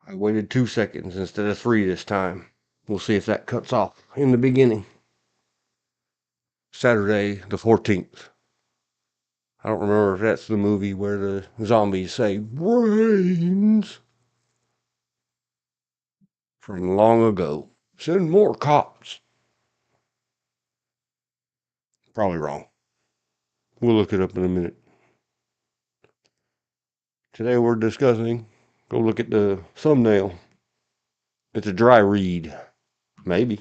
I waited 2 seconds instead of 3 this time. We'll see if that cuts off in the beginning. Saturday the 14th. I don't remember if that's the movie where the zombies say brains from long ago. Send more cops. Probably wrong. We'll look it up in a minute. Today we're discussing, go look at the thumbnail. It's a dry read. Maybe.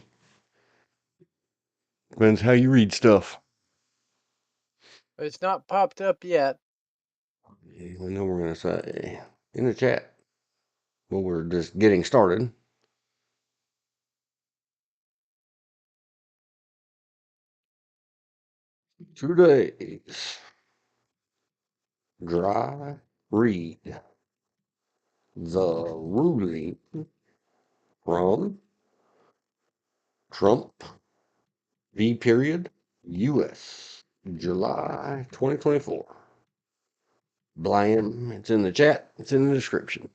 Depends how you read stuff. It's not popped up yet. I know we're going to say in the chat. Well, we're just getting started. Today's dry read. The ruling from Trump v. U.S. July 2024. Blam. It's in the chat. It's in the description.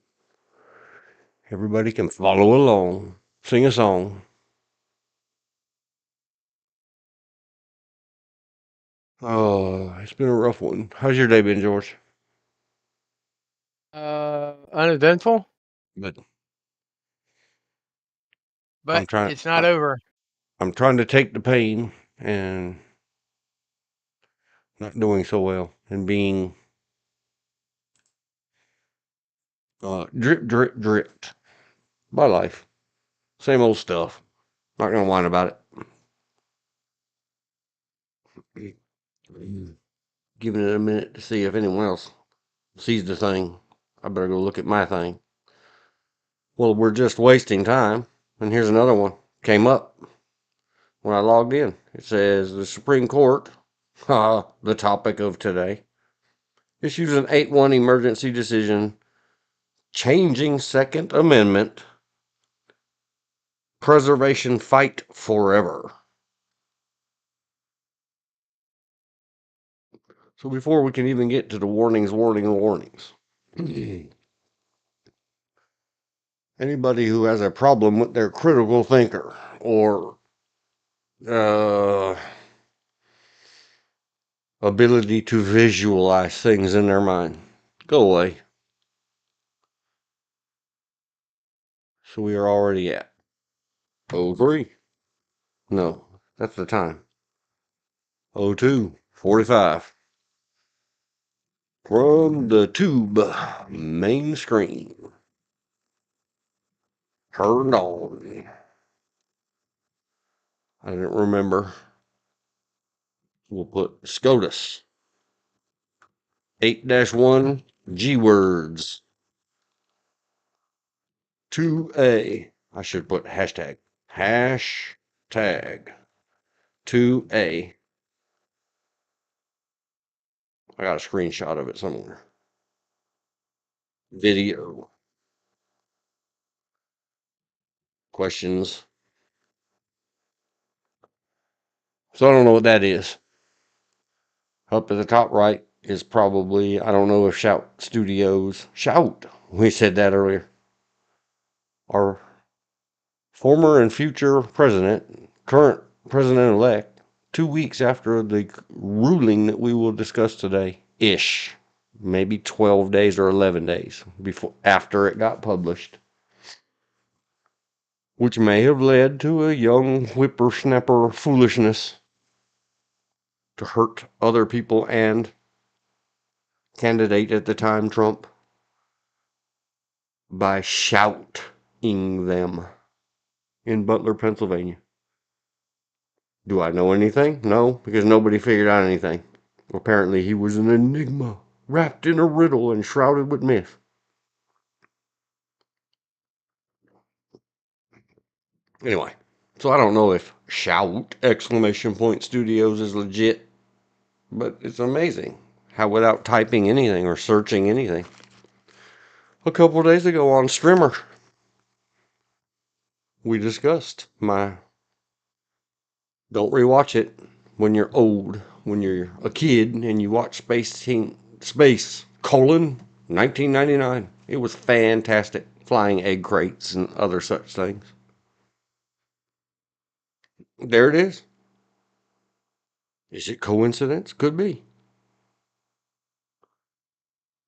Everybody can follow along. Sing a song. Oh, it's been a rough one. How's your day been, George? Uneventful, But but it's not over. I'm trying to take the pain and not doing so well and being dripped by life. Same old stuff. Not gonna whine about it. Giving it a minute to see if anyone else sees the thing. I better go look at my thing. Well, we're just wasting time. And here's another one. Came up when I logged in. It says the Supreme Court, the topic of today, issues an 8-1 emergency decision changing Second Amendment preservation fight forever. So before we can even get to the warnings, anybody who has a problem with their critical thinker or ability to visualize things in their mind, go away. So we are already at 03. No, that's the time. 02:45. From the tube main screen. Turned on. I didn't remember. We'll put SCOTUS. 8-1 G words. 2A. I should put hashtag. Hashtag 2A. I got a screenshot of it somewhere. Video. Questions. So I don't know what that is. Up at the top right is probably, I don't know if Shout Studios. Shout! We said that earlier. Our former and future president, current president-elect, 2 weeks after the ruling that we will discuss today, ish. Maybe 12 days or 11 days after it got published. Which may have led to a young whippersnapper foolishness to hurt other people and candidate at the time, Trump, by shouting them in Butler, Pennsylvania. Do I know anything? No, because nobody figured out anything. Apparently he was an enigma, wrapped in a riddle and shrouded with myth. Anyway, so I don't know if shout exclamation point studios is legit, but it's amazing how without typing anything or searching anything. A couple of days ago on Streamer, we discussed my don't rewatch it when you're old, when you're a kid and you watch Space 1999. It was fantastic. Flying egg crates and other such things. There it is. Is it coincidence? Could be.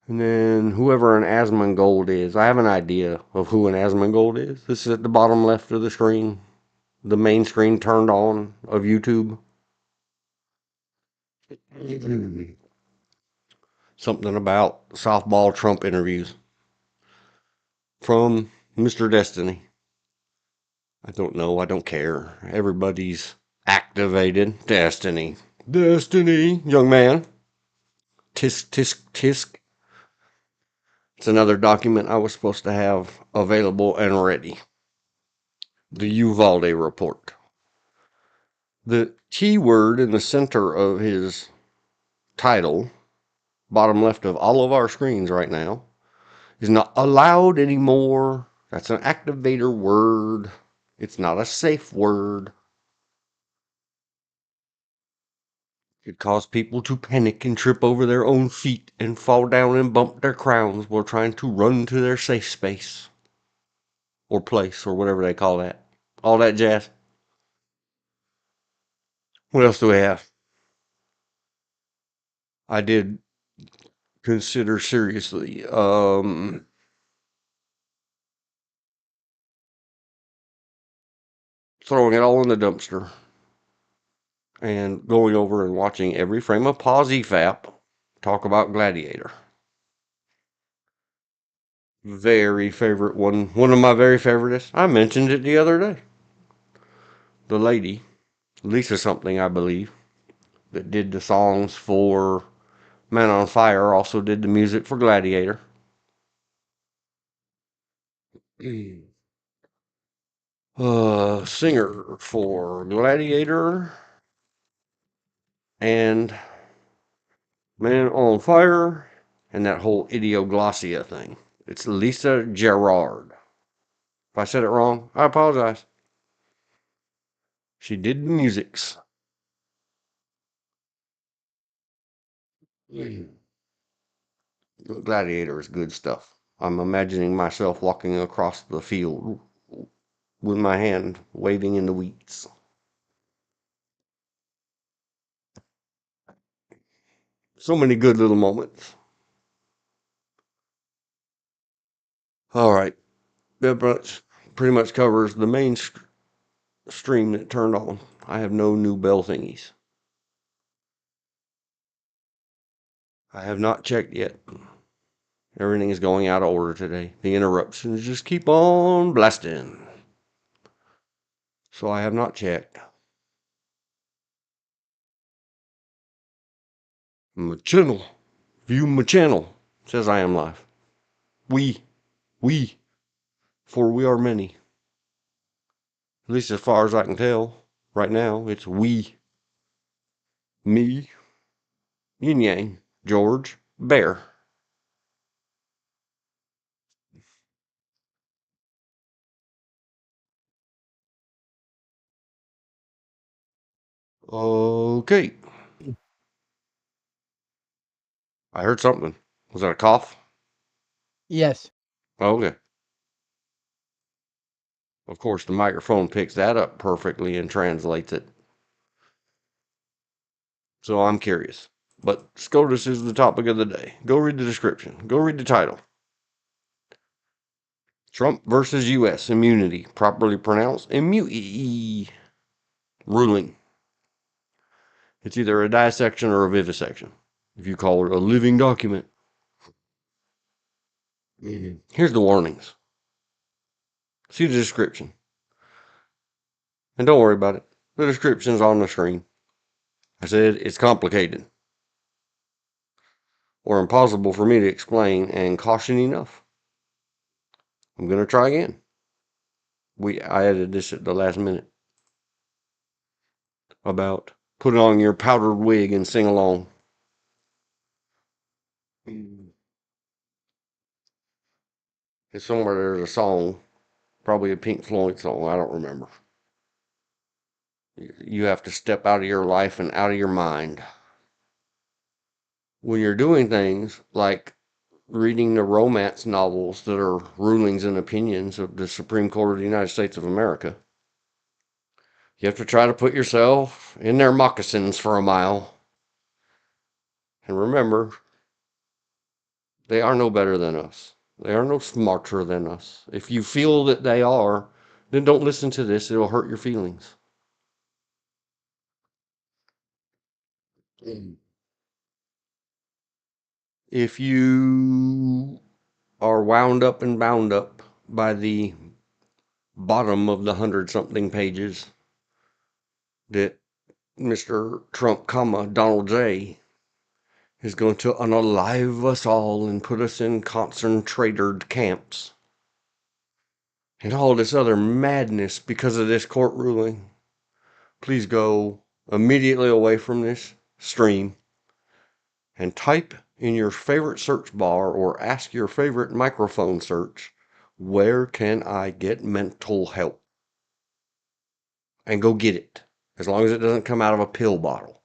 And then whoever an Asmongold is, I have an idea of who an Asmongold is. This is at the bottom left of the screen. The main screen turned on of YouTube. Something about softball Trump interviews from Mr. Destiny. I don't know. I don't care. Everybody's activated. Destiny. Destiny, young man. Tisk, tisk, tisk. It's another document I was supposed to have available and ready. The Uvalde report. The keyword in the center of his title, bottom left of all of our screens right now, is not allowed anymore. That's an activator word. It's not a safe word. It could cause people to panic and trip over their own feet and fall down and bump their crowns while trying to run to their safe space. Or place, or whatever they call that. All that jazz. What else do we have? I did consider seriously throwing it all in the dumpster and going over and watching every frame of Pawsy Fap talk about Gladiator. Very favorite one. One of my very favorites. I mentioned it the other day. The lady, Lisa something, I believe, that did the songs for Man on Fire, also did the music for Gladiator. Singer for Gladiator and Man on Fire and that whole Idioglossia thing. It's Lisa Gerard. If I said it wrong, I apologize. She did the musics. Gladiator is good stuff. I'm imagining myself walking across the field with my hand waving in the weeds. So many good little moments. All right. That pretty much covers the main stream that turned on. I have no new bell thingies. I have not checked yet. Everything is going out of order today. The interruptions just keep on blasting. So I have not checked. My channel. View my channel. Says I am live. We. For we are many. At least as far as I can tell. Right now, it's we. Me. Yin Yang. George. Bear. Okay. I heard something. Was that a cough? Yes. Okay. Of course, the microphone picks that up perfectly and translates it. So I'm curious. But SCOTUS is the topic of the day. Go read the description. Go read the title. Trump versus U.S. immunity, properly pronounced im-miew-ih-ee ruling. It's either a dissection or a vivisection, if you call it a living document. Here's the warnings. See the description. And don't worry about it. The description's on the screen. I said it's complicated or impossible for me to explain, and caution enough. I'm going to try again. I added this at the last minute about put on your powdered wig and sing along. It's somewhere there's a song, probably a Pink Floyd song, I don't remember. You have to step out of your life and out of your mind. When you're doing things like reading the romance novels that are rulings and opinions of the Supreme Court of the United States of America. You have to try to put yourself in their moccasins for a mile. And remember, they are no better than us. They are no smarter than us. If you feel that they are, then don't listen to this. It'll hurt your feelings. If you are wound up and bound up by the bottom of the 100-something pages that Mr. Trump, Donald J. is going to unalive us all and put us in concentrated camps and all this other madness because of this court ruling, please go immediately away from this stream and type in your favorite search bar or ask your favorite microphone search, where can I get mental help? And go get it, as long as it doesn't come out of a pill bottle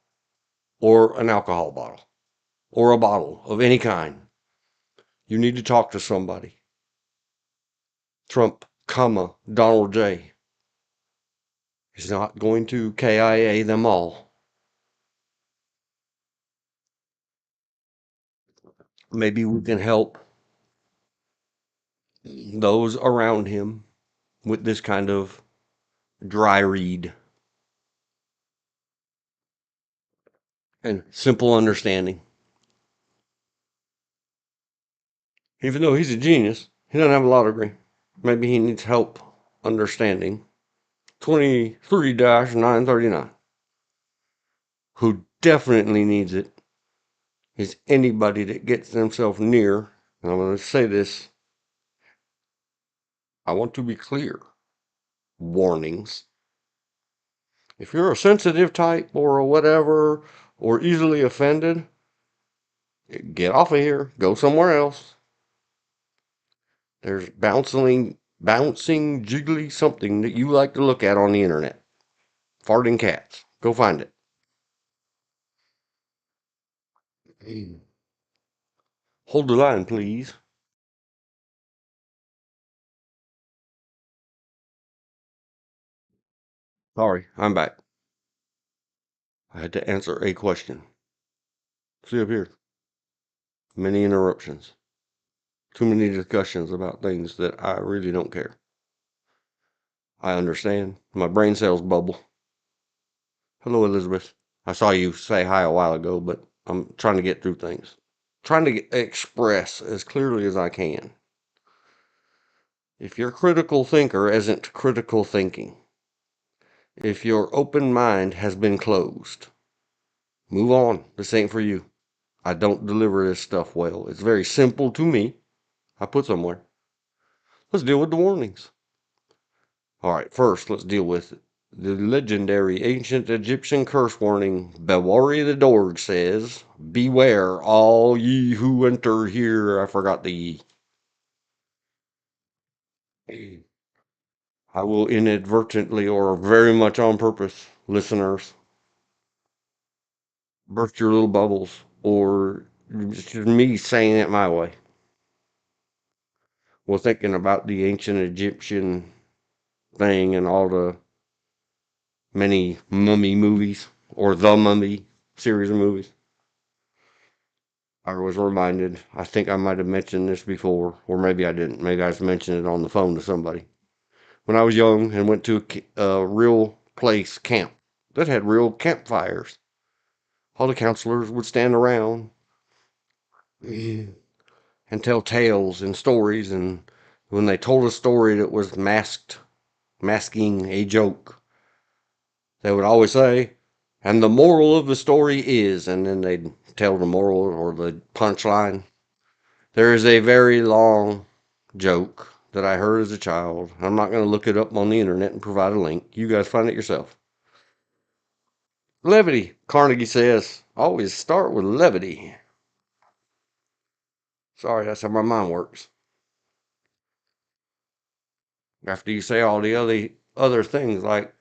or an alcohol bottle or a bottle of any kind. You need to talk to somebody. Trump, Donald J. is not going to KIA them all. Maybe we can help those around him with this kind of dry read and simple understanding. Even though he's a genius, he doesn't have a law degree. Maybe he needs help understanding 23-939. Who definitely needs it is anybody that gets themselves near, and I'm going to say this, I want to be clear, warnings. If you're a sensitive type or a whatever, or easily offended, get off of here, go somewhere else. There's bouncing, jiggly something that you like to look at on the internet. Farting cats. Go find it. Hold the line, please. Sorry, I'm back. I had to answer a question. See up here. Many interruptions. Too many discussions about things that I really don't care. I understand. My brain cells bubble. Hello, Elizabeth. I saw you say hi a while ago, but I'm trying to get through things. Trying to express as clearly as I can. If your critical thinker isn't critical thinking, if your open mind has been closed, move on. This ain't for you. I don't deliver this stuff well. It's very simple to me. I put somewhere. Let's deal with the warnings. All right, first, let's deal with the legendary ancient Egyptian curse warning. Beh-Wahr-Ray the Dorg says, beware all ye who enter here. I forgot the ye. I will inadvertently or very much on purpose, listeners, burst your little bubbles, or just me saying it my way. Well, thinking about the ancient Egyptian thing and all the many mummy movies, or the Mummy series of movies, I was reminded, I think I might have mentioned this before, or maybe I didn't. Maybe I just mentioned it on the phone to somebody. When I was young and went to a real place camp that had real campfires, all the counselors would stand around and tell tales and stories, and when they told a story that was masking a joke, they would always say, and the moral of the story is, and then they'd tell the moral or the punchline. There is a very long joke that I heard as a child. I'm not going to look it up on the internet and provide a link. You guys find it yourself. Levity, Carnegie says, always start with levity. Sorry, that's how my mind works. After you say all the other things, like,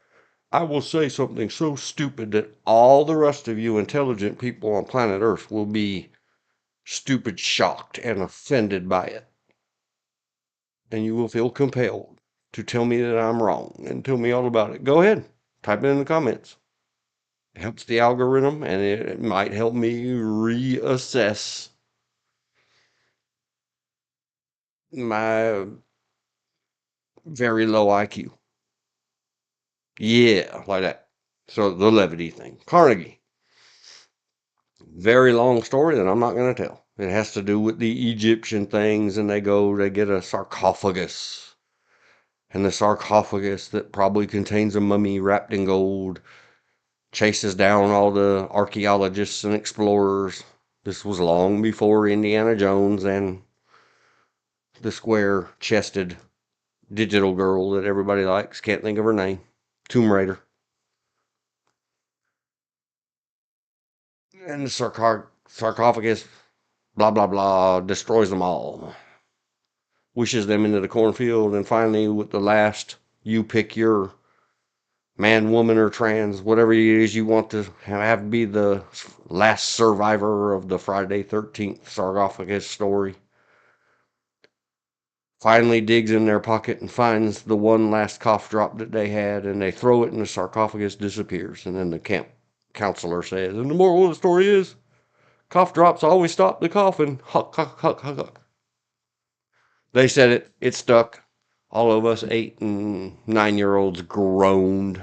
I will say something so stupid that all the rest of you intelligent people on planet Earth will be stupid, shocked, and offended by it. And you will feel compelled to tell me that I'm wrong and tell me all about it. Go ahead, type it in the comments. It helps the algorithm, and it might help me reassess my very low IQ. Yeah, like that. So the levity thing. Carnegie. Very long story that I'm not going to tell. It has to do with the Egyptian things, and they get a sarcophagus. And the sarcophagus that probably contains a mummy wrapped in gold chases down all the archaeologists and explorers. This was long before Indiana Jones and the square chested digital girl that everybody likes. Can't think of her name. Tomb Raider. And the sarcophagus, blah, blah, blah, destroys them all. Wishes them into the cornfield. And finally, with the last, you pick your man, woman, or trans, whatever it is you want to have be the last survivor of the Friday 13th sarcophagus story. Finally digs in their pocket and finds the one last cough drop that they had, and they throw it, and the sarcophagus disappears. And then the camp counselor says, and the moral of the story is, cough drops always stop the coughing. Huck, huck, huck, huck, huck. They said it. It stuck. All of us 8 and 9-year-olds groaned,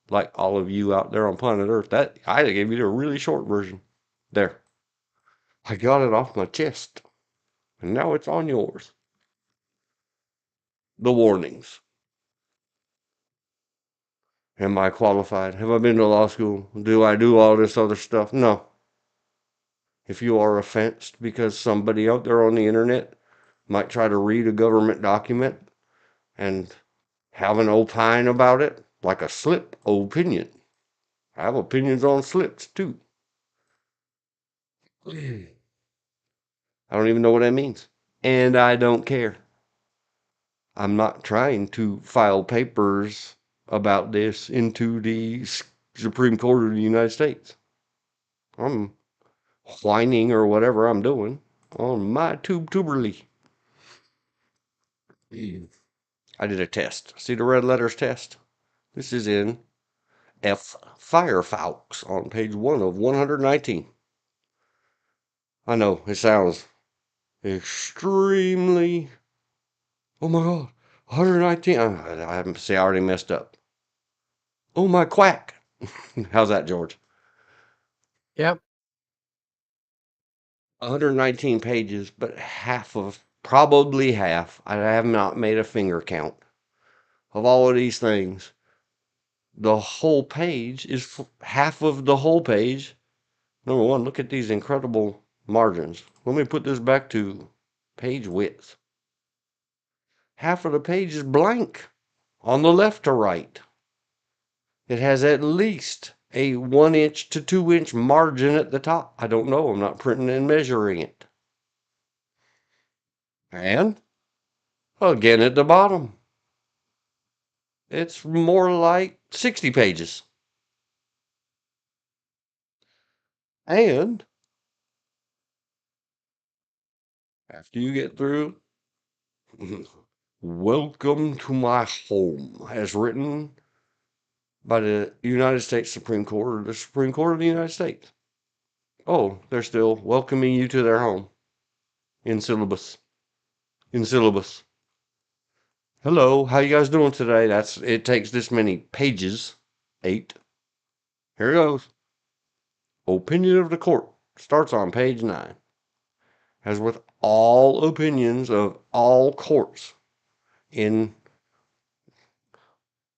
like all of you out there on planet Earth. That I gave you the really short version. There. I got it off my chest, and now it's on yours. The warnings. Am I qualified? Have I been to law school? Do I do all this other stuff? No. If you are offensed because somebody out there on the internet might try to read a government document and have an opine about it, like a slip opinion. I have opinions on slips too. I don't even know what that means. And I don't care. I'm not trying to file papers about this into the Supreme Court of the United States. I'm whining or whatever I'm doing on my tuberly. I did a test. See the red letters test? This is in F. Firefox on page 1 of 119. I know, it sounds extremely. Oh my God, 119. I already messed up. Oh my quack. How's that, George? Yep. 119 pages, but probably half, I have not made a finger count of all of these things. The whole page is half of the whole page. Number one, look at these incredible margins. Let me put this back to page width. Half of the page is blank on the left to right. It has at least a 1 inch to 2 inch margin at the top. I don't know. I'm not printing and measuring it. And again at the bottom, it's more like 60 pages. And after you get through, welcome to my home, as written by the United States Supreme Court or the Supreme Court of the United States. Oh, they're still welcoming you to their home in syllabus. In syllabus. Hello, how you guys doing today? It takes this many pages. 8. Here it goes. Opinion of the court starts on page 9. As with all opinions of all courts, in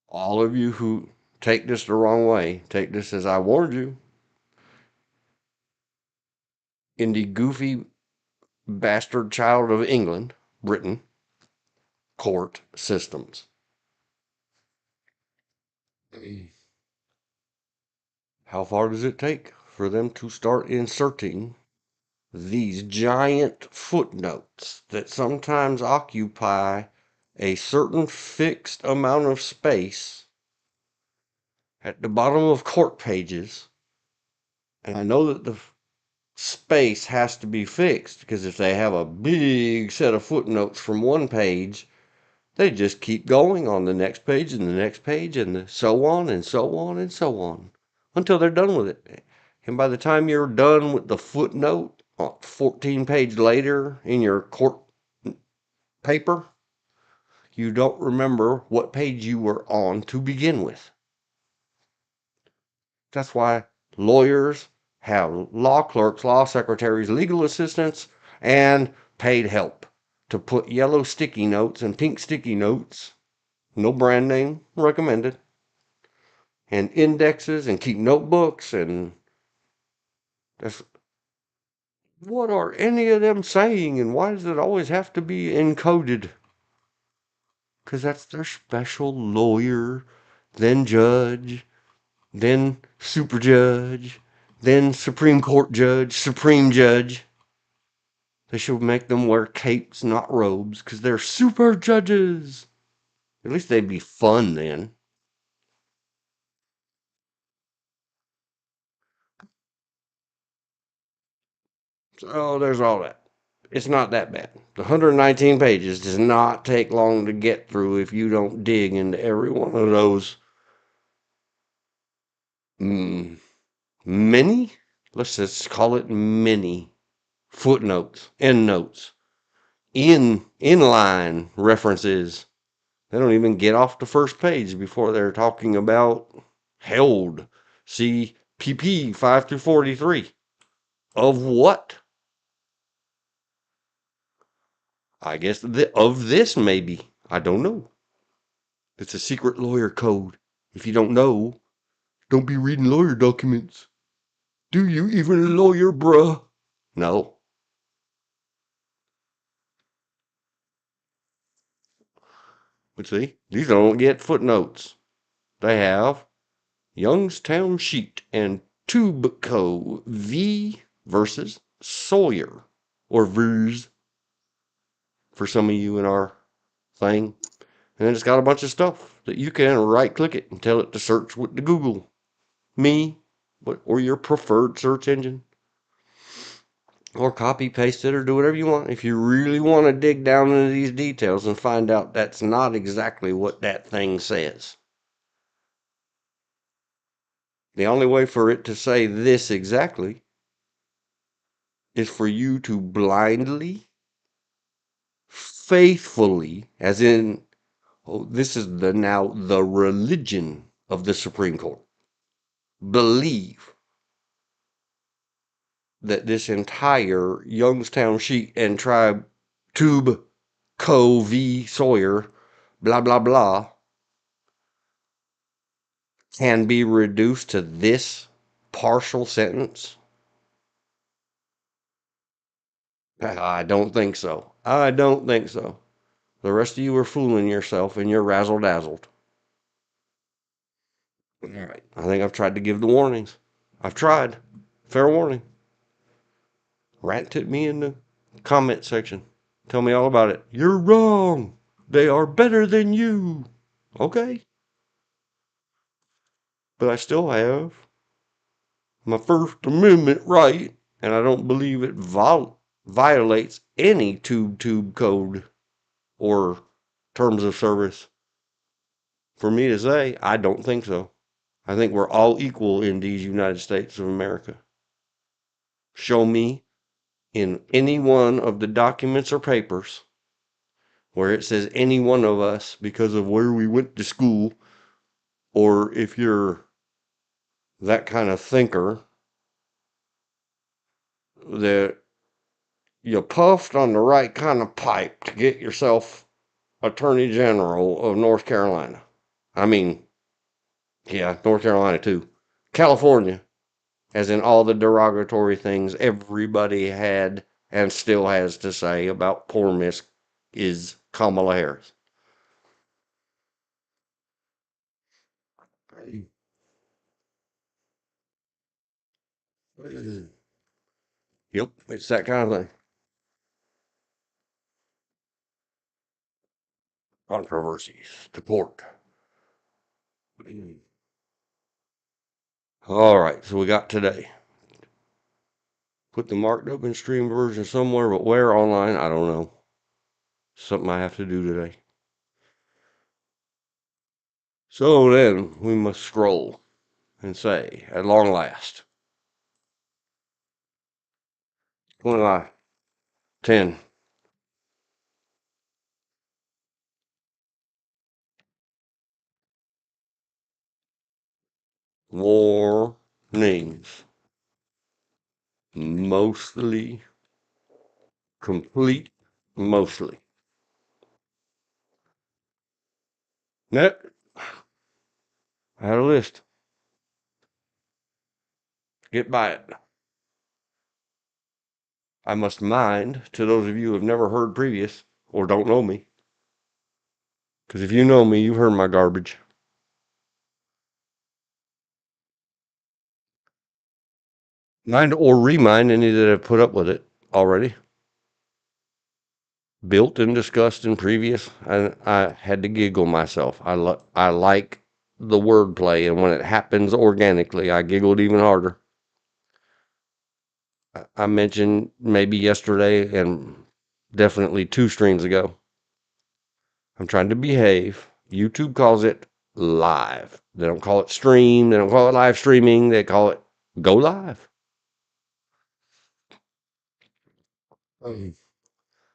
all of you who take this the wrong way, take this as I warned you. In the goofy bastard child of England, Britain, court systems. How far does it take for them to start inserting these giant footnotes that sometimes occupy a certain fixed amount of space at the bottom of court pages? And I know that space has to be fixed, because if they have a big set of footnotes from one page, they just keep going on the next page and the next page and so on and so on and so on until they're done with it. And by the time you're done with the footnote, 14 page later in your court paper, you don't remember what page you were on to begin with. That's why lawyers have law clerks, law secretaries, legal assistants, and paid help to put yellow sticky notes and pink sticky notes, no brand name recommended, and indexes and keep notebooks. And that's, what are any of them saying, and why does it always have to be encoded? Because that's their special lawyer, then judge, then super judge, then Supreme Court judge, supreme judge. They should make them wear capes, not robes, because they're super judges. At least they'd be fun then. So there's all that. It's not that bad. The 119 pages does not take long to get through if you don't dig into every one of those many, let's just call it many footnotes, endnotes, inline references. They don't even get off the first page before they're talking about held. See PP 5 through 43. Of what? I guess of this, maybe. I don't know. It's a secret lawyer code. If you don't know, don't be reading lawyer documents. Do you even a lawyer, bruh? No. But see, these don't get footnotes. They have Youngstown Sheet and Tube Co. V versus Sawyer, or Vers for some of you in our thing. And then it's got a bunch of stuff that you can right click it and tell it to search with the Google Me or your preferred search engine. Or copy paste it or do whatever you want. If you really want to dig down into these details and find out that's not exactly what that thing says. The only way for it to say this exactly is for you to blindly, faithfully, as in, oh, this is now the religion of the Supreme Court, believe that this entire Youngstown Sheet and Tribe Tube Co. V. Sawyer, blah, blah, blah, can be reduced to this partial sentence? I don't think so. I don't think so. The rest of you are fooling yourself and you're razzle dazzled. All right. I think I've tried to give the warnings. I've tried. Fair warning. Rant at me in the comment section. Tell me all about it. You're wrong. They are better than you. Okay. But I still have my First Amendment right, and I don't believe it violates any tube code or terms of service. For me to say, I don't think so. I think we're all equal in these United States of America. Show me in any one of the documents or papers where it says any one of us because of where we went to school, or if you're that kind of thinker, that you puffed on the right kind of pipe to get yourself Attorney General of North Carolina. I mean, yeah, North Carolina too. California, as in all the derogatory things everybody had and still has to say about poor Miss is Kamala Harris. Yep, it's that kind of thing. Controversies to court. All right, so we got today. Put the marked up and stream version somewhere, but where online, I don't know. Something I have to do today. So then we must scroll and say, at long last, 29, 10, warnings, mostly complete, mostly. Next, I had a list. Get by it. I must mind to those of you who have never heard previous or don't know me. Because if you know me, you've heard my garbage. Mind or remind any that have put up with it already. Built and discussed in previous. I had to giggle myself. I like the wordplay, and when it happens organically, I giggled even harder. I mentioned maybe yesterday and definitely 2 streams ago. I'm trying to behave. YouTube calls it live. They don't call it stream. They don't call it live streaming. They call it go live.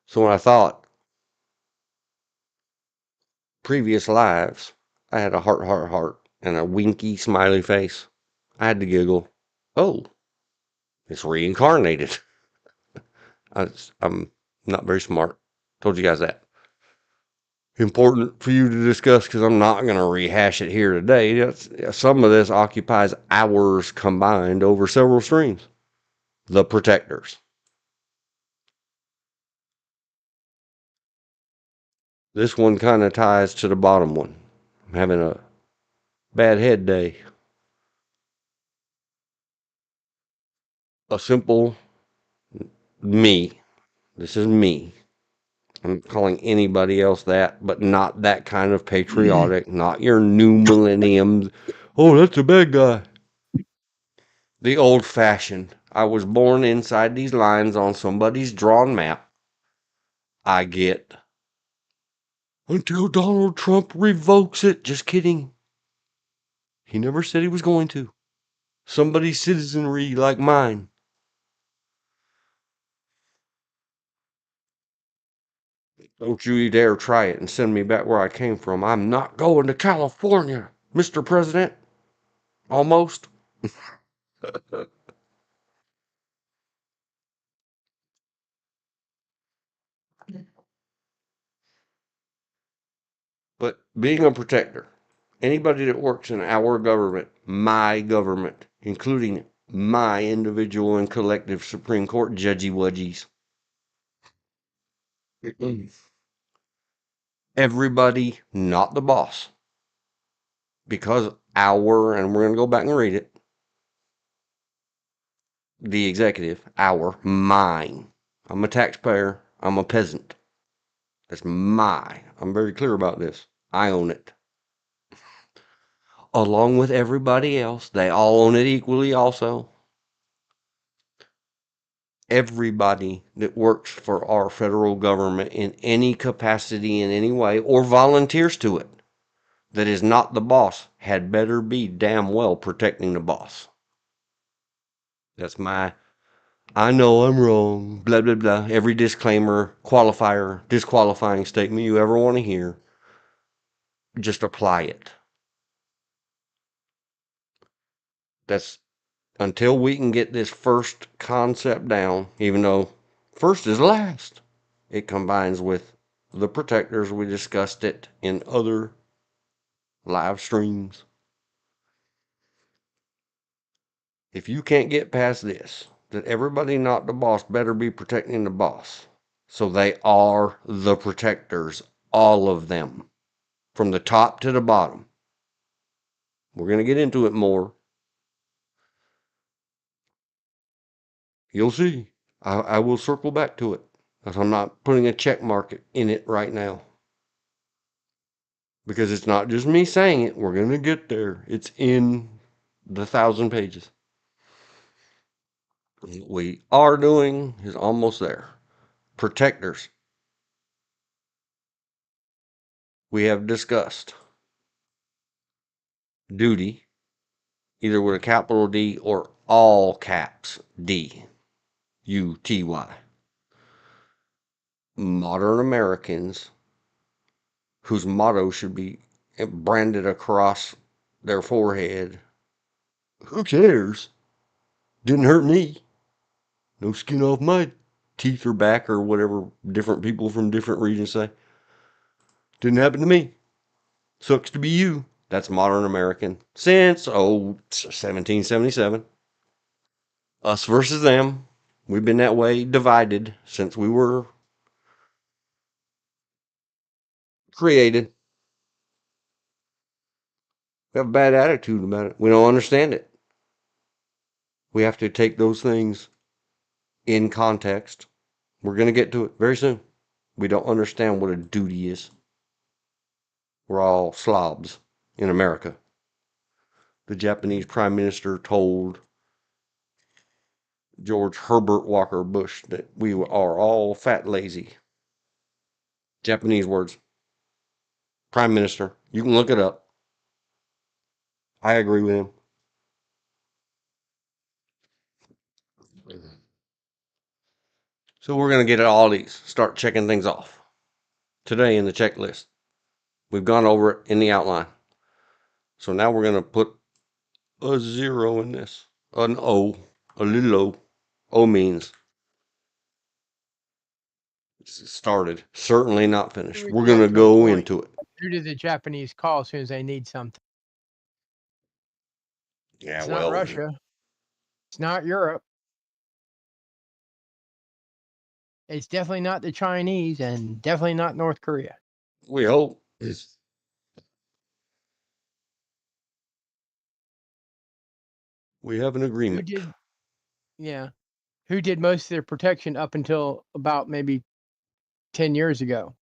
So when I thought previous lives, I had a heart, and a winky smiley face. I had to giggle. Oh, it's reincarnated. I'm not very smart. Told you guys that. Important for you to discuss because I'm not going to rehash it here today. Some of this occupies hours combined over several streams. The protectors. This one kind of ties to the bottom one. I'm having a bad head day. A simple me. This is me. I'm calling anybody else that, but not that kind of patriotic, not your new millennium. Oh, that's a bad guy. The old fashioned. I was born inside these lines on somebody's drawn map. I get. Until Donald Trump revokes it. Just kidding. He never said he was going to. Somebody's citizenry like mine. Don't you dare try it and send me back where I came from. I'm not going to California, Mr. President. Almost. But being a protector, anybody that works in our government, my government, including my individual and collective Supreme Court judgy wudgies, everybody, not the boss, because our, and we're going to go back and read it, the executive, our, mine. I'm a taxpayer. I'm a peasant. That's my. I'm very clear about this. I own it. Along with everybody else. They all own it equally also. Everybody that works for our federal government in any capacity in any way or volunteers to it that is not the boss had better be damn well protecting the boss. That's my, I know I'm wrong, blah, blah, blah. Every disclaimer, qualifier, disqualifying statement you ever want to hear, just apply it. That's until we can get this first concept down, even though first is last. It combines with the protectors. We discussed it in other live streams. If you can't get past this, that everybody not the boss better be protecting the boss. So they are the protectors, all of them, from the top to the bottom. We're going to get into it more. You'll see. I will circle back to it, because I'm not putting a check mark in it right now. Because it's not just me saying it. We're going to get there. It's in the 1,000 pages. we are doing is almost there. Protectors. We have discussed duty, either with a capital D or all caps D, U-T-Y. Modern Americans, whose motto should be branded across their forehead. Who cares? Didn't hurt me. No skin off my teeth or back or whatever different people from different regions say. Didn't happen to me. Sucks to be you. That's modern American since 1777. Us versus them. We've been that way divided since we were created. We have a bad attitude about it. We don't understand it. We have to take those things in context. We're going to get to it very soon. We don't understand what a duty is. We're all slobs in America. The Japanese Prime Minister told George Herbert Walker Bush that we are all fat lazy. Japanese words. Prime Minister. You can look it up. I agree with him. So we're going to get at all these. Start checking things off. Today in the checklist. We've gone over it in the outline. So now we're going to put a 0 in this. An O. A little O. O means started. Certainly not finished. We're going to go into it. Who do the Japanese call as soon as they need something? Yeah, It's well. not Russia. It's not Europe. It's definitely not the Chinese and definitely not North Korea. We hope. We have an agreement. Who did most of their protection up until about maybe 10 years ago?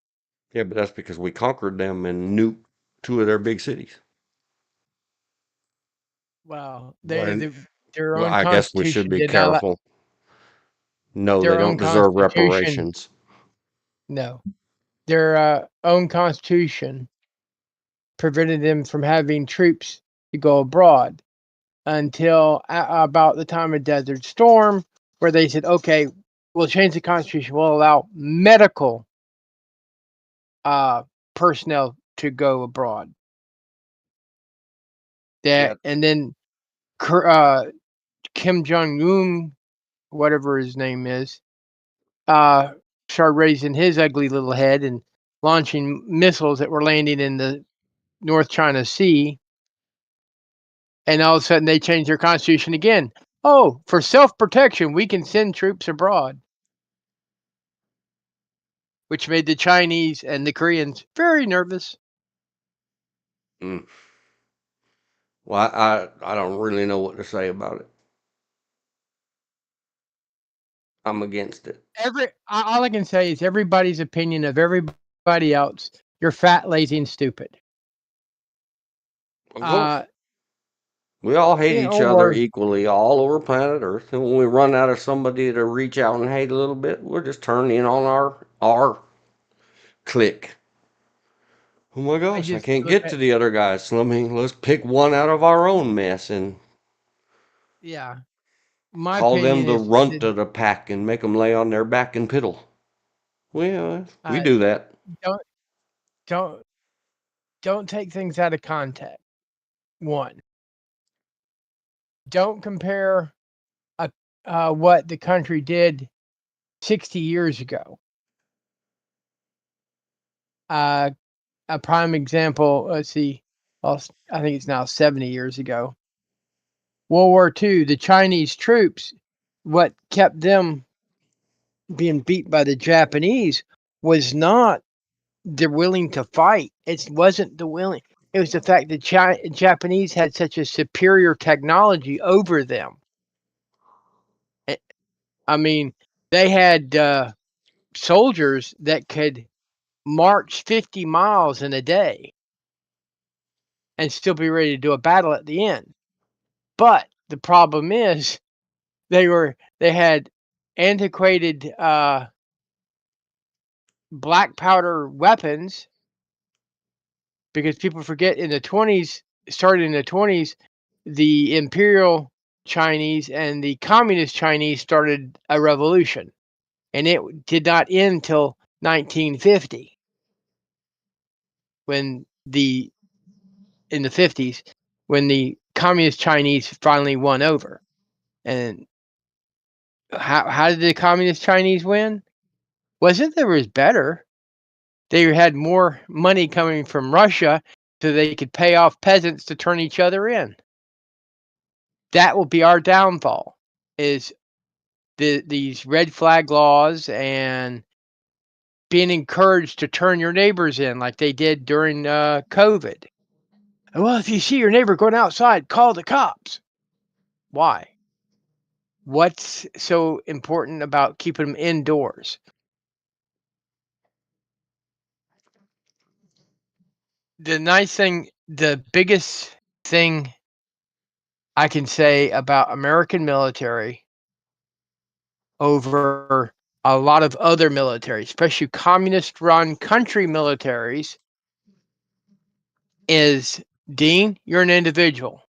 Yeah, but that's because we conquered them and nuked 2 of their big cities. Well, Their own I guess we should be careful. No, they don't deserve reparations. No. Their own constitution prevented them from having troops to go abroad until about the time of Desert Storm, where they said, okay, we'll change the constitution. We'll allow medical personnel to go abroad. And then Kim Jong-un, whatever his name is, started raising his ugly little head and launching missiles that were landing in the North China Sea. And all of a sudden they changed their constitution again. Oh, for self-protection, we can send troops abroad. Which made the Chinese and the Koreans very nervous. Well, I don't really know what to say about it. I'm against it. All I can say is everybody's opinion of everybody else. You're fat, lazy, and stupid. Of course. We all hate each other equally all over planet Earth. And when we run out of somebody to reach out and hate a little bit, we'll just turn in on our clique. Oh my gosh, I can't get to the other guys. So let's pick one out of our own mess and call them the runt of the pack and make them lay on their back and piddle. Well, we do that. Don't take things out of context. One, don't compare what the country did 60 years ago. A prime example, let's see, well, I think it's now 70 years ago. World War II, the Chinese troops, what kept them being beat by the Japanese was not they're willing to fight. It wasn't the willing. It was the fact that Japanese had such a superior technology over them. I mean, they had soldiers that could march 50 miles in a day and still be ready to do a battle at the end. But the problem is they they had antiquated black powder weapons, because people forget in the 20s, started in the 20s, the Imperial Chinese and the Communist Chinese started a revolution, and it did not end till 1950, when in the 50s, when the Communist Chinese finally won over. And how did the Communist Chinese win? Wasn't they was better? They had more money coming from Russia, so they could pay off peasants to turn each other in. That will be our downfall, is these red flag laws and being encouraged to turn your neighbors in like they did during COVID. Well, if you see your neighbor going outside, call the cops. Why? What's so important about keeping them indoors? The biggest thing I can say about American military over a lot of other militaries, especially communist-run country militaries, is, Dean, you're an individual.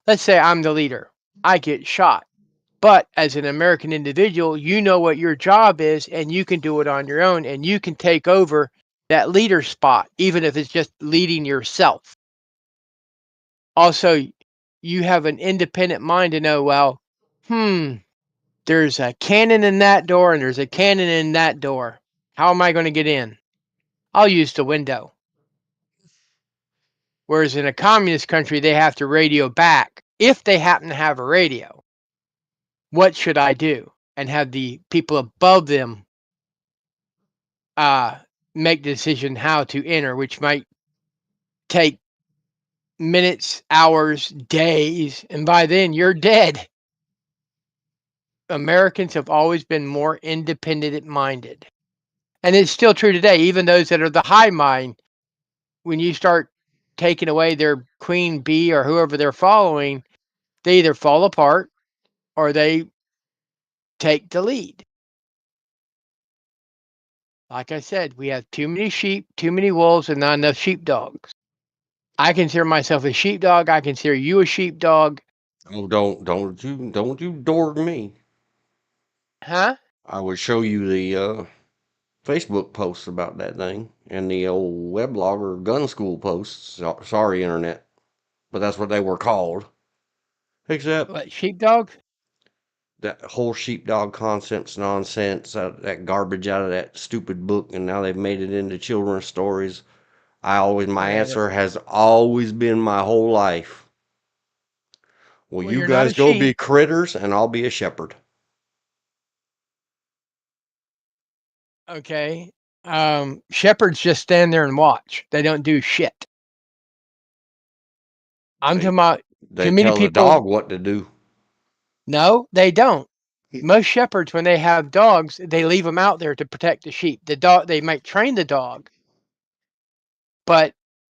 Let's say I'm the leader. I get shot. But as an American individual, you know what your job is, and you can do it on your own, and you can take over that leader spot, even if it's just leading yourself. Also, you have an independent mind to know, well, there's a cannon in that door and there's a cannon in that door. How am I going to get in? I'll use the window. Whereas in a communist country, they have to radio back, if they happen to have a radio. What should I do? And have the people above them make the decision how to enter, which might take minutes, hours, days, and by then you're dead. Americans have always been more independent minded. And it's still true today. Even those that are the high mind, when you start taking away their queen bee or whoever they're following, they either fall apart or they take the lead. Like I said, we have too many sheep, too many wolves, and not enough sheepdogs. I consider myself a sheepdog. I consider you a sheepdog. Oh, don't you Dorg me. Huh? I would show you the Facebook posts about that thing and the old weblogger gun school posts. Sorry, internet, but that's what they were called. Except What, sheepdog? that whole sheepdog concept's nonsense. That garbage out of that stupid book, and now they've made it into children's stories. My Yeah. answer has always been my whole life. Well, Well, you you're not guys a go sheep. be critters, and I'll be a shepherd. Okay. Shepherds just stand there and watch. They don't do shit. I'm talking about They too many tell the people. dog what to do. No, they don't. Most shepherds, when they have dogs, they leave them out there to protect the sheep. The dog, they might train the dog, but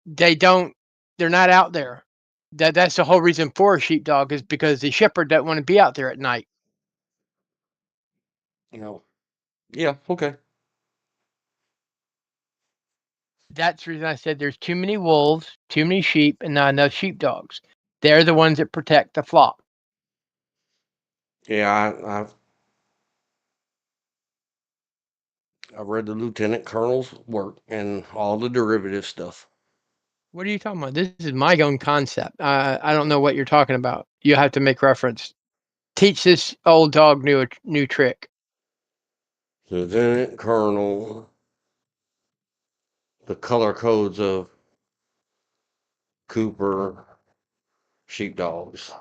they don't. They're not out there. That's the whole reason for a sheepdog, is because the shepherd doesn't want to be out there at night. You know. Yeah. Okay. That's the reason I said there's too many wolves, too many sheep, and not enough sheepdogs. They're the ones that protect the flock. Yeah, I've read the lieutenant colonel's work and all the derivative stuff. What are you talking about? This is my own concept. I don't know what you're talking about. You have to make reference. Teach this old dog new trick. Lieutenant colonel, the color codes of Cooper sheepdogs.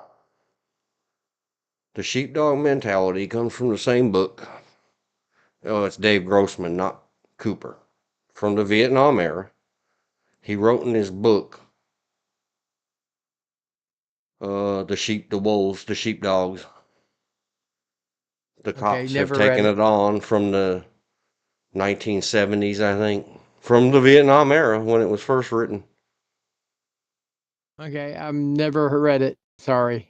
The sheepdog mentality comes from the same book. Oh, it's Dave Grossman, not Cooper. From the Vietnam era. He wrote in his book, the sheep, the wolves, the sheepdogs. The Okay, cops have never read taken it. it on from the 1970s, I think. From the Vietnam era when it was first written. Okay, I've never read it. Sorry.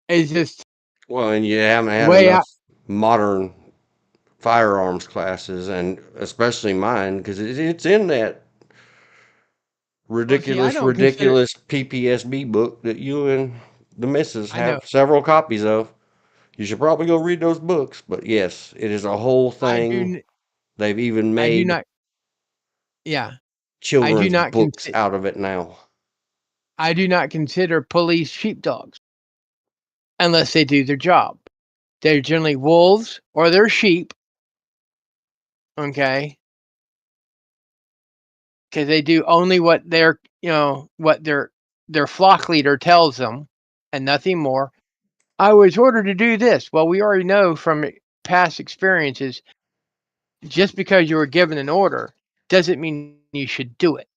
It's just Well, and you haven't The had way enough I modern firearms classes, and especially mine, because it's in that well, see, I ridiculous, don't consider. ridiculous PPSB book that you and the missus I know have several copies of. You should probably go read those books. But yes, it is a whole I do. thing. They've even I do made not. Yeah, I do children's not books consider. out of it now. I do not consider police sheepdogs unless they do their job. They're generally wolves or they're sheep. Okay, because they do only what their flock leader tells them, and nothing more. I was ordered to do this. Well, we already know from past experiences, just because you were given an order doesn't mean you should do it.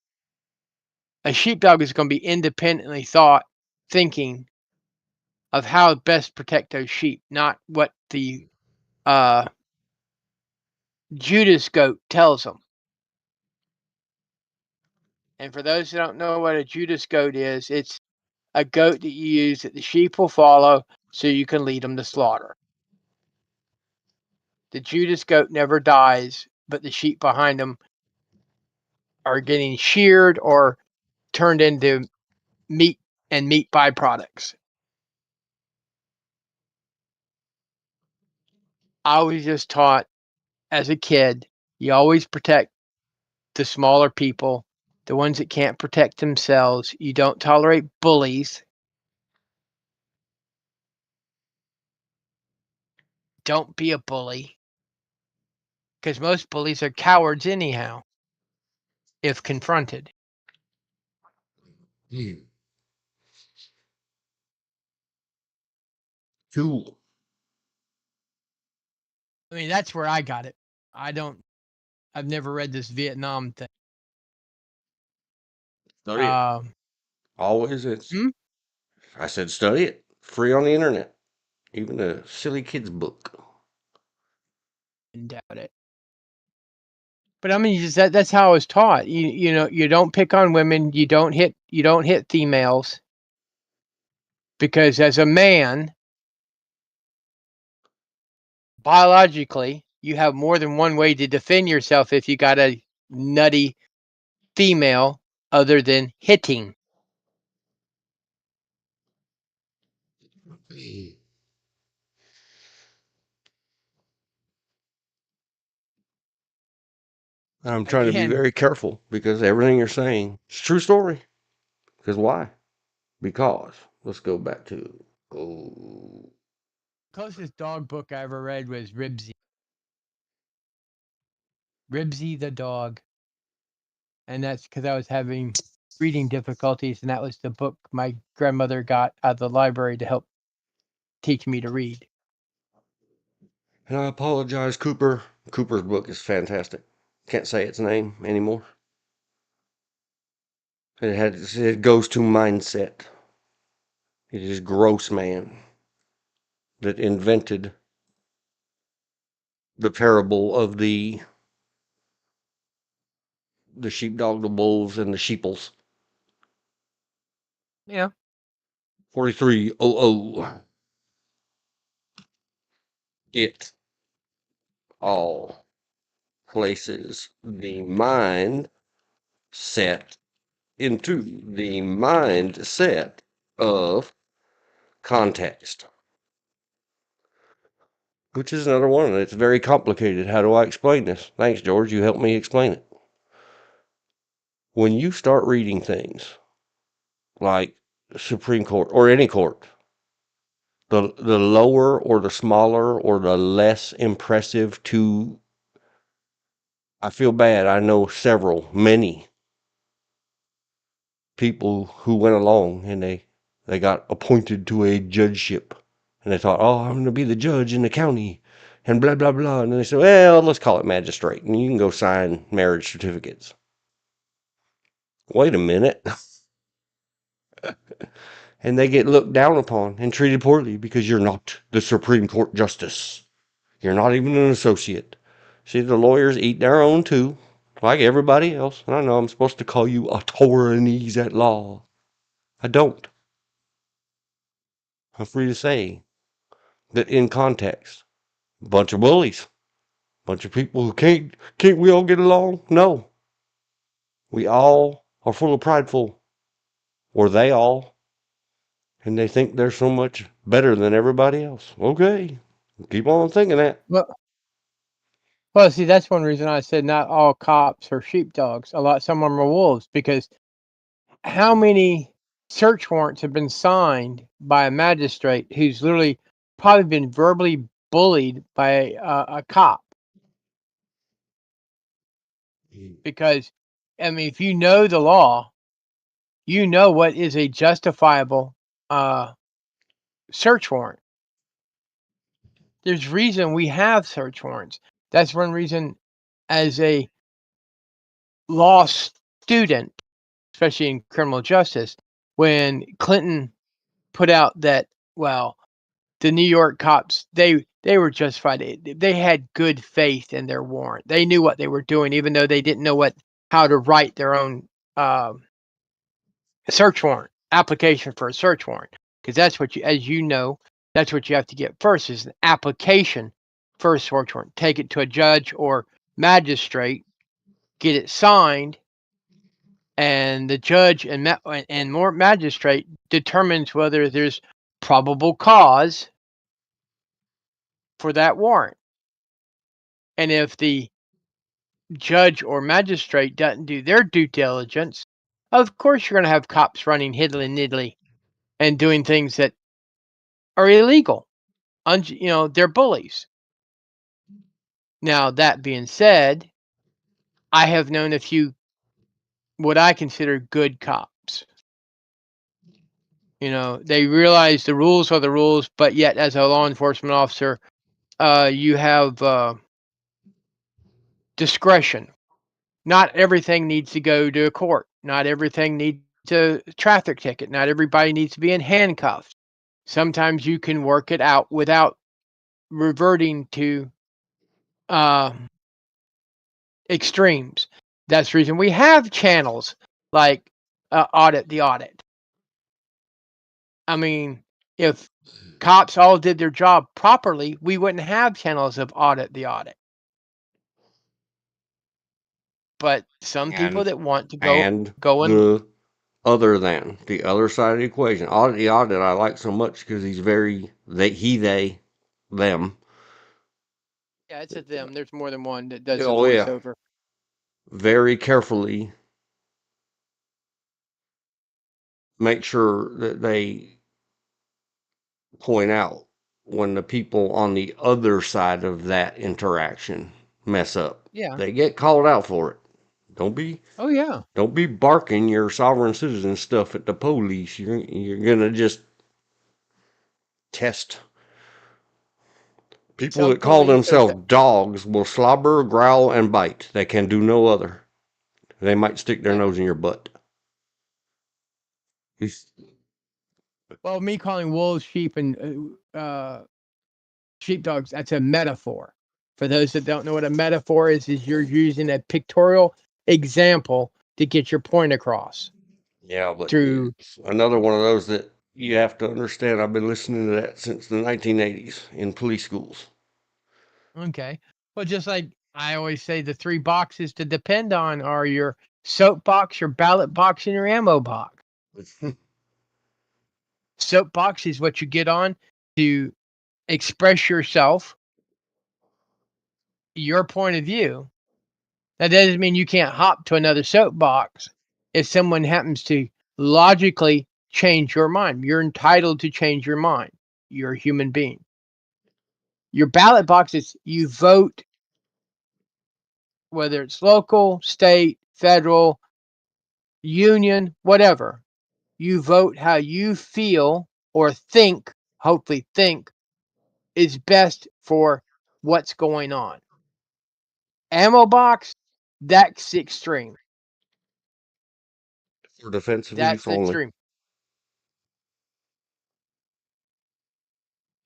A sheepdog is going to be independently thinking of how to best protect those sheep, not what the uh, Judas goat tells them. And for those who don't know what a Judas goat is, it's a goat that you use that the sheep will follow so you can lead them to slaughter. The Judas goat never dies, but the sheep behind him are getting sheared or turned into meat and meat byproducts. I was just taught as a kid, you always protect the smaller people, the ones that can't protect themselves. You don't tolerate bullies. Don't be a bully, because most bullies are cowards anyhow, if confronted. Hmm. Cool. I mean, that's where I got it. I've never read this Vietnam thing. Study it. Um, Always it's. hmm? I said study it. Free on the internet. Even a silly kid's book. Doubt it. But I mean, that's how I was taught. You don't pick on women. You don't hit females because as a man, biologically, you have more than one way to defend yourself if you got a nutty female other than hitting. I'm trying to be Again, very careful because everything you're saying is true story. Because why? Because let's go back to oh closest dog book I ever read was Ribsy. Ribsy the dog, and that's because I was having reading difficulties, and that was the book my grandmother got out of the library to help teach me to read. and I apologize, Cooper. Cooper's book is fantastic. Can't say its name anymore. It goes to mindset. It is Grossman that invented the parable of the sheepdog, the wolves, and the sheeples. Yeah. 4300. It all places the mind set into the mindset of context, which is another one. It's very complicated. How do I explain this? Thanks, George. You helped me explain it. When you start reading things like Supreme Court or any court, the lower or the smaller or the less impressive to, I feel bad. I know many people who went along and they got appointed to a judgeship and they thought, oh, I'm going to be the judge in the county and blah blah blah, and then they said, well, let's call it magistrate and you can go sign marriage certificates. Wait a minute. And they get looked down upon and treated poorly because you're not the Supreme Court justice. You're not even an associate. See, the lawyers eat their own too, like everybody else. And I know I'm supposed to call you attorneys at law. I don't. I'm free to say that in context, bunch of bullies, bunch of people who can't we all get along? No. We all are full of prideful, or they all, and they think they're so much better than everybody else. Okay, keep on thinking that. Well, see, that's one reason I said not all cops are sheepdogs. Some of them are wolves, because how many search warrants have been signed by a magistrate who's literally probably been verbally bullied by a cop? Because, I mean, if you know the law, you know what is a justifiable search warrant. There's reason we have search warrants. That's one reason, as a law student, especially in criminal justice, when Clinton put out that, well, the New York cops, they were justified. They had good faith in their warrant. They knew what they were doing, even though they didn't know how to write their own search warrant application for a search warrant. Because that's what as you know, that's what you have to get first, is an application for a search warrant. Take it to a judge or magistrate, get it signed, and the judge and more magistrate determines whether there's probable cause for that warrant. And if the judge or magistrate doesn't do their due diligence, of course you're going to have cops running hiddly niddly and doing things that are illegal. They're bullies. Now, that being said, I have known a few what I consider good cops. They realize the rules are the rules, but yet as a law enforcement officer, you have discretion. Not everything needs to go to a court. Not everything needs a traffic ticket. Not everybody needs to be in handcuffs. Sometimes you can work it out without reverting to extremes. That's the reason we have channels like Audit the Audit. I mean, if cops all did their job properly, we wouldn't have channels of Audit the Audit. But some people that want to go and the other side of the equation, Audit the Audit, I like so much because he's very they, them. Yeah, it's a them. There's more than one that does the Oh yeah, voiceover. very carefully make sure that they point out when the people on the other side of that interaction mess up. Yeah. They get called out for it. Don't be barking your sovereign citizen stuff at the police. You're gonna just test. People that call themselves dogs will slobber, growl, and bite. They can do no other. They might stick their nose in your butt. Well, me calling wolves sheep and sheepdogs, that's a metaphor. For those that don't know what a metaphor is you're using a pictorial example to get your point across. Yeah, but it's another one of those that you have to understand. I've been listening to that since the 1980s in police schools. Okay. Well, just like I always say, the three boxes to depend on are your soap box, your ballot box, and your ammo box. Soap box is what you get on to express yourself, your point of view. That doesn't mean you can't hop to another soapbox if someone happens to logically change your mind. You're entitled to change your mind. You're a human being. Your ballot box is you vote, whether it's local, state, federal, union, whatever. You vote how you feel or think, hopefully think, is best for what's going on. Ammo box, that's extreme. For defensive use only. Extreme.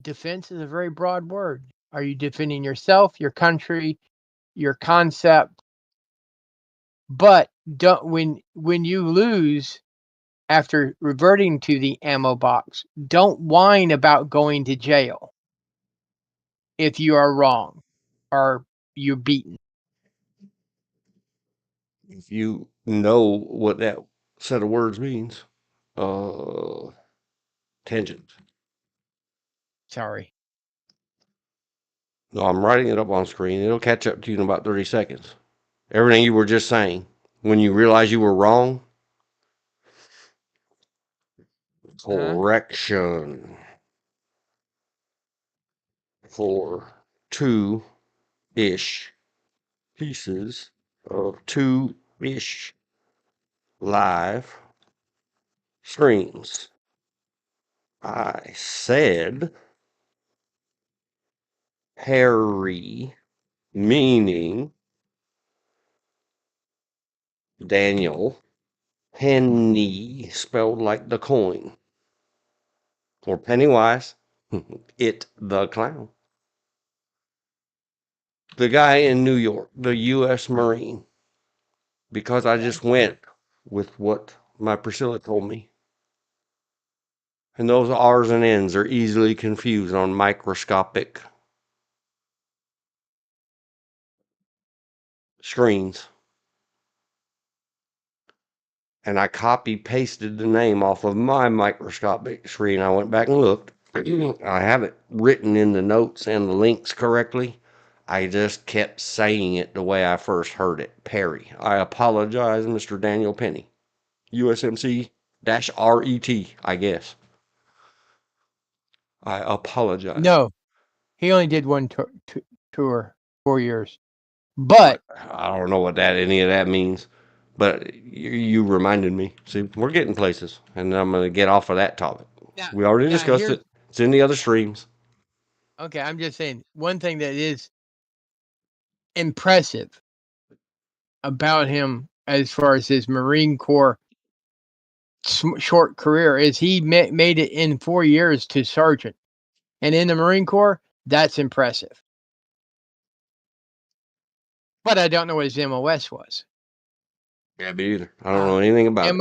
Defense is a very broad word. Are you defending yourself, your country, your concept? But when you lose after reverting to the ammo box, don't whine about going to jail. if you are wrong or you're beaten? If you know what that set of words means, tangent. Sorry. No, I'm writing it up on screen. It'll catch up to you in about 30 seconds. Everything you were just saying. When you realize you were wrong, correction. For 2-ish pieces of 2-ish live streams. I said Harry, meaning Daniel, Penny, spelled like the coin, or Pennywise, it the clown. The guy in New York, the U.S. Marine, because I just went with what my Priscilla told me. And those R's and N's are easily confused on microscopic screens. And I copy pasted the name off of my microscopic screen. I went back and looked. I have it written in the notes and the links correctly. I just kept saying it the way I first heard it. Perry. I apologize, Mr. Daniel Penny. USMC-RET, I guess. I apologize. No, he only did one tour, 4 years. But I don't know what any of that means, but you reminded me. See, we're getting places, and I'm going to get off of that topic. We already discussed it. It's in the other streams. Okay, I'm just saying one thing that is impressive about him as far as his Marine Corps short career is he made it in 4 years to sergeant. And in the Marine Corps, that's impressive. But I don't know what his MOS was. Yeah, me either. I don't know anything about it.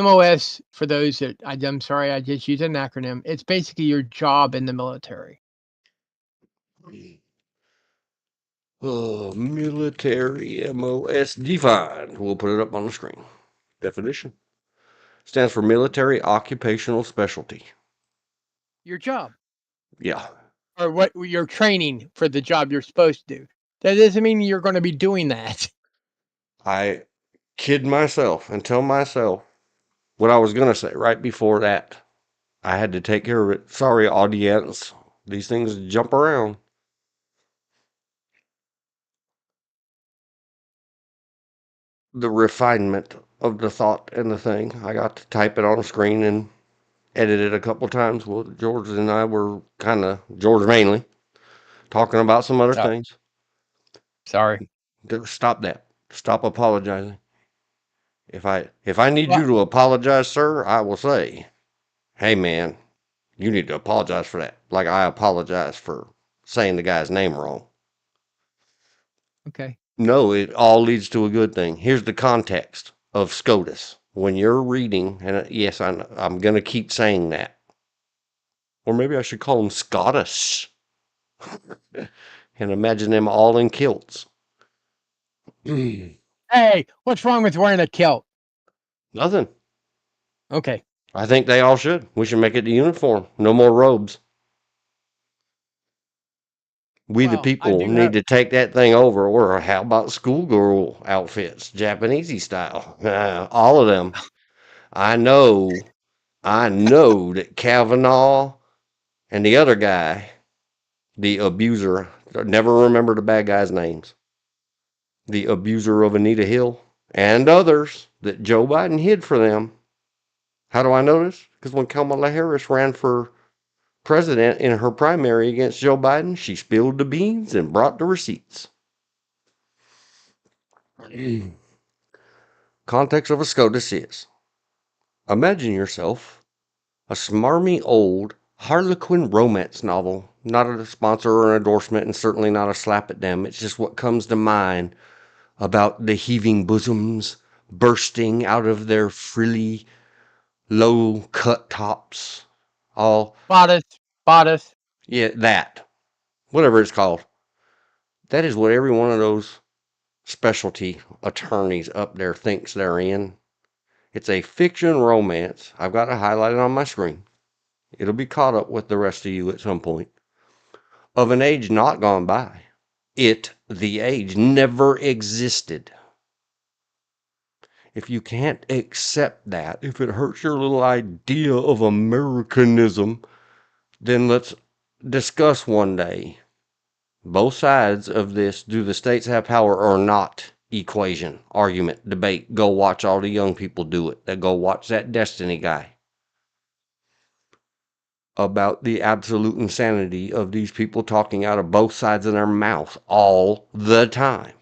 MOS, for those that, I'm sorry, I just used an acronym. It's basically your job in the military. Military MOS defined. We'll put it up on the screen. Definition. Stands for military occupational specialty. Your job. Yeah. Or what you're training for the job you're supposed to do. That doesn't mean you're going to be doing that. I kid myself and tell myself what I was going to say right before that. I had to take care of it. Sorry, audience. These things jump around. The refinement of the thought and the thing. I got to type it on the screen and edit it a couple times. Well, George and I were George mainly, talking about some other things. Sorry. Stop that. Stop apologizing. If I need you to apologize, sir, I will say, hey man, you need to apologize for that. Like I apologize for saying the guy's name wrong. Okay. No, it all leads to a good thing. Here's the context of SCOTUS. When you're reading, and yes, I'm going to keep saying that. Or maybe I should call them Scottish. And imagine them all in kilts. Hey, what's wrong with wearing a kilt? Nothing. Okay. I think they all should. We should make it the uniform. No more robes. We the people need to take that thing over. Or how about schoolgirl outfits, Japanesey style? All of them. I know that Kavanaugh and the other guy, the abuser, never remember the bad guys' names. The abuser of Anita Hill and others that Joe Biden hid for them. How do I know this? Because when Kamala Harris ran for president in her primary against Joe Biden, she spilled the beans and brought the receipts. Context of a SCOTUS is: imagine yourself a smarmy old Harlequin romance novel. Not a sponsor or an endorsement, and certainly not a slap at them. It's just what comes to mind about the heaving bosoms bursting out of their frilly, low-cut tops. All bodice. Yeah, that. whatever it's called. That is what every one of those specialty attorneys up there thinks they're in. It's a fiction romance. I've got it highlighted on my screen. It'll be caught up with the rest of you at some point. Of an age not gone by. The age, never existed. If you can't accept that, if it hurts your little idea of Americanism, then let's discuss one day both sides of this do the states have power or not equation, argument, debate. Go watch all the young people do it. They go watch that Destiny guy about the absolute insanity of these people talking out of both sides of their mouth all the time.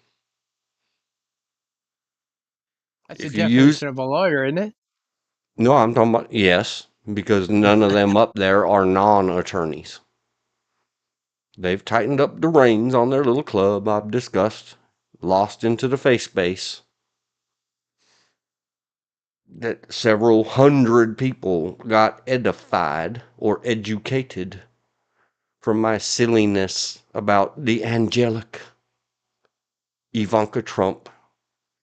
That's the If you use, definition of a lawyer, isn't it? no, I'm talking about, yes, because none of them up there are non-attorneys. They've tightened up the reins on their little club I've discussed, lost into the face space. That several hundred people got edified or educated from my silliness about the angelic Ivanka Trump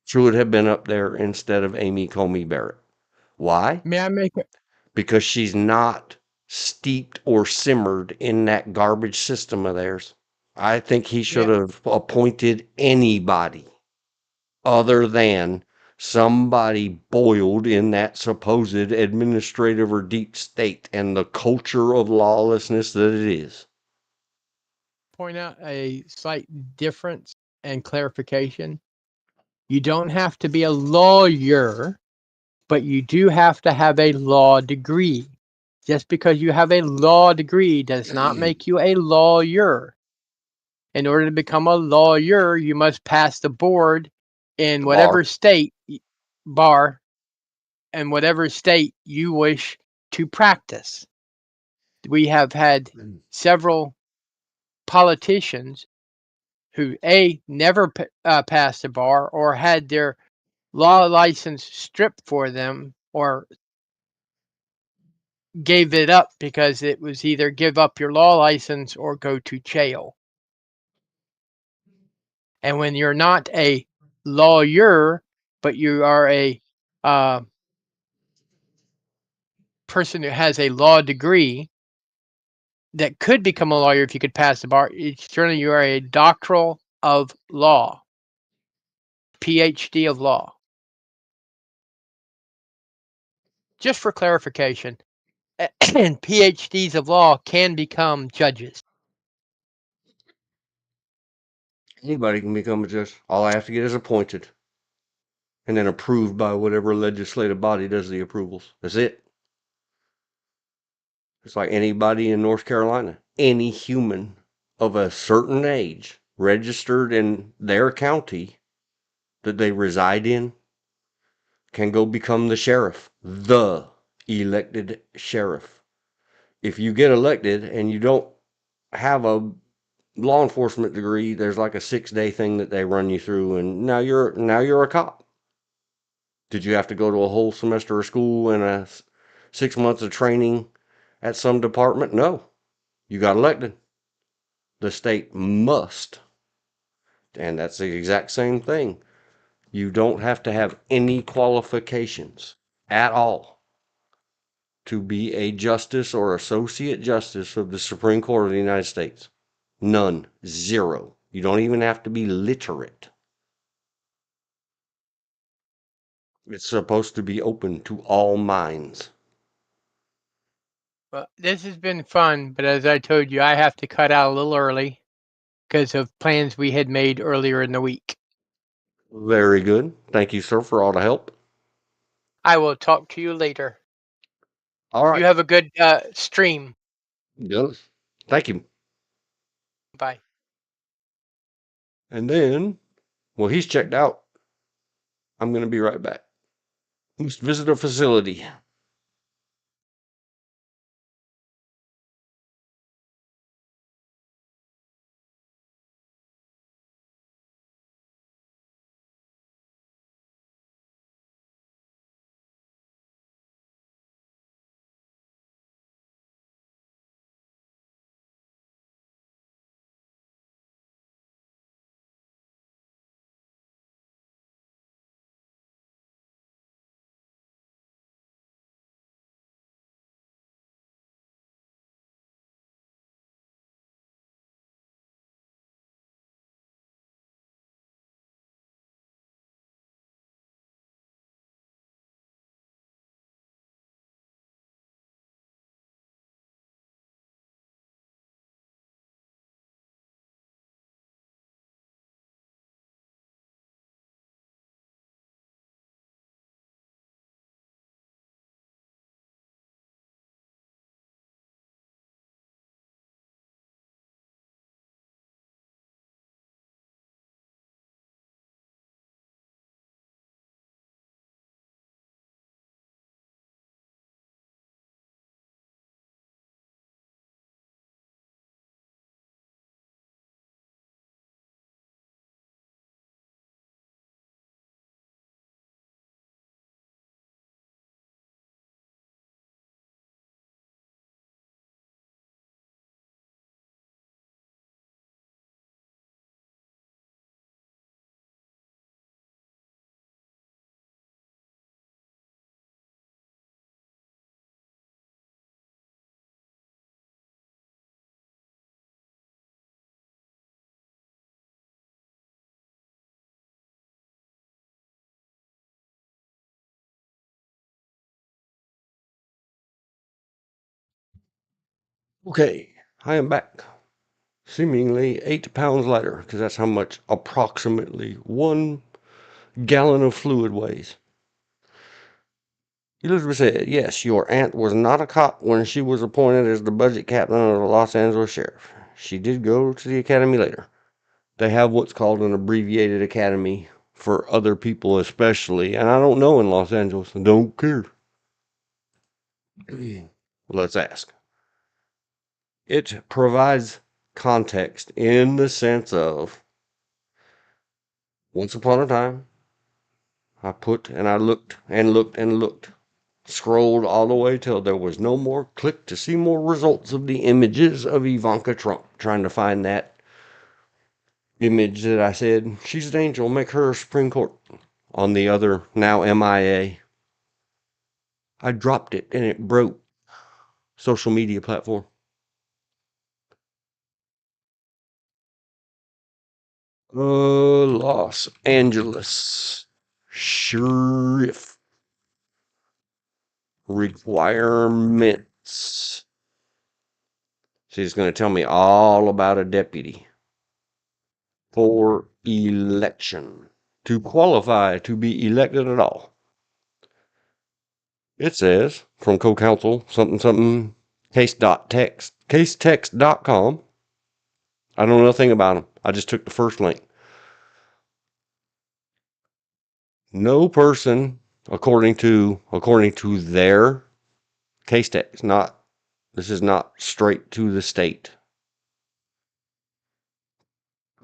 should have been up there instead of Amy Comey Barrett. Why? May I make it? Because she's not steeped or simmered in that garbage system of theirs. I think he should May, have appointed anybody other than somebody boiled in that supposed administrative or deep state and the culture of lawlessness that it is. point out a slight difference and clarification. You don't have to be a lawyer, but you do have to have a law degree. Just because you have a law degree does not make you a lawyer. In order to become a lawyer, you must pass the board in The whatever bar. state bar and whatever state you wish to practice. We have had several politicians who never passed the bar or had their law license stripped for them or gave it up because it was either give up your law license or go to jail. And when you're not a lawyer, but you are a person who has a law degree that could become a lawyer if you could pass the bar, certainly you are a doctoral of law, PhD of law. Just for clarification, and PhDs of law can become judges. Anybody can become a judge. All I have to get is appointed and then approved by whatever legislative body does the approvals. That's it. It's like anybody in North Carolina. Any human of a certain age registered in their county that they reside in can go become the sheriff, the elected sheriff. If you get elected and you don't have a law enforcement degree, there's like a 6-day thing that they run you through, and now you're a cop. Did you have to go to a whole semester of school and 6 months of training at some department? No, you got elected. The state must, and that's the exact same thing. You don't have to have any qualifications at all to be a justice or associate justice of the Supreme Court of the United States. None. Zero. You don't even have to be literate. It's supposed to be open to all minds. Well, this has been fun, but as I told you, I have to cut out a little early because of plans we had made earlier in the week. Very good. Thank you, sir, for all the help. I will talk to you later. All right. You have a good stream. Yes. Thank you. Bye. And then, well, he's checked out. I'm going to be right back. Must visit a facility. Okay, I am back. Seemingly 8 pounds lighter, because that's how much approximately 1 gallon of fluid weighs. Elizabeth said, yes, your aunt was not a cop when she was appointed as the budget captain of the Los Angeles Sheriff. She did go to the academy later. They have what's called an abbreviated academy for other people especially, and I don't know in Los Angeles, and don't care. Let's ask. It provides context in the sense of, once upon a time, I looked and looked and looked, scrolled all the way till there was no more, click to see more results of the images of Ivanka Trump, trying to find that image that I said, she's an angel, make her a Supreme Court, on the other, now MIA. I dropped it and it broke social media platform. Los Angeles Sheriff requirements. She's going to tell me all about a deputy for election to qualify to be elected at all. It says from co-counsel something something casetext.com. I don't know nothing about them. I just took the first link. No person, according to their case text, this is not straight to the state.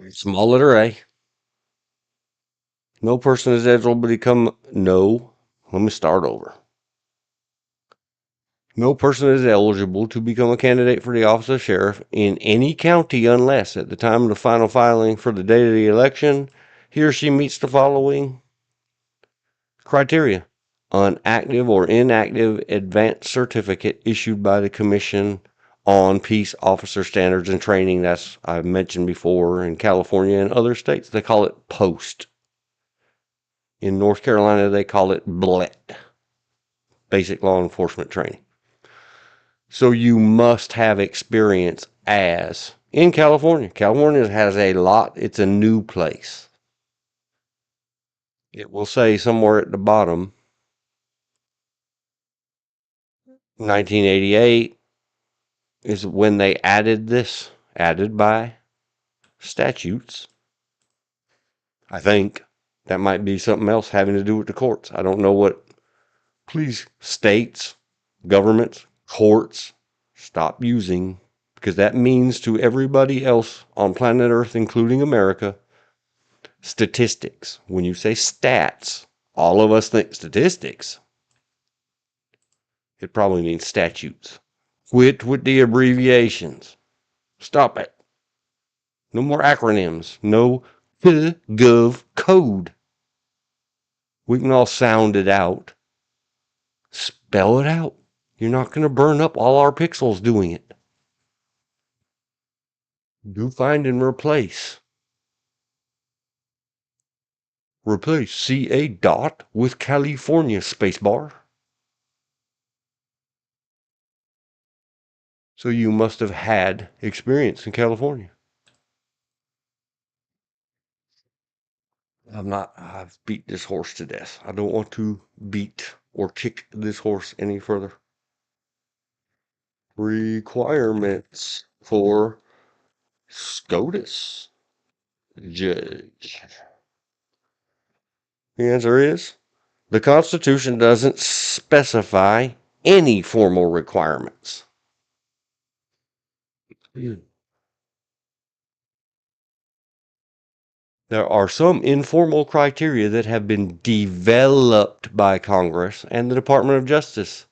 Small letter A. No person is eligible to become, no, let me start over. No person is eligible to become a candidate for the office of sheriff in any county unless, at the time of the final filing for the date of the election, he or she meets the following criteria. An active or inactive advanced certificate issued by the Commission on Peace Officer Standards and Training. That's, I've mentioned before, in California and other states, they call it POST. In North Carolina, they call it BLET, Basic Law Enforcement Training. So you must have experience as, in California. California has a lot, it's a new place. It will say somewhere at the bottom, 1988 is when they added this, added by statutes. I think that might be something else having to do with the courts. I don't know what, please, states, governments, courts, stop using, because that means to everybody else on planet Earth, including America, statistics. When you say stats, all of us think statistics. It probably means statutes. Quit with the abbreviations. Stop it. No more acronyms. No gov code. We can all sound it out. Spell it out. You're not going to burn up all our pixels doing it. Do find and replace. Replace CA dot with California spacebar. So you must have had experience in California. I've beat this horse to death. I don't want to beat or kick this horse any further. Requirements for SCOTUS judge. The answer is, the Constitution doesn't specify any formal requirements. There are some informal criteria that have been developed by Congress and the Department of Justice.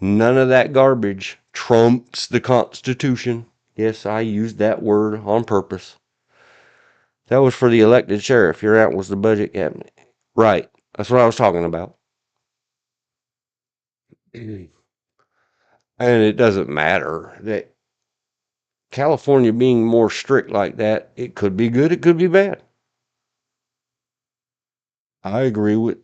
None of that garbage trumps the Constitution. Yes, I used that word on purpose. That was for the elected sheriff. Your aunt was the budget cabinet. Right. That's what I was talking about. And it doesn't matter that California being more strict like that, it could be good, it could be bad. I agree with,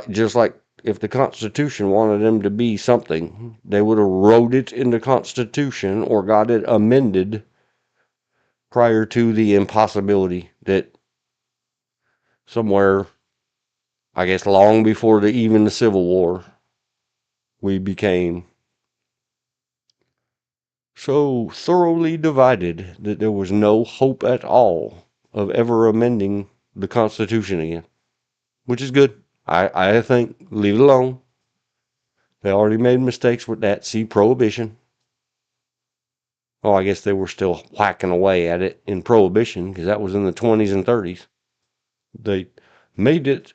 just like if the Constitution wanted them to be something, they would have wrote it in the Constitution or got it amended prior to the impossibility that somewhere, I guess long before even the Civil War, we became so thoroughly divided that there was no hope at all of ever amending the Constitution again, which is good. I think leave it alone. They already made mistakes with that. See Prohibition. Oh, I guess they were still whacking away at it in Prohibition because that was in the 20s and 30s. They made it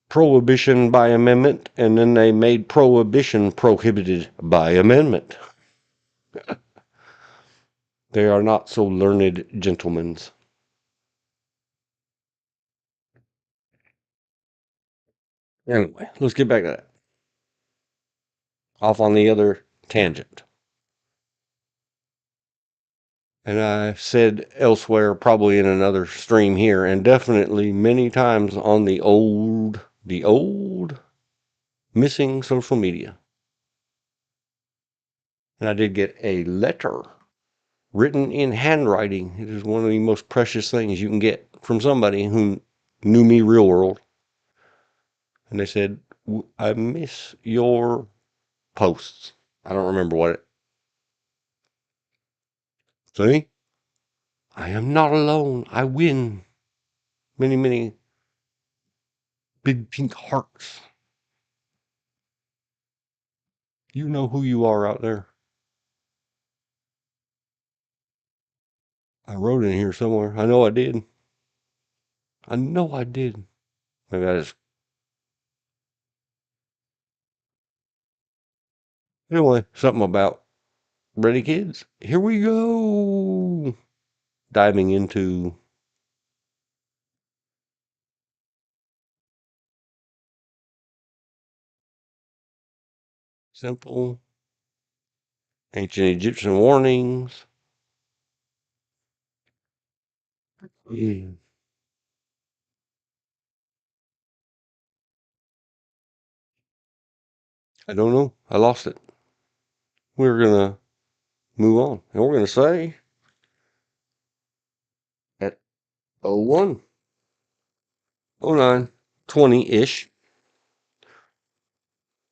Prohibition by amendment, and then they made Prohibition prohibited by amendment. They are not so learned gentlemen. Anyway, let's get back to that. Off on the other tangent. And I said elsewhere, probably in another stream here, and definitely many times on the old missing social media. And I did get a letter written in handwriting. It is one of the most precious things you can get from somebody who knew me real world. And they said, I miss your posts. I don't remember what it. See? I am not alone. I win. Many, many big pink hearts. You know who you are out there. I wrote in here somewhere. I know I did. I know I did. Maybe I just. Anyway, something about ready kids. Here we go. Diving into simple ancient Egyptian warnings. Mm, I don't know. I lost it. We're going to move on. And we're going to say at 01, 09, 20-ish.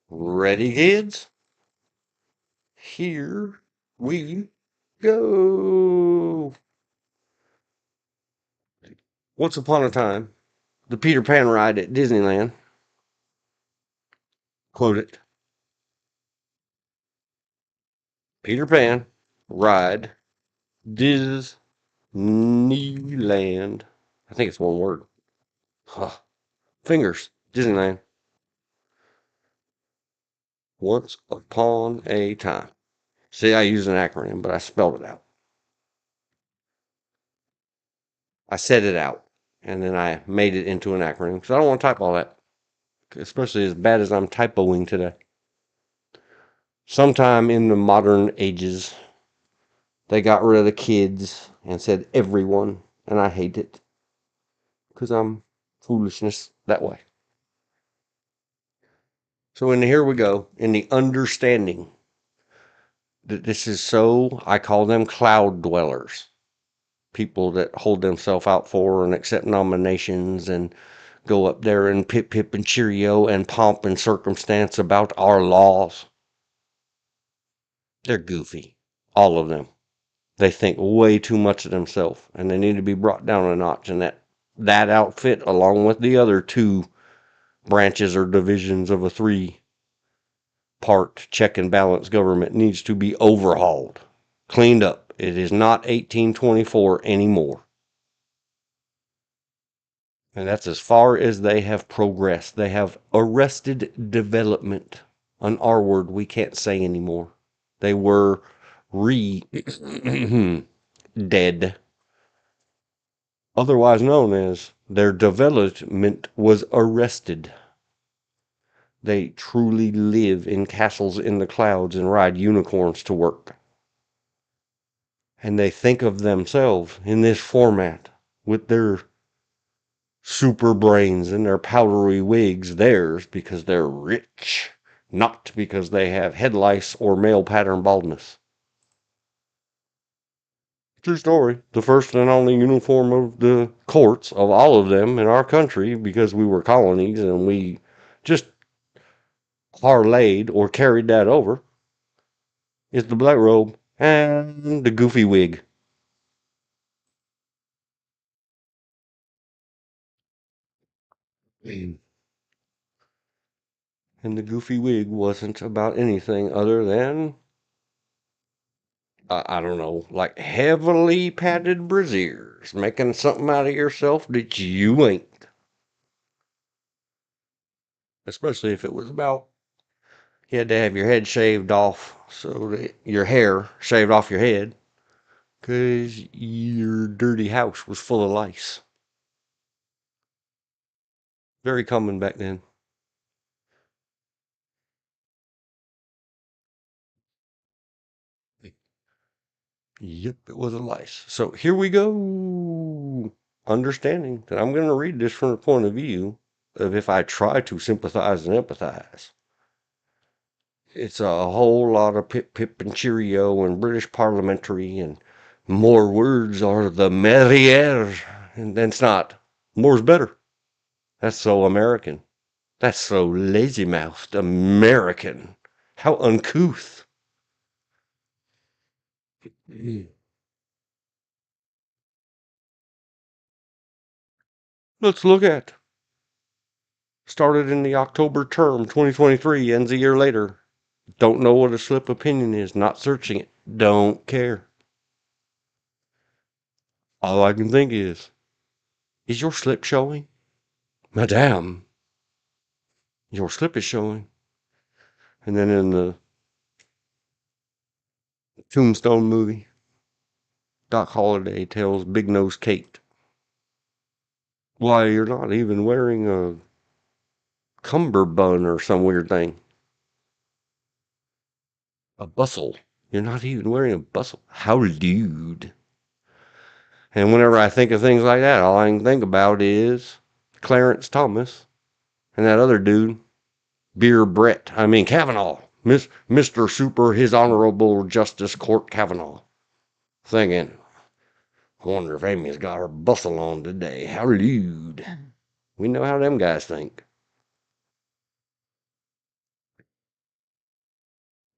Ready, kids? Here we go. Once upon a time, the Peter Pan ride at Disneyland. Quote it. Peter Pan ride Disneyland. I think it's one word. Huh. Fingers. Disneyland. Once upon a time. See, I used an acronym, but I spelled it out. I said it out, and then I made it into an acronym because I don't want to type all that, especially as bad as I'm typoing today. Sometime in the modern ages, they got rid of the kids and said everyone, and I hate it because I'm foolishness that way. So here we go, in the understanding that this is so, I call them cloud dwellers. People that hold themselves out for and accept nominations and go up there and pip pip and cheerio and pomp and circumstance about our laws. They're goofy. All of them. They think way too much of themselves and they need to be brought down a notch. And that outfit, along with the other two branches or divisions of a three-part check and balance government, needs to be overhauled, cleaned up. It is not 1824 anymore. And that's as far as they have progressed. They have arrested development. An R word we can't say anymore. They were dead. Otherwise known as their development was arrested. They truly live in castles in the clouds and ride unicorns to work. And they think of themselves in this format with their super brains and their powdery wigs theirs because they're rich, not because they have head lice or male pattern baldness. True story. The first and only uniform of the courts of all of them in our country, because we were colonies and we just parlayed or carried that over, is the black robe and the goofy wig. And the goofy wig wasn't about anything other than, I don't know, like heavily padded brassieres, making something out of yourself that you ain't. Especially if it was about, you had to have your head shaved off, so that your hair shaved off your head, because your dirty house was full of lice. Very common back then. Yep, it was a lice. So here we go. Understanding that I'm going to read this from the point of view of if I try to sympathize and empathize. It's a whole lot of pip pip and cheerio and British parliamentary and more words are the merrier. And that's not. More's better. That's so American. That's so lazy-mouthed American. How uncouth. Let's look at. Started in the October term 2023, ends a year later. Don't know what a slip opinion is, not searching it. Don't care. All I can think is your slip showing? Madame, your slip is showing. And then in the Tombstone movie, Doc Holliday tells Big Nose Kate, why, you're not even wearing a cummerbund or some weird thing. A bustle. You're not even wearing a bustle. How lewd. And whenever I think of things like that, all I can think about is Clarence Thomas and that other dude, Kavanaugh. Mr. Super, His Honorable Justice Court Kavanaugh. Thinking, I wonder if Amy's got her bustle on today. How lewd. We know how them guys think.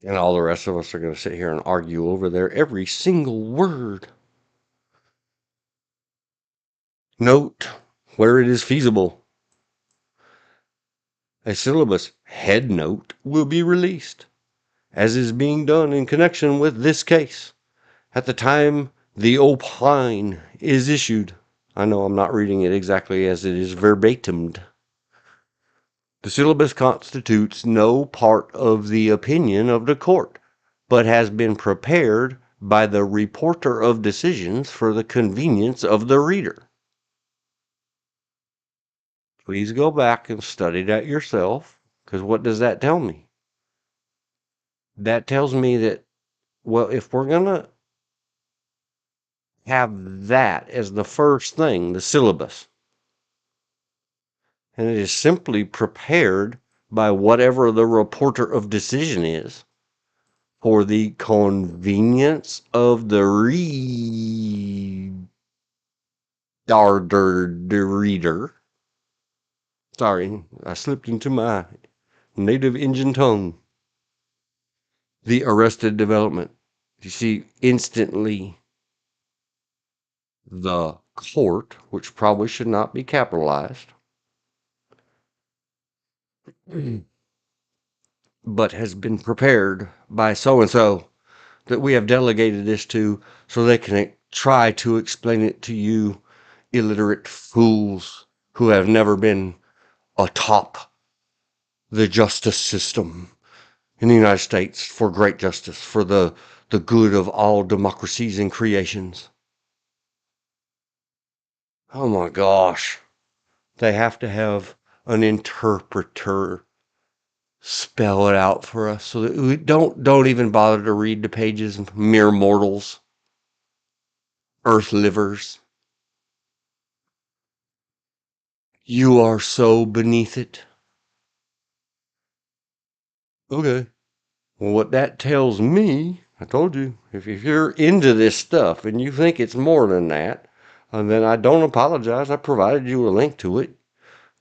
And all the rest of us are going to sit here and argue over their every single word. Note, where it is feasible, a syllabus head note will be released, as is being done in connection with this case, at the time the opine is issued. I know I'm not reading it exactly as it is verbatimed. The syllabus constitutes no part of the opinion of the court, but has been prepared by the reporter of decisions for the convenience of the reader. Please go back and study that yourself, because what does that tell me? That tells me that, well, if we're going to have that as the first thing, the syllabus, and it is simply prepared by whatever the reporter of decision is for the convenience of the reader. Sorry, I slipped into my native Indian tongue. The Arrested Development. You see, instantly the court, which probably should not be capitalized, but has been prepared by so-and-so that we have delegated this to so they can try to explain it to you illiterate fools who have never been atop the justice system in the United States for great justice, for the good of all democracies and creations. Oh my gosh. They have to have an interpreter spell it out for us so that we don't even bother to read the pages. Mere mortals, earth livers. You are so beneath it. Okay. Well, what that tells me, I told you, if you're into this stuff and you think it's more than that, then I don't apologize. I provided you a link to it.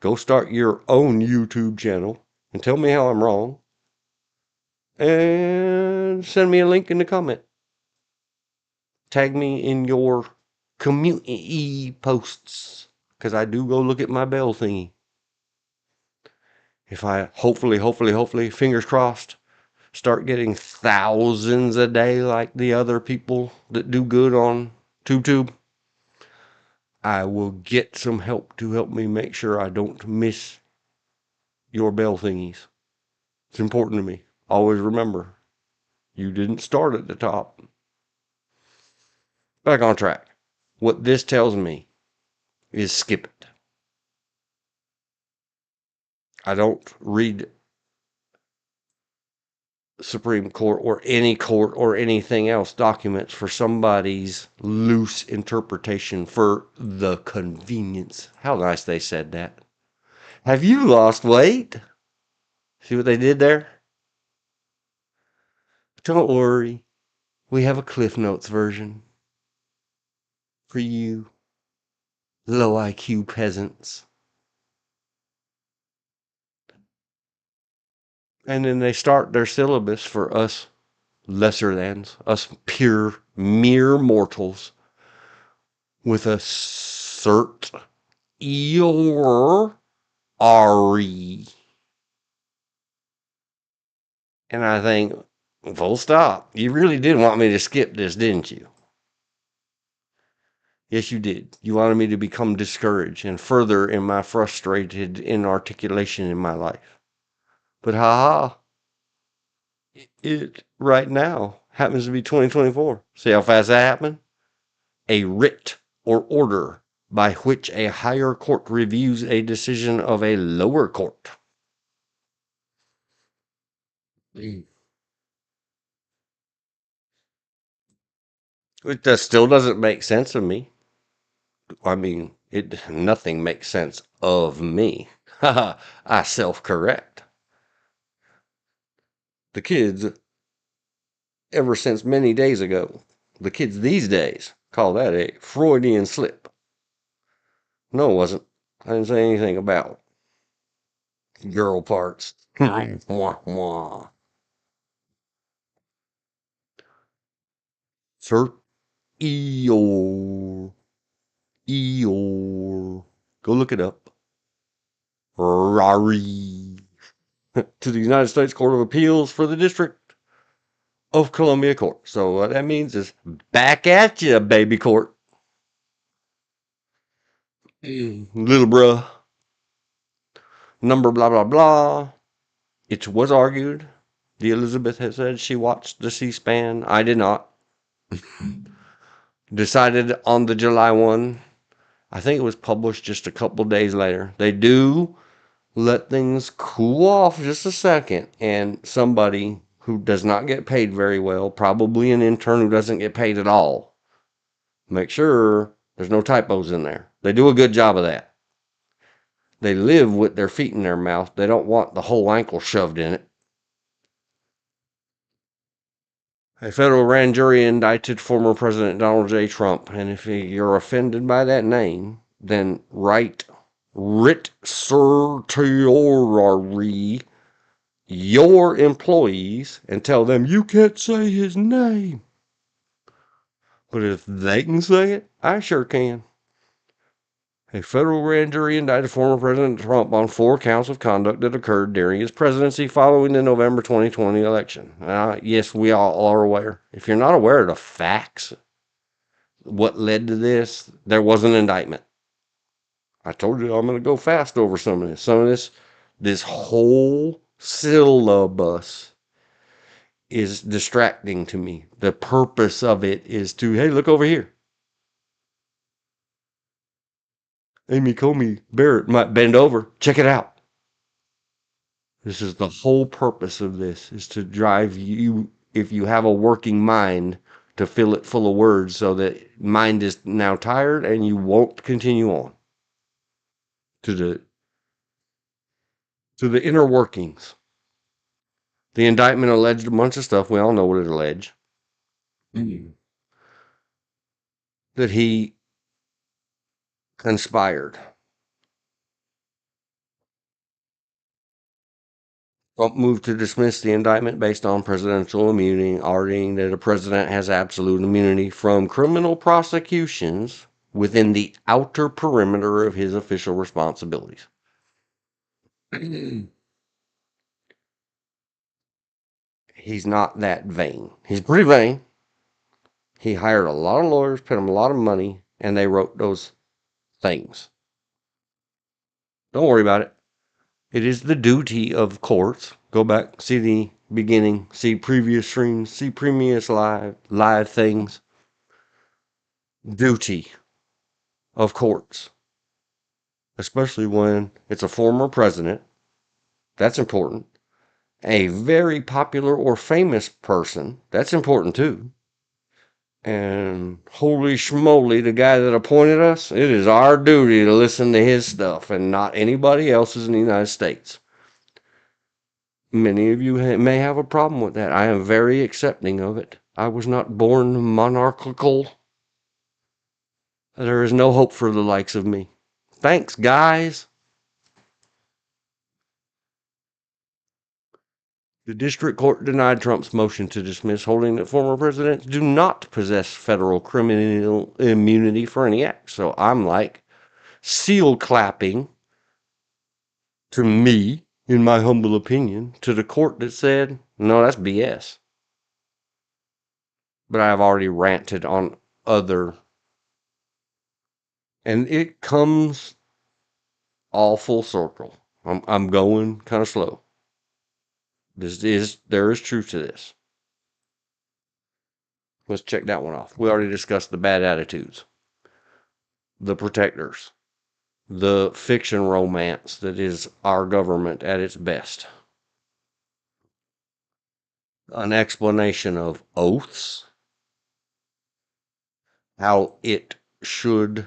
Go start your own YouTube channel and tell me how I'm wrong. And send me a link in the comment. Tag me in your community posts, because I do go look at my bell thingy. If I hopefully, fingers crossed, start getting thousands a day like the other people that do good on TubeTube, I will get some help to help me make sure I don't miss your bell thingies. It's important to me. Always remember, you didn't start at the top. Back on track. What this tells me is skip it. I don't read Supreme Court or anything else documents for somebody's loose interpretation for the convenience. How nice they said that. Have you lost weight? See what they did there? Don't worry. We have a Cliff Notes version for you low IQ peasants. And then they start their syllabus for us lesser thans, us pure mere mortals, with a cert eor Ari. And I think, full stop. You really did want me to skip this, didn't you? Yes, you did. You wanted me to become discouraged and further in my frustrated inarticulation in my life. But haha, it right now happens to be 2024. See how fast that happened? A writ or order by which a higher court reviews a decision of a lower court. It still doesn't make sense to me. I mean, nothing makes sense of me. Haha, I self-correct. The kids, ever since many days ago, the kids these days call that a Freudian slip. No, it wasn't. I didn't say anything about girl parts. Mwah, mwah. Sir, Eeyore. Eeyore. Go look it up. Rari. To the United States Court of Appeals for the District of Columbia Court. So what that means is back at you, baby court. Little bruh. Number blah blah blah. It was argued. The Elizabeth had said she watched the C-SPAN. I did not. Decided on the July one. I think it was published just a couple days later. They do let things cool off just a second, and somebody who does not get paid very well, probably an intern who doesn't get paid at all, make sure there's no typos in there. They do a good job of that. They live with their feet in their mouth. They don't want the whole ankle shoved in it. A federal grand jury indicted former President Donald J. Trump, and if you're offended by that name, then write writ certiorari your employees and tell them you can't say his name. But if they can say it, I sure can. A federal grand jury indicted former President Trump on 4 counts of conduct that occurred during his presidency following the November 2020 election. Yes, we all are aware. If you're not aware of the facts, what led to this, there was an indictment. I told you I'm going to go fast over some of this. Some of this whole syllabus is distracting to me. The purpose of it is to, hey, look over here. Amy Comey Barrett might bend over. Check it out. This is the whole purpose of this, is to drive you, if you have a working mind, to fill it full of words so that mind is now tired and you won't continue on. to the inner workings. The indictment alleged a bunch of stuff. We all know what it alleged. That he conspired. Trump moved to dismiss the indictment based on presidential immunity, arguing that a president has absolute immunity from criminal prosecutions within the outer perimeter of his official responsibilities. He's not that vain. He's pretty vain. He hired a lot of lawyers, paid them a lot of money, and they wrote those things. Don't worry about it. It is the duty of courts. Go back, see the beginning, see previous streams, see previous live things. Duty of courts, especially when it's a former president. That's important. A very popular or famous person. That's important too. And holy schmoly, the guy that appointed us, it is our duty to listen to his stuff and not anybody else's in the United States. Many of you may have a problem with that. I am very accepting of it. I was not born monarchical. There is no hope for the likes of me. Thanks, guys. The district court denied Trump's motion to dismiss, holding that former presidents do not possess federal criminal immunity for any act. So I'm like seal clapping to me, in my humble opinion, to the court that said, no, that's BS. But I've already ranted on other, and it comes all full circle. I'm going kind of slow. There is truth to this. Let's check that one off. We already discussed the bad attitudes, the protectors, the fiction romance that is our government at its best, an explanation of oaths, how it should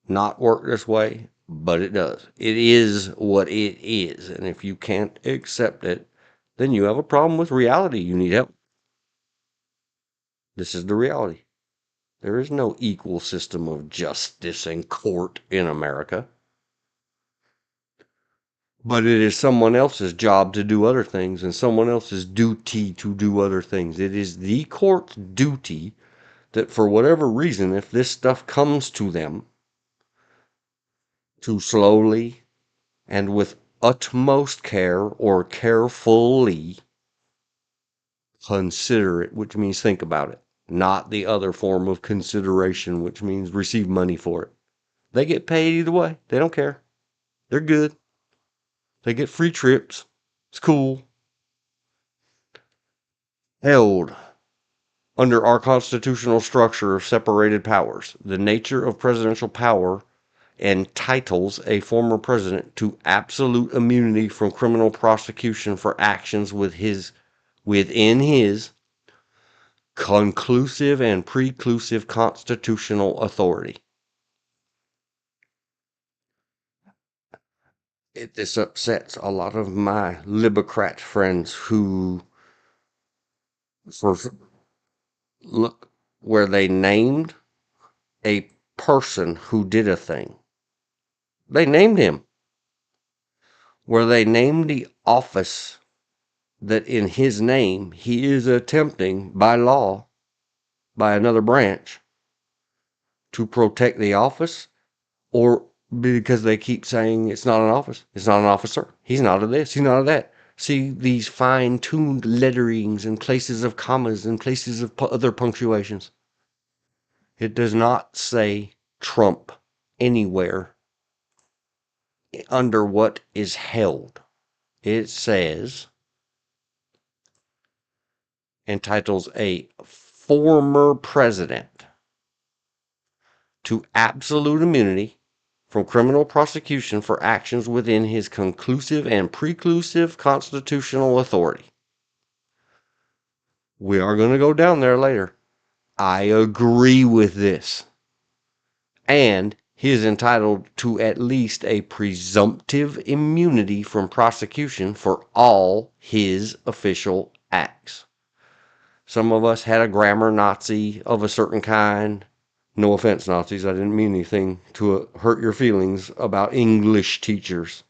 not work this way, but it does. It is what it is, and if you can't accept it, then you have a problem with reality. You need help. This is the reality. There is no equal system of justice and court in America. But it is someone else's job to do other things and someone else's duty to do other things. It is the court's duty that for whatever reason, if this stuff comes to them, to slowly and with utmost care or carefully consider it, which means think about it. Not the other form of consideration, which means receive money for it. They get paid either way. They don't care. They're good. They get free trips. It's cool. Held under our constitutional structure of separated powers. The nature of presidential power entitles a former president to absolute immunity from criminal prosecution for actions within his conclusive and preclusive constitutional authority. This upsets a lot of my libocrat friends who, look, where they named a person who did a thing. They named him. Where they named the office that in his name he is attempting by law, by another branch, to protect the office, or because they keep saying it's not an office, it's not an officer, he's not of this, he's not of that. See these fine-tuned letterings and places of commas and places of other punctuations. It does not say Trump anywhere under what is held. It says, entitles a former president to absolute immunity from criminal prosecution for actions within his conclusive and preclusive constitutional authority. We are going to go down there later. I agree with this. And he is entitled to at least a presumptive immunity from prosecution for all his official acts. Some of us had a grammar Nazi of a certain kind. No offense, Nazis. I didn't mean anything to hurt your feelings about English teachers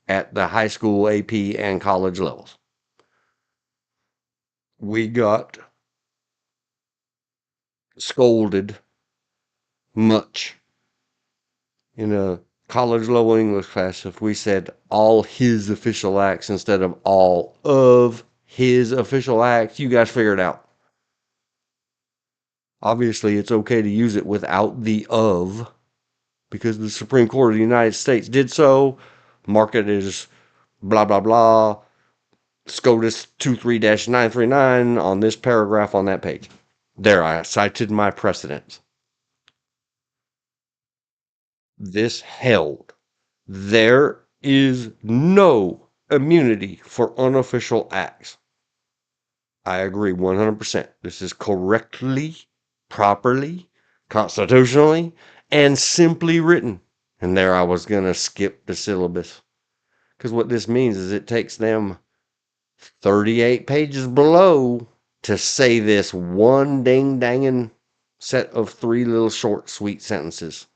at the high school, AP, and college levels. We got scolded much in a college level English class if we said all his official acts instead of all of his official acts. You guys figure it out. Obviously, it's okay to use it without the of, because the Supreme Court of the United States did so. Mark it as blah, blah, blah, SCOTUS 23-939 on this paragraph on that page. There, I cited my precedents. This held. There is no immunity for unofficial acts. I agree 100%. This is correctly, properly, constitutionally, and simply written. And there I was going to skip the syllabus. Because what this means is it takes them 38 pages below to say this one dang-danging set of 3 little short, sweet sentences.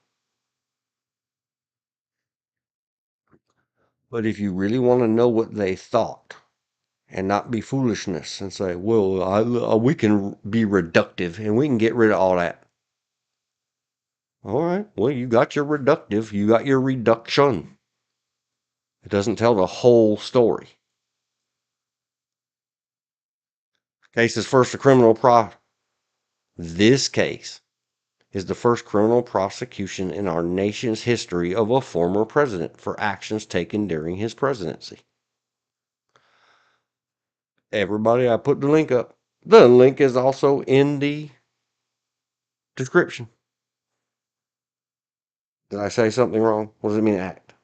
But if you really want to know what they thought, and not be foolishness, and say, well, we can be reductive, and we can get rid of all that. All right, well, you got your reductive, you got your reduction. It doesn't tell the whole story. Case is first a criminal This case is the first criminal prosecution in our nation's history of a former president for actions taken during his presidency. Everybody, I put the link up. The link is also in the description. Did I say something wrong? What does it mean act?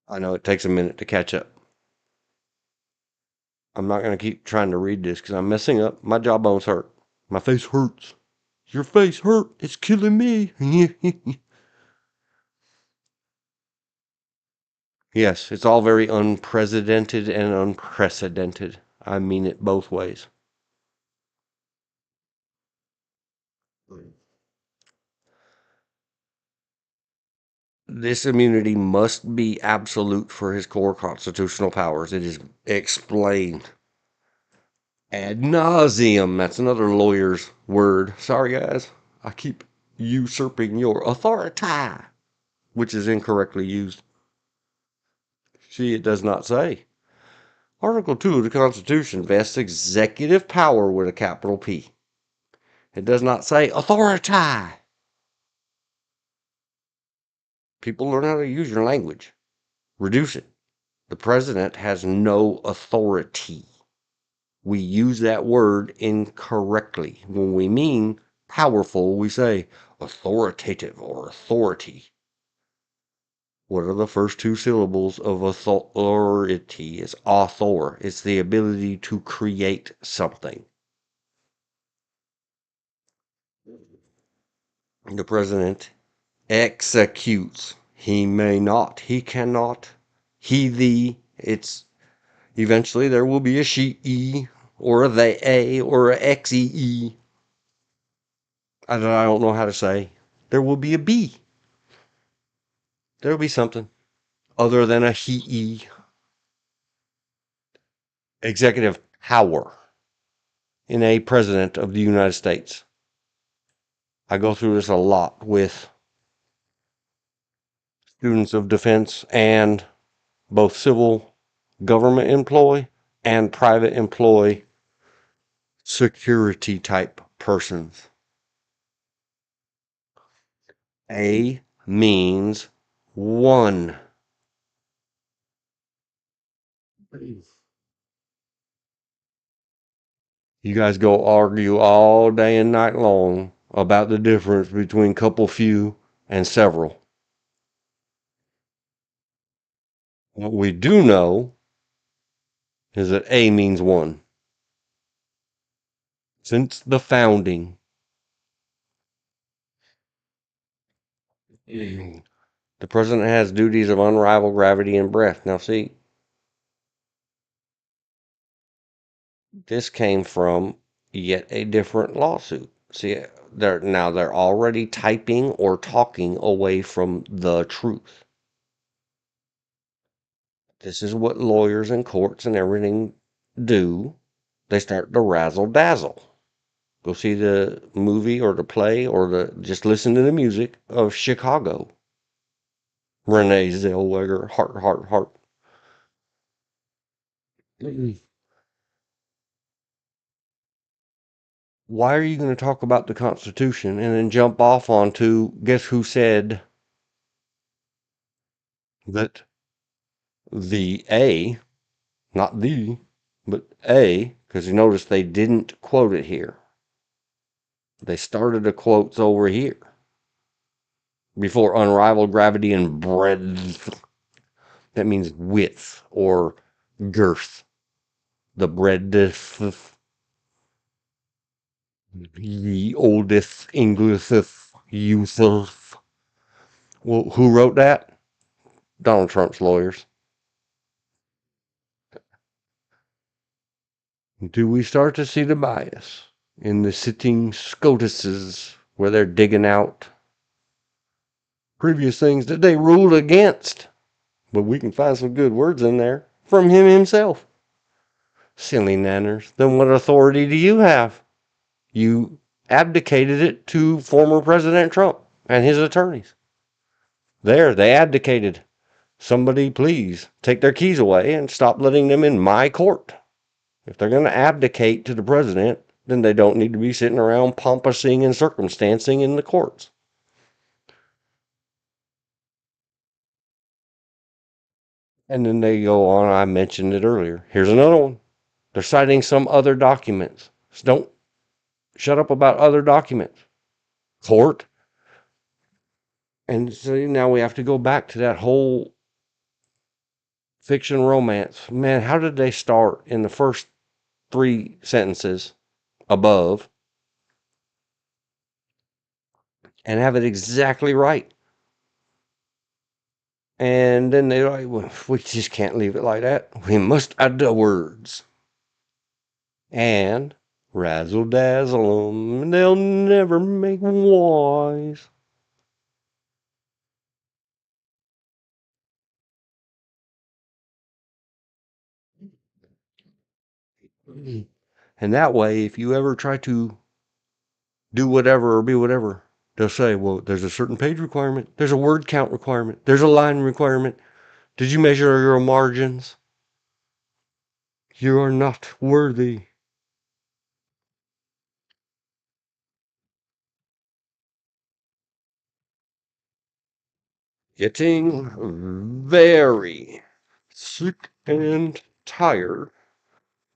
I know it takes a minute to catch up. I'm not going to keep trying to read this because I'm messing up. My jawbones hurt. My face hurts. Your face hurt. It's killing me. Yes, it's all very unprecedented and unprecedented. I mean it both ways. This immunity must be absolute for his core constitutional powers. It is explained ad nauseum. That's another lawyer's word. Sorry, guys. I keep usurping your authority, which is incorrectly used. See, it does not say. Article 2 of the Constitution vests executive power with a capital P. It does not say authority. People learn how to use your language. Reduce it. The president has no authority. We use that word incorrectly. When we mean powerful, we say authoritative or authority. What are the first 2 syllables of authority? It's author. It's the ability to create something. The president executes. He may not. He cannot. He, thee. It's eventually there will be a she, or a they, or a xee. I don't know how to say. There will be a be. There will be something other than a he. Executive power in a president of the United States. I go through this a lot with students of defense and both civil government employee and private employee security type persons. A means one. You guys go argue all day and night long about the difference between couple, few, and several. What we do know is that A means one. since the founding. The president has duties of unrivaled gravity and breadth. Now, see, this came from yet a different lawsuit. See, they're already typing or talking away from the truth. This is what lawyers and courts and everything do. They start to razzle dazzle. Go see the movie or the play or just listen to the music of Chicago. Renee Zellweger, heart, heart, heart. Why are you going to talk about the Constitution and then jump off onto guess who said that the A, not the, but A, because you notice they didn't quote it here. They started the quotes over here before unrivaled gravity and breadth. That means width or girth. The breadth, the oldest English youth. Well, who wrote that? Donald Trump's lawyers. Do we start to see the bias in the sitting SCOTUSes where they're digging out previous things that they ruled against? But we can find some good words in there from him himself. Silly nanners. Then what authority do you have? You abdicated it to former President Trump and his attorneys. There, they abdicated. Somebody please take their keys away and stop letting them in my court. If they're going to abdicate to the president, then they don't need to be sitting around pompousing and circumstancing in the courts. And then they go on, I mentioned it earlier. Here's another one. They're citing some other documents. So don't shut up about other documents. Court. And so now we have to go back to that whole fiction romance. Man, how did they start in the first 3 sentences above and have it exactly right? And then they're like, well, we just can't leave it like that. We must add the words. And razzle dazzle them, they'll never make wise. And that way, if you ever try to do whatever or be whatever, they'll say, well, there's a certain page requirement, there's a word count requirement, there's a line requirement. Did you measure your margins? You are not worthy. Getting very sick and tired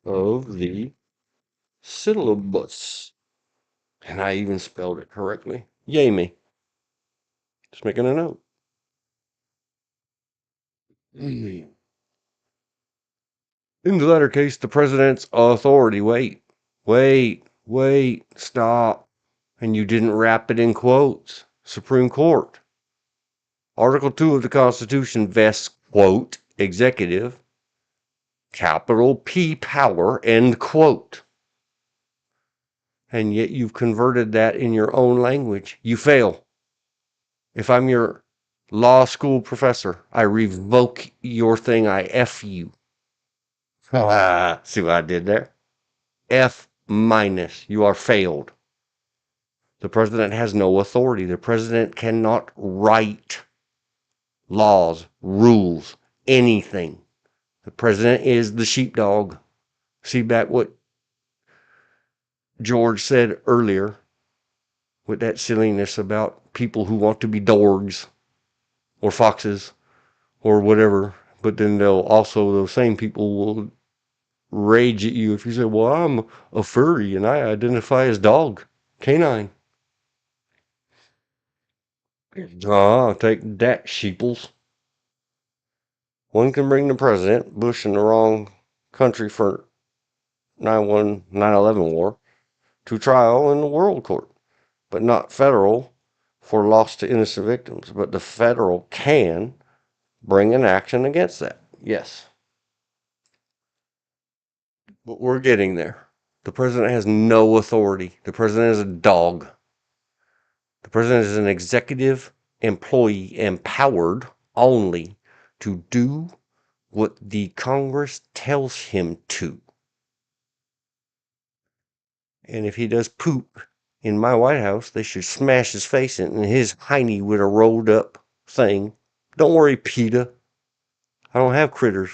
of the syllabus. And I even spelled it correctly. Yay me. Just making a note. In the latter case, the president's authority. Wait, stop. And you didn't wrap it in quotes. Supreme Court. Article 2 of the Constitution vests, quote, executive, capital P power, end quote. And yet you've converted that in your own language. You fail. If I'm your law school professor, I revoke your thing. I F you. See what I did there? F minus. You are failed. The president has no authority. The president cannot write laws, rules, anything. The president is the sheepdog. See back what George said earlier with that silliness about people who want to be dorgs or foxes or whatever. But then those same people will rage at you if you say, well, I'm a furry and I identify as dog, canine. Take that, sheeples. One can bring the president, Bush in the wrong country for 9/11 war. to trial in the world court, but not federal for loss to innocent victims. But the federal can bring an action against that. Yes. But we're getting there. The president has no authority. The president is a dog. The president is an executive employee empowered only to do what the Congress tells him to. And if he does poop in my White House, they should smash his face in and his hiney with a rolled up thing. Don't worry, PETA. I don't have critters.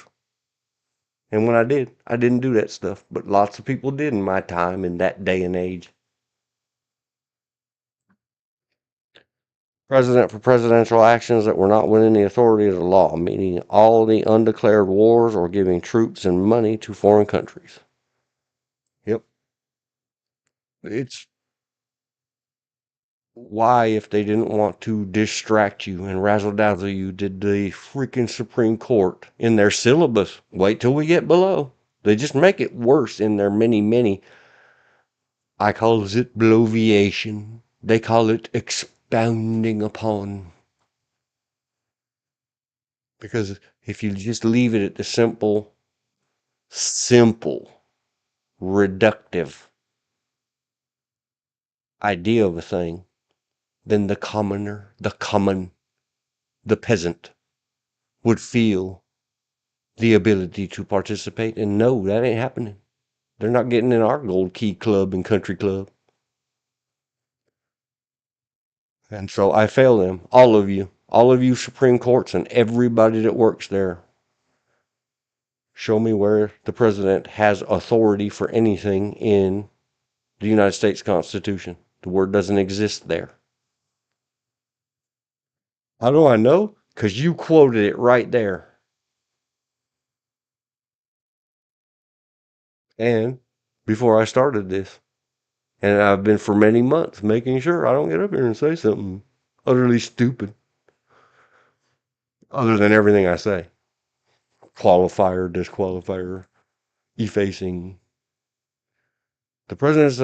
And when I did, I didn't do that stuff. But lots of people did in my time in that day and age. President for presidential actions that were not within the authority of the law, meaning all the undeclared wars or giving troops and money to foreign countries. Yep. It's why, if they didn't want to distract you and razzle dazzle you, did the freaking Supreme Court in their syllabus wait till we get below? They just make it worse in their many. I call it bloviation. They call it expounding upon. Because if you just leave it at the simple, reductive idea of a thing, then the commoner, the peasant would feel the ability to participate. And no, that ain't happening. They're not getting in our Gold Key Club and Country Club. And so I fail them, all of you Supreme Courts and everybody that works there. Show me where the president has authority for anything in the United States Constitution. The word doesn't exist there. How do I know? Because you quoted it right there. And before I started this, and I've been for many months making sure I don't get up here and say something utterly stupid. Other than everything I say. Qualifier, disqualifier, effacing. The president's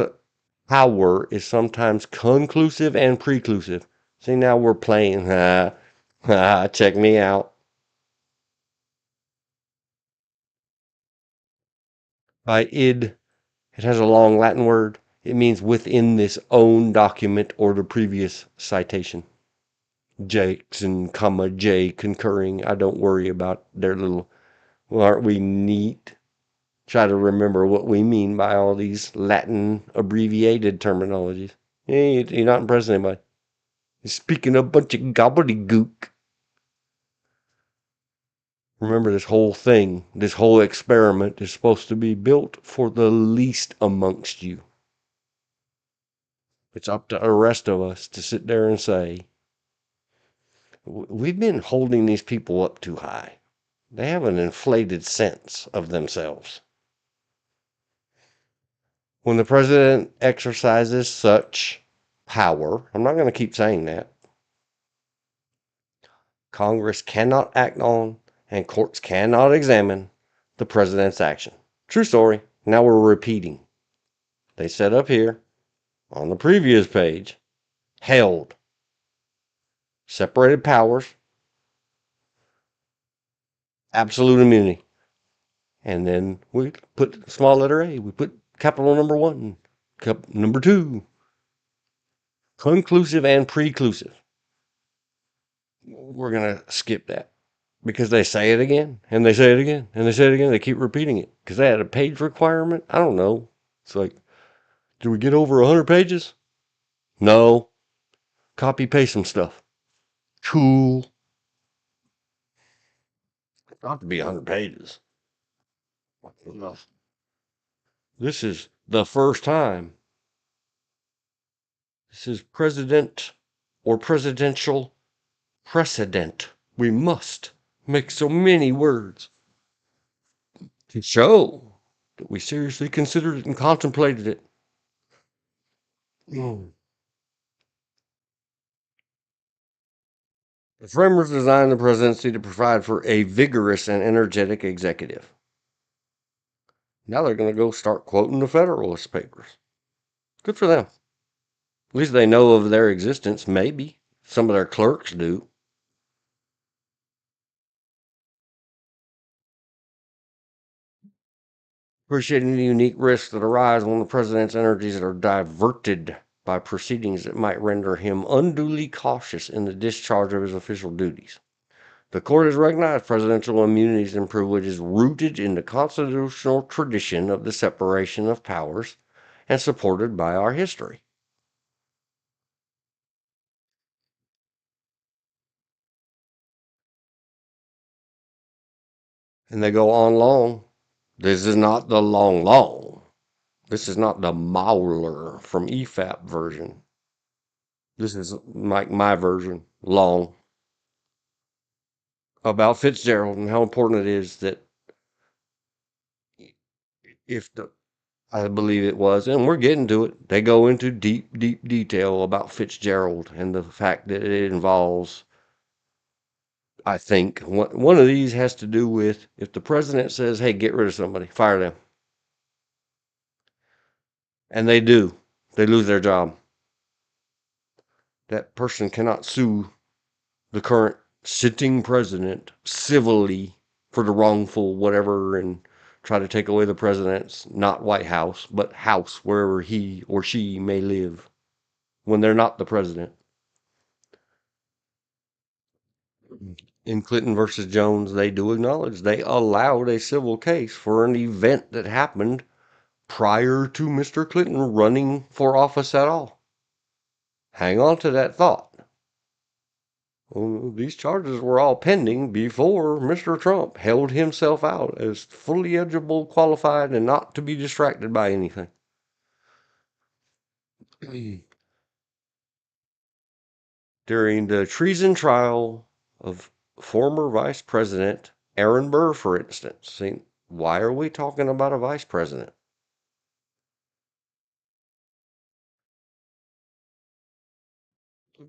power is sometimes conclusive and preclusive. See, now we're playing. Check me out. By id, it has a long Latin word. It means within this own document or the previous citation. Jackson, comma, J concurring. I don't worry about their little, well, aren't we neat? Try to remember what we mean by all these Latin abbreviated terminologies. You're not impressing anybody. You're speaking a bunch of gobbledygook. Remember, this whole thing, this whole experiment is supposed to be built for the least amongst you. It's up to the rest of us to sit there and say, we've been holding these people up too high. They have an inflated sense of themselves. When the president exercises such power, I'm not going to keep saying that, Congress cannot act on and courts cannot examine the president's action. True story. Now we're repeating. They said up here on the previous page, held, separated powers, absolute immunity. And then we put small letter A. We put capital number 1, number 2, conclusive and preclusive. We're going to skip that because they say it again and they say it again and they say it again. They keep repeating it because they had a page requirement. I don't know. It's like, did we get over 100 pages? No. Copy paste some stuff. Cool. It's not to be 100 pages. This is the first time. This is president or presidential precedent. We must make so many words to show that we seriously considered it and contemplated it. The framers designed the presidency to provide for a vigorous and energetic executive. Now they're going to go start quoting the Federalist Papers. Good for them. At least they know of their existence, maybe. Some of their clerks do. Appreciating the unique risks that arise when the president's energies are diverted by proceedings that might render him unduly cautious in the discharge of his official duties. The court has recognized presidential immunities and privileges rooted in the constitutional tradition of the separation of powers and supported by our history. And they go on long. This is not the long. This is not the Mauler from EFAP version. This is like my version, long, about Fitzgerald and how important it is that if the, I believe it was, and we're getting to it, they go into deep, deep detail about Fitzgerald and the fact that it involves, I think, one of these has to do with if the president says, hey, get rid of somebody, fire them. And they do. They lose their job. That person cannot sue the current sitting president civilly for the wrongful whatever and try to take away the president's not White House, but house wherever he or she may live when they're not the president. In Clinton versus Jones, they do acknowledge they allowed a civil case for an event that happened prior to Mr. Clinton running for office at all. Hang on to that thought. Well, these charges were all pending before Mr. Trump held himself out as fully eligible, qualified, and not to be distracted by anything. During the treason trial of former Vice President Aaron Burr, for instance, see, why are we talking about a vice president?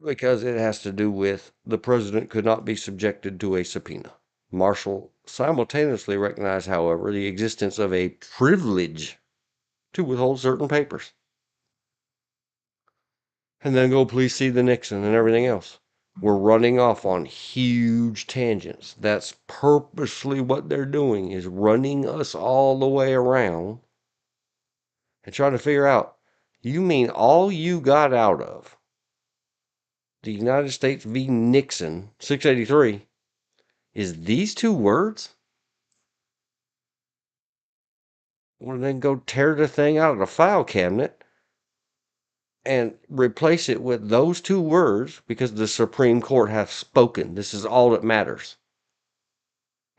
Because it has to do with the president could not be subjected to a subpoena. Marshall simultaneously recognized, however, the existence of a privilege to withhold certain papers. And then go please see the Nixon and everything else. We're running off on huge tangents. That's purposely what they're doing, is running us all the way around and trying to figure out, you mean all you got out of the United States v. Nixon 683 is these two words? Well, then go tear the thing out of the file cabinet and replace it with those two words because the Supreme Court hath spoken. This is all that matters,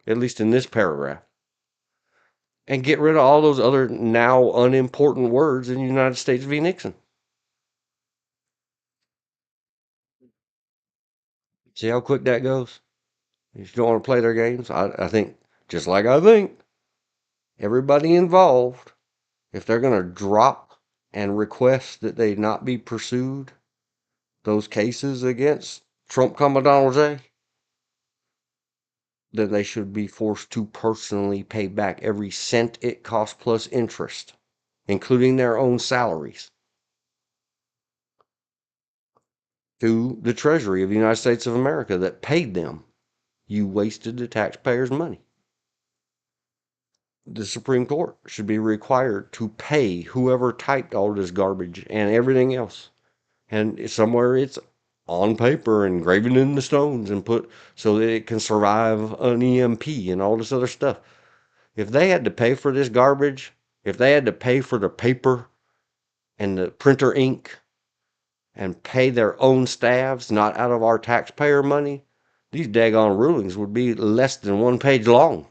at least in this paragraph. And get rid of all those other now unimportant words in United States v. Nixon. See how quick that goes? If you don't want to play their games, I think, just like I think, everybody involved, if they're going to drop and request that they not be pursued, those cases against Trump, Donald J., then they should be forced to personally pay back every cent it costs plus interest, including their own salaries, to the Treasury of the United States of America that paid them. You wasted the taxpayers' money. The Supreme Court should be required to pay whoever typed all this garbage and everything else. And somewhere it's on paper and graven in the stones and put so that it can survive an EMP and all this other stuff. If they had to pay for this garbage, if they had to pay for the paper and the printer ink and pay their own staffs, not out of our taxpayer money, these daggone rulings would be less than 1 page long.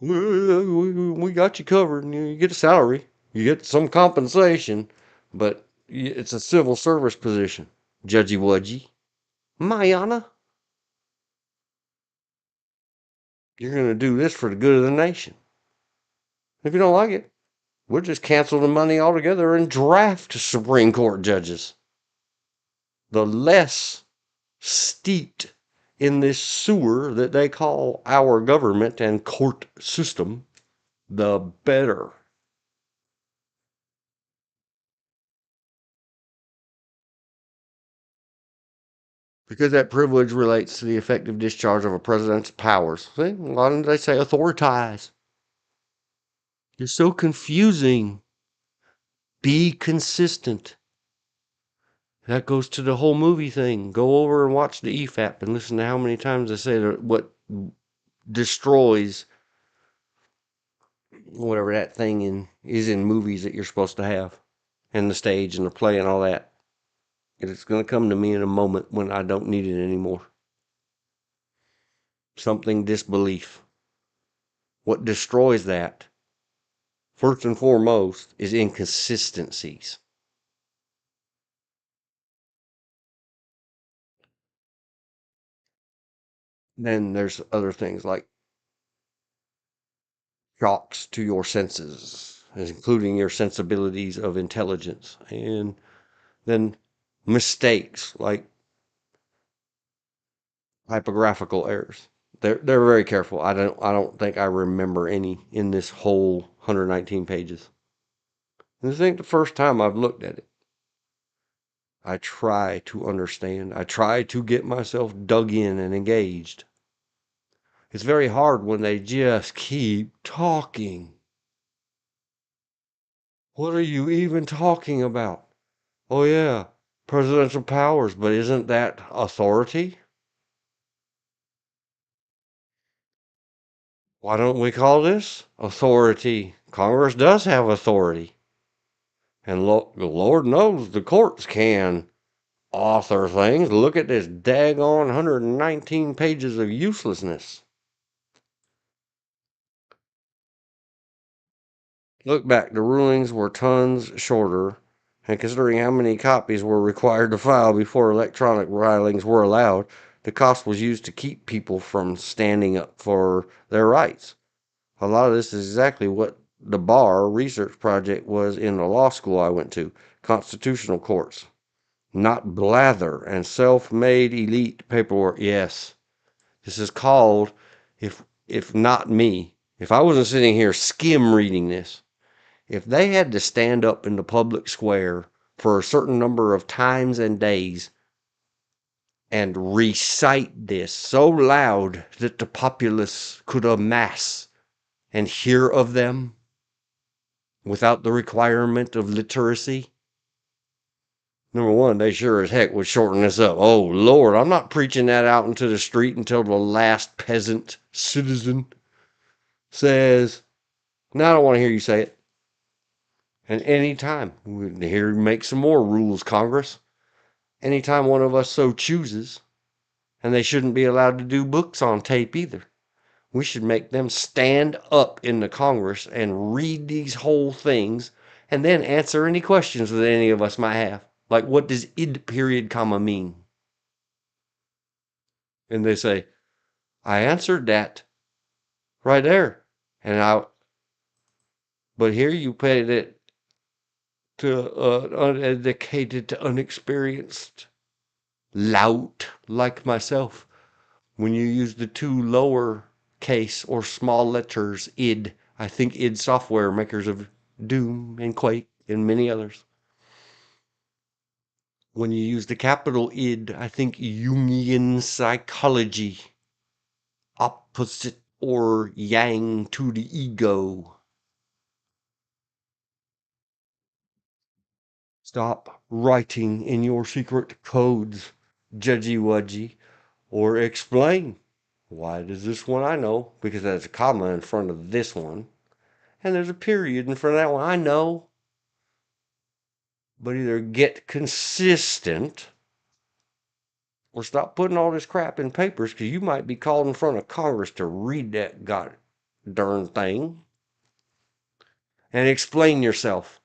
We got you covered. You get a salary, you get some compensation, but it's a civil service position. Judgy Wudgy. Mayana, you're going to do this for the good of the nation. If you don't like it, we'll just cancel the money altogether and draft Supreme Court judges. The less steeped in this sewer that they call our government and court system, the better. Because that privilege relates to the effective discharge of a president's powers. See, a lot of them, they say authoritize. You're so confusing. Be consistent. That goes to the whole movie thing. Go over and watch the EFAP and listen to how many times they say that what destroys whatever that thing is in movies that you're supposed to have, and the stage and the play and all that. It's going to come to me in a moment when I don't need it anymore. Something disbelief. What destroys that, first and foremost, is inconsistencies. Then there's other things like shocks to your senses, including your sensibilities of intelligence, and then mistakes like typographical errors. They're very careful. I don't think I remember any in this whole 119 pages. And I think the first time I've looked at it, I try to understand. I try to get myself dug in and engaged. It's very hard when they just keep talking. What are you even talking about? Oh yeah, presidential powers, but isn't that authority? Why don't we call this authority? Congress does have authority. And Lord knows the courts can author things. Look at this daggone 119 pages of uselessness. Look back, the rulings were tons shorter, and considering how many copies were required to file before electronic filings were allowed, the cost was used to keep people from standing up for their rights. A lot of this is exactly what the bar research project was in the law school I went to, constitutional courts. Not blather and self-made elite paperwork. Yes, this is called, if not me, if I wasn't sitting here skim reading this, if they had to stand up in the public square for a certain number of times and days and recite this so loud that the populace could amass and hear of them without the requirement of literacy, number one, they sure as heck would shorten this up. Oh, Lord, I'm not preaching that out into the street until the last peasant citizen says, no, I don't want to hear you say it. And anytime, here, make some more rules, Congress. Anytime one of us so chooses, and they shouldn't be allowed to do books on tape either. We should make them stand up in the Congress and read these whole things and then answer any questions that any of us might have. Like, what does id period comma mean? And they say, I answered that right there. But here you paid it to uneducated, unexperienced lout like myself. When you use the two lower case or small letters id, I think id Software, makers of Doom and Quake and many others. When you use the capital id, I think Jungian psychology, opposite or yang to the ego. Stop writing in your secret codes, judgy wudgy, or explain. Why does this one I know? Because there's a comma in front of this one, and there's a period in front of that one. I know. But either get consistent or stop putting all this crap in papers because you might be called in front of Congress to read that god darn thing and explain yourself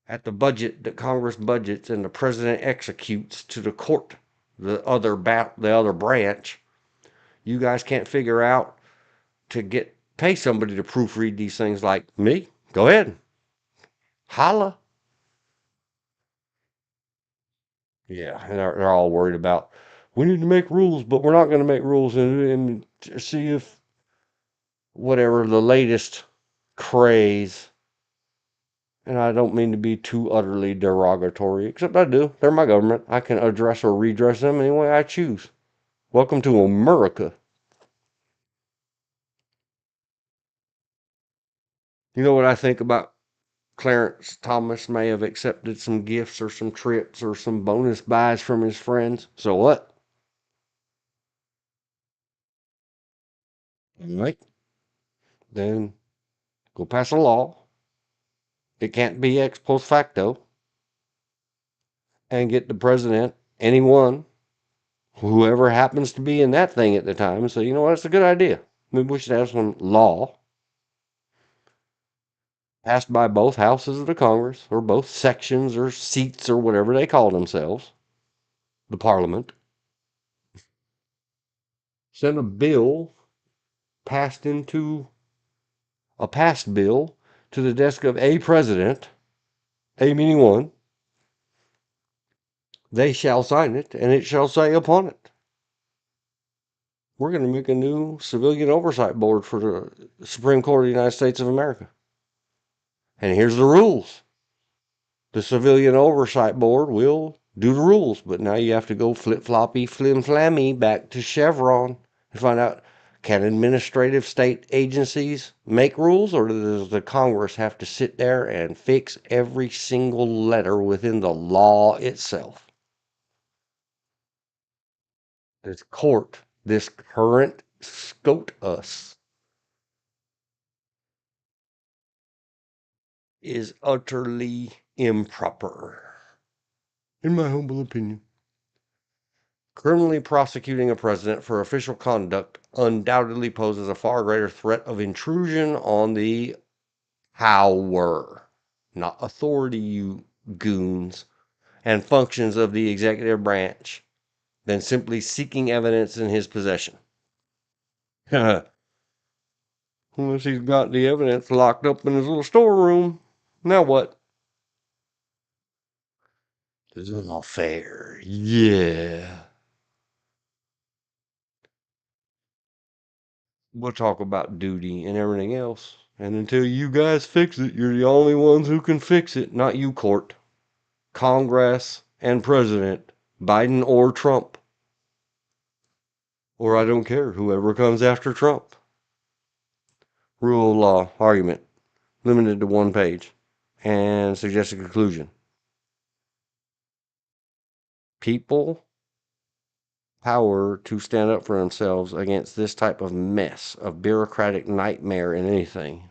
at the budget that Congress budgets and the president executes to the court, the other branch. You guys can't figure out to pay somebody to proofread these things like me. Go ahead, holla. Yeah, and they're all worried about we need to make rules, but we're not going to make rules and see if whatever the latest craze. And I don't mean to be too utterly derogatory, except I do. They're my government. I can address or redress them any way I choose. Welcome to America. You know what I think about Clarence Thomas may have accepted some gifts or some trips or some bonus buys from his friends. So what? Right? Then go pass a law. It can't be ex post facto. And get the president, anyone, whoever happens to be in that thing at the time, and say, you know what, it's a good idea. Maybe we should have some law passed by both houses of the Congress, or both sections or seats or whatever they call themselves, the Parliament. Send a bill passed into a passed bill to the desk of a president, a meaning one. They shall sign it, and it shall say upon it, we're going to make a new civilian oversight board for the Supreme Court of the United States of America. And here's the rules. The Civilian Oversight Board will do the rules, but now you have to go flip-floppy, flim-flammy back to Chevron and find out, can administrative state agencies make rules, or does the Congress have to sit there and fix every single letter within the law itself? This court, this current SCOTUS, is utterly improper, in my humble opinion. Criminally prosecuting a president for official conduct undoubtedly poses a far greater threat of intrusion on the power, not authority, you goons, and functions of the executive branch than simply seeking evidence in his possession. Unless he's got the evidence locked up in his little storeroom. Now what? This is not fair. Yeah. We'll talk about duty and everything else. And until you guys fix it, you're the only ones who can fix it, not you, court, Congress, and President, Biden or Trump. Or I don't care, whoever comes after Trump. Rule of law, argument, limited to one page, and suggested conclusion. People power to stand up for themselves against this type of mess, of bureaucratic nightmare in anything.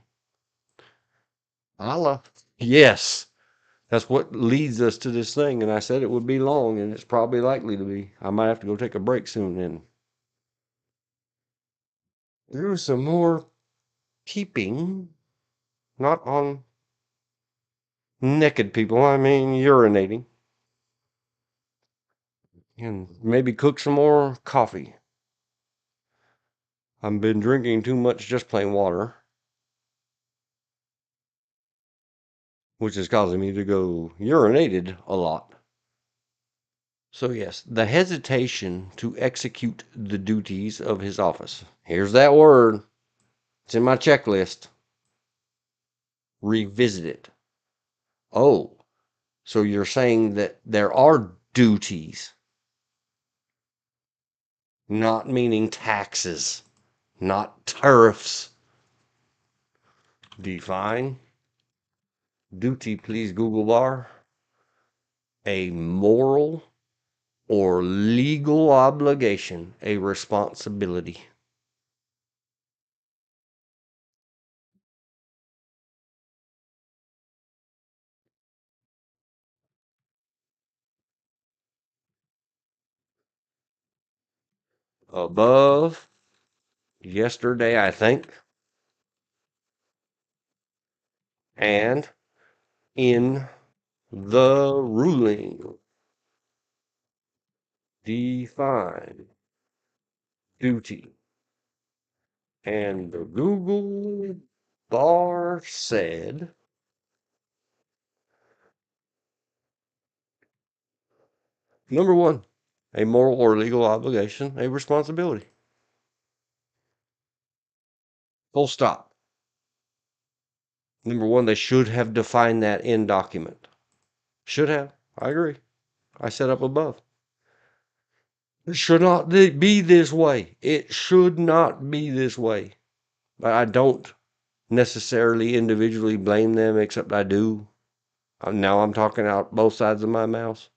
Allah. Yes. That's what leads us to this thing. And I said it would be long, and it's probably likely to be. I might have to go take a break soon and do some more peeping. Not on naked people, I mean urinating. And maybe cook some more coffee. I've been drinking too much just plain water, which is causing me to go urinated a lot. So, yes, the hesitation to execute the duties of his office. Here's that word. It's in my checklist. Revisit it. Oh, so you're saying that there are duties, not meaning taxes, not tariffs. Define duty, please, Google bar. A moral or legal obligation, a responsibility. Above yesterday, I think, and in the ruling, define duty. And the Google bar said, number one, a moral or legal obligation, a responsibility. Full stop. Number one, they should have defined that in document. Should have. I agree. I said up above. It should not be this way. It should not be this way. But I don't necessarily individually blame them, except I do. Now I'm talking out both sides of my mouth.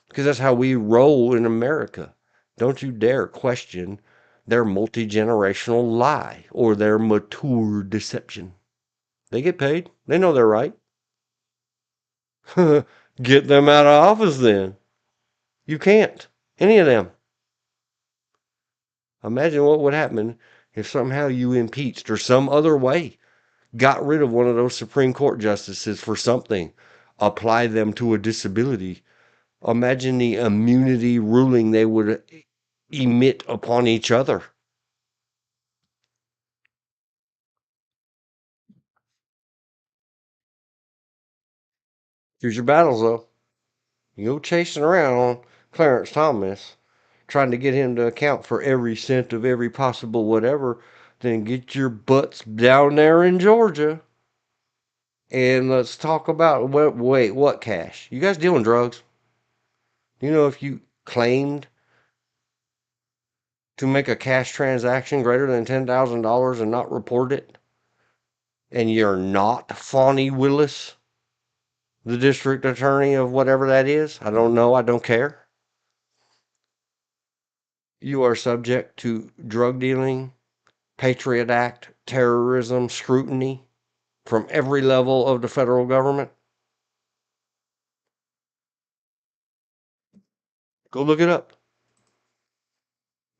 Because that's how we roll in America. Don't you dare question their multi-generational lie or their mature deception. They get paid. They know they're right. Get them out of office then. You can't. Any of them. Imagine what would happen if somehow you impeached or some other way got rid of one of those Supreme Court justices for something, apply them to a disability. Imagine the immunity ruling they would emit upon each other. Here's your battles, though. You go chasing around on Clarence Thomas, trying to get him to account for every cent of every possible whatever, then get your butts down there in Georgia. And let's talk about, wait, what cash? You guys dealing drugs? You know, if you claimed to make a cash transaction greater than $10,000 and not report it, and you're not Fawny Willis, the district attorney of whatever that is, I don't know, I don't care. You are subject to drug dealing, Patriot Act, terrorism, scrutiny from every level of the federal government. Go look it up.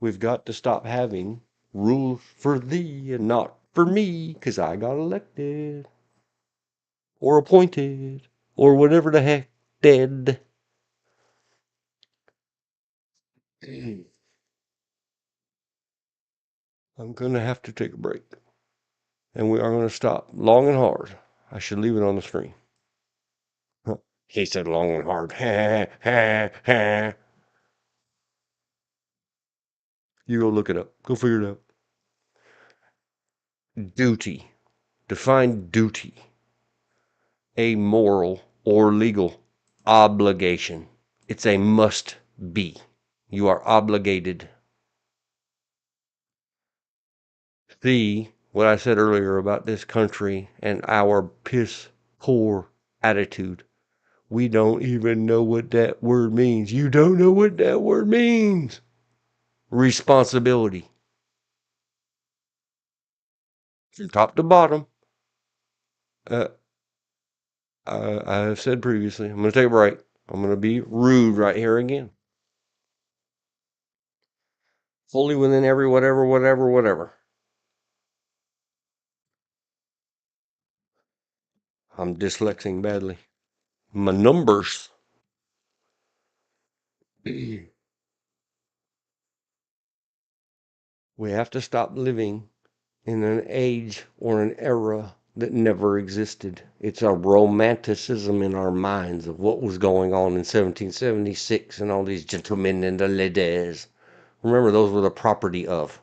We've got to stop having rules for thee and not for me, 'cause I got elected or appointed or whatever the heck dead. I'm going to have to take a break. And we are going to stop long and hard. I should leave it on the screen. He said long and hard. Ha, ha, ha. You go look it up. Go figure it out. Duty. Define duty. A moral or legal obligation. It's a must be. You are obligated. See what I said earlier about this country and our piss poor attitude. We don't even know what that word means. You don't know what that word means. Responsibility. From top to bottom. Uh, I have said previously, I'm going to take a break. I'm going to be rude right here again. Fully within every whatever. I'm dyslexing badly. My numbers. We have to stop living in an age or an era that never existed. It's a romanticism in our minds of what was going on in 1776 and all these gentlemen and the ladies. Remember, those were the property of.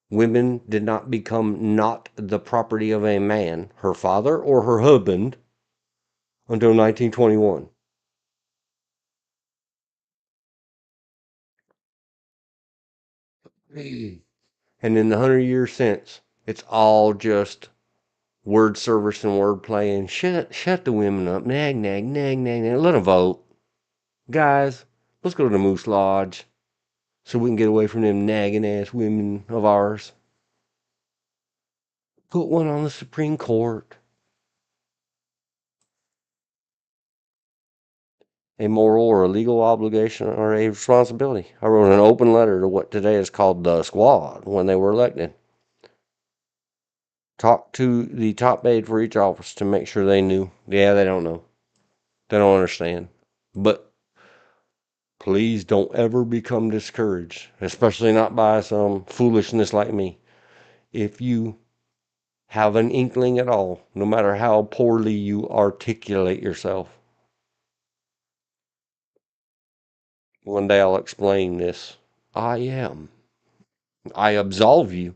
Women did not become not the property of a man, her father or her husband, until 1921. And in the 100 years since, it's all just word service and word play and shut the women up. Nag, nag, nag, nag, nag. Let them vote. Guys, let's go to the Moose Lodge so we can get away from them nagging ass women of ours. Put one on the Supreme Court. A moral or a legal obligation or a responsibility. I wrote an open letter to what today is called the squad when they were elected. Talked to the top aide for each office to make sure they knew. Yeah, they don't know. They don't understand. But please don't ever become discouraged, especially not by some foolishness like me. If you have an inkling at all, no matter how poorly you articulate yourself, one day I'll explain this. I absolve you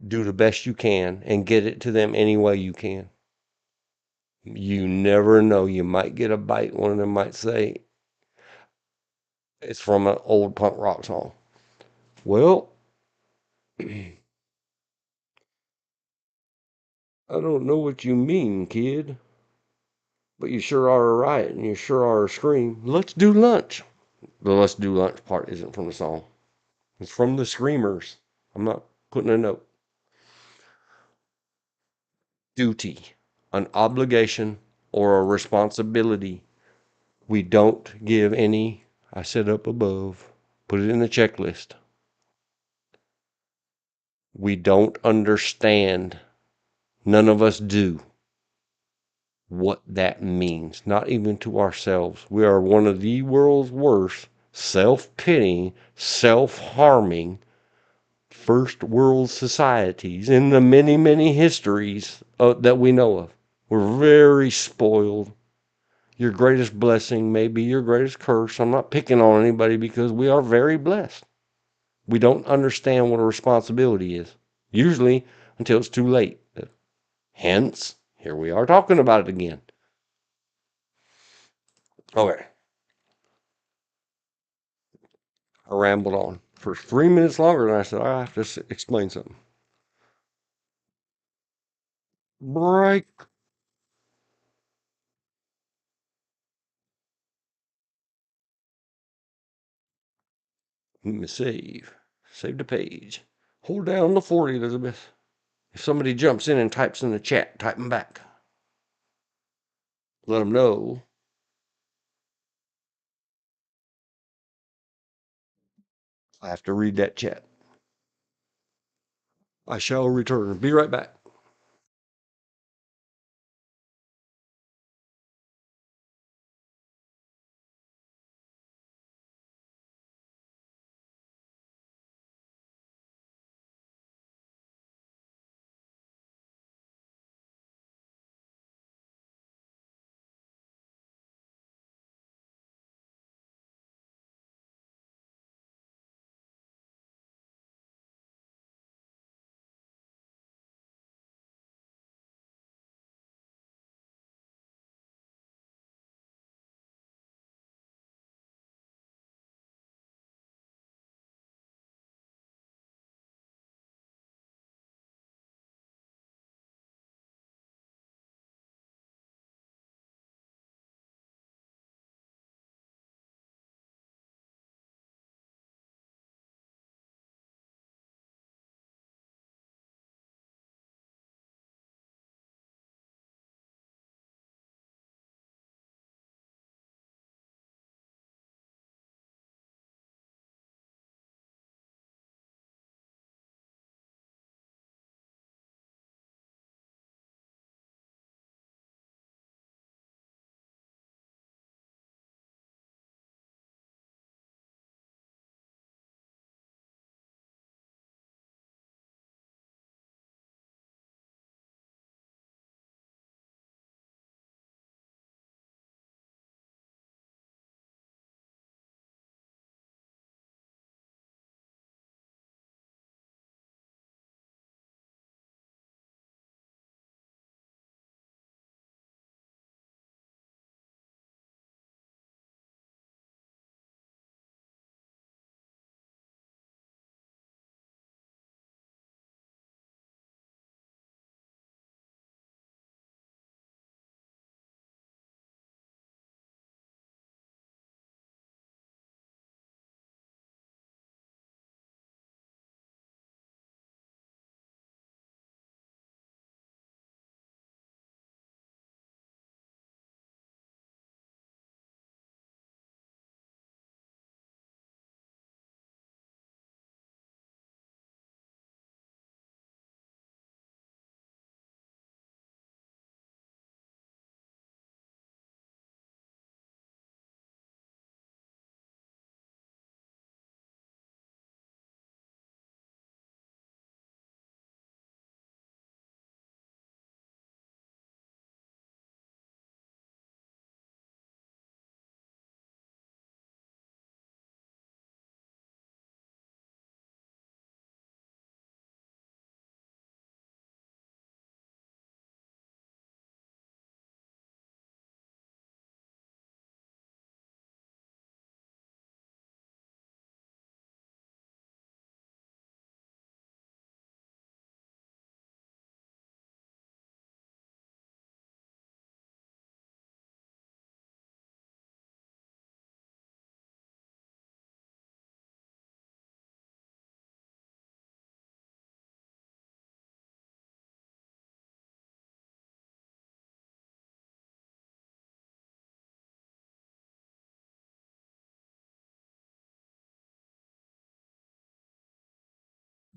Do the best you can and get it to them any way you can. You never know. You might get a bite. One of them might say it's from an old punk rock song. Well, I don't know what you mean, kid, but you sure are a riot and you sure are a scream. Let's do lunch. The let's do lunch part isn't from the song. It's from the Screamers. I'm not putting a note. Duty, an obligation, or a responsibility. We don't give any, I said up above, put it in the checklist. We don't understand, none of us do, what that means, not even to ourselves. We are one of the world's worst self-pitying, self-harming first world societies in the many, many histories that we know of. We're very spoiled. Your greatest blessing may be your greatest curse. I'm not picking on anybody because we are very blessed. We don't understand what a responsibility is, usually until it's too late. Hence, here we are talking about it again. Okay. I rambled on for 3 minutes longer than I said. I have to explain something. Break. Let me save. Save the page. Hold down the 40, Elizabeth. If somebody jumps in and types in the chat, type them back. Let them know. I have to read that chat. I shall return. Be right back.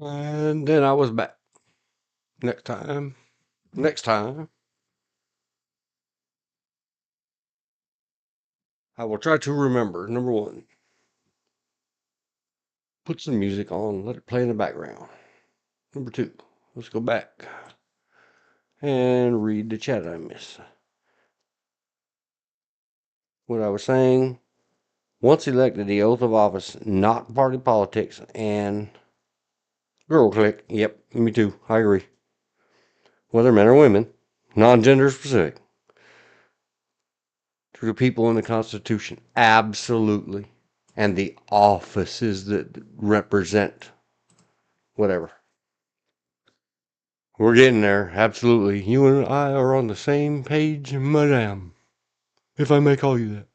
And then I was back. Next time, I will try to remember. Number one, put some music on, let it play in the background. Number two, let's go back and read the chat I missed. What I was saying, once elected, the oath of office, not party politics, and girl click. Yep, me too. I agree. Whether men or women, non-gender specific. To the people in the Constitution, absolutely. And the offices that represent whatever. We're getting there, absolutely. You and I are on the same page, madame, if I may call you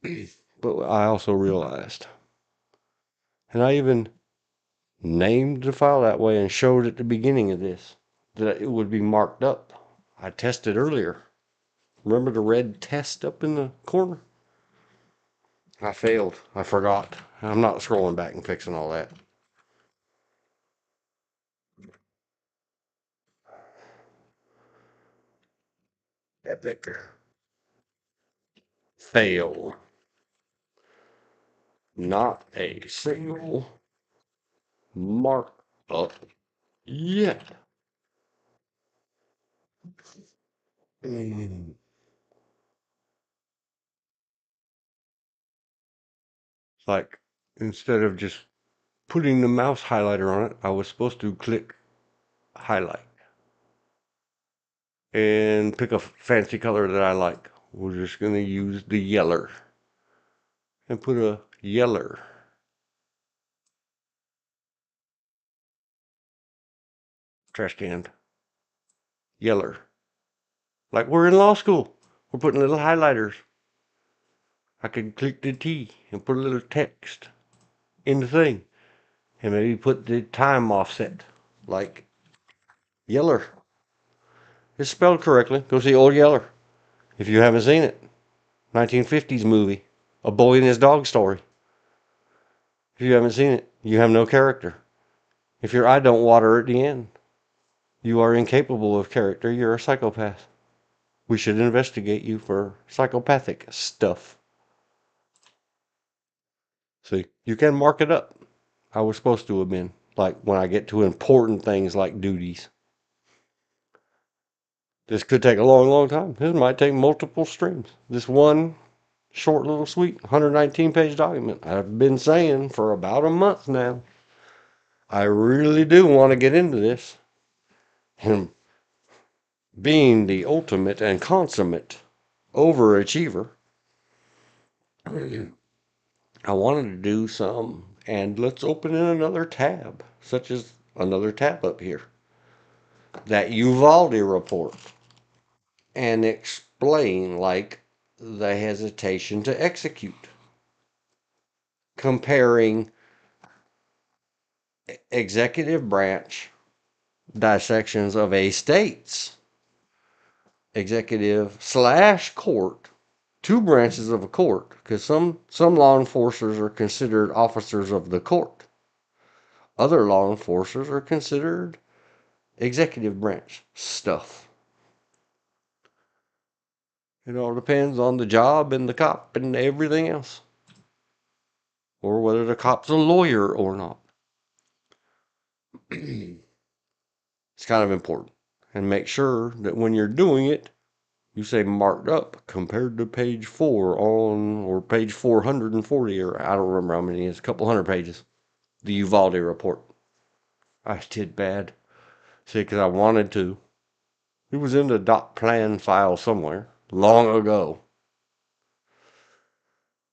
that. But I also realized, and I even named the file that way and showed at the beginning of this, that it would be marked up. I tested earlier. Remember the red test up in the corner? I failed. I forgot. I'm not scrolling back and fixing all that. Epic. Fail. Not a single mark up yet. Like, instead of just putting the mouse highlighter on it, I was supposed to click highlight and pick a fancy color that I like. We're just going to use the yeller and put a yeller. Trash can. Yeller. Like we're in law school. We're putting little highlighters. I could click the T and put a little text in the thing. And maybe put the time offset. Like Yeller. It's spelled correctly. Go see Old Yeller. If you haven't seen it. 1950s movie. A boy and his dog story. If you haven't seen it, you have no character. If your eye don't water at the end, you are incapable of character. You're a psychopath. We should investigate you for psychopathic stuff. See, you can mark it up. I was supposed to have been. Like when I get to important things like duties. This could take a long, long time. This might take multiple streams. This one short little sweet 119 page document I've been saying for about a month now. I really do want to get into this. And being the ultimate and consummate overachiever, I wanted to do some, and let's open in another tab, such as another tab up here, that Uvalde report, and explain like the hesitation to execute, comparing executive branch dissections of a state's executive slash court, two branches of a court, because some law enforcers are considered officers of the court. Other law enforcers are considered executive branch stuff. It all depends on the job and the cop and everything else. Or whether the cop's a lawyer or not. It's kind of important. And make sure that when you're doing it, you say marked up compared to page 4 on, or page 440, or I don't remember how many it is, a couple hundred pages. The Uvalde report. I did bad. See, because I wanted to. It was in the .plan file somewhere, long ago,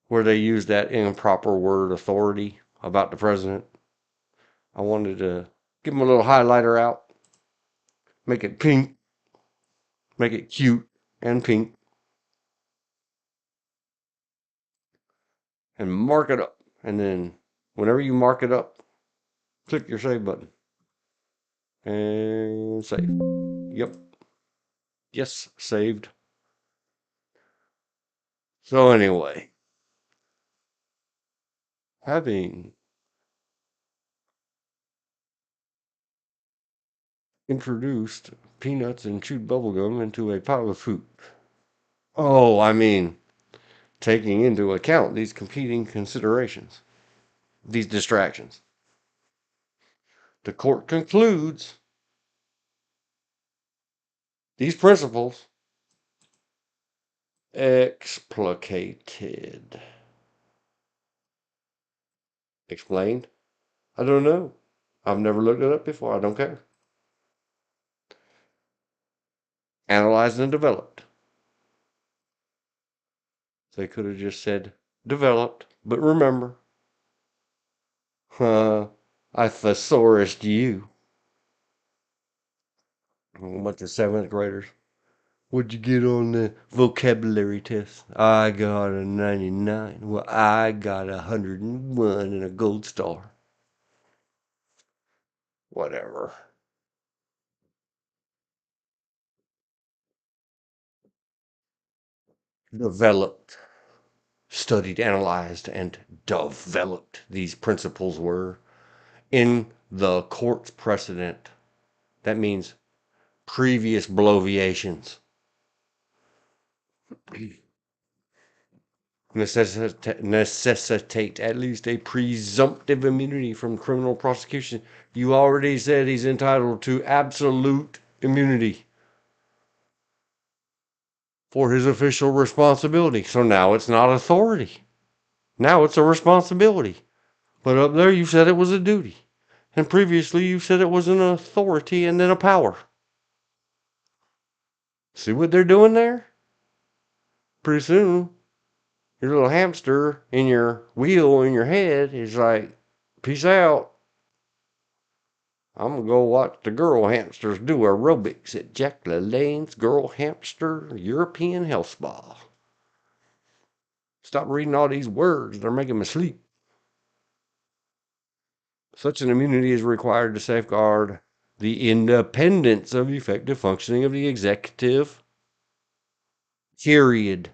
where they used that improper word authority about the president. I wanted to give him a little highlighter out, make it pink, make it cute and pink, and mark it up. And then whenever you mark it up, click your save button and save. Yep. Yes, saved. So anyway, having introduced peanuts and chewed bubblegum into a pile of food. Oh, I mean, taking into account these competing considerations, these distractions. The court concludes these principles explicated. Explained? I don't know. I've never looked it up before. I don't care. Analyzed and developed. They could have just said developed, but remember, I thesaurused you. A bunch of seventh graders. What'd you get on the vocabulary test? I got a 99. Well, I got 101 and a gold star. Whatever. Developed, studied, analyzed, and developed these principles were in the court's precedent. That means previous bloviations. Necessitate at least a presumptive immunity from criminal prosecution. You already said he's entitled to absolute immunity for his official responsibility. So now it's not authority. Now it's a responsibility. But up there you said it was a duty. And previously you said it was an authority and then a power. See what they're doing there? Pretty soon, your little hamster in your wheel in your head is like, peace out. I'm going to go watch the girl hamsters do aerobics at Jack LaLanne's Girl Hamster European Health Spa. Stop reading all these words. They're making me sleep. Such an immunity is required to safeguard the independence of effective functioning of the executive. Period.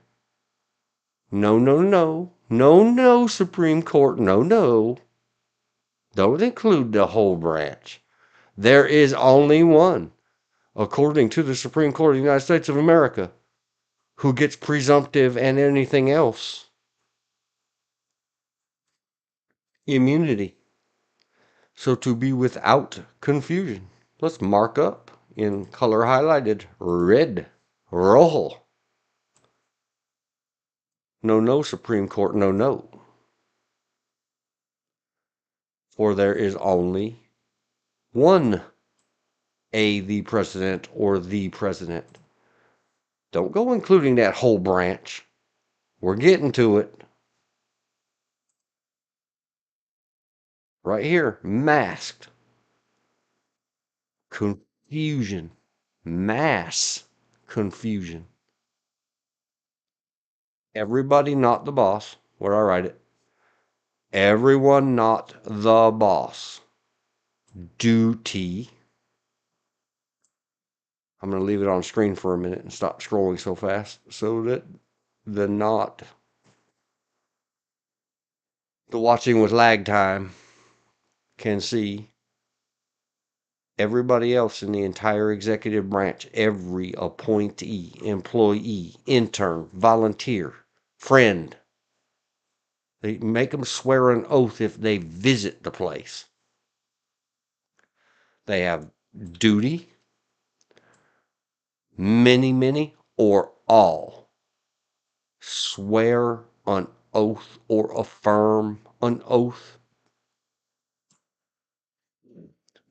No, no, no. No, no, Supreme Court. No, no. Don't include the whole branch. There is only one, according to the Supreme Court of the United States of America, who gets presumptive and anything else immunity. So to be without confusion, let's mark up in color highlighted red, rojo. No, no, Supreme Court, no, no. For there is only one the president or the president. Don't go including that whole branch. We're getting to it. Right here, masked. Confusion. Mass confusion. Everybody not the boss. Where I write it. Everyone not the boss. Duty. I'm going to leave it on screen for a minute and stop scrolling so fast so that the watching with lag time can see everybody else in the entire executive branch, every appointee, employee, intern, volunteer, friend. They make them swear an oath if they visit the place. They have duty, many, or all. Swear an oath or affirm an oath.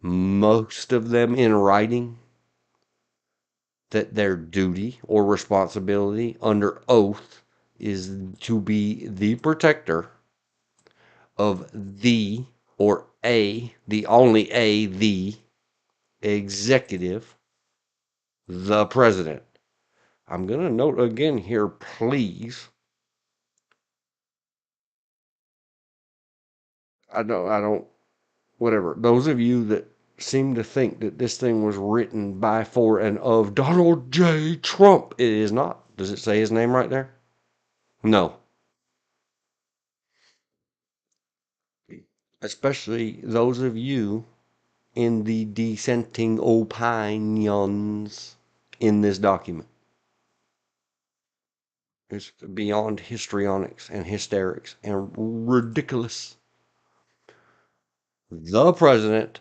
Most of them in writing that their duty or responsibility under oath is to be the protector of the or the only the executive, the president. I'm going to note again here, please. I don't, whatever. Those of you that seem to think that this thing was written by, for, and of Donald J. Trump, it is not. Does it say his name right there? No. Especially those of you in the dissenting opinions in this document. It's beyond histrionics and hysterics and ridiculous. The president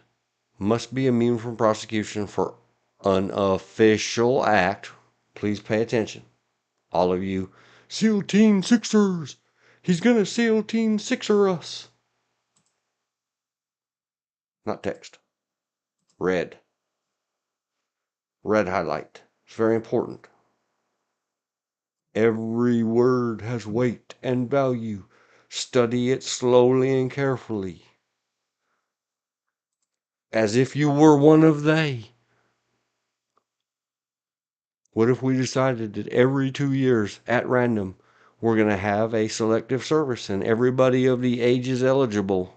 must be immune from prosecution for an official act. Please pay attention. All of you SEAL Team Sixers. He's gonna SEAL Team Sixer us. Not text. Red. Red highlight. It's very important. Every word has weight and value. Study it slowly and carefully. As if you were one of they. What if we decided that every 2 years at random we're going to have a selective service and everybody of the ages eligible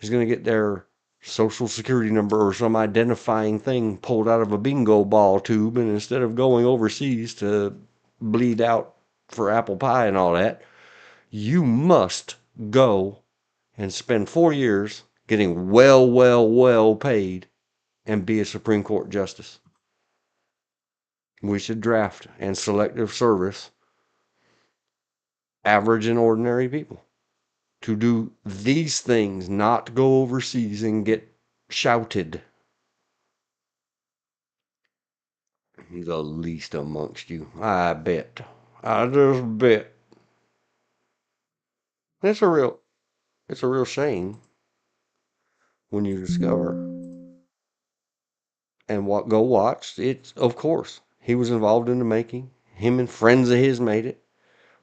is going to get their social security number or some identifying thing pulled out of a bingo ball tube, and instead of going overseas to bleed out for apple pie and all that, you must go and spend 4 years getting well paid and be a Supreme Court justice. We should draft and selective service average and ordinary people to do these things, not go overseas and get shouted. The least amongst you, I bet. I just bet. It's a real shame when you discover and go watch. It's, of course, he was involved in the making. Him and friends of his made it.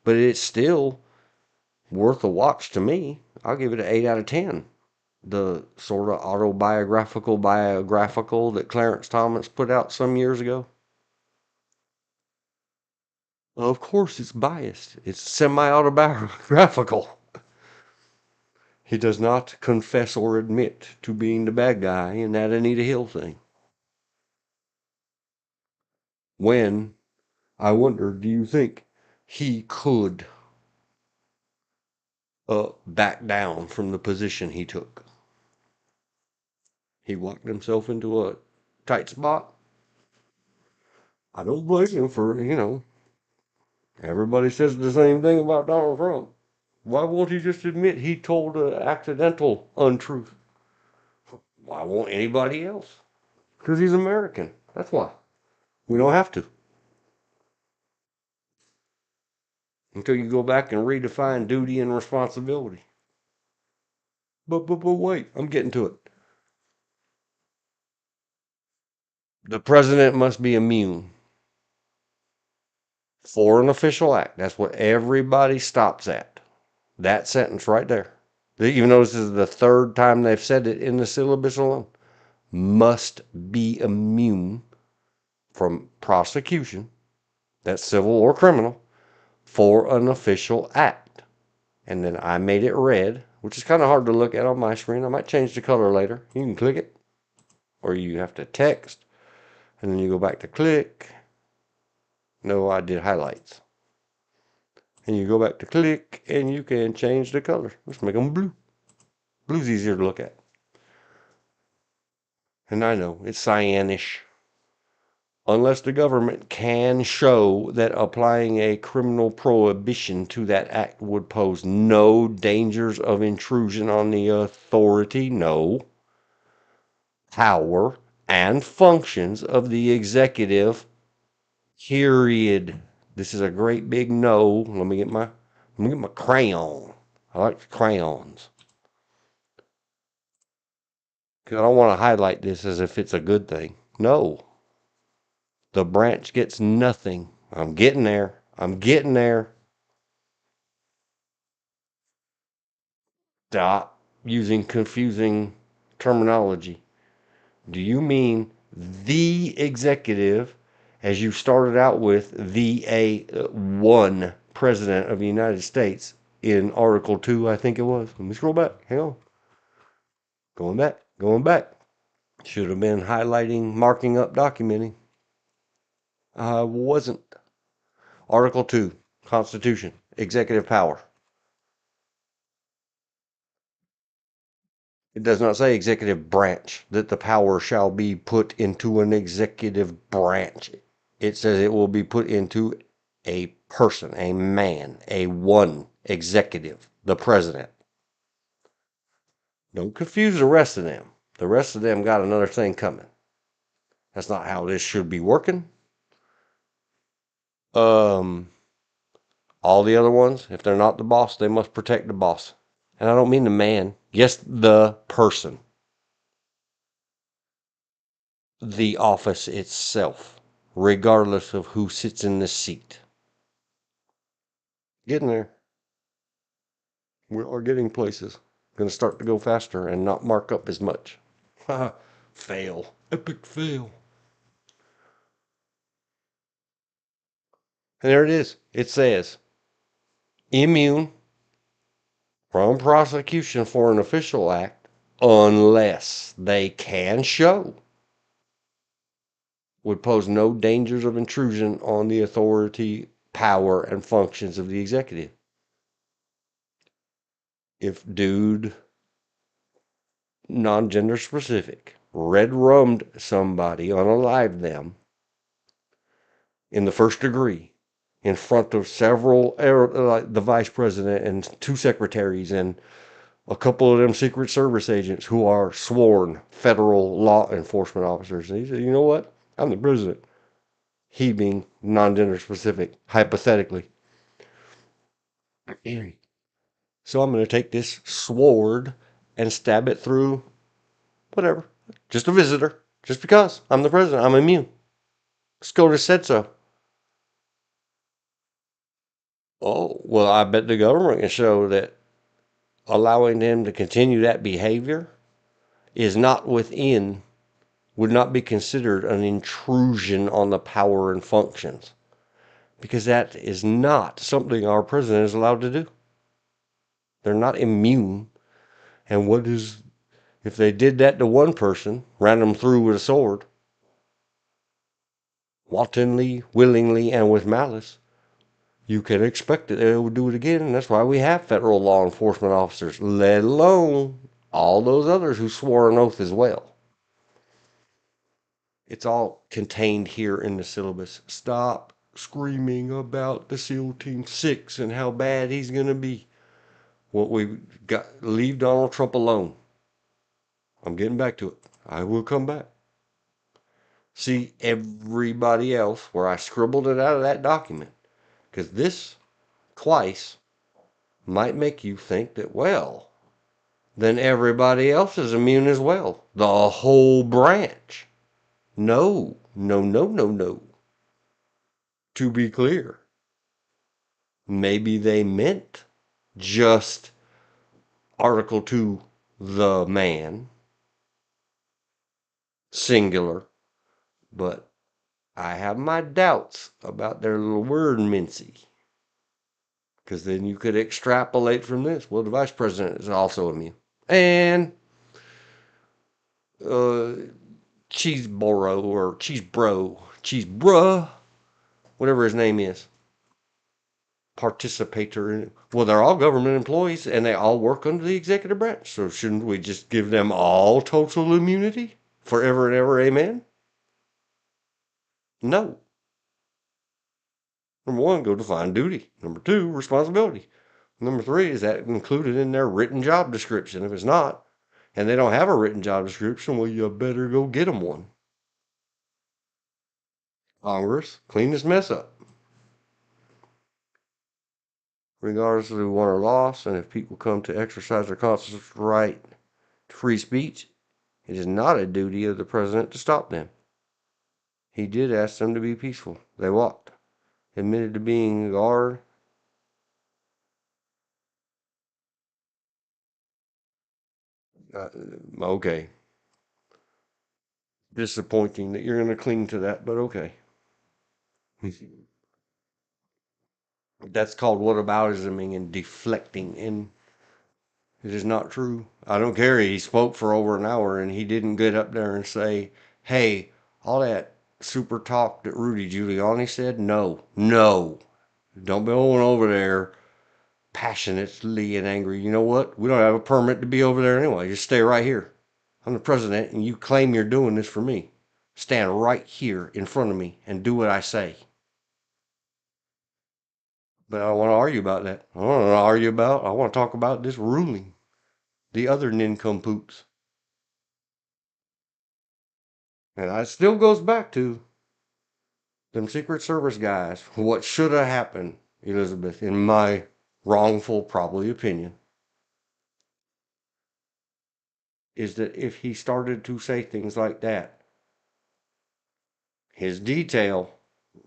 But it's still worth a watch to me. I'll give it an 8 out of 10. The sort of biographical that Clarence Thomas put out some years ago. Of course, it's biased. It's semi-autobiographical. He does not confess or admit to being the bad guy in that Anita Hill thing. When, I wonder, do you think he could back down from the position he took? He walked himself into a tight spot. I don't blame him for, everybody says the same thing about Donald Trump. Why won't he just admit he told an accidental untruth? Why won't anybody else? Because he's American. That's why. We don't have to. Until you go back and redefine duty and responsibility. But wait, I'm getting to it. The president must be immune for an official act. That's what everybody stops at. That sentence right there. Even though this is the third time they've said it in the syllabus alone. Must be immune from prosecution, that's civil or criminal, for an official act. And then I made it red, which is kind of hard to look at on my screen. I might change the color later. You can click it, or you have to text, and then you go back to click. No, I did highlights. And you go back to click, and you can change the color. Let's make them blue. Blue's easier to look at. And I know, it's cyanish. Unless the government can show that applying a criminal prohibition to that act would pose no dangers of intrusion on the authority, no, power, and functions of the executive, period. This is a great big no. Let me get my crayon. I like crayons. Because I don't want to highlight this as if it's a good thing. No. The branch gets nothing. I'm getting there. I'm getting there. Stop using confusing terminology. Do you mean the executive, as you started out with, the one president of the United States in Article 2, I think it was? Let me scroll back. Hang on. Going back. Should have been highlighting, marking up, documenting. I wasn't. Article 2, Constitution, executive power. It does not say executive branch, that the power shall be put into an executive branch. It says it will be put into a person, a man, a one executive, the president. Don't confuse the rest of them. The rest of them got another thing coming. That's not how this should be working. Um, all the other ones, if they're not the boss, they must protect the boss. And I don't mean the man. Yes, the person. The office itself, regardless of who sits in the seat. Getting there. We are getting places. Going to start to go faster and not mark up as much. Fail. Epic fail. And there it is. It says, immune from prosecution for an official act unless they can show would pose no dangers of intrusion on the authority, power, and functions of the executive. If dude, non-gender specific, red rummed somebody, unalived them in the first degree in front of several, like the vice president and two secretaries and a couple of them Secret Service agents who are sworn federal law enforcement officers. And he said, you know what? I'm the president. He being non-gender specific, hypothetically. So I'm going to take this sword and stab it through whatever. Just a visitor. Just because I'm the president. I'm immune. SCOTUS said so. Oh, well, I bet the government can show that allowing them to continue that behavior is not within, would not be considered an intrusion on the power and functions. Because that is not something our president is allowed to do. They're not immune. And what is, if they did that to one person, ran them through with a sword, wantonly, willingly, and with malice, you can expect that they would do it again. And that's why we have federal law enforcement officers, let alone all those others who swore an oath as well. It's all contained here in the syllabus. Stop screaming about the SEAL Team 6 and how bad he's going to be. What we got, leave Donald Trump alone. I'm getting back to it. I will come back. See everybody else where I scribbled it out of that document. Because this twice might make you think that, well, then everybody else is immune as well. The whole branch. No, no, no, no, no. To be clear, maybe they meant just Article 2, the man, singular, but I have my doubts about their little word mincy. Because then you could extrapolate from this. Well, the vice president is also immune. And Cheeseboro or Cheesebruh, whatever his name is, participator in it. Well, they're all government employees and they all work under the executive branch. So shouldn't we just give them all total immunity forever and ever? Amen. No. Number one, go define duty. Number two, responsibility. Number three, is that included in their written job description? If it's not, and they don't have a written job description, well, you better go get them one. Congress, clean this mess up. Regardless of who won or lost, and if people come to exercise their constitutional right to free speech, it is not a duty of the president to stop them. He did ask them to be peaceful. They walked. Admitted to being a guard. Okay. Disappointing that you're going to cling to that, but okay. That's called whataboutisming and deflecting, and it is not true. I don't care. He spoke for over an hour, and he didn't get up there and say, hey, all that super talk that Rudy Giuliani said, no, no. Don't be going over there passionately and angry. You know what? We don't have a permit to be over there anyway. Just stay right here. I'm the president, and you claim you're doing this for me. Stand right here in front of me and do what I say. But I don't want to argue about that. I don't want to argue about. I want to talk about this ruling. The other nincompoops. And it still goes back to them Secret Service guys. What should have happened, Elizabeth, in my wrongful, probably opinion, is that if he started to say things like that, his detail,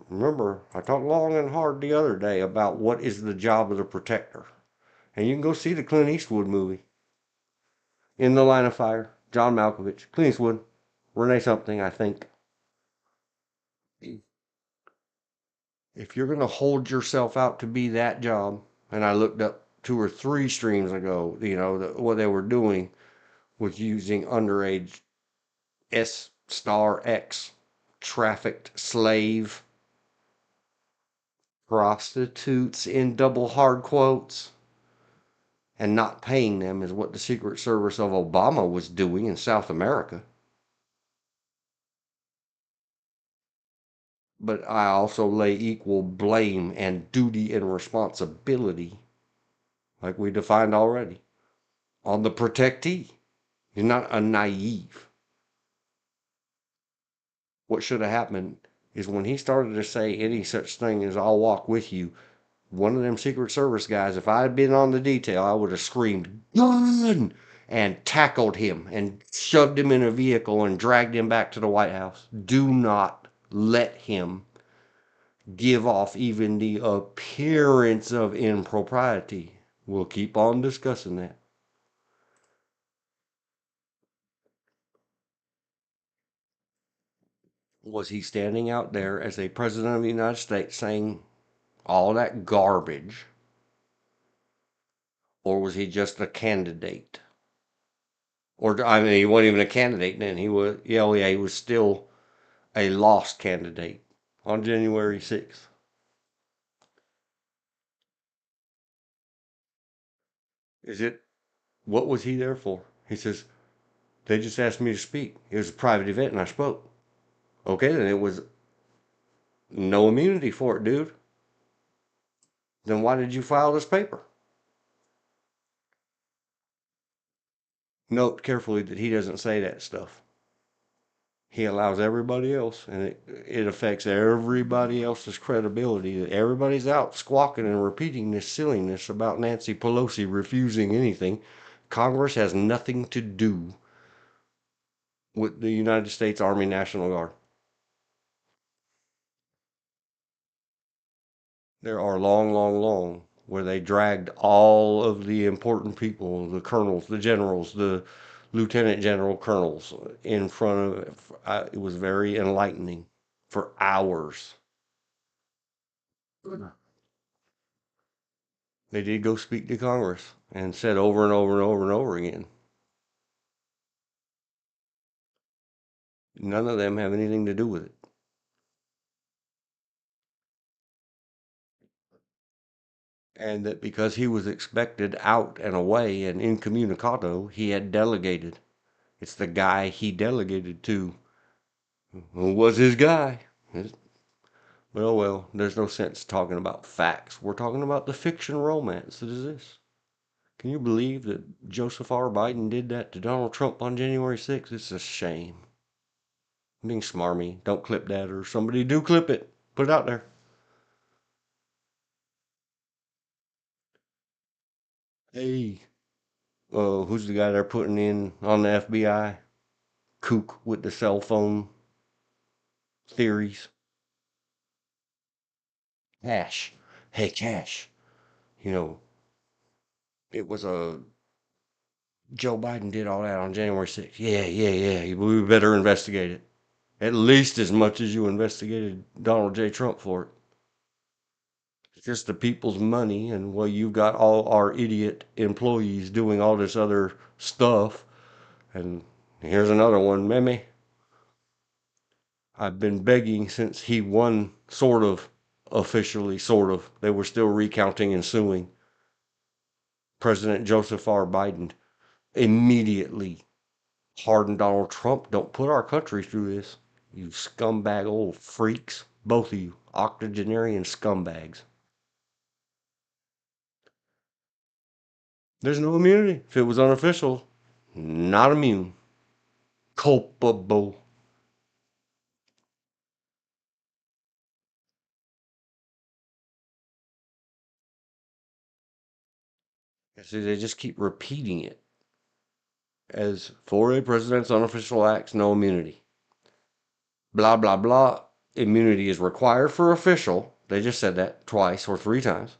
remember, I talked long and hard the other day about what is the job of the protector. And you can go see the Clint Eastwood movie. In the Line of Fire, John Malkovich, Clint Eastwood, Renee something, I think. If you're going to hold yourself out to be that job, and I looked up 2 or 3 streams ago, what they were doing was using underage S*X trafficked slave prostitutes in double hard quotes and not paying them is what the Secret Service of Obama was doing in South America. But I also lay equal blame and duty and responsibility, like we defined already, on the protectee. You're not a naive. What should have happened is when he started to say any such thing as I'll walk with you, one of them Secret Service guys, if I had been on the detail, I would have screamed, gun! And tackled him and shoved him in a vehicle and dragged him back to the White House. Do not let him give off even the appearance of impropriety. We'll keep on discussing that. Was he standing out there as a president of the United States saying all that garbage? Or was he just a candidate? Or, I mean, he wasn't even a candidate then. He was, yeah, he was still a lost candidate on January 6th. Is it, what was he there for? He says, they just asked me to speak. It was a private event and I spoke. Okay, then it was no immunity for it, dude. Then why did you file this paper? Note carefully that he doesn't say that stuff. He allows everybody else, and it affects everybody else's credibility. That everybody's out squawking and repeating this silliness about Nancy Pelosi refusing anything. Congress has nothing to do with the United States Army National Guard. There are long, where they dragged all of the important people, the colonels, the generals, the lieutenant general colonels in front of, it was very enlightening for hours. They did go speak to Congress and said over and over and over and over again. None of them have anything to do with it. And that because he was expected out and away and incommunicado, he had delegated. It's the guy he delegated to who was his guy. Well, there's no sense talking about facts. We're talking about the fiction romance that is this. Can you believe that Joseph R. Biden did that to Donald Trump on January 6th? It's a shame. I'm being smarmy. Don't clip that, or somebody do clip it. Put it out there. Hey, who's the guy they're putting in on the FBI? Kook with the cell phone theories. Cash. Hey, Cash. You know, it was a Joe Biden did all that on January 6th. Yeah. We better investigate it. At least as much as you investigated Donald J. Trump for it. It's just the people's money, and well, you've got all our idiot employees doing all this other stuff. And here's another one, Meme. I've been begging since he won, sort of, officially, sort of. They were still recounting and suing. President Joseph R. Biden immediately pardon Donald Trump. Don't put our country through this. You scumbag old freaks. Both of you. Octogenarian scumbags. There's no immunity. If it was unofficial, not immune. Culpable. See, they just keep repeating it as for a president's unofficial acts, no immunity. Blah, blah, blah. Immunity is required for official. They just said that twice or three times.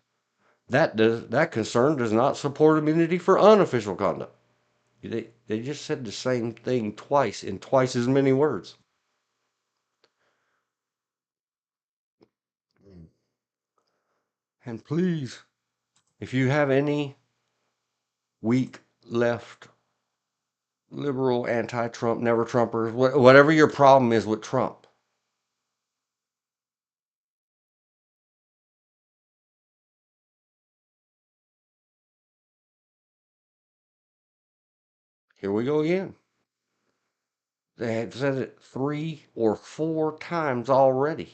That concern does not support immunity for unofficial conduct. They just said the same thing twice in twice as many words. And please, if you have any weak left liberal anti-Trump never Trumpers, whatever your problem is with Trump, here we go again. They had said it 3 or 4 times already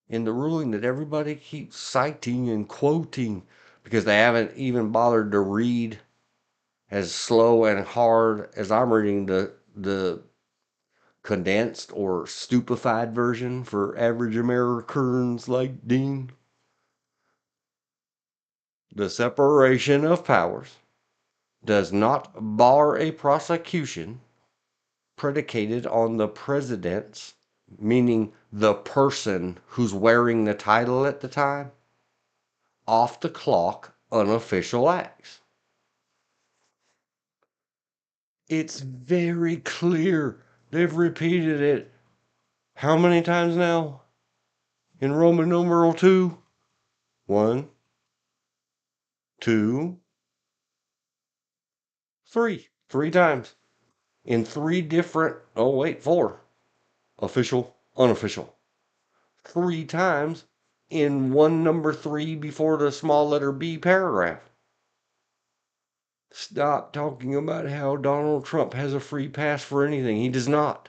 in the ruling that everybody keeps citing and quoting because they haven't even bothered to read as slow and hard as I'm reading the condensed or stupefied version for average Americans like Dean. The separation of powers does not bar a prosecution predicated on the president's, meaning the person who's wearing the title at the time, off the clock unofficial acts. It's very clear. They've repeated it how many times now? In Roman numeral 2? 1, 2, 3. 3 times. In 3 different, 4. Official, unofficial. 3 times in one number 3 before the small letter B paragraph. Stop talking about how Donald Trump has a free pass for anything. He does not.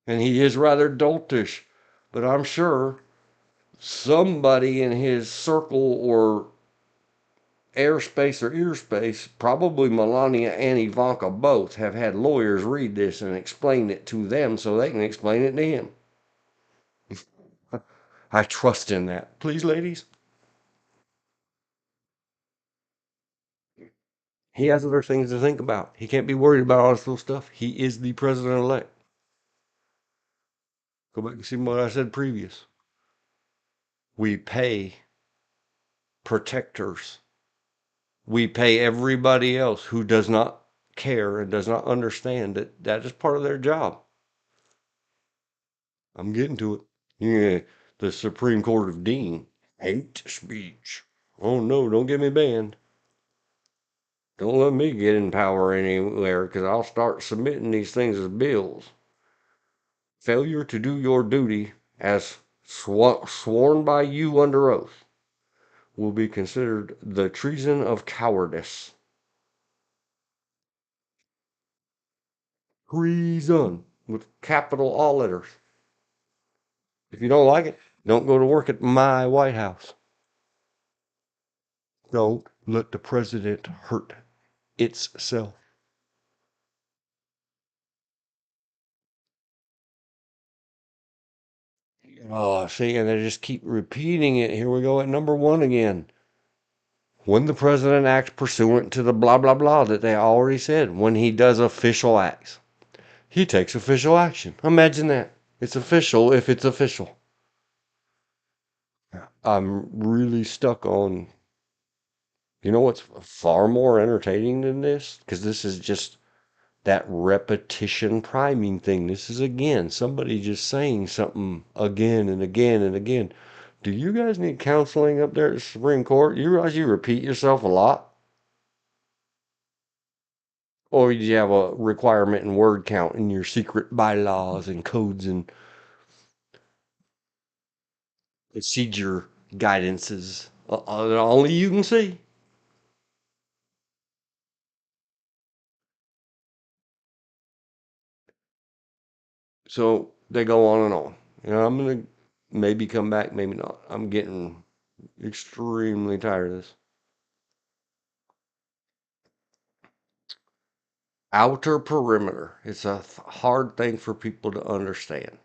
And he is rather doltish. But I'm sure somebody in his circle or airspace or earspace, probably Melania and Ivanka both, have had lawyers read this and explain it to them so they can explain it to him. I trust in that. Please, ladies. He has other things to think about. He can't be worried about all this little stuff. He is the president-elect. Go back and see what I said previous. We pay protectors. We pay everybody else who does not care and does not understand that that is part of their job. I'm getting to it. Yeah, the Supreme Court of Dean. Hate speech. Oh no, don't get me banned. Don't let me get in power anywhere because I'll start submitting these things as bills. Failure to do your duty as sworn by you under oath will be considered the treason of cowardice. Treason with capital all letters. If you don't like it, don't go to work at my White House. Don't let the president hurt itself. Oh, see, and they just keep repeating it. Here we go at number 1 again. When the president acts pursuant to the blah, blah, blah that they already said, when he does official acts, he takes official action. Imagine that. It's official if it's official. I'm really stuck on, you know what's far more entertaining than this? Because this is just that repetition priming thing. This is again somebody just saying something again and again and again. Do you guys need counseling up there at the Supreme Court? You realize you repeat yourself a lot? Or do you have a requirement in word count in your secret bylaws and codes and procedure guidances that only you can see. So they go on and on. I'm going to maybe come back, maybe not. I'm getting extremely tired of this. Outer perimeter. It's a hard thing for people to understand.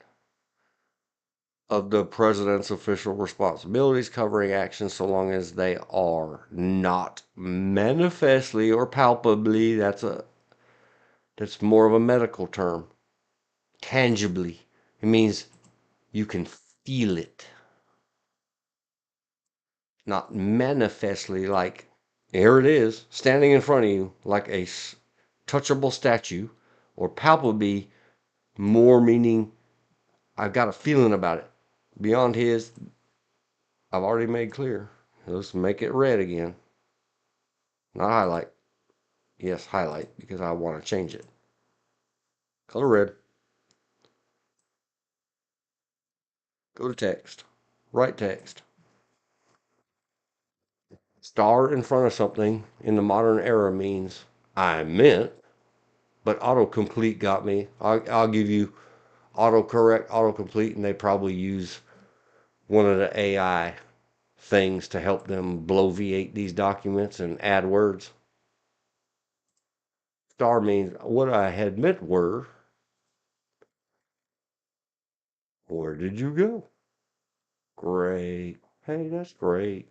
Of the president's official responsibilities covering actions so long as they are not manifestly or palpably, that's more of a medical term. Tangibly. It means you can feel it. Not manifestly, like here it is, standing in front of you like a touchable statue, or palpably, more meaning I've got a feeling about it. Beyond his, I've already made clear. Let's make it red again. Not highlight. Yes, highlight, because I want to change it. Color red. Go to text. Write text. Star in front of something in the modern era means I meant, but autocomplete got me. I'll give you autocorrect, autocomplete, and they probably use one of the AI things to help them bloviate these documents and add words. Star means what I had meant were, where did you go? Great. Hey, that's great.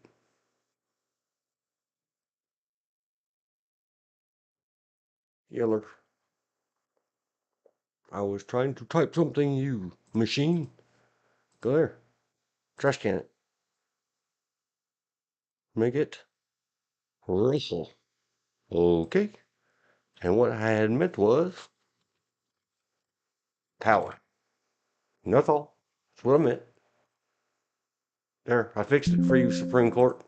Yeller. I was trying to type something, you machine. Go there. Trash can it. Make it Russell. Okay. And what I had meant was power. That's all. That's what I meant. There, I fixed it for you, Supreme Court.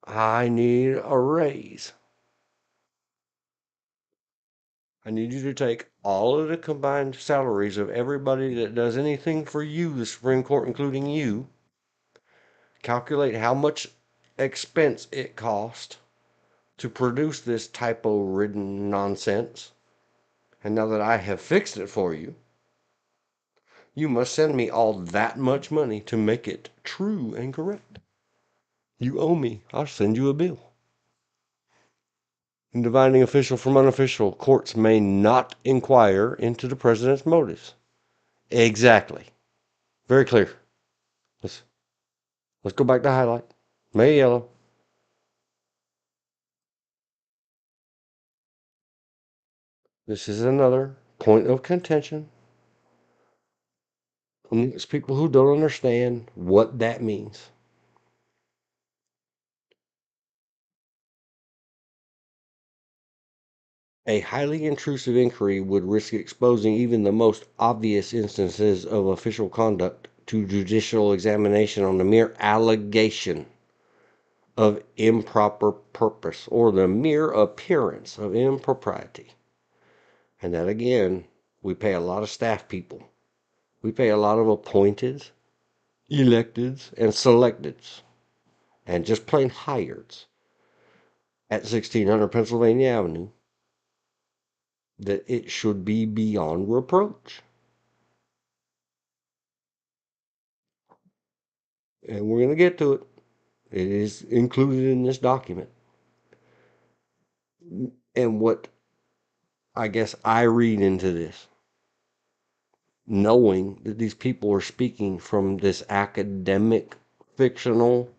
I need a raise. I need you to take all of the combined salaries of everybody that does anything for you, the Supreme Court, including you. Calculate how much expense it cost to produce this typo-ridden nonsense. And now that I have fixed it for you, you must send me all that much money to make it true and correct. You owe me. I'll send you a bill. In dividing official from unofficial, courts may not inquire into the president's motives. Exactly. Very clear. Let's go back to highlight. May yellow. This is another point of contention amongst people who don't understand what that means. A highly intrusive inquiry would risk exposing even the most obvious instances of official conduct to judicial examination on the mere allegation of improper purpose or the mere appearance of impropriety. And that again, we pay a lot of staff people. We pay a lot of appointeds, electeds, and selecteds, and just plain hireds at 1600 Pennsylvania Avenue, that it should be beyond reproach. And we're going to get to it. It is included in this document. And what I guess I read into this, knowing that these people are speaking from this academic, fictional,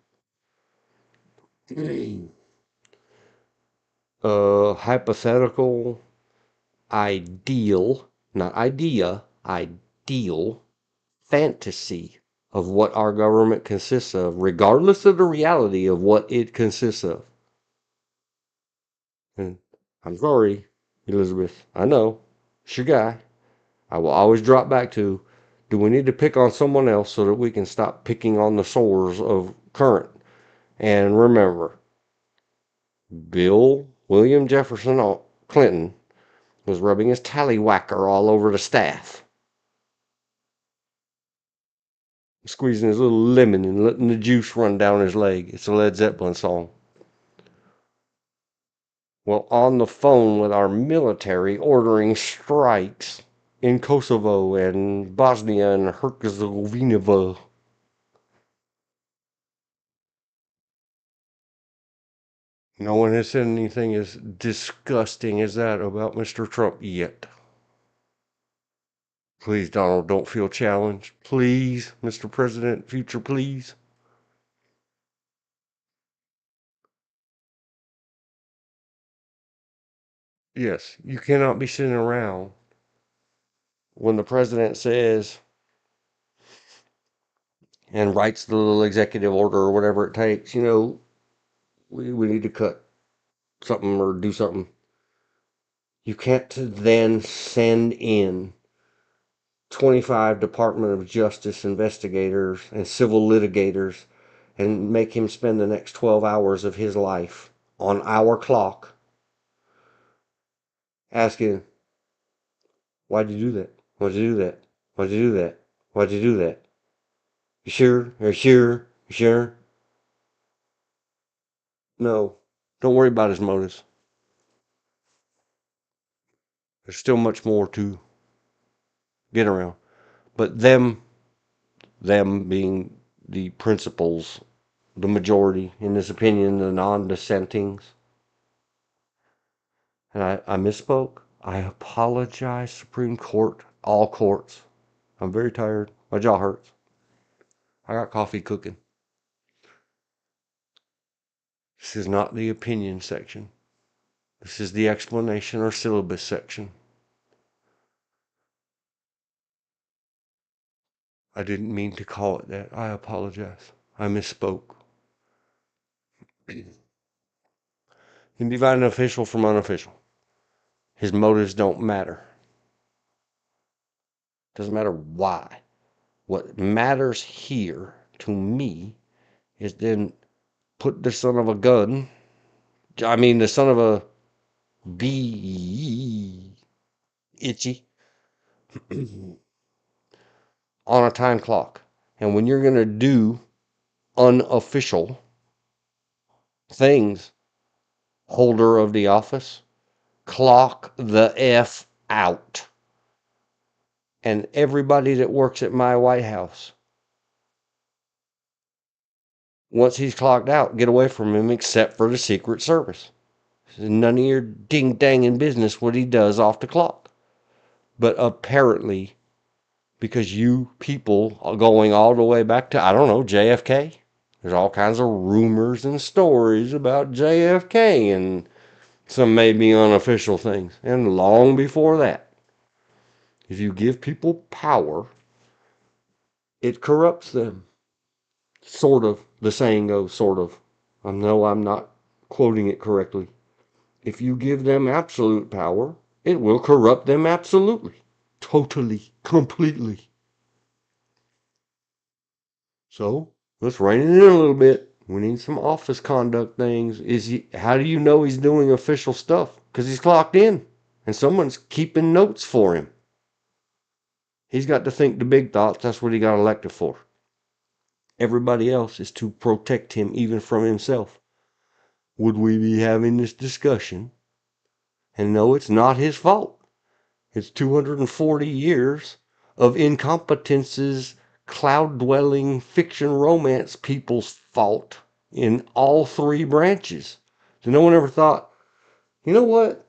hypothetical, ideal, not idea, ideal fantasy of what our government consists of, regardless of the reality of what it consists of. And I'm sorry, Elizabeth. I know. It's your guy. I will always drop back to, do we need to pick on someone else so that we can stop picking on the sores of current? And remember, Bill William Jefferson Clinton was rubbing his tallywhacker all over the staff. squeezing his little lemon and letting the juice run down his leg. It's a Led Zeppelin song. Well, on the phone with our military ordering strikes in Kosovo and Bosnia and Herzegovina. No one has said anything as disgusting as that about Mr. Trump yet. Please, Donald, don't feel challenged. Please, Mr. President, future, please. Yes, you cannot be sitting around when the president says and writes the little executive order or whatever it takes, we need to cut something or do something. You can't then send in 25 Department of Justice investigators and civil litigators and make him spend the next 12 hours of his life on our clock asking, why'd you do that? Why'd you do that? Why'd you do that? Why'd you do that? You sure? Are you sure? You sure? No. Don't worry about his motives. There's still much more to get around. But them being the principals, the majority, in this opinion, the non-dissentings. And I misspoke. I apologize, Supreme Court, all courts. I'm very tired. My jaw hurts. I got coffee cooking. This is not the opinion section. This is the explanation or syllabus section. I didn't mean to call it that. I apologize. I misspoke. You can divide an official from unofficial. His motives don't matter. Doesn't matter why. What matters here to me is then put the son of a gun, the son of a bee itchy on a time clock. And when you're going to do unofficial things, holder of the office, clock the F out. And everybody that works at my White House, once he's clocked out, get away from him except for the Secret Service. None of your ding-danging business what he does off the clock. But apparently, because you people are going all the way back to, I don't know, JFK. There's all kinds of rumors and stories about JFK and some maybe unofficial things. And long before that, if you give people power, it corrupts them. Sort of. The saying goes, sort of. I know I'm not quoting it correctly. If you give them absolute power, it will corrupt them absolutely. Totally. Completely. So, let's rein it in a little bit. We need some office conduct things. How do you know he's doing official stuff? Because he's clocked in. And someone's keeping notes for him. He's got to think the big thoughts. That's what he got elected for. Everybody else is to protect him even from himself. Would we be having this discussion? And no, it's not his fault. It's 240 years of incompetences, cloud-dwelling, fiction romance people's fault in all three branches. So no one ever thought, you know what?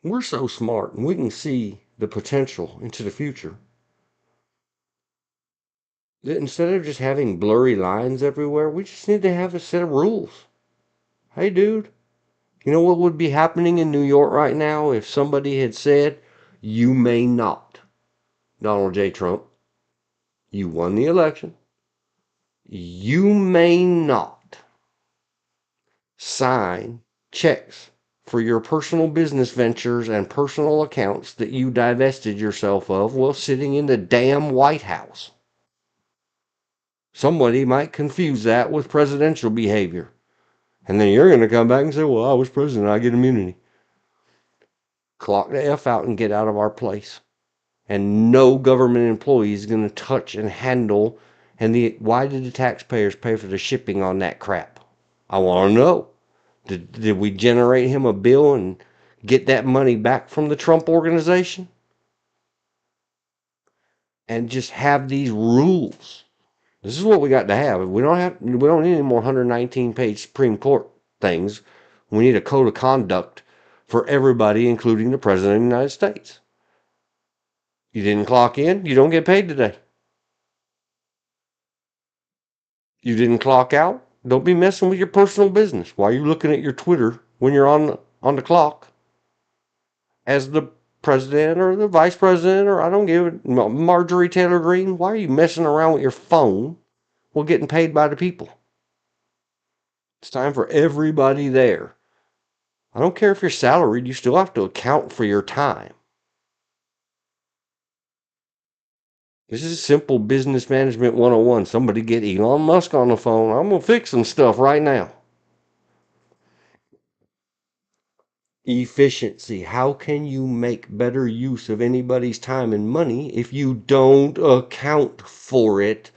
We're so smart and we can see the potential into the future. That instead of just having blurry lines everywhere, we just need to have a set of rules. Hey, dude, you know what would be happening in New York right now if somebody had said, you may not, Donald J. Trump, you won the election, you may not sign checks for your personal business ventures and personal accounts that you divested yourself of while sitting in the damn White House. Somebody might confuse that with presidential behavior. And then you're going to come back and say, well, I was president, I get immunity. Clock the F out and get out of our place. and no government employee is going to touch and handle. And why did the taxpayers pay for the shipping on that crap? I want to know. Did we generate him a bill and get that money back from the Trump organization? And just have these rules. This is what we got to have. We don't need any more 119-page Supreme Court things. We need a code of conduct for everybody, including the President of the United States. You didn't clock in, you don't get paid today. You didn't clock out, don't be messing with your personal business. Why are you looking at your Twitter when you're on the clock? As the president or the vice president, or I don't give it, Marjorie Taylor Greene, why are you messing around with your phone while getting paid by the people? It's time for everybody there. I don't care if you're salaried, you still have to account for your time. This is simple business management 101. Somebody get Elon Musk on the phone. I'm going to fix some stuff right now. Efficiency. How can you make better use of anybody's time and money if you don't account for it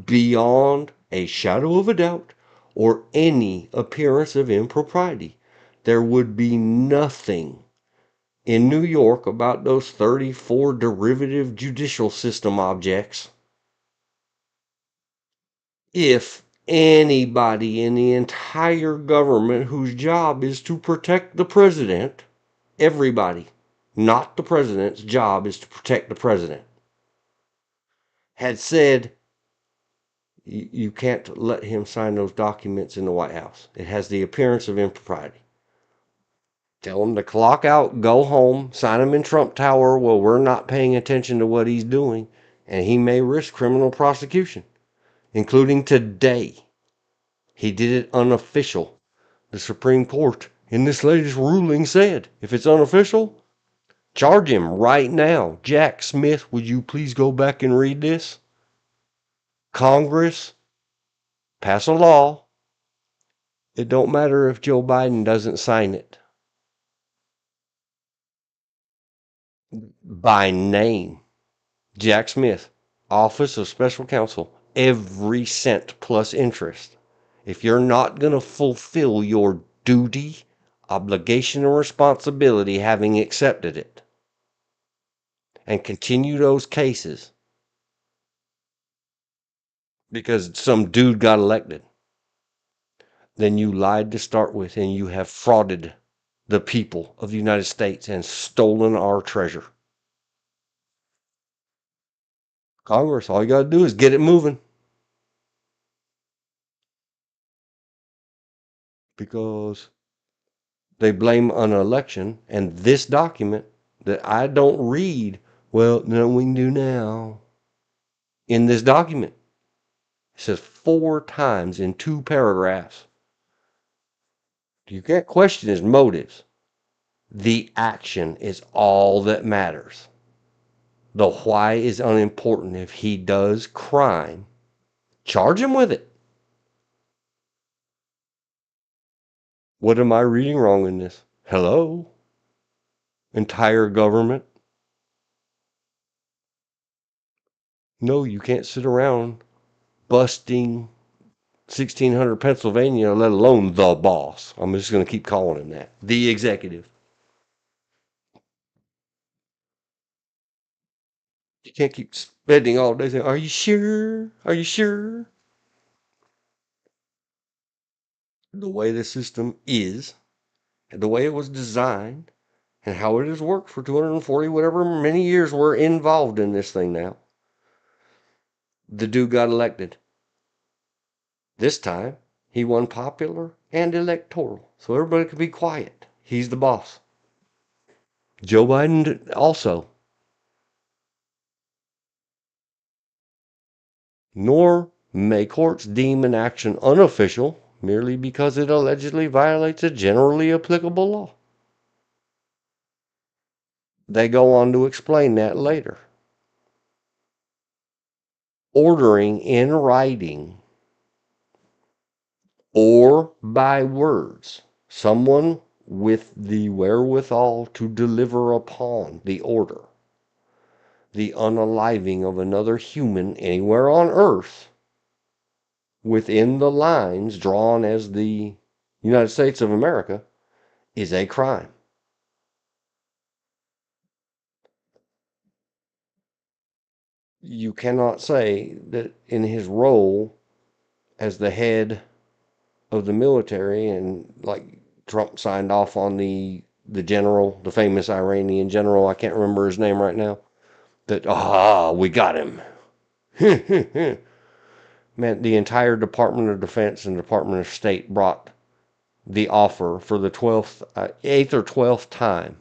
beyond a shadow of a doubt or any appearance of impropriety? There would be nothing in New York about those 34 derivative judicial system objects if anybody in the entire government whose job is to protect the president, everybody, not the president's job is to protect the president, had said, you can't let him sign those documents in the White House. It has the appearance of impropriety. Tell him to clock out, go home, sign him in Trump Tower. Well, we're not paying attention to what he's doing, and he may risk criminal prosecution, including today. He did it unofficial. The Supreme Court in this latest ruling said, if it's unofficial, charge him right now. Jack Smith, would you please go back and read this? Congress, pass a law. It don't matter if Joe Biden doesn't sign it. By name. Jack Smith, Office of Special Counsel, every cent plus interest. If you're not going to fulfill your duty, obligation, and responsibility having accepted it, and continue those cases because some dude got elected, then you lied to start with and you have frauded the people of the United States and stolen our treasure. Congress, all you got to do is get it moving. Because they blame an election and this document that I don't read. Well, no, we can do now. In this document, it says 4 times in 2 paragraphs. You can't question his motives. The action is all that matters. The why is unimportant. If he does crime, charge him with it. What am I reading wrong in this? Hello? Entire government? No, you can't sit around busting 1600 Pennsylvania, let alone the boss. I'm just going to keep calling him that. The executive. You can't keep spending all day saying, are you sure? Are you sure? The way the system is, and the way it was designed, and how it has worked for 240, whatever many years we're involved in this thing now. The dude got elected. This time, he won popular and electoral. So everybody could be quiet. He's the boss. Joe Biden also. Nor may courts deem an action unofficial merely because it allegedly violates a generally applicable law. They go on to explain that later. Ordering in writing or by words someone with the wherewithal to deliver upon the order the unaliving of another human anywhere on Earth within the lines drawn as the United States of America is a crime. You cannot say that in his role as the head of the military, and like Trump signed off on the general, the famous Iranian general, I can't remember his name right now, that we got him. Man, the entire Department of Defense and Department of State brought the offer for the 8th or 12th time.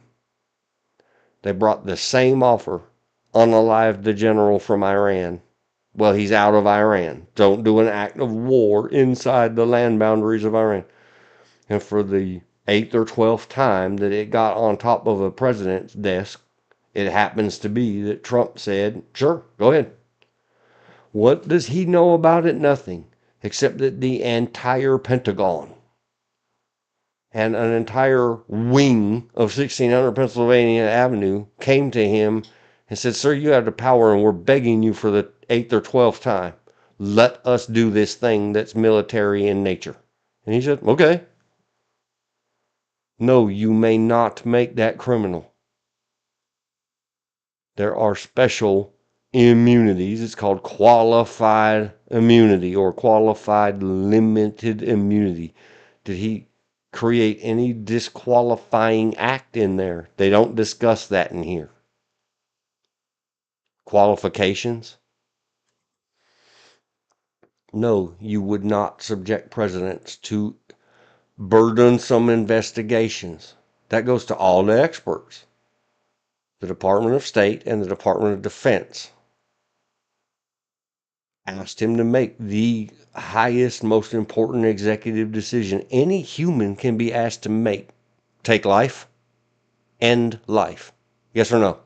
They brought the same offer, unalive the general from Iran. Well, he's out of Iran. Don't do an act of war inside the land boundaries of Iran. And for the 8th or 12th time that it got on top of a president's desk, it happens to be that Trump said, sure, go ahead. What does he know about it? Nothing, except that the entire Pentagon and an entire wing of 1600 Pennsylvania Avenue came to him and said, sir, you have the power and we're begging you for the 8th or 12th time. Let us do this thing that's military in nature. And he said, okay. No, you may not make that criminal. There are special immunities. It's called qualified immunity or qualified limited immunity. Did he create any disqualifying act in there? They don't discuss that in here. Qualifications? No, you would not subject presidents to burdensome investigations. That goes to all the experts. The Department of State and the Department of Defense asked him to make the highest, most important executive decision any human can be asked to make. Take life, end life. Yes or no?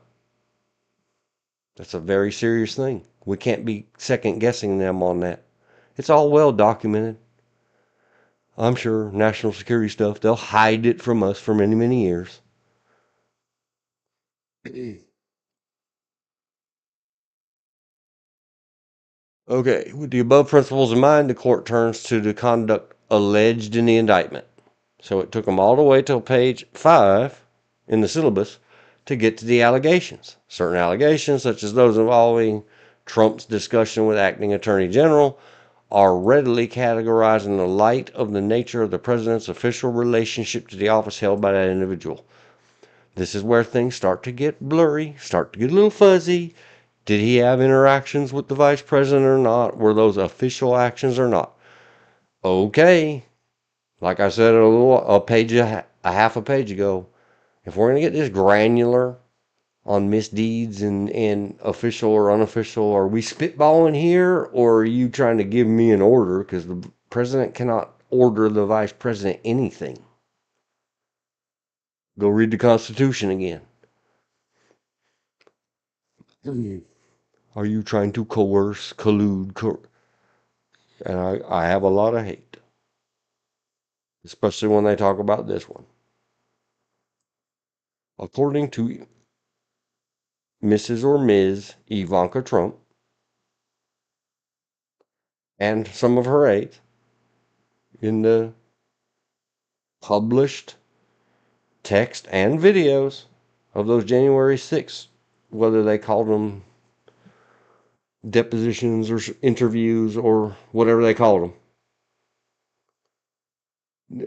That's a very serious thing. We can't be second guessing them on that. It's all well documented. I'm sure national security stuff, they'll hide it from us for many, many years. Okay, with the above principles in mind, the court turns to the conduct alleged in the indictment. So it took them all the way till page 5 in the syllabus to get to the allegations. Certain allegations, such as those involving Trump's discussion with acting attorney general, are readily categorized in the light of the nature of the president's official relationship to the office held by that individual. This is where things start to get blurry, start to get a little fuzzy. Did he have interactions with the vice president or not? Were those official actions or not? Okay, like I said a half a page ago, if we're going to get this granular on misdeeds and official or unofficial, are we spitballing here or are you trying to give me an order? Because the president cannot order the vice president anything. Go read the Constitution again. Are you trying to coerce, collude? And I have a lot of hate, especially when they talk about this one. According to Mrs. or Ms. Ivanka Trump and some of her aides in the published text and videos of those January 6th, whether they called them depositions or interviews or whatever they called them.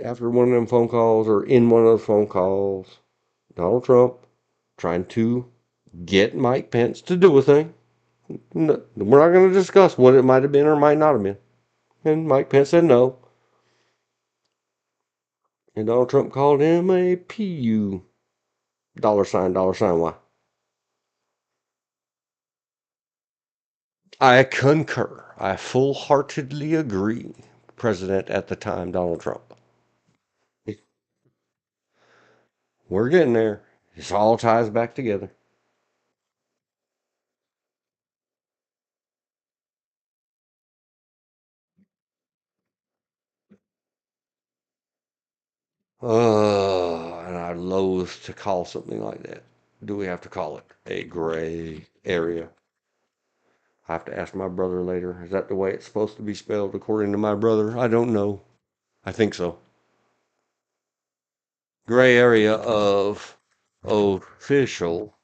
After one of them phone calls or in one of those phone calls, Donald Trump trying to get Mike Pence to do a thing. No, we're not going to discuss what it might have been or might not have been. And Mike Pence said no. And Donald Trump called him a PU $sign $. I concur. I full-heartedly agree. President at the time, Donald Trump. We're getting there. It all ties back together. And I loathe to call something like that. do we have to call it? A gray area. I have to ask my brother later. Is that the way it's supposed to be spelled according to my brother? I don't know. I think so. Gray area of official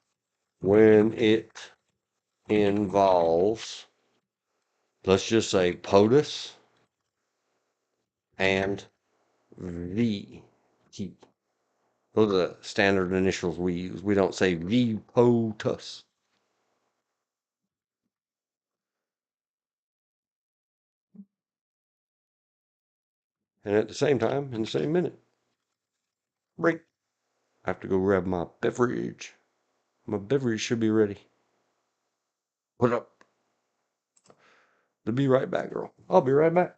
when it involves, let's just say, POTUS and V. Those are the standard initials we use. We don't say V POTUS. And at the same time, in the same minute, break. I have to go grab my beverage. My beverage should be ready. What up? To be right back, girl. I'll be right back.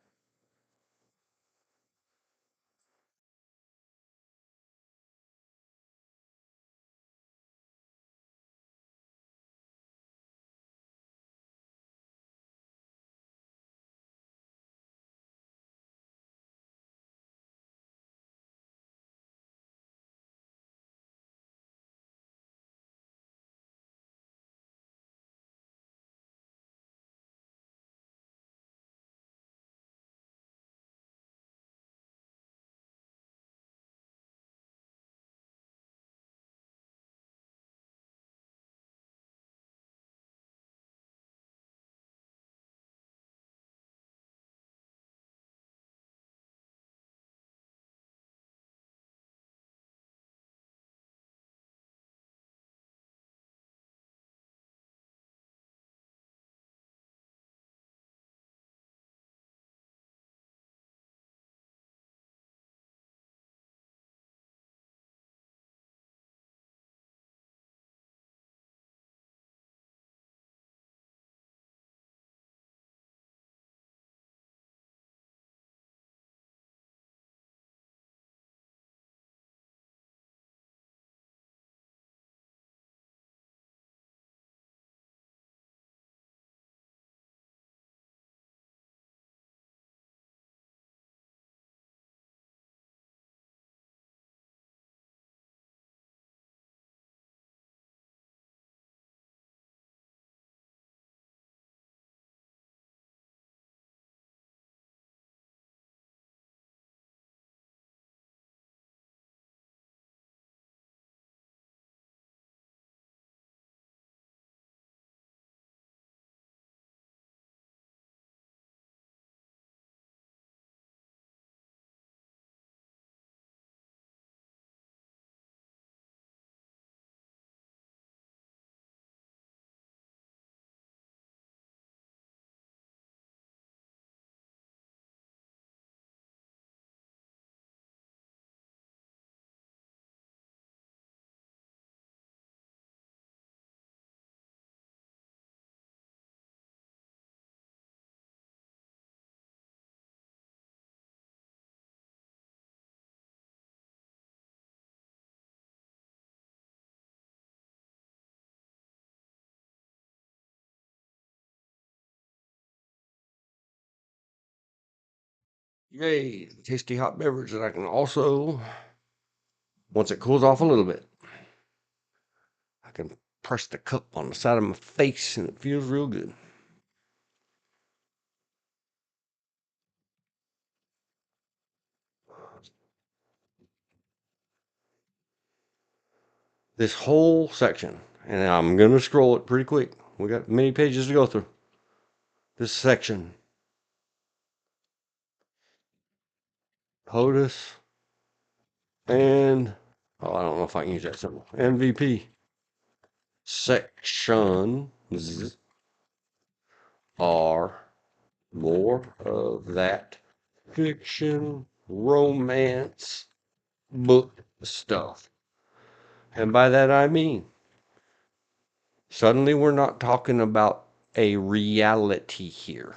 Yay, tasty hot beverage that I can also, once it cools off a little bit, I can press the cup on the side of my face and it feels real good. This whole section, and I'm going to scroll it pretty quick. We got many pages to go through. This section, POTUS and, oh, I don't know if I can use that symbol, MVP sections are more of that fiction, romance, book stuff. And by that I mean, suddenly we're not talking about a reality here.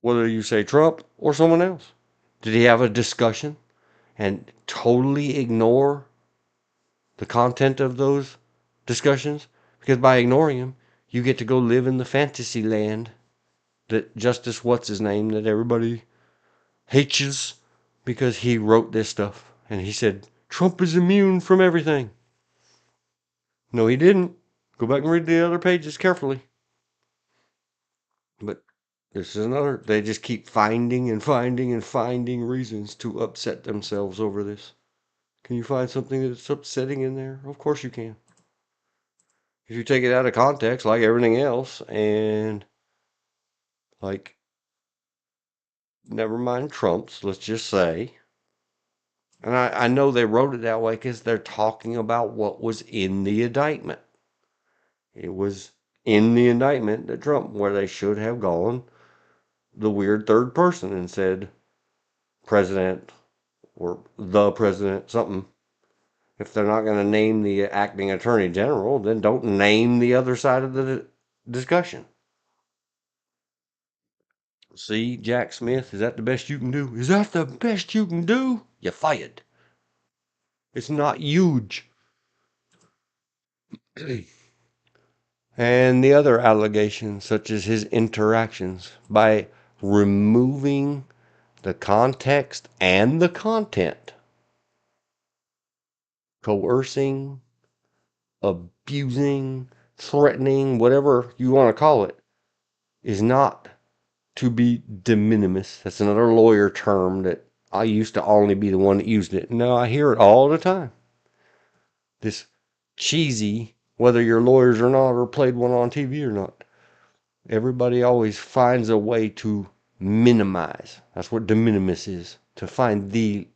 Whether you say Trump or someone else. Did he have a discussion and totally ignore the content of those discussions? Because by ignoring them, you get to go live in the fantasy land that Justice What's his name that everybody hates because he wrote this stuff And he said, Trump is immune from everything. No, he didn't. Go back and read the other pages carefully. But this is another. They just keep finding and finding and finding reasons to upset themselves over this. Can you find something that's upsetting in there? Of course you can. If you take it out of context, like everything else, and like, never mind Trump's, let's just say. And I know they wrote it that way because they're talking about what was in the indictment. It was in the indictment that Trump, where they should have gone the weird third person and said president or the president, something. If they're not going to name the acting attorney general, then don't name the other side of the discussion. See, Jack Smith, is that the best you can do? Is that the best you can do? You're fired. It's not huge. And the other allegations, such as his interactions, by removing the context and the content, coercing, abusing, threatening, whatever you want to call it, is not to be de minimis. That's another lawyer term that I used to only be the one that used it. No, I hear it all the time. This cheesy, whether you're lawyers or not, or played one on TV or not. Everybody always finds a way to minimize. That's what de minimis is. To find the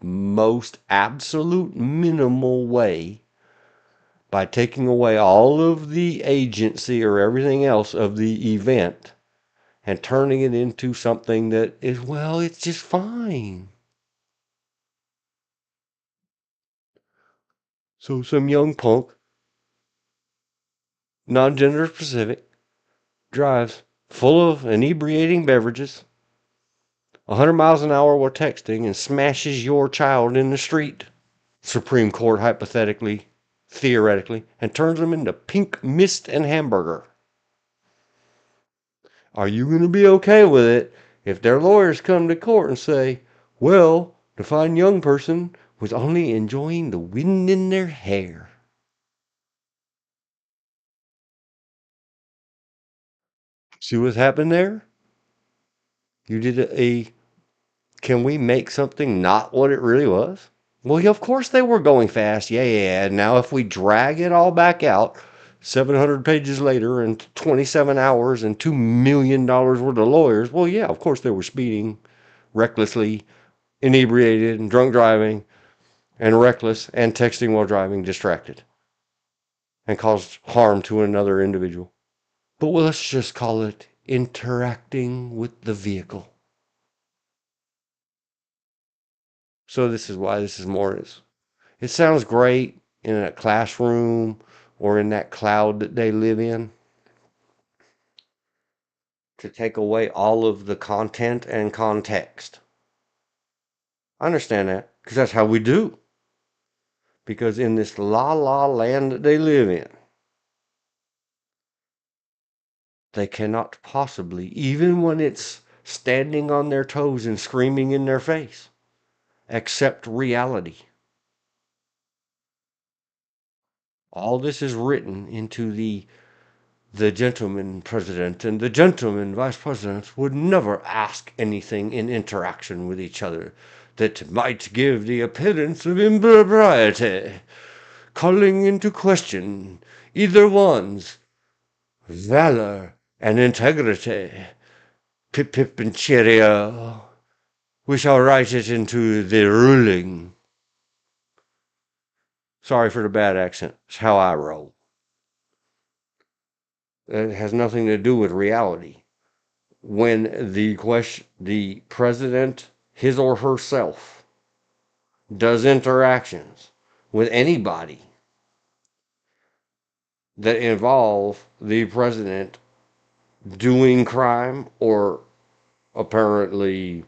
most absolute minimal way by taking away all of the agency or everything else of the event and turning it into something that is, well, it's just fine. So some young punk, non-gender specific, drives full of inebriating beverages, 100 miles an hour while texting, and smashes your child in the street, Supreme Court hypothetically, theoretically, and turns them into pink mist and hamburger. Are you going to be okay with it if their lawyers come to court and say, well, the fine young person was only enjoying the wind in their hair? See what's happened there? You did can we make something not what it really was? Well, yeah, of course they were going fast. Yeah. Now if we drag it all back out, 700 pages later and 27 hours and $2 million worth of lawyers, well, yeah, of course they were speeding recklessly, inebriated and drunk driving and reckless and texting while driving, distracted, and caused harm to another individual. But let's just call it interacting with the vehicle. So this is why this is more. It sounds great in a classroom or in that cloud that they live in to take away all of the content and context. I understand that because that's how we do. Because in this la la land that they live in, they cannot possibly, even when it's standing on their toes and screaming in their face, accept reality. All this is written into the gentleman president and the gentleman vice president would never ask anything in interaction with each other that might give the appearance of impropriety, calling into question either one's valor and integrity. Pip pip and cheerio. We shall write it into the ruling. Sorry for the bad accent. It's how I roll. It has nothing to do with reality. When the president, his or herself, does interactions with anybody that involve the president doing crime or apparently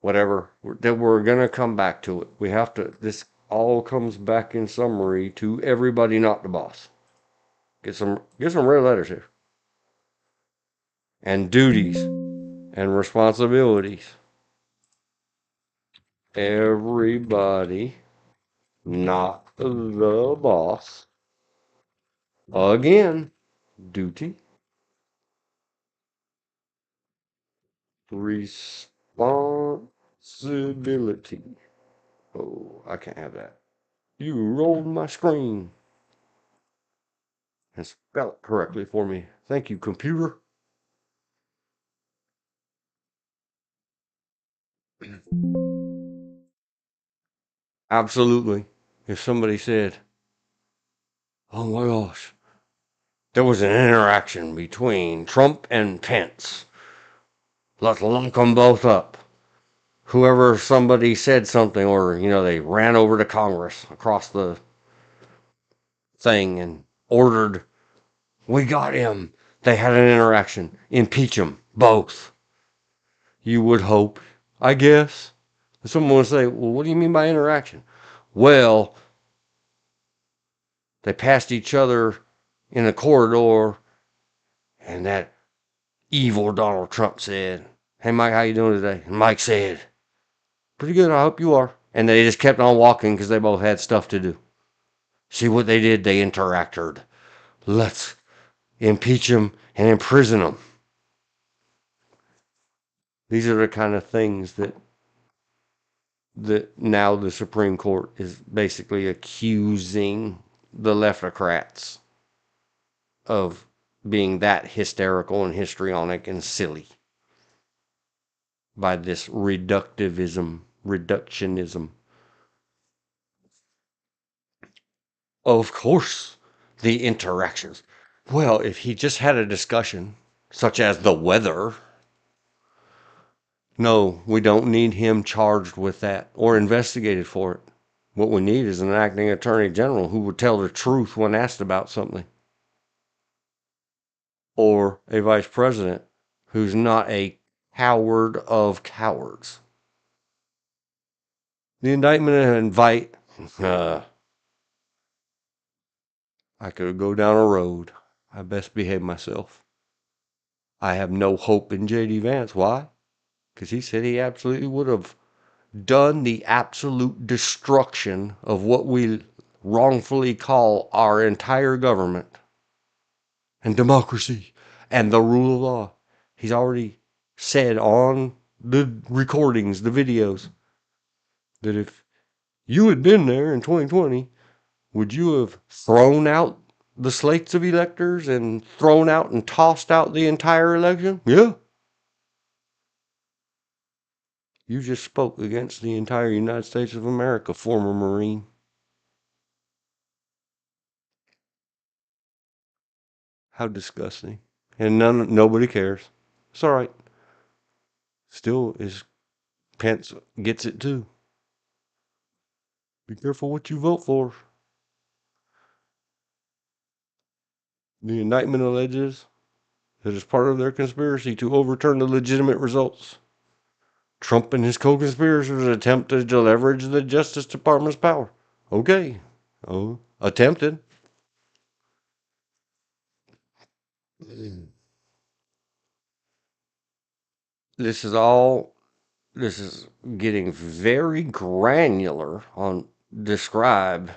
whatever, that we're going to come back to it. We have to, this all comes back in summary to everybody not the boss. Get some red letters here. And duties and responsibilities. everybody, not the boss. Again, duty, responsibility. Oh, I can't have that. You rolled my screen and spell it correctly for me. Thank you, computer. Absolutely. If somebody said, oh my gosh, there was an interaction between Trump and Pence. Let's lock them both up. Whoever somebody said something, or, they ran over to Congress across the thing and ordered, we got him. They had an interaction. Impeach them, both. You would hope, I guess. Someone would say, well, what do you mean by interaction? Well, they passed each other in a corridor, and that evil Donald Trump said, hey, Mike, how you doing today? And Mike said, pretty good, I hope you are. And they just kept on walking because they both had stuff to do. See what they did? They interacted. Let's impeach them and imprison them. These are the kind of things that now the Supreme Court is basically accusing the leftocrats of being that hysterical and histrionic and silly by this reductionism. Of course, the interactions. Well, if he just had a discussion, such as the weather, no, we don't need him charged with that or investigated for it. What we need is an acting attorney general who would tell the truth when asked about something. Or a vice president who's not a coward of cowards. The indictment and invite, I could go down a road. I best behave myself. I have no hope in J.D. Vance. Why? Because he said he absolutely would have done the absolute destruction of what we wrongfully call our entire government and democracy and the rule of law. He's already said on the recordings, the videos, that if you had been there in 2020, would you have thrown out the slates of electors and thrown out and tossed out the entire election? Yeah. You just spoke against the entire United States of America, former Marine. How disgusting. And nobody cares. It's all right. Still, is Pence gets it too. Be careful what you vote for. The indictment alleges that as part of their conspiracy to overturn the legitimate results, Trump and his co-conspirators attempted to leverage the Justice Department's power. Okay. Oh, attempted. This is getting very granular on describe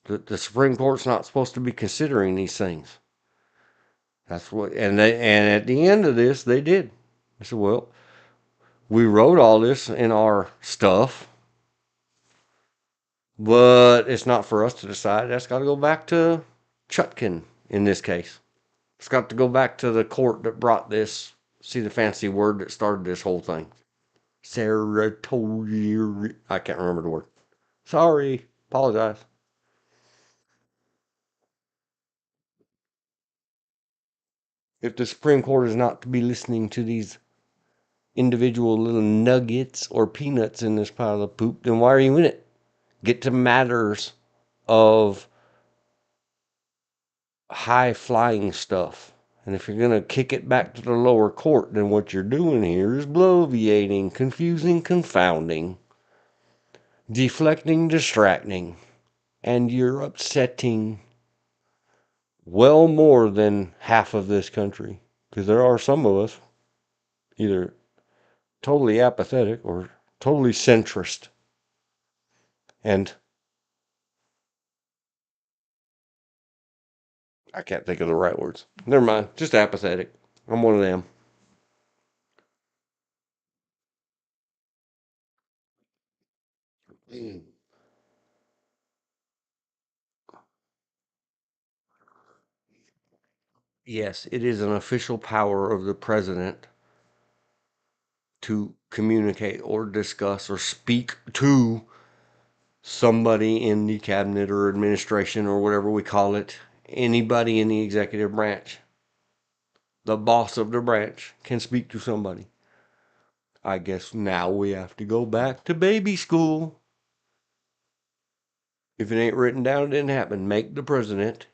that the Supreme Court's not supposed to be considering these things. That's what, and at the end of this, they did. I said, well, we wrote all this in our stuff, but it's not for us to decide. That's got to go back to Chutkin in this case. It's got to go back to the court that brought this. See the fancy word that started this whole thing. Serotonin. I can't remember the word. Sorry. Apologize. If the Supreme Court is not to be listening to these individual little nuggets or peanuts in this pile of poop, then why are you in it? Get to matters of high flying stuff. And if you're going to kick it back to the lower court, then what you're doing here is bloviating, confusing, confounding, deflecting, distracting, and you're upsetting well more than half of this country. Because there are some of us either totally apathetic or totally centrist. And I can't think of the right words. Never mind. Just apathetic. I'm one of them. Yes, it is an official power of the president to communicate or discuss or speak to somebody in the cabinet or administration or whatever we call it, anybody in the executive branch. The boss of the branch can speak to somebody. I guess now we have to go back to baby school. If it ain't written down, it didn't happen. Make the president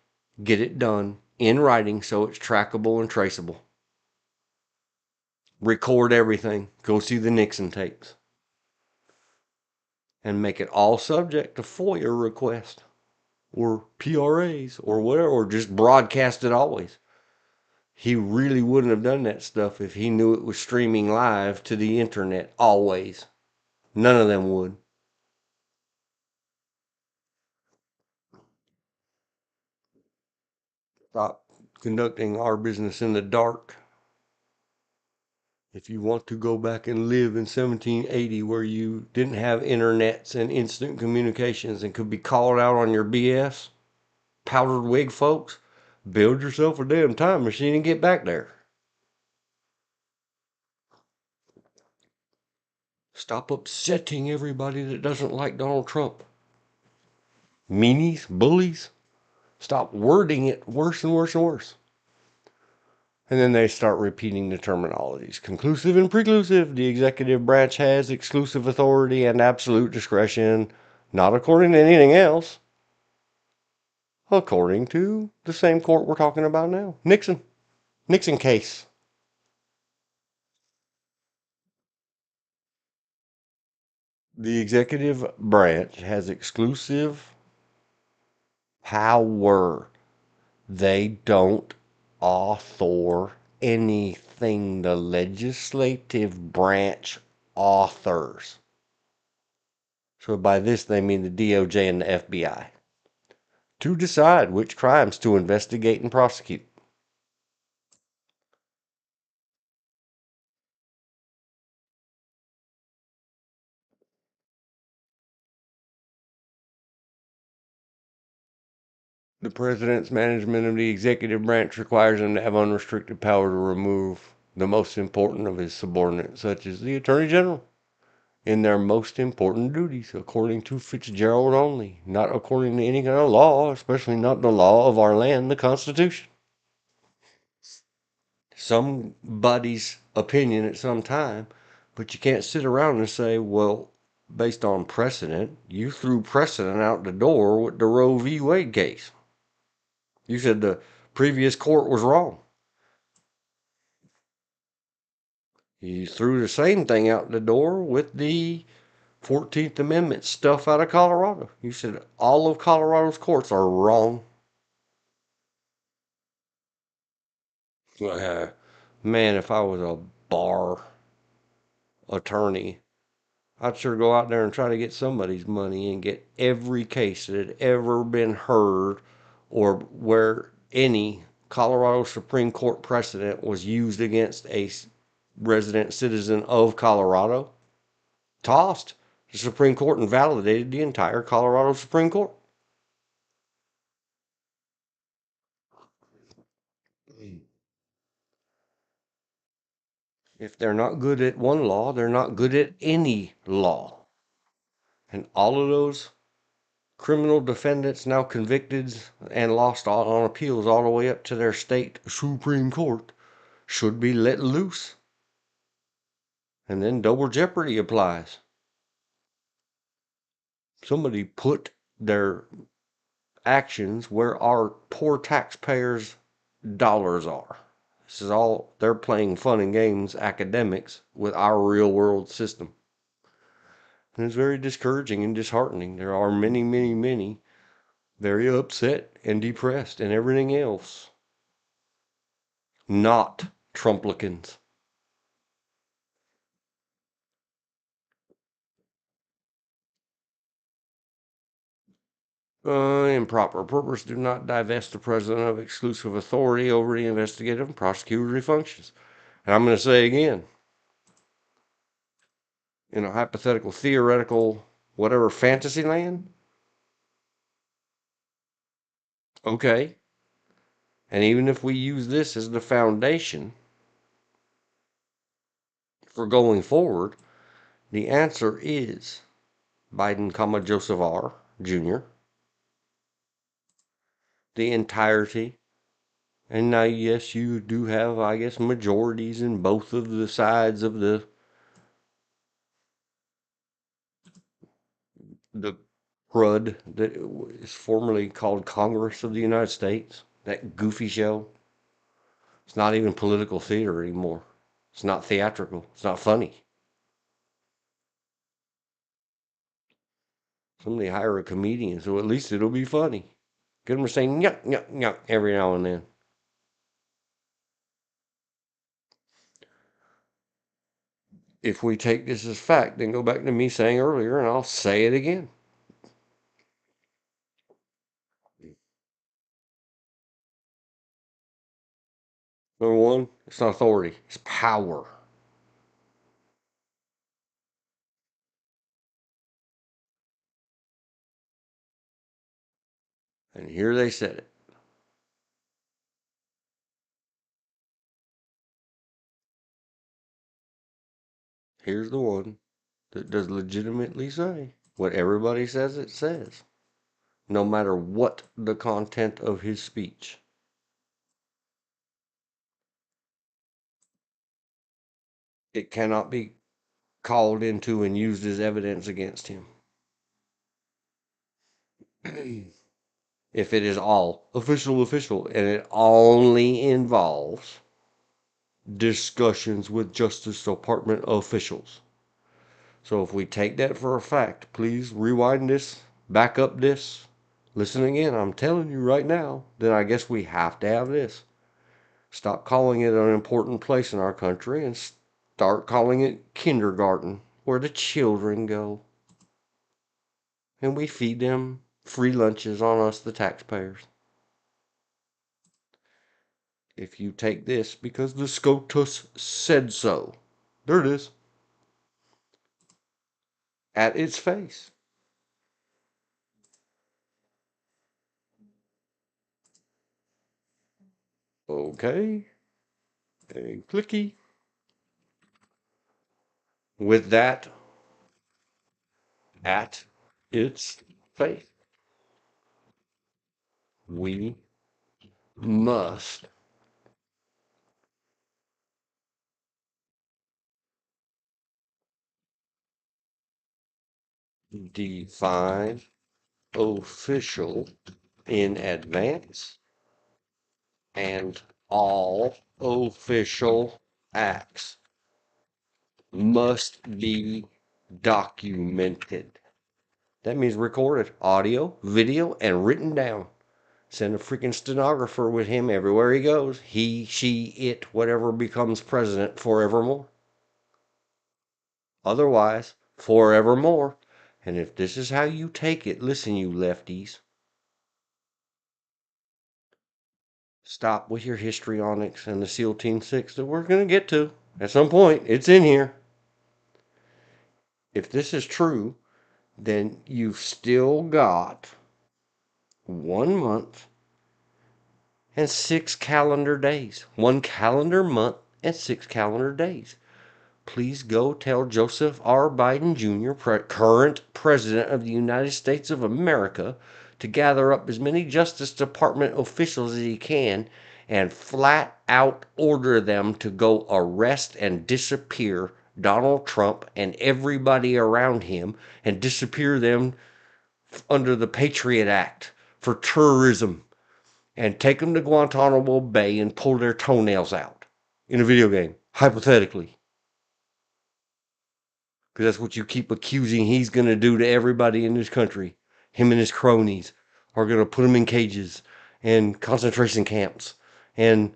get it done in writing so it's trackable and traceable. Record everything. Go see the Nixon tapes. And make it all subject to FOIA requests or PRAs or whatever, or just broadcast it always. He really wouldn't have done that stuff if he knew it was streaming live to the internet always. None of them would. Stop conducting our business in the dark. If you want to go back and live in 1780 where you didn't have internets and instant communications and could be called out on your BS, powdered wig folks, build yourself a damn time machine and get back there. Stop upsetting everybody that doesn't like Donald Trump. Meanies, bullies, stop wording it worse and worse and worse. And then they start repeating the terminologies. Conclusive and preclusive. The executive branch has exclusive authority and absolute discretion, not according to anything else. According to the same court we're talking about now. Nixon. Nixon case. The executive branch has exclusive power. They don't author anything the legislative branch authors. So by this they mean the DOJ and the FBI. To decide which crimes to investigate and prosecute. The president's management of the executive branch requires him to have unrestricted power to remove the most important of his subordinates, such as the Attorney General, in their most important duties, according to Fitzgerald only, not according to any kind of law, especially not the law of our land, the Constitution. Somebody's opinion at some time, but you can't sit around and say, well, based on precedent, you threw precedent out the door with the Roe v. Wade case. You said the previous court was wrong. You threw the same thing out the door with the 14th Amendment stuff out of Colorado. You said all of Colorado's courts are wrong. Man, if I was a bar attorney, I'd sure go out there and try to get somebody's money and get every case that had ever been heard or where any Colorado Supreme Court precedent was used against a resident citizen of Colorado. Tossed. The Supreme Court invalidated the entire Colorado Supreme Court. If they're not good at one law, they're not good at any law. And all of those criminal defendants now convicted and lost on appeals all the way up to their state Supreme Court should be let loose. And then double jeopardy applies. Somebody put their actions where our poor taxpayers' dollars are. This is all, they're playing fun and games, academics, with our real world system. And it's very discouraging and disheartening. There are many, many, many very upset and depressed and everything else. Not Trumplicans. Improper purpose do not divest the president of exclusive authority over the investigative and prosecutory functions. And I'm going to say again, in a hypothetical, theoretical, whatever fantasy land, okay. And even if we use this as the foundation for going forward, the answer is Biden, Joseph R. Jr., the entirety. And now, yes, you do have, I guess, majorities in both of the sides of the crud that is formerly called Congress of the United States. That goofy show. It's not even political theater anymore. It's not theatrical. It's not funny. Somebody hire a comedian, so at least it'll be funny. Get them to say yuck, yuck, yuck every now and then. If we take this as fact, then go back to me saying earlier, and I'll say it again. Number one, it's not authority, it's power. And here they said it. Here's the one that does legitimately say what everybody says it says, no matter what the content of his speech. It cannot be called into and used as evidence against him. If it is all official, and it only involves discussions with Justice Department officials. So if we take that for a fact, please rewind this, back up this, listen again. I'm telling you right now, then I guess we have to have this. Stop calling it an important place in our country and start calling it kindergarten, where the children go. And we feed them free lunches on us, the taxpayers. If you take this because the SCOTUS said so, there it is, at its face. Okay, and clicky. With that at its face, we must define official in advance, and all official acts must be documented. That means recorded, audio, video, and written down. Send a freaking stenographer with him everywhere he goes. He, she, it, whatever becomes president forevermore. Otherwise, forevermore. And if this is how you take it, listen, you lefties. Stop with your histrionics and the SEAL Team 6 that we're going to get to at some point. It's in here. If this is true, then you've still got 1 month and 6 calendar days. 1 calendar month and 6 calendar days. Please go tell Joseph R. Biden Jr., current President of the United States of America, to gather up as many Justice Department officials as he can and flat out order them to go arrest and disappear Donald Trump and everybody around him and disappear them under the Patriot Act for terrorism and take them to Guantanamo Bay and pull their toenails out in a video game, hypothetically. Because that's what you keep accusing he's going to do to everybody in this country. Him and his cronies are going to put them in cages and concentration camps and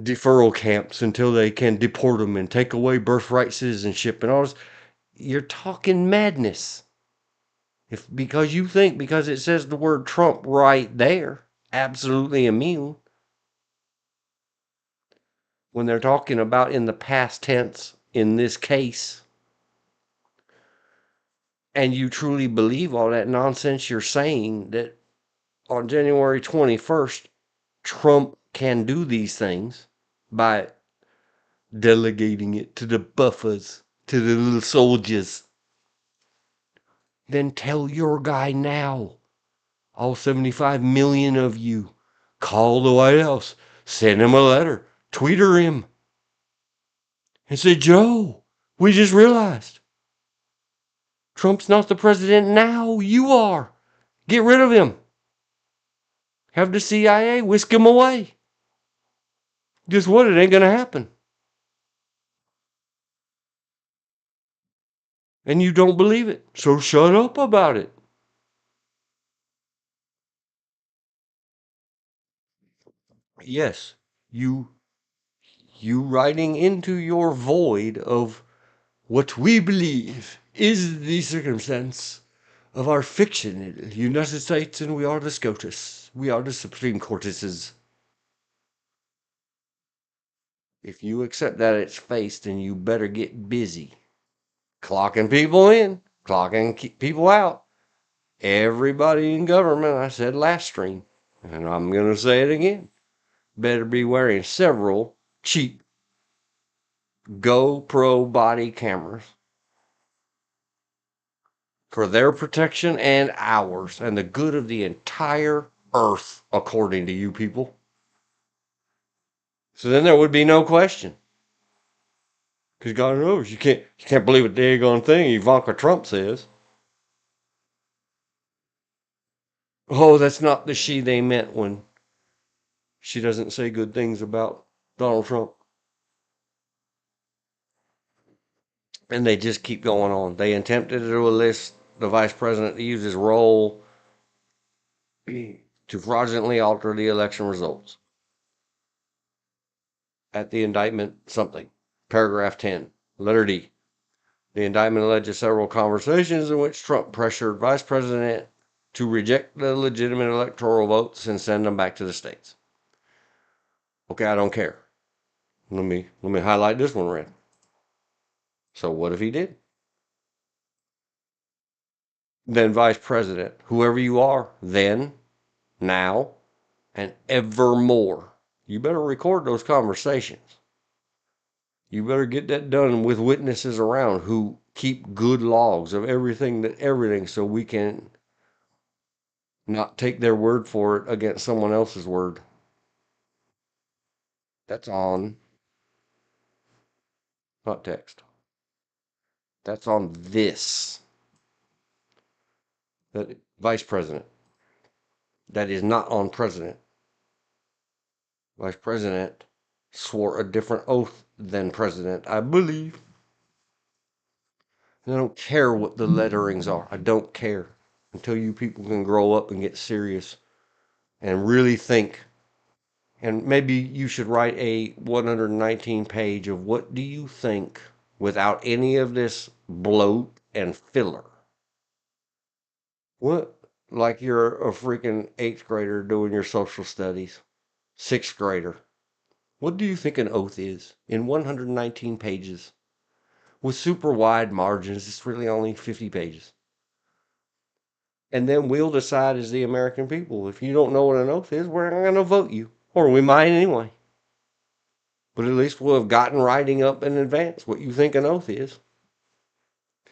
deferral camps until they can deport them and take away birthright citizenship and all this. You're talking madness. Because you think because it says the word Trump right there, absolutely immune, when they're talking about in the past tense in this case, and you truly believe all that nonsense you're saying that on January 21st, Trump can do these things by delegating it to the buffers, to the little soldiers, then tell your guy now, all 75 million of you, call the White House, send him a letter, tweeter him, and say, Joe, we just realized Trump's not the president now, you are. Get rid of him. Have the CIA whisk him away. Guess what? It ain't going to happen. And you don't believe it. So shut up about it. Yes, you writing into your void of what we believe is the circumstance of our fictional United States, and we are the SCOTUS. We are the Supreme Courtesses. If you accept that it's face, then you better get busy. Clocking people in, clocking people out. Everybody in government, I said last stream, and I'm going to say it again, better be wearing several cheap GoPro body cameras for their protection and ours and the good of the entire earth, according to you people. So then there would be no question. Because God knows you can't believe a daggone thing Ivanka Trump says. Oh, that's not the she they meant when she doesn't say good things about Donald Trump. And they just keep going on. They attempted to enlist the vice president to use his role to fraudulently alter the election results. At the indictment, something. Paragraph 10, letter D. The indictment alleged several conversations in which Trump pressured Vice President to reject the legitimate electoral votes and send them back to the states. Okay, I don't care. Let me highlight this one red. So what if he did? Then Vice President, whoever you are, then, now, and evermore, you better record those conversations. You better get that done with witnesses around who keep good logs of everything so we can not take their word for it against someone else's word. That's on, not text. That's on this. That Vice President. That is not on President. Vice President swore a different oath than President, I believe. And I don't care what the letterings are. I don't care until you people can grow up and get serious and really think. And maybe you should write a 119 page of what do you think without any of this bloat and filler. What? Like you're a freaking 8th grader doing your social studies. 6th grader. What do you think an oath is in 119 pages? With super wide margins, it's really only 50 pages. And then we'll decide as the American people. If you don't know what an oath is, we're not going to vote you. Or we might anyway. But at least we'll have gotten writing up in advance what you think an oath is.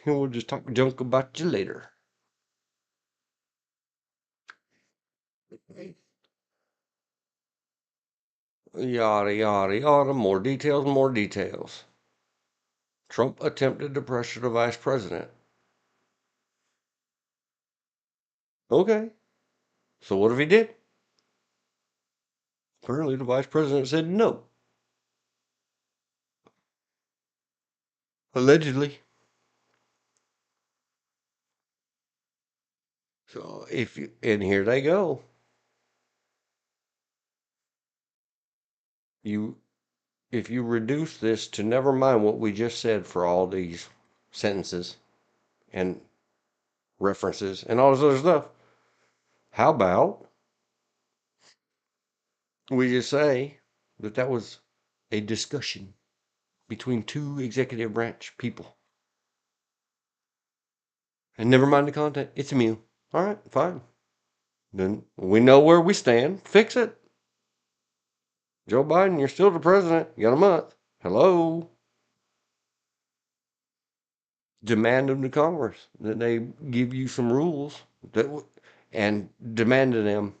And we'll just talk junk about you later. Yada, yada, yada. More details, more details. Trump attempted to pressure the vice president. Okay. So what if he did? Apparently the vice president said no. Allegedly. So and here they go. If you reduce this to never mind what we just said for all these sentences and references, and all this other stuff. How about we just say that that was a discussion between two executive branch people? And never mind the content, it's immune. All right, fine. Then we know where we stand. Fix it. Joe Biden, you're still the president. You got a month. Hello. Demand of the Congress that they give you some rules and demand of them.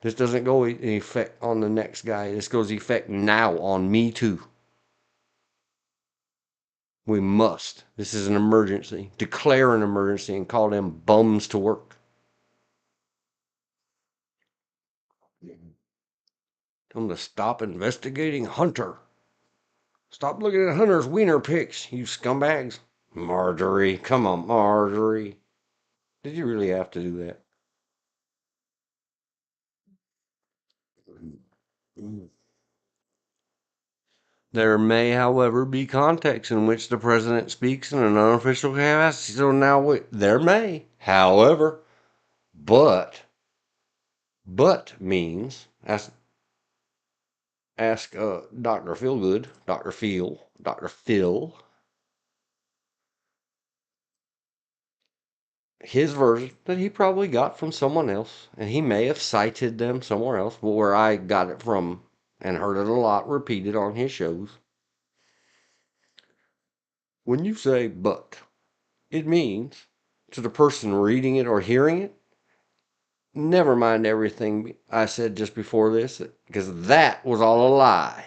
This doesn't go in effect on the next guy. This goes effect now on me too. We must. This is an emergency. Declare an emergency and call them bums to work. Tell them to stop investigating Hunter. Stop looking at Hunter's wiener pics, you scumbags. Marjorie, come on, Marjorie. Did you really have to do that? There may, however, be contexts in which the president speaks in an unofficial capacity. So now, there may, however, but means, ask Dr. Feelgood, Dr. Phil, his version that he probably got from someone else, and he may have cited them somewhere else, but where I got it from and heard it a lot repeated on his shows. When you say but, it means to the person reading it or hearing it, never mind everything I said just before this, because that was all a lie.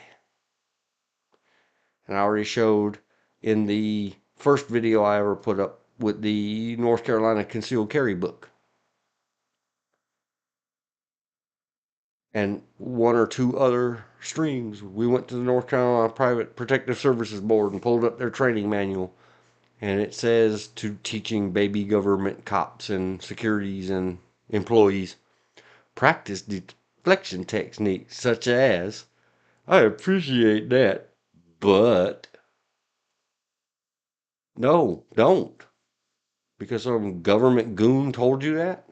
And I already showed in the first video I ever put up with the North Carolina concealed carry book. And one or two other streams. We went to the North Carolina Private Protective Services Board and pulled up their training manual. And it says to teaching baby government cops and securities and employees, practice deflection techniques such as, I appreciate that, but no, don't. Because some government goon told you that?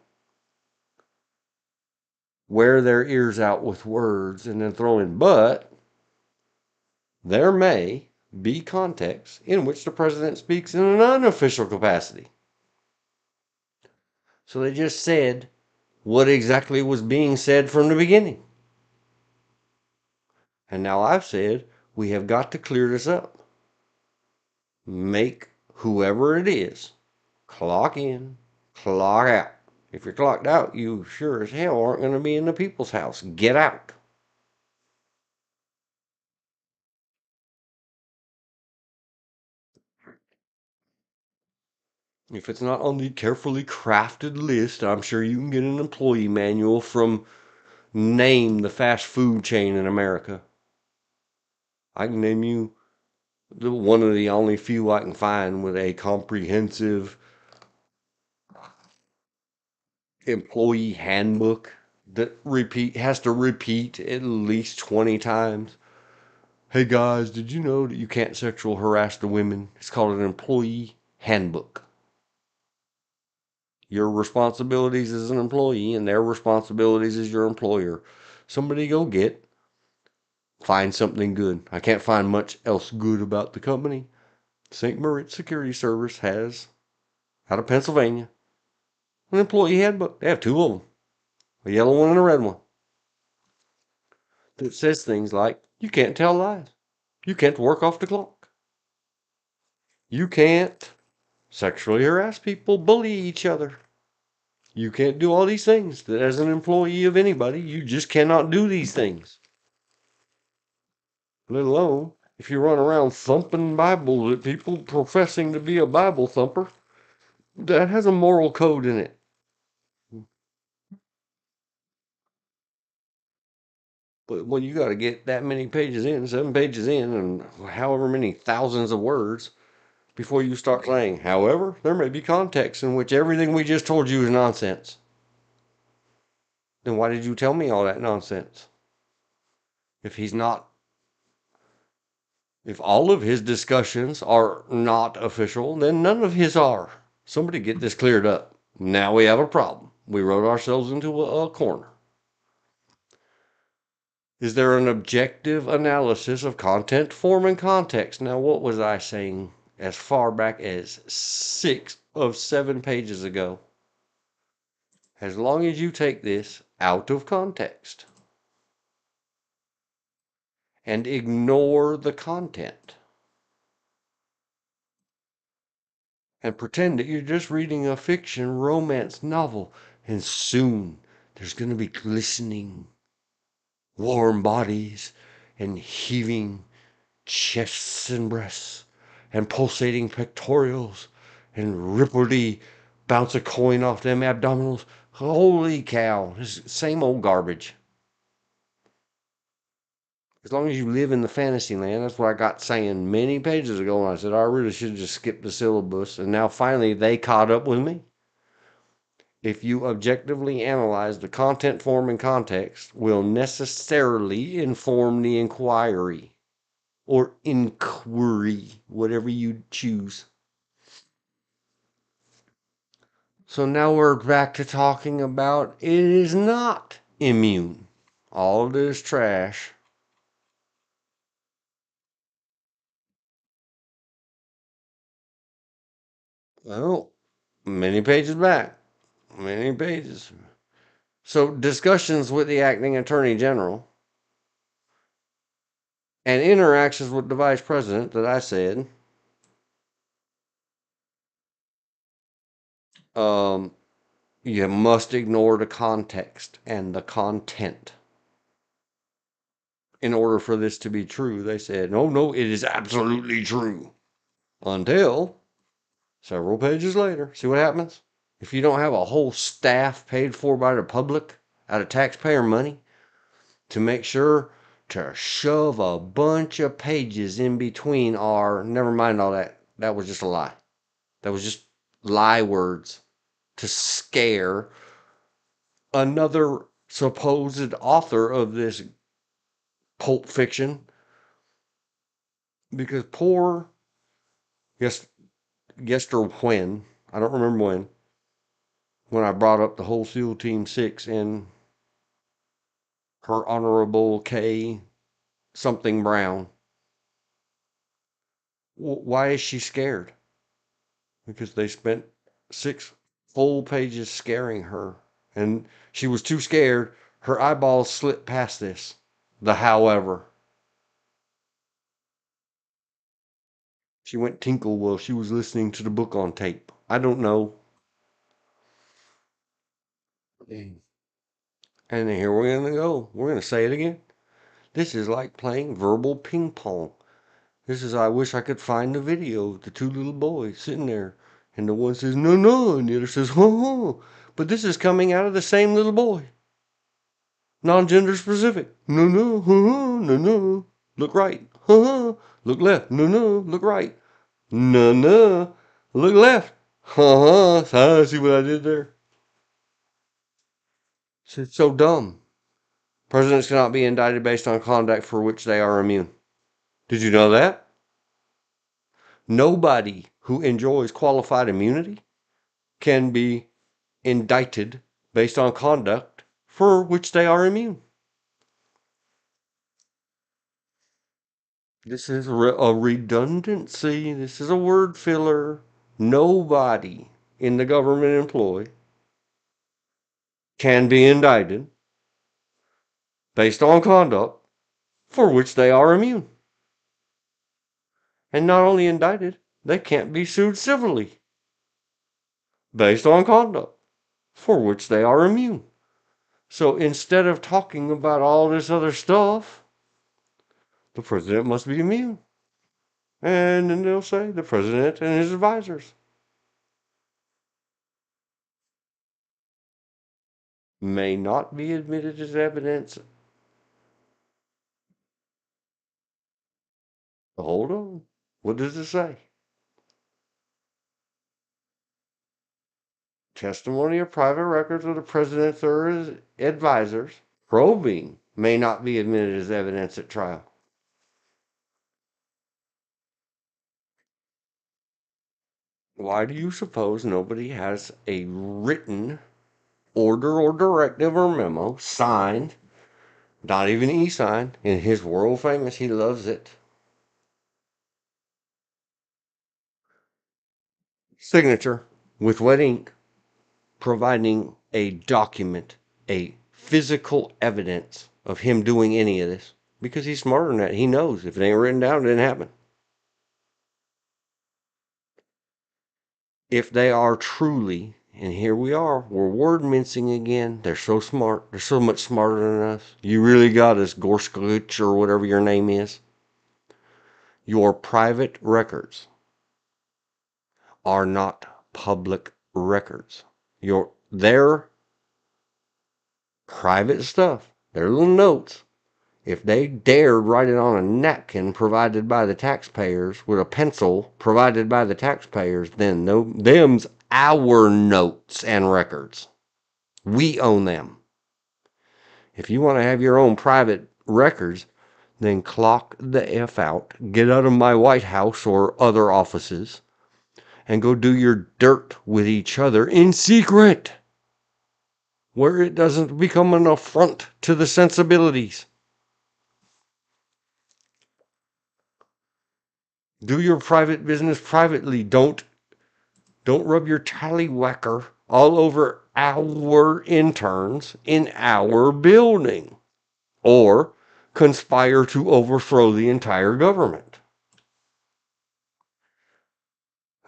Wear their ears out with words and then throw in but. There may be contexts in which the president speaks in an unofficial capacity. So they just said what exactly was being said from the beginning. And now I've said we have got to clear this up. Make whoever it is clock in, clock out. If you're clocked out, you sure as hell aren't going to be in the people's house. Get out. If it's not on the carefully crafted list, I'm sure you can get an employee manual from Name, the fast food chain in America. I can name you one of the only few I can find with a comprehensive employee handbook that has to repeat at least 20 times. Hey guys, did you know that you can't sexual harass the women? It's called an employee handbook. Your responsibilities as an employee and their responsibilities as your employer. Somebody go find something good. I can't find much else good about the company. St. Moritz Security Service has, out of Pennsylvania, an employee handbook. They have two of them, a yellow one and a red one, that says things like, you can't tell lies. You can't work off the clock. You can't sexually harass people, bully each other. You can't do all these things. That as an employee of anybody, you just cannot do these things. Let alone if you run around thumping Bibles at people professing to be a Bible thumper. That has a moral code in it. But when you got to get that many pages in, 7 pages in, and however many thousands of words before you start saying, however, there may be contexts in which everything we just told you is nonsense. Then why did you tell me all that nonsense? If all of his discussions are not official, then none of his are. Somebody get this cleared up. Now we have a problem. We wrote ourselves into a corner. Is there an objective analysis of content, form, and context? Now, what was I saying as far back as 6 of 7 pages ago? As long as you take this out of context and ignore the content and pretend that you're just reading a fiction romance novel, and soon there's going to be glistening, warm bodies and heaving chests and breasts and pulsating pectorials and rippledy bounce a coin off them abdominals. Holy cow, this is same old garbage. As long as you live in the fantasy land, that's what I got saying many pages ago when I said I really should just skip the syllabus, and now finally they caught up with me. If you objectively analyze the content, form, and context, will necessarily inform the inquiry or inquiry, whatever you choose. So now we're back to talking about it is not immune. All this trash. Well, many pages back. Many pages. So discussions with the acting attorney general and interactions with the vice president that I said. You must ignore the context and the content in order for this to be true. They said, no, it is absolutely true. Until several pages later. See what happens? If you don't have a whole staff paid for by the public out of taxpayer money to make sure to shove a bunch of pages in between never mind all that. That was just a lie. That was just lie words to scare another supposed author of this pulp fiction, because poor Yester when, I don't remember when I brought up the whole SEAL Team 6 and her Honorable K something Brown. Why is she scared? Because they spent 6 full pages scaring her, and she was too scared. Her eyeballs slipped past this. The however. She went tinkle while she was listening to the book on tape. I don't know. And here we're going to go. We're going to say it again. This is like playing verbal ping pong. This is, I wish I could find the video of the 2 little boys sitting there. And the one says, no, no. And the other says, oh. But this is coming out of the same little boy. Non-gender specific. No, no, no, no. Look right. Look left. No, no. Look right. No, no. Look left. See what I did there? It's so dumb. Presidents cannot be indicted based on conduct for which they are immune. Did you know that? Nobody who enjoys qualified immunity can be indicted based on conduct for which they are immune. This is a redundancy. This is a word filler. Nobody in the government employ can be indicted based on conduct for which they are immune. And not only indicted, they can't be sued civilly based on conduct for which they are immune. So instead of talking about all this other stuff, the president must be immune. And then they'll say the president and his advisors may not be admitted as evidence. Hold on. What does it say? Testimony of private records of the president or his advisors. Probing may not be admitted as evidence at trial. Why do you suppose nobody has a written order or directive or memo signed, not even e-signed, in his world famous, he loves it, signature with wet ink, providing a document, a physical evidence of him doing any of this? Because he's smarter than that. He knows if it ain't written down, it didn't happen. If they are truly, and here we are, we're word mincing again. They're so smart. They're so much smarter than us. You really got us, Gorsklich, or whatever your name is. Your private records are not public records. Their private stuff, their little notes, if they dared write it on a napkin provided by the taxpayers with a pencil provided by the taxpayers, then them's our notes and records. We own them. If you want to have your own private records, then clock the F out, get out of my White House or other offices, and go do your dirt with each other in secret, where it doesn't become an affront to the sensibilities. Do your private business privately. Don't rub your tallywhacker all over our interns in our building, or conspire to overthrow the entire government.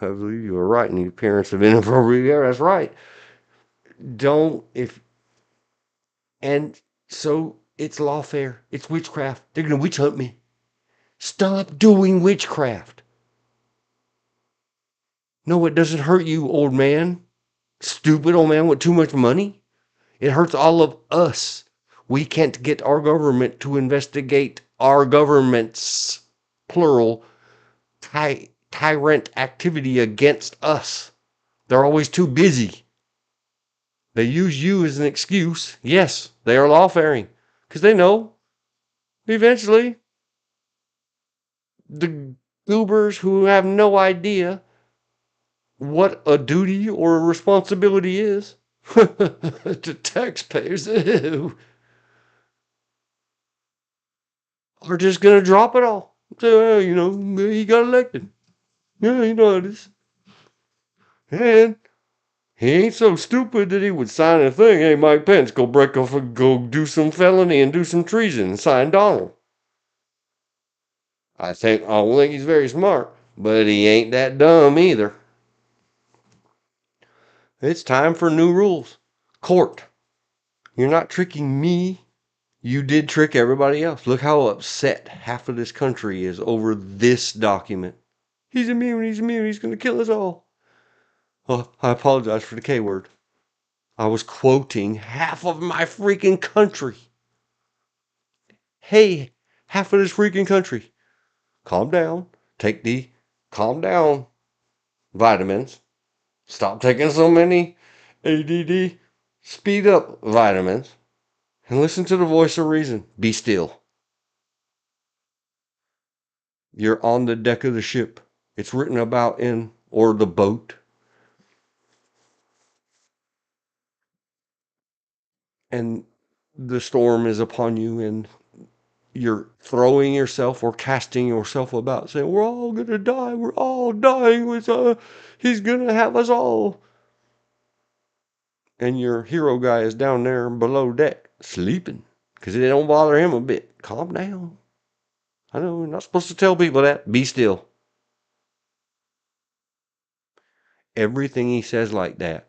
I believe you were right, and the appearance of inappropriate. Yeah, that's right. Don't if and so it's lawfare. It's witchcraft. They're gonna witch hunt me. Stop doing witchcraft. No, it doesn't hurt you, old man. Stupid old man with too much money. It hurts all of us. We can't get our government to investigate our government's, plural, tyrant activity against us. They're always too busy. They use you as an excuse. Yes, they are lawfaring. Because they know eventually the goobers who have no idea what a duty or a responsibility is to taxpayers are just going to drop it all. So, he got elected. Yeah, you know it is. And he ain't so stupid that he would sign a thing. Hey, Mike Pence, go do some felony and do some treason and sign Donald. I don't think he's very smart, but he ain't that dumb either. It's time for new rules. Court, you're not tricking me. You did trick everybody else. Look how upset half of this country is over this document. He's immune, he's going to kill us all. Oh, I apologize for the K word. I was quoting half of my freaking country. Hey, half of this freaking country. Calm down. Take the calm down vitamins. Stop taking so many ADD speed up vitamins. And listen to the voice of reason. Be still. You're on the deck of the ship. It's written about or the boat. And the storm is upon you, and you're throwing yourself or casting yourself about, saying, we're all going to die. We're all dying. He's going to have us all. And your hero guy is down there below deck, sleeping, because it don't bother him a bit. Calm down. I know you're not supposed to tell people that. Be still. Everything he says like that,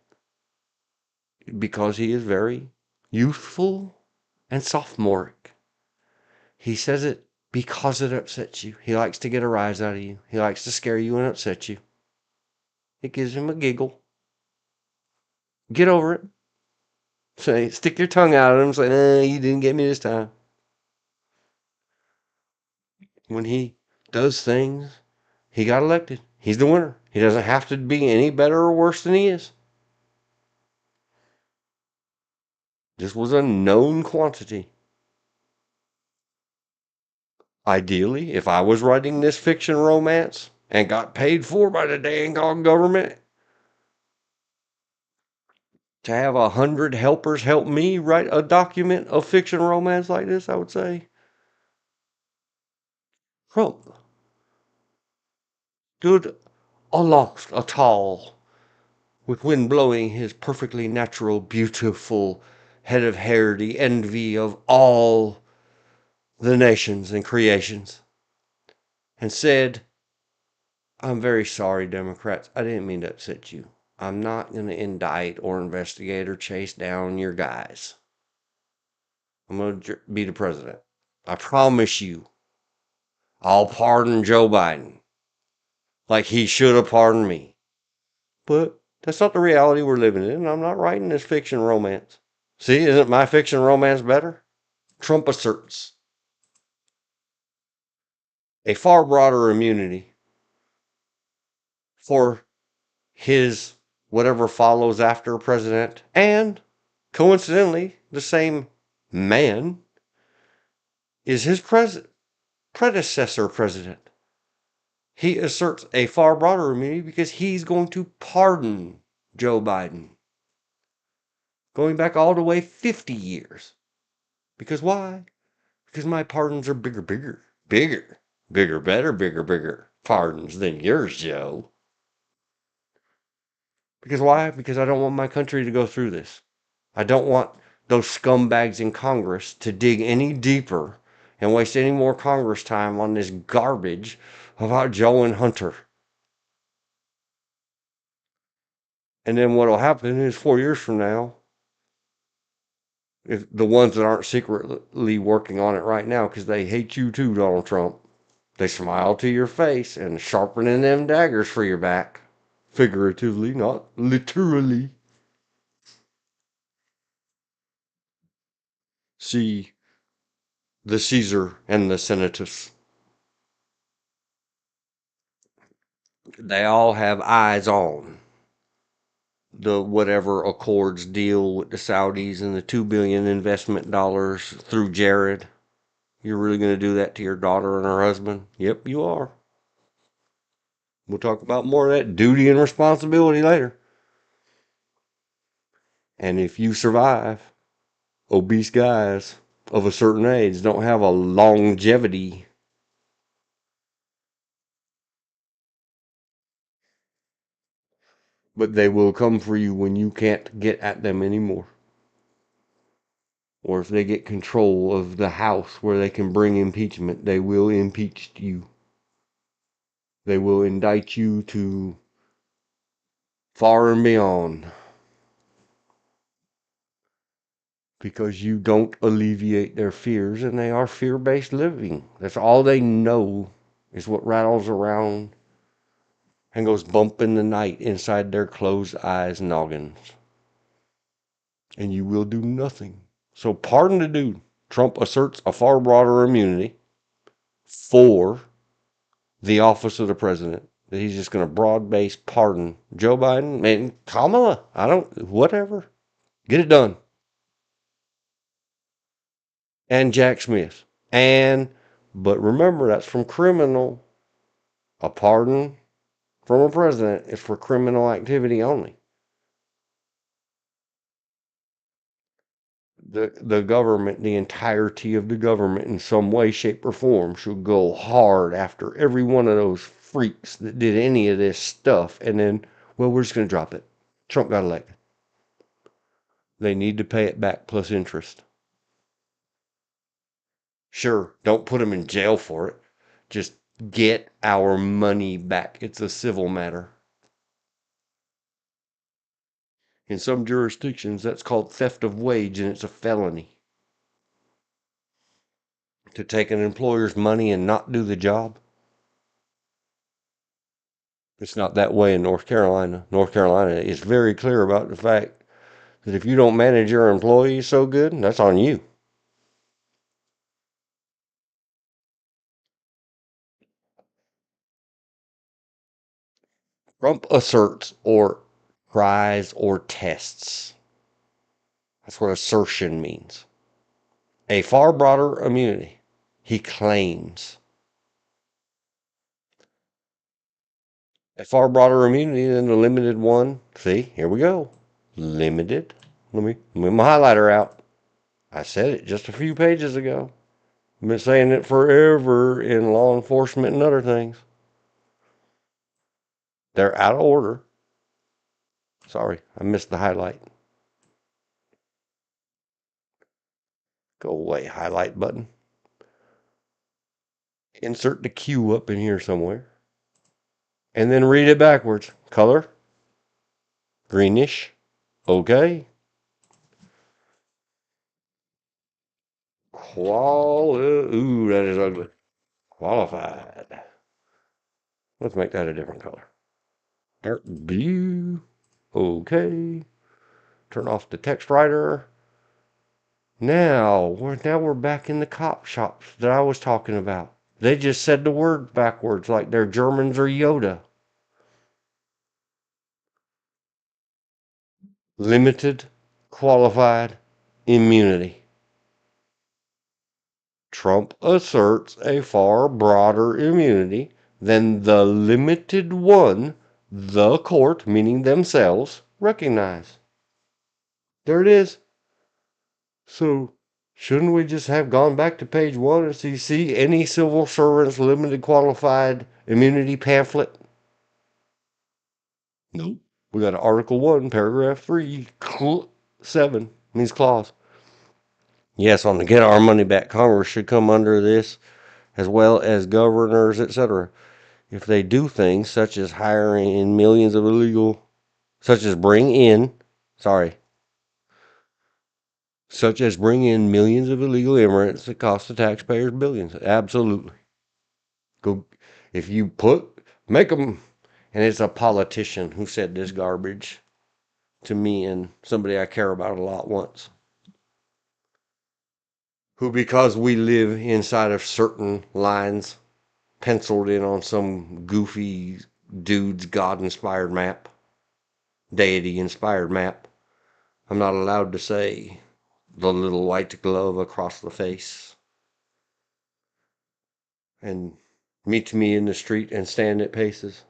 because he is very youthful and sophomoric. He says it because it upsets you. He likes to get a rise out of you. He likes to scare you and upset you. It gives him a giggle. Get over it. Say, stick your tongue out at him. Say, you didn't get me this time. When he does things, he got elected. He's the winner. He doesn't have to be any better or worse than he is. This was a known quantity. Ideally, if I was writing this fiction romance, and got paid for by the dang government to have 100 helpers help me write a document of fiction romance like this, I would say. Trump stood aloft, tall, with wind blowing his perfectly natural, beautiful head of hair, the envy of all the nations and creations, and said, I'm very sorry, Democrats. I didn't mean to upset you. I'm not going to indict or investigate or chase down your guys. I'm going to be the president. I promise you, I'll pardon Joe Biden like he should have pardoned me. But that's not the reality we're living in. I'm not writing this fiction romance. See, isn't my fiction romance better? Trump asserts a far broader immunity for his whatever follows after president, and coincidentally, the same man is his predecessor president. He asserts a far broader immunity because he's going to pardon Joe Biden, going back all the way 50 years. Because why? Because my pardons are bigger, better, pardons than yours, Joe. Because why? Because I don't want my country to go through this. I don't want those scumbags in Congress to dig any deeper and waste any more Congress time on this garbage about Joe and Hunter. And then what'll happen is 4 years from now, if the ones that aren't secretly working on it right now, because they hate you too, Donald Trump, they smile to your face and sharpening them daggers for your back. Figuratively, not literally. See the Caesar and the Senatus. They all have eyes on the whatever Accords deal with the Saudis and the $2 billion investment dollars through Jared. You're really going to do that to your daughter and her husband? Yep, you are. We'll talk about more of that duty and responsibility later. And if you survive, obese guys of a certain age don't have a longevity. But they will come for you when you can't get at them anymore. Or if they get control of the House where they can bring impeachment, they will impeach you. They will indict you to far and beyond. Because you don't alleviate their fears, and they are fear-based living. That's all they know is what rattles around and goes bump in the night inside their closed eyes noggins. And you will do nothing. So pardon the dude. Trump asserts a far broader immunity for the office of the president. That he's just going to broad-base pardon Joe Biden and Kamala. Whatever. Get it done. And Jack Smith. But remember, that's from criminal. A pardon from a president is for criminal activity only. The government, the entirety of the government in some way, shape, or form should go hard after every one of those freaks that did any of this stuff. And then, well, we're just going to drop it. Trump got elected. They need to pay it back plus interest. Sure, don't put them in jail for it. Just get our money back. It's a civil matter. In some jurisdictions, that's called theft of wage, and it's a felony. To take an employer's money and not do the job. It's not that way in North Carolina. North Carolina is very clear about the fact that if you don't manage your employees so good, that's on you. Trump asserts or tries or tests. That's what assertion means. A far broader immunity. He claims. A far broader immunity than the limited one. See, here we go. Limited. Let me move my highlighter out. I said it just a few pages ago. I've been saying it forever in law enforcement and other things. They're out of order. Sorry, I missed the highlight. Go away, highlight button. Insert the Q up in here somewhere. And then read it backwards. Color. Greenish. Okay. Ooh, that is ugly. Qualified. Let's make that a different color. Dark blue. Okay. Turn off the text writer. Now we're back in the cop shops that I was talking about. They just said the word backwards like they're Germans or Yoda. Limited qualified immunity. Trump asserts a far broader immunity than the limited one the court, meaning themselves, recognize. There it is. So, shouldn't we just have gone back to page 1 and see any civil servant's limited qualified immunity pamphlet? Nope. We got Article 1, paragraph 3, 7, means clause. Yes, on the get our money back, Congress should come under this, as well as governors, etc. If they do things such as hiring in millions of illegal, such as bring in millions of illegal immigrants that cost the taxpayers billions. Absolutely. Go, if you make them, and it's a politician who said this garbage to me and somebody I care about a lot once, who, because we live inside of certain lines penciled in on some goofy dude's God-inspired map, deity-inspired map, I'm not allowed to say the little white glove across the face and meet me in the street and stand at paces.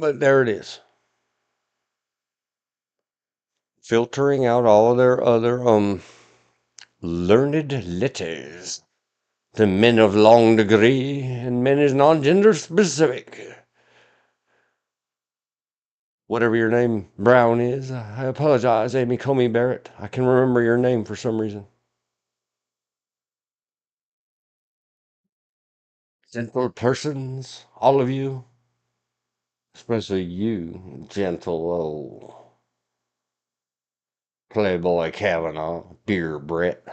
But there it is. Filtering out all their other learned letters. The men of long degree and men is non-gender specific. Whatever your name, Brown, is. I apologize, Amy Comey Barrett. I can remember your name for some reason. Gentle persons, all of you. Especially you, gentle old Playboy Kavanaugh, Beer Brett.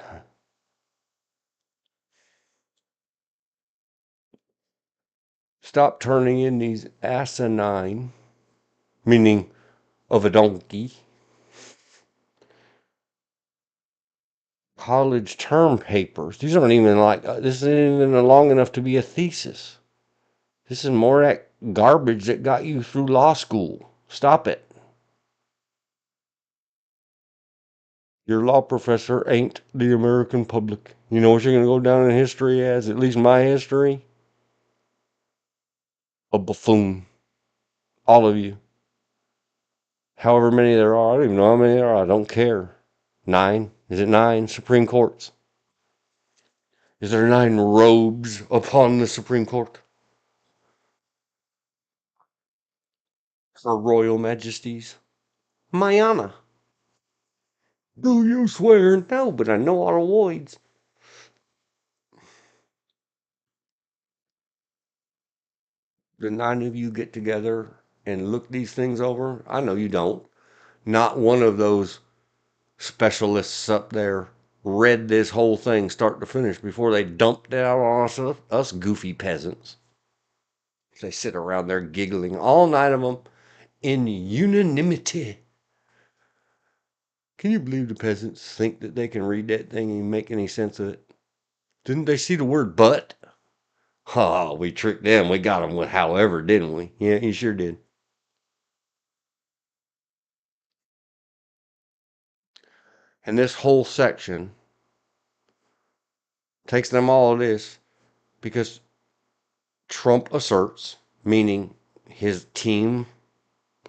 Stop turning in these asinine, meaning of a donkey, college term papers. These aren't even this isn't even long enough to be a thesis. This is more that garbage that got you through law school. Stop it. Your law professor ain't the American public. You know what you're going to go down in history as, at least my history? A buffoon. All of you. However many there are. I don't even know how many there are. I don't care. 9? Is it 9 Supreme Courts? Is there 9 robes upon the Supreme Court? Her Royal Majesties? Mayana. Do you swear? No, but I know all the words. The 9 of you get together and look these things over? I know you don't. Not one of those specialists up there read this whole thing start to finish before they dumped it out on us goofy peasants. They sit around there giggling, all 9 of them, in unanimity. Can you believe the peasants think that they can read that thing and make any sense of it? Didn't they see the word but? Oh, we tricked them. We got them with however, didn't we? Yeah, you sure did. And this whole section takes them all of this because Trump asserts, meaning his team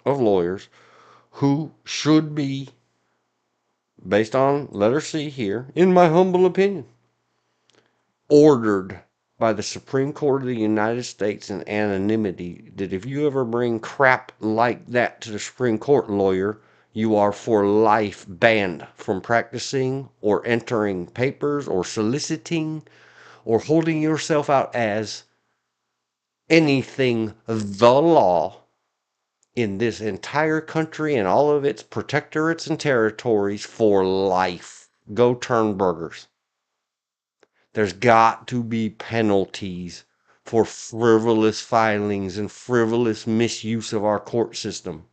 of lawyers, who should be, based on letter C here, in my humble opinion, ordered by the Supreme Court of the United States in anonymity, that if you ever bring crap like that to the Supreme Court, lawyer, you are for life banned from practicing or entering papers or soliciting or holding yourself out as anything the law in this entire country and all of its protectorates and territories for life. Go turn burgers. There's got to be penalties for frivolous filings and frivolous misuse of our court system.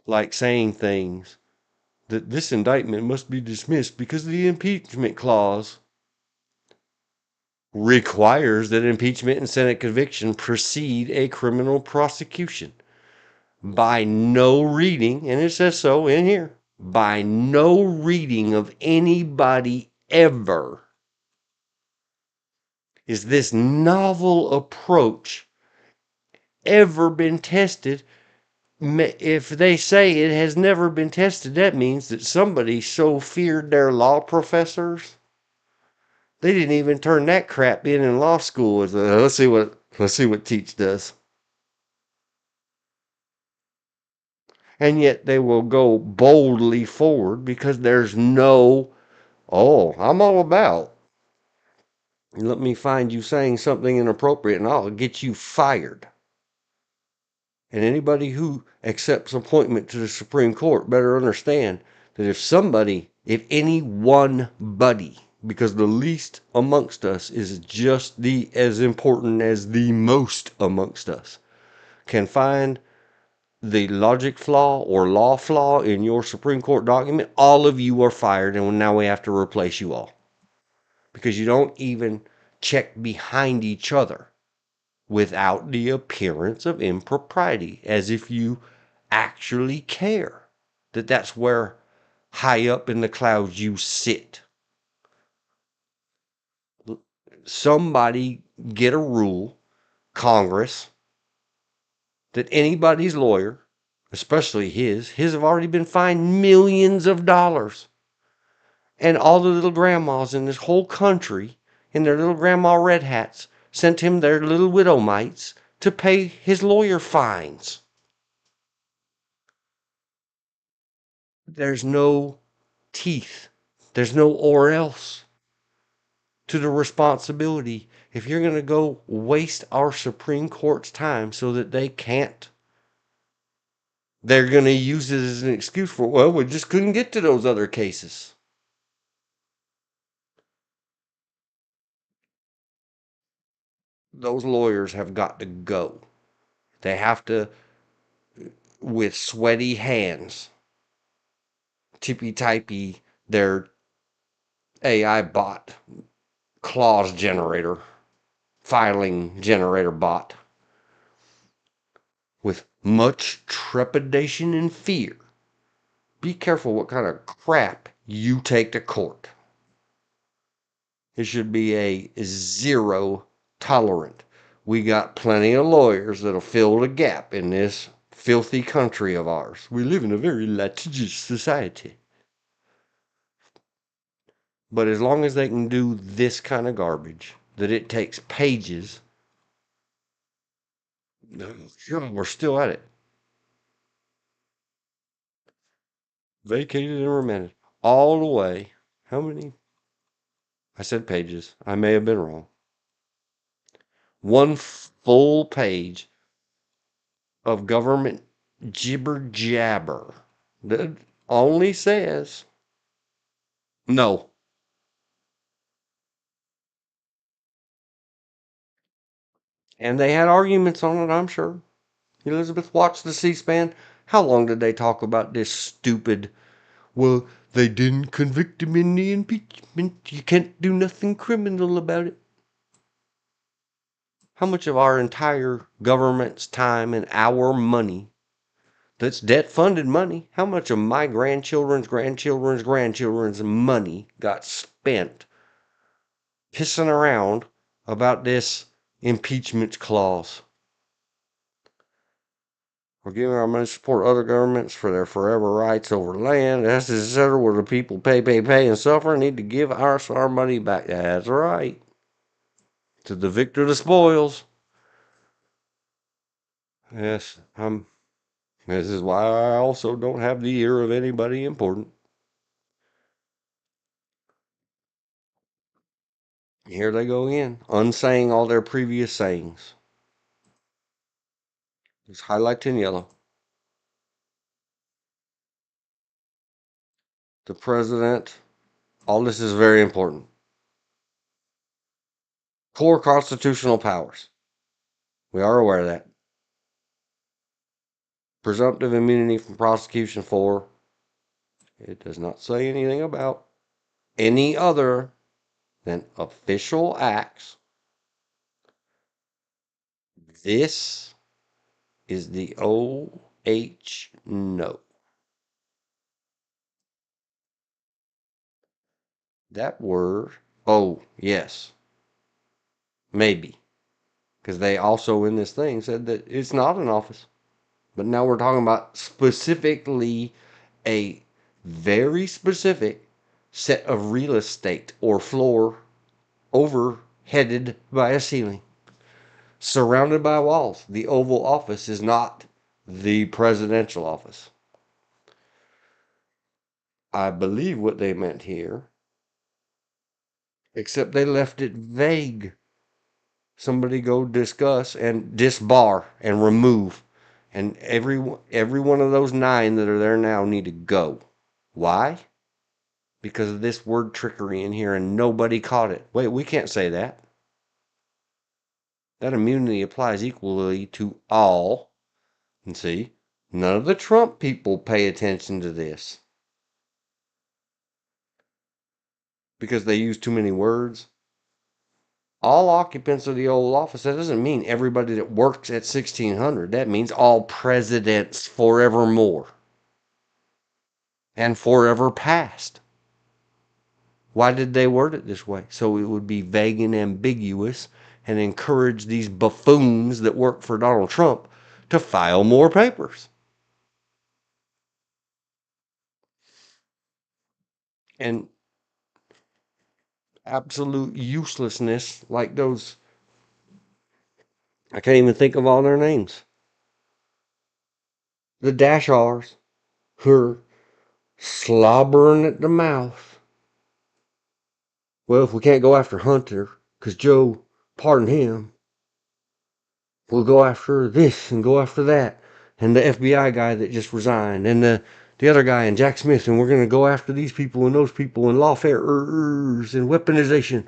Like saying things that this indictment must be dismissed because the impeachment clause requires that impeachment and Senate conviction precede a criminal prosecution. By no reading, and it says so in here, by no reading of anybody ever is this novel approach ever been tested. If they say it has never been tested, that means that somebody so feared their law professors, they didn't even turn that crap in law school. Let's see what Teach does. And yet they will go boldly forward because there's no, oh, I'm all about, let me find you saying something inappropriate and I'll get you fired. And anybody who accepts appointment to the Supreme Court better understand that if any one buddy, because the least amongst us is just as important as the most amongst us, can find the logic flaw or law flaw in your Supreme Court document, all of you are fired, and now we have to replace you all. Because you don't even check behind each other without the appearance of impropriety, as if you actually care that that's where high up in the clouds you sit. Somebody get a rule, Congress, that anybody's lawyer, especially his have already been fined millions of dollars. And all the little grandmas in this whole country, in their little grandma red hats, sent him their little widow mites to pay his lawyer fines. There's no teeth. There's no or else to the responsibility. If you're going to go waste our Supreme Court's time so that they can't, they're going to use it as an excuse for, well, we just couldn't get to those other cases. Those lawyers have got to go. They have to, with sweaty hands, tippy-typey their AI bot, clause generator, filing generator bot, with much trepidation and fear. Be careful what kind of crap you take to court. It should be a zero tolerant. We got plenty of lawyers that'll fill the gap in this filthy country of ours. We live in a very litigious society. But as long as they can do this kind of garbage, that it takes pages, we're still at it. Vacated and remanded. All the way. How many? I said pages. I may have been wrong. One full page of government jibber jabber that only says no. And they had arguments on it, I'm sure. Elizabeth watched the C-SPAN. How long did they talk about this stupid, well, they didn't convict him in the impeachment. You can't do nothing criminal about it. How much of our entire government's time and our money That's debt-funded money. How much of my grandchildren's grandchildren's grandchildren's money got spent pissing around about this impeachment clause? We're giving our money to support other governments for their forever rights over land. That's etc. Where the people pay, and suffer. Need to give us our money back. That's right. To the victor, the spoils. Yes, this is why I also don't have the ear of anybody important. Here they go again, unsaying all their previous sayings. Just highlighted in yellow. The president, all this is very important. Core constitutional powers. We are aware of that. Presumptive immunity from prosecution for, it does not say anything about any other than official acts. This is the OH no. That word, oh, yes, maybe. Because they also in this thing said that it's not an office. But now we're talking about specifically a very specific set of real estate or floor overheaded by a ceiling, surrounded by walls. The Oval Office is not the presidential office. I believe what they meant here, except they left it vague. Somebody go discuss and disbar and remove. And every one of those 9 that are there now need to go. Why? Because of this word trickery in here and nobody caught it. Wait, we can't say that. That immunity applies equally to all. And see, none of the Trump people pay attention to this. Because they use too many words. All occupants of the Oval Office, that doesn't mean everybody that works at 1600. That means all presidents forevermore. And forever past. Why did they word it this way? So it would be vague and ambiguous and encourage these buffoons that work for Donald Trump to file more papers. And absolute uselessness like those, I can't even think of all their names. The dash R's who are slobbering at the mouth. Well, if we can't go after Hunter, because Joe pardoned him, we'll go after this and go after that. And the FBI guy that just resigned, and the other guy, and Jack Smith, and we're going to go after these people and those people, and lawfarers and weaponization.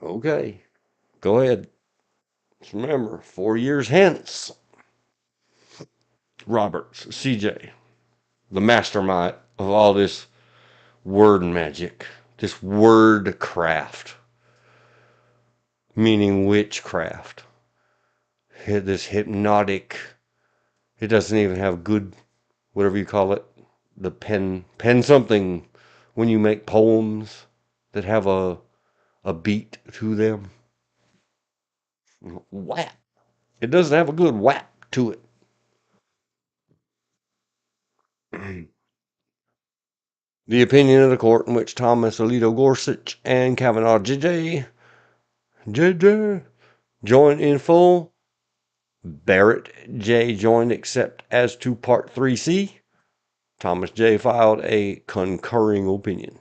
Okay, go ahead. Just remember, 4 years hence, Roberts, CJ, the mastermind of all this word magic, this word craft, meaning witchcraft, this hypnotic, it doesn't even have good, whatever you call it, the pen something when you make poems that have a beat to them. Whap. It doesn't have a good whap to it. The opinion of the court in which Thomas Alito Gorsuch and Kavanaugh JJ joined in full. Barrett J joined except as to Part 3C. Thomas J filed a concurring opinion.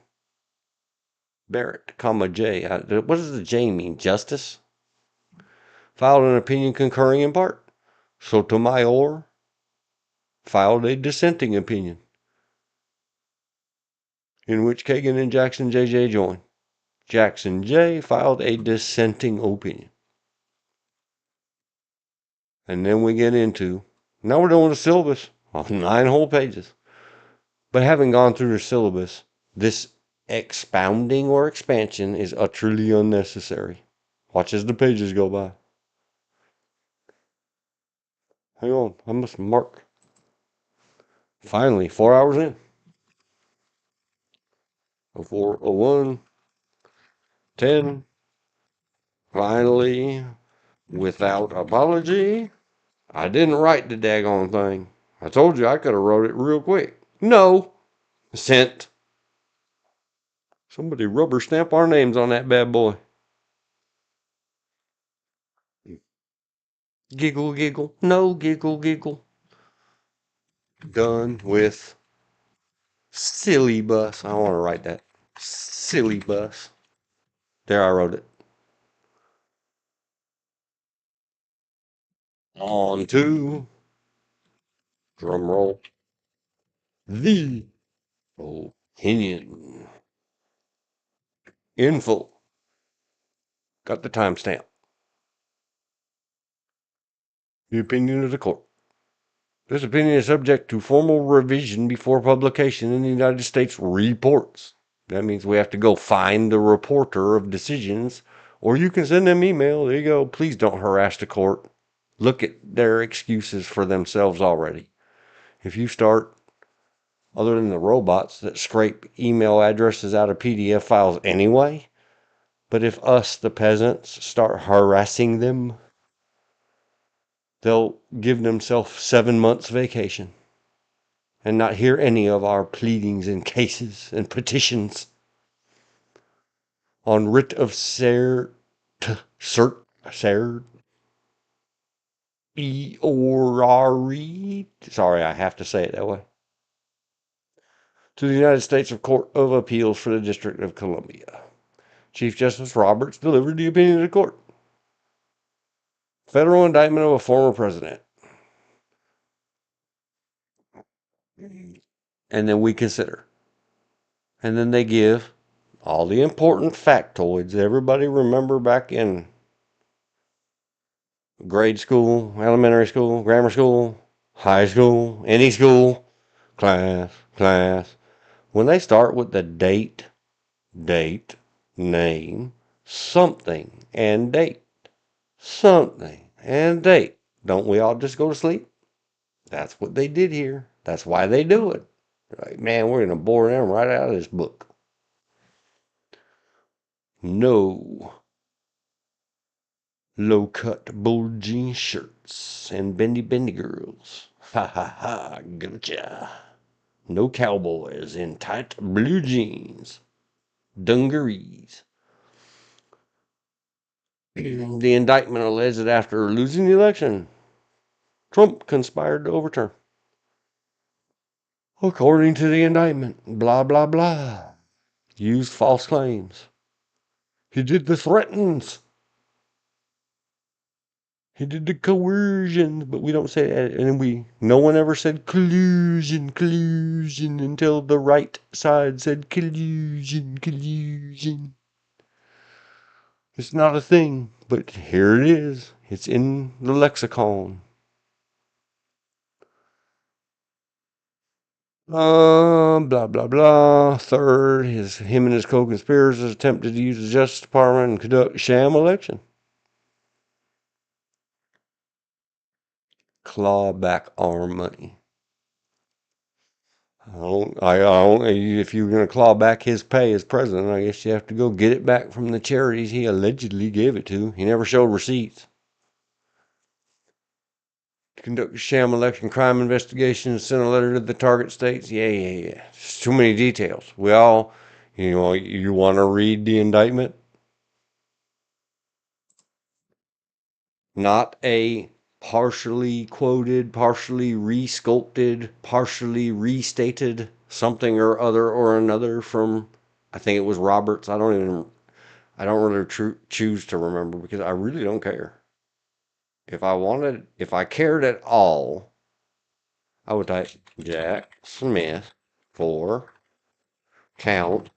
Barrett, J. What does the J mean? Justice? Filed an opinion concurring in part. Sotomayor filed a dissenting opinion, in which Kagan and Jackson JJ joined. Jackson J filed a dissenting opinion. And then we get into, now we're doing the syllabus, 9 whole pages. But having gone through the syllabus, this expounding or expansion is utterly unnecessary. Watch as the pages go by. Hang on, I must mark. Finally, 4 hours in. 04, 01, 10. Finally, without apology. I didn't write the daggone thing. I told you I could have wrote it real quick. No. Sent. Somebody rubber stamp our names on that bad boy. Giggle, giggle. No, giggle, giggle. Done with silly bus. I want to write that. Silly bus. There, I wrote it. On to, drum roll, the opinion. Info. Got the timestamp. The opinion of the court. This opinion is subject to formal revision before publication in the United States reports. That means we have to go find the reporter of decisions, or you can send them email. There you go. Please don't harass the court. Look at their excuses for themselves already. If you start, other than the robots that scrape email addresses out of PDF files anyway, but if us, the peasants, start harassing them, they'll give themselves 7 months vacation and not hear any of our pleadings and cases and petitions on writ of cert, sorry, I have to say it that way, to the United States Court of Appeals for the District of Columbia. Chief Justice Roberts delivered the opinion of the court. Federal indictment of a former president. And then we consider. And then they give all the important factoids everybody remember back in grade school, elementary school, grammar school, high school, any school, class. When they start with the date, name, something, and date. Something and date. Don't we all just go to sleep? That's what they did here. That's why they do it. Like, man, we're going to bore them right out of this book. No low-cut bulging shirts and bendy girls. Ha ha ha, gotcha. No cowboys in tight blue jeans. Dungarees. The indictment alleged that after losing the election, Trump conspired to overturn. According to the indictment, blah, blah, blah. Used false claims. He did the threatens. He did the coercion, but we don't say that. And no one ever said collusion until the right side said collusion. It's not a thing, but here it is. It's in the lexicon. Blah, blah, blah. Third, him and his co-conspirators attempted to use the Justice Department and conduct a sham election. Claw back our money. If you're going to claw back his pay as president, I guess you have to go get it back from the charities he allegedly gave it to. He never showed receipts. Conduct a sham election crime investigation, send a letter to the target states. Yeah. It's too many details. We all, you want to read the indictment? Not a partially quoted, partially re-sculpted, partially restated something or other or another from, I think it was Roberts. I don't really choose to remember because I really don't care. If I cared at all, I would type Jack Smith for count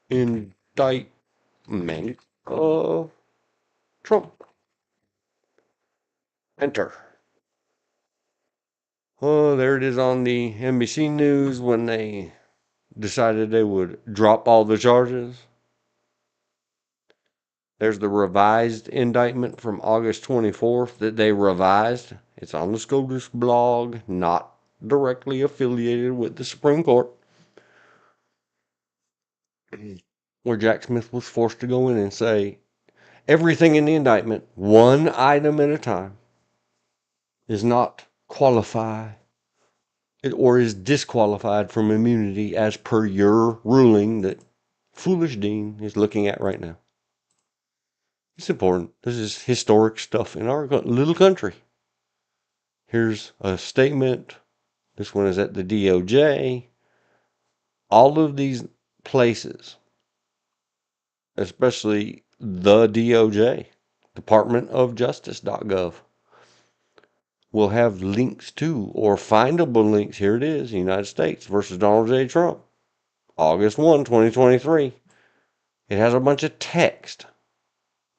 indictment of Trump. Enter. Oh, there it is on the NBC News when they decided they would drop all the charges. There's the revised indictment from August 24th that they revised. It's on the SCOTUS blog, not directly affiliated with the Supreme Court, where Jack Smith was forced to go in and say everything in the indictment, one item at a time, is not qualified or is disqualified from immunity as per your ruling that Foolish Dean is looking at right now. It's important. This is historic stuff in our little country. Here's a statement. This one is at the DOJ. All of these places, especially the DOJ, Department of Justice.gov, will have links to or findable links. Here it is, United States versus Donald J. Trump, August 1, 2023. It has a bunch of text,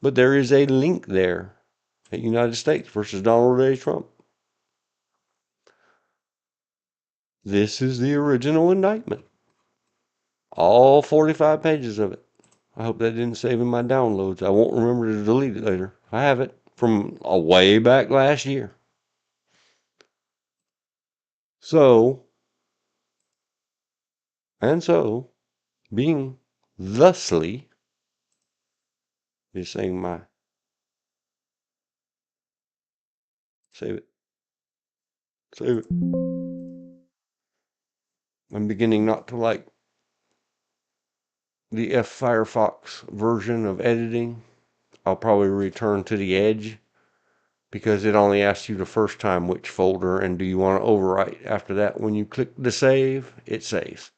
but there is a link there at United States versus Donald J. Trump. This is the original indictment. All 45 pages of it. I hope that didn't save in my downloads. I won't remember to delete it later. I have it from way back last year. So, being thusly, just saying save it. I'm beginning not to like the Firefox version of editing. I'll probably return to the Edge because it only asks you the first time which folder and do you want to overwrite. After that, when you click the save, it saves.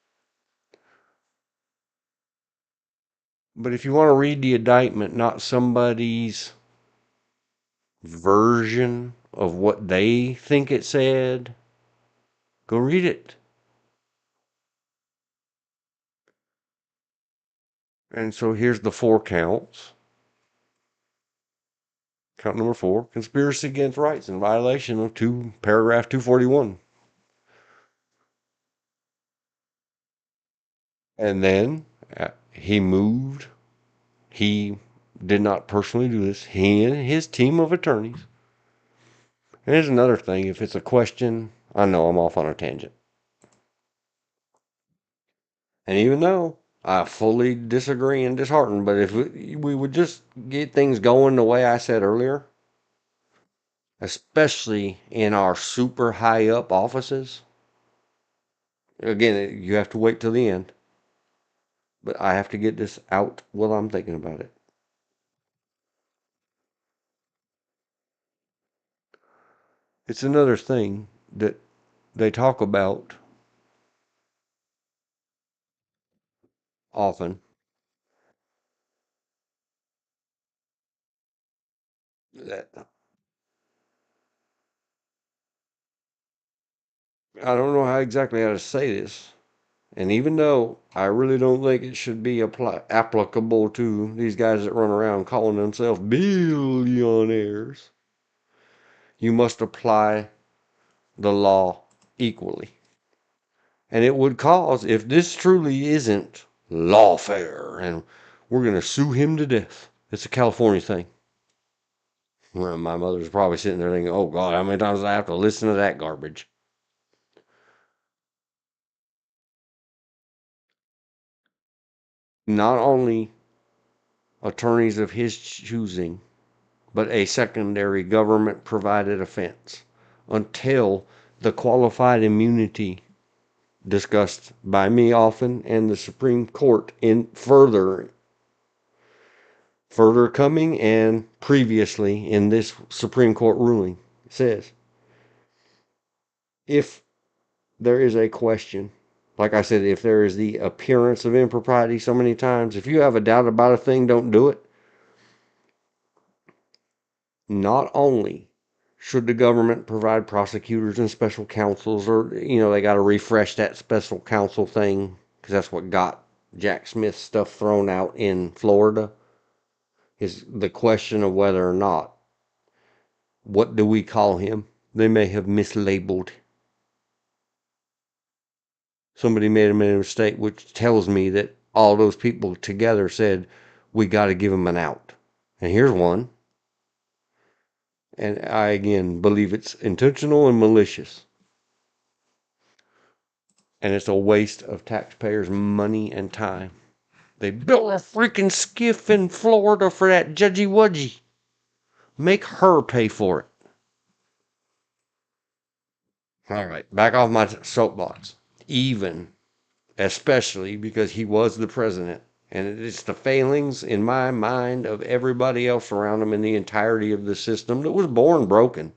But if you want to read the indictment, not somebody's version of what they think it said, go read it. And so here's the 4 counts. Count number 4, conspiracy against rights in violation of paragraph 241. And then he moved. He did not personally do this. He and his team of attorneys. And here's another thing. If it's a question, I know I'm off on a tangent. And even though I fully disagree and disheartened, but if we would just get things going the way I said earlier, especially in our super high up offices, again, you have to wait till the end, but I have to get this out while I'm thinking about it. It's another thing that they talk about often. That I don't know how exactly how to say this. And even though I really don't think it should be applicable to these guys that run around calling themselves billionaires, you must apply the law equally. And it would cause, if this truly isn't lawfare, and we're going to sue him to death. It's a California thing. Well, my mother's probably sitting there thinking, oh God, how many times do I have to listen to that garbage? Not only attorneys of his choosing, but a secondary government provided offense until the qualified immunity discussed by me often and the Supreme Court in further coming and previously in this Supreme Court ruling says if there is a question, like I said, if there is the appearance of impropriety so many times, if you have a doubt about a thing, don't do it. Not only should the government provide prosecutors and special counsels, or, they got to refresh that special counsel thing, because that's what got Jack Smith stuff thrown out in Florida, is the question of whether or not, what do we call him? They may have mislabeled. Somebody made a mistake, which tells me that all those people together said, we got to give him an out. And here's one. And I again believe it's intentional and malicious. And it's a waste of taxpayers' money and time. They built a freaking skiff in Florida for that Judgy Wudgy. Make her pay for it. All right, back off my soapbox. Especially because he was the president. And it's the failings, in my mind, of everybody else around him in the entirety of the system that was born broken.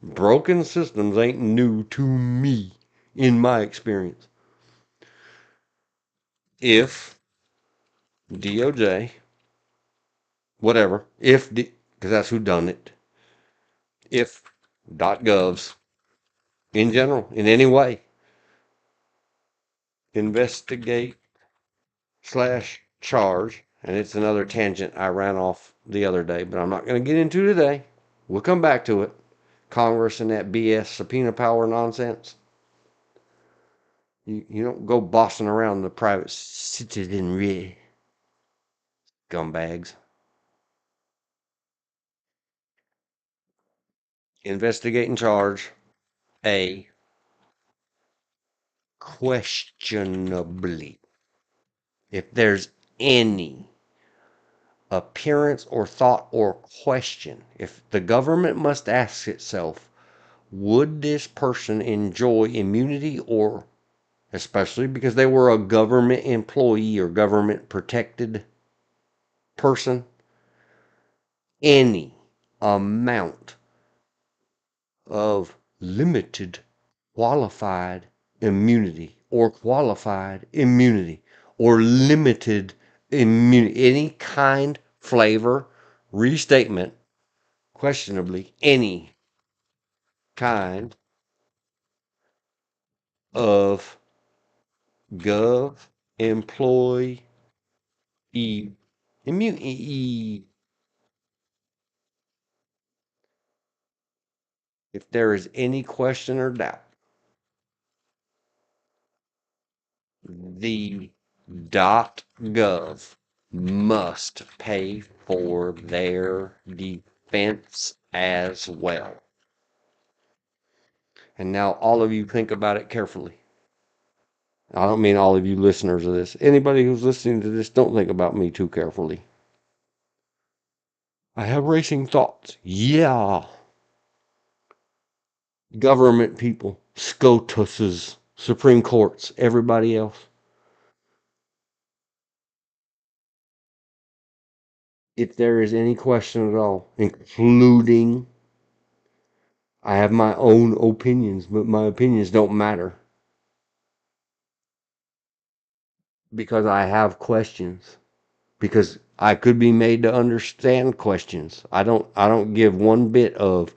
Broken systems ain't new to me, in my experience. If DOJ, whatever, because that's who done it, if .govs, in general, in any way, investigate / charge, and it's another tangent I ran off the other day, but I'm not going to get into today. We'll come back to it. Congress and that BS subpoena power nonsense. You don't go bossing around the private citizenry. Scumbags. Investigate and charge A. Questionably. If there's any appearance or thought or question, if the government must ask itself, would this person enjoy immunity, or especially because they were a government employee or government protected person, any amount of limited qualified immunity or qualified immunity or limited immunity, any kind, flavor, restatement, questionably any kind of gov employee immunity. If there is any question or doubt, the .gov must pay for their defense as well. And now all of you think about it carefully. I don't mean all of you listeners of this. Anybody who's listening to this, don't think about me too carefully. I have racing thoughts. Yeah. Government people, SCOTUS's, Supreme Courts, everybody else. If there is any question at all, including I have my own opinions, but my opinions don't matter because I have questions. Because I could be made to understand questions. I don't give one bit of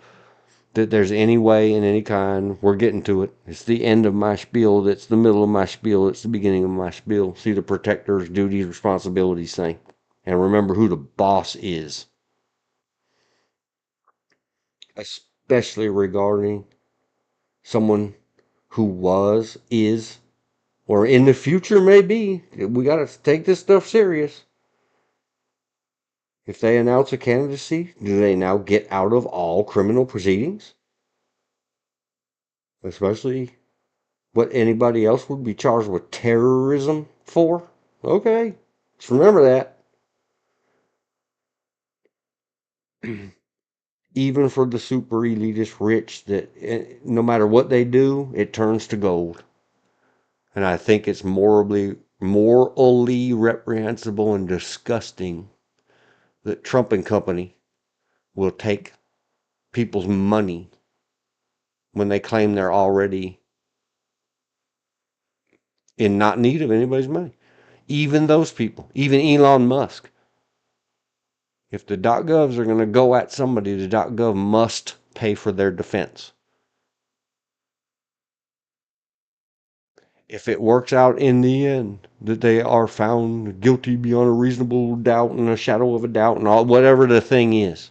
that there's any way in any kind. We're getting to it. It's the end of my spiel. That's the middle of my spiel. It's the beginning of my spiel. See the protector's duties, responsibilities thing. And remember who the boss is. Especially regarding someone who was, is, or in the future may be. We got to take this stuff serious. If they announce a candidacy, do they now get out of all criminal proceedings? Especially what anybody else would be charged with terrorism for? Okay, just remember that. Even for the super elitist rich, that no matter what they do, it turns to gold. And I think it's morally reprehensible and disgusting that Trump and company will take people's money when they claim they're already in not need of anybody's money. Even those people, even Elon Musk. If the .govs are going to go at somebody, the .gov must pay for their defense. If it works out in the end that they are found guilty beyond a reasonable doubt and a shadow of a doubt and all whatever the thing is,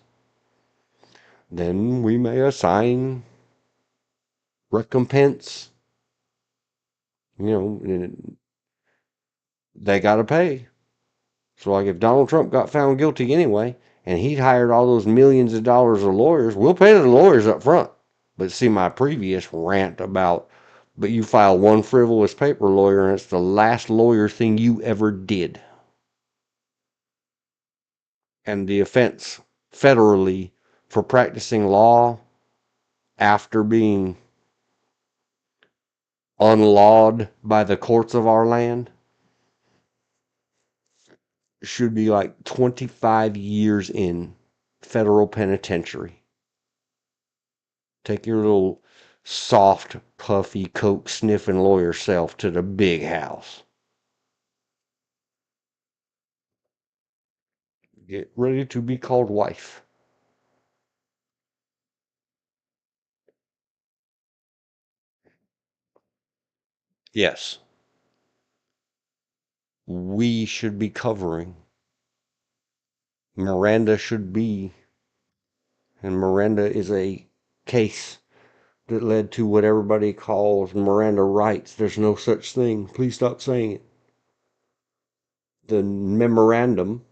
then we may assign recompense. You know, they got to pay. So, like, if Donald Trump got found guilty anyway, and he'd hired all those millions of dollars of lawyers, we'll pay the lawyers up front. But see, my previous rant about, but you file one frivolous paper, lawyer, and it's the last lawyer thing you ever did. And the offense federally for practicing law after being unlawed by the courts of our land should be like 25 years in federal penitentiary. Take your little soft, puffy, coke sniffing lawyer self to the big house. Get ready to be called wife. Yes, we should be covering. Miranda should be, and Miranda is a case that led to what everybody calls Miranda rights. There's no such thing. Please stop saying it. The memorandum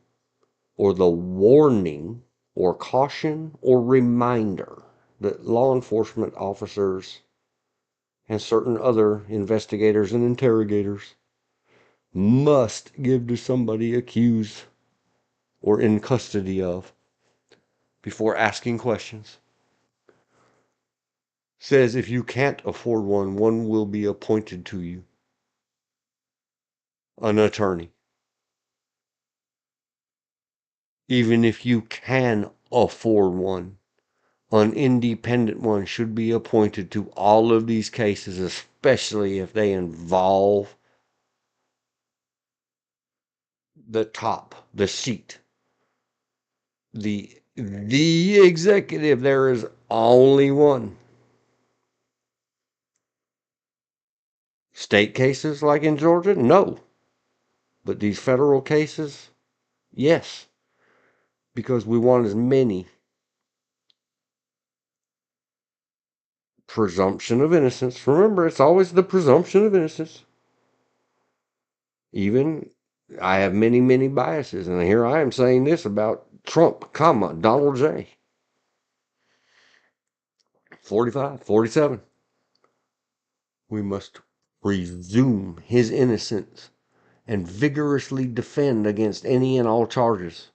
or the warning or caution or reminder that law enforcement officers and certain other investigators and interrogators must give to somebody accused or in custody of before asking questions. Says if you can't afford one, one will be appointed to you. An attorney. Even if you can afford one, an independent one should be appointed to all of these cases, especially if they involve the top, the seat, the executive. There is only one. State cases like in Georgia, no. But these federal cases, yes. Because we want as many presumption of innocence. Remember, it's always the presumption of innocence. Even I have many, many biases, and here I am saying this about Trump, comma, Donald J. 45, 47. We must presume his innocence and vigorously defend against any and all charges.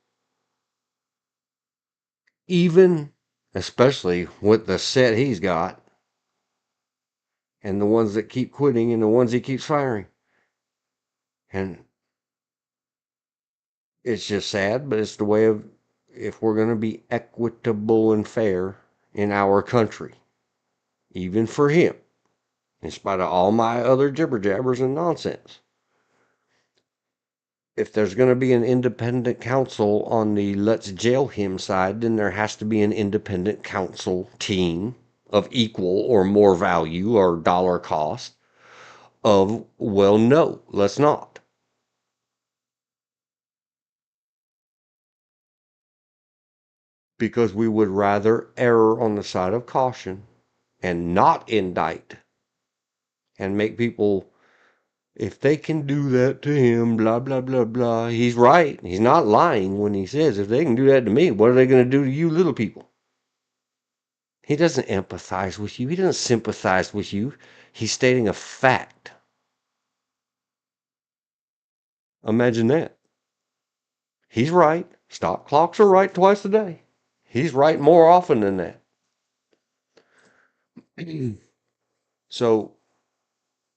Even, especially with the set he's got, and the ones that keep quitting and the ones he keeps firing. And it's just sad, but it's the way of, if we're going to be equitable and fair in our country, even for him, in spite of all my other jibber jabbers and nonsense. If there's going to be an independent counsel on the let's jail him side, then there has to be an independent counsel team of equal or more value or dollar cost of, well, no, let's not. Because we would rather err on the side of caution and not indict and make people, if they can do that to him, blah, blah, blah, blah. He's right. He's not lying when he says, if they can do that to me, what are they going to do to you little people? He doesn't empathize with you. He doesn't sympathize with you. He's stating a fact. Imagine that. He's right. Stop clocks are right twice a day. He's right more often than that. So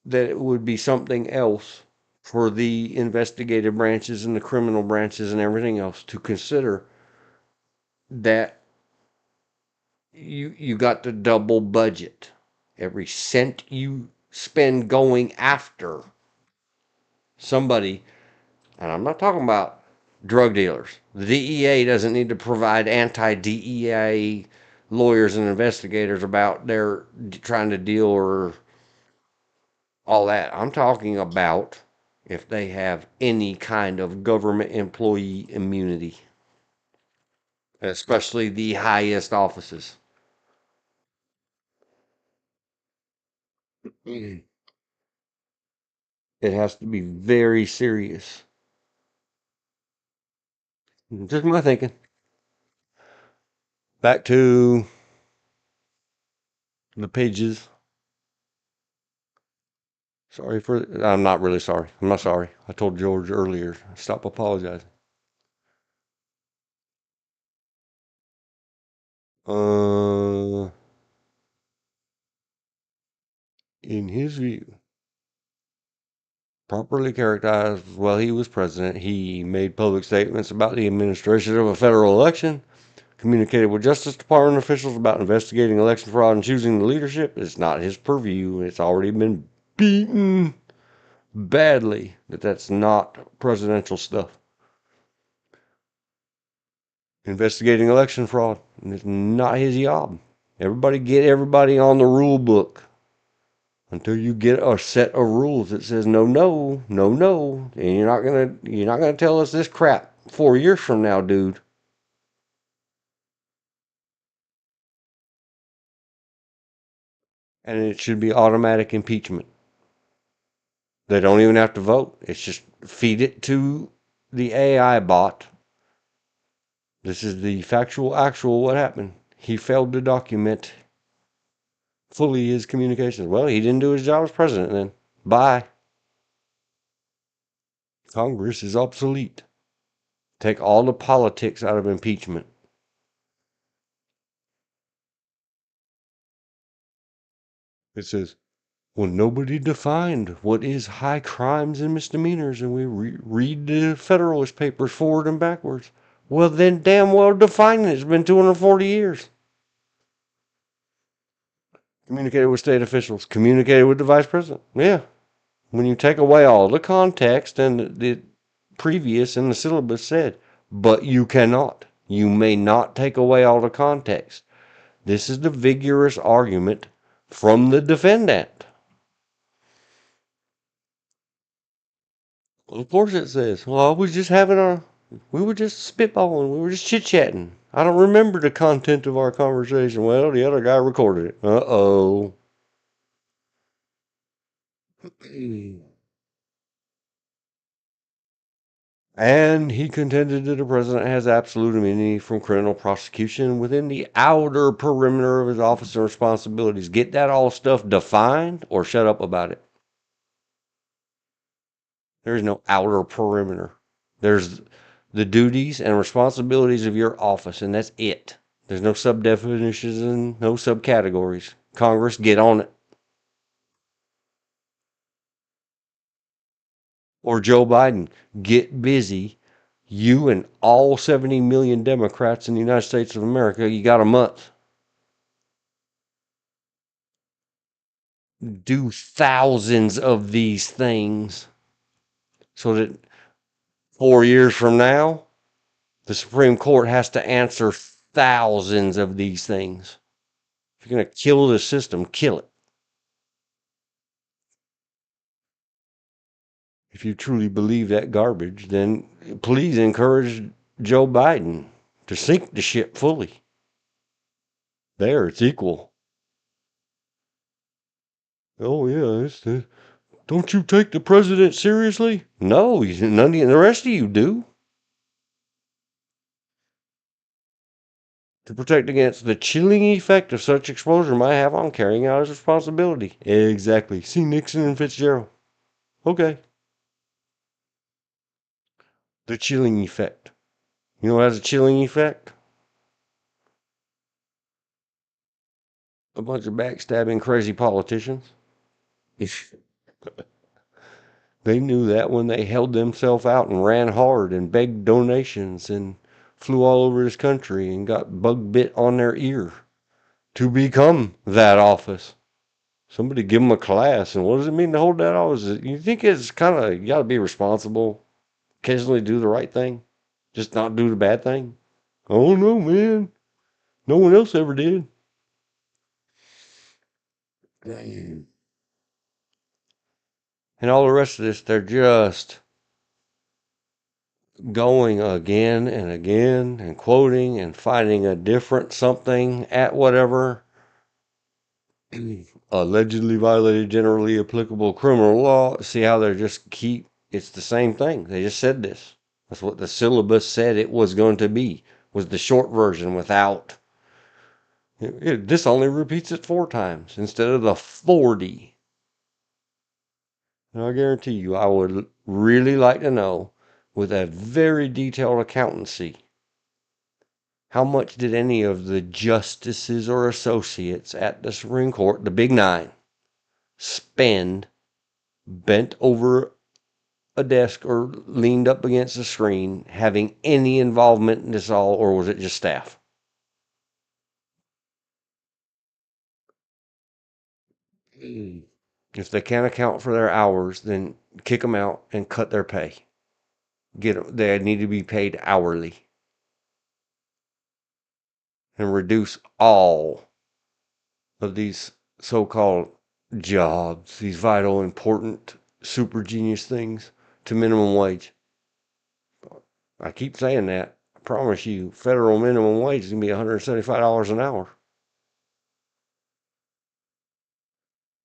that it would be something else for the investigative branches and the criminal branches and everything else to consider, that you got the double budget. Every cent you spend going after somebody, and I'm not talking about drug dealers. The DEA doesn't need to provide anti-DEA lawyers and investigators about their trying to deal or all that. I'm talking about if they have any kind of government employee immunity, especially the highest offices. It has to be very serious. Just my thinking. Back to the pages. Sorry for. I'm not really sorry. I'm not sorry. I told George earlier. Stop apologizing. In his view, properly characterized while he was president, he made public statements about the administration of a federal election, communicated with Justice Department officials about investigating election fraud and choosing the leadership. It's not his purview. It's already been beaten badly that's not presidential stuff. Investigating election fraud. It's not his job. Everybody get everybody on the rule book until you get a set of rules that says no, no, no, no, and you're not gonna tell us this crap 4 years from now, dude. And it should be automatic impeachment. They don't even have to vote. It's just feed it to the AI bot. This is the factual, actual what happened. He failed to document fully his communications. Well, he didn't do his job as president then. Bye. Congress is obsolete. Take all the politics out of impeachment. It says, well, nobody defined what is high crimes and misdemeanors, and we read the Federalist Papers forward and backwards. Well, then damn well define it. It's been 240 years. Communicated with state officials. Communicated with the vice president. Yeah. When you take away all the context and the previous in the syllabus said, but you cannot. You may not take away all the context. This is the vigorous argument from the defendant. Well, of course it says. Well, we were just spitballing. We were just chit-chatting. I don't remember the content of our conversation. Well, the other guy recorded it. Uh-oh. And he contended that the president has absolute immunity from criminal prosecution within the outer perimeter of his office and responsibilities. Get that all stuff defined or shut up about it. There is no outer perimeter. There's the duties and responsibilities of your office, and that's it. There's no sub-definitions and no subcategories. Congress, get on it. Or Joe Biden, get busy. You and all 70 million Democrats in the United States of America, you got a month. Do thousands of these things so that 4 years from now, the Supreme Court has to answer thousands of these things. If you're going to kill the system, kill it. If you truly believe that garbage, then please encourage Joe Biden to sink the ship fully. There, it's equal. Oh, yeah, don't you take the president seriously? No, none of the rest of you do. To protect against the chilling effect of such exposure might have on carrying out his responsibility. Exactly. See Nixon and Fitzgerald. Okay. The chilling effect. You know what has a chilling effect? A bunch of backstabbing crazy politicians. They knew that when they held themselves out and ran hard and begged donations and flew all over this country and got bug bit on their ear to become that office. Somebody give them a class. And what does it mean to hold that office? You think it's kind of, you got to be responsible, occasionally do the right thing, just not do the bad thing? Oh no, man. No one else ever did. And all the rest of this, they're just going again and again and quoting and finding a different something at whatever allegedly violated generally applicable criminal law. See how they're just it's the same thing. They just said this. That's what the syllabus said it was going to be, was the short version without. This only repeats it 4 times instead of the 40. And I guarantee you, I would really like to know, with a very detailed accountancy, how much did any of the justices or associates at the Supreme Court, the Big Nine, spend bent over a desk or leaned up against a screen having any involvement in this all, or was it just staff? If they can't account for their hours, then kick them out and cut their pay. They need to be paid hourly and reduce all of these so-called jobs, these vital, important, super genius things, to minimum wage. I keep saying that. I promise you, federal minimum wage is going to be $175 an hour.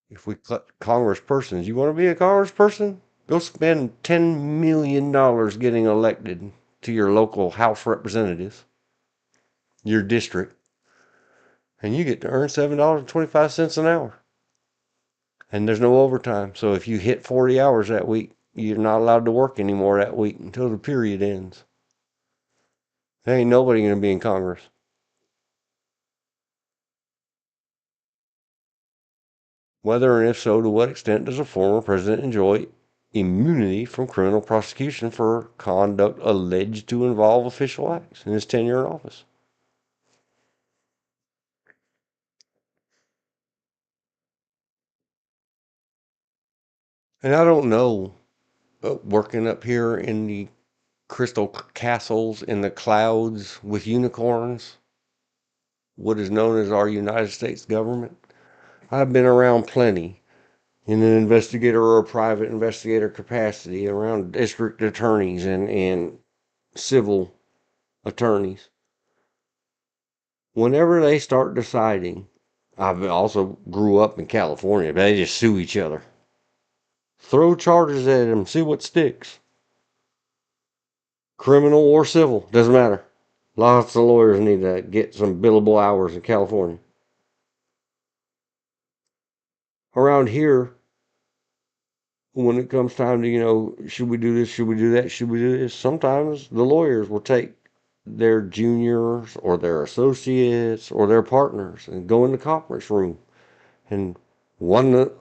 If we cut congresspersons, you want to be a congressperson? Go spend $10 million getting elected to your local House representatives, your district, and you get to earn $7.25 an hour. And there's no overtime. So if you hit 40 hours that week, you're not allowed to work anymore that week until the period ends. There ain't nobody going to be in Congress. Whether and if so, to what extent does a former president enjoy immunity from criminal prosecution for conduct alleged to involve official acts in his tenure in office? And I don't know, working up here in the crystal castles in the clouds with unicorns, what is known as our United States government, I've been around plenty in an investigator or a private investigator capacity around district attorneys and civil attorneys. Whenever they start deciding, I've also grew up in California, but they just sue each other. Throw charges at them, see what sticks. Criminal or civil, doesn't matter. Lots of lawyers need to get some billable hours in California. Around here, when it comes time to, should we do this, should we do that, should we do this, sometimes the lawyers will take their juniors or their associates or their partners and go in the conference room. And one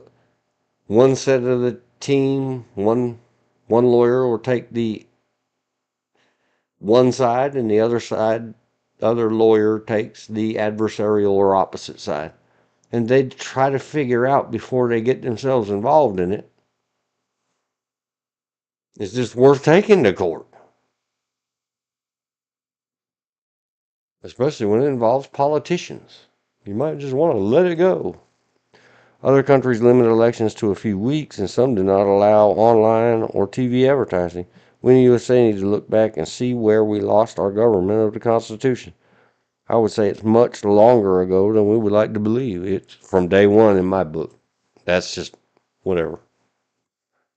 set of the team, one lawyer will take the one side, and the other lawyer takes the adversarial or opposite side. And they try to figure out before they get themselves involved in it, is this worth taking to court? Especially when it involves politicians. You might just want to let it go. Other countries limit elections to a few weeks, and some do not allow online or TV advertising. We in the USA need to look back and see where we lost our government of the Constitution. I would say it's much longer ago than we would like to believe. It's from day one in my book. That's just whatever.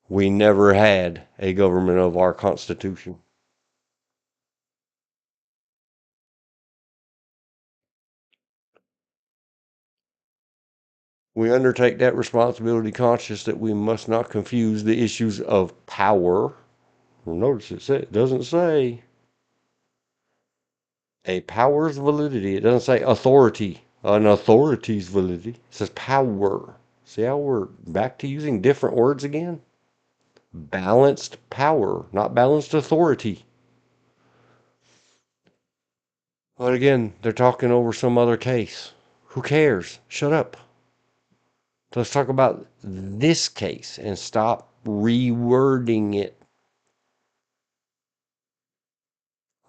We never had a government of our Constitution. We undertake that responsibility conscious that we must not confuse the issues of power. Well, notice it doesn't say a power's validity. It doesn't say authority, an authority's validity. It says power. See how we're back to using different words again? Balanced power, not balanced authority. But again, they're talking over some other case. Who cares? Shut up. Let's talk about this case and stop rewording it.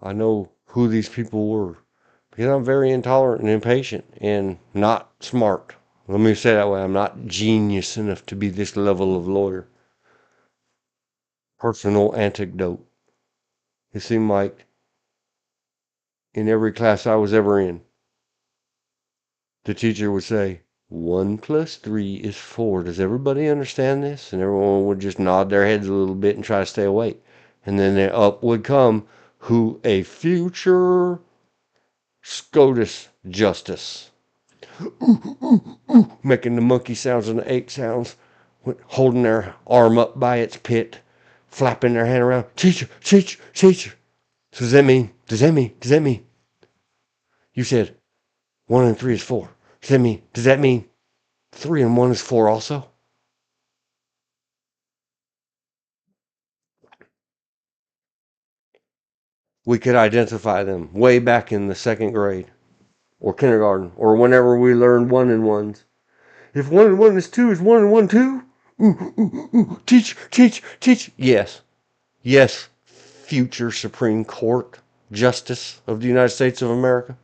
I know who these people were because I'm very intolerant and impatient and not smart. Let me say that way. I'm not genius enough to be this level of lawyer. Personal anecdote. It seemed like in every class I was ever in, the teacher would say, 1 plus 3 is 4. Does everybody understand this? And everyone would just nod their heads a little bit and try to stay awake. And then up would come who a future SCOTUS justice, making the monkey sounds and the ape sounds, holding their arm up by its pit, flapping their hand around. Teacher, teacher, teacher. So does that mean? Does that mean? Does that mean? You said 1 and 3 is 4. Does that mean? Does that mean 3 and 1 is 4 also? We could identify them way back in the 2nd grade or kindergarten or whenever we learned 1 and 1s. If 1 and 1 is 2, is 1 and 1 2? Ooh, ooh, ooh, ooh. Teach, teach, teach. Yes. Yes, future Supreme Court Justice of the United States of America.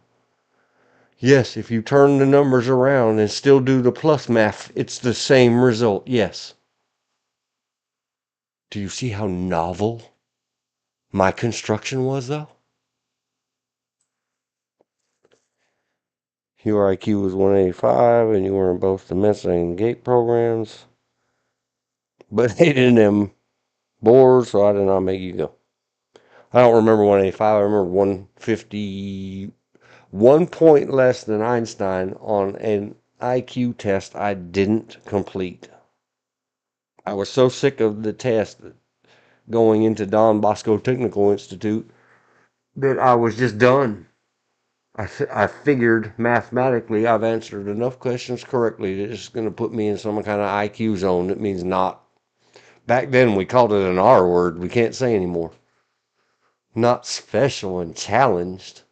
Yes, if you turn the numbers around and still do the plus math, it's the same result. Yes. Do you see how novel my construction was, though? Your IQ was 185, and you were in both the Mensa and GATE programs, but hated them boards, so I did not make you go. I don't remember 185. I remember 150, 1 point less than Einstein on an IQ test I didn't complete. I was so sick of the test going into Don Bosco Technical Institute that I was just done. I figured mathematically I've answered enough questions correctly that it's going to put me in some kind of IQ zone that means not. Back then we called it an R word. We can't say anymore. Not special and challenged.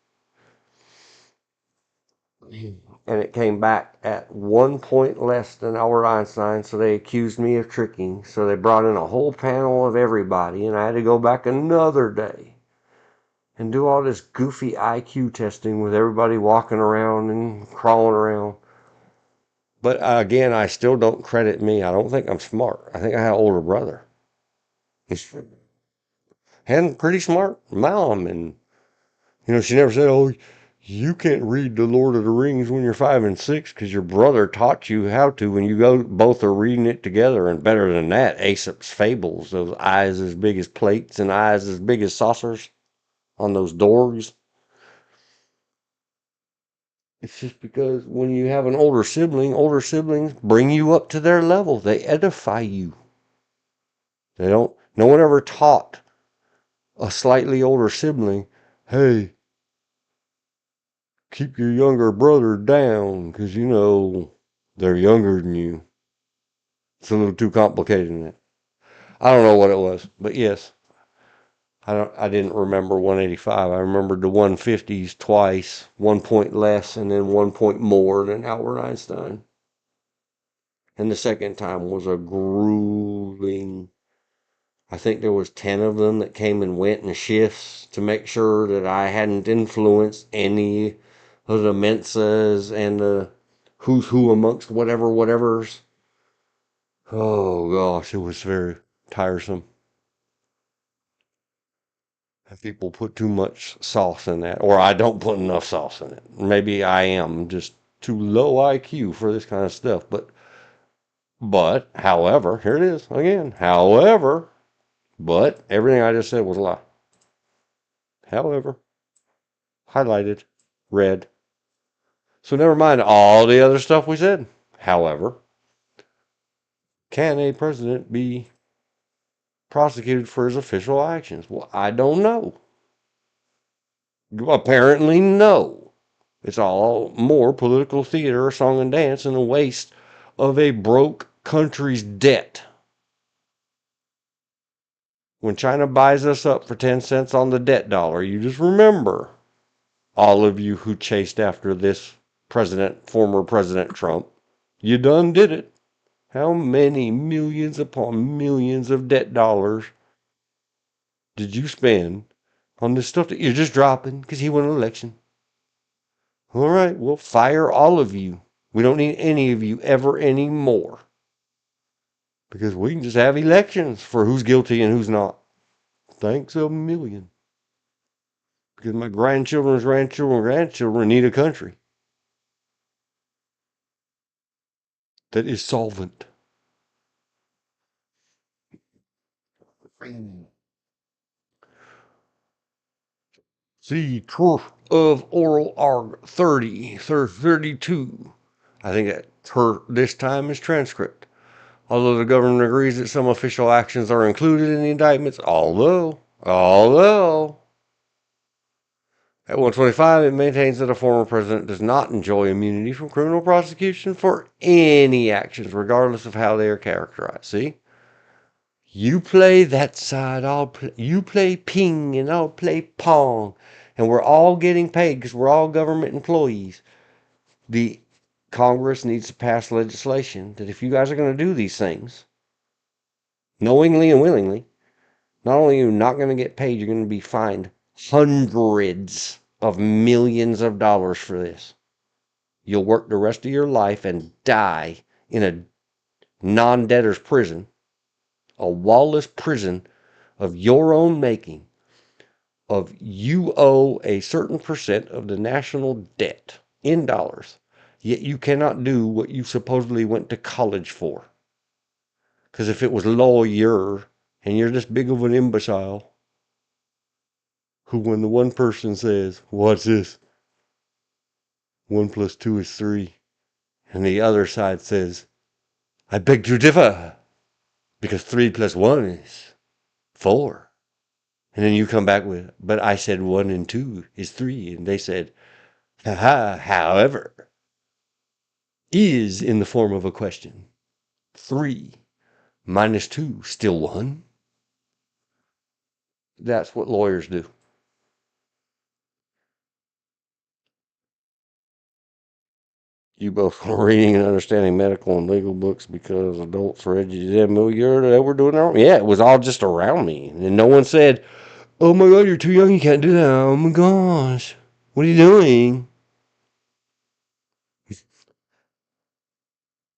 And it came back at 1 point less than Albert Einstein, so they accused me of tricking. So they brought in a whole panel of everybody, and I had to go back another day and do all this goofy IQ testing with everybody walking around and crawling around. But again, I still don't credit me. I don't think I'm smart. I think I had an older brother. And pretty smart mom, and she never said, "Oh, you can't read the Lord of the Rings when you're 5 and 6 because your brother taught you how to." When you go, both are reading it together, and better than that, Aesop's fables, those eyes as big as plates and eyes as big as saucers on those Dorgs. It's just because when you have an older siblings bring you up to their level. They edify you. They don't. No one ever taught a slightly older sibling, "Hey, keep your younger brother down, because they're younger than you." It's a little too complicated in it. I don't know what it was, but yes, I didn't remember 185. I remembered the 150s twice, 1 point less, and then 1 point more than Albert Einstein. And the second time was a grueling. I think there was 10 of them that came and went in shifts to make sure that I hadn't influenced any of the Mensas and the who's who amongst whatever's. Oh gosh, it was very tiresome. People put too much sauce in that, or I don't put enough sauce in it. Maybe I am just too low IQ for this kind of stuff. But, however, here it is again. However, but everything I just said was a lie. However, highlighted, red. So never mind all the other stuff we said. However, can a president be prosecuted for his official actions? Well, I don't know. Apparently, no. It's all more political theater, song and dance, and a waste of a broke country's debt. When China buys us up for 10 cents on the debt dollar, you just remember, all of you who chased after this former President Trump, you done did it. How many millions upon millions of debt dollars did you spend on this stuff that you're just dropping because he won an election? All right, we'll fire all of you. We don't need any of you ever anymore. Because we can just have elections for who's guilty and who's not. Thanks a million. Because my grandchildren need a country that is solvent. See, Turf of Oral Arg 32. I think that this time is transcript. Although the government agrees that some official actions are included in the indictments, although, at 125, it maintains that a former president does not enjoy immunity from criminal prosecution for any actions, regardless of how they are characterized. See? You play that side, you play ping, and I'll play pong. And we're all getting paid because we're all government employees. The Congress needs to pass legislation that if you guys are going to do these things, knowingly and willingly, not only are you not going to get paid, you're going to be fined hundreds of millions of dollars for this. You'll work the rest of your life and die in a non-debtor's prison, a wallless prison of your own making, of you owe a certain percent of the national debt in dollars, yet you cannot do what you supposedly went to college for. Because if it was lawyer, and you're this big of an imbecile, who when the one person says, what's this? 1 + 2 is 3. And the other side says, I beg to differ, because 3 + 1 is 4. And then you come back with, but I said 1 and 2 is 3. And they said, haha, however, is in the form of a question. 3 minus 2, still 1? That's what lawyers do. You both are reading and understanding medical and legal books because adults are educated. They were doing their own. Yeah, it was all just around me. And no one said, oh my God, you're too young, you can't do that. Oh my gosh, what are you doing?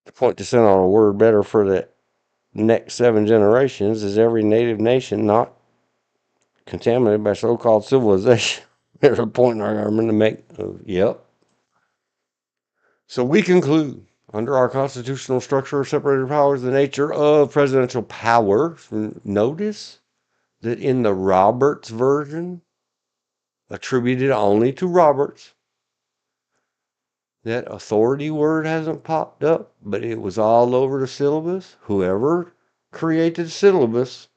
The point to send on a word better for the next 7 generations is every native nation not contaminated by so-called civilization. There's a point in our government to make. Yep. So we conclude, under our constitutional structure of separated powers, the nature of presidential power. Notice that in the Roberts version, attributed only to Roberts, that authority word hasn't popped up, but it was all over the syllabus. Whoever created syllabus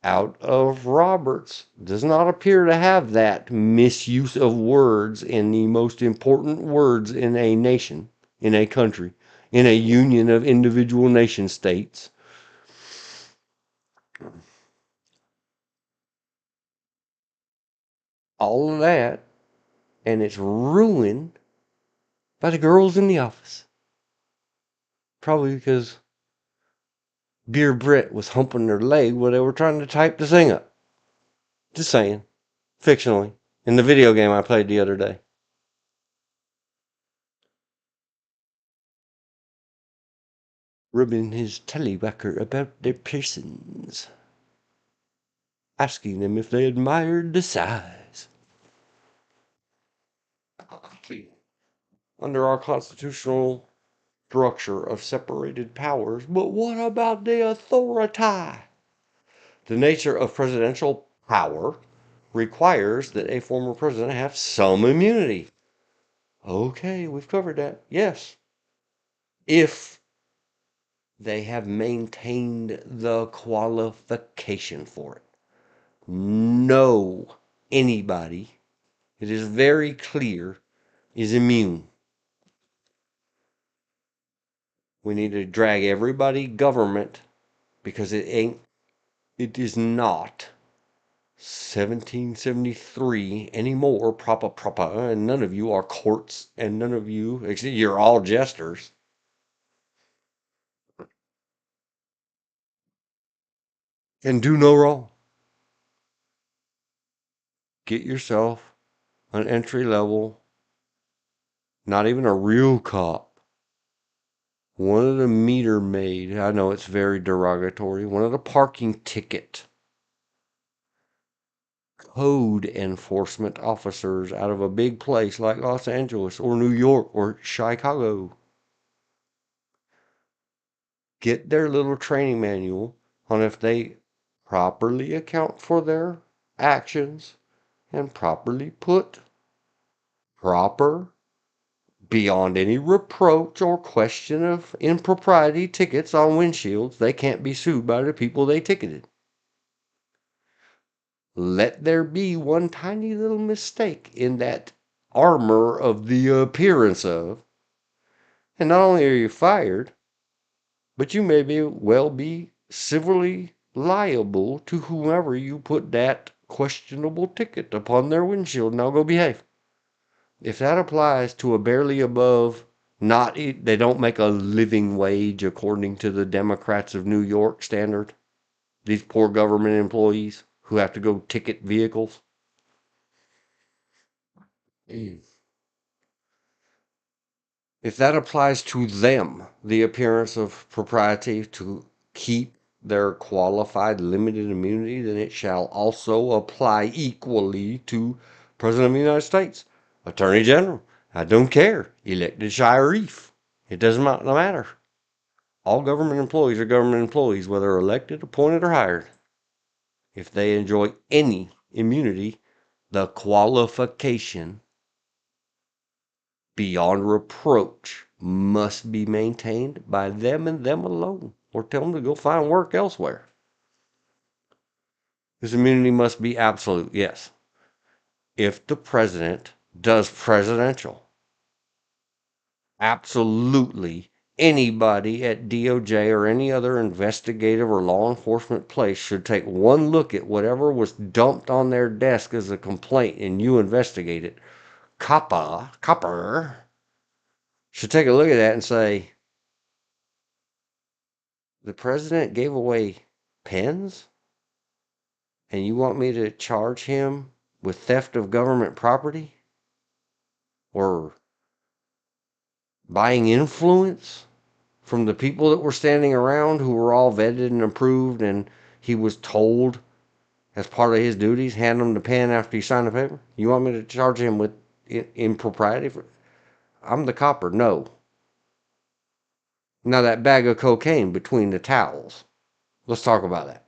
out of Roberts does not appear to have that misuse of words in the most important words in a nation, in a country, in a union of individual nation states. All of that, and it's ruined by the girls in the office. Probably because Dear Brett was humping their leg while they were trying to type the thing up. Just saying. Fictionally. In the video game I played the other day. Rubbing his tallywhacker about their persons. Asking them if they admired the size. Under our constitutional structure of separated powers, but what about the authority? The nature of presidential power requires that a former president have some immunity. Okay, we've covered that. Yes. If they have maintained the qualification for it. No anybody, it is very clear, is immune. We need to drag everybody government because it is not 1773 anymore, proper, and none of you are courts, and none of you, you're all jesters. And do no wrong. Get yourself an entry level, not even a real cop. One of the meter maid, I know it's very derogatory, one of the parking ticket code enforcement officers out of a big place like Los Angeles or New York or Chicago. Get their little training manual on if they properly account for their actions and properly put. Proper, beyond any reproach or question of impropriety tickets on windshields. They can't be sued by the people they ticketed. Let there be one tiny little mistake in that armor of the appearance of, and not only are you fired, but you may well be civilly liable to whomever you put that questionable ticket upon their windshield. Now go behave. If that applies to a barely above, they don't make a living wage according to the Democrats of New York standard. These poor government employees who have to go ticket vehicles. If that applies to them, the appearance of propriety to keep their qualified limited immunity, then it shall also apply equally to President of the United States, Attorney General. I don't care. Elected sheriff. It doesn't matter. All government employees are government employees, whether elected, appointed, or hired. If they enjoy any immunity, the qualification beyond reproach must be maintained by them and them alone, or tell them to go find work elsewhere. This immunity must be absolute, yes. If the president does presidential, absolutely anybody at DOJ or any other investigative or law enforcement place should take one look at whatever was dumped on their desk as a complaint and you investigate it. Copper should take a look at that and say, the president gave away pens? And you want me to charge him with theft of government property? Or buying influence from the people that were standing around who were all vetted and approved, and he was told as part of his duties, hand him the pen after he signed the paper? You want me to charge him with impropriety? I'm the copper. No. Now that bag of cocaine between the towels. Let's talk about that.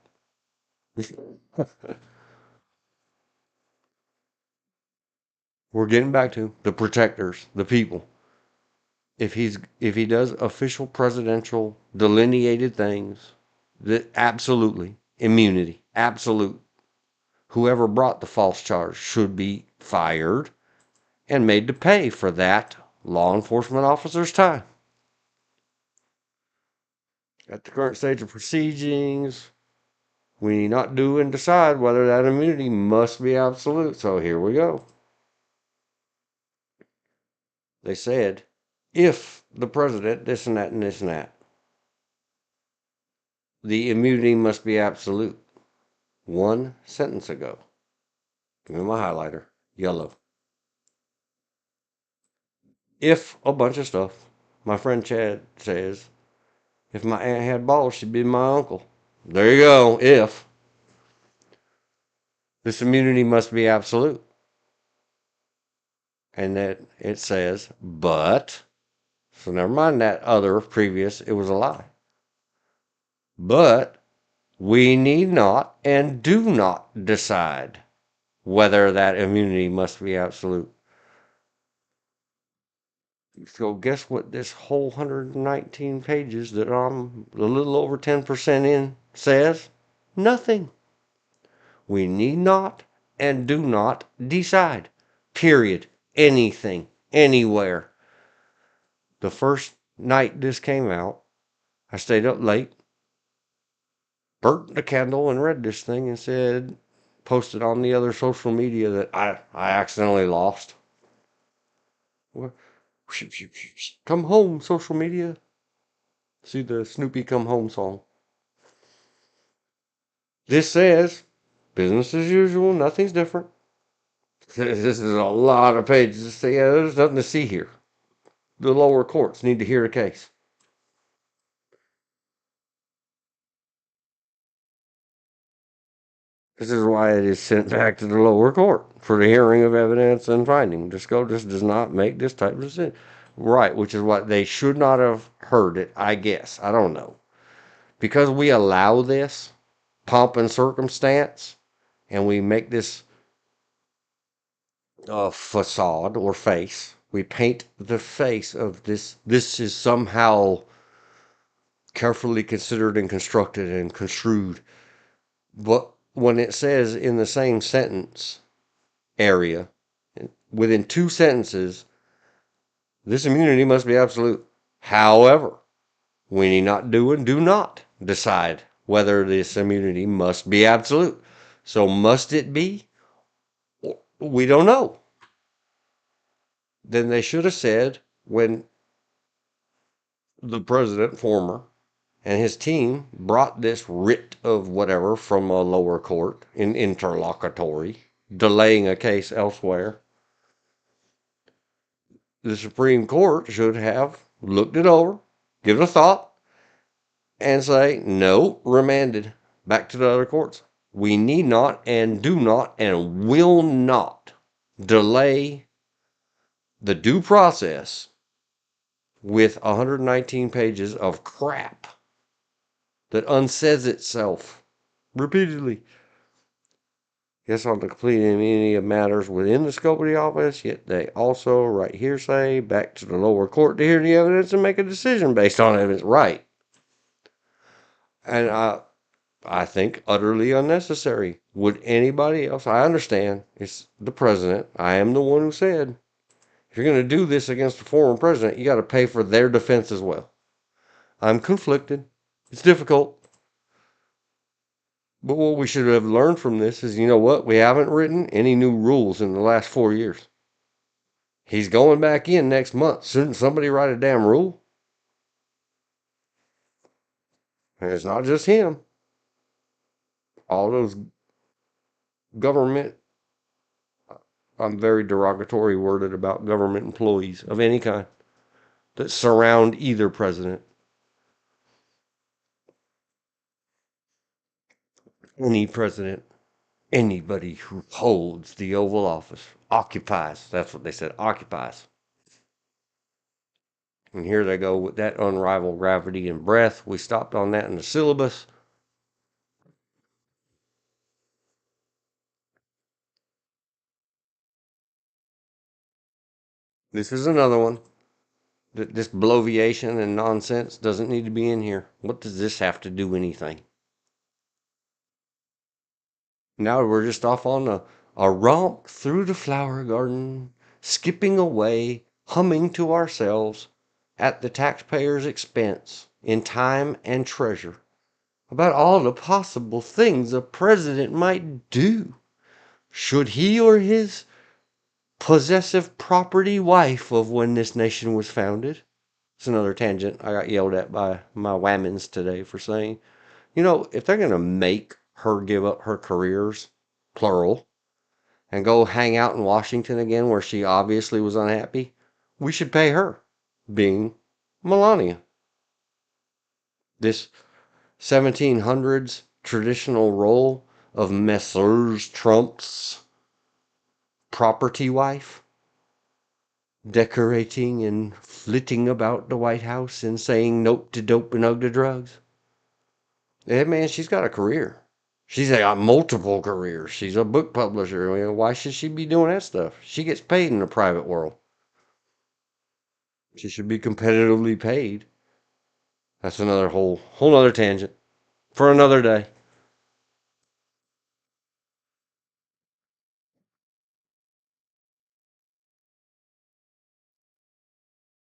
We're getting back to the protectors, the people. If he does official presidential delineated things, that absolutely immunity, absolute. Whoever brought the false charge should be fired and made to pay for that law enforcement officer's time. At the current stage of proceedings, we need not do and decide whether that immunity must be absolute. So here we go. They said, if the president, this and that and this and that, the immunity must be absolute. One sentence ago. Give me my highlighter. Yellow. If a bunch of stuff. My friend Chad says, if my aunt had balls, she'd be my uncle. There you go. If. This immunity must be absolute. And that it says, but. So never mind that other previous. It was a lie. But we need not and do not decide whether that immunity must be absolute. So guess what this whole 119 pages that I'm a little over 10% in says? Nothing. We need not and do not decide. Period. Anything. Anywhere. The first night this came out, I stayed up late, burnt the candle and read this thing and said, posted on the other social media that I accidentally lost. Come home, social media. See the Snoopy Come Home song. This says, business as usual, nothing's different. This is a lot of pages. So yeah, there's nothing to see here. The lower courts need to hear the case. This is why it is sent back to the lower court for the hearing of evidence and finding. This does not make this type of decision. Right, which is what they should not have heard it, I guess. I don't know. Because we allow this pomp and circumstance, and we make this facade or face. We paint the face of this. This is somehow carefully considered and constructed and construed. But when it says in the same sentence area, within two sentences, this immunity must be absolute. However, we need not do not decide whether this immunity must be absolute. So must it be? We don't know. Then they should have said when the president, former, and his team brought this writ of whatever from a lower court in interlocutory, delaying a case elsewhere, the Supreme Court should have looked it over, give it a thought, and say, no, remanded back to the other courts. We need not and do not and will not delay the due process with 119 pages of crap that unsays itself repeatedly. Yes, on the complete immunity of matters within the scope of the office, yet they also write hearsay back to the lower court to hear the evidence and make a decision based on evidence. Right. And I think utterly unnecessary. Would anybody else? I understand it's the president. I am the one who said, if you're going to do this against the former president, you got to pay for their defense as well. I'm conflicted. It's difficult. But what we should have learned from this is, you know what? We haven't written any new rules in the last 4 years. He's going back in next month. Shouldn't somebody write a damn rule? And it's not just him. All those government, I'm very derogatory worded about government employees of any kind that surround either president. Any president, anybody who holds the Oval Office, occupies, that's what they said, occupies. And here they go with that unrivaled gravity and breadth. We stopped on that in the syllabus. This is another one. This bloviation and nonsense doesn't need to be in here. What does this have to do anything? Now we're just off on a romp through the flower garden, skipping away, humming to ourselves at the taxpayer's expense in time and treasure about all the possible things a president might do should he or his possessive property wife of when this nation was founded. It's another tangent I got yelled at by my whammons today for saying, you know, if they're going to make her give up her careers, plural, and go hang out in Washington again where she obviously was unhappy, we should pay her, being Melania. This 1700s traditional role of Messrs. Trump's property wife, decorating and flitting about the White House and saying nope to dope and ugh to drugs. Yeah, man, she's got a career. She's got multiple careers. She's a book publisher. I mean, why should she be doing that stuff? She gets paid in the private world. She should be competitively paid. That's another whole other tangent for another day.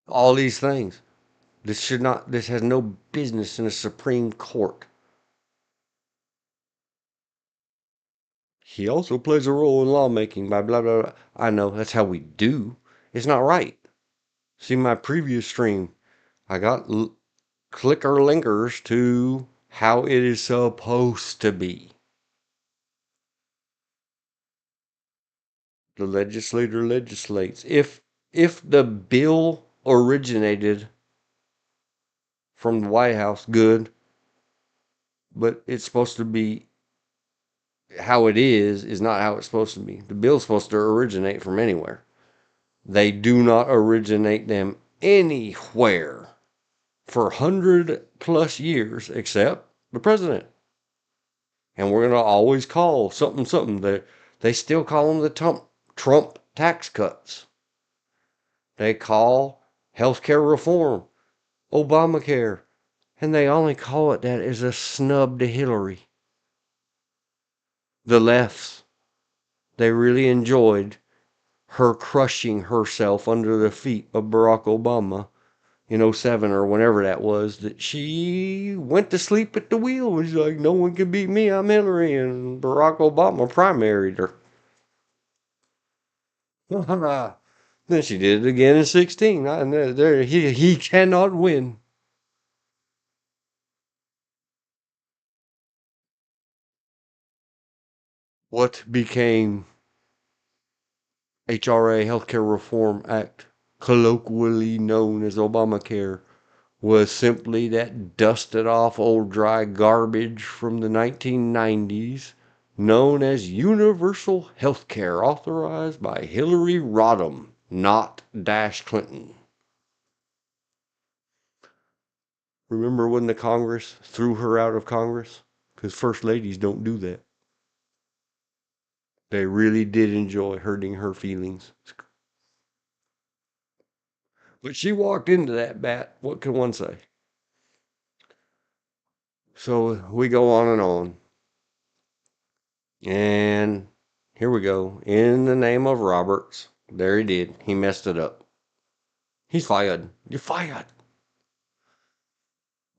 All these things. This has no business in a Supreme Court. He also plays a role in lawmaking by blah, blah, blah. I know, that's how we do. It's not right. See my previous stream. I got clicker linkers to how it is supposed to be. The legislator legislates. If the bill originated from the White House, good. But it's supposed to be how it is not how it's supposed to be. The bill's supposed to originate from anywhere. They do not originate them anywhere for 100+ years except the president. And we're going to always call something something. They still call them the Trump tax cuts. They call healthcare reform Obamacare, and they only call it that as a snub to Hillary. The lefts, they really enjoyed her crushing herself under the feet of Barack Obama in 07 or whenever that was, that she went to sleep at the wheel. She's like, no one can beat me, I'm Hillary, and Barack Obama primaried her. Then she did it again in 16. He cannot win. What became HRA, Healthcare Reform Act, colloquially known as Obamacare, was simply that dusted off old dry garbage from the 1990s known as universal health care, authorized by Hillary Rodham, not Dash Clinton. Remember when the Congress threw her out of Congress? Because first ladies don't do that. They really did enjoy hurting her feelings. But she walked into that bat. What can one say? So we go on and on. And here we go. In the name of Roberts. There he did. He messed it up. He's fired. You're fired.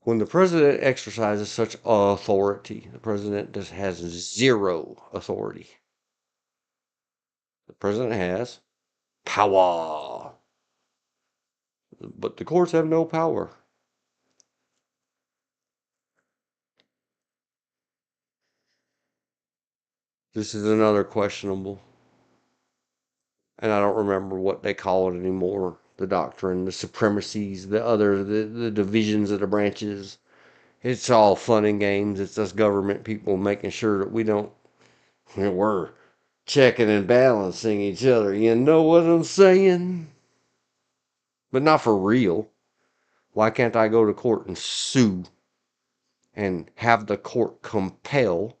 When the president exercises such authority, the president just has zero authority. The president has power. But the courts have no power. This is another questionable. And I don't remember what they call it anymore. The doctrine, the supremacies, the divisions of the branches. It's all fun and games. It's us government people making sure that we're checking and balancing each other. You know what I'm saying? But not for real. Why can't I go to court and sue and have the court compel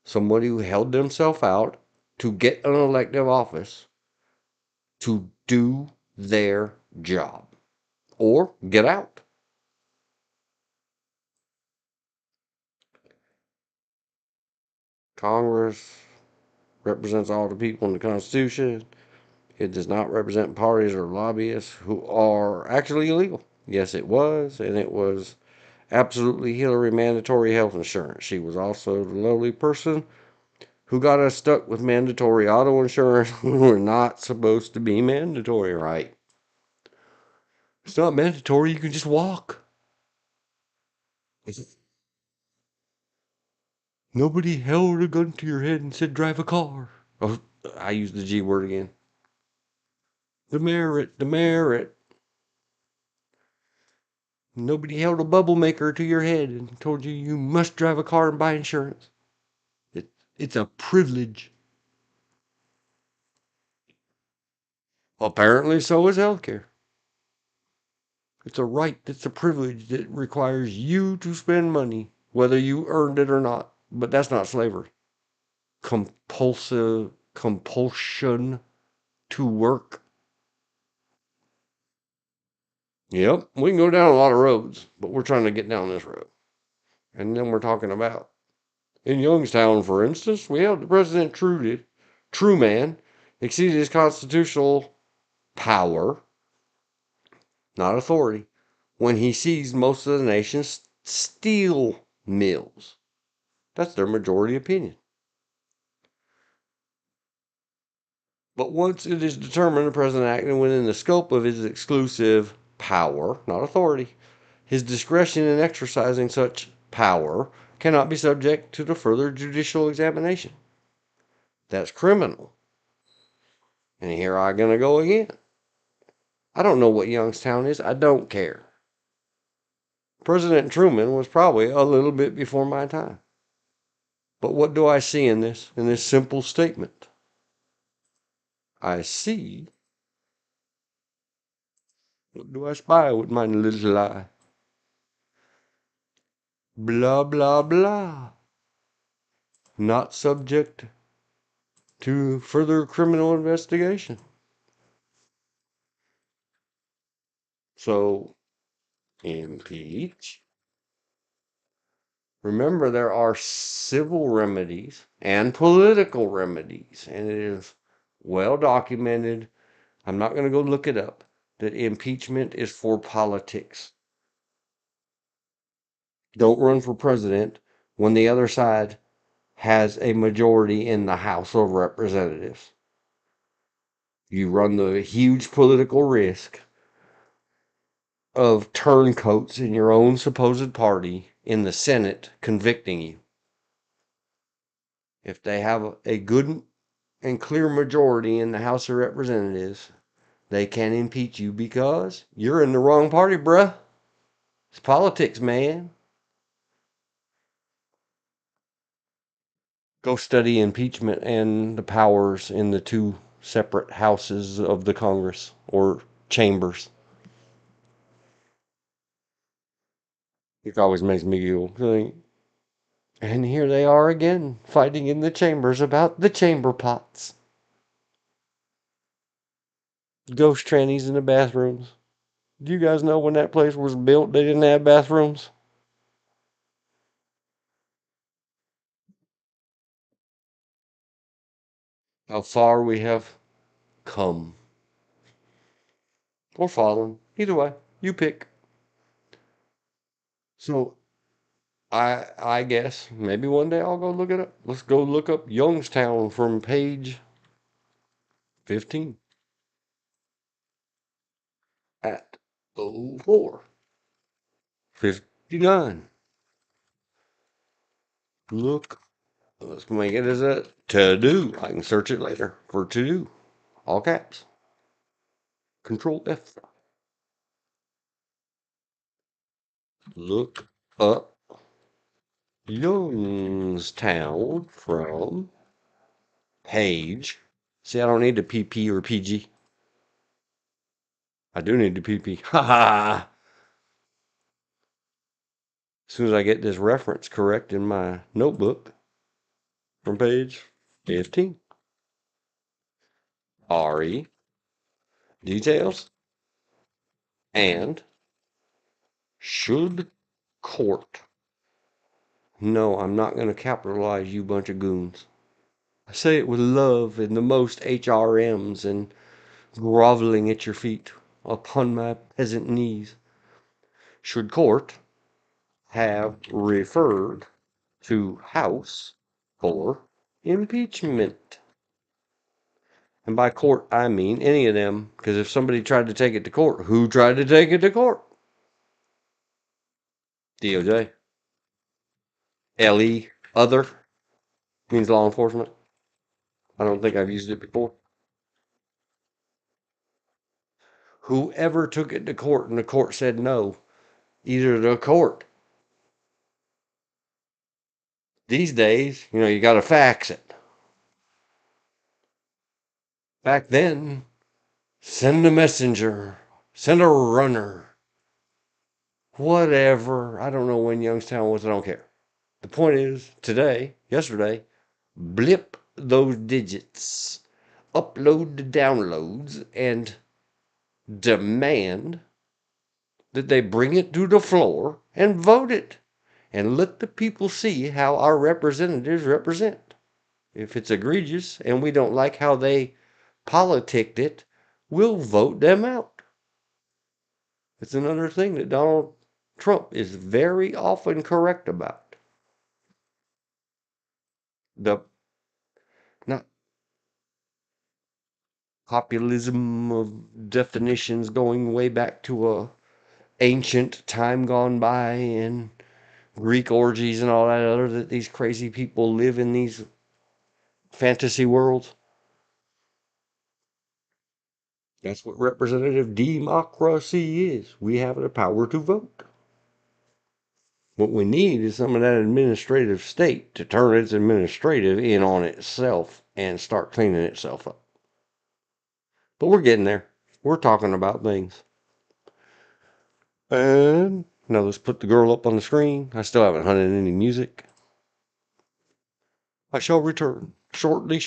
somebody who held themselves out to get an elective office to do their job or get out? Congress represents all the people in the Constitution. It does not represent parties or lobbyists who are actually illegal. Yes, it was, and it was absolutely Hillary mandatory health insurance. She was also the lowly person who got us stuck with mandatory auto insurance when we're not supposed to be mandatory, right? It's not mandatory, you can just walk. Nobody held a gun to your head and said drive a car. Oh, I used the G word again. The merit. Nobody held a bubble maker to your head and told you must drive a car and buy insurance. It's a privilege. Apparently, so is healthcare. It's a right, it's a privilege that requires you to spend money, whether you earned it or not. But that's not slavery. Compulsion to work. Yep, we can go down a lot of roads, but we're trying to get down this road. And then we're talking about, in Youngstown, for instance, we have the President Truman, exceeded his constitutional power, not authority, when he seized most of the nation's steel mills. That's their majority opinion. But once it is determined the president acted within the scope of his exclusive power, not authority, his discretion in exercising such power cannot be subject to the further judicial examination. That's criminal. And here I'm going to go again. I don't know what Youngstown is. I don't care. President Truman was probably a little bit before my time. But what do I see in this simple statement? I see. What do I spy with my little eye? Blah, blah, blah. Not subject to further criminal investigation. So, impeach. Remember, there are civil remedies and political remedies, and it is well documented. I'm not going to go look it up, that impeachment is for politics. Don't run for president when the other side has a majority in the House of Representatives. You run the huge political risk of turncoats in your own supposed party in the Senate convicting you. If they have a good and clear majority in the House of Representatives, they can impeach you because you're in the wrong party, bruh. It's politics, man. Go study impeachment and the powers in the two separate houses of the Congress or chambers. It always makes me giggle. And here they are again, fighting in the chambers about the chamber pots. Ghost trannies in the bathrooms. Do you guys know when that place was built, they didn't have bathrooms? How far we have come. Or fallen. Either way, you pick. So, I guess maybe one day I'll go look it up. Let's go look up Youngstown from page 15 at 04:59. Look, let's make it as a to do. I can search it later for to do. All caps. Control F. Look up Youngstown from page. See, I don't need the PP or PG. I do need the PP. Ha ha! As soon as I get this reference correct in my notebook from page 15. RE details and should court. No, I'm not going to capitalize you bunch of goons. I say it with love and the most HRMs and groveling at your feet upon my peasant knees. Should court have referred to House for impeachment? And by court, I mean any of them, because if somebody tried to take it to court, who tried to take it to court? DOJ. LE, other, means law enforcement. I don't think I've used it before. Whoever took it to court and the court said no, either the court. These days, you got to fax it. Back then, send a messenger, send a runner, whatever. I don't know when Youngstown was, I don't care. The point is, yesterday, blip those digits, upload the downloads, and demand that they bring it to the floor and vote it. And let the people see how our representatives represent. If it's egregious and we don't like how they politicked it, we'll vote them out. It's another thing that Donald Trump is very often correct about. The not populism of definitions going way back to a ancient time gone by and Greek orgies and all that other that these crazy people live in these fantasy worlds. That's what representative democracy is. We have the power to vote. What we need is some of that administrative state to turn its administrative in on itself and start cleaning itself up. But we're getting there. We're talking about things. And now let's put the girl up on the screen. I still haven't hunted any music. I shall return shortly.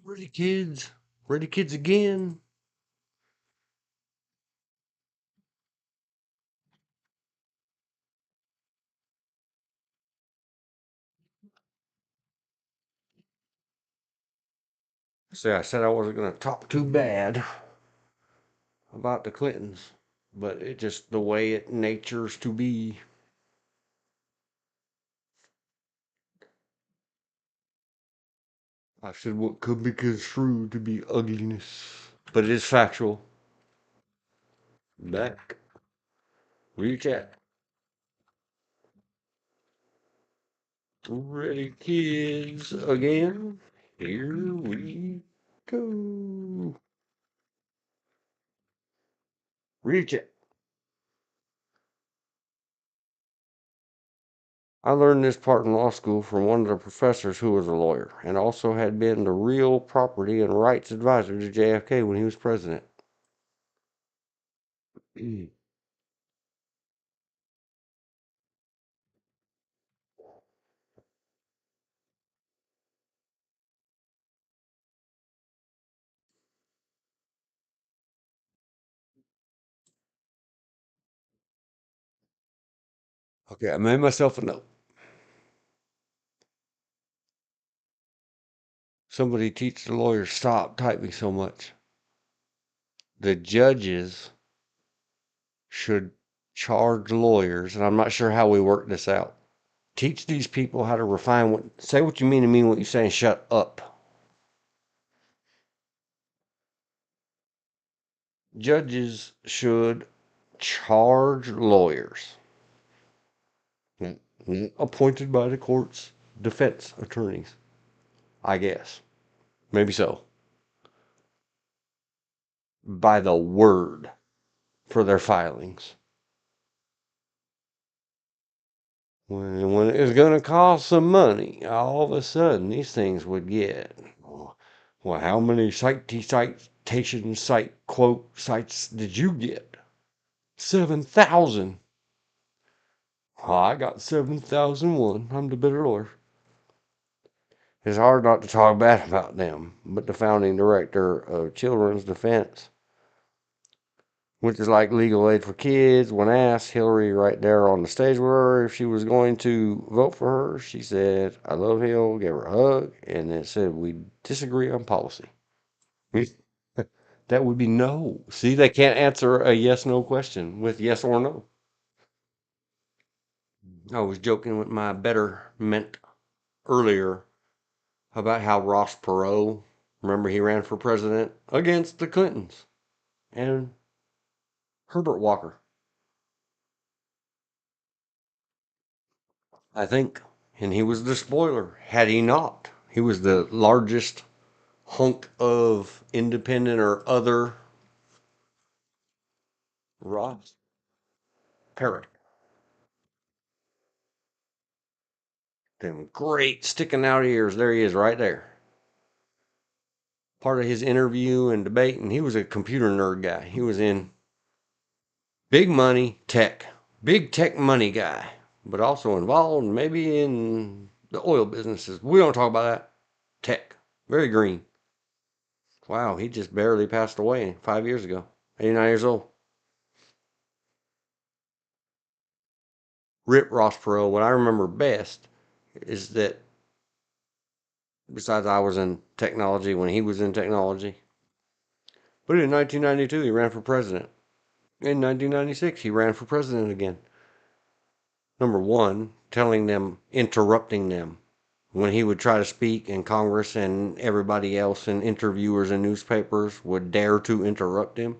Ready, kids? Ready, kids again? See, I said I wasn't going to talk too bad about the Clintons, but it just the way it natures to be. I said what could be construed to be ugliness, but it is factual. Back. Reach out. Ready, kids, again? Here we go. Reach it. I learned this part in law school from one of the professors who was a lawyer and also had been the real property and rights advisor to JFK when he was president. Okay, I made myself a note. Somebody teach the lawyers stop typing so much. The judges should charge lawyers, and I'm not sure how we work this out. Teach these people how to refine what, say what you mean and mean what you say and shut up. Judges should charge lawyers, appointed by the court's defense attorneys, I guess. Maybe so. By the word for their filings. When it was going to cost some money, all of a sudden these things would get. Well, how many citation site quote sites did you get? 7,000. I got 7,001. I'm the better lawyer. It's hard not to talk bad about them, but the founding director of Children's Defense, which is like legal aid for kids, when asked Hillary right there on the stage with her if she was going to vote for her, she said, I love Hill, gave her a hug, and then said, we disagree on policy. That would be no. See, they can't answer a yes/no question with yes or no. I was joking with my betterment earlier about how Ross Perot, remember he ran for president against the Clintons and Herbert Walker, I think. And he was the spoiler. Had he not, he was the largest hunk of independent or other Ross Perot. Them great sticking out ears. There he is right there. Part of his interview and debate, and he was a computer nerd guy. He was in big money tech, big tech money guy, but also involved maybe in the oil businesses. We don't talk about that. Tech, very green. Wow, he just barely passed away 5 years ago. 89 years old. Rip Ross Perot. What I remember best is that besides I was in technology when he was in technology, but in 1992 he ran for president. In 1996 he ran for president again. Number one, telling them, interrupting them when he would try to speak in Congress and everybody else and interviewers and newspapers would dare to interrupt him.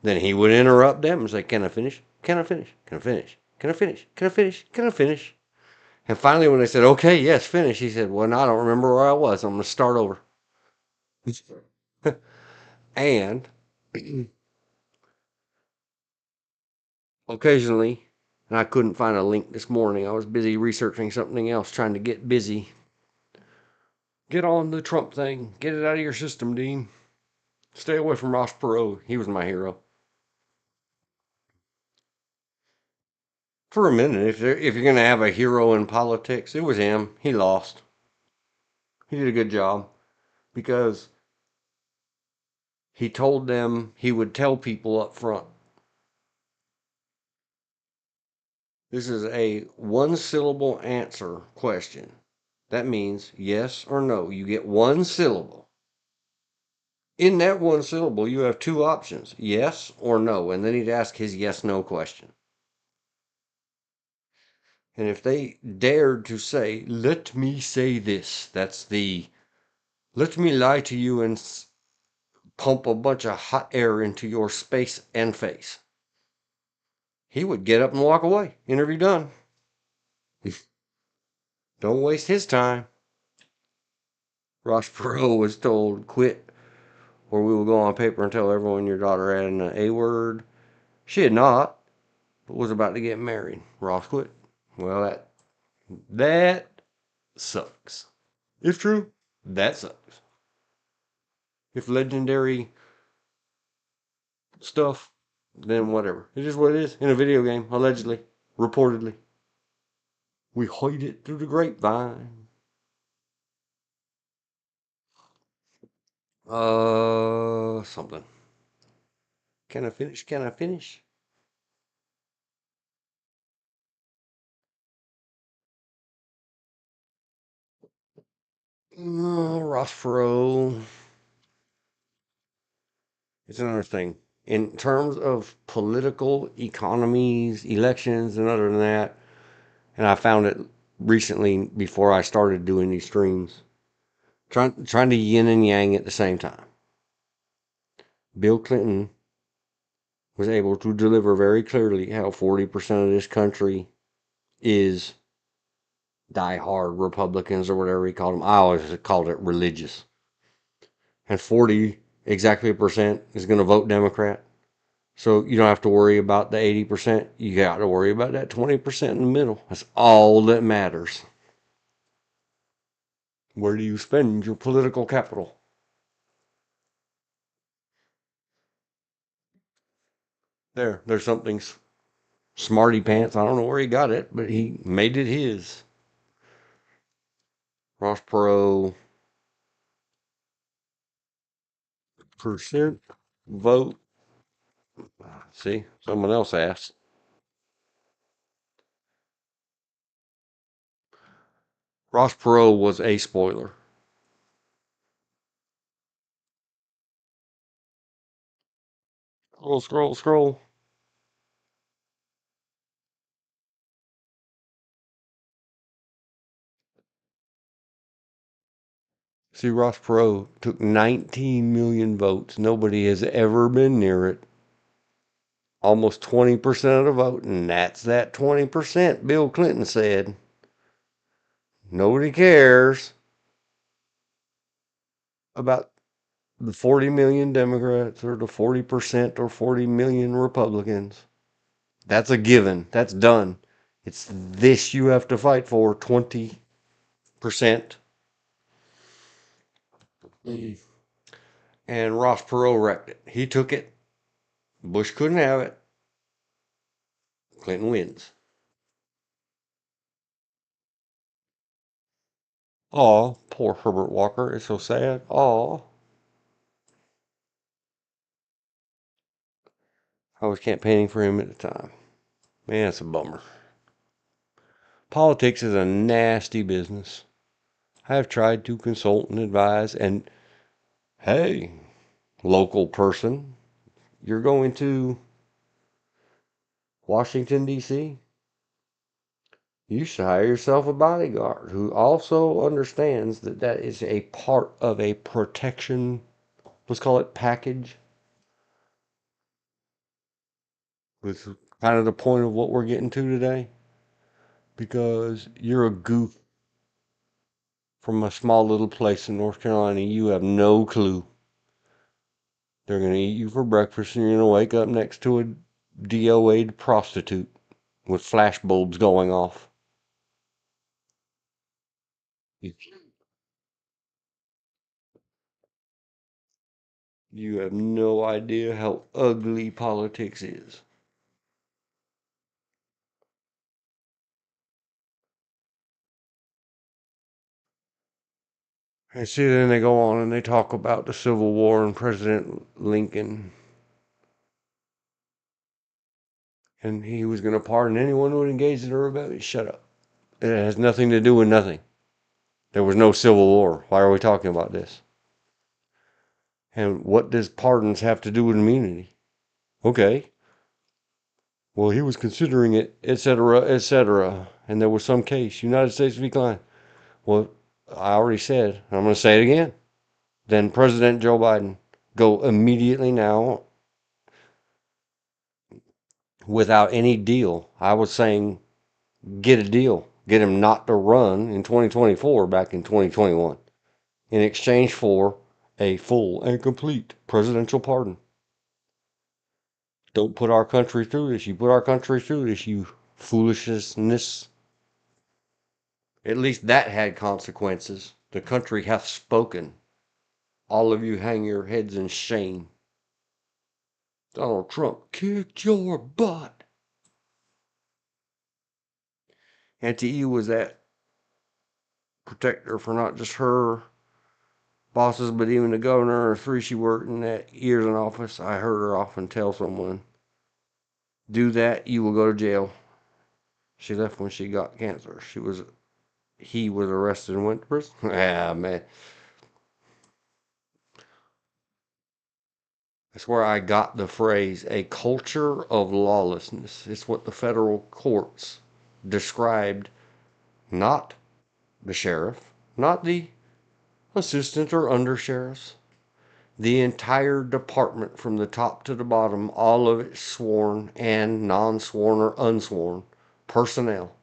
Then he would interrupt them and say, can I finish? Can I finish? Can I finish? Can I finish? Can I finish? Can I finish? And finally, when they said, okay, yes, finish, he said, well, no, I don't remember where I was. I'm going to start over. And occasionally, and I couldn't find a link this morning. I was busy researching something else, trying to get busy. Get on the Trump thing. Get it out of your system, Dean. Stay away from Ross Perot. He was my hero. For a minute, if you're going to have a hero in politics, it was him. He lost. He did a good job because He told them he would tell people up front. This is a one syllable answer question. That means yes or no. You get one syllable. In that one syllable, you have two options, yes or no. And then he'd ask his yes no question. And if they dared to say, let me say this, that's the let me lie to you and pump a bunch of hot air into your space and face, he would get up and walk away. Interview done. Don't waste his time. Ross Perot was told, quit, or we will go on paper and tell everyone your daughter had an A word. She had not, but was about to get married. Ross quit. Well, that sucks. If true, that sucks. If legendary stuff, then whatever. It is what it is in a video game, allegedly, reportedly. We heard it through the grapevine. Something. Can I finish? Can I finish? Ross Perot. It's another thing. In terms of political economies, elections, and other than that, and I found it recently before I started doing these streams, trying to yin and yang at the same time. Bill Clinton was able to deliver very clearly how 40% of this country is diehard Republicans or whatever he called them. I always called it religious. And 40 exactly a percent is going to vote Democrat. So you don't have to worry about the 80%. You got to worry about that 20% in the middle. That's all that matters. Where do you spend your political capital? There's something smarty pants. I don't know where he got it, but he made it his. Ross Perot, percent vote. See, someone else asked. Ross Perot was a spoiler. Scroll, scroll, scroll. See, Ross Perot took 19 million votes. Nobody has ever been near it. Almost 20% of the vote, and that's that 20%, Bill Clinton said. Nobody cares about the 40 million Democrats or the 40% or 40 million Republicans. That's a given. That's done. It's this you have to fight for, 20%. And Ross Perot wrecked it. He took it. Bush couldn't have it. Clinton wins. Aw, poor Herbert Walker. It's so sad. Aw. I was campaigning for him at the time. Man, it's a bummer. Politics is a nasty business. I have tried to consult and advise, and hey, local person, you're going to Washington, D.C., you should hire yourself a bodyguard who also understands that that is a part of a protection, let's call it package, with kind of the point of what we're getting to today. Because you're a goof from a small little place in North Carolina, you have no clue. They're going to eat you for breakfast, and you're going to wake up next to a DOA'd prostitute with flash bulbs going off. You have no idea how ugly politics is. And see, then they go on and they talk about the Civil War and President Lincoln. And he was going to pardon anyone who would engage in a rebellion. Shut up. It has nothing to do with nothing. There was no Civil War. Why are we talking about this? And what does pardons have to do with immunity? Okay. Well, he was considering it, etc., etc. And there was some case. United States v. Klein. Well, I already said, and I'm going to say it again. Then President Joe Biden, go immediately now without any deal. I was saying get a deal. Get him not to run in 2024 back in 2021 in exchange for a full and complete presidential pardon. Don't put our country through this. You put our country through this, you foolishness. At least that had consequences. The country hath spoken. All of you hang your heads in shame. Donald Trump kicked your butt. Auntie E was that protector for not just her bosses, but even the governor or three she worked in that years in office. I heard her often tell someone, do that, you will go to jail. She left when she got cancer. He was arrested and went to prison. Ah, man. That's where I got the phrase, a culture of lawlessness. It's what the federal courts described, not the sheriff, not the assistant or undersheriffs, the entire department from the top to the bottom, all of it sworn and non-sworn or unsworn personnel.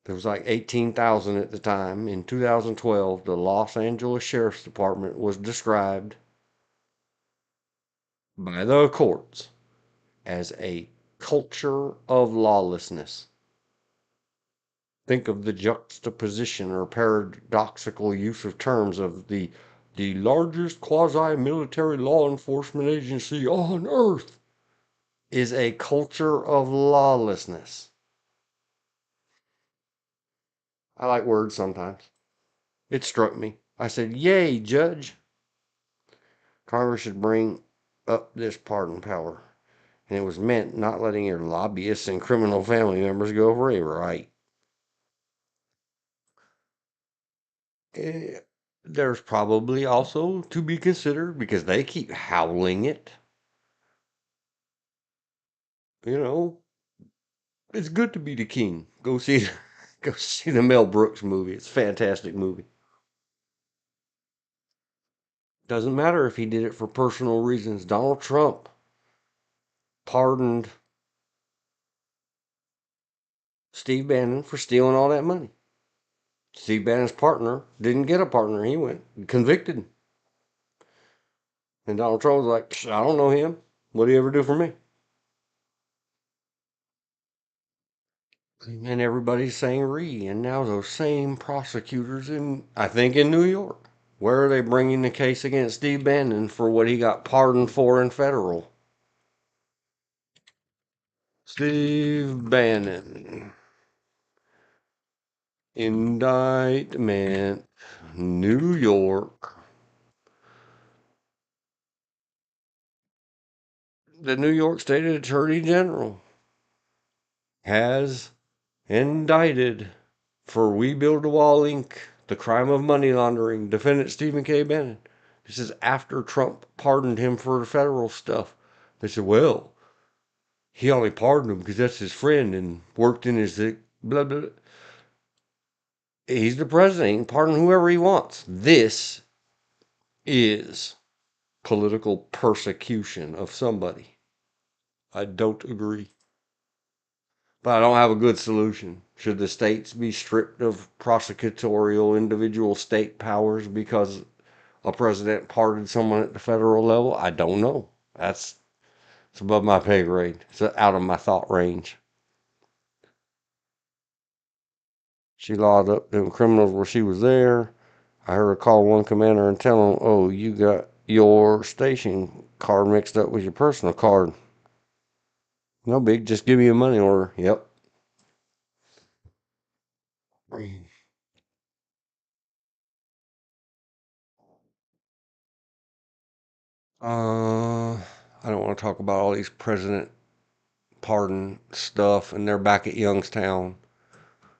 There was like 18,000 at the time. In 2012, the Los Angeles Sheriff's Department was described by the courts as a culture of lawlessness. Think of the juxtaposition or paradoxical use of terms of the largest quasi-military law enforcement agency on earth is a culture of lawlessness. I like words sometimes. It struck me. I said, yay, Judge. Congress should bring up this pardon power. And it was meant not letting your lobbyists and criminal family members go free, right? There's probably also to be considered because they keep howling it. You know, it's good to be the king. Go see the Mel Brooks movie. It's a fantastic movie. Doesn't matter if he did it for personal reasons. Donald Trump pardoned Steve Bannon for stealing all that money. Steve Bannon's partner didn't get a partner. He went convicted. And Donald Trump was like, I don't know him. What did he ever do for me? And everybody's saying re. And now those same prosecutors I think in New York, where are they bringing the case against Steve Bannon for what he got pardoned for in federal? Steve Bannon. Indictment. New York. The New York State Attorney General has indicted for We Build a Wall Inc., the crime of money laundering, defendant Stephen K. Bannon. This is after Trump pardoned him for federal stuff. They said, well, he only pardoned him because that's his friend and worked in his blah, blah. He's the president. He can pardon whoever he wants. This is political persecution of somebody. I don't agree. But I don't have a good solution. Should the states be stripped of prosecutorial individual state powers because a president pardoned someone at the federal level? I don't know. It's above my pay grade. It's out of my thought range. She locked up them criminals where she was there. I heard her call one commander and tell him, oh, you got your station card mixed up with your personal card. No big, just give me a money order. Yep. I don't want to talk about all these president pardon stuff, and they're back at Youngstown.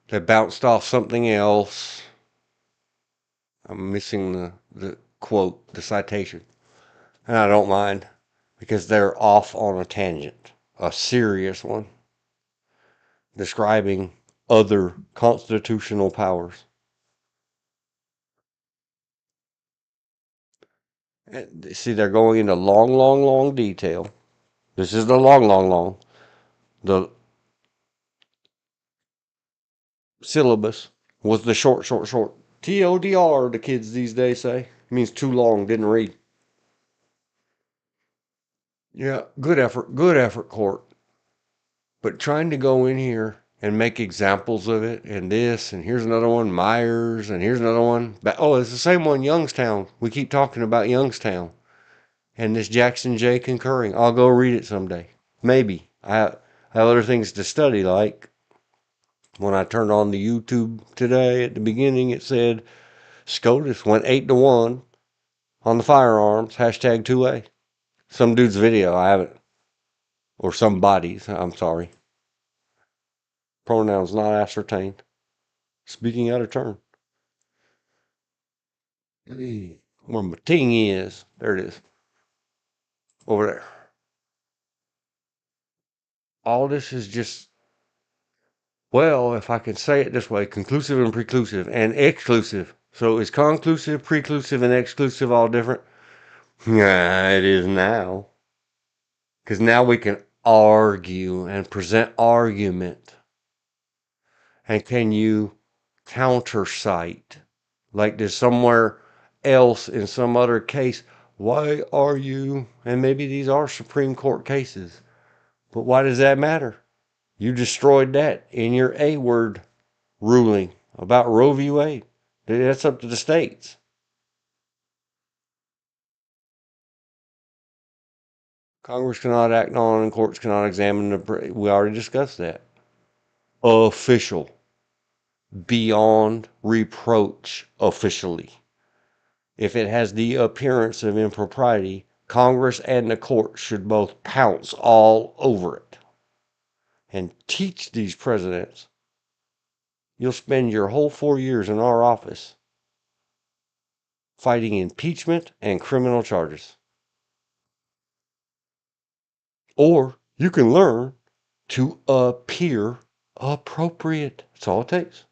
They bounced off something else. I'm missing the quote, the citation. And I don't mind because they're off on a tangent, a serious one, describing other constitutional powers. And see, they're going into long, long, long detail. This is the long, long, long. The syllabus was the short, short, short. TODR, the kids these days say. It means too long, didn't read. Yeah, good effort, court. But trying to go in here and make examples of it, and this, and here's another one, Myers, and here's another one. Oh, it's the same one, Youngstown. We keep talking about Youngstown. And this Jackson J concurring. I'll go read it someday. Maybe. I have other things to study, like when I turned on the YouTube today at the beginning, it said SCOTUS went 8-1 on the firearms, hashtag 2A. Some dude's video, I haven't, or somebody's, I'm sorry. Pronouns not ascertained. Speaking out of turn. Where my ting is. There it is. Over there. All this is just, well, if I can say it this way, conclusive and preclusive and exclusive. So is conclusive, preclusive, and exclusive all different? Yeah, it is now. Because now we can argue and present argument. And can you counter cite? Like there's somewhere else in some other case, why are you, and maybe these are Supreme Court cases, but why does that matter? You destroyed that in your A word ruling about Roe v. Wade. That's up to the states. Congress cannot act on and courts cannot examine we already discussed that. Official. Beyond reproach officially. If it has the appearance of impropriety, Congress and the court should both pounce all over it and teach these presidents. You'll spend your whole 4 years in our office fighting impeachment and criminal charges. Or you can learn to appear appropriate. That's all it takes.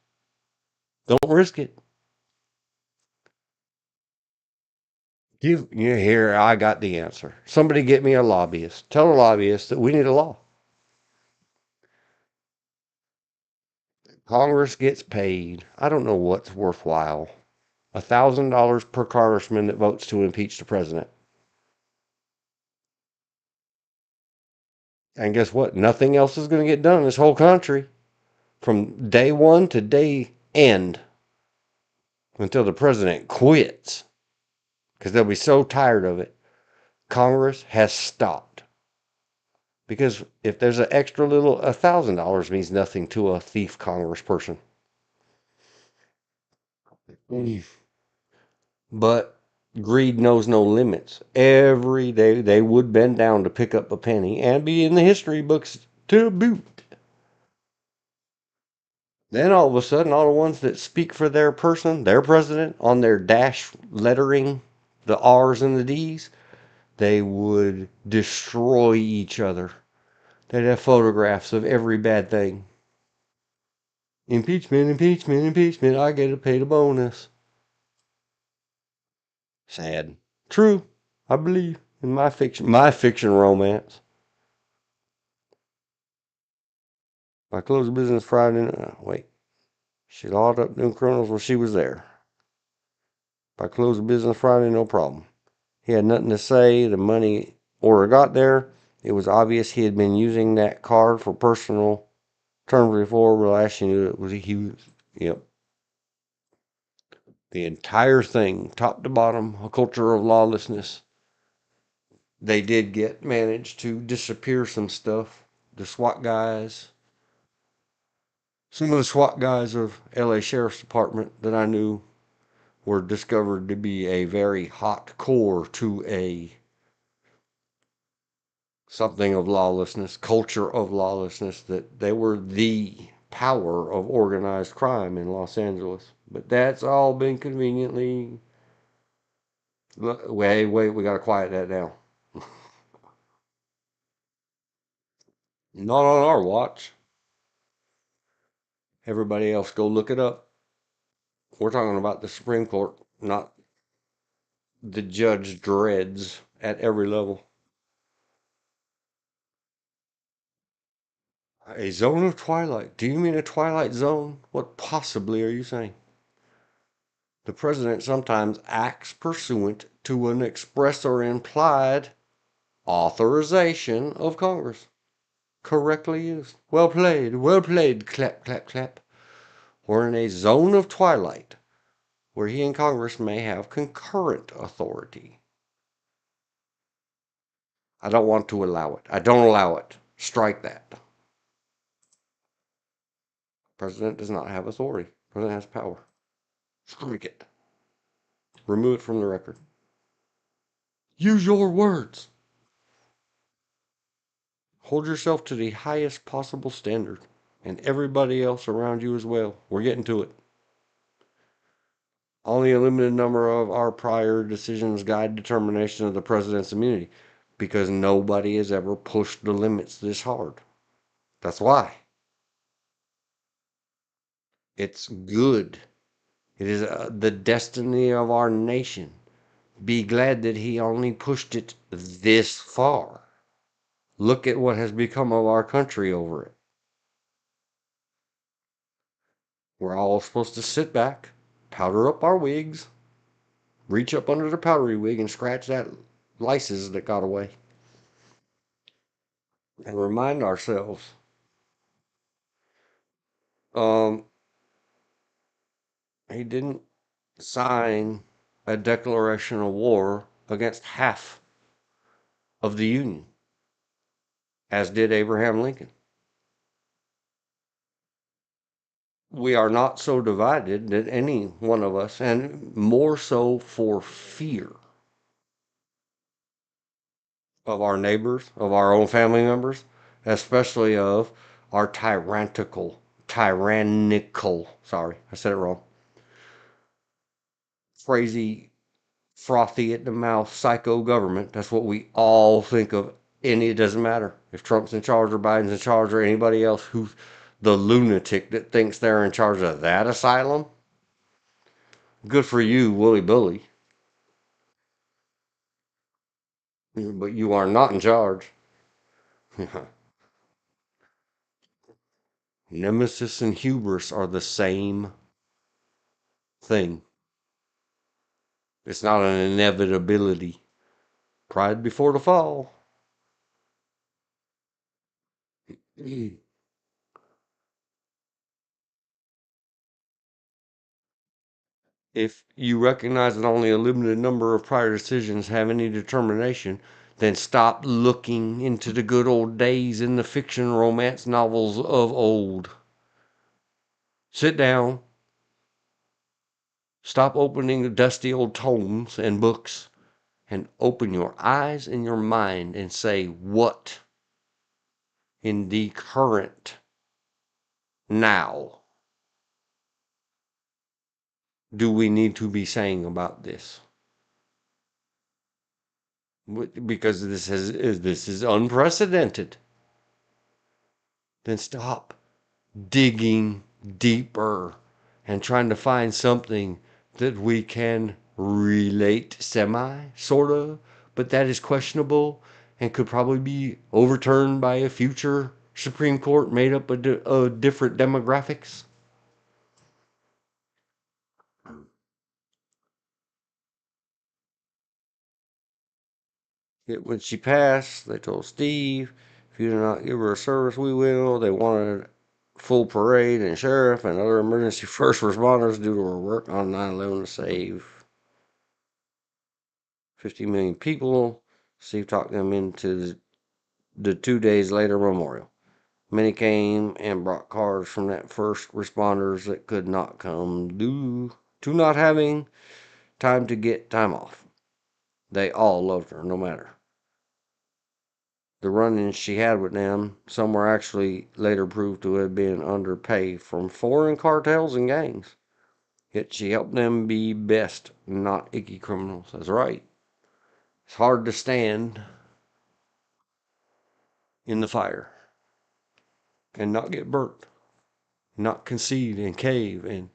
Don't risk it. Here, I got the answer. Somebody get me a lobbyist. Tell a lobbyist that we need a law. Congress gets paid. I don't know what's worthwhile. $1,000 per congressman that votes to impeach the president. And guess what? Nothing else is going to get done in this whole country from day one to day end until the president quits because they'll be so tired of it. Congress has stopped. Because if there's an extra little, $1,000 means nothing to a thief congressperson. But greed knows no limits. Every day they would bend down to pick up a penny and be in the history books to boot. Then all of a sudden, all the ones that speak for their person, their president, on their dash lettering, the R's and the D's, they would destroy each other. They'd have photographs of every bad thing. Impeachment, impeachment, impeachment. I get paid a bonus. Sad. True. I believe in my fiction romance. I closed business Friday. Wait. She locked up new criminals while she was there. If I closed business Friday, no problem. He had nothing to say. The money order got there. It was obvious he had been using that card for personal terms before. Well, actually knew it was yep. The entire thing, top to bottom, a culture of lawlessness. They did manage to disappear some stuff. The SWAT guys, some of the SWAT guys of LA Sheriff's Department that I knew were discovered to be a very hot core to a something of lawlessness, culture of lawlessness, that they were the power of organized crime in Los Angeles. But that's all been conveniently. Wait, we got to quiet that down. Not on our watch. Everybody else, go look it up. We're talking about the Supreme Court, not the judge dreads at every level. A zone of twilight. Do you mean a twilight zone? What possibly are you saying? The president sometimes acts pursuant to an express or implied authorization of Congress. Correctly used. Well played, clap, clap, clap. We're in a zone of twilight where he and Congress may have concurrent authority. I don't want to allow it. I don't allow it. Strike that. President does not have authority. President has power. Strike it. Remove it from the record. Use your words. Hold yourself to the highest possible standard, and everybody else around you as well. We're getting to it. Only a limited number of our prior decisions guide determination of the president's immunity, because nobody has ever pushed the limits this hard. That's why. It's good. It is the destiny of our nation. Be glad that he only pushed it this far. Look at what has become of our country over it. We're all supposed to sit back, powder up our wigs, reach up under the powdery wig and scratch that lices that got away, and remind ourselves, um, he didn't sign a declaration of war against half of the Union, as did Abraham Lincoln. We are not so divided that any one of us, and more so for fear of our neighbors, of our own family members, especially of our sorry, I said it wrong, crazy, frothy at the mouth, psycho government. That's what we all think of. And it doesn't matter if Trump's in charge or Biden's in charge or anybody else who's the lunatic that thinks they're in charge of that asylum. Good for you, Willy Billy. But you are not in charge. Nemesis and hubris are the same thing. It's not an inevitability. Pride before the fall. If you recognize that only a limited number of prior decisions have any determination, then stop looking into the good old days in the fiction romance novels of old. Sit down. Stop opening the dusty old tomes and books and open your eyes and your mind and say, what in the current now do we need to be saying about this? Because this is unprecedented. Then stop digging deeper and trying to find something that we can relate sort of, but that is questionable and could probably be overturned by a future Supreme Court made up of different demographics. When she passed, they told Steve, if you do not give her a service, we will. They wanted full parade and sheriff and other emergency first responders due to her work on 9/11 to save 50 million people. Steve talked them into the 2 days later memorial. Many came and brought cards from that first responders that could not come due to not having time to get time off. They all loved her, no matter. the run-ins she had with them, some were actually later proved to have been underpay from foreign cartels and gangs. Yet she helped them be best, not icky criminals. That's right. It's hard to stand in the fire and not get burnt, not concede and cave. And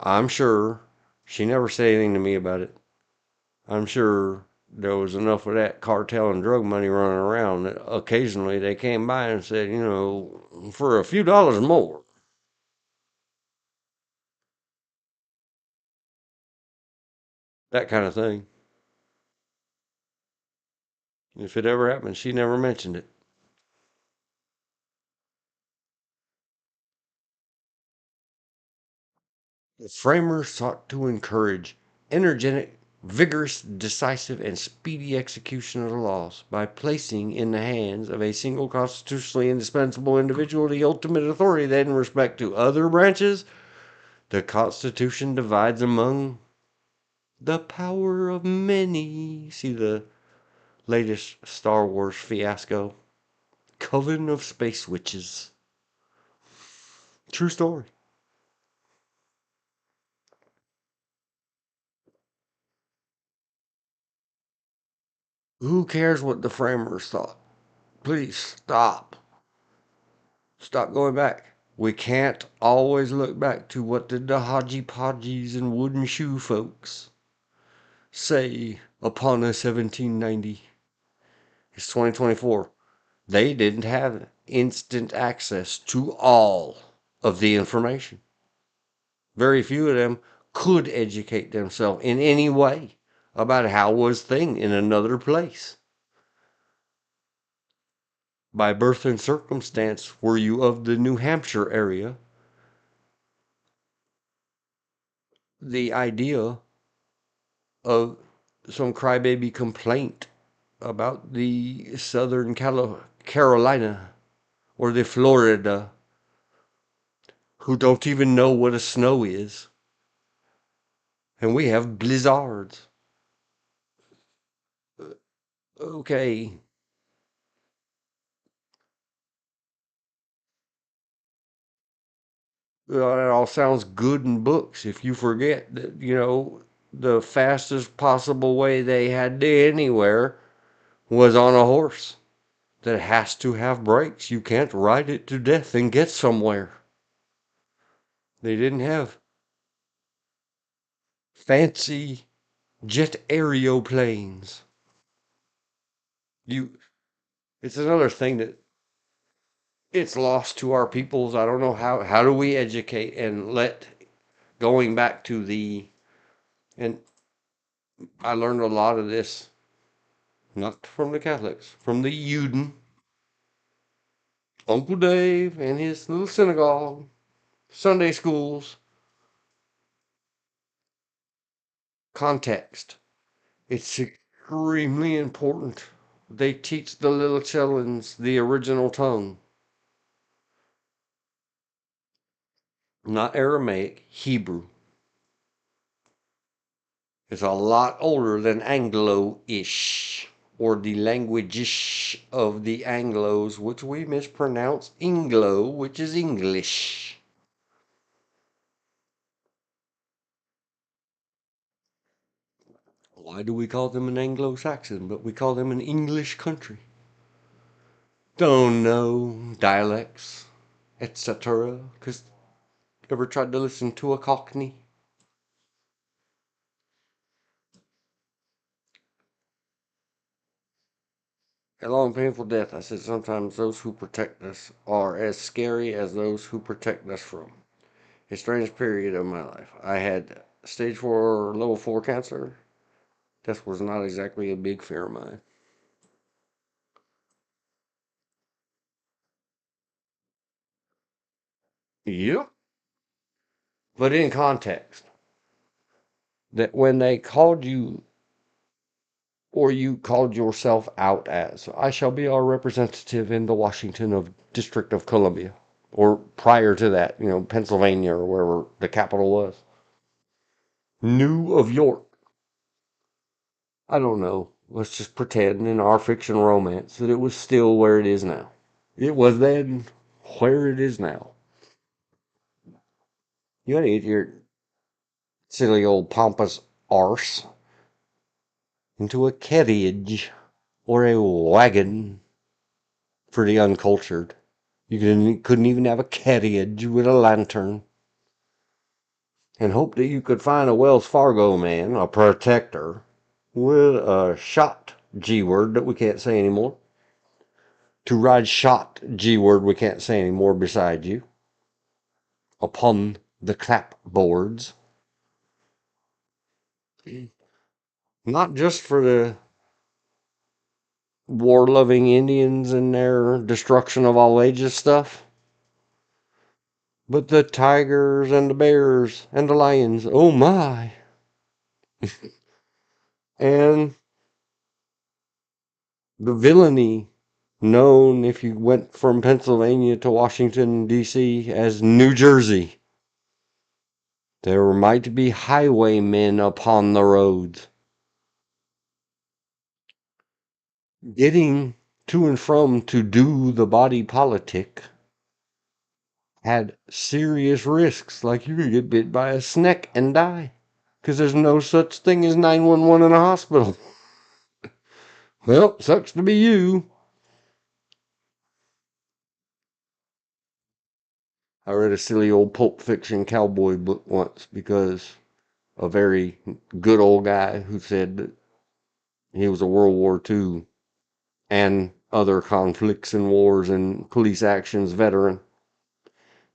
I'm sure she never said anything to me about it. I'm sure there was enough of that cartel and drug money running around that occasionally they came by and said, for a few dollars more. That kind of thing. If it ever happened, she never mentioned it. The framers sought to encourage energetic, vigorous, decisive, and speedy execution of the laws by placing in the hands of a single constitutionally indispensable individual the ultimate authority that, in respect to other branches, the Constitution divides among the power of many. See the latest Star Wars fiasco? Coven of Space Witches. True story. Who cares what the framers thought? Please stop. Stop going back. We can't always look back to what did the hodgy-podgies and wooden shoe folks say upon a 1790. It's 2024. They didn't have instant access to all of the information. Very few of them could educate themselves in any way about how was thing in another place. By birth and circumstance, were you of the New Hampshire area? The idea of some crybaby complaint about the Southern Carolina or the Florida who don't even know what a snow is. And we have blizzards. Okay. Well, that all sounds good in books if you forget that, the fastest possible way they had to get anywhere was on a horse that has to have brakes. You can't ride it to death and get somewhere. They didn't have fancy jet aeroplanes. You, it's another thing that it's lost to our peoples. I don't know how do we educate and let going back to and I learned a lot of this not from the Catholics, from the Uden, Uncle Dave and his little synagogue, Sunday schools, context. It's extremely important. They teach the little children the original tongue, not Aramaic, Hebrew. It's a lot older than Anglo-ish, or the language-ish of the Anglos, which we mispronounce Inglo, which is English. Why do we call them an Anglo-Saxon, but we call them an English country? Don't know. Dialects, etc. Because ever tried to listen to a Cockney? A long, painful death. I said sometimes those who protect us are as scary as those who protect us from. A strange period of my life. I had stage 4, level 4 cancer. Death was not exactly a big fear of mine. Yep. But in context, that when they called you or you called yourself out as, I shall be our representative in the Washington of District of Columbia, or prior to that, Pennsylvania or wherever the capital was. New of York. I don't know. let's just pretend in our fiction romance that it was still where it is now. It was then where it is now. You gotta get your silly old pompous arse into a carriage or a wagon for the uncultured. You couldn't even have a carriage with a lantern. And hope that you could find a Wells Fargo man, a protector, with a shot G word that we can't say anymore. To ride shot G word we can't say anymore beside you. Upon the clapboards. Not just for the war-loving Indians and their destruction of all ages stuff, but the tigers and the bears and the lions, oh my. And the villainy known if you went from Pennsylvania to Washington, D.C. as New Jersey. There might be highwaymen upon the roads. Getting to and from to do the body politic had serious risks, like you could get bit by a snake and die, because there's no such thing as 911 in a hospital. Well, sucks to be you. I read a silly old Pulp Fiction cowboy book once because a very good old guy who said that he was a World War II and other conflicts and wars and police actions veteran.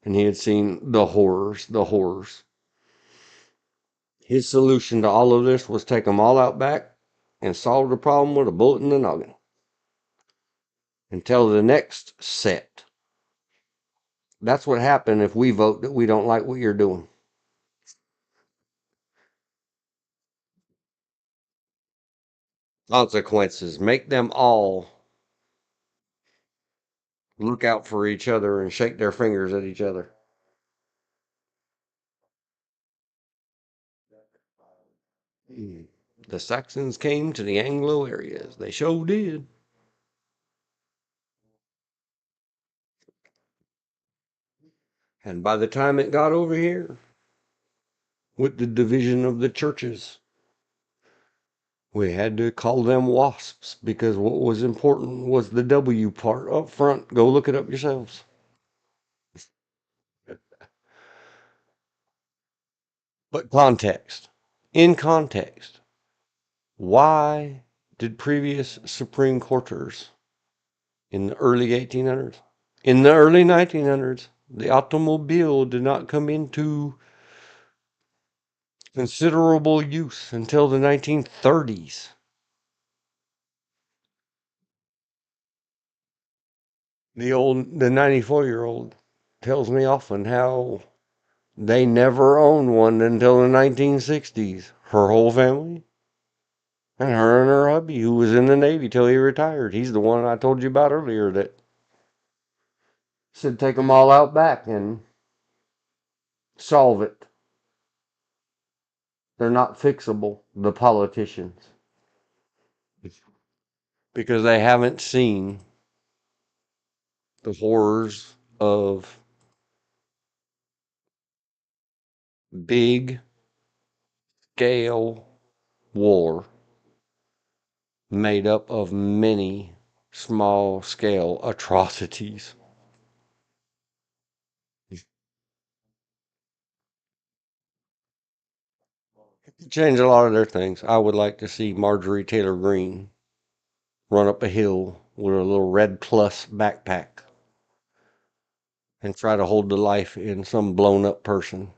And he had seen the horrors, the horrors. His solution to all of this was take them all out back and solve the problem with a bullet in the noggin. Until the next set. That's what happened if we vote that we don't like what you're doing. Consequences. Make them all look out for each other and shake their fingers at each other. The Saxons came to the Anglo areas. They sure did. And by the time it got over here, with the division of the churches, we had to call them wasps because what was important was the W part up front. Go look it up yourselves. But context. In context, why did previous Supreme Courters in the early 1800s, in the early 1900s, the automobile did not come into considerable use until the 1930s? The 94-year-old tells me often how they never owned one until the 1960s. Her whole family. And her hubby, who was in the Navy till he retired. He's the one I told you about earlier that said take them all out back and solve it. They're not fixable, the politicians. Because they haven't seen the horrors of big scale war made up of many small scale atrocities. Change a lot of their things. I would like to see Marjorie Taylor Greene run up a hill with a little red plus backpack and try to hold the life in some blown up person.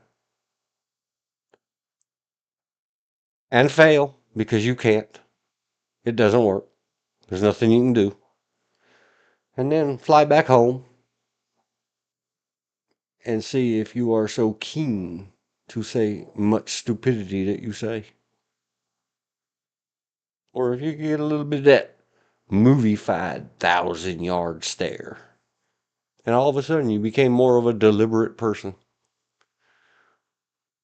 And fail because you can't. It doesn't work. There's nothing you can do. And then fly back home and see if you are so keen to say much stupidity that you say. Or if you get a little bit of that movie-fied 1,000-yard stare. And all of a sudden you became more of a deliberate person.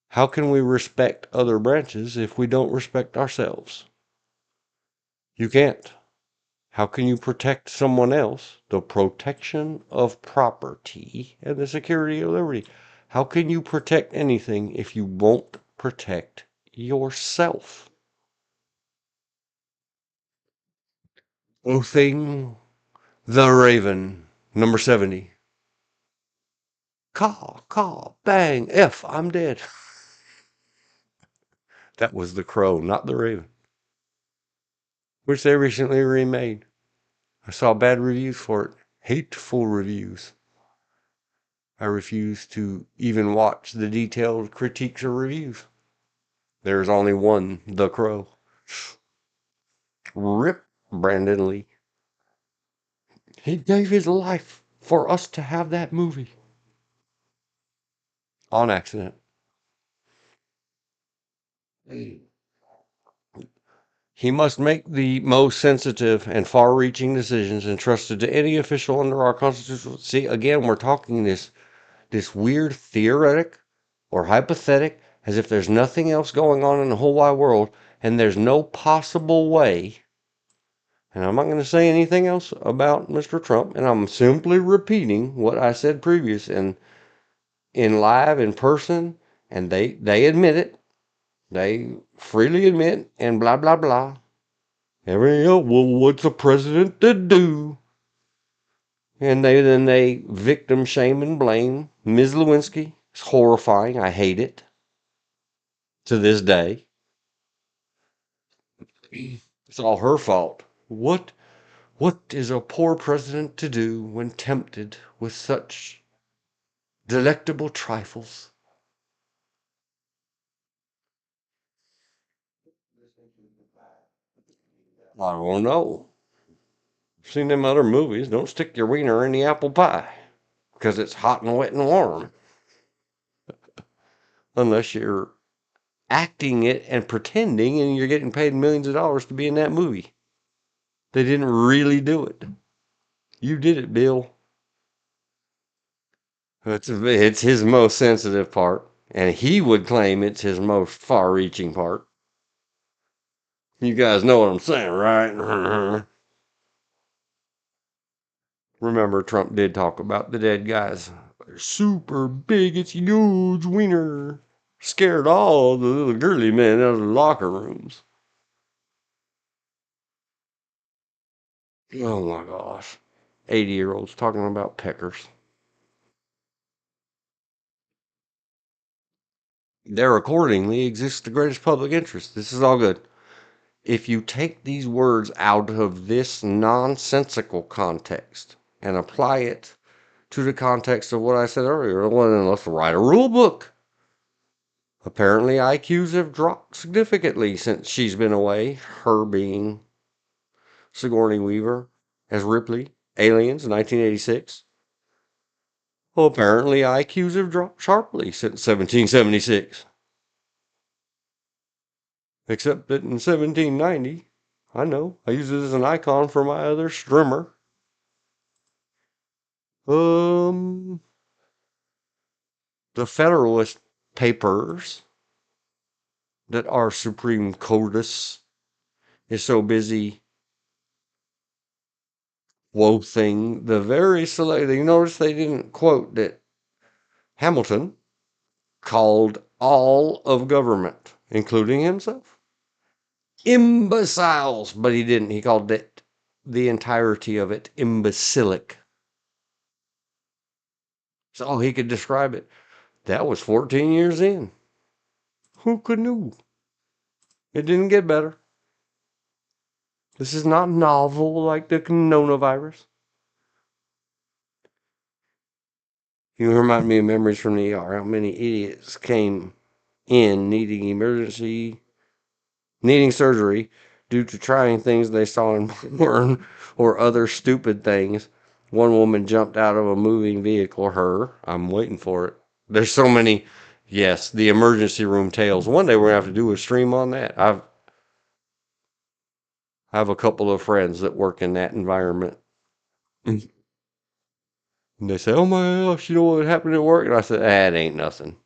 How can we respect other branches if we don't respect ourselves? You can't. How can you protect someone else? The protection of property and the security of liberty. How can you protect anything if you won't protect yourself? O thing, the raven, number 70. Caw, caw, bang, F, I'm dead. That was the crow, not the raven, which they recently remade. I saw bad reviews for it, hateful reviews. I refuse to even watch the detailed critiques or reviews. There's only one, The Crow. Rip Brandon Lee. He gave his life for us to have that movie. On accident. He must make the most sensitive and far-reaching decisions entrusted to any official under our Constitution. See, again, we're talking this weird theoretic or hypothetic as if there's nothing else going on in the whole wide world and there's no possible way. And I'm not going to say anything else about Mr. Trump, and I'm simply repeating what I said previous in live, in person, and they admit it. They freely admit, and blah, blah, blah. Well, what's the president to do? And then they victim shame and blame Ms. Lewinsky. It's horrifying. I hate it. To this day. It's all her fault. What is a poor president to do when tempted with such delectable trifles? I don't know. Seen them other movies. Don't stick your wiener in the apple pie because it's hot and wet and warm. Unless you're acting it and pretending and you're getting paid millions of dollars to be in that movie. They didn't really do it. You did it, Bill. It's his most sensitive part, and he would claim it's his most far-reaching part. You guys know what I'm saying, right? Remember, Trump did talk about the dead guys. They're super big, it's huge wiener. Scared all the little girly men out of the locker rooms. Oh my gosh. 80-year-olds talking about peckers. There accordingly exists the greatest public interest. This is all good. If you take these words out of this nonsensical context and apply it to the context of what I said earlier, well, then let's write a rule book. Apparently, IQs have dropped significantly since she's been away, her being Sigourney Weaver as Ripley, Aliens, 1986. Well, apparently, IQs have dropped sharply since 1776. Except that in 1790, I know, I use it as an icon for my other strimmer. The Federalist Papers that our Supreme Courtus is so busy quoting the very select. You notice they didn't quote that Hamilton called all of government, including himself, imbeciles, but he didn't. He called it the entirety of it imbecilic. So he could describe it. That was 14 years in. Who could know? It didn't get better. This is not novel like the coronavirus. You remind me of memories from the ER. How many idiots came in needing surgery due to trying things they saw in porn or other stupid things. One woman jumped out of a moving vehicle. I'm waiting for it. There's so many. Yes, the emergency room tales. One day we're going to have to do a stream on that. I have a couple of friends that work in that environment. And they say, oh my gosh, you know what happened at work? And I said, that ain't nothing.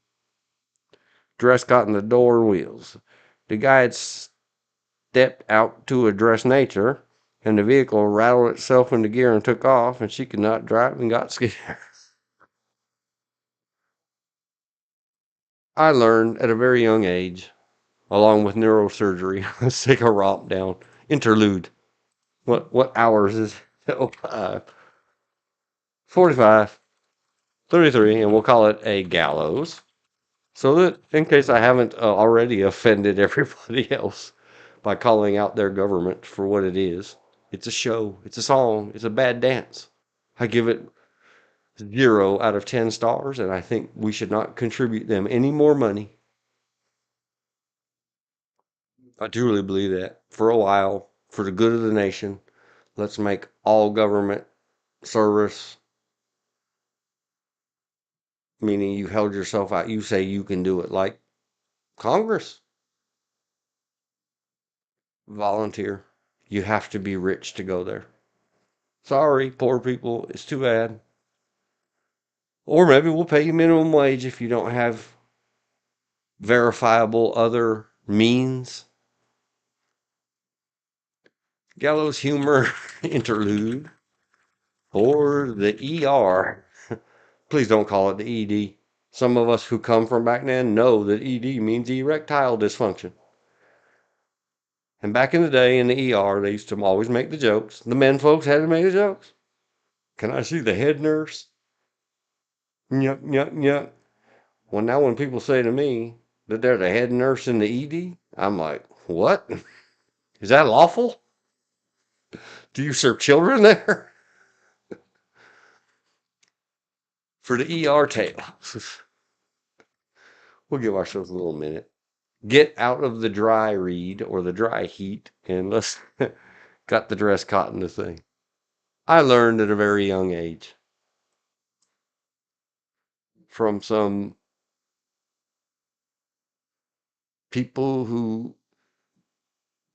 Dress got in the door wheels. The guy had stepped out to address nature, and the vehicle rattled itself into gear and took off, and she could not drive and got scared. I learned at a very young age, along with neurosurgery, let's take a romp down. Interlude. What hours is it? Oh, 45, 33, and we'll call it a gallows. So that in case I haven't already offended everybody else by calling out their government for what it is. It's a show, it's a song, it's a bad dance. I give it 0 out of 10 stars, and I think we should not contribute them any more money. I truly believe that. For a while, for the good of the nation, let's make all government service, meaning you held yourself out, you say you can do it, like Congress. Volunteer. You have to be rich to go there. Sorry, poor people, it's too bad. Or maybe we'll pay you minimum wage if you don't have verifiable other means. Gallows humor interlude. Or the ER. Please don't call it the ED. Some of us who come from back then know that ED means erectile dysfunction. And back in the day in the ER, they used to always make the jokes. The men folks had to make the jokes. Can I see the head nurse? Yuck, yuck, yuck. Well, now when people say to me that they're the head nurse in the ED, I'm like, what? Is that lawful? Do you serve children there? For the ER tale. We'll give ourselves a little minute. Get out of the dry read or the dry heat and let's got the dress cotton the thing. I learned at a very young age from some people who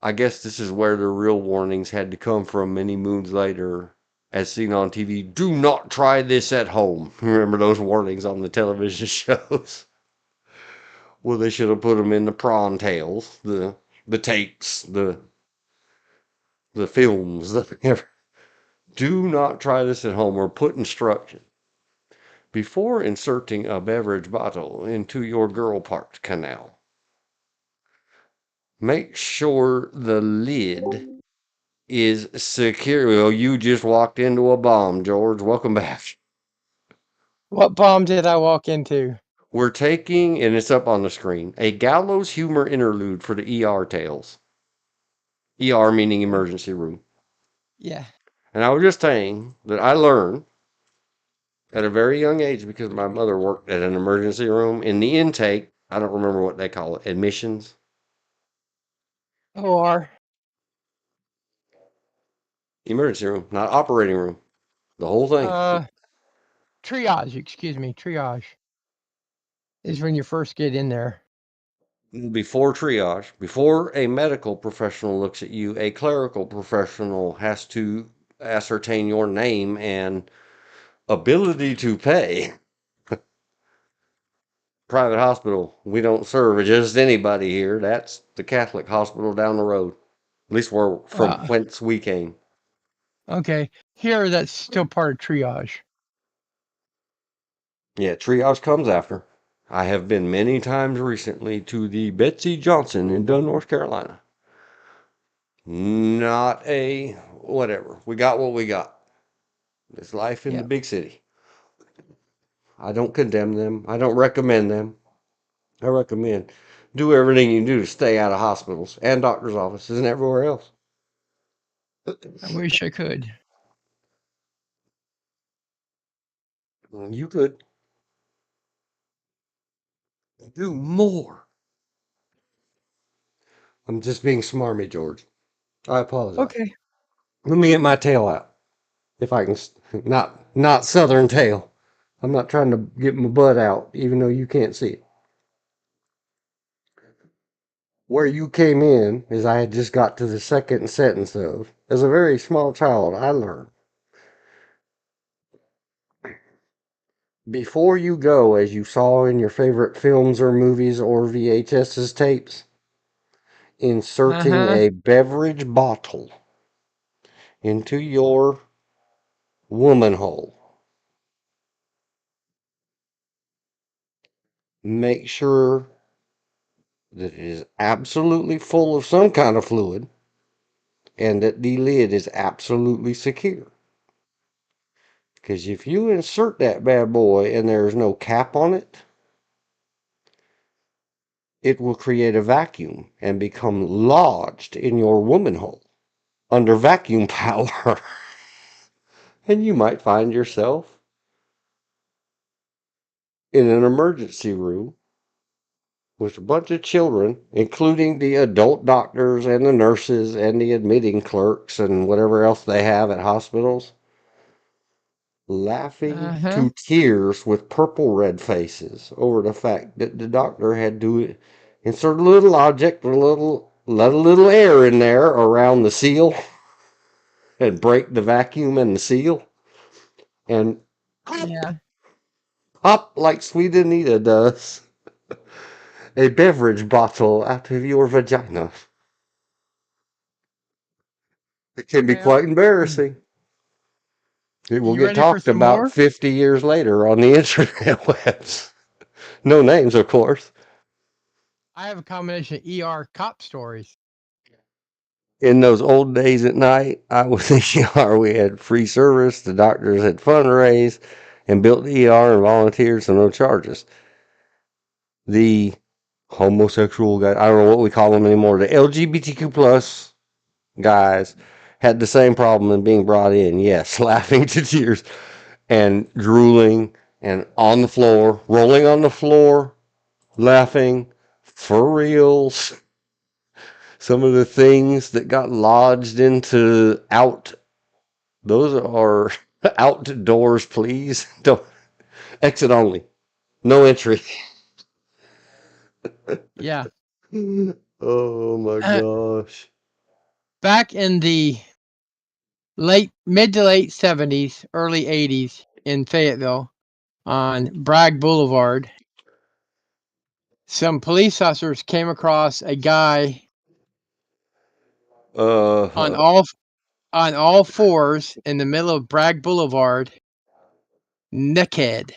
I guess this is where the real warnings had to come from many moons later, as seen on TV. Do not try this at home. Remember those warnings on the television shows? Well, they should have put them in the prawn tales, the tapes, the films. Do not try this at home, or put instruction. Before inserting a beverage bottle into your girl part canal, make sure the lid is secure. Well, you just walked into a bomb, George. Welcome back. What bomb did I walk into? We're taking, and it's up on the screen, a gallows humor interlude for the ER tales. ER meaning emergency room. Yeah. And I was just saying that I learned at a very young age because my mother worked at an emergency room in the intake. I don't remember what they call it. Admissions. Or Emergency room, not operating room. The whole thing. triage, excuse me, triage is when you first get in there. Before triage, before a medical professional looks at you, a clerical professional has to ascertain your name and ability to pay. Private hospital, we don't serve just anybody here. That's the Catholic hospital down the road. At least we're from whence we came. Okay. Here, that's still part of triage. Yeah, triage comes after. I have been many times recently to the Betsy Johnson in Dunn, North Carolina. Not a whatever. We got what we got. It's life in the big city. I don't condemn them. I don't recommend them. I recommend do everything you can do to stay out of hospitals and doctor's offices and everywhere else. I wish I could. You could do more. I'm just being smarmy, George. I apologize. Okay. Let me get my tail out. If I can, not southern tail. I'm not trying to get my butt out, even though you can't see it. Where you came in is I had just got to the second sentence of, as a very small child, I learned. Before you go, as you saw in your favorite films or movies or VHS's tapes, inserting Uh-huh. a beverage bottle into your woman hole. Make sure that it is absolutely full of some kind of fluid and that the lid is absolutely secure. Because if you insert that bad boy and there's no cap on it, it will create a vacuum and become lodged in your woman hole under vacuum power. And you might find yourself in an emergency room with a bunch of children, including the adult doctors and the nurses and the admitting clerks and whatever else they have at hospitals, laughing Uh-huh. to tears with purple red faces over the fact that the doctor had to insert a little object, let a little air in there around the seal and break the vacuum and the seal and Yeah. pop like Sweet Anita does a beverage bottle out of your vagina. It can be Well, quite embarrassing. It will you get ready for talked some about more? 50 years later on the internet webs. No names, of course. I have a combination of ER cop stories. In those old days at night, I was in ER. We had free service. The doctors had fundraised and built the ER and volunteered, so no charges. The homosexual guy, I don't know what we call them anymore, the LGBTQ plus guys had the same problem in being brought in. Yes, laughing to tears and drooling and on the floor, rolling on the floor, laughing for reals. Some of the things that got lodged into out, those are outdoors, please. Don't exit only. No entry. Yeah. Oh my gosh. Back in the mid to late 70s, early 80s in Fayetteville on Bragg Boulevard, some police officers came across a guy on Uh, all fours in the middle of Bragg Boulevard, naked.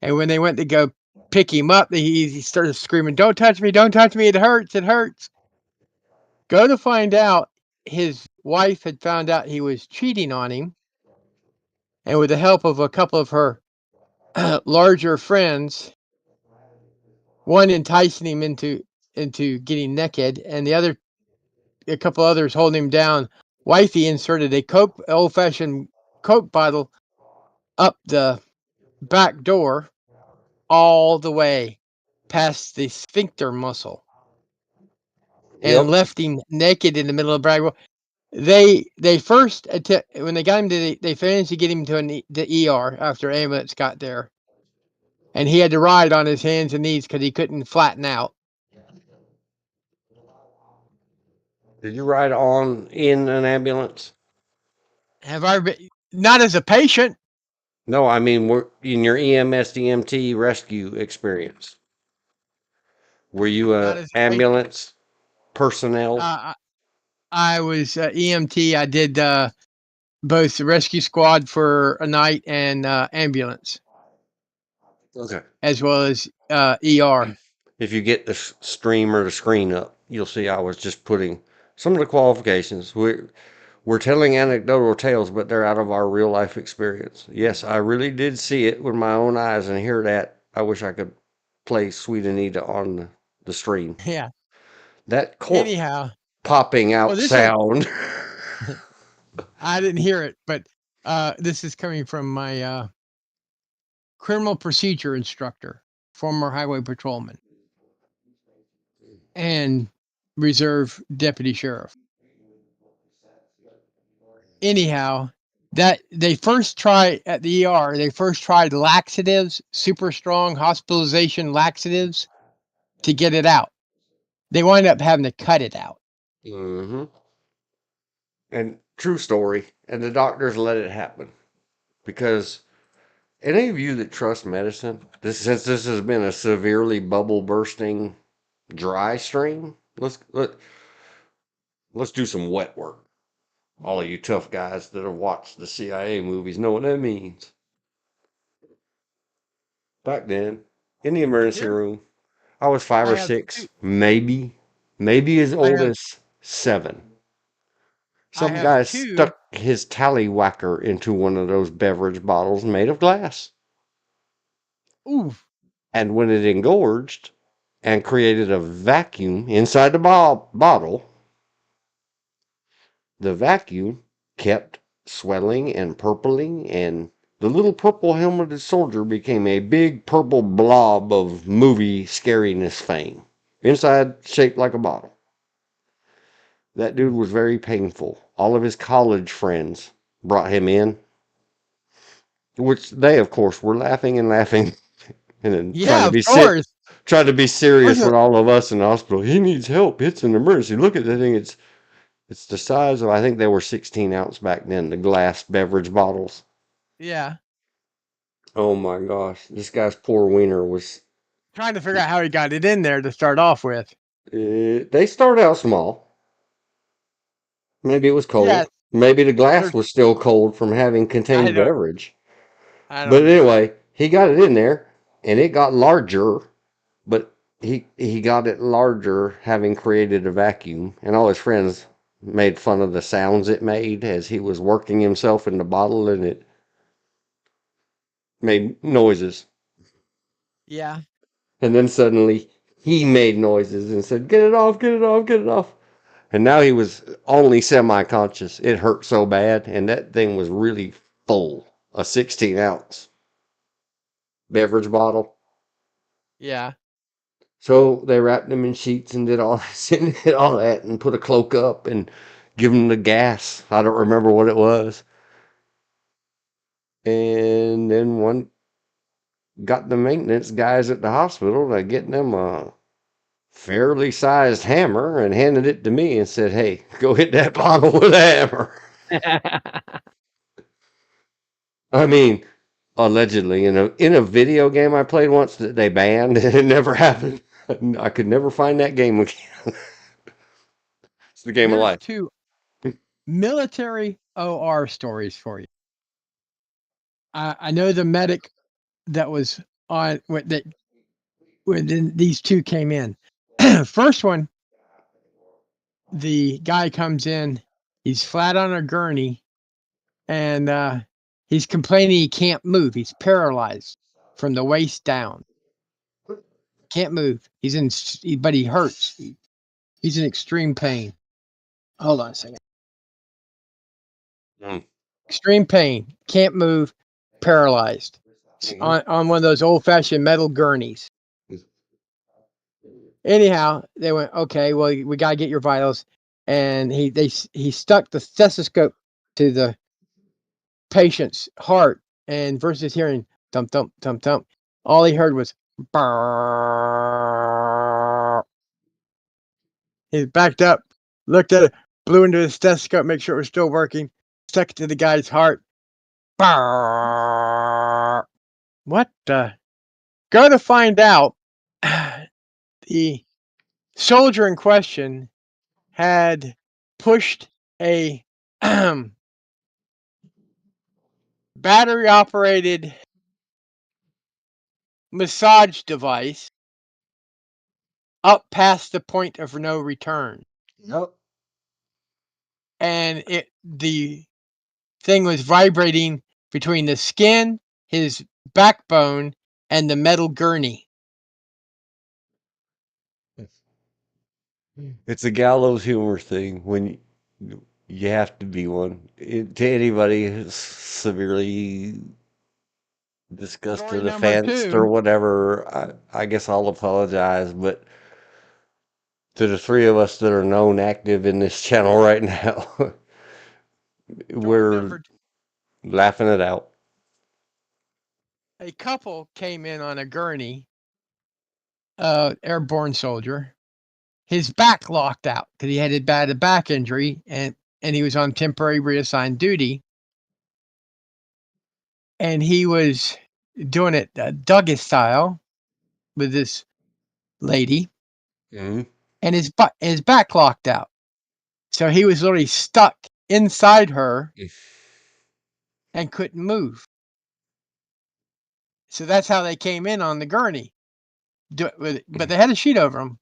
And when they went to go pick him up, he started screaming, "Don't touch me! Don't touch me! It hurts! It hurts!" Go to find out, his wife had found out he was cheating on him, and with the help of a couple of her larger friends, one enticing him into getting naked, and a couple others holding him down. Wifey inserted a old-fashioned Coke bottle up the back door all the way past the sphincter muscle and yep. left him naked in the middle of Bragg. They first when they got him to they managed to get him to the ER after ambulance got there, and he had to ride on his hands and knees because he couldn't flatten out. Did you ride on in an ambulance? Have I been, not as a patient? No, I mean we're in your EMS DMT rescue experience. Were you Not a as a patient. ambulance personnel? Uh, I was EMT. I did both the rescue squad for a night and ambulance, Okay. as well as ER. If you get the stream or the screen up, you'll see I was just putting some of the qualifications. We're telling anecdotal tales, but they're out of our real life experience. Yes, I really did see it with my own eyes and hear that. I wish I could play Sweet Anita on the stream. Yeah. That cork Anyhow, popping well, out this one sound. I didn't hear it, but this is coming from my criminal procedure instructor, former highway patrolman, and reserve deputy sheriff. Anyhow, that they first tried at the ER, they first tried laxatives, super strong hospitalization laxatives to get it out. They wind up having to cut it out. hmm And true story. And the doctors let it happen because any of you that trust medicine, since this has been a severely bubble bursting dry stream, Let's do some wet work. All of you tough guys that have watched the CIA movies know what that means. Back then, in the emergency Here, room, I was five I or have two. six, maybe as I old have as 7. I Some have guy two. stuck his tallywhacker into one of those beverage bottles made of glass. Ooh, And when it engorged and created a vacuum inside the bottle, the vacuum kept swelling and purpling, and the little purple helmeted soldier became a big purple blob of movie scariness fame. Inside, shaped like a bottle. That dude was very painful. All of his college friends brought him in, which they, of course, were laughing and laughing, and then yeah, of course. trying to be serious Wasn't with all of us in the hospital. He needs help. It's an emergency. Look at that thing. It's the size of, I think they were 16 ounce back then, the glass beverage bottles. yeah. Oh my gosh, this guy's poor wiener was. Trying to figure out how he got it in there to start off with. They start out small. Maybe it was Yeah, cold. Maybe the glass they're, was still cold from having I contained don't. beverage. I But don't know. anyway, he got it in there, and it got larger. But he got it larger, having created a vacuum, and all his friends made fun of the sounds it made as he was working himself in the bottle, and it made noises. Yeah. And then suddenly he made noises and said, "Get it off, get it off, get it off." And now he was only semi conscious. It hurt so bad, and that thing was really full. A 16 ounce beverage bottle. Yeah. So they wrapped him in sheets and did all this and did all that and put a cloak up and give him the gas. I don't remember what it was. And then one got the maintenance guys at the hospital to get them a fairly sized hammer and handed it to me and said, "Hey, go hit that bottle with a hammer." I mean, allegedly in a video game I played once that they banned, and it never happened. I could never find that game again. It's the game of Here's life. 2 military OR stories for you. I know the medic that was on when these 2 came in. First one, the guy comes in, he's flat on a gurney, and he's complaining he can't move. He's paralyzed from the waist down. Can't move. But he hurts. He's in extreme pain. Hold on a second. Mm. Extreme pain. Can't move. Paralyzed. On one of those old-fashioned metal gurneys. Anyhow, they went, okay, well, we got to get your vitals. And he stuck the stethoscope to the patient's heart, and versus hearing thump, thump, thump, thump, all he heard was brrrr. He backed up, looked at it, blew into his stethoscope, make sure it was still working, stuck it to the guy's heart. Brrrr. What the? Go to find out, the soldier in question had pushed a battery operated massage device up past the point of no return. Yep. And the thing was vibrating between the skin, his backbone, and the metal gurney. It's a gallows humor thing when you have to be one. To anybody who's severely disgusted, Story number offensed, or 2. whatever, I guess I'll apologize. But to the 3 of us that are known active in this channel right now, Story we're number 2. laughing it out. A couple came in on a gurney, airborne soldier. His back locked out because he had a back injury, and he was on temporary reassigned duty. And he was doing it Douglas style with this lady. Mhm. and his back locked out. So he was literally stuck inside her and couldn't move. So that's how they came in on the gurney. But they had a sheet over him.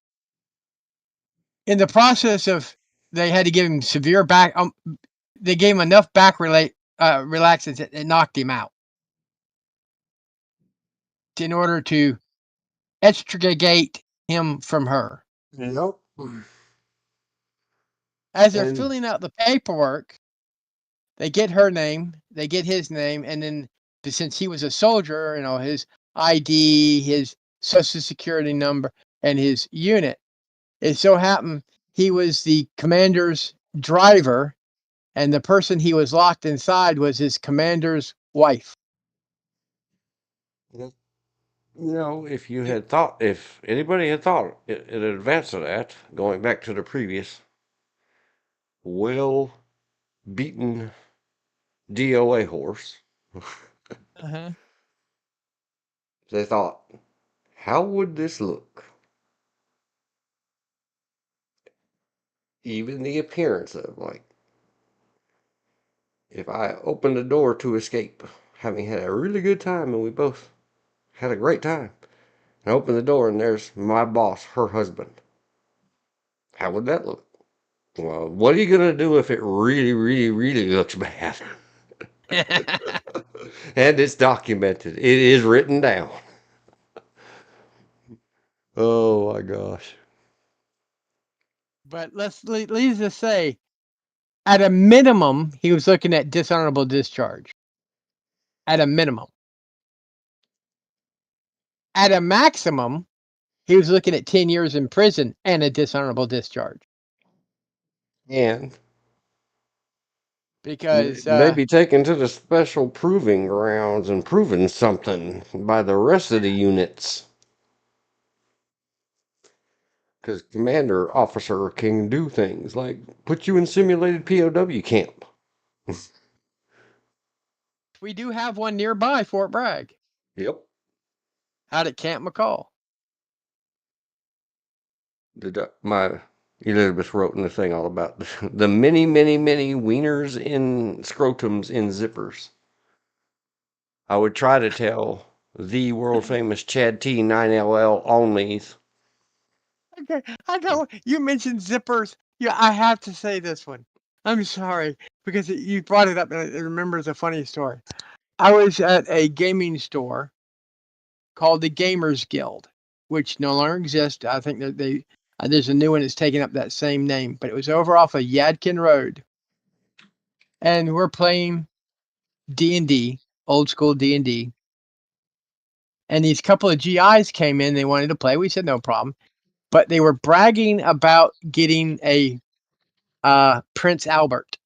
In the process of, they had to give him severe back. They gave him enough back relaxants that it knocked him out in order to extricate him from her. Nope. As they're filling out the paperwork, they get her name, they get his name, and then since he was a soldier, his ID, his social security number, and his unit. It so happened he was the commander's driver, and the person he was locked inside was his commander's wife. If anybody had thought in advance of that, going back to the previous well-beaten DOA horse, they thought, how would this look? Even the appearance of, like, if I opened the door to escape, having had a really good time, and we both had a great time, and I open the door and there's my boss, her husband. How would that look? Well, what are you going to do if it really, really, really looks bad? And it's documented. It is written down. Oh my gosh. But let's just say, at a minimum, he was looking at dishonorable discharge. At a minimum. At a maximum, he was looking at 10 years in prison and a dishonorable discharge. And because maybe taken to the special proving grounds and proven something by the rest of the units. Because commander officer can do things like put you in simulated POW camp. We do have one nearby, Fort Bragg. Yep. Out at Camp McCall. My Elizabeth wrote in the thing all about the many, many, many wieners in scrotums in zippers. I would try to tell the world famous Chad T 9LL onlys. Okay, I know you mentioned zippers. Yeah, I have to say this one. I'm sorry because you brought it up, and I remember it's a funny story. I was at a gaming store called the Gamers Guild, which no longer exists. I think that there's a new one that's taking up that same name, but it was over off of Yadkin Road, and we're playing D&D, old school D&D. And these couple of GIs came in. They wanted to play. We said no problem, but they were bragging about getting a Prince Albert.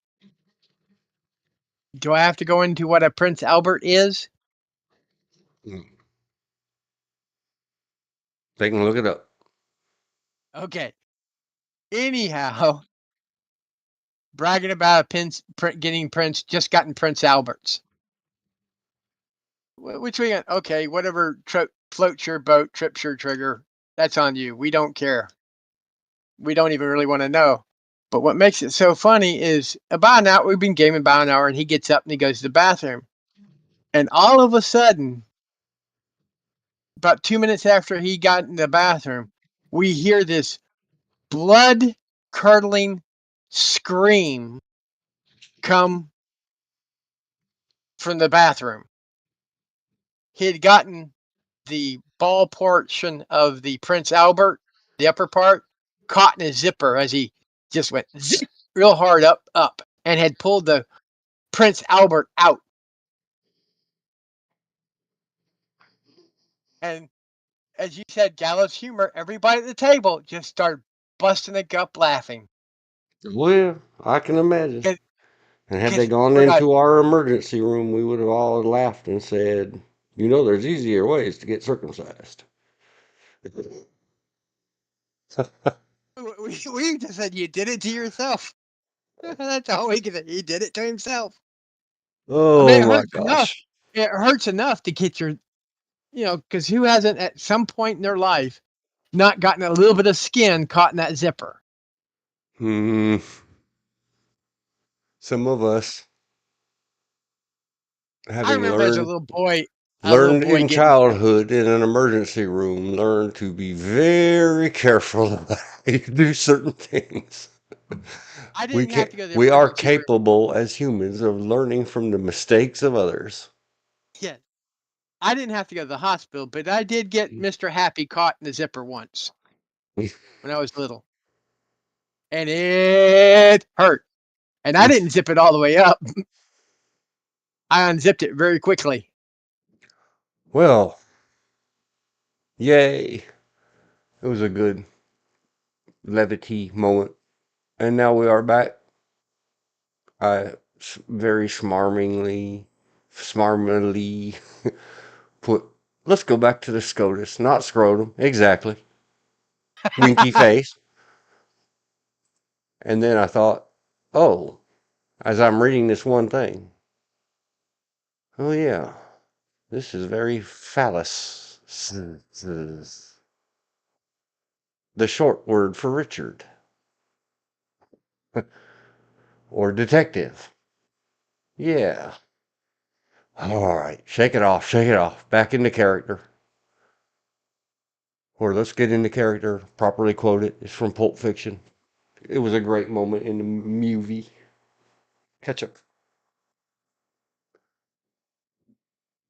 Do I have to go into what a Prince Albert is? They can look it up. Okay. Anyhow, bragging about getting Prince, just gotten Prince Alberts. Which we got, okay, whatever floats your boat, trips your trigger, that's on you. We don't care. We don't even really want to know. But what makes it so funny is about an hour, we've been gaming about an hour, and he gets up and he goes to the bathroom. And all of a sudden, about 2 minutes after he got in the bathroom, we hear this blood-curdling scream come from the bathroom. He had gotten the ball portion of the Prince Albert, the upper part, caught in his zipper as he just went zip real hard up, and had pulled the Prince Albert out. And as you said, gallows humor, everybody at the table just started busting a gut laughing. Well, I can imagine. And had they gone we're into our emergency room, we would have all laughed and said, there's easier ways to get circumcised. We just said you did it to yourself. That's all we can say. He did it to himself. Oh my gosh. It hurts enough to get your, because who hasn't at some point in their life not gotten a little bit of skin caught in that zipper. Some of us, I having remember as a little boy learned in getting childhood in an emergency room, learned to be very careful about how you do certain things. I didn't have to go to the We are emergency room. capable as humans of learning from the mistakes of others. Yeah. I didn't have to go to the hospital, but I did get Mr. Happy caught in the zipper once when I was little. And it hurt. And I didn't zip it all the way up. I unzipped it very quickly. Well, yay. It was a good levity moment. And now we are back. I very smarmingly put, let's go back to the SCOTUS, not scrotum. Exactly. Winky face. And then I thought, oh, as I'm reading this one thing, oh yeah, this is very phallus. The short word for Richard. Or detective. Yeah. All right, shake it off, shake it off. Back into character. Or let's get into character, properly quote it. It's from Pulp Fiction. It was a great moment in the movie. Catch up.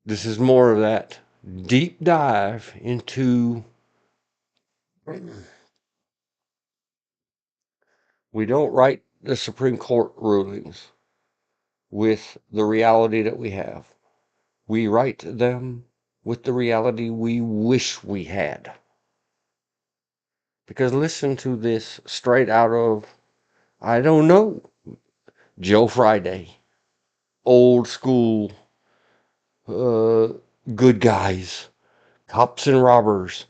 This is more of that deep dive into. We don't write the Supreme Court rulings with the reality that we have. We write them with the reality we wish we had. Because listen to this straight out of, I don't know, Joe Friday. Old school, good guys, cops and robbers.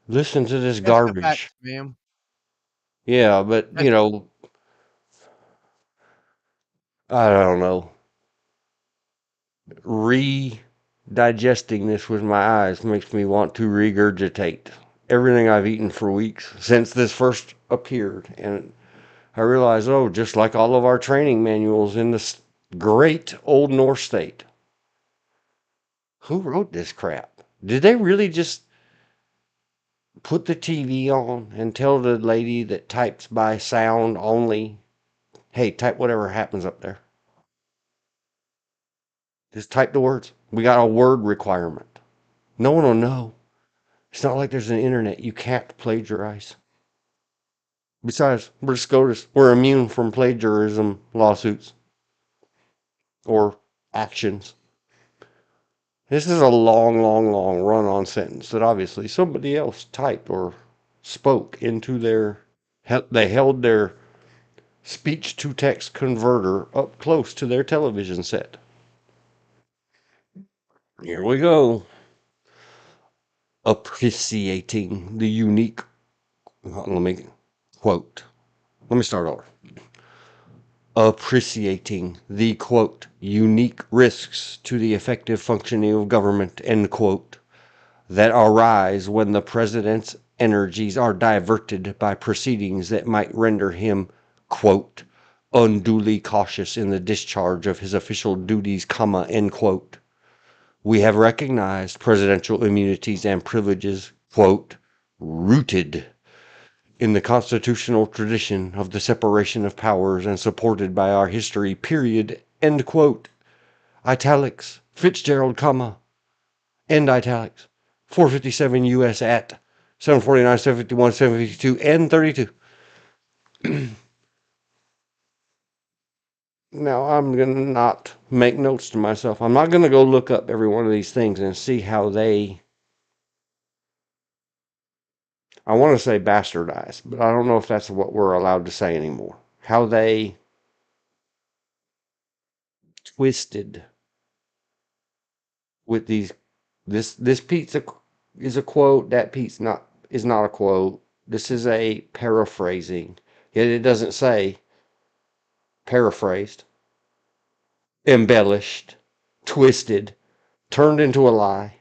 Listen to this That's the fact, garbage. ma'am. Yeah, but That's I don't know. Digesting this with my eyes makes me want to regurgitate everything I've eaten for weeks since this first appeared. And I realized, oh, just like all of our training manuals in this great old North state. Who wrote this crap? Did they really just put the TV on and tell the lady that types by sound only, hey, type whatever happens up there? Just type the words. We got a word requirement. No one will know. It's not like there's an internet. You can't plagiarize. Besides, we're SCOTUS. We're immune from plagiarism lawsuits or actions. This is a long, long, long run-on sentence that obviously somebody else typed or spoke into they held their speech-to-text converter up close to their television set. Here we go. Appreciating the unique, let me quote. Let me start over. Appreciating the, quote, unique risks to the effective functioning of government, end quote, that arise when the president's energies are diverted by proceedings that might render him, quote, unduly cautious in the discharge of his official duties, comma, end quote. We have recognized presidential immunities and privileges, quote, rooted in the constitutional tradition of the separation of powers and supported by our history, period, end quote. Italics, Fitzgerald, comma, end italics. 457 U.S. at 749, 751, 752, and 32. Now, I'm going to not make notes to myself. I'm not going to go look up every one of these things and see how they, I want to say bastardized, but I don't know if that's what we're allowed to say anymore. How they twisted with these, this pizza is a quote, that piece is not a quote. This is a paraphrasing. Yet it doesn't say paraphrased, embellished, twisted, turned into a lie,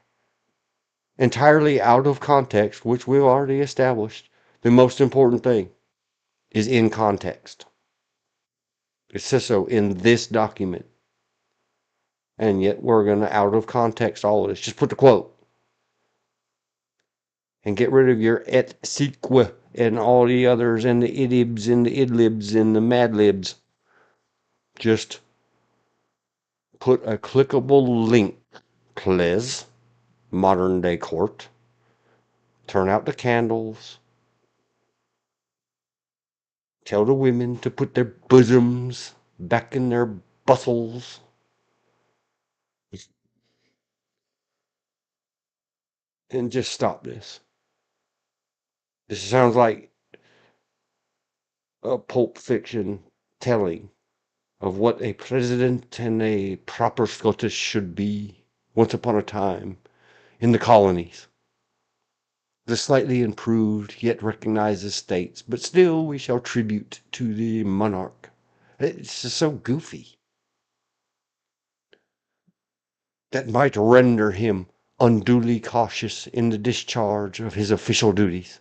entirely out of context, which we've already established, the most important thing is in context. It says so in this document. And yet we're going to out of context all of this. Just put the quote. And get rid of your et sequa and all the others and the idibs and the idlibs and the madlibs. Just put a clickable link, please. Modern day court. Turn out the candles. Tell the women to put their bosoms back in their bustles. And just stop this. This sounds like a Pulp Fiction telling of what a president and a proper Scottish should be once upon a time in the colonies. The slightly improved yet recognized estates, but still we shall tribute to the monarch. It's just so goofy. That might render him unduly cautious in the discharge of his official duties.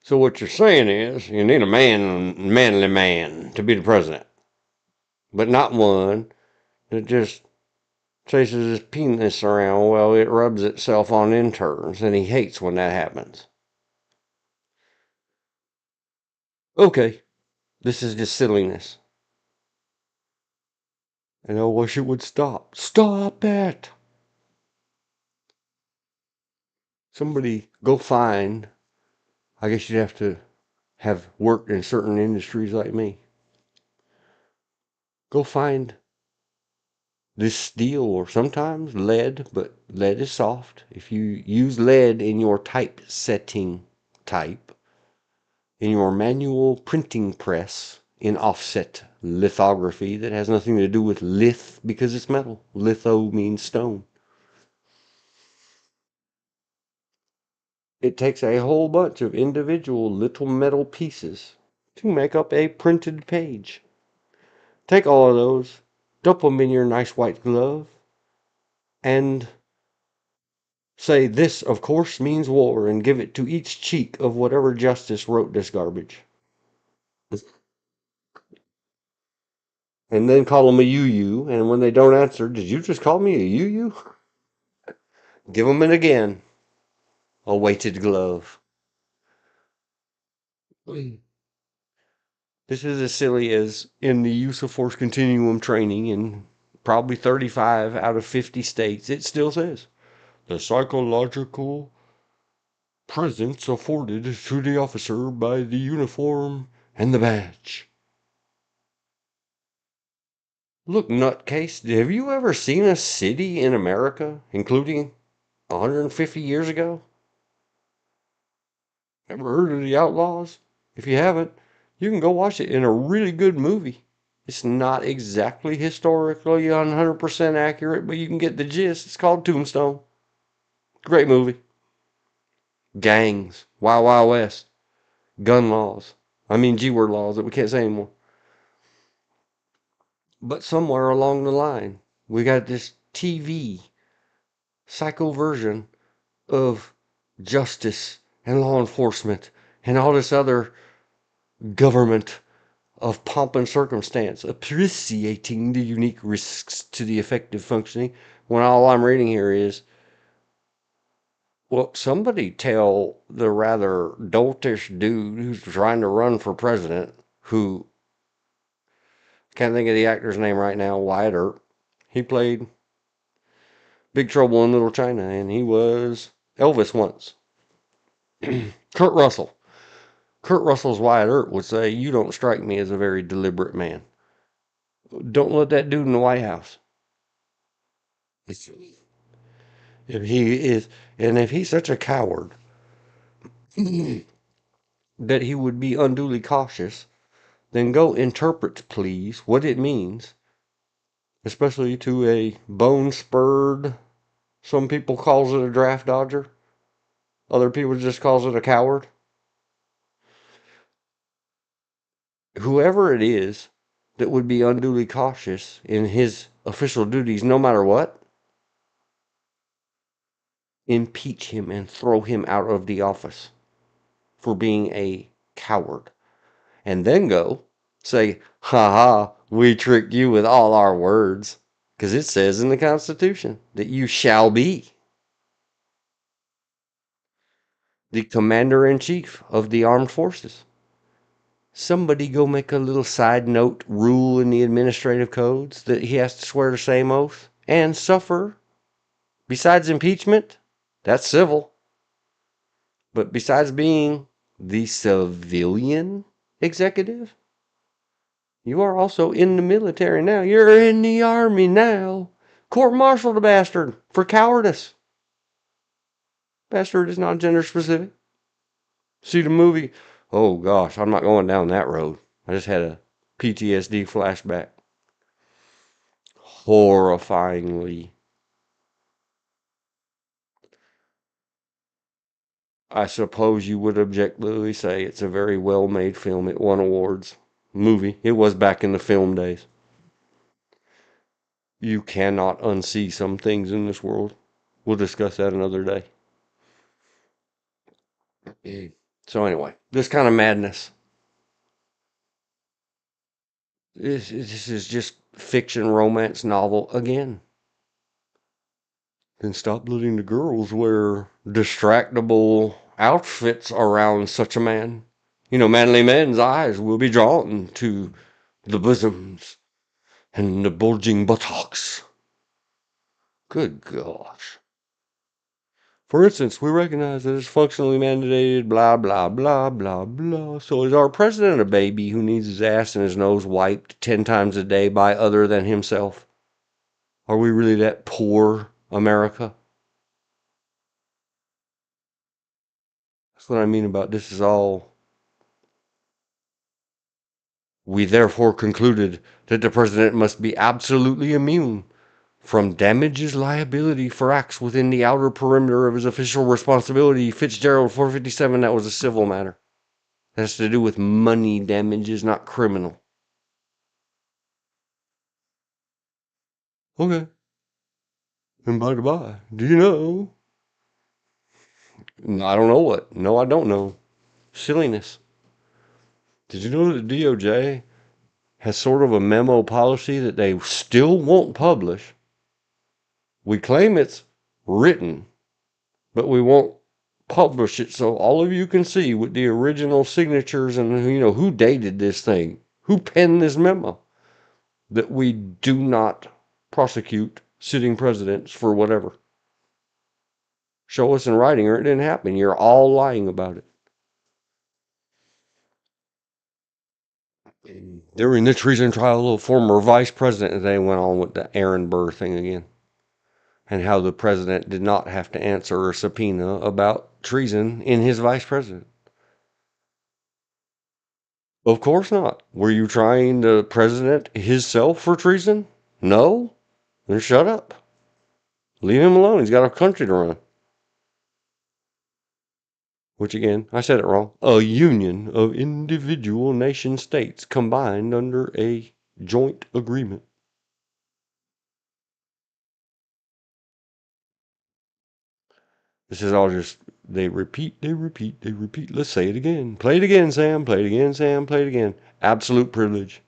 So what you're saying is you need a manly man to be the president, but not one that just chases his penis around while it rubs itself on interns, and he hates when that happens. Okay, this is just silliness. And I wish it would stop. Stop it! Somebody go find, I guess you'd have to have worked in certain industries like me. Go find this steel or sometimes lead, but lead is soft. If you use lead in your typesetting type, in your manual printing press, in offset lithography that has nothing to do with lith because it's metal. Litho means stone. It takes a whole bunch of individual little metal pieces to make up a printed page. Take all of those, dump them in your nice white glove, and say this, of course, means war, and give it to each cheek of whatever justice wrote this garbage. And then call them a you, and when they don't answer, did you just call me a you? Give them it again. A weighted glove. This is as silly as in the use of force continuum training in probably 35 out of 50 states, it still says the psychological presence afforded to the officer by the uniform and the badge. Look, nutcase, have you ever seen a city in America, including 150 years ago? Ever heard of the Outlaws? If you haven't, you can go watch it in a really good movie. It's not exactly historically 100% accurate, but you can get the gist. It's called Tombstone. Great movie. Gangs, Wild Wild West, gun laws. G-word laws that we can't say anymore. But somewhere along the line, we got this TV psycho version of justice and law enforcement and all this other government of pomp and circumstance, appreciating the unique risks to the effective functioning, when all I'm reading here is, well, somebody tell the rather doltish dude who's trying to run for president, who, can't think of the actor's name right now, Wyatt Earp. He played Big Trouble in Little China, and he was Elvis once. Kurt Russell. Kurt Russell's Wyatt Earp would say, you don't strike me as a very deliberate man. Don't let that dude in the White House. If he is, and if he's such a coward that he would be unduly cautious, then go interpret, please, what it means, especially to a bone-spurred, some people calls it a draft dodger, other people just calls it a coward. Whoever it is that would be unduly cautious in his official duties, no matter what, impeach him and throw him out of the office for being a coward. And then go say, ha ha, we tricked you with all our words. Because it says in the Constitution that you shall be the commander-in-chief of the armed forces. Somebody go make a little side note rule in the administrative codes that he has to swear the same oath and suffer. Besides impeachment, that's civil. But besides being the civilian executive, you are also in the military now. You're in the army now. Court-martial the bastard for cowardice. Bastard is not gender specific. See the movie? Oh gosh, I'm not going down that road. I just had a PTSD flashback. Horrifyingly. I suppose you would objectively say it's a very well-made film. It won awards. Movie. It was back in the film days. You cannot unsee some things in this world. We'll discuss that another day. So anyway, this kind of madness. This is just fiction romance novel again. Then stop letting the girls wear distractible outfits around such a man. You know, manly men's eyes will be drawn to the bosoms and the bulging buttocks. Good gosh. For instance, we recognize that it's functionally mandated, blah, blah, blah, blah, blah. So is our president a baby who needs his ass and his nose wiped 10 times a day by other than himself? Are we really that poor, America? That's what I mean about this is all. We therefore concluded that the president must be absolutely immune from damages liability for acts within the outer perimeter of his official responsibility. Fitzgerald 457, that was a civil matter. That has to do with money damages, not criminal. Okay. And by the by, do you know? I don't know what. No, I don't know. Silliness. Did you know that DOJ has sort of a memo policy that they still won't publish? We claim it's written, but we won't publish it so all of you can see with the original signatures and, you know, who dated this thing, who penned this memo, that we do not prosecute sitting presidents for whatever. Show us in writing or it didn't happen. You're all lying about it. During the treason trial of former vice president, they went on with the Aaron Burr thing again. And how the president did not have to answer a subpoena about treason in his vice president. Of course not. Were you trying to president himself for treason? No? Then shut up. Leave him alone. He's got a country to run. Which again, I said it wrong. A union of individual nation states combined under a joint agreement. This is all just, they repeat, they repeat, they repeat. Let's say it again. Play it again, Sam. Play it again, Sam. Play it again. Absolute privilege.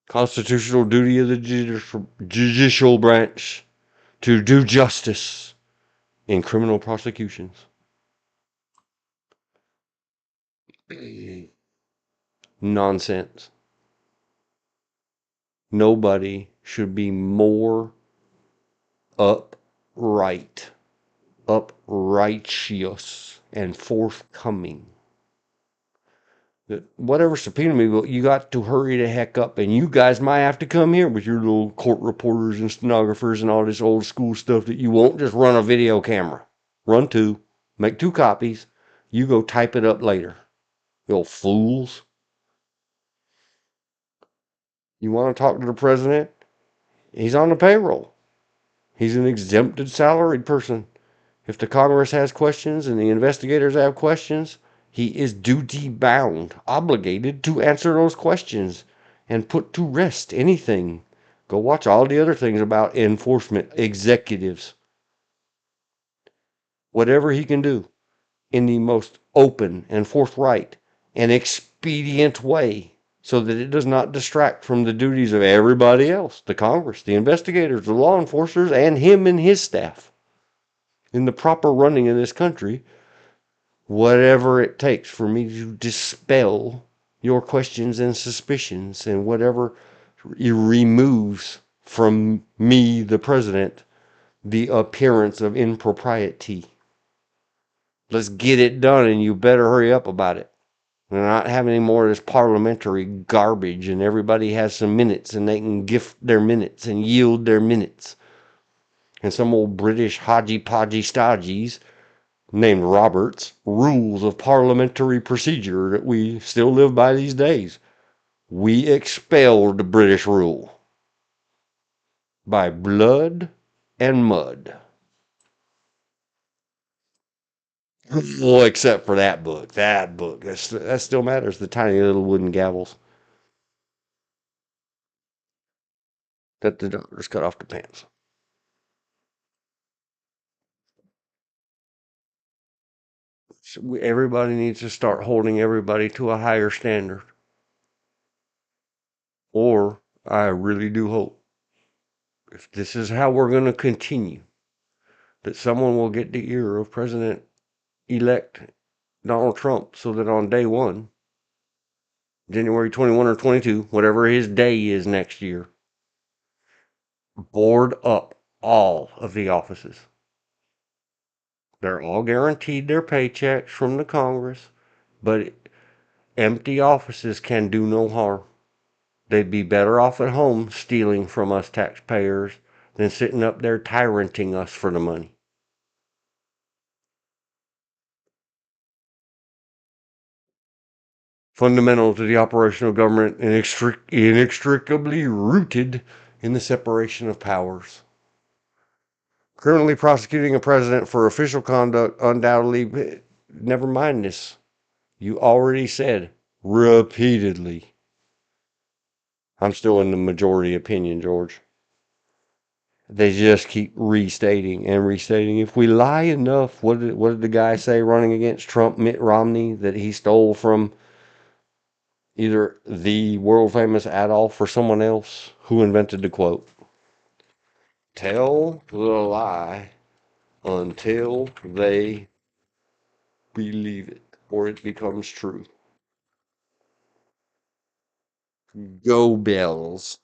Constitutional duty of the judicial branch to do justice in criminal prosecutions. Nonsense. Nobody should be more upright, uprighteous, and forthcoming. That whatever subpoena me, you got to hurry the heck up, and you guys might have to come here with your little court reporters and stenographers and all this old school stuff that you won't just run a video camera. Run two, make 2 copies, you go type it up later. You old fools. You want to talk to the president? He's on the payroll. He's an exempted salaried person. If the Congress has questions and the investigators have questions, he is duty bound, obligated to answer those questions and put to rest anything. Go watch all the other things about enforcement executives. whatever he can do in the most open and forthright and expedient way so that it does not distract from the duties of everybody else, the Congress, the investigators, the law enforcers, and him and his staff in the proper running of this country, whatever it takes for me to dispel your questions and suspicions and whatever removes from me, the president, the appearance of impropriety. Let's get it done, and you better hurry up about it. We're not having any more of this parliamentary garbage, and everybody has some minutes, and they can gift their minutes and yield their minutes. And some old British hodgy-podgy stodgies named Roberts rules of parliamentary procedure that we still live by these days. We expelled the British rule by blood and mud. Well, except for that book. That still matters. The tiny little wooden gavels that the doctors cut off the pants. So everybody needs to start holding everybody to a higher standard. Or I really do hope, if this is how we're going to continue, that someone will get the ear of President-elect Donald Trump so that on day 1, January 21 or 22, whatever his day is next year, board up all of the offices. They're all guaranteed their paychecks from the Congress, but empty offices can do no harm. They'd be better off at home stealing from us taxpayers than sitting up there tyranting us for the money. Fundamental to the operation of government and inextricably rooted in the separation of powers. Criminally prosecuting a president for official conduct undoubtedly, never mind this. You already said repeatedly. I'm still in the majority opinion, George. They just keep restating and restating. If we lie enough, what did the guy say running against Trump, Mitt Romney, that he stole from either the world famous Adolf or someone else? Who invented the quote? Tell the lie until they believe it or it becomes true. Go Bells.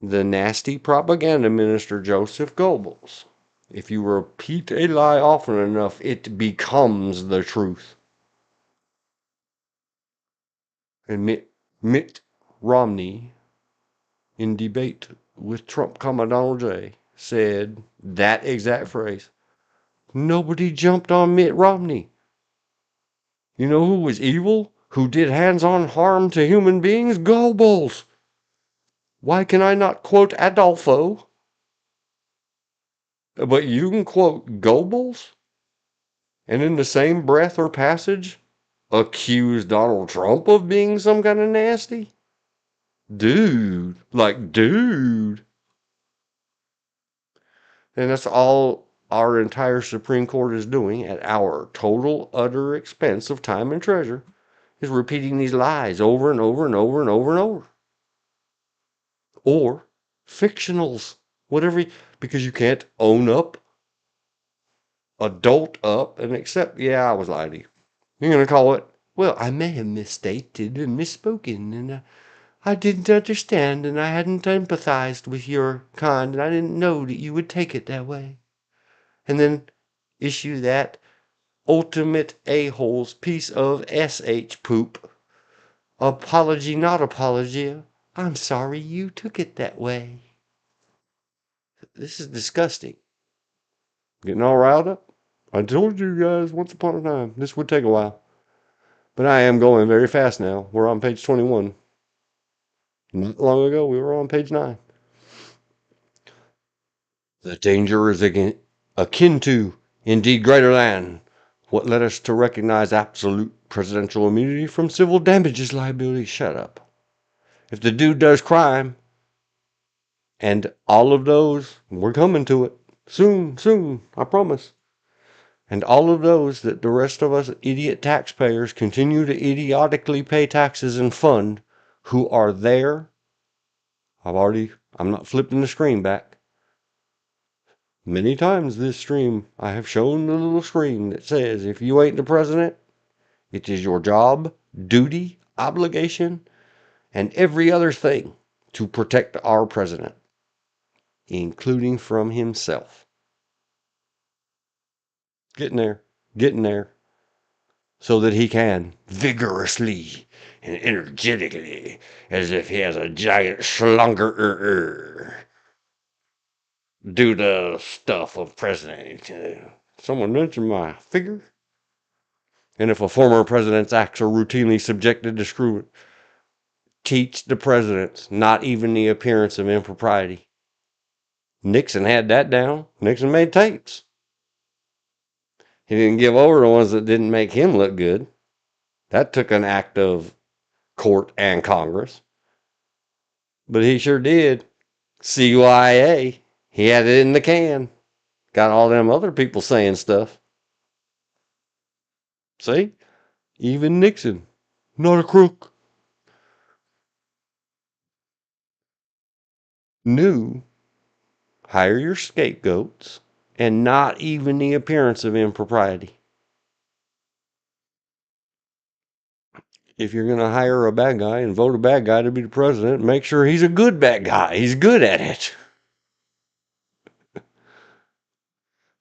The nasty propaganda minister Joseph Goebbels. If you repeat a lie often enough, it becomes the truth. And Mitt Romney, in debate with Trump, Donald J., said that exact phrase. Nobody jumped on Mitt Romney. You know who was evil? Who did hands-on harm to human beings? Goebbels. Why can I not quote Adolfo? But you can quote Goebbels? And in the same breath or passage, accuse Donald Trump of being some kind of nasty? Dude. Dude. And that's all our entire Supreme Court is doing at our total, utter expense of time and treasure, is repeating these lies over and over and over and over and over. Or fictionals. Whatever, because you can't own up, adult up, and accept, yeah, I was lying to you. You're going to call it, well, I may have misstated and misspoken, and I didn't understand, and I hadn't empathized with your kind, and I didn't know that you would take it that way. And then issue that ultimate a-hole's piece of sh poop. Apology, not apologia. I'm sorry you took it that way. This is disgusting. Getting all riled up? I told you guys once upon a time this would take a while. But I am going very fast now. We're on page 21. Not long ago, we were on page 9. The danger is akin to, indeed greater than, what led us to recognize absolute presidential immunity from civil damages liability. Shut up. If the dude does crime, and all of those, we're coming to it. Soon, soon, I promise. And all of those that the rest of us idiot taxpayers continue to idiotically pay taxes and fund, who are there. I'm not flipping the screen back. Many times this stream, I have shown the little screen that says, if you ain't the president, it is your job, duty, obligation, and every other thing to protect our president, including from himself. Getting there, so that he can vigorously and energetically, as if he has a giant slunker, do the stuff of president. Someone mentioned my figure. And if a former president's acts are routinely subjected to scrutiny, teach the presidents not even the appearance of impropriety. Nixon had that down. Nixon made tapes. He didn't give over the ones that didn't make him look good. That took an act of court and Congress. But he sure did. CYA. He had it in the can. Got all them other people saying stuff. See? Even Nixon. Not a crook. Knew. Hire your scapegoats. And not even the appearance of impropriety. If you're going to hire a bad guy and vote a bad guy to be the president, make sure he's a good bad guy. He's good at it.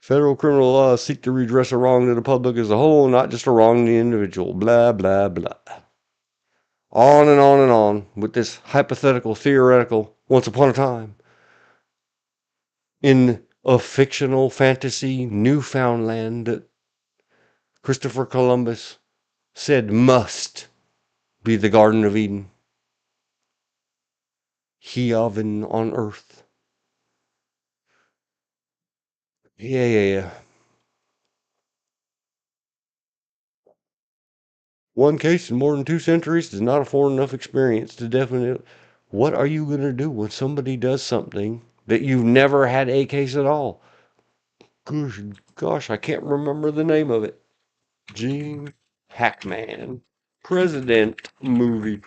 Federal criminal laws seek to redress a wrong to the public as a whole, not just a wrong to the individual. Blah, blah, blah. On and on and on with this hypothetical, theoretical, once upon a time, in a fictional fantasy Newfoundland that Christopher Columbus said must be the Garden of Eden. Heaven on earth. Yeah. One case in more than 2 centuries is not a foreign enough experience to definitely. What are you going to do when somebody does something that you've never had a case at all? Gosh, I can't remember the name of it. Gene Hackman. President movie.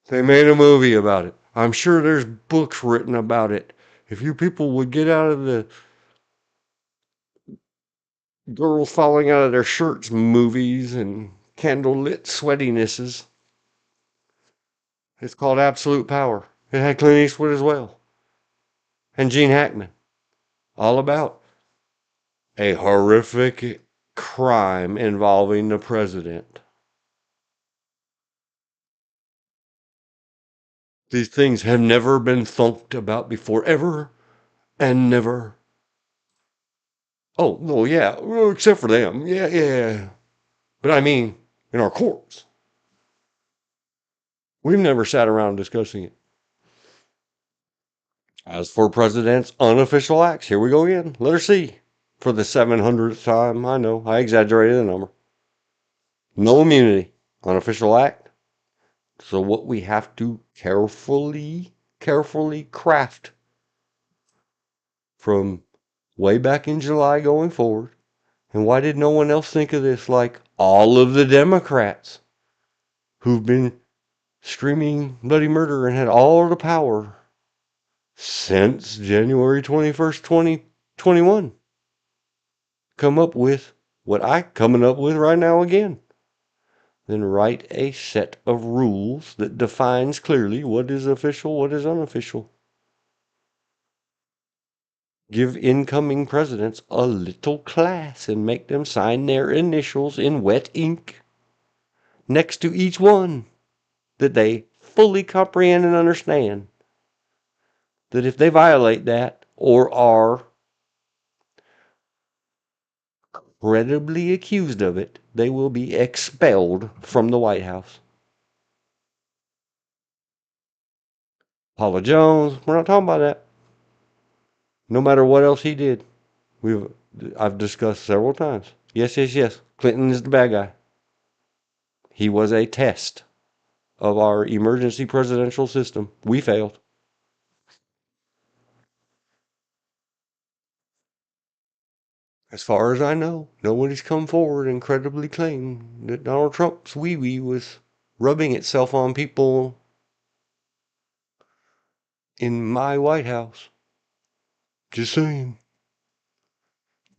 They made a movie about it. I'm sure there's books written about it. If you people would get out of the girls falling out of their shirts movies and candlelit sweatinesses. It's called Absolute Power. It had Clint Eastwood as well. And Gene Hackman. All about a horrific crime involving the president. These things have never been thunked about before, ever and never. Oh, well, yeah, well, except for them. Yeah. But I mean, in our courts. We've never sat around discussing it. As for president's unofficial acts, here we go again. Letter C. For the 700th time, I know, I exaggerated the number. No immunity. Unofficial act. So what we have to carefully craft from way back in July going forward. And why did no one else think of this? Like all of the Democrats who've been screaming bloody murder and had all the power since January 21st, 2021. Come up with what I'm coming up with right now again. Then write a set of rules that defines clearly what is official, what is unofficial. Give incoming presidents a little class and make them sign their initials in wet ink next to each one, that they fully comprehend and understand that if they violate that or are credibly accused of it, they will be expelled from the White House. Paula Jones, we're not talking about that. No matter what else he did, I've discussed several times. Yes. Clinton is the bad guy. He was a test of our emergency presidential system. We failed. As far as I know, nobody's come forward and credibly claimed that Donald Trump's wee-wee was rubbing itself on people in my White House. Just saying.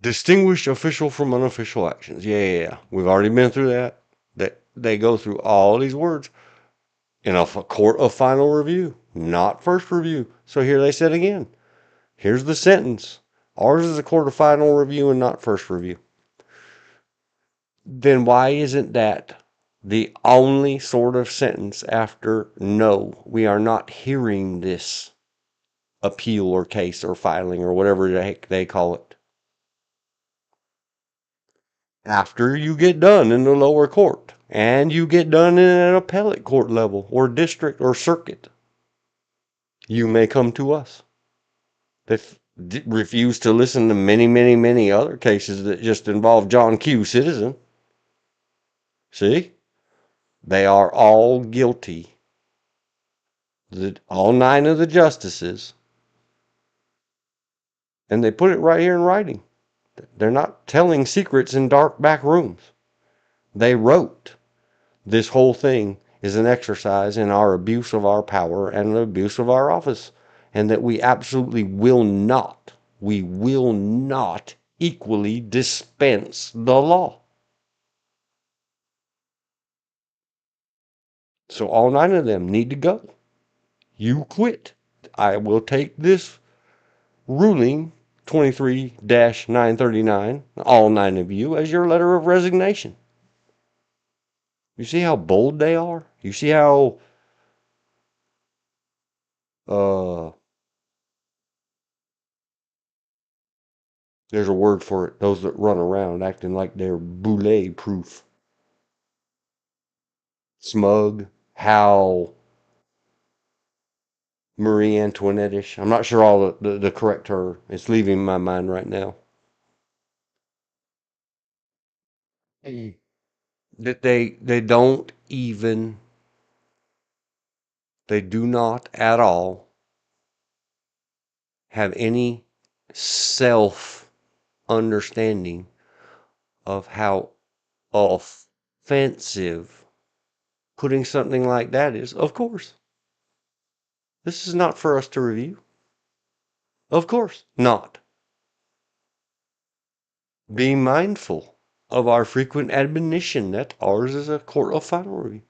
Distinguish official from unofficial actions. Yeah. We've already been through that. They go through all these words in a court of final review, not first review. So here they said again. Here's the sentence. Ours is a court of final review and not first review. Then why isn't that the only sort of sentence after no, we are not hearing this appeal or case or filing or whatever the heck they call it? After you get done in the lower court and you get done in an appellate court level or district or circuit, you may come to us. They refuse to listen to many, many, many other cases that just involve John Q. Citizen. See? They are all guilty. All 9 of the justices. And they put it right here in writing. They're not telling secrets in dark back rooms. They wrote, this whole thing is an exercise in our abuse of our power and the abuse of our office. And that we absolutely will not equally dispense the law. So all 9 of them need to go. You quit. I will take this ruling 23-939, all 9 of you, as your letter of resignation. You see how bold they are? You see how there's a word for it, those that run around acting like they're boule proof. Smug, how Marie Antoinette-ish. I'm not sure all the correct term. It's leaving my mind right now. That they don't even, they do not at all have any self understanding of how offensive putting something like that is. Of course, this is not for us to review. Of course not. Be mindful of our frequent admonition that ours is a court of final review.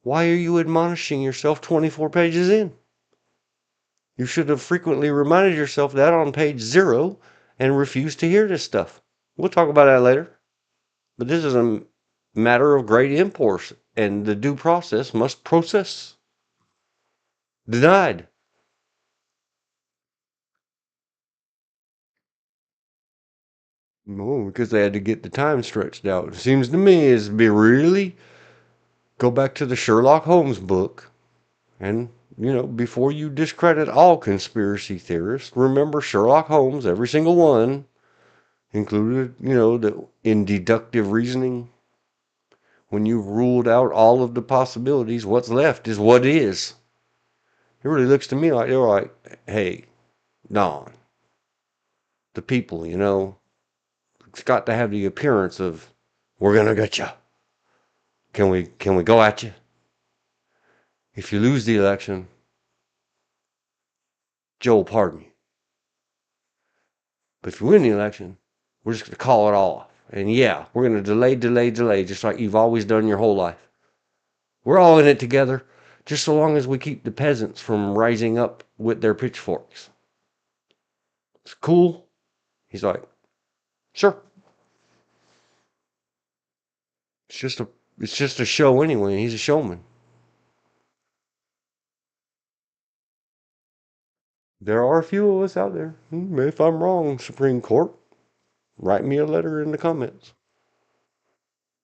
Why are you admonishing yourself 24 pages in? You should have frequently reminded yourself that on page 0 and refused to hear this stuff. We'll talk about that later. But this is a matter of great import, and the due process must process. Denied. No, because they had to get the time stretched out. It seems to me is be really go back to the Sherlock Holmes book, and before you discredit all conspiracy theorists, remember Sherlock Holmes, every single one, included, in deductive reasoning. When you've ruled out all of the possibilities, what's left is what is. It really looks to me like they were like, hey, Don, the people, it's got to have the appearance of, we're going to get you. Can we go at you? If you lose the election, Joe will pardon you. But if you win the election, we're just going to call it off. And yeah, we're going to delay, just like you've always done your whole life. We're all in it together, just so long as we keep the peasants from rising up with their pitchforks. It's cool. He's like, sure. It's just a show anyway. He's a showman. There are a few of us out there. If I'm wrong, Supreme Court, write me a letter in the comments.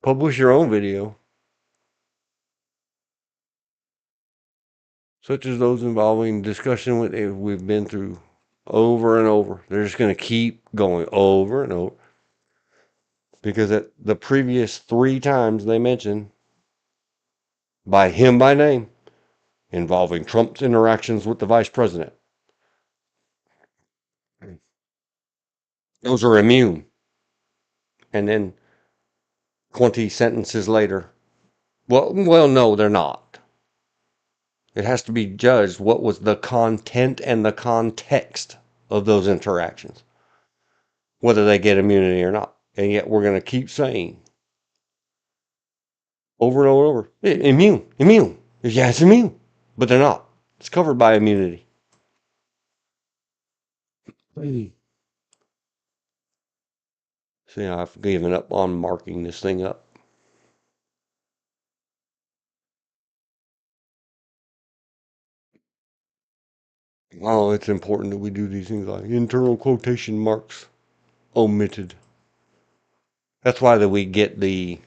Publish your own video, such as those involving discussion we've been through over and over. They're just going to keep going over and over. Because at the previous 3 times they mentioned, by name, involving Trump's interactions with the vice president. Those are immune. and then 20 sentences later. Well, no, they're not. It has to be judged what was the content and the context of those interactions, whether they get immunity or not. And yet we're going to keep saying over and over and over, immune. Yeah, it's immune, but they're not. It's covered by immunity. See, I've given up on marking this thing up. Oh, it's important that we do these things like internal quotation marks omitted. That's why that we get the,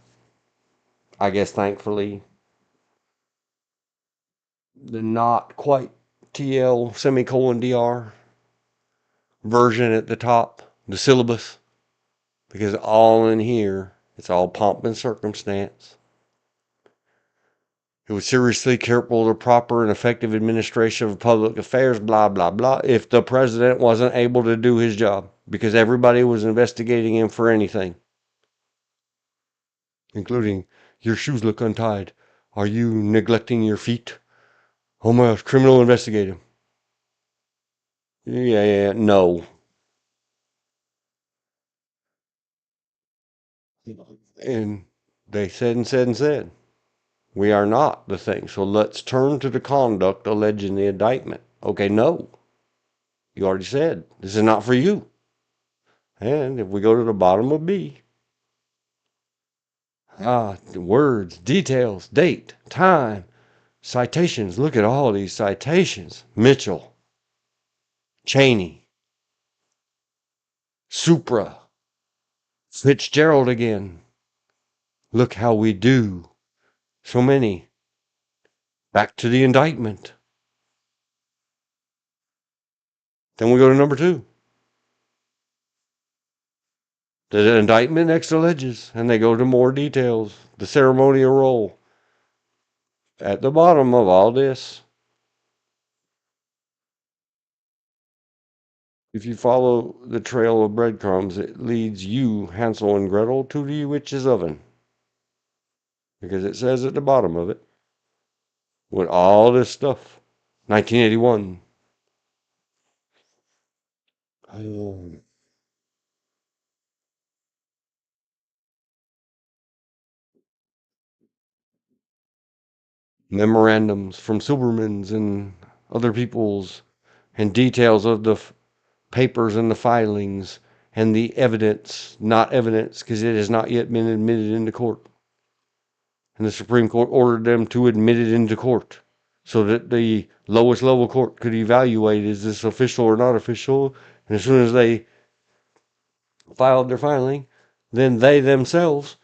I guess thankfully, the not quite TL semicolon DR version at the top, the syllabus, because all in here, it's all pomp and circumstance. It was seriously careful of the proper and effective administration of public affairs, blah, blah, blah, if the president wasn't able to do his job, because everybody was investigating him for anything, including, your shoes look untied. Are you neglecting your feet? Oh my gosh, criminal investigate him. Yeah, no. And they said and said and said, we are not the thing. So let's turn to the conduct alleged in the indictment. Okay, no. You already said this is not for you. And if we go to the bottom of B, words, details, date, time, citations. Look at all these citations. Mitchell, Cheney, Supra, Fitzgerald again. Look how we do. So many. Back to the indictment. Then we go to number 2. The indictment next alleges, and they go to more details. The ceremonial role. At the bottom of all this, if you follow the trail of breadcrumbs, it leads you, Hansel and Gretel, to the witch's oven. Because it says at the bottom of it, with all this stuff, 1981. Memorandums from Silberman's and other people's, and details of the papers and the filings and the evidence, not evidence, because it has not yet been admitted into court. And the Supreme Court ordered them to admit it into court so that the lowest level court could evaluate, is this official or not official? And as soon as they filed their filing, then they themselves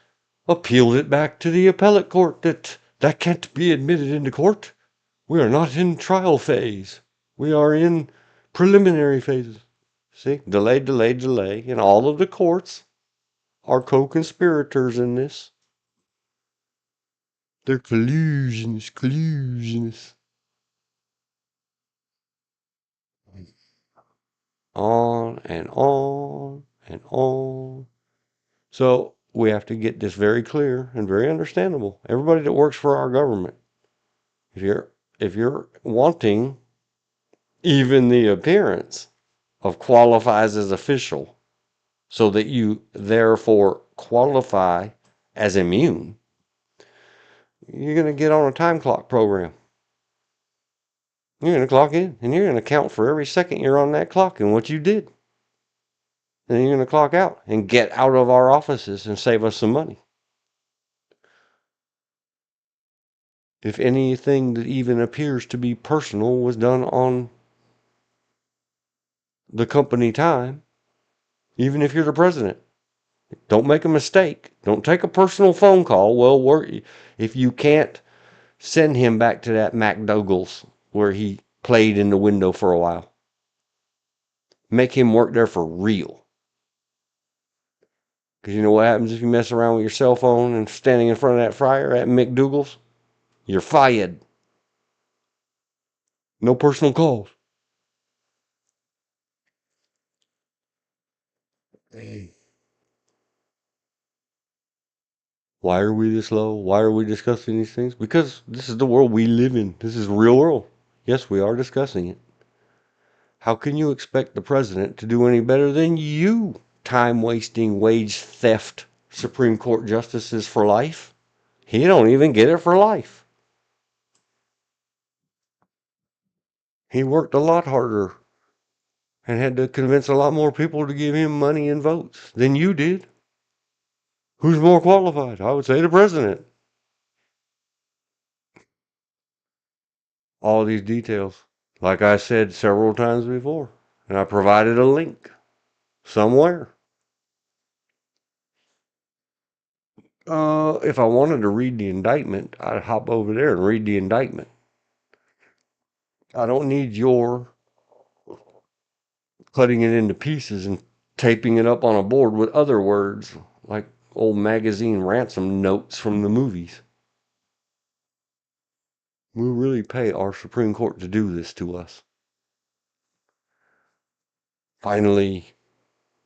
appealed it back to the appellate court that can't be admitted into court. We are not in trial phase. We are in preliminary phases. See, delay, delay, delay. And all of the courts are co-conspirators in this. They're collusionists. On and on and on. So we have to get this very clear and very understandable. Everybody that works for our government, if you're wanting even the appearance of qualifies as official, so that you therefore qualify as immune, you're going to get on a time clock program. You're going to clock in, and you're going to count for every second you're on that clock and what you did. And then you're going to clock out and get out of our offices and save us some money. If anything that even appears to be personal was done on the company time, even if you're the president, don't make a mistake. Don't take a personal phone call. Well, if you can't send him back to that McDougal's where he played in the window for a while, make him work there for real. Because you know what happens if you mess around with your cell phone and standing in front of that fryer at McDougal's? You're fired. No personal calls. Why are we this low? Why are we discussing these things? Because this is the world we live in. This is the real world. Yes, we are discussing it. How can you expect the president to do any better than you, time-wasting, wage theft Supreme Court justices for life? He don't even get it for life. He worked a lot harder and had to convince a lot more people to give him money and votes than you did. Who's more qualified? I would say the president. All these details, like I said several times before, and I provided a link somewhere. If I wanted to read the indictment, I'd hop over there and read the indictment. I don't need your cutting it into pieces and taping it up on a board with other words like old magazine ransom notes from the movies. We really pay our Supreme Court to do this to us. Finally,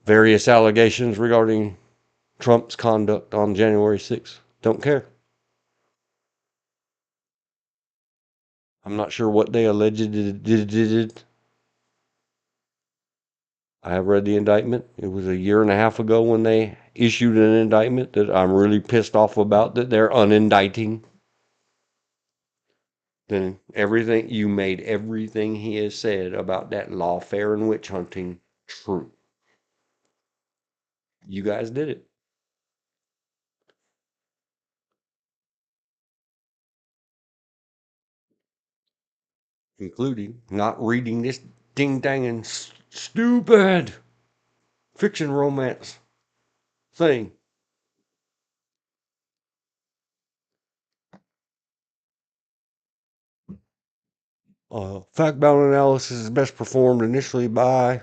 various allegations regarding Trump's conduct on January 6th. Don't care. I'm not sure what they alleged did. I have read the indictment. It was a year and a half ago when they issued an indictment that I'm really pissed off about that they're unindicting. Then everything you made everything he has said about that lawfare and witch hunting true. You guys did it. Including not reading this ding-danging stupid fiction romance thing. Fact-bound analysis is best performed initially by...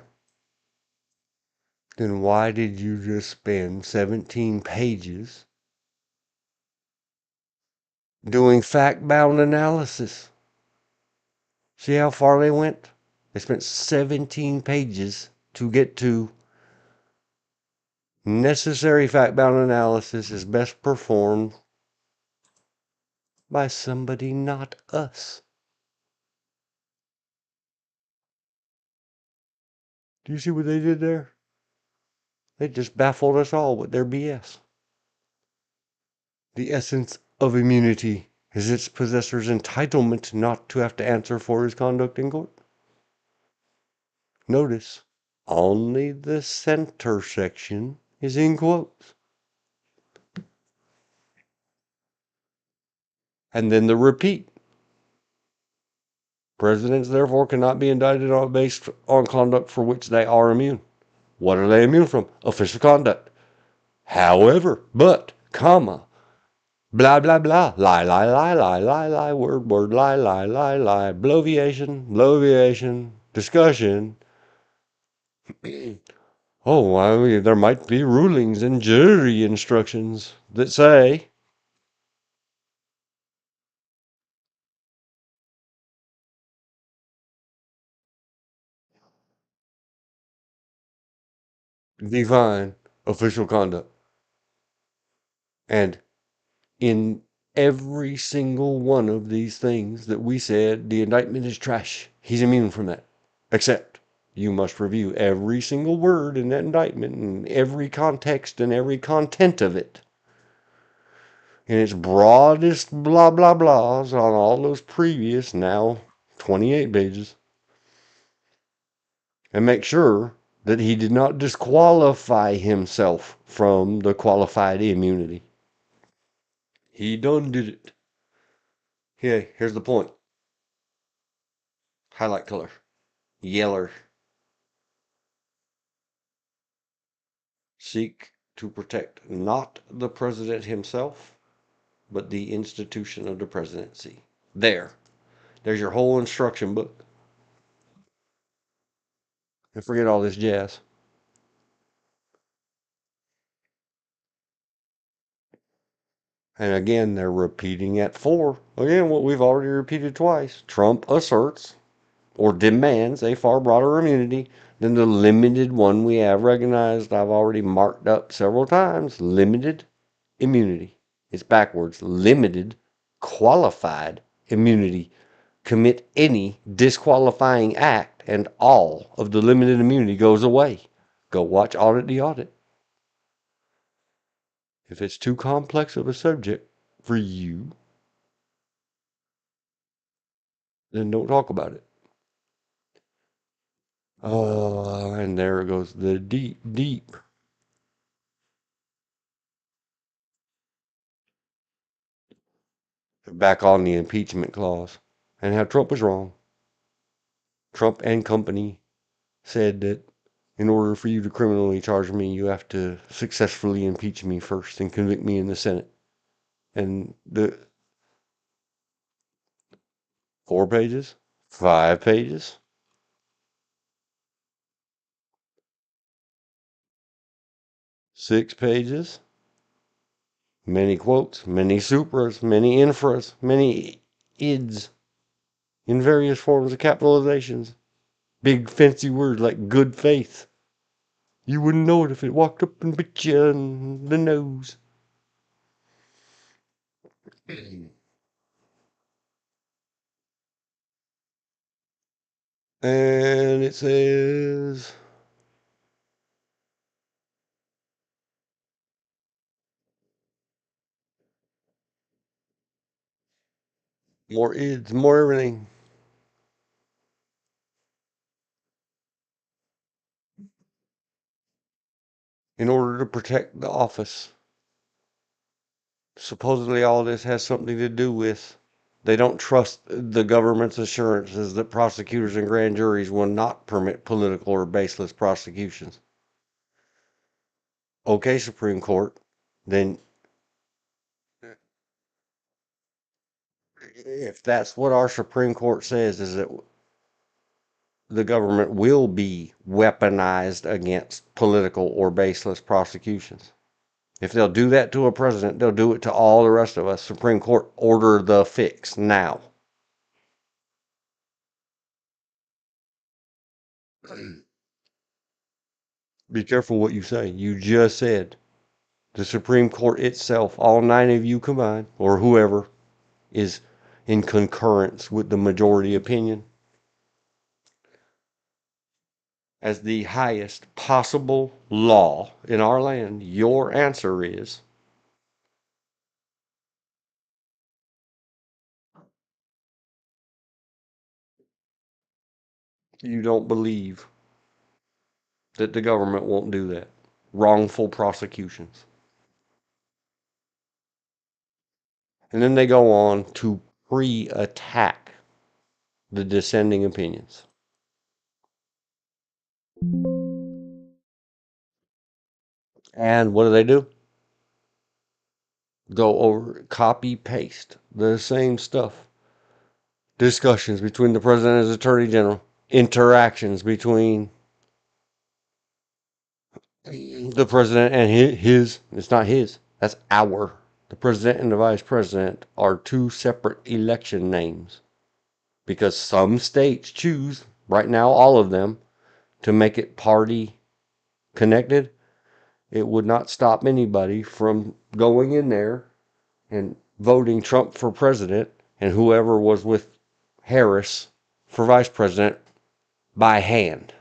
Then why did you just spend 17 pages doing fact-bound analysis? See how far they went? They spent 17 pages to get to necessary fact-bound analysis is best performed by somebody not us. Do you see what they did there? They just baffled us all with their BS. The essence of immunity is its possessor's entitlement not to have to answer for his conduct in court. Notice, only the center section is in quotes. And then the repeat. Presidents therefore cannot be indicted based on conduct for which they are immune. What are they immune from? Official conduct. However, but, comma, blah, blah, blah, lie, word, lie, bloviation, discussion. Oh, I mean, there might be rulings and jury instructions that say, define official conduct. And in every single one of these things that we said, the indictment is trash. He's immune from that. Except you must review every single word in that indictment and every context and every content of it. In its broadest blah, blah, blahs on all those previous, now 28 pages. And make sure that he did not disqualify himself from the qualified immunity. He done did it. Okay, here's the point. Highlight color. Yeller. Seek to protect not the president himself, but the institution of the presidency. There's your whole instruction book. And forget all this jazz. And again, they're repeating at 4. Again, what we've already repeated twice. Trump asserts or demands a far broader immunity than the limited one we have recognized. I've already marked up several times. Limited immunity. It's backwards. Limited qualified immunity. Commit any disqualifying act and all of the limited immunity goes away. Go watch Audit the Audit. If it's too complex of a subject for you, then don't talk about it. Oh, and there goes the deep, deep. Back on the impeachment clause and how Trump was wrong. Trump and company said that in order for you to criminally charge me, you have to successfully impeach me first and convict me in the Senate. And the 4 pages, 5 pages, 6 pages, many quotes, many supras, many infras, many ids in various forms of capitalizations. Big fancy words like good faith. You wouldn't know it if it walked up and bit you in the nose. And it says more ids, more everything. In order to protect the office. Supposedly all this has something to do with they don't trust the government's assurances that prosecutors and grand juries will not permit political or baseless prosecutions. Okay, Supreme Court, then if that's what our Supreme Court says, is that the government will be weaponized against political or baseless prosecutions. If they'll do that to a president, they'll do it to all the rest of us. Supreme Court, order the fix now. Be careful what you say. You just said the Supreme Court itself, all 9 of you combined, or whoever is in concurrence with the majority opinion, as the highest possible law in our land, your answer is you don't believe that the government won't do that. Wrongful prosecutions. And then they go on to pre-attack the dissenting opinions. And what do? Go over, copy, paste the same stuff. Discussions between the president and his attorney general. Interactions between the president and his, it's not his, that's our. The president and the vice president are 2 separate election names. Because some states choose, right now all of them, to make it party connected. It would not stop anybody from going in there and voting Trump for president and whoever was with Harris for vice president by hand.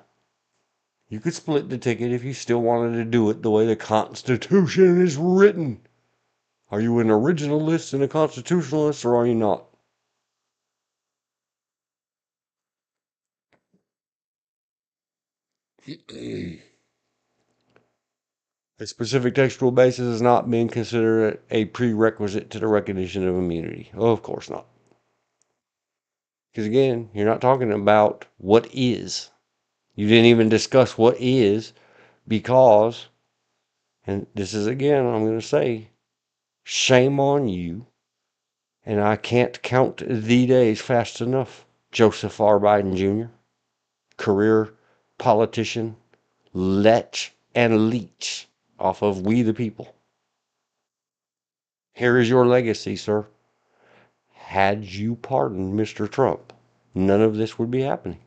You could split the ticket if you still wanted to do it the way the Constitution is written. Are you an originalist and a constitutionalist, or are you not? A specific textual basis has not been considered a prerequisite to the recognition of immunity. Oh, of course not. Because again, you're not talking about what is. You didn't even discuss what is because, and this is again, I'm going to say, shame on you. And I can't count the days fast enough. Joseph R. Biden Jr., career politician, lech and leech off of We the People. Here is your legacy, sir. Had you pardoned Mr. Trump, none of this would be happening.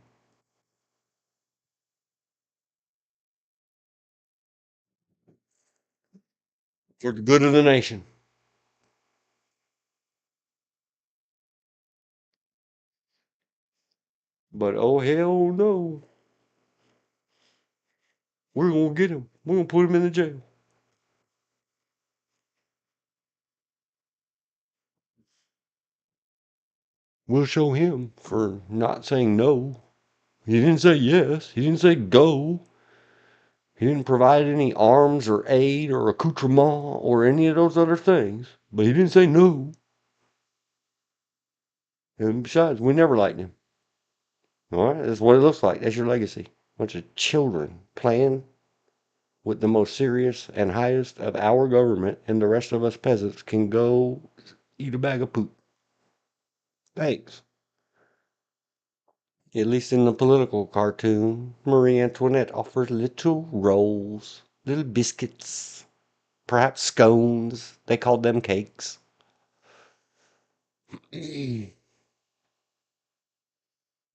For the good of the nation. But oh hell no. We're gonna get him. We're gonna put him in the jail. We'll show him for not saying no. He didn't say yes. He didn't say go. He didn't provide any arms or aid or accoutrement or any of those other things. But he didn't say no. And besides, we never liked him. All right, that's what it looks like. That's your legacy. Bunch of children playing with the most serious and highest of our government, and the rest of us peasants can go eat a bag of poop. Thanks. At least in the political cartoon, Marie Antoinette offers little rolls, little biscuits, perhaps scones. They called them cakes.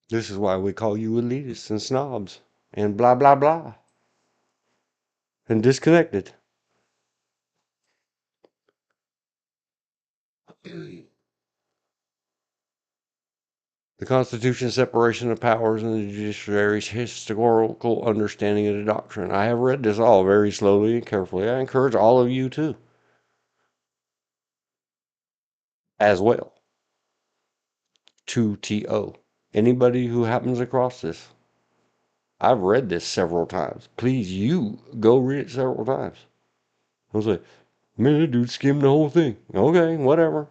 This is why we call you elitists and snobs and blah blah blah and disconnected. The Constitution's separation of powers and the judiciary's historical understanding of the doctrine. I have read this all very slowly and carefully. I encourage all of you to, as well. 2TO. Anybody who happens across this. I've read this several times. Please, you go read it several times. I was like, man, that dude skimmed the whole thing. Okay, whatever.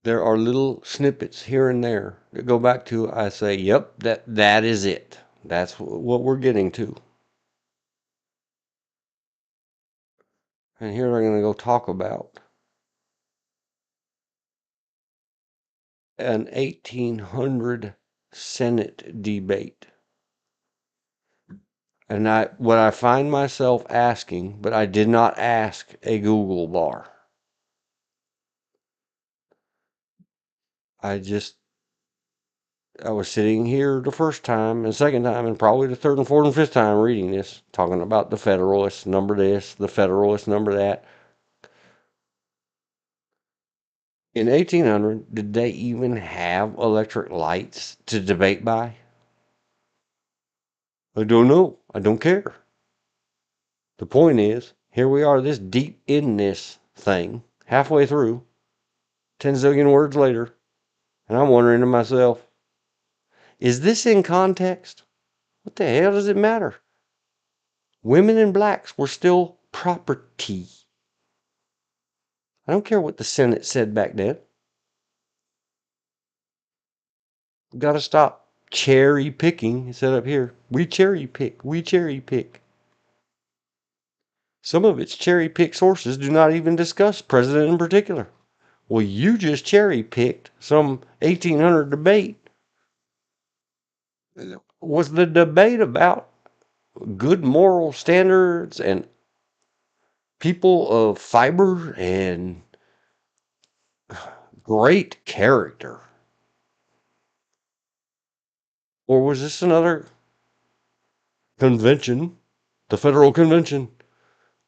There are little snippets here and there that go back to, I say, yep, that is it. That's what we're getting to. And here I'm going to go talk about an 1800 Senate debate. And what I find myself asking, but I did not ask a Google bar. I was sitting here the first time and second time and probably the third and fourth and fifth time reading this, talking about the Federalist number this, the Federalist number that. In 1800, did they even have electric lights to debate by? I don't know. I don't care. The point is, here we are this deep in this thing, halfway through, 10 zillion words later, and I'm wondering to myself, is this in context? What the hell does it matter? Women and blacks were still property. I don't care what the Senate said back then. We've got to stop cherry picking. It said up here, we cherry pick, we cherry pick. Some of its cherry pick sources do not even discuss president in particular. Well, you just cherry picked some 1800 debate. Was the debate about good moral standards and people of fiber and great character? Or was this another convention, the federal convention,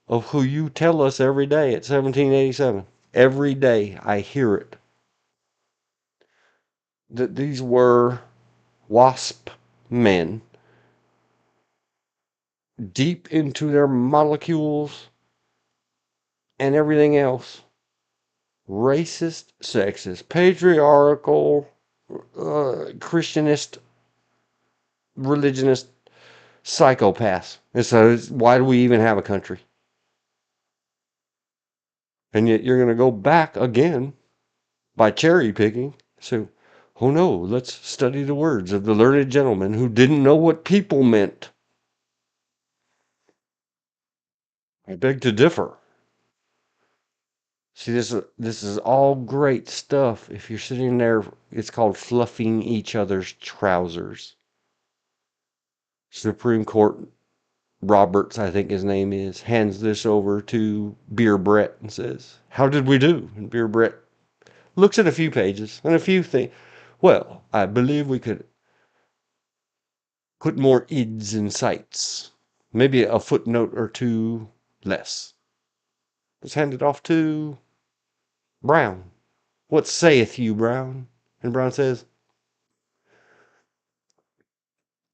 of who you tell us every day at 1787? Every day I hear it. That these were WASP men deep into their molecules and everything else. Racist, sexist, patriarchal, Christianist, religionist psychopaths. And so why do we even have a country? And yet you're going to go back again by cherry picking. So, oh no, let's study the words of the learned gentleman who didn't know what people meant. I beg to differ. See, this is all great stuff. If you're sitting there, it's called fluffing each other's trousers. Supreme Court Roberts, I think his name is, hands this over to Beer Brett and says, how did we do? And Beer Brett looks at a few pages and a few things. Well, I believe we could put more ids in sights. Maybe a footnote or two less. Let's hand it off to Brown. What saith you, Brown? And Brown says,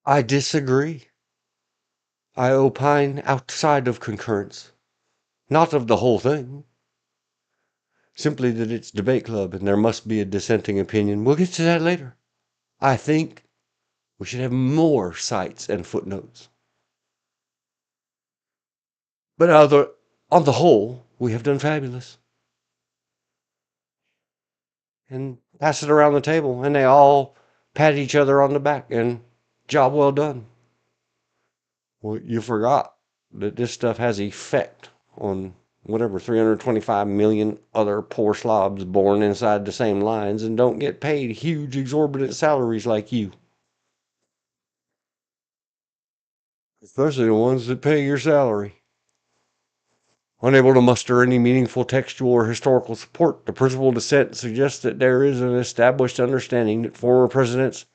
I disagree. I opine outside of concurrence, not of the whole thing. Simply that it's debate club and there must be a dissenting opinion. We'll get to that later. I think we should have more cites and footnotes. But on the whole, we have done fabulous. And pass it around the table, and they all pat each other on the back, and job well done. Well, you forgot that this stuff has effect on whatever 325 million other poor slobs born inside the same lines and don't get paid huge exorbitant salaries like you. Especially the ones that pay your salary. Unable to muster any meaningful textual or historical support, the principal dissent suggests that there is an established understanding that former presidents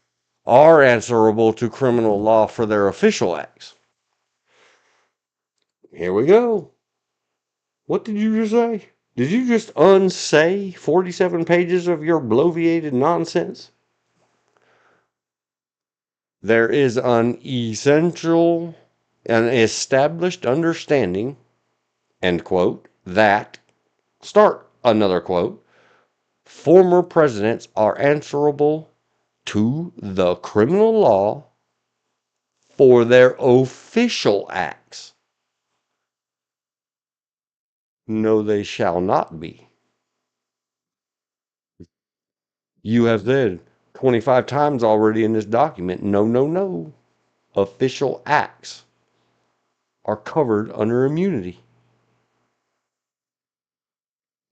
are answerable to criminal law for their official acts. Here we go. What did you just say? Did you just unsay 47 pages of your bloviated nonsense? There is an established understanding, end quote, that, start another quote, former presidents are answerable to the criminal law for their official acts. No, they shall not be. You have said 25 times already in this document, no, no, no. Official acts are covered under immunity.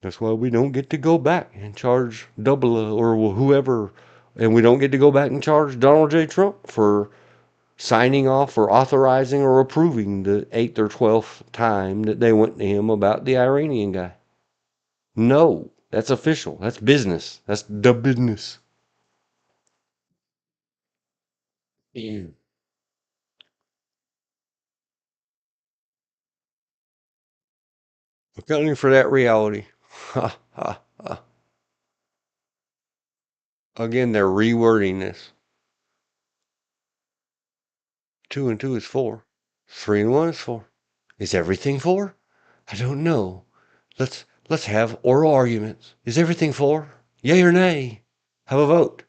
That's why we don't get to go back and charge double or whoever, and we don't get to go back and charge Donald J. Trump for signing off or authorizing or approving the 8th or 12th time that they went to him about the Iranian guy. No, that's official. That's business. That's the business. Accounting for that reality. Ha, ha, ha. Again, they're rewording this. 2 and 2 is 4. 3 and 1 is 4. Is everything 4? I don't know. Let's have oral arguments. Is everything 4? Yay or nay? Have a vote.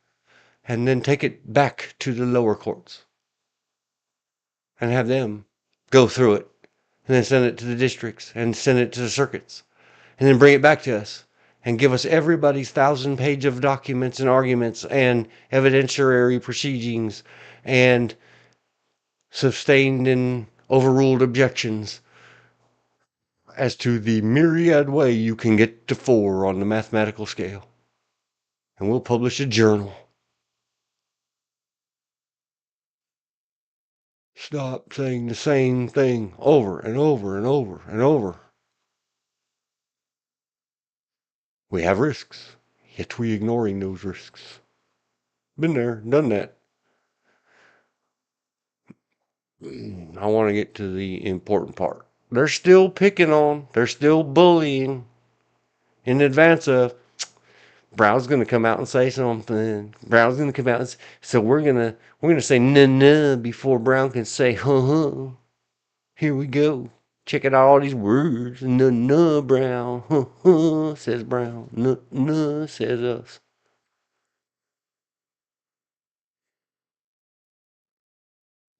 And then take it back to the lower courts. And have them go through it. And then send it to the districts. And send it to the circuits. And then bring it back to us. And give us everybody's 1,000-page of documents and arguments and evidentiary proceedings and sustained and overruled objections as to the myriad way you can get to 4 on the mathematical scale. And we'll publish a journal. Stop saying the same thing over and over and over and over. We have risks, yet we ignoring those risks. Been there, done that. I want to get to the important part. They're still picking on, they're still bullying in advance of Brown's going to come out and say something. Brown's going to come out and so we're going to say nah before Brown can say huh. Here we go. Checking out all these words. Nah, Brown. Huh, says Brown. Nah, says us.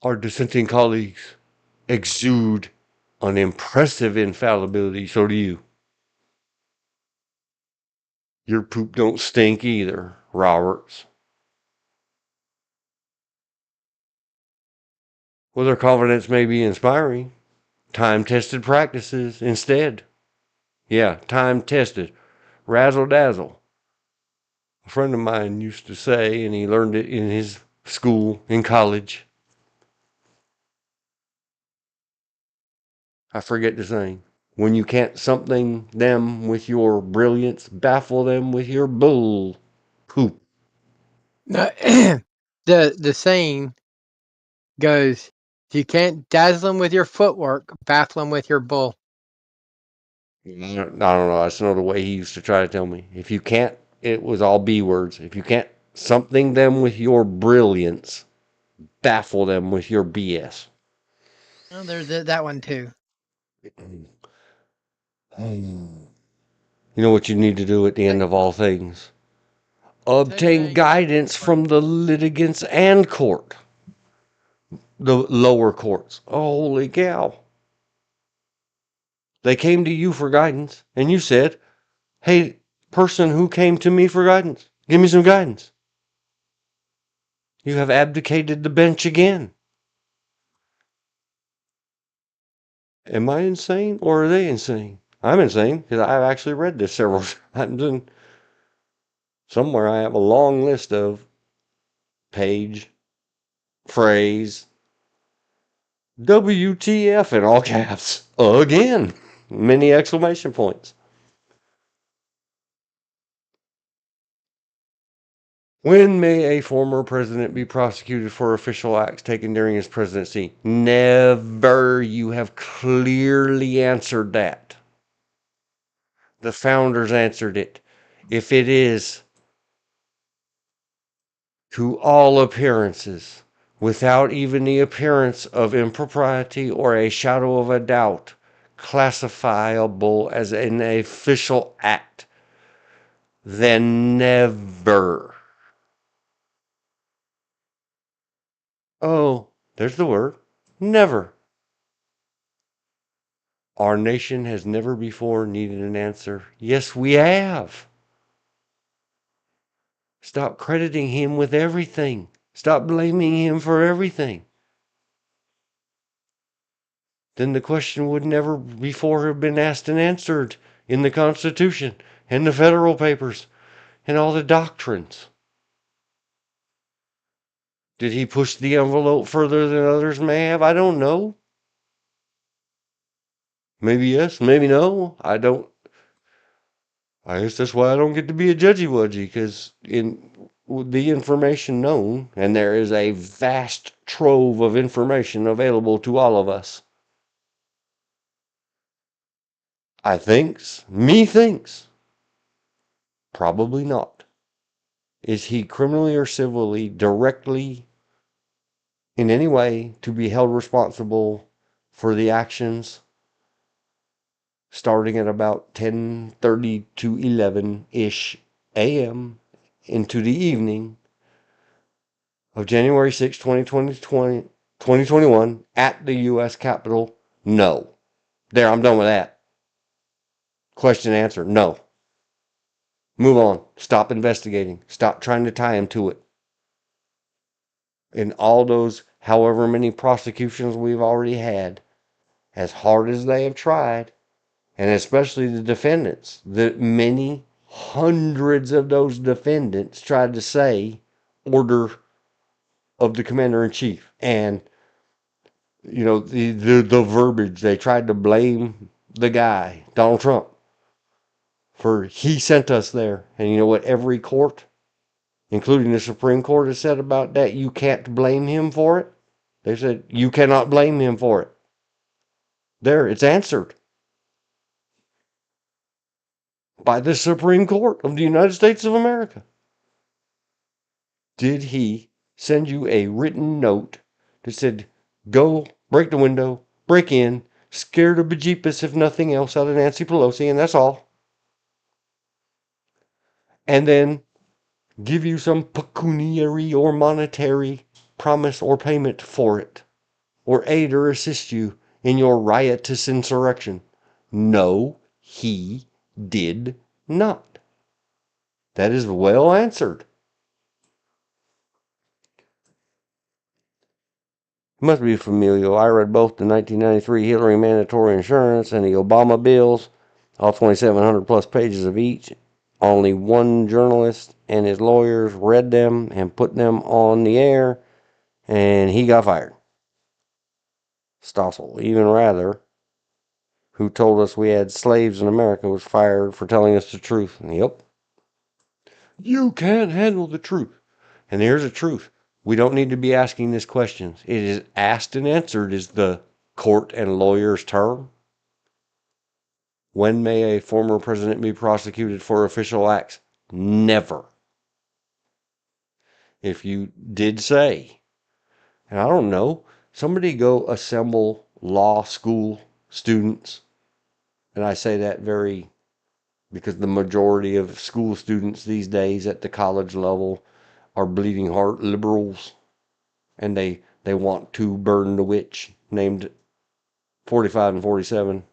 Our dissenting colleagues exude an impressive infallibility. So do you. Your poop don't stink either, Roberts. Well, their confidence may be inspiring. Time-tested practices instead. Yeah, time-tested. Razzle-dazzle. A friend of mine used to say, and he learned it in his school, in college. I forget the saying. When you can't something them with your brilliance, baffle them with your bull poop. The saying goes, If you can't dazzle them with your footwork, baffle them with your bull. I don't know. That's another way he used to try to tell me. If you can't, it was all B words. If you can't something them with your brilliance, baffle them with your BS. Oh, there's that one too. You know what you need to do at the end of all things? Obtain Today, guidance from the litigants and court. The lower courts. Oh, holy cow. They came to you for guidance, and you said, hey, person who came to me for guidance, give me some guidance. You have abdicated the bench again. Am I insane or are they insane? I'm insane because I've actually read this several times, and somewhere I have a long list of page, phrase, WTF in all caps. Again. Many exclamation points. When may a former president be prosecuted for official acts taken during his presidency? Never. You have clearly answered that. The founders answered it. If it is, to all appearances, without even the appearance of impropriety or a shadow of a doubt, classifiable as an official act, then never. Oh, there's the word. Never. Our nation has never before needed an answer. Yes, we have. Stop crediting him with everything. Stop blaming him for everything. Then the question would never before have been asked and answered in the Constitution and the federal papers and all the doctrines. Did he push the envelope further than others may have? I don't know. Maybe yes, maybe no. I guess that's why I don't get to be a judgy-wudgy, because in the information known, and there is a vast trove of information available to all of us, methinks, probably not. Is he criminally or civilly, directly, in any way, to be held responsible for the actions starting at about 10:30 to 11-ish a.m. into the evening of January 6, 2021 at the U.S. Capitol? No. There, I'm done with that. Question answer, no. Move on. Stop investigating. Stop trying to tie him to it. In all those, however many prosecutions we've already had, as hard as they have tried, and especially the defendants, the many hundreds of those defendants tried to say order of the commander-in-chief, and the verbiage, they tried to blame the guy, Donald Trump, for he sent us there. And you know what every court, including the Supreme Court, has said about that? You can't blame him for it. They said you cannot blame him for it. There, it's answered by the Supreme Court of the United States of America. Did he send you a written note that said, go break the window, break in, scare the bejeepus, if nothing else, out of Nancy Pelosi, and that's all? And then give you some pecuniary or monetary promise or payment for it, or aid or assist you in your riotous insurrection? No, he did not. That is well answered. It must be familial. I read both the 1993 Hillary mandatory insurance and the Obama bills, all 2,700 plus pages of each. Only one journalist and his lawyers read them and put them on the air, and he got fired. Stossel, even Rather, who told us we had slaves in America, was fired for telling us the truth. And yep. You can't handle the truth. And here's the truth. We don't need to be asking these questions. It is asked and answered is the court and lawyer's term. When may a former president be prosecuted for official acts? Never. If you did say, and I don't know, somebody go assemble law school students, and I say that because the majority of school students these days at the college level are bleeding heart liberals, and they want to burn the witch named 45 and 47,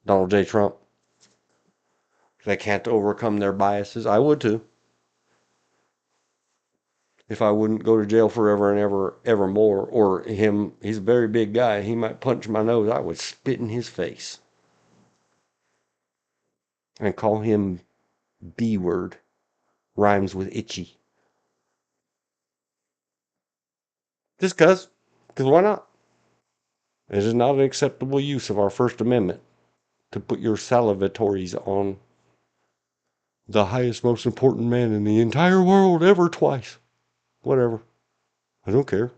Donald J. Trump. They can't overcome their biases. I would too. If I wouldn't go to jail forever and ever more, or him, he's a very big guy, he might punch my nose, I would spit in his face and call him B word. Rhymes with itchy. Just cuz. Because why not? It is not an acceptable use of our First Amendment to put your salivatories on the highest, most important man in the entire world ever twice. Whatever. I don't care.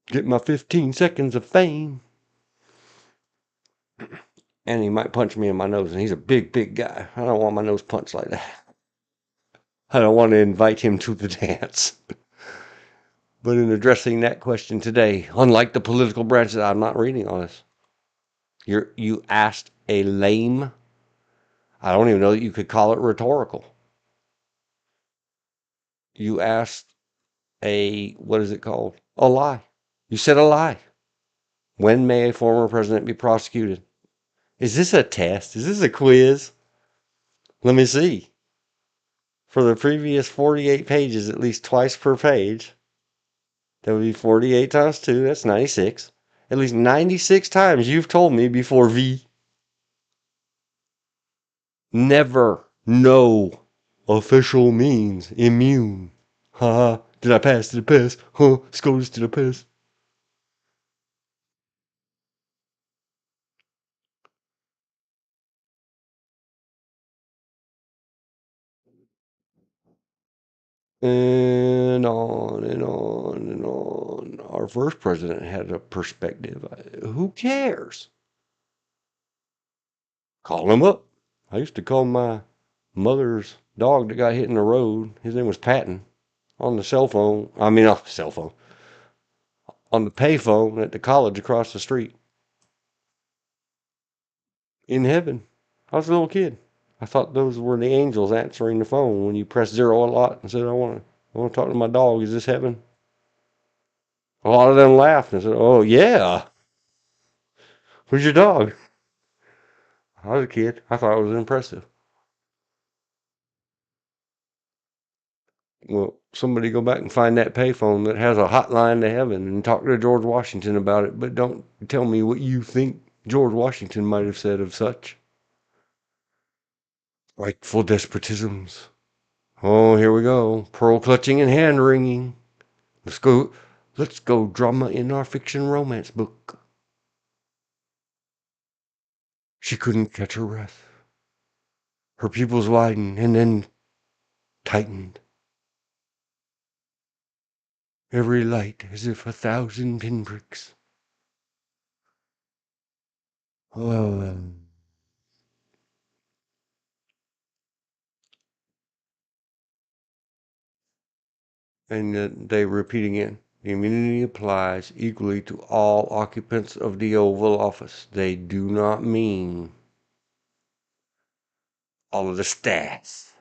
Get my 15 seconds of fame. And he might punch me in my nose, and he's a big, big guy. I don't want my nose punched like that. I don't want to invite him to the dance. But in addressing that question today, unlike the political branches, I'm not reading on this. You asked a lame, I don't even know that you could call it rhetorical. You asked what is it called? A lie. You said a lie. When may a former president be prosecuted? Is this a test? Is this a quiz? Let me see. For the previous 48 pages, at least twice per page, that would be 48 times 2, that's 96. At least 96 times you've told me before V. Never. No. Official means immune. Haha. Did I pass? Did I pass? Huh? SCOTUS, did I pass? And on and on and on. Our first president had a perspective. Who cares? Call him up. I used to call my mother's dog that got hit in the road. His name was Patton. On the cell phone. I mean, off the cell phone. On the payphone at the college across the street. In heaven. I was a little kid. I thought those were the angels answering the phone when you press zero a lot and said, I want to talk to my dog. Is this heaven? A lot of them laughed and said, oh, yeah. Who's your dog? I was a kid. I thought it was impressive. Well, somebody go back and find that payphone that has a hotline to heaven and talk to George Washington about it, but don't tell me what you think George Washington might have said of such. Rightful despotisms. Oh, here we go. Pearl clutching and hand wringing. Let's go drama in our fiction romance book. She couldn't catch her breath. Her pupils widened and then tightened. Every light as if 1,000 pinpricks. Oh, and they repeat again. The immunity applies equally to all occupants of the Oval Office. They do not mean all of the staff.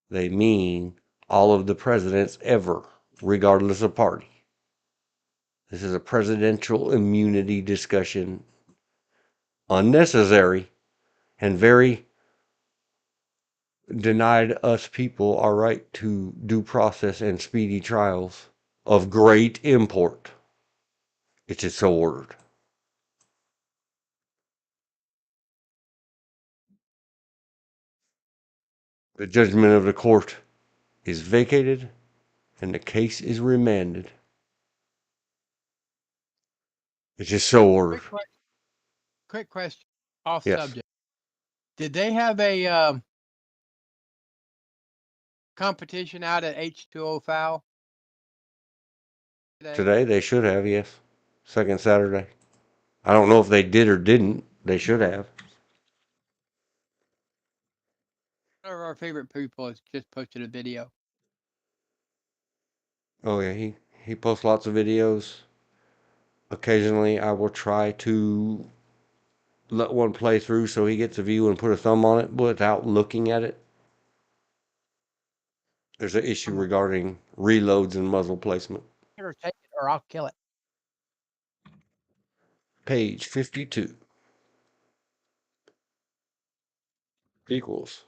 They mean all of the presidents ever, regardless of party. This is a presidential immunity discussion. Unnecessary and very denied us people our right to due process and speedy trials of great import. It is so ordered. The judgment of the court is vacated and the case is remanded. It is so ordered. Quick question. Off Yes. subject. Did they have a competition out at H2O Foul Today they should have, yes. Second Saturday. I don't know if they did or didn't. They should have. One of our favorite people has just posted a video. Oh yeah, he posts lots of videos. Occasionally I will try to let one play through so he gets a view and put a thumb on it without looking at it. There's an issue regarding reloads and muzzle placement. Or take it or I'll kill it. Page 52 equals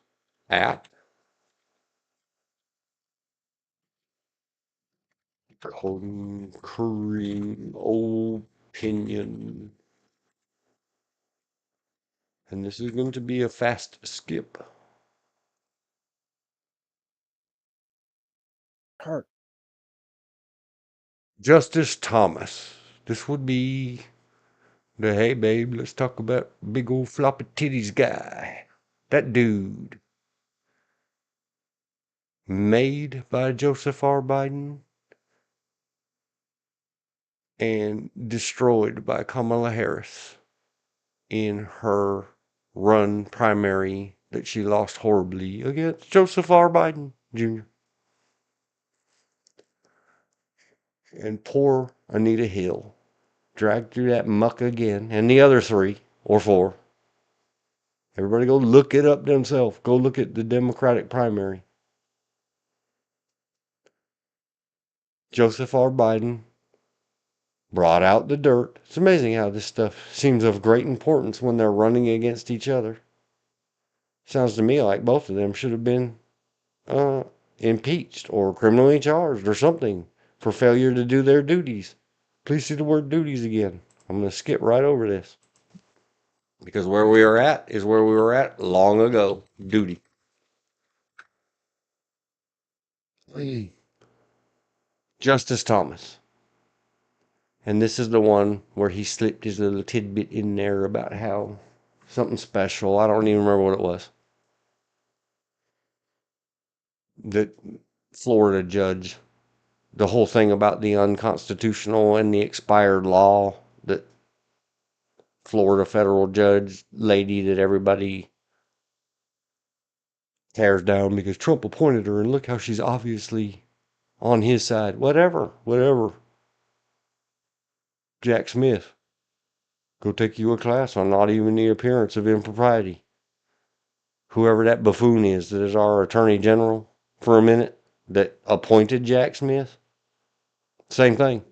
at concurring opinion. And this is going to be a fast skip. Hurt. Justice Thomas. This would be the hey babe, let's talk about big old floppy titties guy. That dude. Made by Joseph R. Biden and destroyed by Kamala Harris in her run primary that she lost horribly against Joseph R. Biden Jr. And poor Anita Hill dragged through that muck again, and the other 3 or 4. Everybody go look it up themselves. Go look at the Democratic primary. Joseph R. Biden brought out the dirt. It's amazing how this stuff seems of great importance when they're running against each other. Sounds to me like both of them should have been impeached or criminally charged or something for failure to do their duties. Please see the word duties again. I'm going to skip right over this. Because where we are at is where we were at long ago. Duty. Justice Thomas. And this is the one where he slipped his little tidbit in there about how something special. I don't even remember what it was. That Florida judge, the whole thing about the unconstitutional and the expired law, that Florida federal judge lady that everybody tears down because Trump appointed her, and look how she's obviously on his side. Whatever. Jack Smith, go take you a class on not even the appearance of impropriety. Whoever that buffoon is that is our attorney general for a minute that appointed Jack Smith, same thing.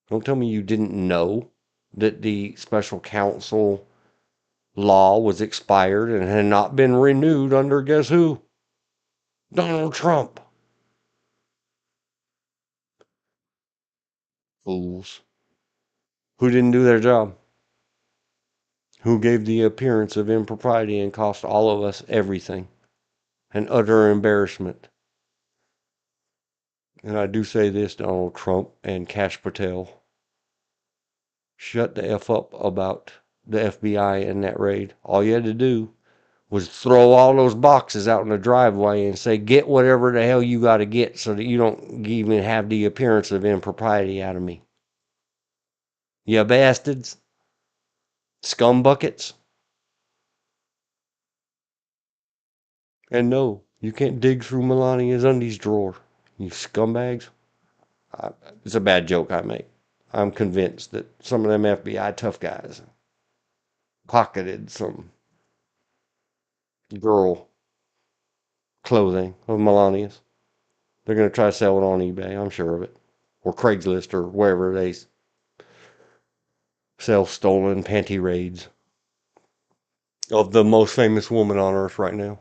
Don't tell me you didn't know that the special counsel law was expired and had not been renewed under guess who? Donald Trump. Fools. Who didn't do their job? Who gave the appearance of impropriety and cost all of us everything? An utter embarrassment. And I do say this, Donald Trump and Kash Patel. Shut the F up about the FBI and that raid. All you had to do was throw all those boxes out in the driveway and say, get whatever the hell you got to get so that you don't even have the appearance of impropriety out of me. You bastards. Scumbuckets. And no, you can't dig through Melania's undies drawer, you scumbags. It's a bad joke I make. I'm convinced that some of them FBI tough guys pocketed some girl clothing of Melania's. They're going to try to sell it on eBay, I'm sure of it. Or Craigslist or wherever they sell stolen panty raids of the most famous woman on earth right now.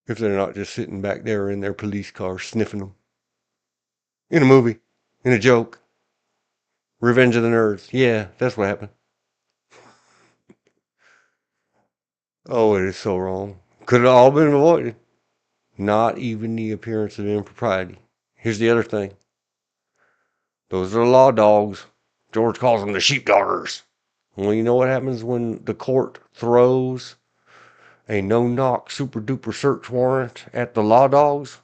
If they're not just sitting back there in their police cars sniffing them. In a movie. In a joke. Revenge of the Nerds. Yeah, that's what happened. Oh, it is so wrong. Could have all been avoided. Not even the appearance of impropriety. Here's the other thing. Those are the law dogs. George calls them the sheepdoggers. Well, you know what happens when the court throws a no-knock super-duper search warrant at the Law Dogs,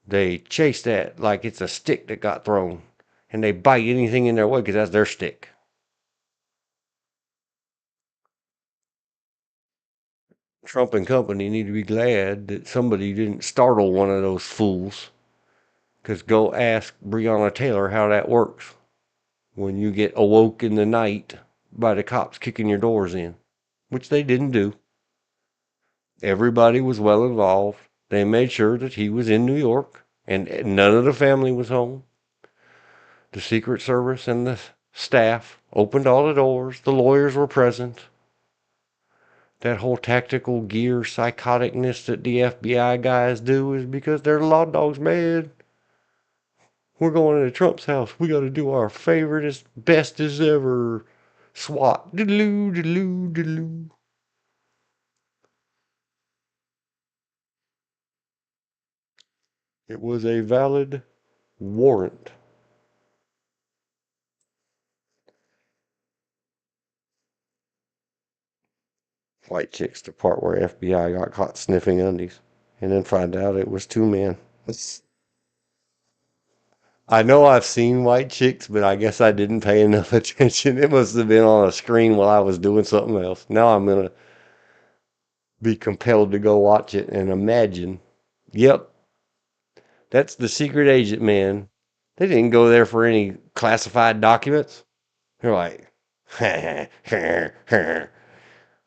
they chase that like it's a stick that got thrown. And they bite anything in their way because that's their stick. Trump and company need to be glad that somebody didn't startle one of those fools. Because go ask Breonna Taylor how that works when you get awoke in the night by the cops kicking your doors in, which they didn't do. Everybody was well involved. They made sure that he was in New York and none of the family was home. The Secret Service and the staff opened all the doors. The lawyers were present. That whole tactical gear psychoticness that the FBI guys do is because they're law dogs, man. We're going to Trump's house. We got to do our favoriteest, bestest ever SWAT. Diddle-oo, diddle-oo, diddle-oo. It was a valid warrant. White Chicks, the part where FBI got caught sniffing undies. And then find out it was two men. I know I've seen White Chicks, but I guess I didn't pay enough attention. It must have been on a screen while I was doing something else. Now I'm going to be compelled to go watch it and imagine. Yep, that's the secret agent, man. They didn't go there for any classified documents. They're like,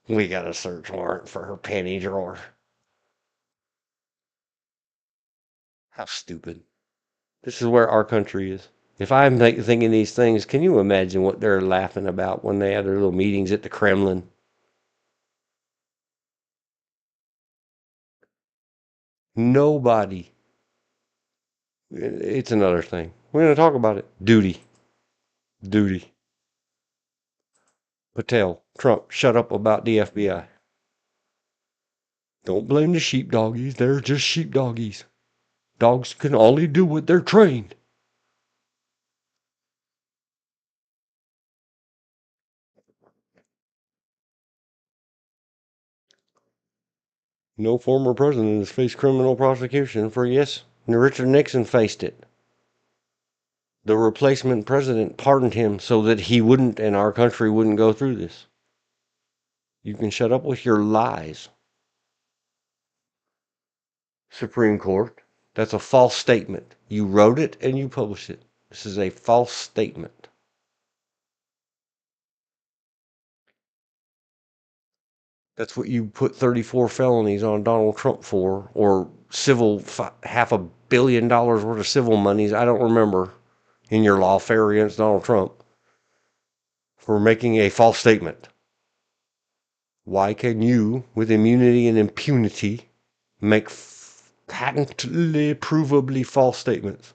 we got a search warrant for her panty drawer. How stupid. This is where our country is. If I'm thinking these things, can you imagine what they're laughing about when they have their little meetings at the Kremlin? Nobody. It's another thing. We're going to talk about it. Duty. Duty. Patel, Trump, shut up about the FBI. Don't blame the sheepdoggies. They're just sheepdoggies. Dogs can only do what they're trained. No former president has faced criminal prosecution for yes, Richard Nixon faced it. The replacement president pardoned him so that he wouldn't and our country wouldn't go through this. You can shut up with your lies. Supreme Court, that's a false statement. You wrote it and you published it. This is a false statement. That's what you put 34 felonies on Donald Trump for, or civil $500 million worth of civil monies. I don't remember in your lawfare against Donald Trump for making a false statement. Why can you, with immunity and impunity, make patently, provably false statements,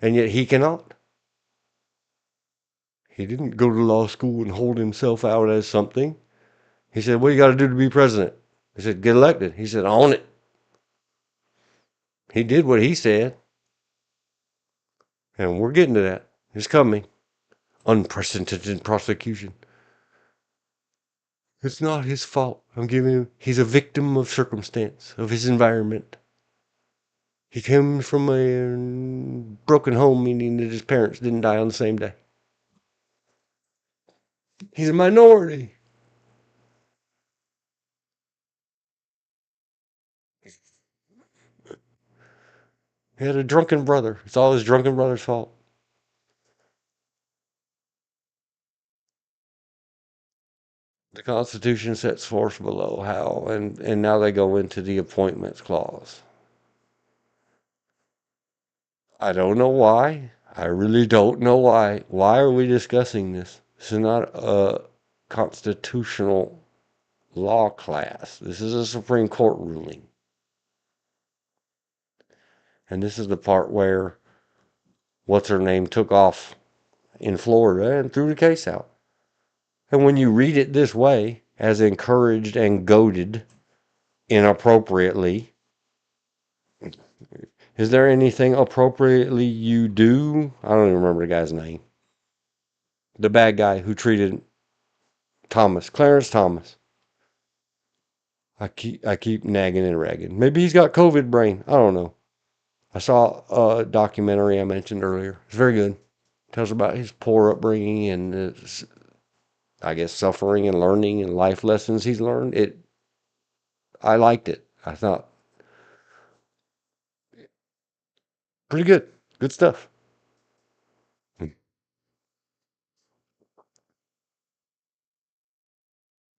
and yet he cannot? He didn't go to law school and hold himself out as something. He said, what do you got to do to be president? He said, get elected. He said, own it. He did what he said. And we're getting to that. It's coming. Unprecedented prosecution. It's not his fault. I'm giving him, he's a victim of circumstance, of his environment. He came from a broken home, meaning that his parents didn't die on the same day. He's a minority. He had a drunken brother. It's all his drunken brother's fault. The Constitution sets forth below how, and now they go into the appointments clause. I don't know why. I really don't know why. Why are we discussing this? This is not a constitutional law class. This is a Supreme Court ruling. And this is the part where what's her name took off in Florida and threw the case out. And when you read it this way, as encouraged and goaded inappropriately, is there anything appropriately you do? I don't even remember the guy's name. The bad guy who treated Thomas, Clarence Thomas. I keep nagging and ragging. Maybe he's got COVID brain. I don't know. I saw a documentary I mentioned earlier. It's very good. Tells about his poor upbringing and I guess suffering and learning and life lessons he's learned. I liked it. I thought pretty good. Good stuff.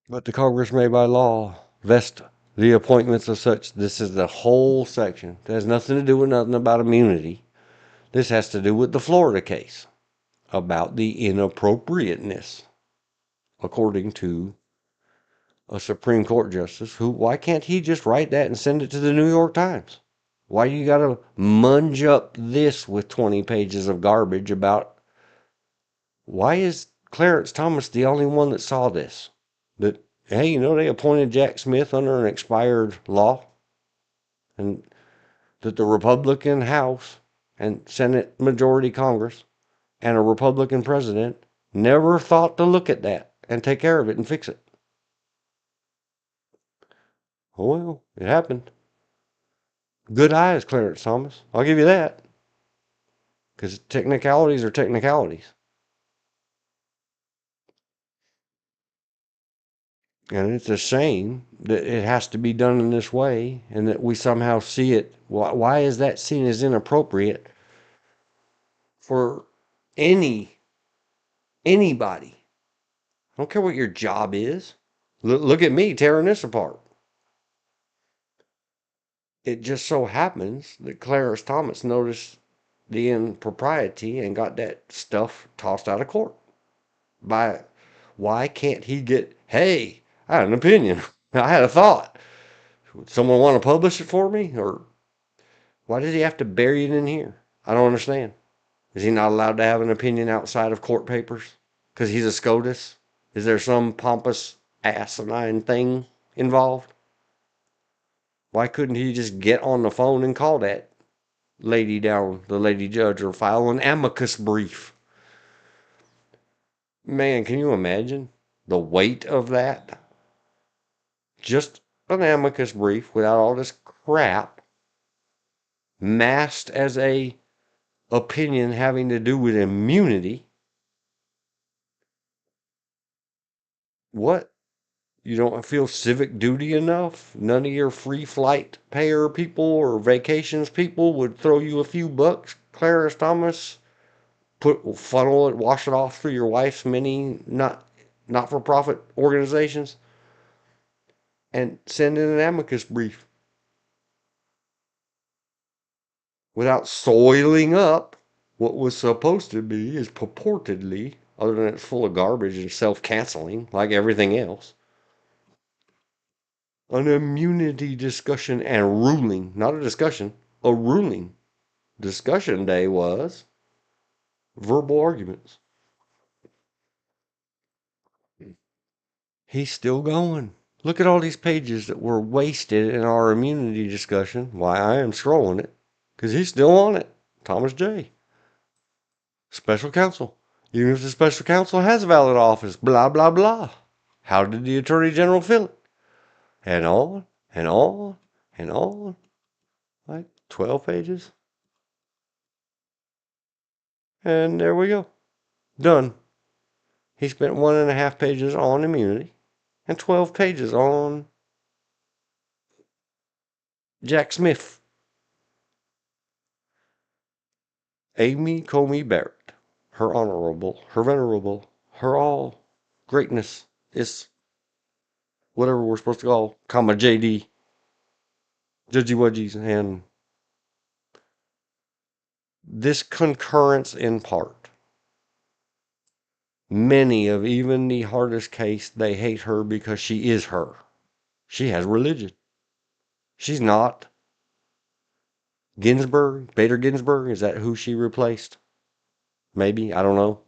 But the Congress may by law vest the appointments of such. This is the whole section. It has nothing to do with nothing about immunity. This has to do with the Florida case about the inappropriateness, according to a Supreme Court justice who, why can't he just write that and send it to the New York Times? Why you got to munge up this with 20 pages of garbage about why is Clarence Thomas the only one that saw this? That, hey, they appointed Jack Smith under an expired law, and that the Republican House and Senate Majority Congress and a Republican president never thought to look at that and take care of it and fix it. Well, it happened. Good eyes, Clarence Thomas. I'll give you that. Because technicalities are technicalities. And it's a shame that it has to be done in this way and that we somehow see it. Why is that seen as inappropriate for anybody? I don't care what your job is. Look at me tearing this apart. It just so happens that Clarence Thomas noticed the impropriety and got that stuff tossed out of court. Why can't he get, hey, I had an opinion. I had a thought. Would someone want to publish it for me? Or why does he have to bury it in here? I don't understand. Is he not allowed to have an opinion outside of court papers? Because he's a SCOTUS? Is there some pompous asinine thing involved? Why couldn't he just get on the phone and call that lady down, the lady judge, or file an amicus brief? Man, can you imagine the weight of that? Just an amicus brief without all this crap masked as a opinion having to do with immunity. What? You don't feel civic duty enough? None of your free flight payer people or vacations people would throw you a few bucks, Clarence Thomas? Funnel it, wash it off through your wife's many not for profit organizations and send in an amicus brief without soiling up what was supposed to be is purportedly, other than it's full of garbage and self-canceling like everything else, an immunity discussion and ruling. Not a discussion, a ruling. Discussion day was verbal arguments. He's still going. Look at all these pages that were wasted in our immunity discussion. Why, I am scrolling it. Because he's still on it. Thomas J. Special counsel. Even if the special counsel has a valid office, blah, blah, blah. How did the Attorney General feel it? And on, and on, and on. Like 12 pages. And there we go. Done. He spent 1.5 pages on immunity and 12 pages on Jack Smith. Amy Comey Barrett. Her honorable, her venerable, her all greatness is whatever we're supposed to call, comma JD, Judgy Wudgies, and this concurrence in part. Many of even the hardest case, they hate her because she is her. She has religion. She's not Ginsburg, Bader Ginsburg. Is that who she replaced? Maybe, I don't know.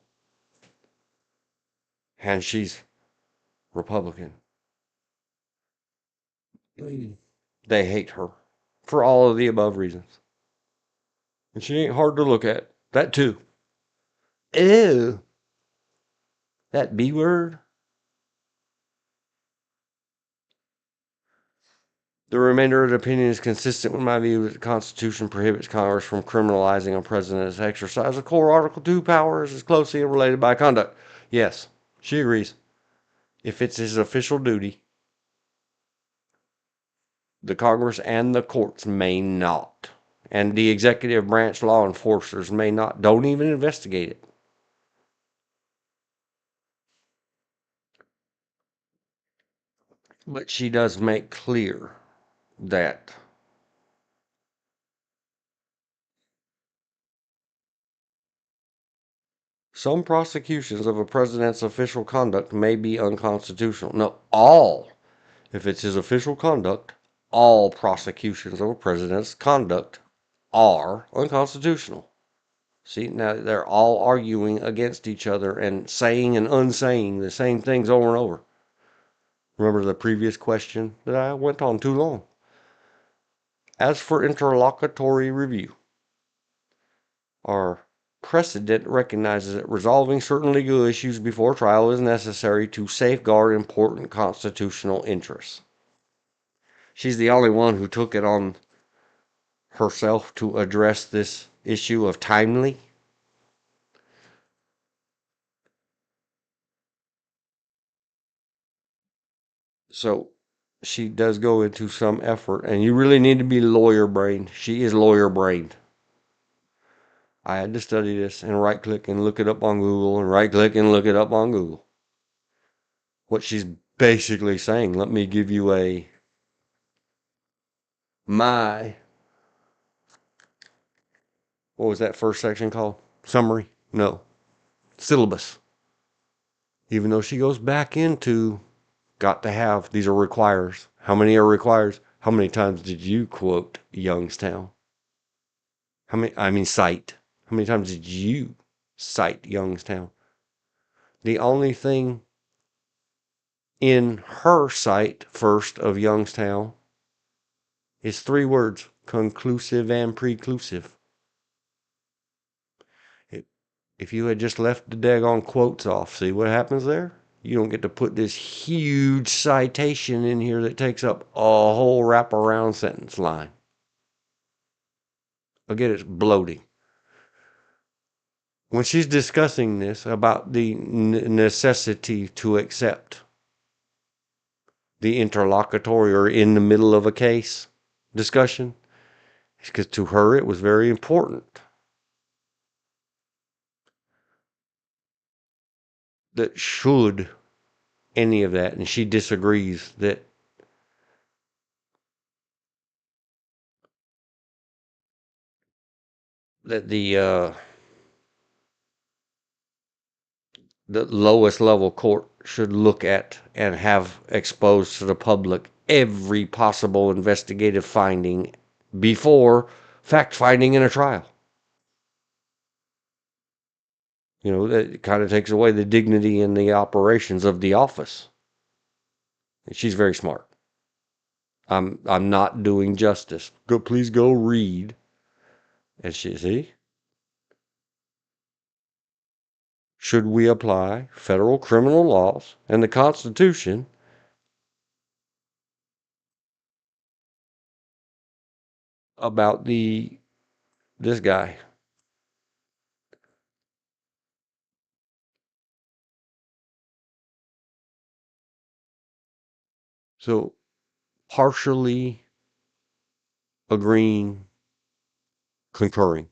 And she's Republican. They hate her for all of the above reasons. And she ain't hard to look at. That too. Ew. That B word. The remainder of the opinion is consistent with my view that the Constitution prohibits Congress from criminalizing a president's exercise of core Article 2 powers as closely related by conduct. Yes, she agrees. If it's his official duty, the Congress and the courts may not. And the executive branch law enforcers may not. Don't even investigate it. But she does make clear that some prosecutions of a president's official conduct may be unconstitutional. No, all. If it's his official conduct, all prosecutions of a president's conduct are unconstitutional. See, now they're all arguing against each other and saying and unsaying the same things over and over. Remember the previous question that I went on too long? As for interlocutory review, our precedent recognizes that resolving certain legal issues before trial is necessary to safeguard important constitutional interests. She's the only one who took it on herself to address this issue of timely. So she does go into some effort, and you really need to be lawyer brained. She is lawyer brained. I had to study this and right click and look it up on Google and right click and look it up on Google. What she's basically saying, let me give you what was that first section called? Summary? No. Syllabus. Even though she goes back into got to have, these are requires. How many are requires? How many times did you quote Youngstown? Cite. How many times did you cite Youngstown? The only thing in her cite first of Youngstown is 3 words, conclusive and preclusive. If you had just left the daggone quotes off, see what happens there? You don't get to put this huge citation in here that takes up a whole wraparound sentence line. Again, it's bloating. When she's discussing this about the necessity to accept the interlocutory or in the middle of a case discussion, because to her it was very important that should any of that, and she disagrees that the lowest level court should look at and have exposed to the public every possible investigative finding before fact finding in a trial. You know, that kind of takes away the dignity in the operations of the office. And she's very smart. I'm not doing justice. Please go read. And she, see? Should we apply federal criminal laws and the Constitution about this guy? So partially agreeing, concurring.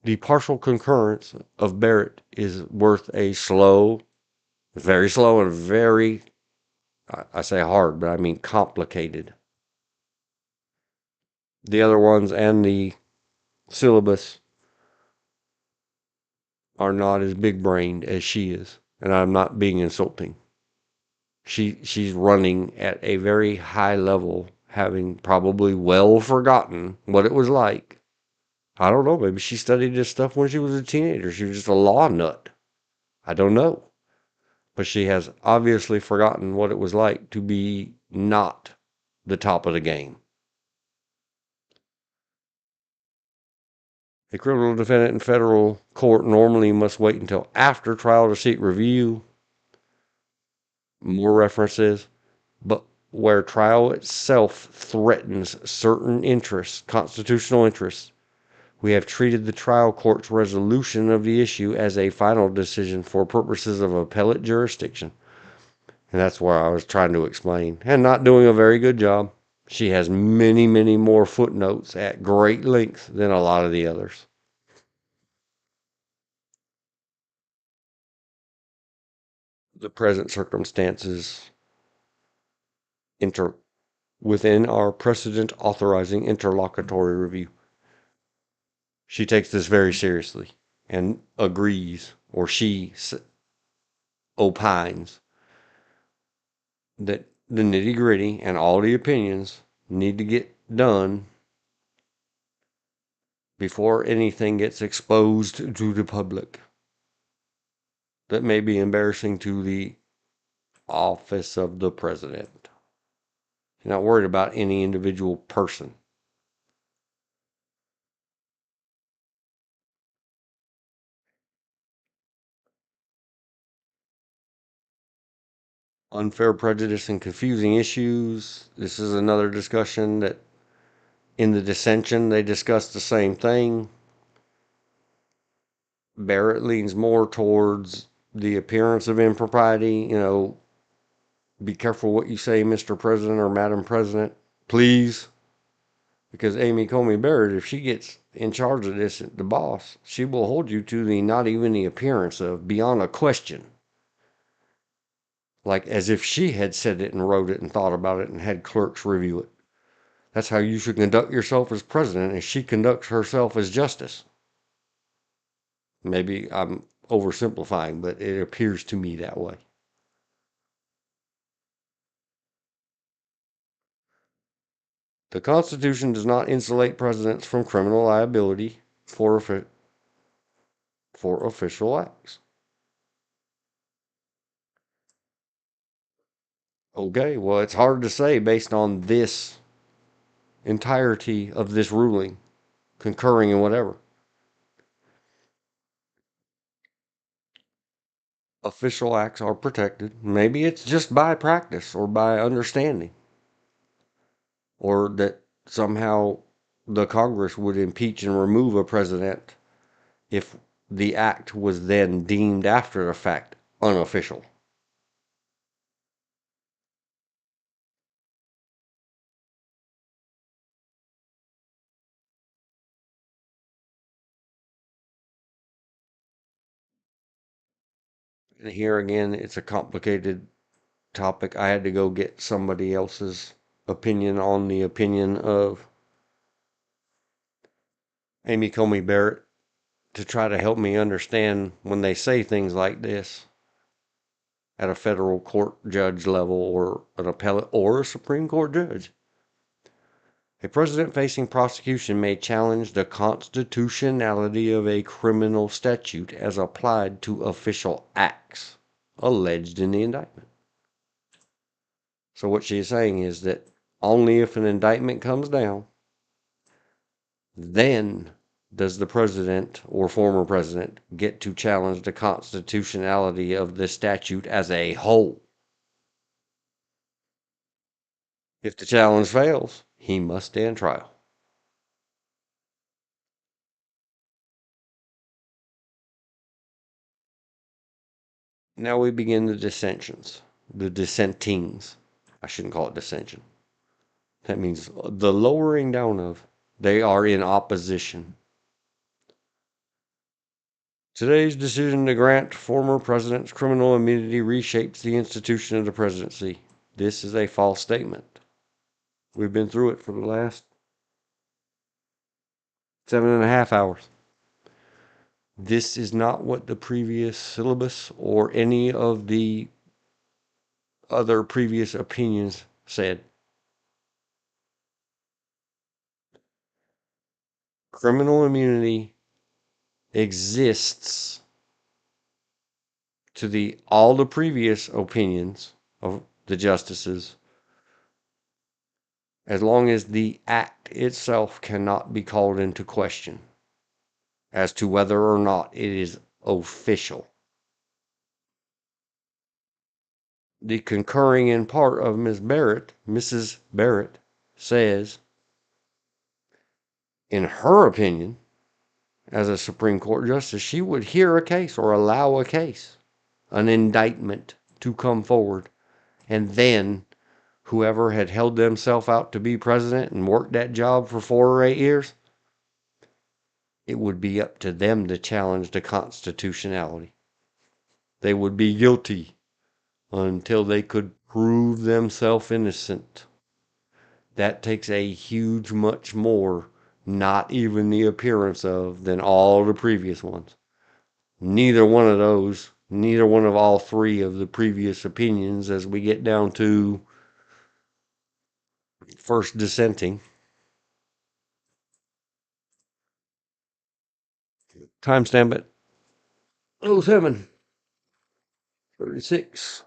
The partial concurrence of Barrett is worth a very slow and very, I say hard, but I mean complicated. The other ones and the syllabus are not as big brained as she is, and I'm not being insulting. She's running at a very high level, having probably well forgotten what it was like. I don't know, maybe she studied this stuff when she was a teenager. She was just a law nut. I don't know. But she has obviously forgotten what it was like to be not the top of the game. A criminal defendant in federal court normally must wait until after trial to seek review. More references. But where trial itself threatens certain interests, constitutional interests, we have treated the trial court's resolution of the issue as a final decision for purposes of appellate jurisdiction. And that's what I was trying to explain, and not doing a very good job. She has many, many more footnotes at great length than a lot of the others. The present circumstances within our precedent authorizing interlocutory review. She takes this very seriously and agrees, or she opines, that the nitty gritty and all the opinions need to get done before anything gets exposed to the public that may be embarrassing to the office of the president. You're not worried about any individual person. Unfair prejudice and confusing issues. This is another discussion that in the dissension they discuss the same thing. Barrett leans more towards the appearance of impropriety. Be careful what you say, Mr. President or Madam President, please. Because Amy Coney Barrett, if she gets in charge of this, the boss, she will hold you to the not even the appearance of, beyond a question. Like as if she had said it and wrote it and thought about it and had clerks review it. That's how you should conduct yourself as president, as she conducts herself as justice. Maybe I'm oversimplifying, but it appears to me that way. The Constitution does not insulate presidents from criminal liability for official acts. Okay, well, it's hard to say based on this entirety of this ruling, concurring in whatever. Official acts are protected. Maybe it's just by practice or by understanding, or that somehow the Congress would impeach and remove a president if the act was then deemed after the fact unofficial. And here again, it's a complicated topic. I had to go get somebody else's opinion on the opinion of Amy Coney Barrett to try to help me understand when they say things like this at a federal court judge level or an appellate or a Supreme Court judge. A president facing prosecution may challenge the constitutionality of a criminal statute as applied to official acts alleged in the indictment. So what she is saying is that only if an indictment comes down, then does the president or former president get to challenge the constitutionality of the statute as a whole. If the challenge fails, he must stand trial. Now we begin the dissensions, the dissentings. I shouldn't call it dissension. That means the lowering down of. They are in opposition. Today's decision to grant former presidents criminal immunity reshapes the institution of the presidency. This is a false statement. We've been through it for the last 7.5 hours. This is not what the previous syllabus or any of the other previous opinions said. Criminal immunity exists to all the previous opinions of the justices as long as the act itself cannot be called into question as to whether or not it is official. the concurring in part of Mrs. Barrett, says, in her opinion, as a Supreme Court justice, she would hear a case or allow a case, an indictment to come forward, and then whoever had held themselves out to be president and worked that job for 4 or 8 years, it would be up to them to challenge the constitutionality. They would be guilty until they could prove themselves innocent. That takes a huge, much more, not even the appearance of, than all the previous ones. Neither one of those, neither one of all three of the previous opinions, as we get down to first dissenting. Timestamp it. 07 36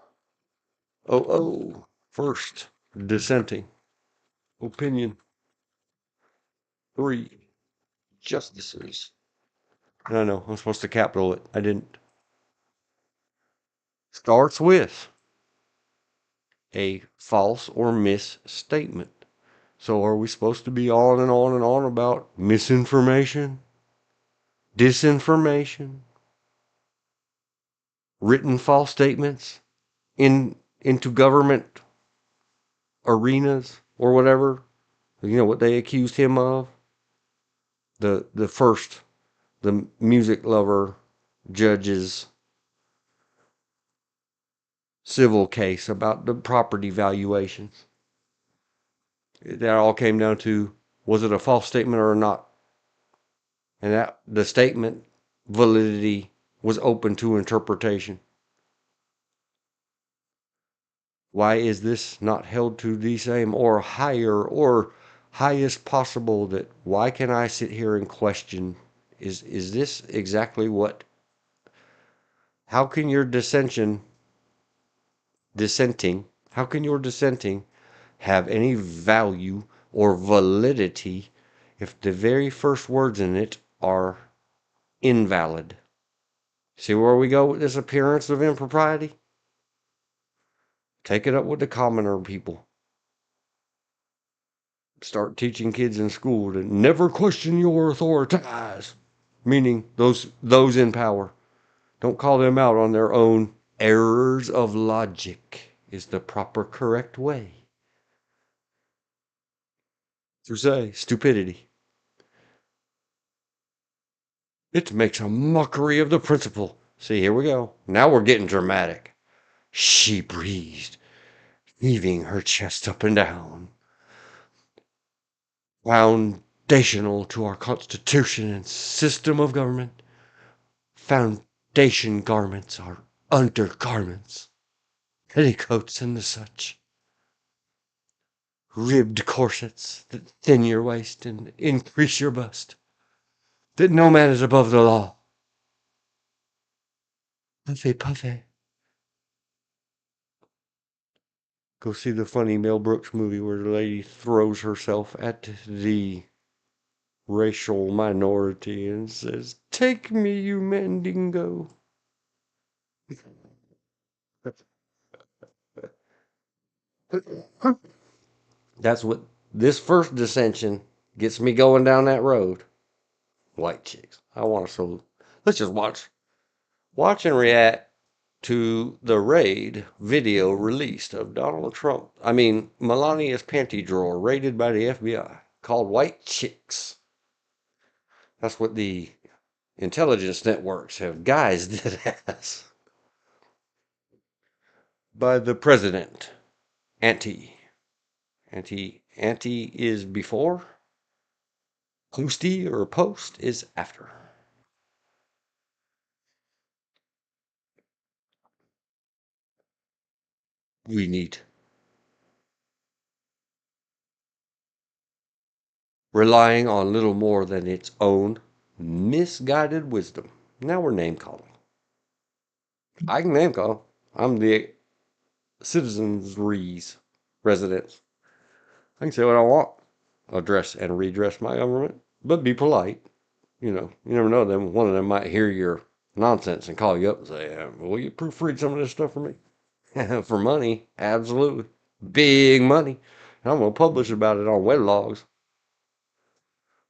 00 first dissenting opinion. 3 justices. I know, I'm supposed to capital it. I didn't. Starts with a false or misstatement. So are we supposed to be on and on and on about misinformation, disinformation, written false statements into government arenas or whatever? You know what they accused him of? The music lover judge's civil case about the property valuations. That all came down to, was it a false statement or not? And that the statement validity was open to interpretation. Why is this not held to the same or higher or highest possible? That why can I sit here and question, is this exactly what? How can your dissenting how can your dissenting have any value or validity if the very first words in it are invalid? See where we go with this appearance of impropriety? Take it up with the commoner people. Start teaching kids in school to never question your authorities, meaning those in power. Don't call them out on their own errors of logic is the proper correct way to say stupidity. It makes a mockery of the principle. See, here we go. Now we're getting dramatic. She breathed, heaving her chest up and down. Foundational to our Constitution and system of government, foundation garments are undergarments, petticoats and the such. Ribbed corsets that thin your waist and increase your bust, that no man is above the law. Puffy, puffy. Go see the funny Mel Brooks movie where the lady throws herself at the racial minority and says, "Take me, you mandingo." That's what this first dissension gets me going down that road. White chicks. I want to so let's just watch and react to the raid video released of Melania's panty drawer raided by the FBI called White Chicks. That's what the intelligence networks have guised it as. By the president. Anti is before. Posty or post is after. We need. Relying on little more than its own misguided wisdom. Now we're name calling. I can name call. I'm the citizenry's residents. I can say what I want. Address and redress my government, but be polite. You know, you never know them. One of them might hear your nonsense and call you up and say, "Will you proofread some of this stuff for me?" For money, absolutely. Big money. And I'm going to publish about it on Wedlogs.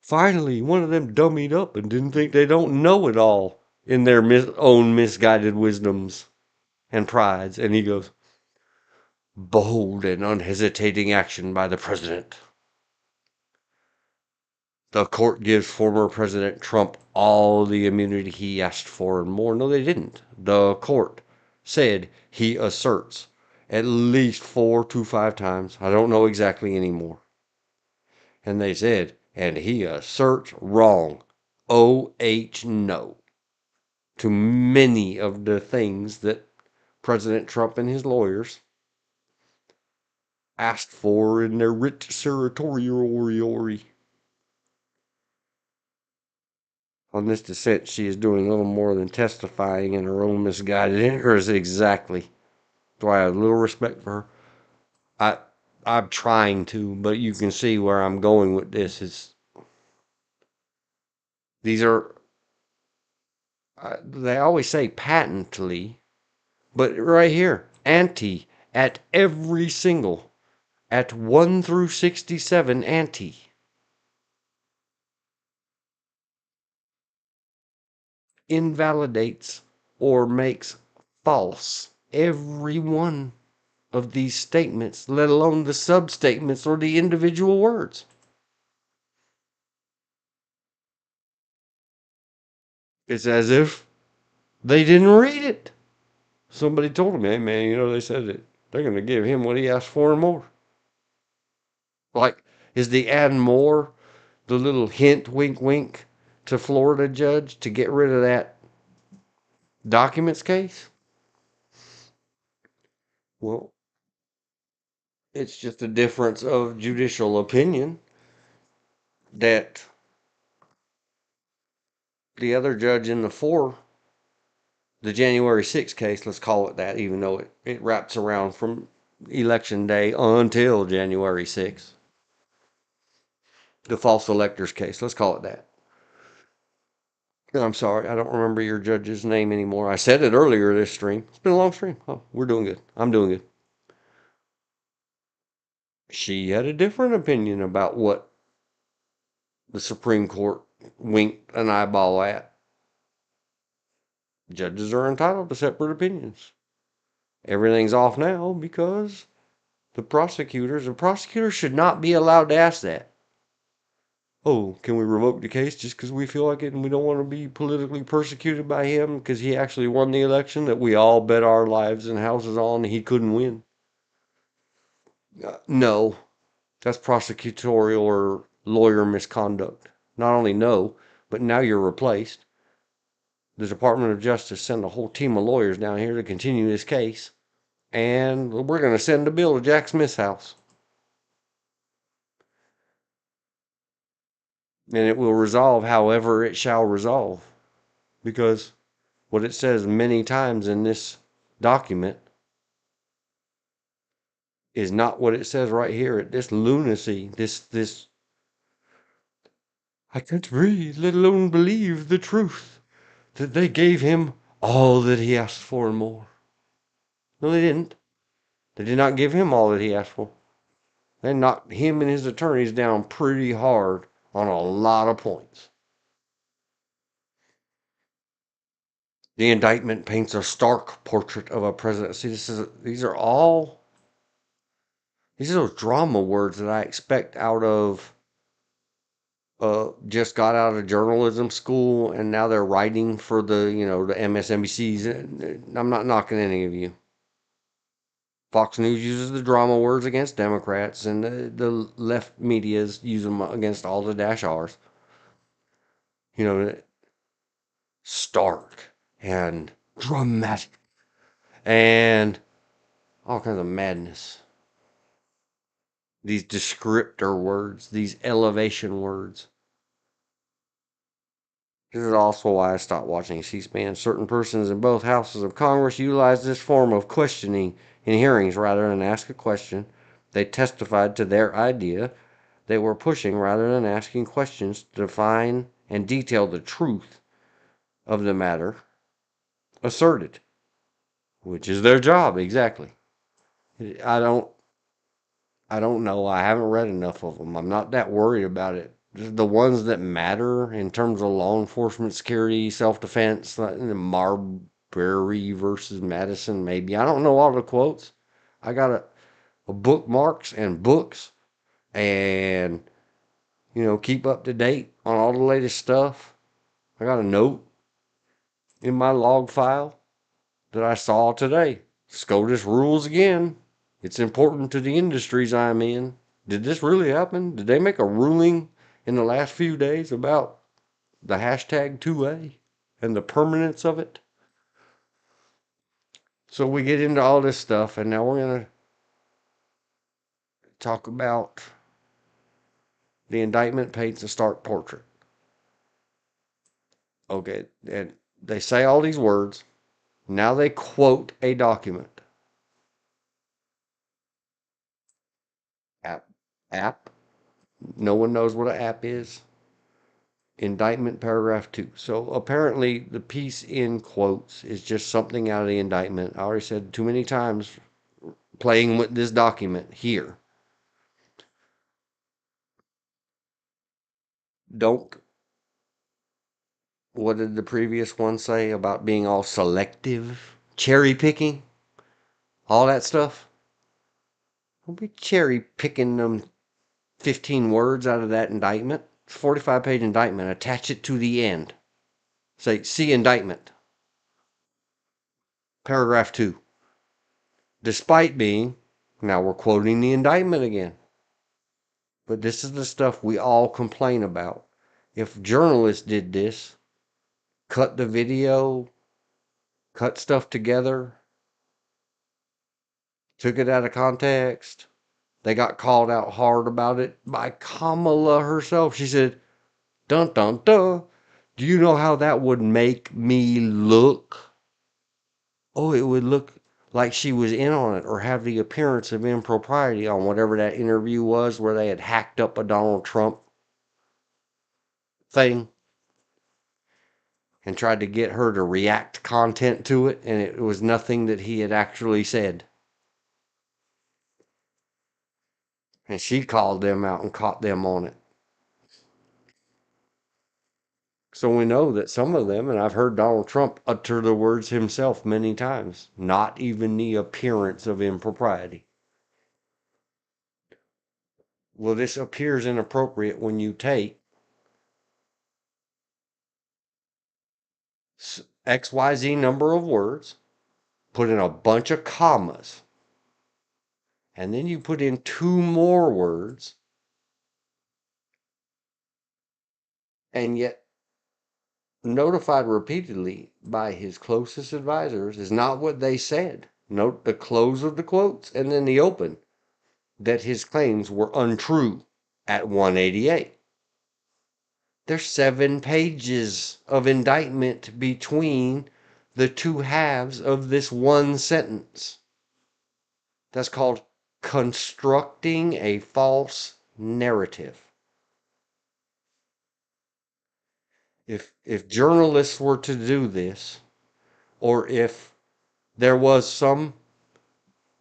Finally, one of them dummied up and didn't think they don't know it all in their own misguided wisdoms and prides. And he goes, bold and unhesitating action by the president. The court gives former President Trump all the immunity he asked for and more. No, they didn't. The court said he asserts at least 4 to 5 times. I don't know exactly anymore. And they said, and he asserts wrong. OH no. To many of the things that President Trump and his lawyers asked for in their writ certiorari. On this dissent, she is doing little more than testifying in her own misguided interests. Exactly. Do I have little respect for her? I'm trying to, but you can see where I'm going with this. These are, they always say patently, but right here, anti at every single, at 1 through 67, anti. Invalidates or makes false every one of these statements, let alone the substatements or the individual words. It's as if they didn't read it. Somebody told me, hey man, they said that they're going to give him what he asked for and more. Like, is the and more the little hint, wink, wink to Florida judge to get rid of that documents case? Well, it's just a difference of judicial opinion that the other judge in the January 6th case, let's call it that, even though it wraps around from election day until January 6th. The false electors case, let's call it that. I'm sorry, I don't remember your judge's name anymore. I said it earlier this stream. It's been a long stream. Oh, we're doing good. I'm doing good. She had a different opinion about what the Supreme Court winked an eyeball at. Judges are entitled to separate opinions. Everything's off now because the prosecutors should not be allowed to ask that. Oh, can we revoke the case just because we feel like it and we don't want to be politically persecuted by him because he actually won the election that we all bet our lives and houses on and he couldn't win? No, that's prosecutorial or lawyer misconduct. Not only no, but now you're replaced. The Department of Justice sent a whole team of lawyers down here to continue this case, and we're going to send a bill to Jack Smith's house. And it will resolve however it shall resolve. Because what it says many times in this document is not what it says right here. This lunacy, this I can't breathe, let alone believe the truth that they gave him all that he asked for and more. No, they didn't. They did not give him all that he asked for. They knocked him and his attorneys down pretty hard on a lot of points. The indictment paints a stark portrait of a president. See, these are those drama words that I expect out of just got out of journalism school and now they're writing for the MSNBCs. I'm not knocking any of you. Fox News uses the drama words against Democrats, and the left medias use them against all the dash R's. Stark and dramatic and all kinds of madness. These descriptor words, these elevation words. This is also why I stopped watching C-SPAN. Certain persons in both houses of Congress utilize this form of questioning in hearings rather than ask a question. They testified to their idea. They were pushing rather than asking questions to define and detail the truth of the matter asserted, which is their job, exactly. I don't I don't know. I haven't read enough of them. I'm not that worried about it. Just the ones that matter in terms of law enforcement, security, self-defense, like the Marbury versus Madison, maybe. I don't know all the quotes. I got a bookmarks and books and, keep up to date on all the latest stuff. I got a note in my log file that I saw today. SCOTUS rules again. It's important to the industries I'm in. Did this really happen? Did they make a ruling in the last few days about the hashtag 2A and the permanence of it? So we get into all this stuff, and now we're going to talk about the indictment paints a stark portrait. Okay, and they say all these words. Now they quote a document. App. App. No one knows what an app is. Indictment paragraph 2. So apparently the piece in quotes is just something out of the indictment. I already said too many times playing with this document here. Don't, what did the previous one say about being all selective? Cherry picking? All that stuff? Don't be cherry picking them 15 words out of that indictment. It's a 45-page indictment. Attach it to the end. Say, see indictment. Paragraph 2. Despite being, now we're quoting the indictment again. But this is the stuff we all complain about. If journalists did this, cut the video, cut stuff together, took it out of context, they got called out hard about it by Kamala herself. She said, dun dun dun, do you know how that would make me look? Oh, it would look like she was in on it or have the appearance of impropriety on whatever that interview was where they had hacked up a Donald Trump thing and tried to get her to react content to it, and it was nothing that he had actually said. And she called them out and caught them on it. So we know that some of them, and I've heard Donald Trump utter the words himself many times, not even the appearance of impropriety. Well, this appears inappropriate when you take XYZ number of words, put in a bunch of commas, and then you put in 2 more words, and yet notified repeatedly by his closest advisors is not what they said. Note the close of the quotes and then the open, that his claims were untrue at 188. There's 7 pages of indictment between the 2 halves of this one sentence. That's called constructing a false narrative. If journalists were to do this, or if there was some,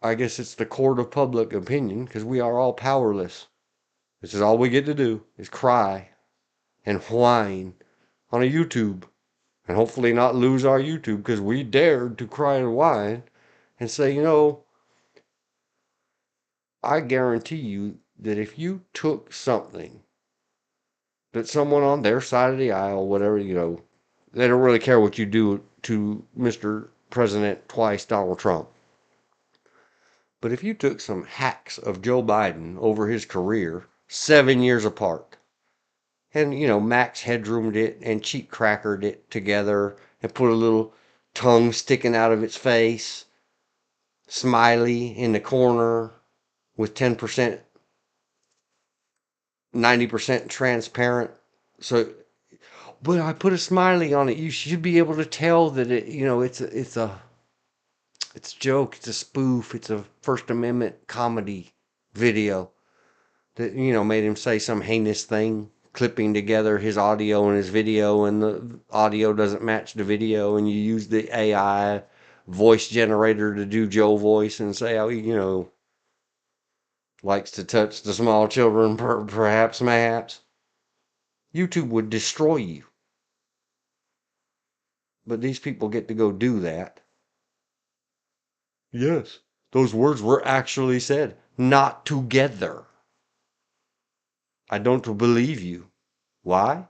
I guess it's the court of public opinion, because we are all powerless. This is all we get to do is cry and whine on a YouTube, and hopefully not lose our YouTube because we dared to cry and whine and say, I guarantee you that if you took something that someone on their side of the aisle, whatever, they don't really care what you do to Mr. President twice, Donald Trump. But if you took some hacks of Joe Biden over his career, 7 years apart, and, Max Headroomed it and cheek crackered it together and put a little tongue sticking out of its face, smiley in the corner with 10%, 90% transparent. So, but I put a smiley on it. You should be able to tell that it's a joke. It's a spoof. It's a First Amendment comedy video that, made him say some heinous thing, clipping together his audio and his video, and the audio doesn't match the video, and you use the AI voice generator to do Joe voice and say how he, likes to touch the small children, perhaps, mayhaps. YouTube would destroy you. But these people get to go do that. Yes, those words were actually said, not together. I don't believe you. Why?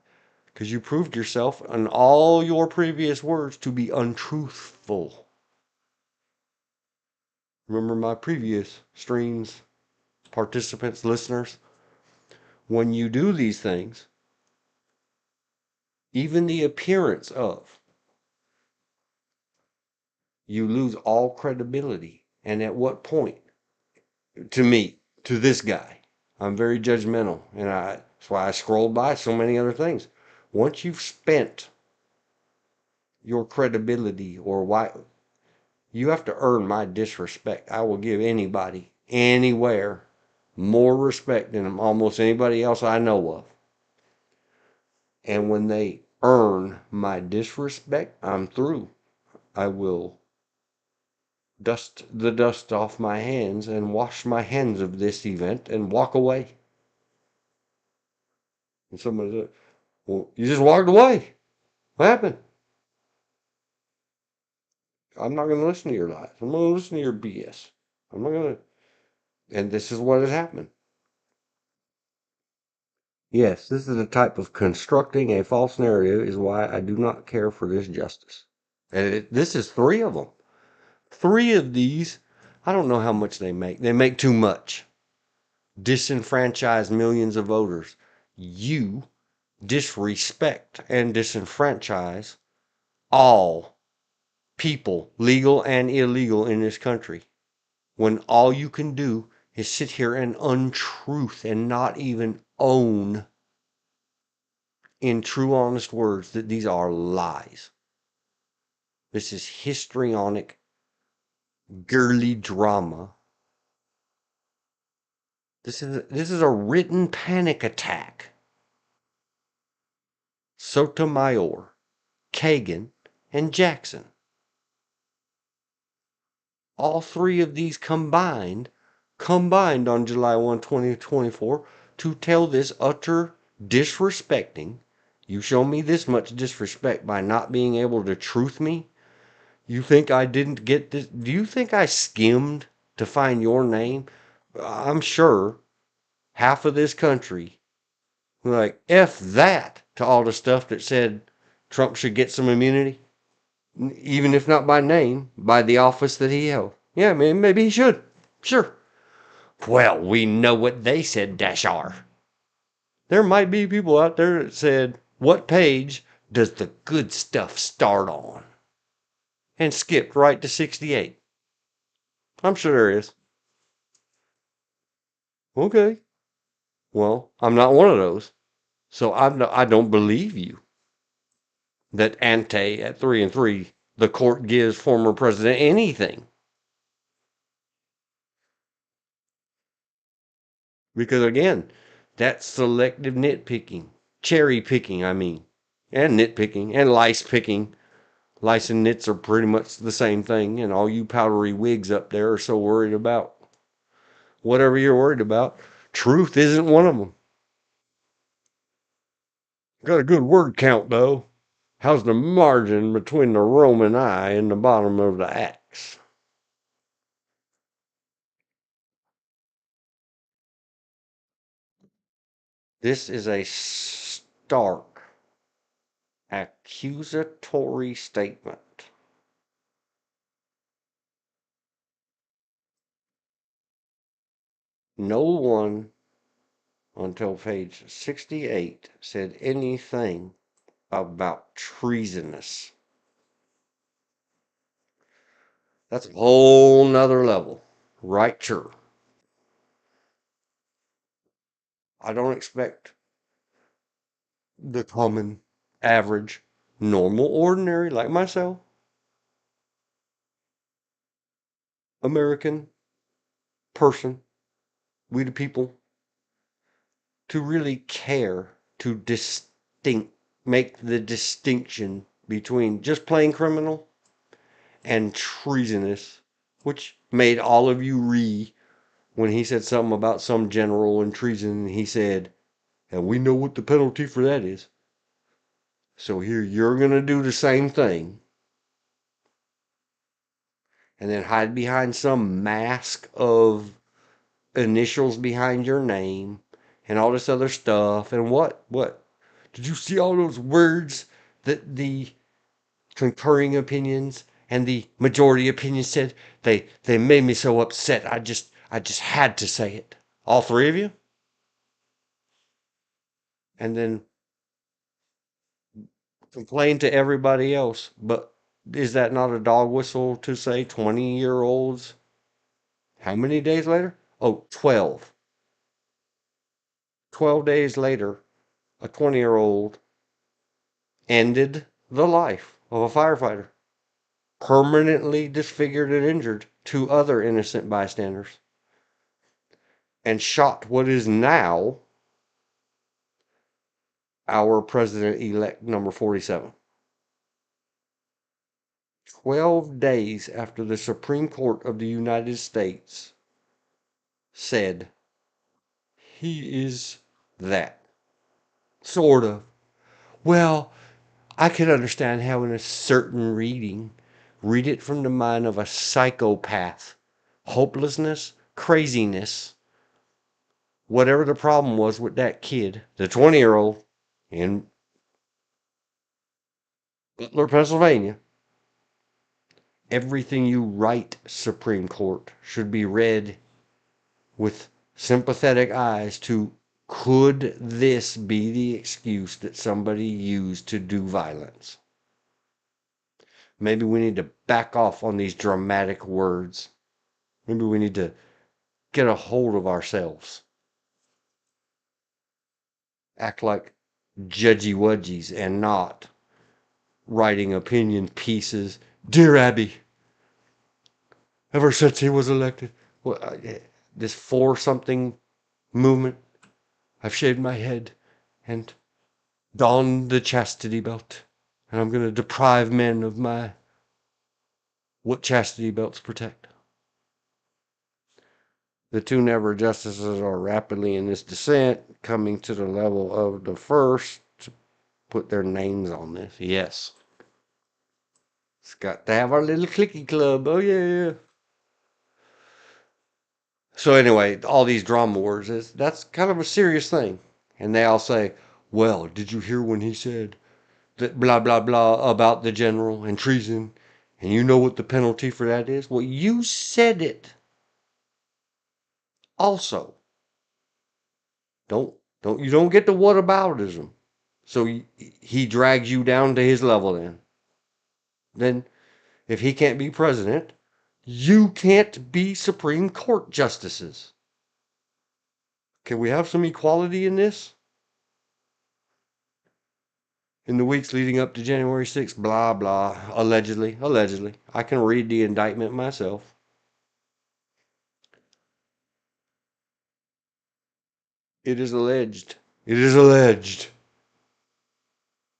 Because you proved yourself in all your previous words to be untruthful. Remember my previous streams, participants, listeners? When you do these things, even the appearance of, you lose all credibility. And at what point? To me, to this guy, I'm very judgmental, and that's why I scrolled by so many other things. Once you've spent your credibility, or why, you have to earn my disrespect. I will give anybody, anywhere, more respect than almost anybody else I know of. And when they earn my disrespect, I'm through. I will dust the dust off my hands and wash my hands of this event and walk away. And somebody said, well, you just walked away. What happened? I'm not going to listen to your lies. I'm going to listen to your BS. I'm not going to. And this is what has happened. Yes, this is a type of constructing a false narrative is why I do not care for this justice. And this is 3 of them. 3 of these, I don't know how much they make. They make too much. Disenfranchise millions of voters. You disrespect and disenfranchise all people, legal and illegal, in this country, when all you can do is sit here and untruth and not even own in true honest words that these are lies. This is histrionic, girly drama. This is a written panic attack. Sotomayor, Kagan, and Jackson. All 3 of these combined on July 1, 2024 to tell this utter disrespecting, you show me this much disrespect by not being able to truth me? You think I didn't get this? Do you think I skimmed to find your name? I'm sure half of this country, like, F that to all the stuff that said Trump should get some immunity. Even if not by name, by the office that he held. Yeah, man, maybe he should. Sure. Well, we know what they said, Dash-R. There might be people out there that said, what page does the good stuff start on? And skipped right to 68. I'm sure there is. Okay. Well, I'm not one of those. So I don't believe you that ante at 3 and 3, the court gives former president anything. Because again, that's selective nitpicking. Cherry picking, I mean. And nitpicking. And lice picking. Lice and nits are pretty much the same thing. And all you powdery wigs up there are so worried about whatever you're worried about. Truth isn't one of them. Got a good word count, though. How's the margin between the Roman I and the bottom of the axe? This is a stark, accusatory statement. No one until page 68 said anything about treasonous. That's a whole nother level. Right, sure. I don't expect the common, average, normal, ordinary, like myself, American person, we the people, to really care to make the distinction between just plain criminal and treasonous, which made all of you when he said something about some general and treason, and he said, and we know what the penalty for that is. So here you're going to do the same thing and then hide behind some mask of initials behind your name and all this other stuff. And what? Did you see all those words that the concurring opinions and the majority opinion said? They made me so upset. I just had to say it. All three of you? And then complain to everybody else. But is that not a dog whistle to say 20-year-olds? How many days later? Oh, 12. 12 days later, a 20-year-old ended the life of a firefighter, permanently disfigured and injured two other innocent bystanders, and shot what is now our president-elect number 47. 12 days after the Supreme Court of the United States said he is that. Sort of. Well, I could understand how in a certain read it from the mind of a psychopath. Hopelessness, craziness, whatever the problem was with that kid, the 20-year-old in Butler, Pennsylvania. Everything you write, Supreme Court, should be read with sympathetic eyes to, could this be the excuse that somebody used to do violence? Maybe we need to back off on these dramatic words. Maybe we need to get a hold of ourselves. Act like judgy wudgies and not writing opinion pieces. Dear Abby, ever since he was elected, this for-something movement, I've shaved my head and donned the chastity belt, and I'm going to deprive men of what chastity belts protect. The two never justices are rapidly in this descent, coming to the level of the first to put their names on this. Yes. It's got to have our little clicky club. Oh, yeah. So anyway, all these drama wars, that's kind of a serious thing. And they all say, well, did you hear when he said that blah, blah, blah about the general and treason? And you know what the penalty for that is? Well, you said it. Also, you don't get the whataboutism. So he drags you down to his level then. Then, if he can't be president, you can't be Supreme Court justices. Can we have some equality in this? In the weeks leading up to January 6th, blah, blah, allegedly. I can read the indictment myself. It is alleged.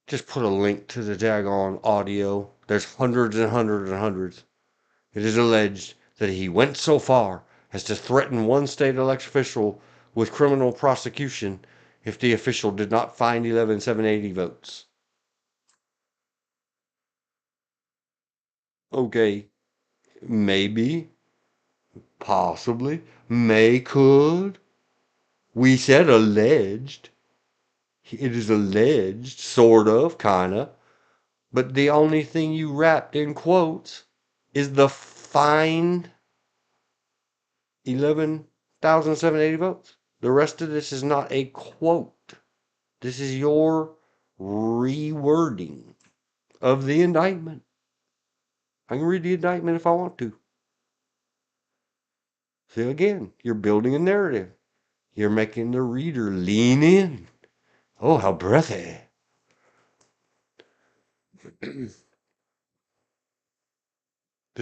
Just put a link to the daggone audio. There's hundreds and hundreds and hundreds. It is alleged that he went so far as to threaten one state election official with criminal prosecution if the official did not find 11,780 votes. Okay, maybe, possibly, could. We said alleged. It is alleged, sort of, kinda. But the only thing you wrapped in quotes is the find 11,780 votes. The rest of this is not a quote. This is your rewording of the indictment. I can read the indictment if I want to. So again, you're building a narrative. You're making the reader lean in. Oh, how breathy. This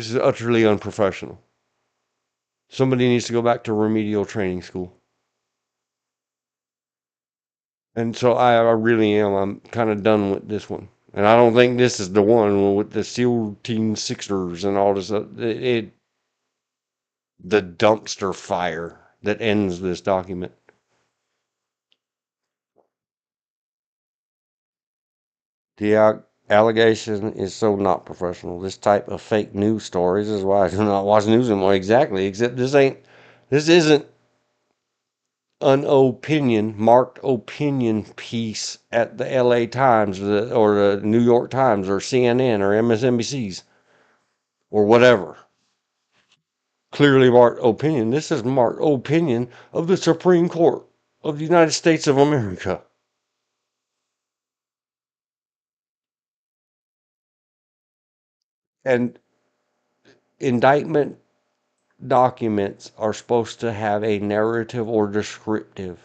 is utterly unprofessional. Somebody needs to go back to remedial training school. And so I really am. I'm kind of done with this one. And I don't think this is the one with the SEAL Team Sixers and all this. The dumpster fire that ends this document. The allegation is so not professional. This type of fake news stories is why I do not watch news anymore. Exactly. Except this isn't an marked opinion piece at the LA Times or the New York Times or CNN or MSNBC's or whatever. Clearly marked opinion. This is marked opinion of the Supreme Court of the United States of America. And indictment documents are supposed to have a narrative or descriptive.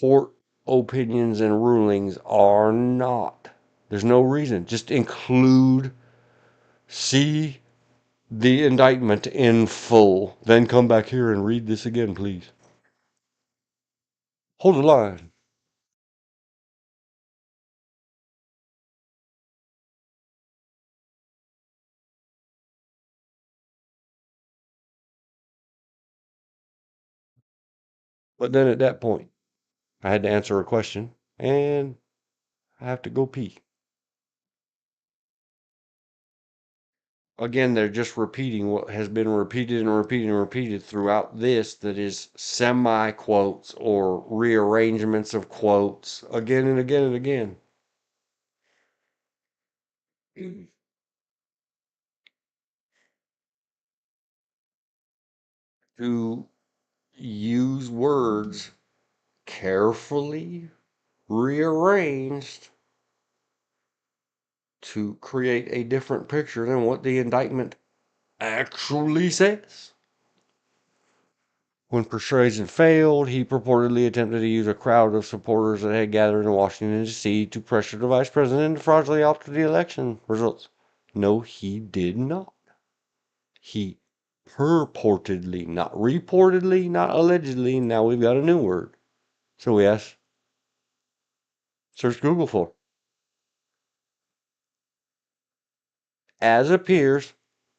Court opinions and rulings are not. There's no reason. Just include, see the indictment in full. Then come back here and read this again, please. Hold the line. But then at that point, I had to answer a question, and I have to go pee. Again, they're just repeating what has been repeated and repeated and repeated throughout this, that is semi quotes or rearrangements of quotes again and again and again. To use words carefully rearranged to create a different picture than what the indictment actually says. When persuasion failed, he purportedly attempted to use a crowd of supporters that had gathered in Washington, D.C. to pressure the vice president to fraudulently alter the election results. No, he did not. He purportedly, not reportedly, not allegedly. Now we've got a new word. So we ask, search Google for. As appears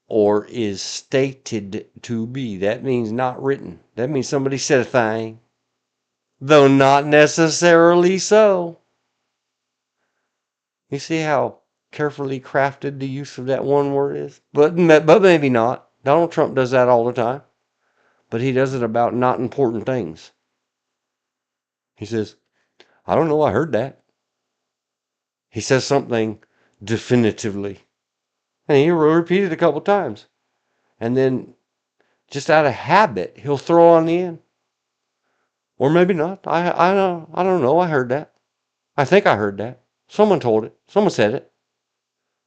or is stated to be. That means not written. That means somebody said a thing, though not necessarily so. You see how carefully crafted the use of that one word is? But maybe not. Donald Trump does that all the time. But he does it about not important things. He says, I don't know, I heard that. He says something definitively. And he repeats it a couple times. And then, just out of habit, he'll throw on the end. Or maybe not. I don't know. I heard that. I think I heard that. Someone told it. Someone said it.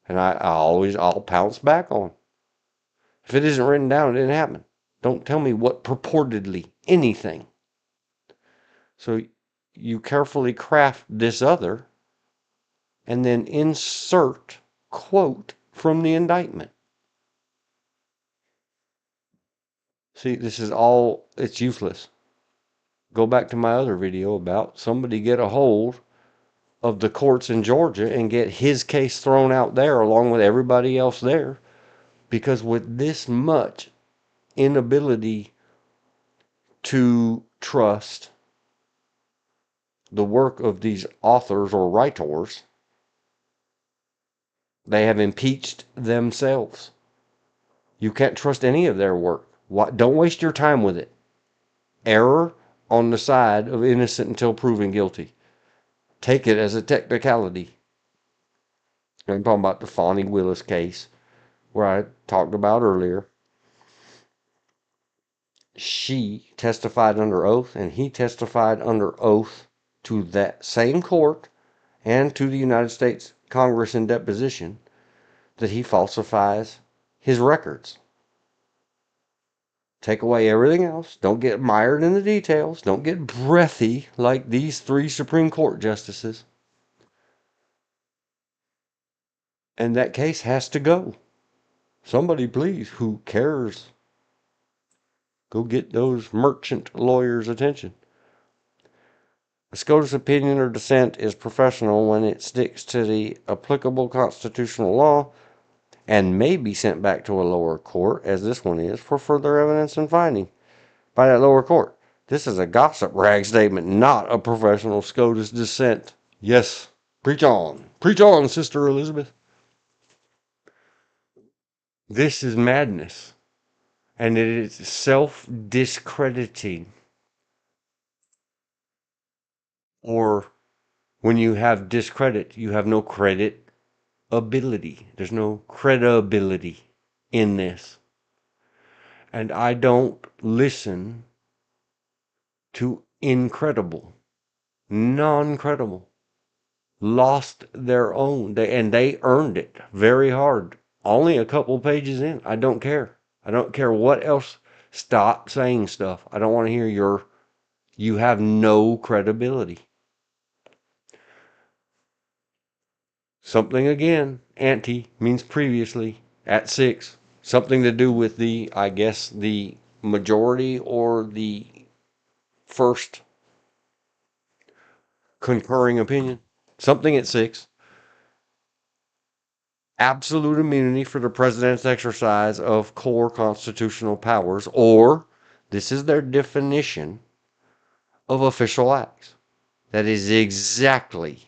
And I'll pounce back on. If it isn't written down, it didn't happen. Don't tell me what purportedly anything. So you carefully craft this other and then insert quote from the indictment. See, this is all, it's useless. Go back to my other video about somebody get a hold of the courts in Georgia and get his case thrown out there along with everybody else there. Because with this much inability to trust the work of these authors or writers, they have impeached themselves. You can't trust any of their work. Don't waste your time with it. Error on the side of innocent until proven guilty. Take it as a technicality. I'm talking about the Fonnie Willis case where I talked about earlier. She testified under oath and he testified under oath to that same court and to the United States Congress in deposition that he falsifies his records. Take away everything else. Don't get mired in the details. Don't get breathy like these 3 Supreme Court justices. And that case has to go. Somebody, please, who cares, go get those merchant lawyers' attention. A SCOTUS opinion or dissent is professional when it sticks to the applicable constitutional law and may be sent back to a lower court, as this one is, for further evidence and finding by that lower court. This is a gossip rag statement, not a professional SCOTUS dissent. Yes, preach on, Sister Elizabeth. This is madness, and it is self-discrediting. Or when you have discredit, you have no credibility. There's no credibility in this. And I don't listen to incredible, non-credible. Lost their own. They earned it very hard. Only a couple pages in. I don't care. I don't care what else. Stop saying stuff. I don't want to hear you have no credibility. Something again. Ante means previously at 6. Something to do with I guess, the majority or the first concurring opinion. Something at 6. Absolute immunity for the president's exercise of core constitutional powers, or this is their definition of official acts. That is exactly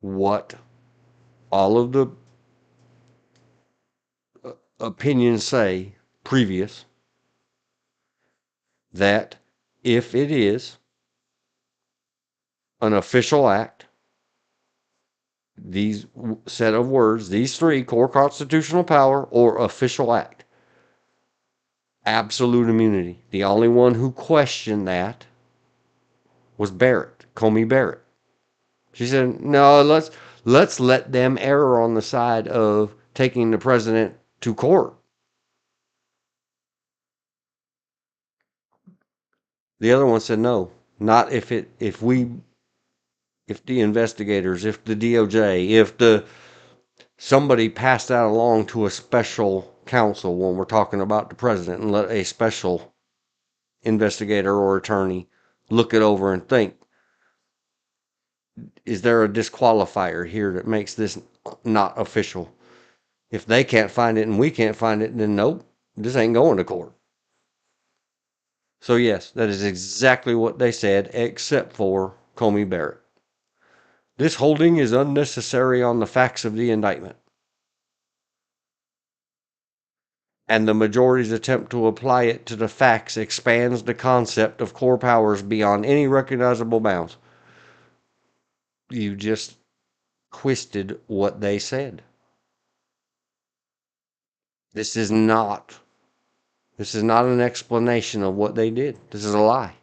what all of the opinions say previous, that if it is an official act, these set of words, these 3, core constitutional power or official act, absolute immunity. The only one who questioned that was Comey Barrett. She said, no, let's let them err on the side of taking the president to court. The other one said no, not if the investigators, if the DOJ, if somebody passed that along to a special counsel when we're talking about the president and let a special investigator or attorney look it over and think, is there a disqualifier here that makes this not official? If they can't find it and we can't find it, then nope, this ain't going to court. So yes, that is exactly what they said, except for Comey Barrett. This holding is unnecessary on the facts of the indictment. And the majority's attempt to apply it to the facts expands the concept of core powers beyond any recognizable bounds. You just twisted what they said. This is not an explanation of what they did. This is a lie.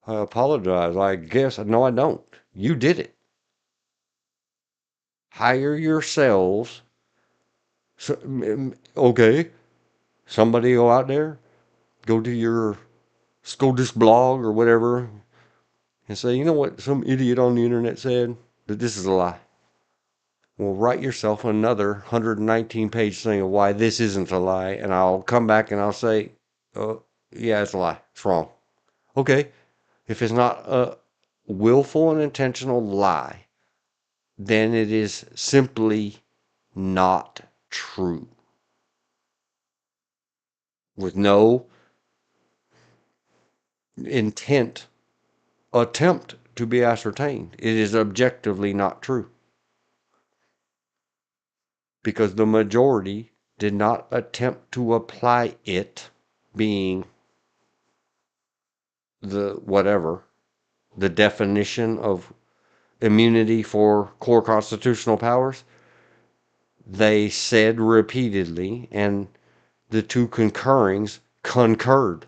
I apologize. I guess. No, I don't. You did it. Hire yourselves. Okay. Somebody go out there, go to your SCOTUS blog or whatever, and say, you know what some idiot on the internet said? That this is a lie. Well, write yourself another 119-page thing of why this isn't a lie, and I'll come back and I'll say, oh, yeah, it's a lie. It's wrong. Okay. If it's not a willful and intentional lie, then it is simply not true. With no attempt to be ascertained. It is objectively not true. Because the majority did not attempt to apply it, being the definition of immunity for core constitutional powers. They said repeatedly, and the 2 concurrings concurred.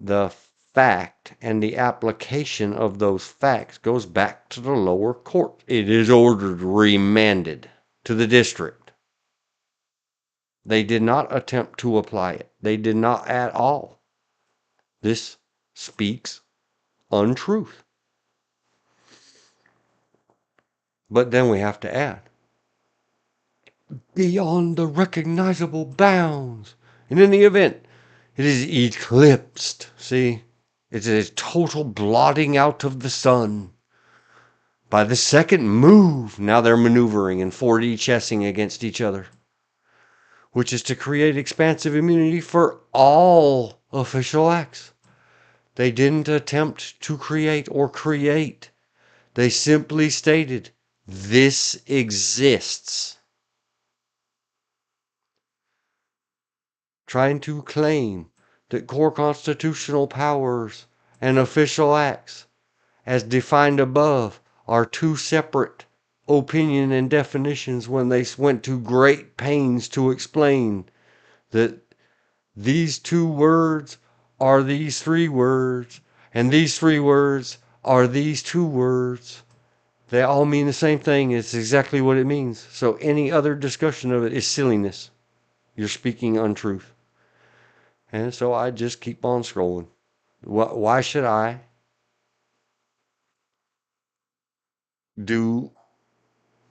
The fact and the application of those facts goes back to the lower court. It is ordered remanded to the district. They did not attempt to apply it. They did not at all. This speaks untruth. But then we have to add, beyond the recognizable bounds. And in the event It is eclipsed. See? It's a total blotting out of the sun. By the second move, now they're maneuvering and 4D chessing against each other, which is to create expansive immunity for all official acts. They didn't attempt to create or create. They simply stated, this exists. Trying to claim that core constitutional powers and official acts, as defined above, are two separate opinion and definitions when they went to great pains to explain that these two words are these three words, and these three words are these two words. They all mean the same thing. It's exactly what it means. So any other discussion of it is silliness. You're speaking untruth. And so I just keep on scrolling. Why should I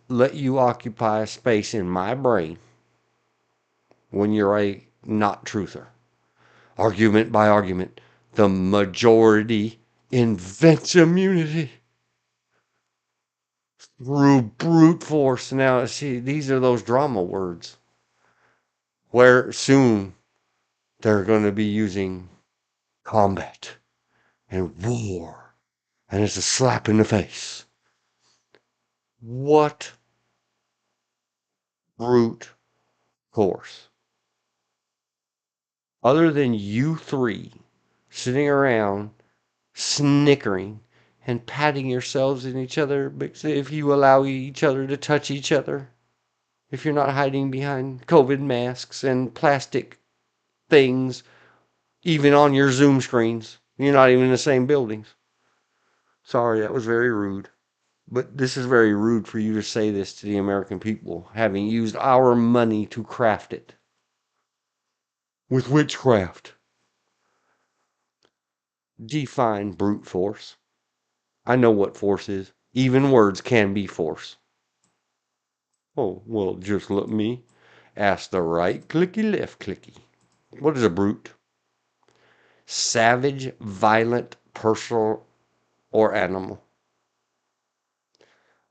let you occupy a space in my brain when you're a not truther? Argument by argument. The majority invents immunity through brute force. Now, see, these are those drama words where soon they're going to be using combat and war, and it's a slap in the face. What brute force? Other than you three sitting around snickering and patting yourselves in each other, if you allow each other to touch each other, if you're not hiding behind COVID masks and plastic things, even on your Zoom screens, you're not even in the same buildings. Sorry, that was very rude. But this is very rude for you to say this to the American people, having used our money to craft it. With witchcraft. Define brute force. I know what force is. Even words can be force. Oh, well, just let me ask the right clicky, left clicky. What is a brute? Savage, violent, personal, or animal.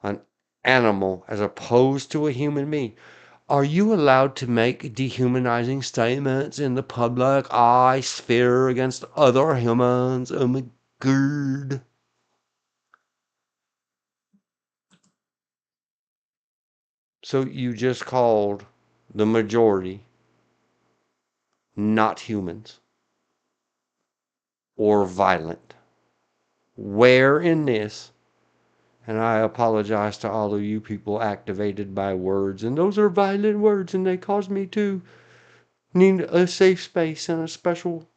An animal as opposed to a human being. Are you allowed to make dehumanizing statements in the public eye sphere against other humans? Oh my god. So you just called the majority not humans or violent. Where in this, and I apologize to all of you people activated by words, and those are violent words, and they cause me to need a safe space and a special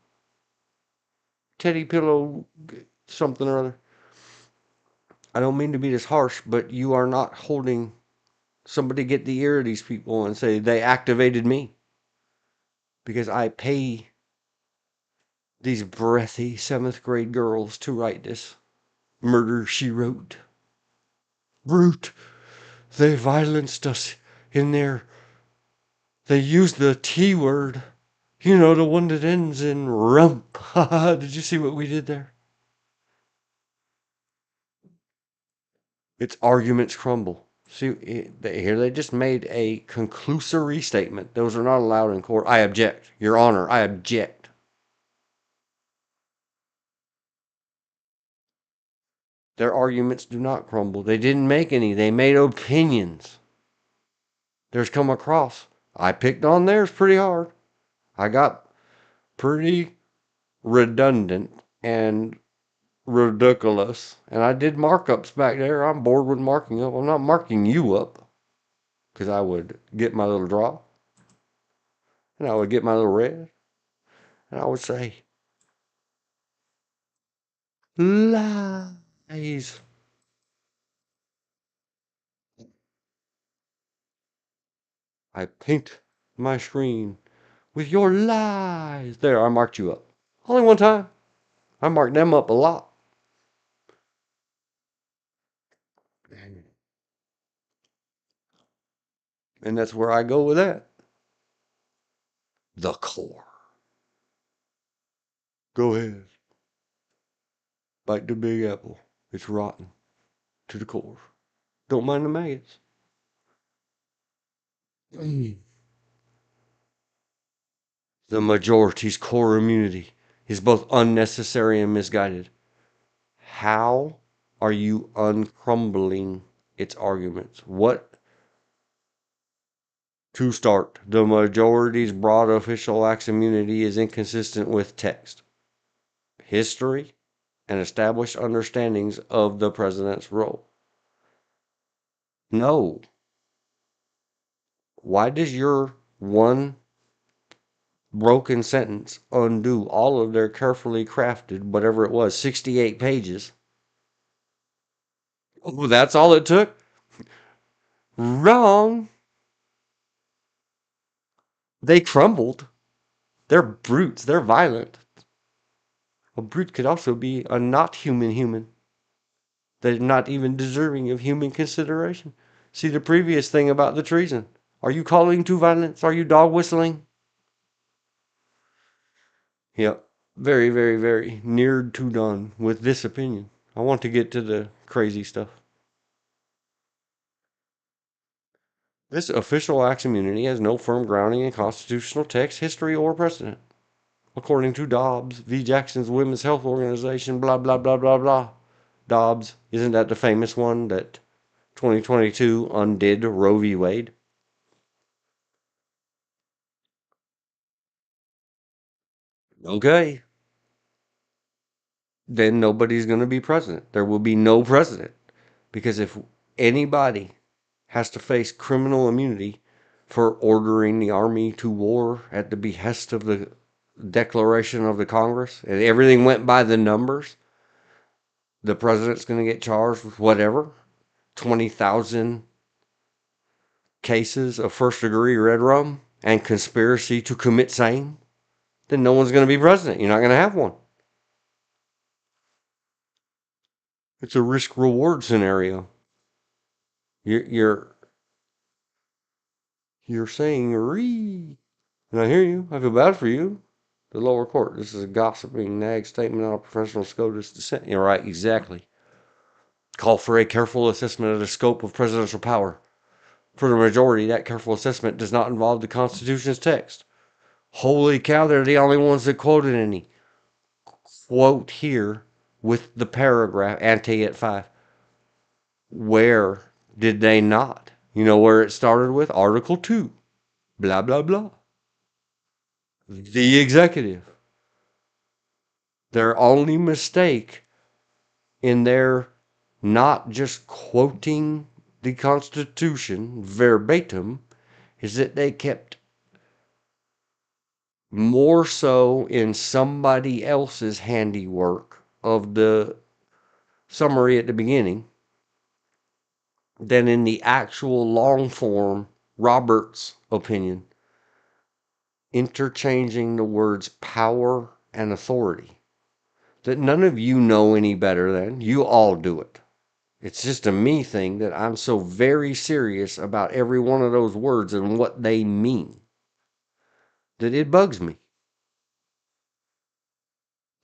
teddy pillow something or other. I don't mean to be this harsh, but you are not holding somebody get the ear of these people and say they activated me because I pay these breathy 7th grade girls to write this murder she wrote. Brute. They violenced us in there. They used the T word. You know, the one that ends in rump. Did you see what we did there? Its arguments crumble. See, here they just made a conclusory statement. Those are not allowed in court. I object. Your Honor, I object. Their arguments do not crumble. They didn't make any. They made opinions. Theirs come across. I picked on theirs pretty hard. I got pretty redundant and ridiculous. And I did markups back there. I'm bored with marking up. I'm not marking you up because I would get my little draw. And I would get my little red. And I would say, lies. I paint my screen with your lies. There, I marked you up. Only one time. I marked them up a lot. And that's where I go with that. The core. Go ahead. Bite the big apple. It's rotten to the core. Don't mind the maggots. The majority's core immunity is both unnecessary and misguided. How are you uncrumbling its arguments? What to start? The majority's broad official acts immunity is inconsistent with text, history, and established understandings of the president's role. No. Why does your one broken sentence undo all of their carefully crafted, whatever it was, 68 pages? Oh, that's all it took? Wrong. They crumbled. They're brutes. They're violent. A brute could also be a not human. They're not even deserving of human consideration. See the previous thing about the treason. Are you calling to violence? Are you dog whistling? Yep. Very, very, very near to done with this opinion. I want to get to the crazy stuff. This official acts immunity has no firm grounding in constitutional text, history, or precedent. According to Dobbs, V. Jackson's Women's Health Organization, blah, blah, blah, blah, blah. Dobbs, isn't that the famous one that 2022 undid Roe v. Wade? Okay. Then nobody's going to be president. There will be no president. Because if anybody has to face criminal immunity for ordering the army to war at the behest of the declaration of the Congress, and everything went by the numbers, the president's going to get charged with whatever, 20,000 cases of first degree red rum and conspiracy to commit same, then no one's going to be president. You're not going to have one. It's a risk reward scenario. You're saying re, and I hear you. I feel bad for you. The lower court. This is a gossiping nag statement on a professional SCOTUS dissent. You're right, exactly. Call for a careful assessment of the scope of presidential power. For the majority, that careful assessment does not involve the Constitution's text. Holy cow, they're the only ones that quoted any. Quote here with the paragraph, ante at 5. Where did they not? You know where it started with? Article 2. Blah, blah, blah. The executive. Their only mistake in their not just quoting the Constitution verbatim is that they kept more so in somebody else's handiwork of the summary at the beginning than in the actual long form Robert's opinion, interchanging the words power and authority. That none of you know any better than. You all do it. It's just a me thing that I'm so very serious about every one of those words and what they mean that it bugs me.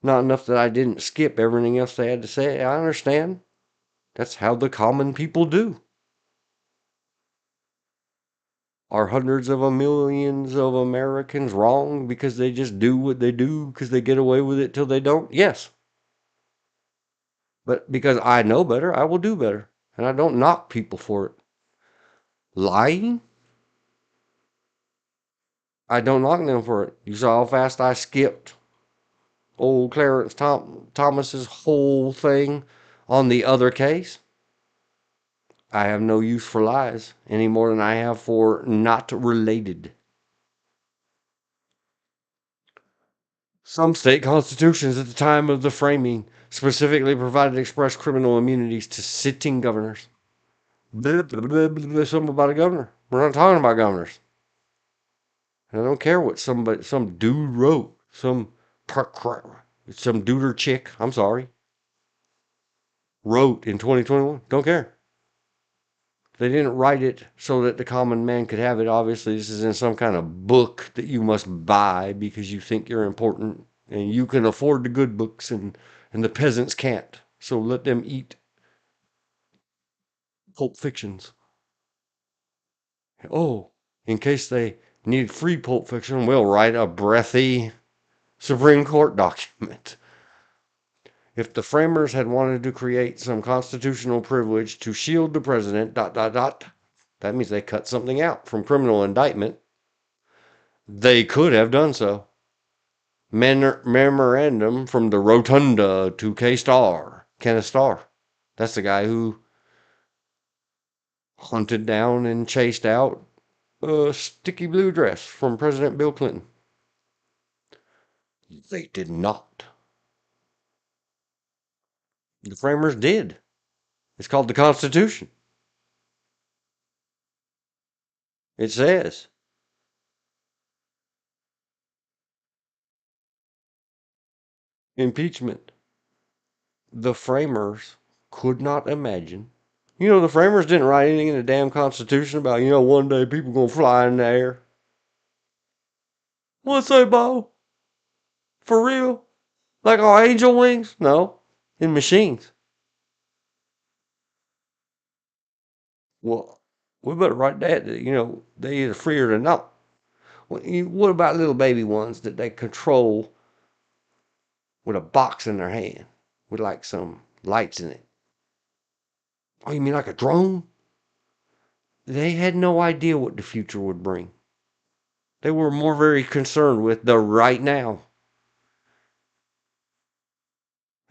Not enough that I didn't skip everything else they had to say. I understand. That's how the common people do. Are hundreds of millions of Americans wrong because they just do what they do because they get away with it till they don't? Yes. But because I know better, I will do better. And I don't knock people for it. Lying? I don't knock them for it. You saw how fast I skipped old Clarence Thomas's whole thing on the other case. I have no use for lies any more than I have for not related. Some state constitutions at the time of the framing specifically provided express criminal immunities to sitting governors. Blah, blah, blah, blah, blah, something about a governor. We're not talking about governors. And I don't care what some dude wrote. Some dude or chick, I'm sorry, wrote in 2021. Don't care. They didn't write it so that the common man could have it. Obviously, this is in some kind of book that you must buy because you think you're important. And you can afford the good books, and the peasants can't. So let them eat pulp fictions. Oh, in case they need free pulp fiction, we'll write a breathy Supreme Court document. If the framers had wanted to create some constitutional privilege to shield the president, that means they cut something out from criminal indictment. They could have done so. Memorandum from the Rotunda to Kenneth Starr. That's the guy who hunted down and chased out a sticky blue dress from President Bill Clinton. They did not. The framers did. It's called the Constitution. It says, impeachment. The framers could not imagine. The framers didn't write anything in the damn Constitution about, one day people gonna fly in the air. What's that, Bo? For real? Like our angel wings? No. In machines. Well, we better write that, they either free or not. What about little baby ones that they control with a box in their hand with like some lights in it? Oh, you mean like a drone? They had no idea what the future would bring. They were more very concerned with the right now.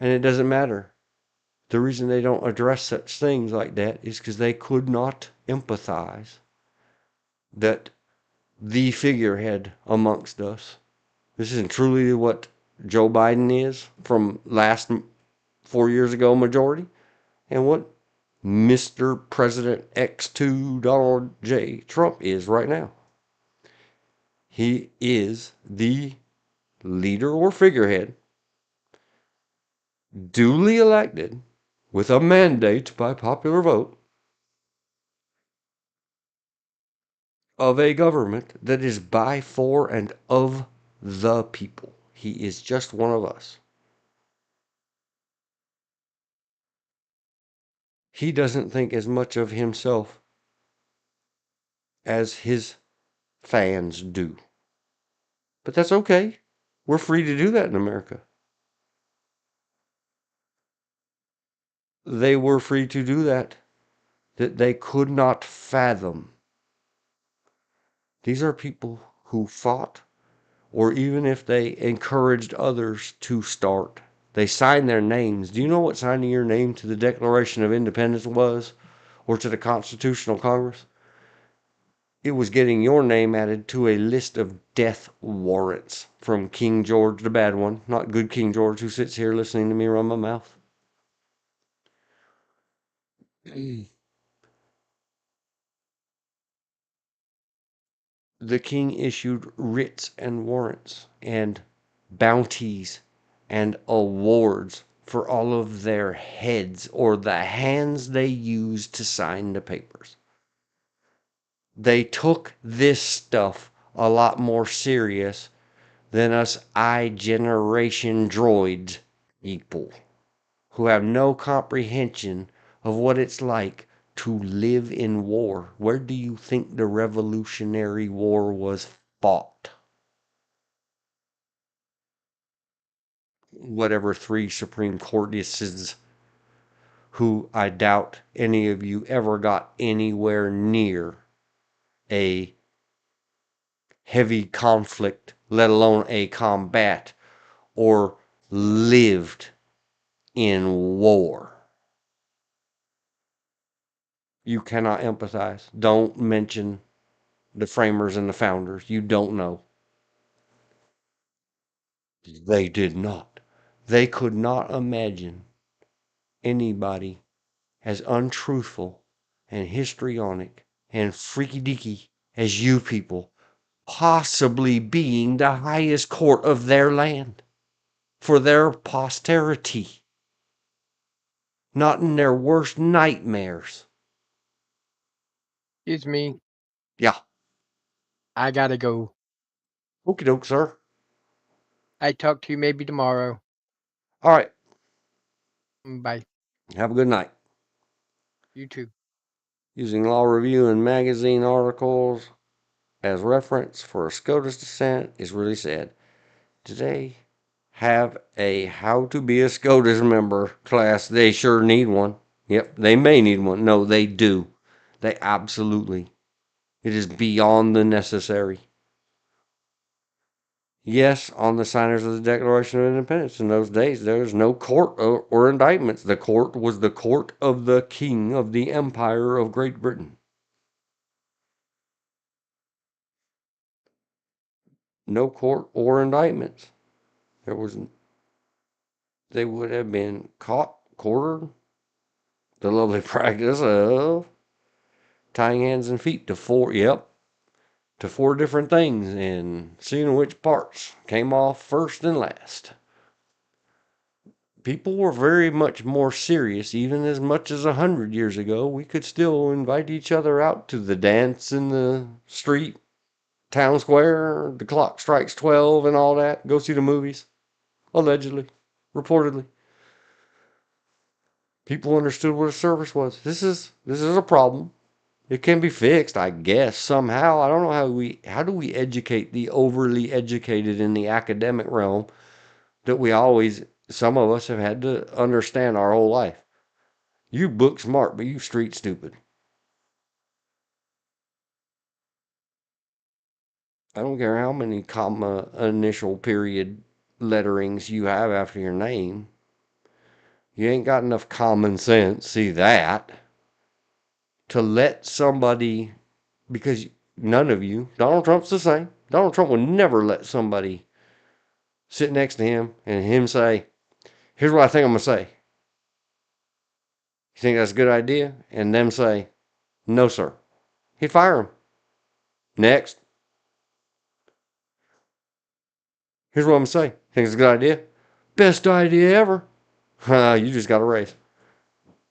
And it doesn't matter. The reason they don't address such things like that is because they could not empathize that the figurehead amongst us, this isn't truly what Joe Biden is from last 4 years ago majority, and what Mr. President X2 Donald J. Trump is right now. He is the leader or figurehead duly elected with a mandate by popular vote of a government that is by, for, and of the people. He is just one of us. He doesn't think as much of himself as his fans do. But that's okay. We're free to do that in America. They were free to do that they could not fathom. These are people who fought, or even if they encouraged others to start, they signed their names. Do you know what signing your name to the Declaration of Independence was? Or to the Constitutional Congress? It was getting your name added to a list of death warrants from King George, the bad one, not good King George who sits here listening to me run my mouth. The king issued writs and warrants and bounties and awards for all of their heads or the hands they used to sign the papers. They took this stuff a lot more serious than us I-generation droids people who have no comprehension of what it's like to live in war. Where do you think the Revolutionary War was fought? Whatever 3 Supreme Courtists who I doubt any of you ever got anywhere near a heavy conflict, let alone a combat, or lived in war. You cannot empathize. Don't mention the framers and the founders. You don't know. They did not. They could not imagine anybody as untruthful and histrionic and freaky deaky as you people possibly being the highest court of their land for their posterity, not in their worst nightmares. Excuse me. Yeah. I gotta go. Okie doke, sir. I talk to you maybe tomorrow. All right. Bye. Have a good night. You too. Using law review and magazine articles as reference for a SCOTUS descent is really sad. Today, have a How to Be a SCOTUS Member class. They sure need one. Yep, they may need one. No, they do. They absolutely. It is beyond the necessary. Yes, on the signers of the Declaration of Independence. In those days, there was no court or indictments. The court was the court of the king of the Empire of Great Britain. No court or indictments. There was, they would have been caught, quartered. The lovely practice of tying hands and feet to four different things and seeing which parts came off first and last. People were very much more serious. Even as much as 100 years ago, we could still invite each other out to the dance in the street, town square, the clock strikes 12 and all that, go see the movies, allegedly, reportedly. People understood what a service was. This is a problem. It can be fixed, I guess, somehow. I don't know how do we educate the overly educated in the academic realm that some of us have had to understand our whole life. You book smart, but you street stupid. I don't care how many comma, initial, period letterings you have after your name. You ain't got enough common sense, see that, to let somebody, because none of you, Donald Trump's the same. Donald Trump would never let somebody sit next to him and him say, here's what I think I'm going to say. You think that's a good idea? And them say, no, sir. He'd fire him. Next. Here's what I'm going to say. Think it's a good idea? Best idea ever. You just got a raise.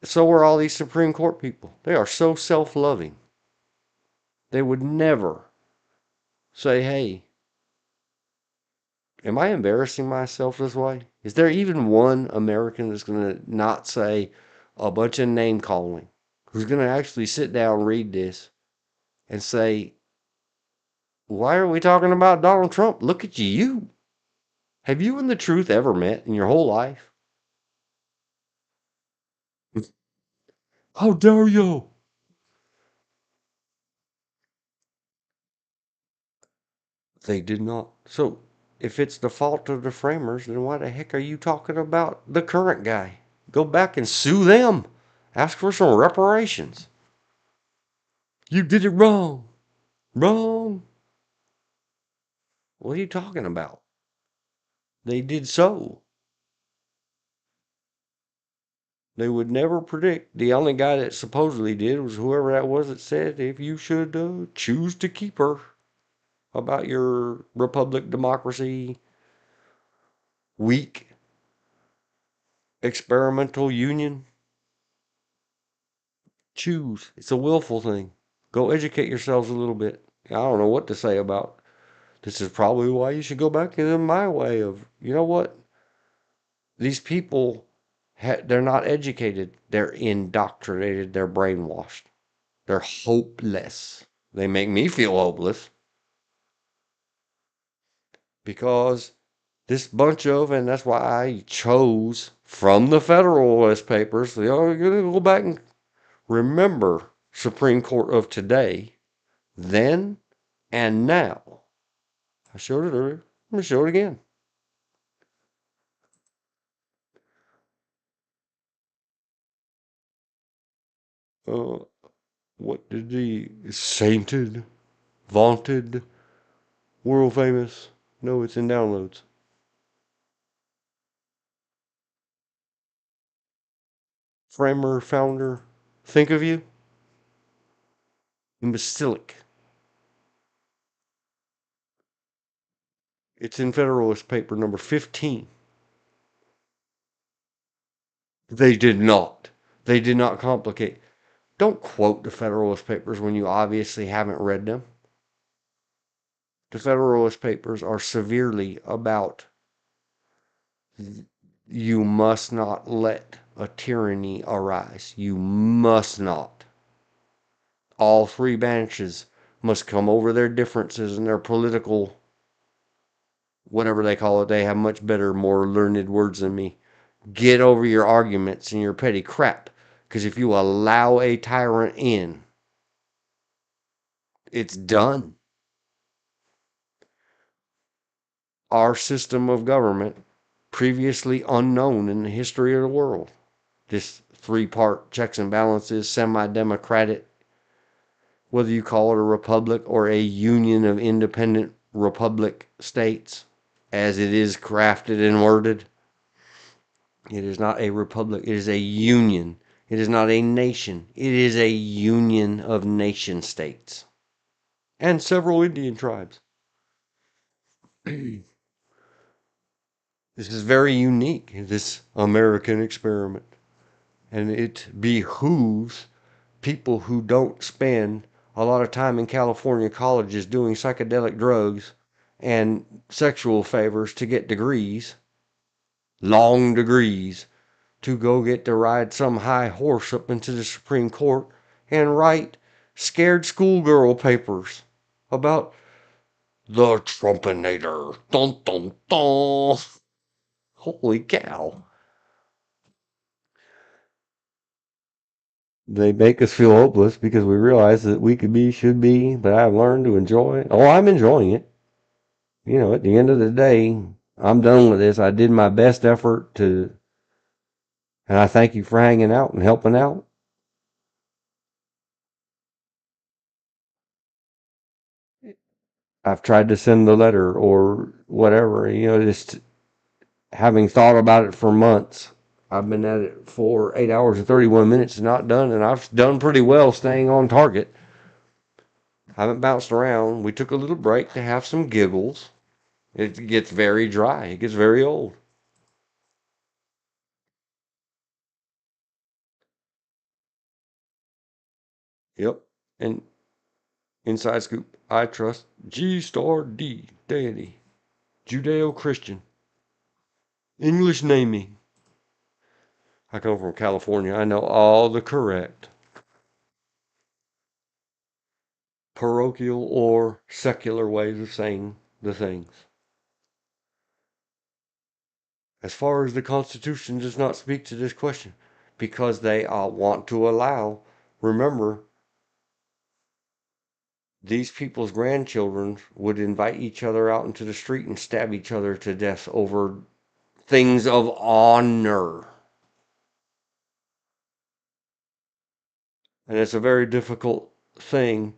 So are all these Supreme Court people. They are so self-loving. They would never say, hey, am I embarrassing myself this way? Is there even one American that's going to not say a bunch of name calling, who's going to actually sit down, read this, and say, why are we talking about Donald Trump? Look at you. Have you and the truth ever met in your whole life? How dare you? They did not. So, if it's the fault of the framers, then why the heck are you talking about the current guy? Go back and sue them. Ask for some reparations. You did it wrong. Wrong. What are you talking about? They did so. They would never predict. The only guy that supposedly did was whoever that was that said, if you should choose to keep her, about your republic, democracy, weak, experimental union. Choose. It's a willful thing. Go educate yourselves a little bit. I don't know what to say about this. Is probably why you should go back in my way of, you know what? These people, they're not educated. They're indoctrinated. They're brainwashed. They're hopeless. They make me feel hopeless because this bunch of, and that's why I chose from the Federalist Papers, you're going to go back and remember Supreme Court of today, then, and now. I showed it earlier. I'm going to show it again. What did the sainted, vaunted, world famous? No, it's in downloads. Framer, founder, think of you? Imbecilic. It's in Federalist Paper number 15. They did not. They did not complicate. Don't quote the Federalist Papers when you obviously haven't read them. The Federalist Papers are severely about You must not let a tyranny arise. You must not. All three branches must come over their differences and their political, whatever they call it. They have much better, more learned words than me. Get over your arguments and your petty crap. Because if you allow a tyrant in, it's done. Our system of government, previously unknown in the history of the world, this three-part checks and balances, semi-democratic, whether you call it a republic or a union of independent republic states, as it is crafted and worded. It is not a republic, it is a union. It is not a nation, it is a union of nation states and several Indian tribes. This is very unique, this American experiment. And it behooves people who don't spend a lot of time in California colleges doing psychedelic drugs and sexual favors to get degrees, long degrees, to go get to ride some high horse up into the Supreme Court and write scared schoolgirl papers about the Trumpinator. Dun dun dun. Holy cow. They make us feel hopeless because we realize that we could be, should be, but I've learned to enjoy it. Oh, I'm enjoying it. You know, at the end of the day, I'm done with this. I did my best effort to, and I thank you for hanging out and helping out. I've tried to send the letter or whatever, you know, just having thought about it for months. I've been at it for 8 hours and 31 minutes and not done, and I've done pretty well staying on target. I haven't bounced around. We took a little break to have some giggles. It gets very dry. It gets very old. Yep. And inside scoop, I trust G star D, deity, Judeo-Christian, English naming. I come from California. I know all the correct parochial or secular ways of saying the things. As far as the Constitution does not speak to this question, because they want to allow, remember, these people's grandchildren would invite each other out into the street and stab each other to death over things of honor. And it's a very difficult thing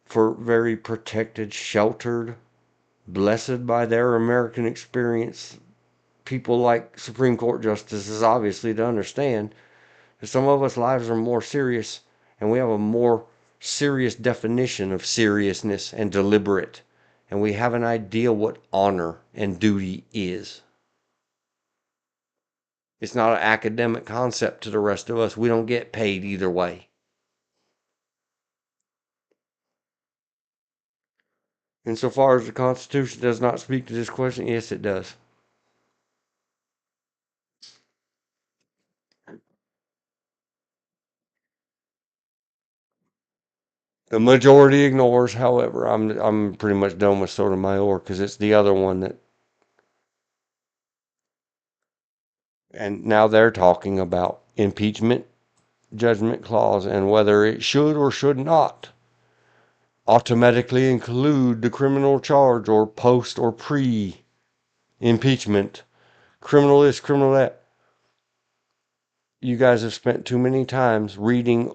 for very protected, sheltered, blessed by their American experience people like Supreme Court justices, obviously, to understand that some of us lives are more serious and we have a more serious definition of seriousness and deliberate. And we have an idea what honor and duty is. It's not an academic concept to the rest of us. We don't get paid either way. Insofar as the Constitution does not speak to this question, yes, it does. The majority ignores, however, I'm pretty much done with Sotomayor because it's the other one that, and now they're talking about impeachment judgment clause and whether it should or should not automatically include the criminal charge or post or pre impeachment. Criminal this, criminal that. You guys have spent too many times reading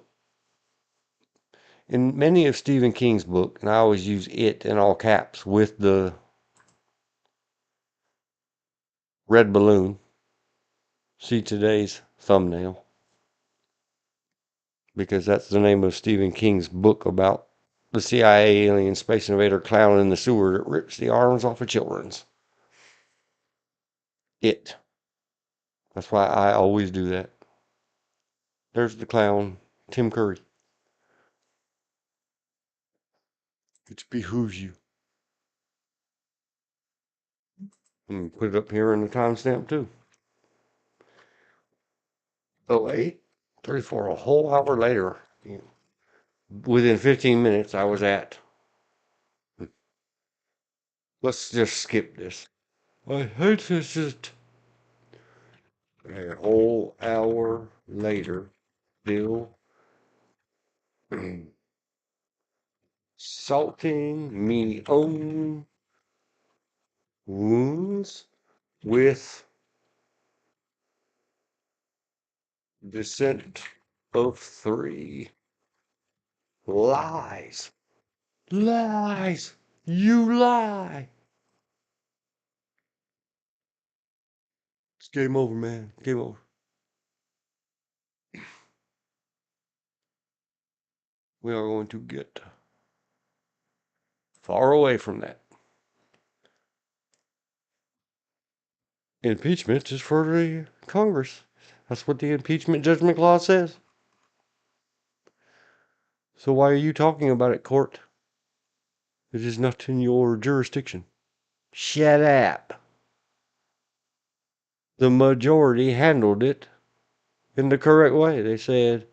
in many of Stephen King's books, and I always use it in all caps with the red balloon. See today's thumbnail. Because that's the name of Stephen King's book about the CIA alien space invader clown in the sewer that rips the arms off of children's. It. That's why I always do that. There's the clown, Tim Curry. Which behooves you. Put it up here in the timestamp too. 08:34, a whole hour later. Within 15 minutes, I was at. Let's just skip this. I hate this. Just a whole hour later, still salting me own wounds with descent of 3 lies. Lies! You lie! It's game over, man. Game over. We are going to get far away from that. Impeachment is for the Congress. That's what the impeachment judgment clause says. So why are you talking about it, court? It is not in your jurisdiction. Shut up. The majority handled it in the correct way. They said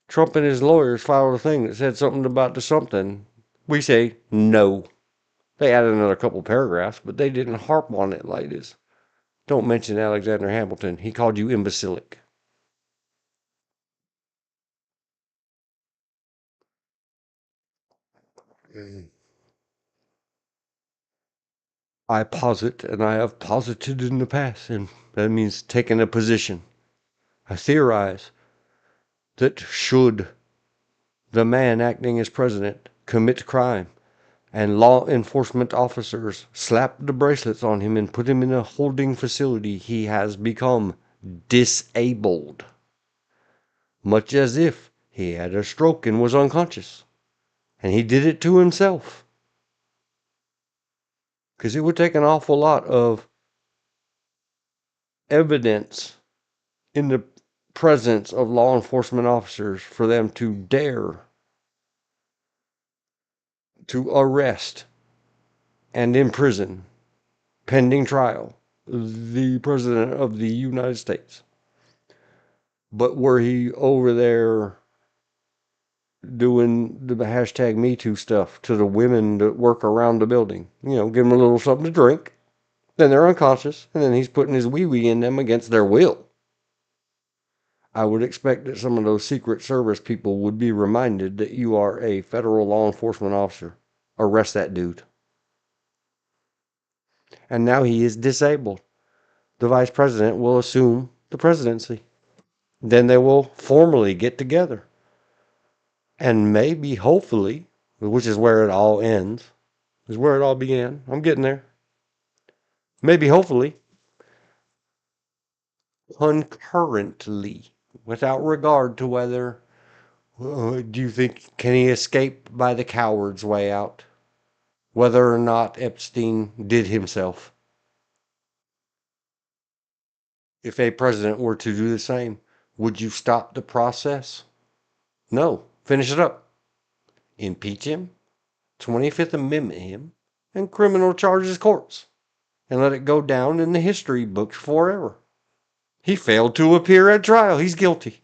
Trump and his lawyers filed a thing that said something about the something. We say no. They added another couple paragraphs, but they didn't harp on it like this. Don't mention Alexander Hamilton. He called you imbecilic. I posit, and I have posited in the past, and that means taking a position. I theorize that should the man acting as president commit crime and law enforcement officers slap the bracelets on him and put him in a holding facility, he has become disabled, much as if he had a stroke and was unconscious. And he did it to himself. Because it would take an awful lot of evidence in the presence of law enforcement officers for them to dare to arrest and imprison, pending trial, the President of the United States. But were he over there doing the hashtag Me Too stuff to the women that work around the building, give them a little something to drink, then they're unconscious, and then he's putting his wee-wee in them against their will. I would expect that some of those Secret Service people would be reminded that you are a federal law enforcement officer. Arrest that dude. And now he is disabled. The vice president will assume the presidency. Then they will formally get together. And maybe, hopefully, which is where it all ends, is where it all began. I'm getting there. Maybe, hopefully, concurrently, without regard to whether, do you think, can he escape by the coward's way out? Whether or not Epstein did himself. If a president were to do the same, would you stop the process? No. Finish it up. Impeach him, 25th Amendment him, and criminal charges courts. And let it go down in the history books forever. He failed to appear at trial. He's guilty.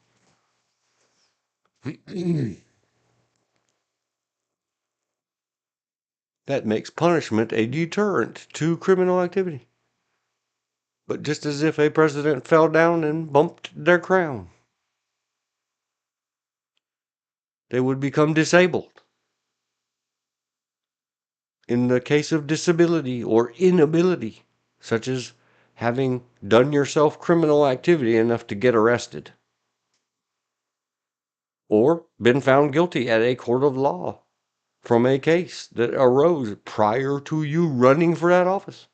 That makes punishment a deterrent to criminal activity. But just as if a president fell down and bumped their crown, they would become disabled. In the case of disability or inability, such as having done yourself criminal activity enough to get arrested, or been found guilty at a court of law from a case that arose prior to you running for that office.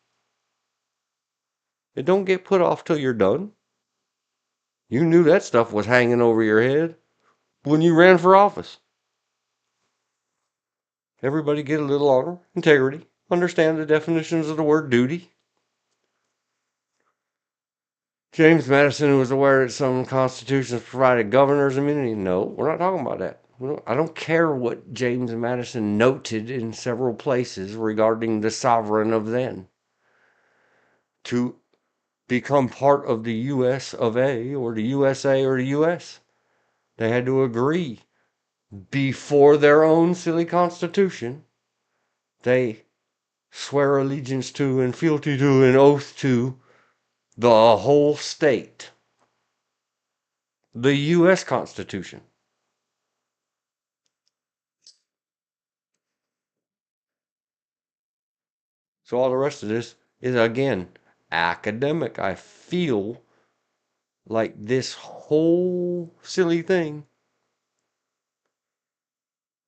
It don't get put off till you're done. You knew that stuff was hanging over your head when you ran for office. Everybody get a little honor, integrity, understand the definitions of the word duty. James Madison was aware that some constitutions provided governors immunity. No, we're not talking about that. I don't care what James Madison noted in several places regarding the sovereign of then. to become part of the US of A or the USA or the US. They had to agree before their own silly constitution. They swear allegiance to and fealty to and oath to the whole state. The US Constitution. So all the rest of this is, again, academic. I feel like this whole silly thing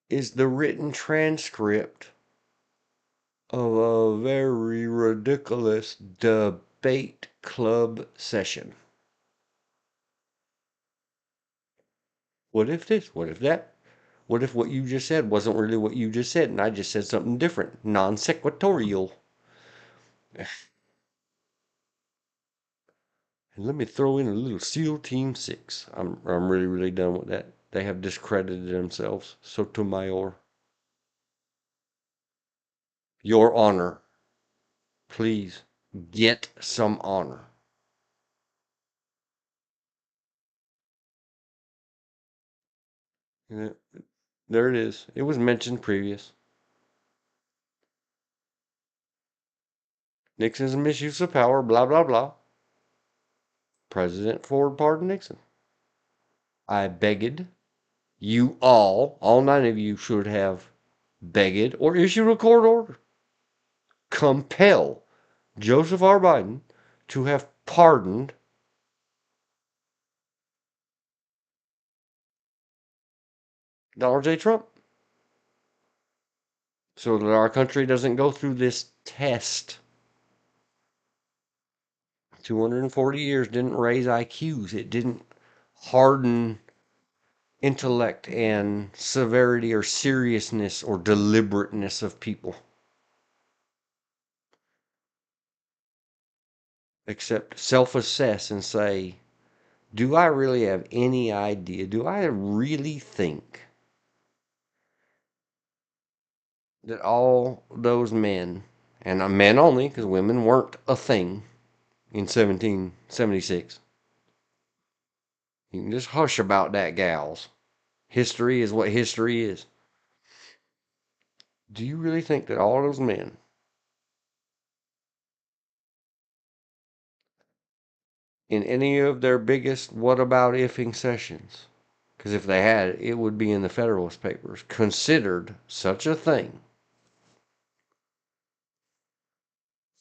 is the written transcript of a very ridiculous debate club session. What if this? What if that? What if what you just said wasn't really what you just said and I just said something different, non sequitorial? And let me throw in a little SEAL Team 6. I'm really done with that. They have discredited themselves. Sotomayor. Your honor. Please get some honor. Yeah, there it is. It was mentioned previous. Nixon's misuse of power, blah, blah, blah. President Ford pardoned Nixon. I begged you all 9 of you should have begged or issued a court order. Compel Joseph R. Biden to have pardoned Donald J. Trump so that our country doesn't go through this test. 240 years didn't raise IQs. It didn't harden intellect and severity or seriousness or deliberateness of people. Except self-assess and say, do I really have any idea? Do I really think that all those men, and men only, because women weren't a thing in 1776, you can just hush about that, gals. History is what history is. Do you really think that all those men in any of their biggest what about ifing sessions, because if they had, it would be in the Federalist Papers, considered such a thing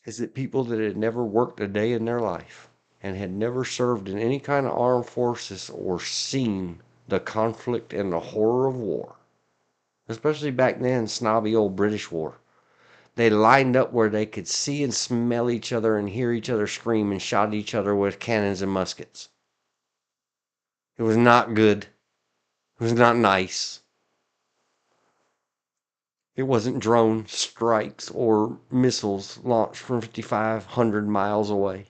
as that people that had never worked a day in their life and had never served in any kind of armed forces or seen the conflict and the horror of war, especially back then, snobby old British war. They lined up where they could see and smell each other and hear each other scream and shot each other with cannons and muskets. It was not good. It was not nice. It wasn't drone strikes or missiles launched from 5,500 miles away.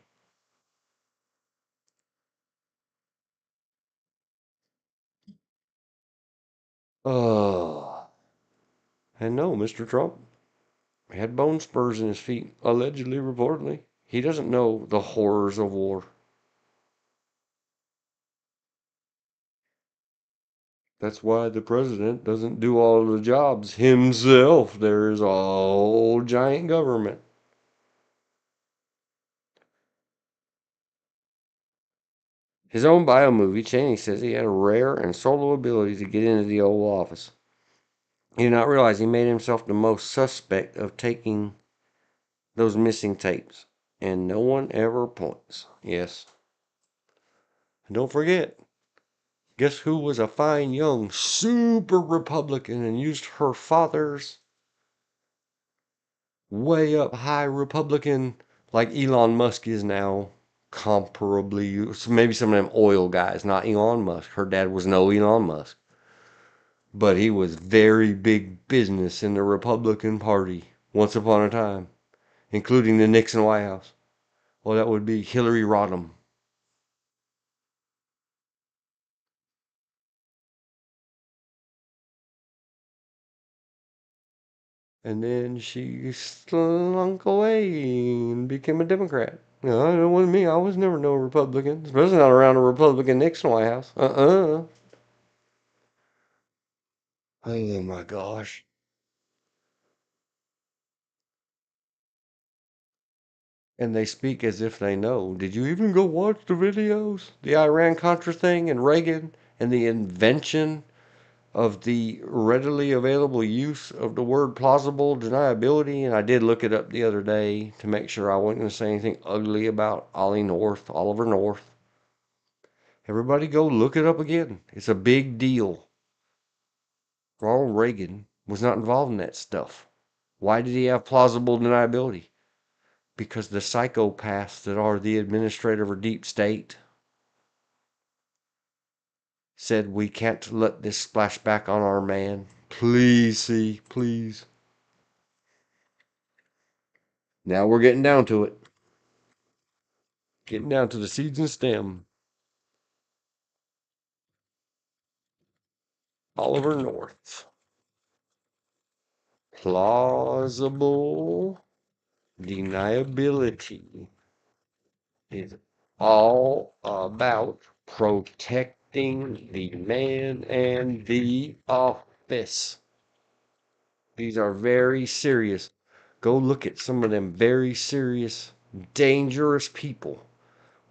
Oh. And no, Mr. Trump had bone spurs in his feet, allegedly, reportedly. He doesn't know the horrors of war. That's why the president doesn't do all of the jobs himself. There is a whole giant government. His own bio movie, Cheney says he had a rare and solo ability to get into the Oval Office. He did not realize he made himself the most suspect of taking those missing tapes. And no one ever points. Yes. And don't forget, guess who was a fine young super Republican and used her father's way up high Republican, like Elon Musk is now, comparably. Maybe some of them oil guys, not Elon Musk. Her dad was no Elon Musk. But he was very big business in the Republican Party once upon a time, including the Nixon White House. Well, that would be Hillary Rodham. And then she slunk away and became a Democrat. No, it wasn't me. I was never no Republican. Especially not around a Republican Nixon White House. Oh my gosh. And they speak as if they know. Did you even go watch the videos? The Iran-Contra thing and Reagan and the invention of the readily available use of the word plausible deniability. And I did look it up the other day to make sure I wasn't going to say anything ugly about Oliver North. Everybody go look it up again. It's a big deal. Ronald Reagan was not involved in that stuff. Why did he have plausible deniability? Because the psychopaths that are the administrative or deep state said we can't let this splash back on our man. Please, see, please. Now we're getting down to it. Getting down to the seeds and stem. Oliver North. Plausible deniability is all about protecting the man and the office. These are very serious. Go look at some of them very serious, dangerous people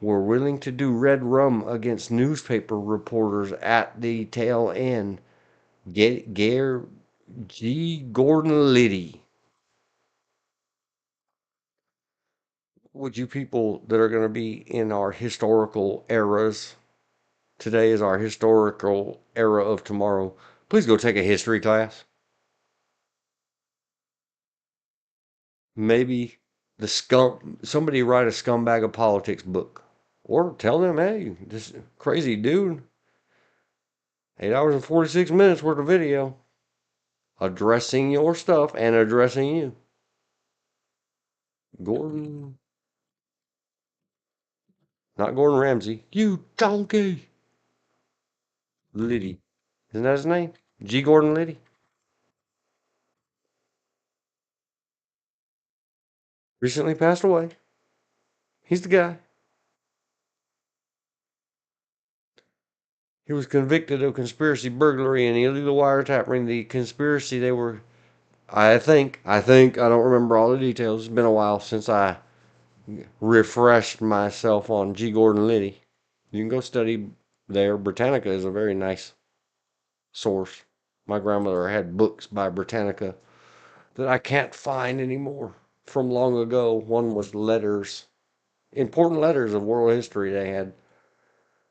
were willing to do red rum against newspaper reporters at the tail end. G. Gordon Liddy. Would you people that are going to be in our historical eras, today is our historical era of tomorrow, please go take a history class. Maybe somebody write a scumbag of politics book. Or tell them, hey, this crazy dude, 8 hours and 46 minutes worth of video addressing your stuff and addressing you. Gordon, not Gordon Ramsay, you donkey. Liddy. Isn't that his name? G. Gordon Liddy? Recently passed away. He's the guy. He was convicted of conspiracy, burglary, and illegal wiretapping. The conspiracy they were, I don't remember all the details. It's been a while since I refreshed myself on G. Gordon Liddy. You can go study there. Britannica is a very nice source. My grandmother had books by Britannica that I can't find anymore from long ago. One was letters, important letters of world history. They had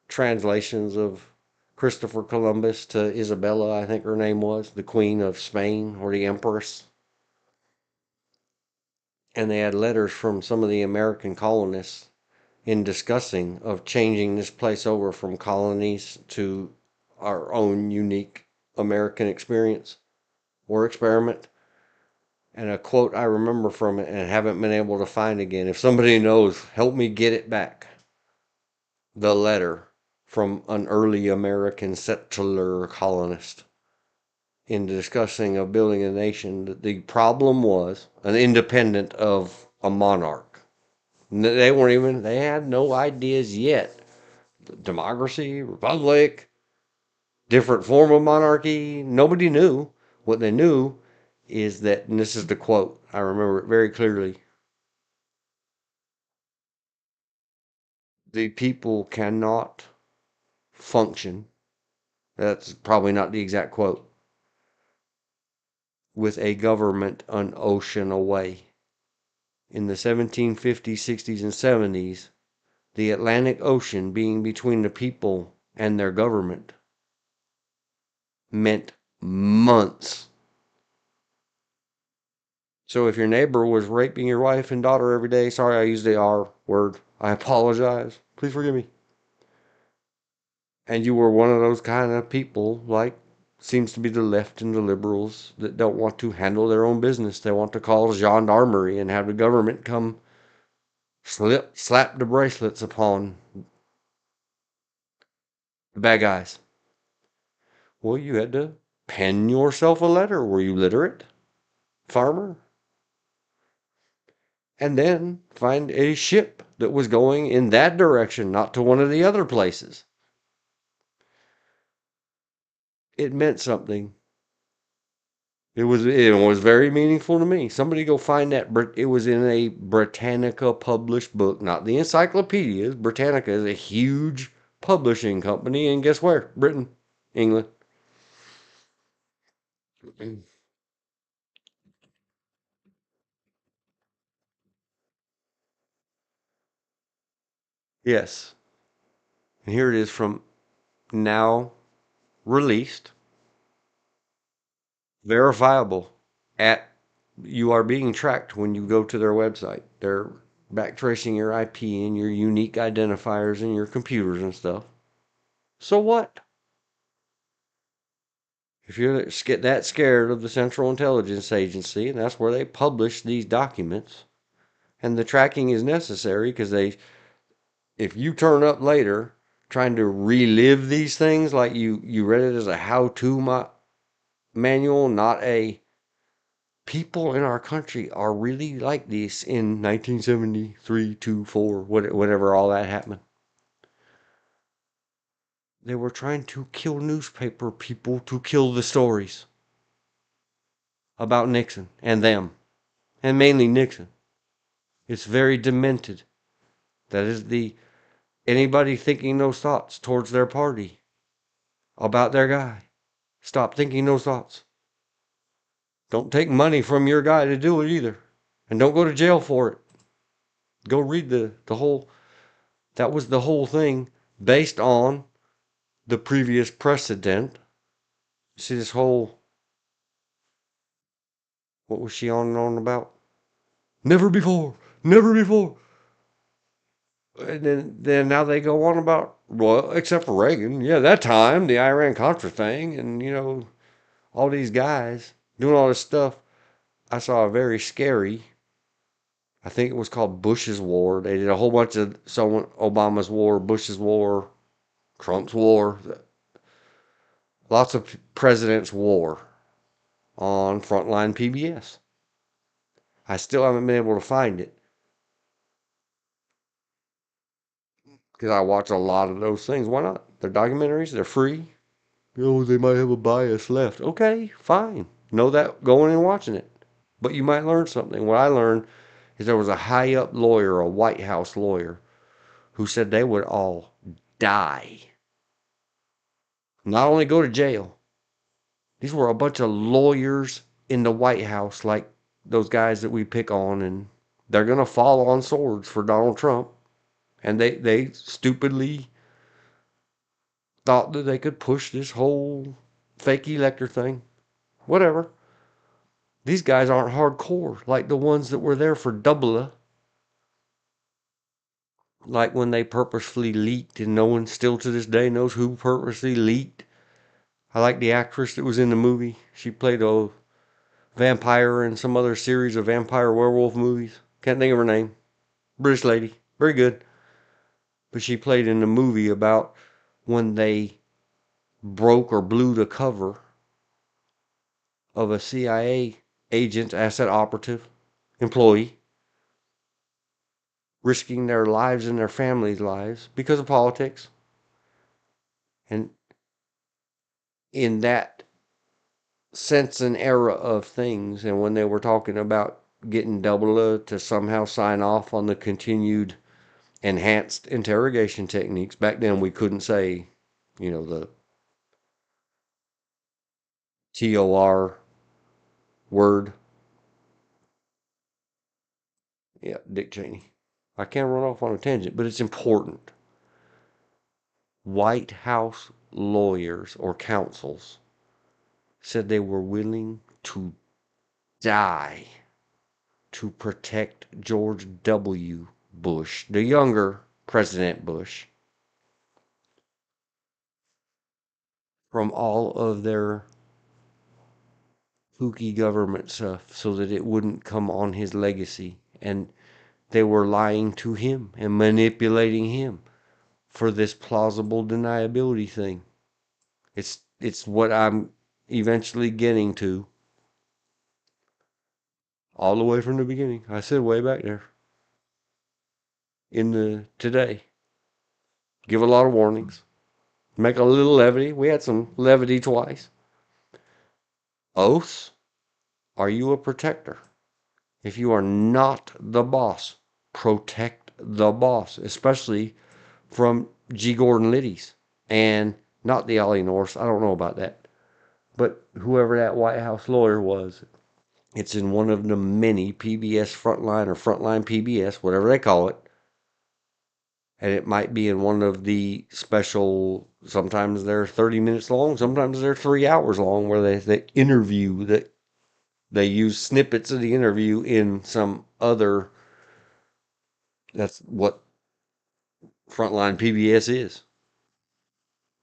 translations of Christopher Columbus to Isabella, I think her name was, the Queen of Spain or the Empress. And they had letters from some of the American colonists in discussing of changing this place over from colonies to our own unique American experience or experiment. And a quote I remember from it and haven't been able to find again. If somebody knows, help me get it back. The letter from an early American settler colonist in discussing of building a nation. That the problem was an independent of a monarch. They had no ideas yet. Democracy, republic, different form of monarchy. Nobody knew. What they knew is that, and this is the quote, I remember it very clearly, the people cannot function. That's probably not the exact quote. With a government an ocean away. In the 1750s, 60s, and 70s, the Atlantic Ocean being between the people and their government meant months. So if your neighbor was raping your wife and daughter every day, sorry I used the R word, I apologize. Please forgive me. And you were one of those kind of people, like seems to be the left and the liberals, that don't want to handle their own business. They want to call gendarmerie and have the government come slap the bracelets upon the bad guys. Well, you had to pen yourself a letter. Were you literate? farmer, and then find a ship that was going in that direction, not to one of the other places. It meant something. It was very meaningful to me. Somebody go find that. It was in a Britannica published book, not the encyclopedias. Britannica is a huge publishing company, and guess where? Britain, England. Yes. And here it is from now released, verifiable at you are being tracked when you go to their website. They're backtracing your IP and your unique identifiers and your computers and stuff. So what? If you get that scared of the Central Intelligence Agency, and that's where they publish these documents, and the tracking is necessary because if you turn up later trying to relive these things like you read it as a how-to manual, not a people in our country are really like this in 1973, 2, 4, whatever all that happened. They were trying to kill newspaper people to kill the stories about Nixon and them, and mainly Nixon. It's very demented. That is anybody thinking those thoughts towards their party about their guy. Stop thinking those thoughts. Don't take money from your guy to do it either. And don't go to jail for it. Go read the whole, that was the whole thing based on the previous precedent. See this whole, what was she on and on about? Never before, never before. And then now they go on about, well, except for Reagan. Yeah, that time, the Iran-Contra thing, and, all these guys doing all this stuff. I saw a very scary, I think it was called Bush's War. They did a whole bunch of Obama's war, Bush's war, Trump's war, lots of presidents' war on Frontline PBS. I still haven't been able to find it because I watch a lot of those things. Why not? They're documentaries, they're free. Oh, they might have a bias left. Okay, fine. Know that going and watching it. But you might learn something. What I learned is there was a high up lawyer, a White House lawyer, who said they would all die. Not only go to jail. These were a bunch of lawyers in the White House, like those guys that we pick on, and they're going to fall on swords for Donald Trump. And they stupidly thought that they could push this whole fake elector thing. Whatever. These guys aren't hardcore like the ones that were there for Double, like when they purposefully leaked, and no one still to this day knows who purposely leaked. I like the actress that was in the movie. She played a vampire in some other series of vampire werewolf movies. Can't think of her name. British lady. Very good. But she played in the movie about when they broke or blew the cover of a CIA agent, asset operative, employee, risking their lives and their families' lives because of politics. And in that sense and era of things, and when they were talking about getting Double to somehow sign off on the continued enhanced interrogation techniques, back then we couldn't say, the TOR word. Yeah, Dick Cheney. I can't run off on a tangent, but it's important. White House lawyers or counsels said they were willing to die to protect George W. Bush, the younger President Bush, from all of their kooky government stuff so that it wouldn't come on his legacy. And they were lying to him and manipulating him for this plausible deniability thing. It's what I'm eventually getting to. all the way from the beginning. I said way back there in the today. Give a lot of warnings. Make a little levity. We had some levity twice. Oaths. Are you a protector? If you are not the boss, protect the boss, especially from G. Gordon Liddy's and not the Ollie Norse. I don't know about that. But whoever that White House lawyer was, it's in one of the many PBS Frontline or Frontline PBS, whatever they call it. And it might be in one of the special, sometimes they're 30 minutes long, sometimes they're 3 hours long, where they interview, that they use snippets of the interview in some other, that's what Frontline PBS is.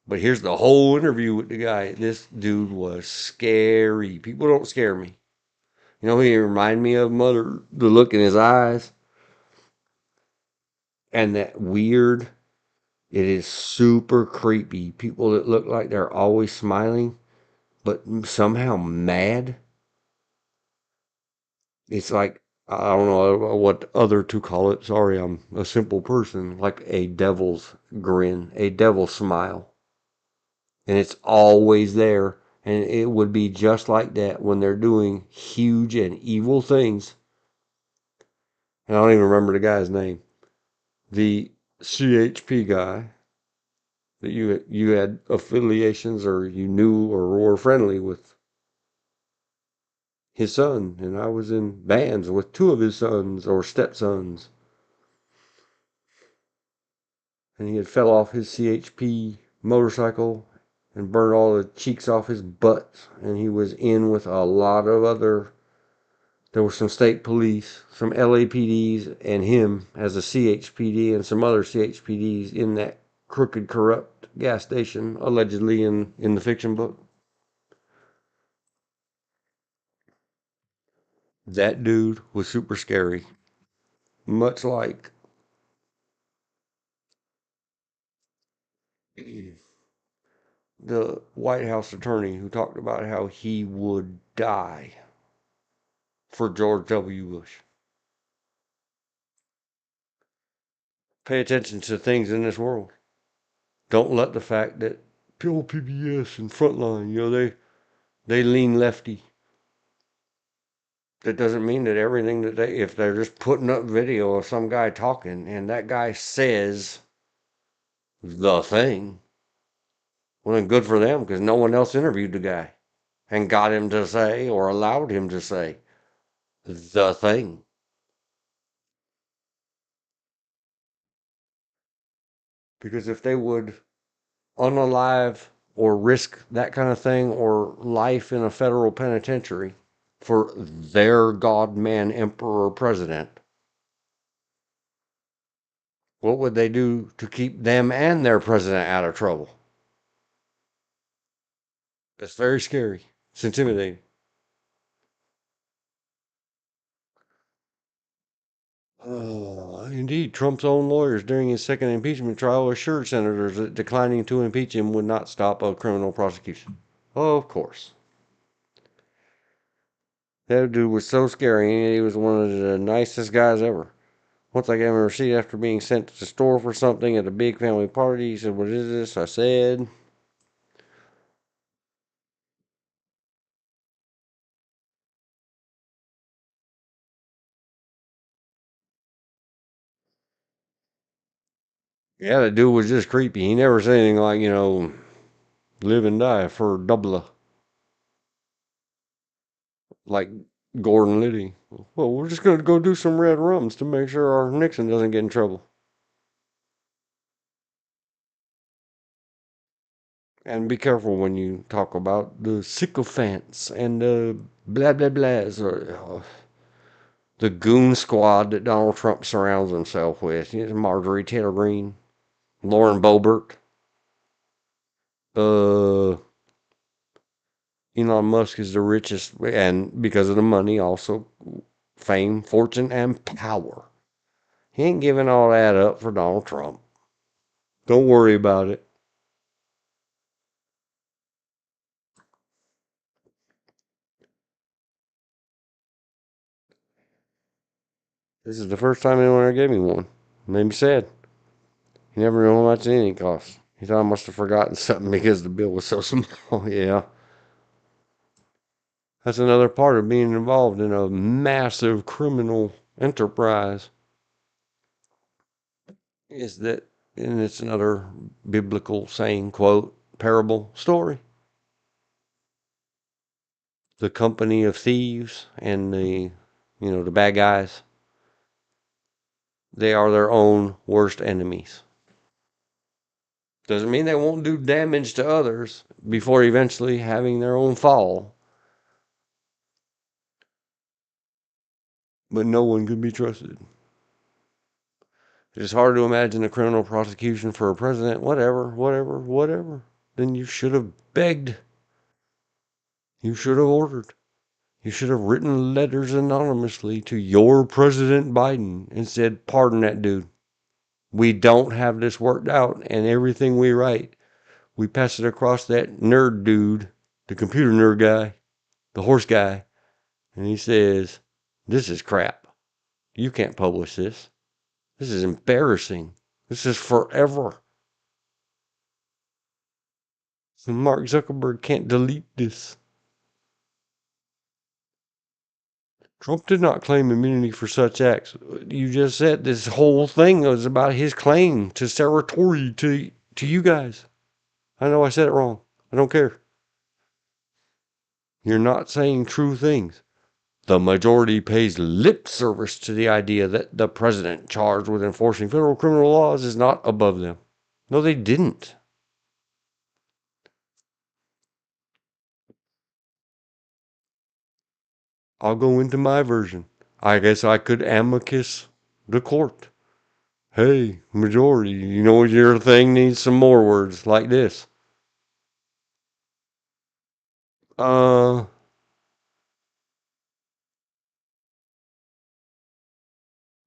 But here's the whole interview with the guy. This dude was scary. People don't scare me. You know, he reminded me of Mother, the look in his eyes and that weird, it is super creepy. People that look like they're always smiling, but somehow mad. It's like, I don't know what other to call it. Sorry, I'm a simple person. Like a devil's grin, a devil smile. And it's always there. And it would be just like that when they're doing huge and evil things. And I don't even remember the guy's name. The CHP guy that you had affiliations or you knew or were friendly with his son. And I was in bands with two of his sons or stepsons. And he had fell off his CHP motorcycle and burned all the cheeks off his butt. And he was in with a lot of other, there were some state police, some LAPDs, and him as a CHPD and some other CHPDs in that crooked, corrupt gas station, allegedly in the fiction book. That dude was super scary. Much like the White House attorney who talked about how he would die for George W. Bush. Pay attention to things in this world. Don't let the fact that old PBS and Frontline, they lean lefty. That doesn't mean that everything that if they're just putting up video of some guy talking and that guy says the thing, well, then good for them because no one else interviewed the guy and got him to say or allowed him to say the thing. Because if they would unalive or risk that kind of thing or life in a federal penitentiary for their god, man, emperor, president, what would they do to keep them and their president out of trouble? It's very scary. It's intimidating. Indeed, Trump's own lawyers during his second impeachment trial assured senators that declining to impeach him would not stop a criminal prosecution. Of course. That dude was so scary, and he was one of the nicest guys ever. Once I gave him a receipt after being sent to the store for something at a big family party. He said, "What is this?" I said, yeah, that dude was just creepy. He never said anything like, live and die for double, like Gordon Liddy. Well, we're just going to go do some red rums to make sure our Nixon doesn't get in trouble. And be careful when you talk about the sycophants and the blah blah blahs or the goon squad that Donald Trump surrounds himself with. Marjorie Taylor Greene, Lauren Boebert, uh, Elon Musk is the richest, and because of the money, also fame, fortune, and power. He ain't giving all that up for Donald Trump. Don't worry about it. This is the first time anyone ever gave me one. Made me sad. He never knew how much anything cost. He thought I must have forgotten something because the bill was so small. Yeah. That's another part of being involved in a massive criminal enterprise. Is that, and it's another biblical saying, quote, parable story. The company of thieves and the bad guys, they are their own worst enemies. Doesn't mean they won't do damage to others before eventually having their own fall. But no one can be trusted. It's hard to imagine a criminal prosecution for a president. Whatever. Then you should have begged. You should have ordered. You should have written letters anonymously to your President Biden and said, pardon that dude. We don't have this worked out, and everything we write, we pass it across that nerd dude, the computer nerd guy, the horse guy, and he says, this is crap. You can't publish this. This is embarrassing. This is forever. And Mark Zuckerberg can't delete this. Trump did not claim immunity for such acts. You just said this whole thing was about his claim to territory to you guys. I know I said it wrong. I don't care. You're not saying true things. The majority pays lip service to the idea that the president charged with enforcing federal criminal laws is not above them. No, they didn't. I'll go into my version. I guess I could amicus the court. Hey, majority, your thing needs some more words like this. Uh,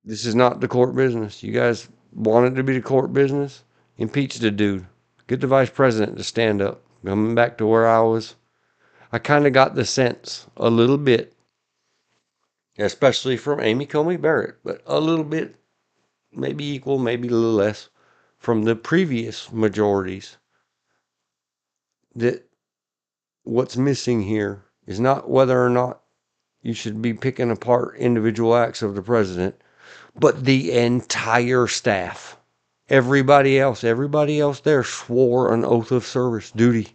this is not the court business. You guys want it to be the court business? Impeach the dude. Get the vice president to stand up. Coming back to where I kind of got the sense a little bit, especially from Amy Coney Barrett, but a little bit, maybe equal, maybe a little less, from the previous majorities, that what's missing here is not whether or not you should be picking apart individual acts of the president, but the entire staff. Everybody else there swore an oath of service, duty.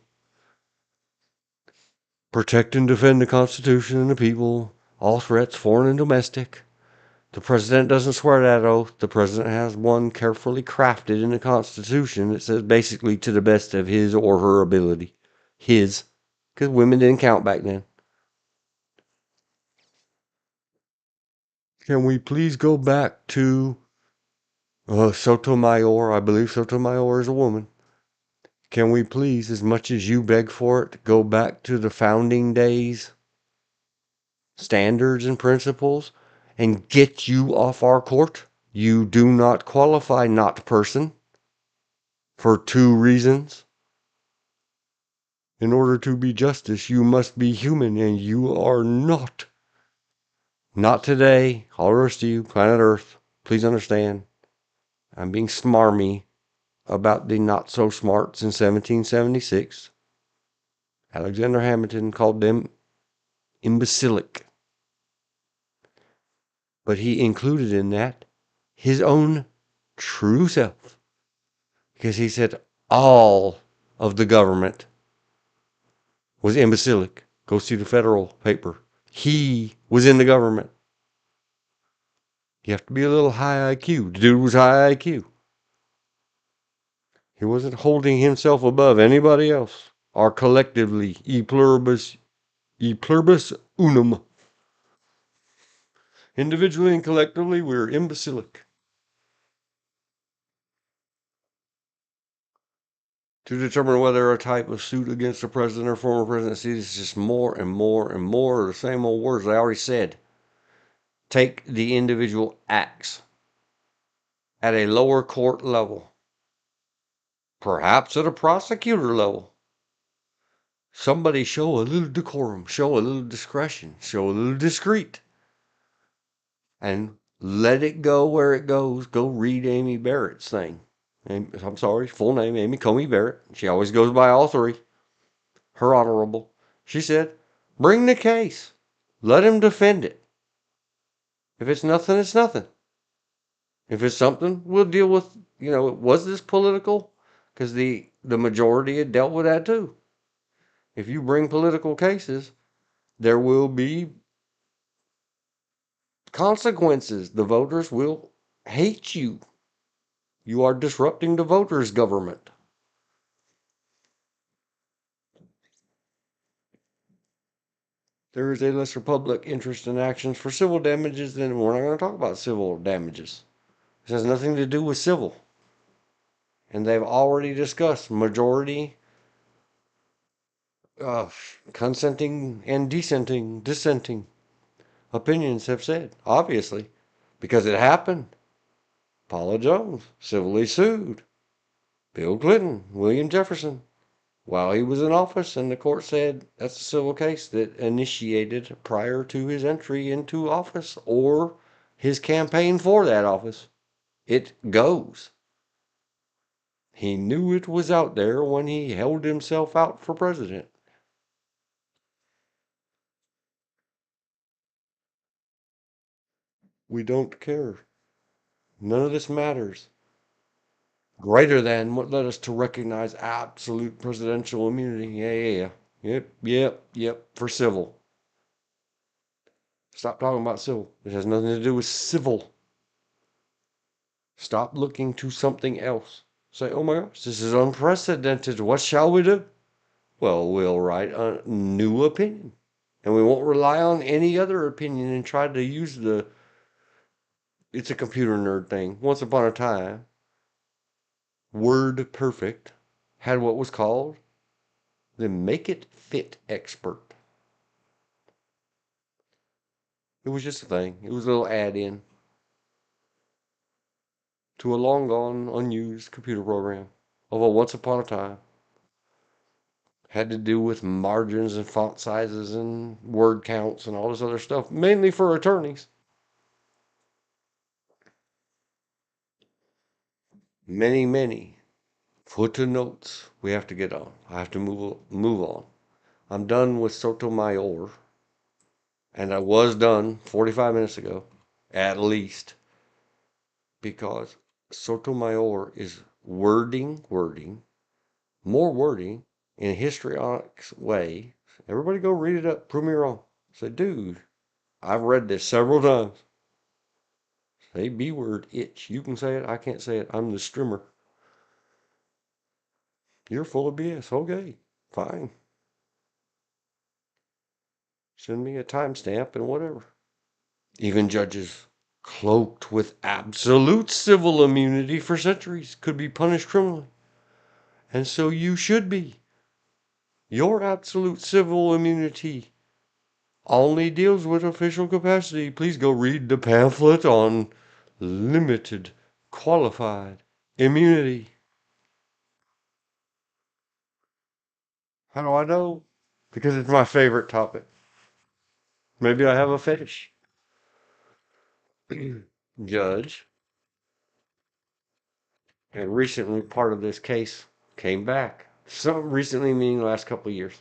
Protect and defend the Constitution and the people, all threats, foreign and domestic. The president doesn't swear that oath. The president has one carefully crafted in the Constitution that says basically to the best of his or her ability. His. Because women didn't count back then. Can we please go back to Sotomayor? I believe Sotomayor is a woman. Can we please, as much as you beg for it, go back to the founding days standards and principles and get you off our court? You do not qualify, not person, for two reasons. In order to be justice, you must be human, and you are not. Not today. All the rest of you, planet Earth, please understand. I'm being smarmy about the not-so-smarts in 1776. Alexander Hamilton called them imbecilic. But he included in that his own true self. Because he said all of the government was imbecilic. Go see the federal paper. He was in the government. You have to be a little high IQ. The dude was high IQ. He wasn't holding himself above anybody else. Or collectively, e pluribus unum. Individually and collectively, we're imbecilic. To determine whether a type of suit against a president or former presidency is just more and more and more of the same old words I already said. Take the individual acts at a lower court level, perhaps at a prosecutor level. Somebody show a little decorum, show a little discretion, show a little discreet, and let it go where it goes. Go read Amy Barrett's thing. I'm sorry, full name, Amy Comey Barrett. She always goes by all three. Her Honorable. She said, bring the case. Let him defend it. If it's nothing, it's nothing. If it's something, we'll deal with, was this political? Because the majority had dealt with that too. If you bring political cases, there will be consequences. The voters will hate you. You are disrupting the voters' government. There is a lesser public interest in actions for civil damages, then we're not going to talk about civil damages. This has nothing to do with civil. And they've already discussed majority consenting and dissenting opinions have said, obviously, because it happened. Paula Jones civilly sued Bill Clinton, William Jefferson, while he was in office, and the court said that's a civil case that initiated prior to his entry into office or his campaign for that office. It goes. He knew it was out there when he held himself out for president. We don't care. None of this matters. Greater than what led us to recognize absolute presidential immunity. Yeah. Yep. For civil. Stop talking about civil. It has nothing to do with civil. Stop looking to something else. Say, oh my gosh, this is unprecedented. What shall we do? Well, we'll write a new opinion. And we won't rely on any other opinion and try to use it's a computer nerd thing. Once upon a time, Word Perfect had what was called the Make It Fit expert. It was just a thing. It was a little add-in to a long gone, unused computer program of a once upon a time. Had to do with margins and font sizes and word counts and all this other stuff, mainly for attorneys. Many footnotes we have to get on. I have to move on. I'm done with Sotomayor, and I was done 45 minutes ago, at least, because Sotomayor is wording, more wording in a histrionic way. Everybody go read it up, prove me wrong. Say, dude, I've read this several times. Say B word, itch. You can say it, I can't say it. I'm the streamer. You're full of BS. Okay, fine. Send me a timestamp and whatever. Even judges cloaked with absolute civil immunity for centuries could be punished criminally. And so you should be. Your absolute civil immunity only deals with official capacity. Please go read the pamphlet on limited qualified immunity. How do I know? Because it's my favorite topic. Maybe I have a fetish. Judge, and recently part of this case came back. So recently meaning the last couple of years.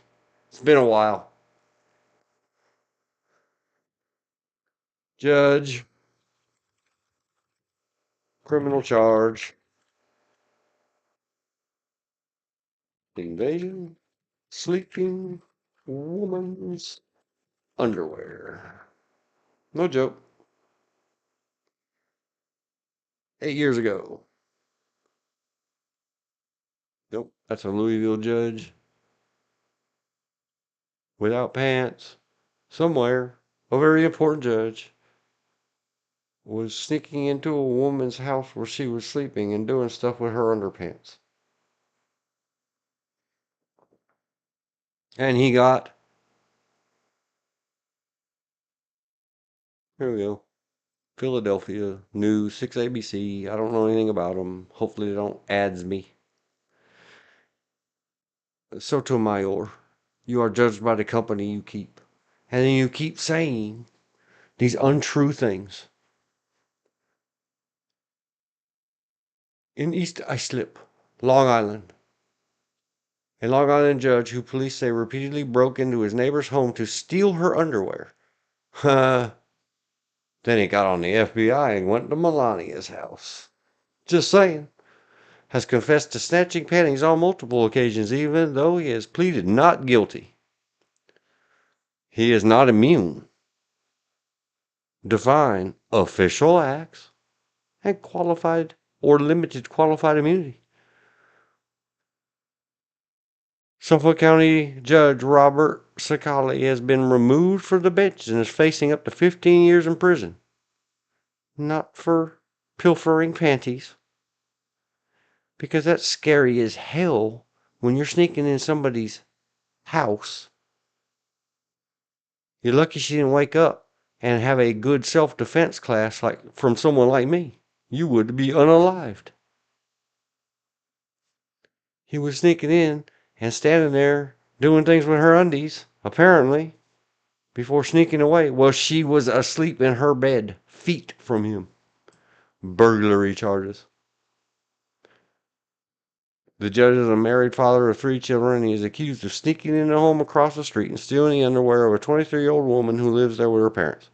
It's been a while. Judge, criminal charge, invasion, sleeping woman's underwear. No joke. 8 years ago. Nope, that's a Louisville judge without pants. Somewhere, a very important judge was sneaking into a woman's house where she was sleeping and doing stuff with her underpants. And he got, here we go, Philadelphia News, 6 ABC. I don't know anything about them. Hopefully they don't ads me. Sotomayor, you are judged by the company you keep. And then you keep saying these untrue things. In East Islip, Long Island. A Long Island judge who police say repeatedly broke into his neighbor's home to steal her underwear. Then he got on the FBI and went to Melania's house. Just saying. Has confessed to snatching panties on multiple occasions, even though he has pleaded not guilty. He is not immune. Define official acts and qualified or limited qualified immunity. Suffolk County Judge Robert Sicali has been removed from the bench and is facing up to 15 years in prison. Not for pilfering panties. Because that's scary as hell when you're sneaking in somebody's house. You're lucky she didn't wake up and have a good self-defense class like from someone like me. You would be unalived. He was sneaking in and standing there doing things with her undies, apparently, before sneaking away. Well, she was asleep in her bed, feet from him. Burglary charges. The judge is a married father of 3 children, and he is accused of sneaking in a home across the street and stealing the underwear of a 23-year-old woman who lives there with her parents.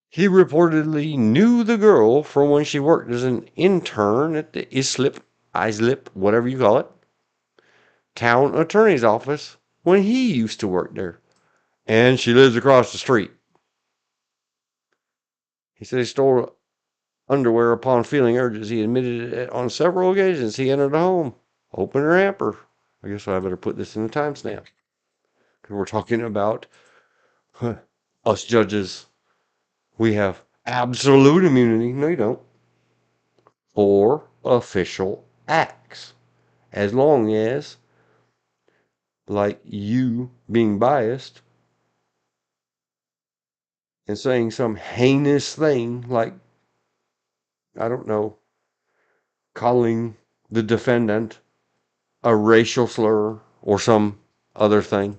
He reportedly knew the girl from when she worked as an intern at the Islip, whatever you call it, town attorney's office when he used to work there. And she lives across the street. He said he stole underwear upon feeling urges. He admitted it on several occasions. He entered the home, opened her hamper. I guess I better put this in the timestamp. Because we're talking about us judges. We have absolute immunity. No, you don't. For official acts. As long as, like you being biased and saying some heinous thing like, I don't know, calling the defendant a racial slur or some other thing,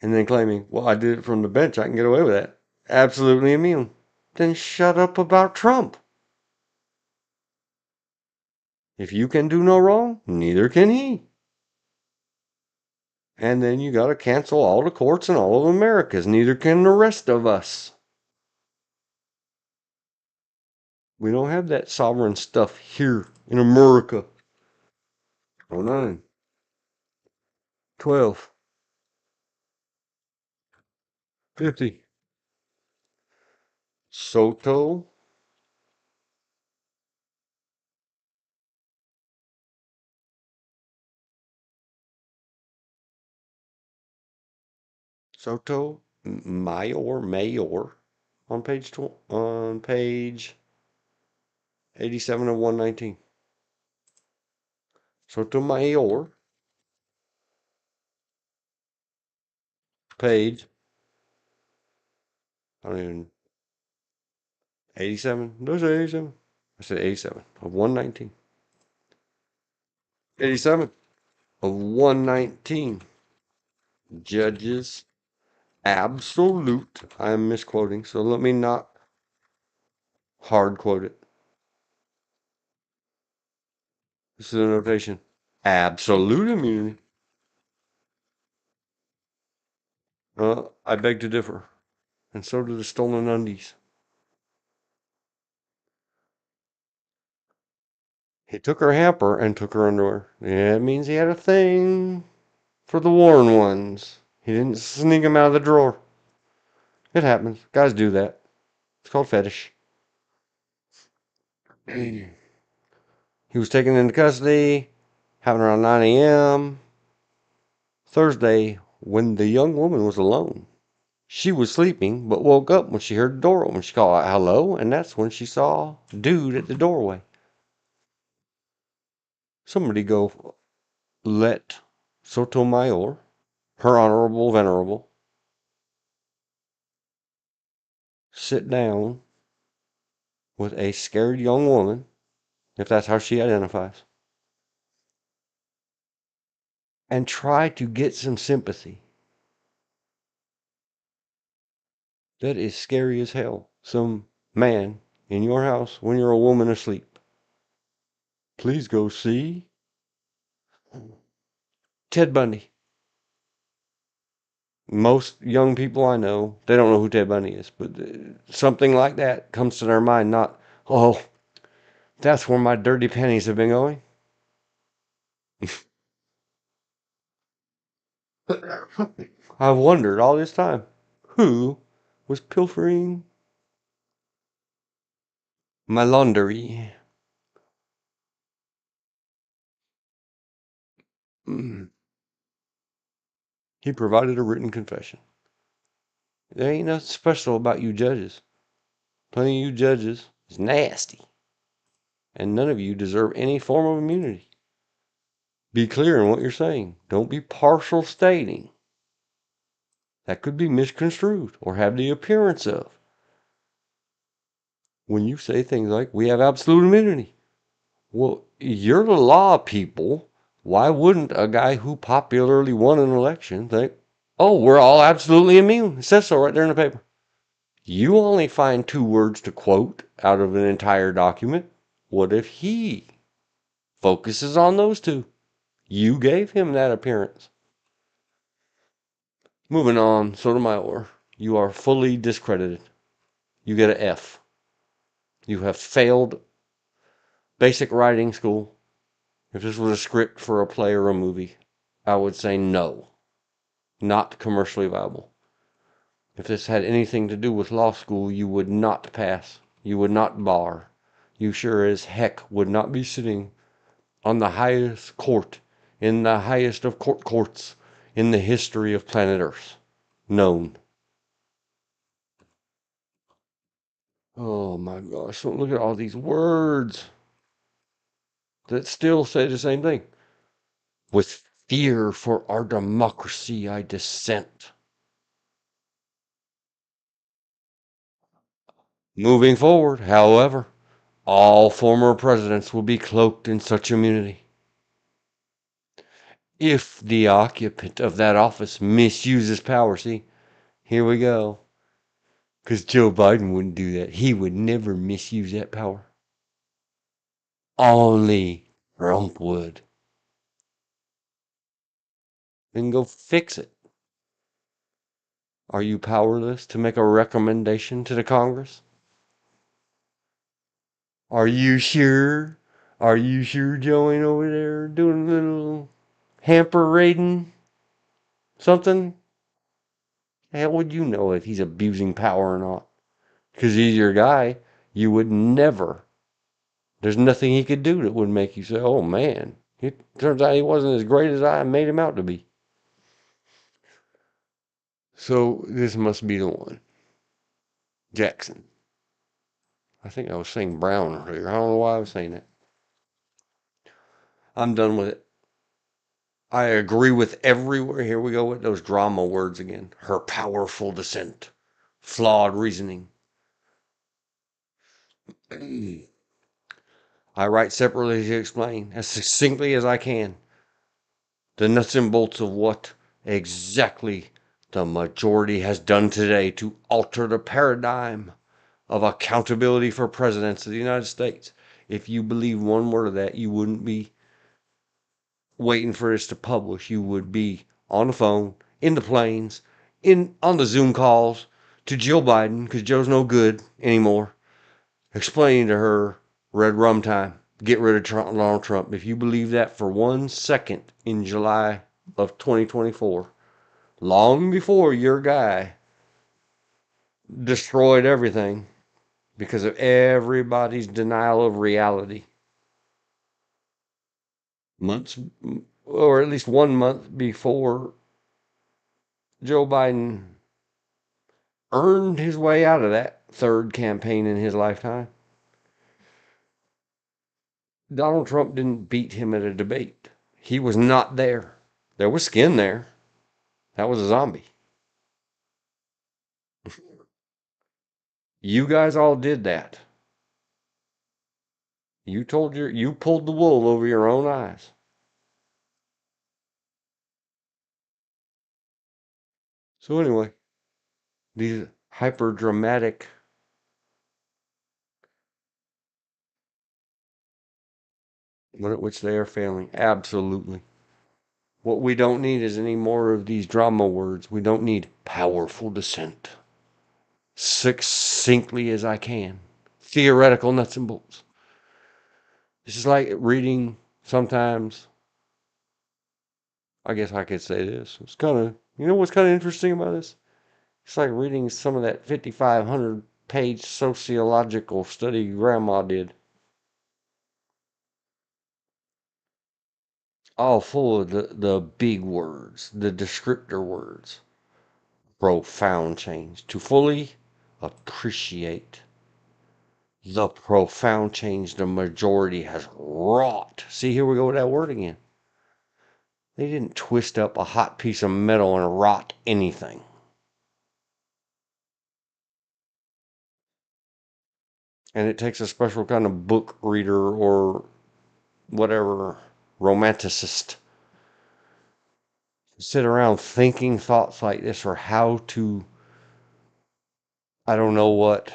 and then claiming, well, I did it from the bench, I can get away with that. Absolutely immune. Then shut up about Trump. If you can do no wrong, neither can he. And then you gotta cancel all the courts in all of Americas. Neither can the rest of us. We don't have that sovereign stuff here in America. 09, 12, 50. Soto. Mayor on page 87 of 119. Sotomayor, page, I don't even, 87? Those are 87? I said 87 of 119. 87 of 119. Judges, absolute. I'm misquoting, so let me not hard quote it. This is a notation. Absolute immunity. I beg to differ. And so do the stolen undies. He took her hamper and took her underwear. Yeah, it means he had a thing for the worn ones. He didn't sneak them out of the drawer. It happens. Guys do that. It's called fetish. He was taken into custody. Happened around 9 a.m. Thursday when the young woman was alone. She was sleeping, but woke up when she heard the door open. She called out hello, and that's when she saw dude at the doorway. Somebody go let Sotomayor, her honorable venerable, sit down with a scared young woman, if that's how she identifies, and try to get some sympathy. That is scary as hell. some man in your house when you're a woman asleep. Please go see Ted Bundy. Most young people I know, they don't know who Ted Bundy is, but something like that comes to their mind, not, oh, that's where my dirty pennies have been going. I've wondered all this time, who was pilfering my laundry? Mm. He provided a written confession. There ain't nothing special about you judges. Plenty of you judges is nasty, and none of you deserve any form of immunity. Be clear in what you're saying. Don't be partial stating. That could be misconstrued or have the appearance of. When you say things like, we have absolute immunity. Well, you're the law people. Why wouldn't a guy who popularly won an election think, oh, we're all absolutely immune? It says so right there in the paper. You only find 2 words to quote out of an entire document. What if he focuses on those 2? You gave him that appearance. Moving on, Sotomayor, you are fully discredited. You get an F. You have failed basic writing school. If this was a script for a play or a movie, I would say no. Not commercially viable. If this had anything to do with law school, you would not pass. You would not bar. You sure as heck would not be sitting on the highest court in the highest of courts in the history of planet Earth known. Oh my gosh, so look at all these words that still say the same thing. With fear for our democracy, I dissent. Moving forward, however, all former presidents will be cloaked in such immunity. If the occupant of that office misuses power, see, here we go. Because Joe Biden wouldn't do that. He would never misuse that power. Only Trump would. Then go fix it. Are you powerless to make a recommendation to the Congress? Are you sure? Are you sure Joe ain't over there doing a little hamper raiding? Something? How would you know if he's abusing power or not? Because he's your guy. You would never. There's nothing he could do that would make you say, oh man, it turns out he wasn't as great as I made him out to be. So this must be the one. Jackson. I think I was saying Brown earlier. I don't know why I was saying that. I'm done with it. I agree with everywhere. Here we go with those drama words again. Her powerful dissent. Flawed reasoning. I write separately to explain as succinctly as I can the nuts and bolts of what exactly the majority has done today to alter the paradigm of accountability for presidents of the United States. If you believe one word of that, you wouldn't be waiting for this to publish. You would be on the phone, in the planes, on the Zoom calls to Jill Biden, because Joe's no good anymore, explaining to her red rum time, get rid of Donald Trump. If you believe that for 1 second in July of 2024, long before your guy destroyed everything because of everybody's denial of reality, months, or at least 1 month before Joe Biden earned his way out of that 3rd campaign in his lifetime, Donald Trump didn't beat him at a debate. He was not there. There was skin there. That was a zombie. You guys all did that. You pulled the wool over your own eyes. So anyway, these hyper dramatic at which they are failing. Absolutely. What we don't need is any more of these drama words. We don't need powerful dissent. Succinctly as I can. Theoretical nuts and bolts. This is like reading sometimes. I guess I could say this. It's kind of, what's kind of interesting about this? It's like reading some of that 5,500 page sociological study Grandma did. All full of the big words, the descriptor words. Profound change. To fully appreciate the profound change the majority has wrought. See, here we go with that word again. They didn't twist up a hot piece of metal and rot anything. And it takes a special kind of book reader or whatever, romanticist, to sit around thinking thoughts like this, or how to, I don't know what.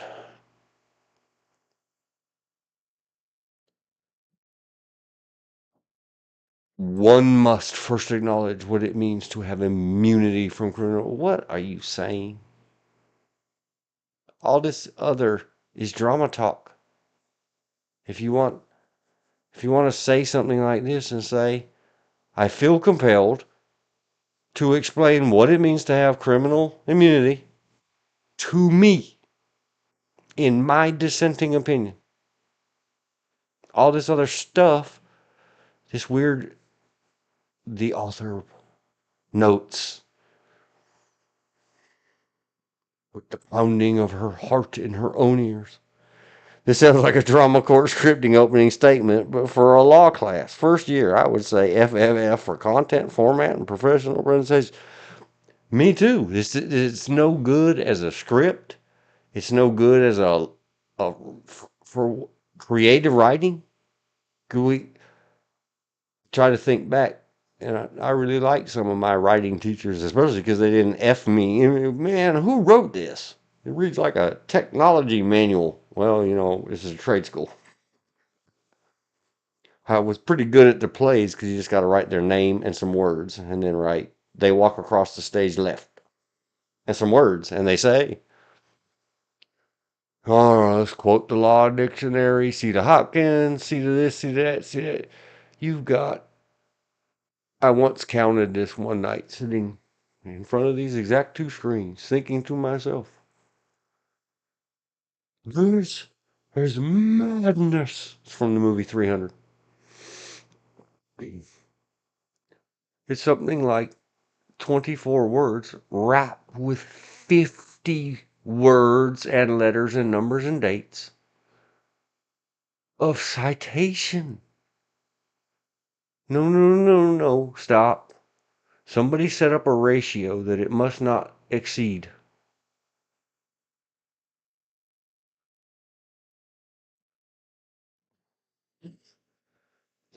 One must first acknowledge what it means to have immunity from criminal. What are you saying? All this other is drama talk. If you want to say something like this and say, I feel compelled to explain what it means to have criminal immunity to me, in my dissenting opinion. All this other stuff, this weird, the author notes with the pounding of her heart in her own ears. This sounds like a drama court scripting opening statement, but for a law class, first year, I would say FFF for content, format, and professional presentation. Me too. It's no good as a script. It's no good as for creative writing. Could we try to think back? And I really like some of my writing teachers, especially because they didn't F me. Man, who wrote this? It reads like a technology manual. Well, this is a trade school. I was pretty good at the plays because you just got to write their name and some words, and then write, they walk across the stage left, and some words, and they say, oh, let's quote the law dictionary, see the Hopkins, see to this, see that, see that. You've got, I once counted this one night sitting in front of these exact two screens, thinking to myself, this is madness. It's from the movie 300. It's something like 24 words wrapped with 50 words and letters and numbers and dates of citation. No, no, no, no, stop. Somebody set up a ratio that it must not exceed.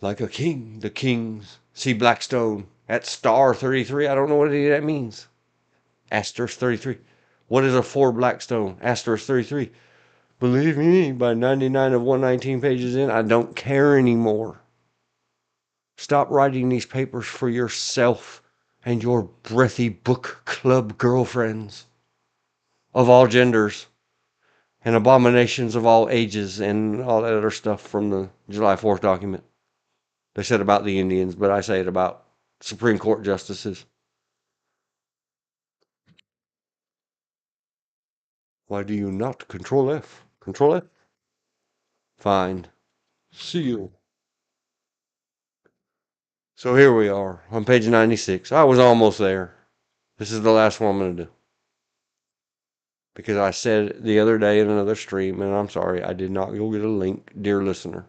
Like a king, the kings. See Blackstone at star 33. I don't know what any of that means. Asterisk 33. What is a 4 Blackstone? Asterisk 33. Believe me, by 99 of 119 pages in, I don't care anymore. Stop writing these papers for yourself and your breathy book club girlfriends of all genders and abominations of all ages and all that other stuff from the July 4th document. They said about the Indians, but I say it about Supreme Court justices. Why do you not Control F? Control F? Find. Seal. So here we are on page 96. I was almost there. This is the last one I'm going to do. Because I said the other day in another stream, and I'm sorry, I did not go get a link, dear listener.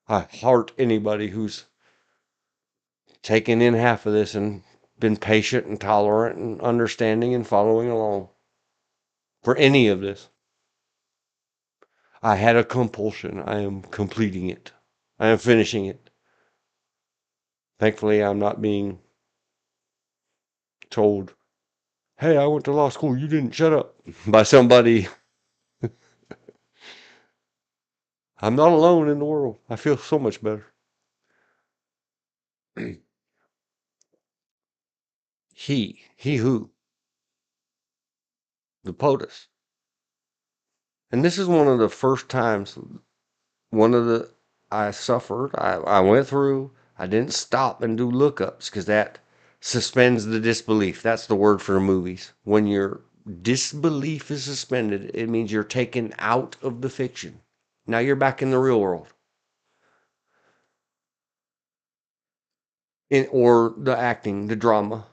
I heart anybody who's taken in half of this and been patient and tolerant and understanding and following along for any of this. I had a compulsion. I am completing it. I am finishing it. Thankfully, I'm not being told, hey, I went to law school, you didn't shut up, by somebody. I'm not alone in the world. I feel so much better. He who, the POTUS. And this is one of the first times, I suffered, I went through, I didn't stop and do lookups because that suspends the disbelief. That's the word for movies. When your disbelief is suspended, it means you're taken out of the fiction. Now you're back in the real world. Or the acting, the drama,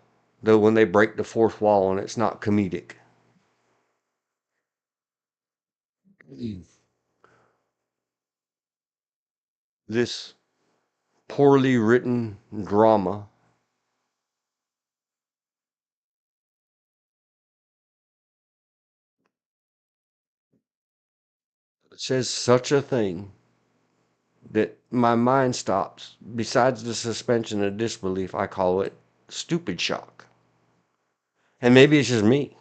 when they break the fourth wall and it's not comedic. This poorly written drama says such a thing that my mind stops. Besides the suspension of disbelief, I call it stupid shock. And maybe it's just me.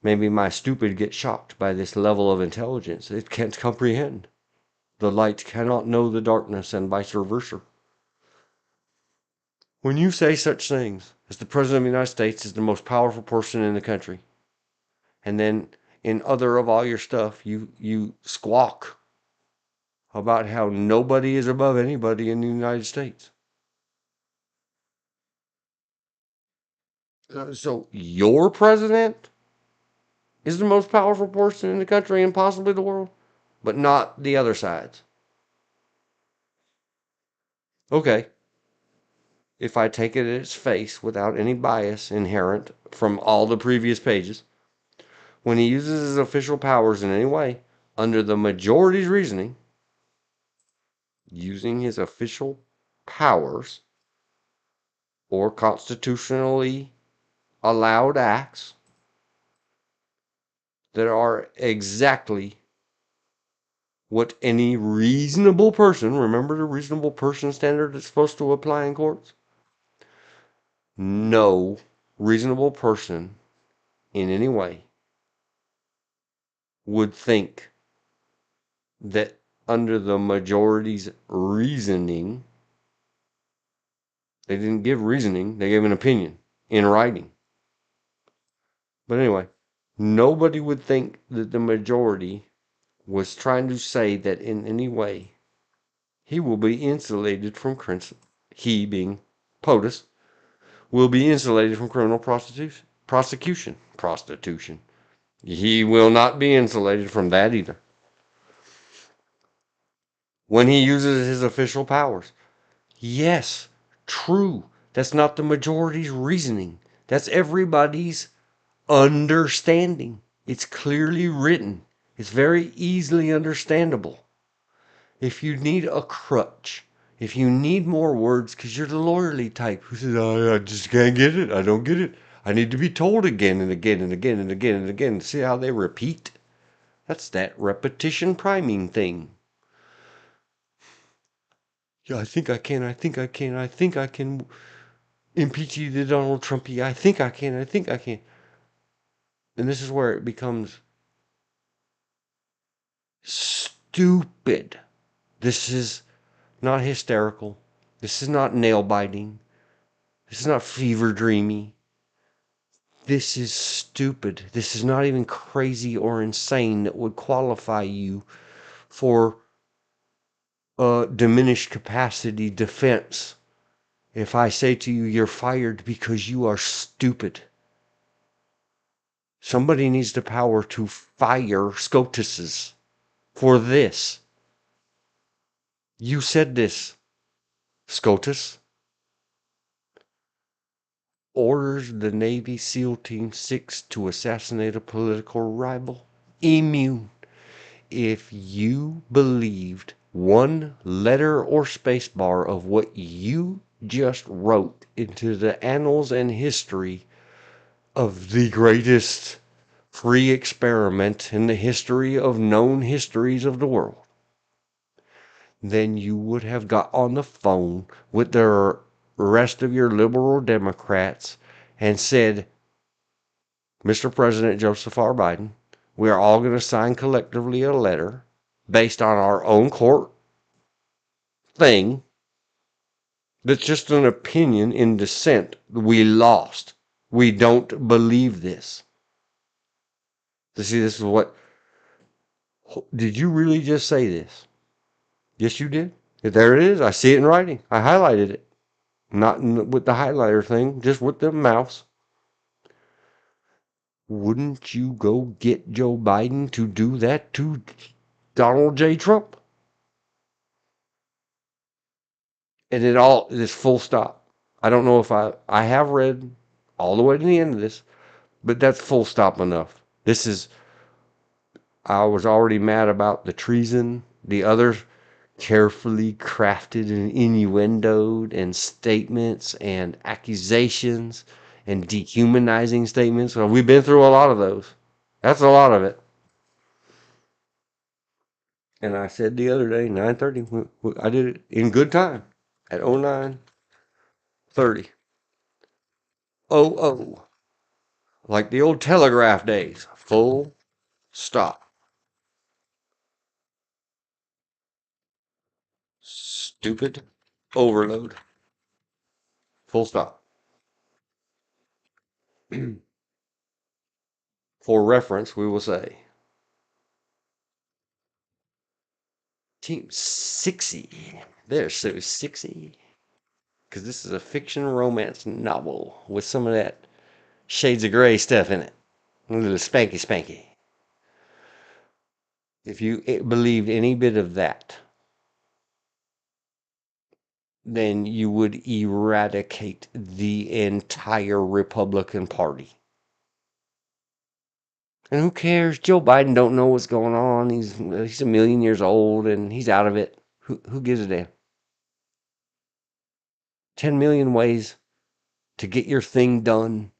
Maybe my stupid gets shocked by this level of intelligence it can't comprehend. The light cannot know the darkness, and vice versa. When you say such things as the President of the United States is the most powerful person in the country, and then in other of all your stuff, you squawk about how nobody is above anybody in the United States. So your president is the most powerful person in the country and possibly the world, but not the other sides. Okay. If I take it at its face without any bias inherent from all the previous pages, when he uses his official powers in any way, under the majority's reasoning, using his official powers or constitutionally allowed acts that are exactly what any reasonable person, remember the reasonable person standard that's supposed to apply in courts? No reasonable person in any way would think that under the majority's reasoning, they didn't give reasoning, they gave an opinion in writing. But anyway, nobody would think that the majority was trying to say that in any way he will be insulated from he being POTUS will be insulated from criminal prosecution. He will not be insulated from that either. When he uses his official powers. Yes, true. That's not the majority's reasoning. That's everybody's understanding. It's clearly written. It's very easily understandable. If you need a crutch, if you need more words because you're the lawyerly type who says, I just can't get it. I don't get it. I need to be told again and again and again and again and again. See how they repeat? That's that repetition priming thing. Yeah, I think I can impeach you to Donald Trump. I think I can. And this is where it becomes stupid. This is not hysterical. This is not nail biting. This is not fever dreamy. This is stupid. This is not even crazy or insane that would qualify you for diminished capacity defense. If I say to you, you're fired because you are stupid. Somebody needs the power to fire SCOTUS's for this. You said this, SCOTUS. Orders the Navy SEAL Team 6 to assassinate a political rival. im-miew. If you believed one letter or spacebar of what you just wrote into the annals and history of the greatest free experiment in the history of known histories of the world, then you would have got on the phone with the rest of your liberal Democrats and said, Mr. President Joseph R. Biden, we are all going to sign collectively a letter based on our own court thing that's just an opinion in dissent. We lost. We don't believe this. See, this is what. Did you really just say this? Yes, you did. There it is. I see it in writing. I highlighted it. Not with the highlighter thing, just with the mouse. Wouldn't you go get Joe Biden to do that to Donald J. Trump? And it all is full stop. I don't know if I have read all the way to the end of this, but that's full stop enough. I was already mad about the treason, the other carefully crafted and innuendoed and statements and accusations and dehumanizing statements. Well, we've been through a lot of those. That's a lot of it. And I said the other day, 9:30, I did it in good time at 09:30. Oh, like the old telegraph days. Full stop. Stupid overload. Full stop. For reference, we will say Team 60. They're so 60. Because this is a fiction romance novel with some of that shades of gray stuff in it. A little spanky spanky. If you believed any bit of that, then you would eradicate the entire Republican Party. And who cares? Joe Biden don't know what's going on. He's a million years old and he's out of it. Who gives a damn? 10 million ways to get your thing done.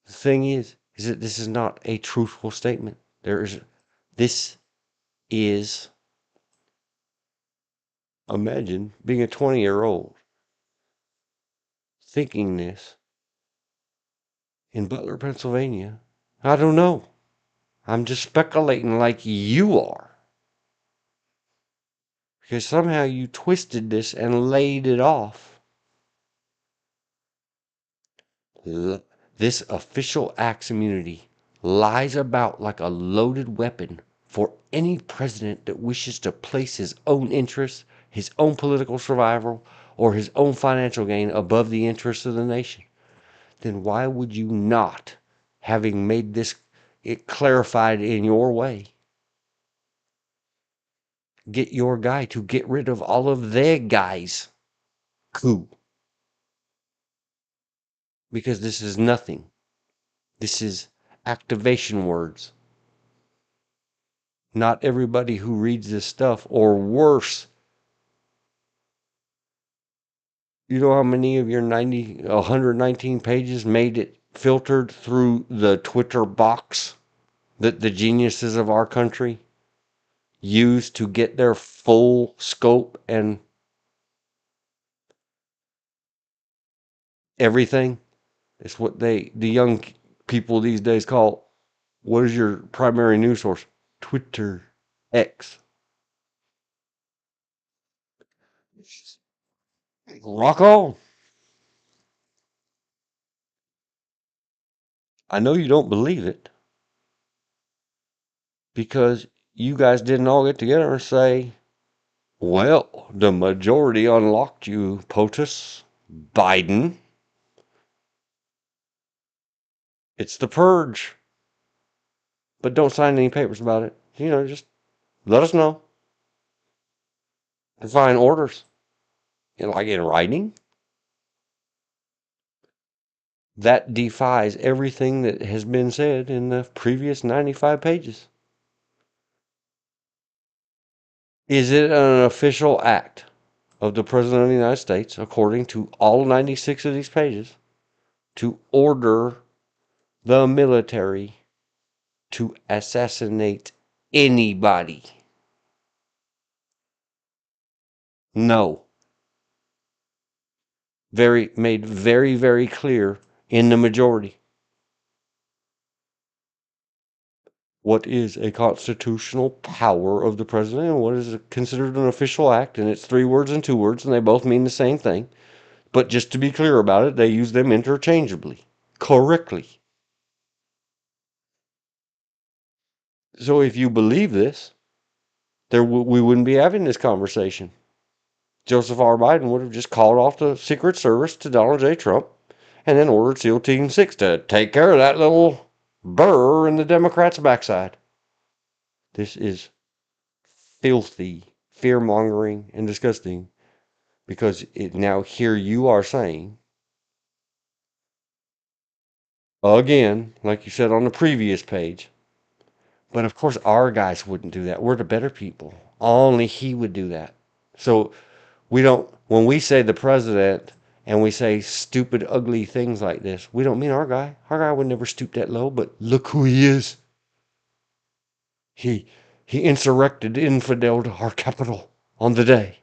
The thing is that this is not a truthful statement. This is, imagine being a 20-year-old thinking this in Butler, Pennsylvania. I don't know. I'm just speculating like you are. Because somehow you twisted this and laid it off. This official acts immunity lies about like a loaded weapon for any president that wishes to place his own interests, his own political survival, or his own financial gain above the interests of the nation. Then why would you not, having made it clarified in your way, get your guy to get rid of all of their guys' coup? Because this is nothing. This is activation words. Not everybody who reads this stuff, or worse, you know how many of your 119 pages made it filtered through the Twitter box that the geniuses of our country use to get their full scope and everything? It's what the young people these days call, what is your primary news source? Twitter, X. Rock on. I know you don't believe it because you guys didn't all get together and say, well, the majority unlocked you, POTUS, Biden. It's the purge. But don't sign any papers about it. Just let us know. Define orders. Like in writing. That defies everything that has been said in the previous 95 pages. Is it an official act of the President of the United States, according to all 96 of these pages, to order the military to assassinate anybody? No. Made very, very clear in the majority. What is a constitutional power of the president and what is considered an official act? And it's 3 words and 2 words, and they both mean the same thing. But just to be clear about it, they use them interchangeably. correctly. So if you believe this, we wouldn't be having this conversation. Joseph R. Biden would have just called off the Secret Service to Donald J. Trump and then ordered SEAL Team 6 to take care of that little burr in the Democrats' backside. This is filthy, fear-mongering, and disgusting because now here you are saying, again, like you said on the previous page, but of course our guys wouldn't do that. We're the better people. Only he would do that. So we don't, when we say the president and we say stupid, ugly things like this, we don't mean our guy. Our guy would never stoop that low, but look who he is. He insurrected infidel to our capital on the day.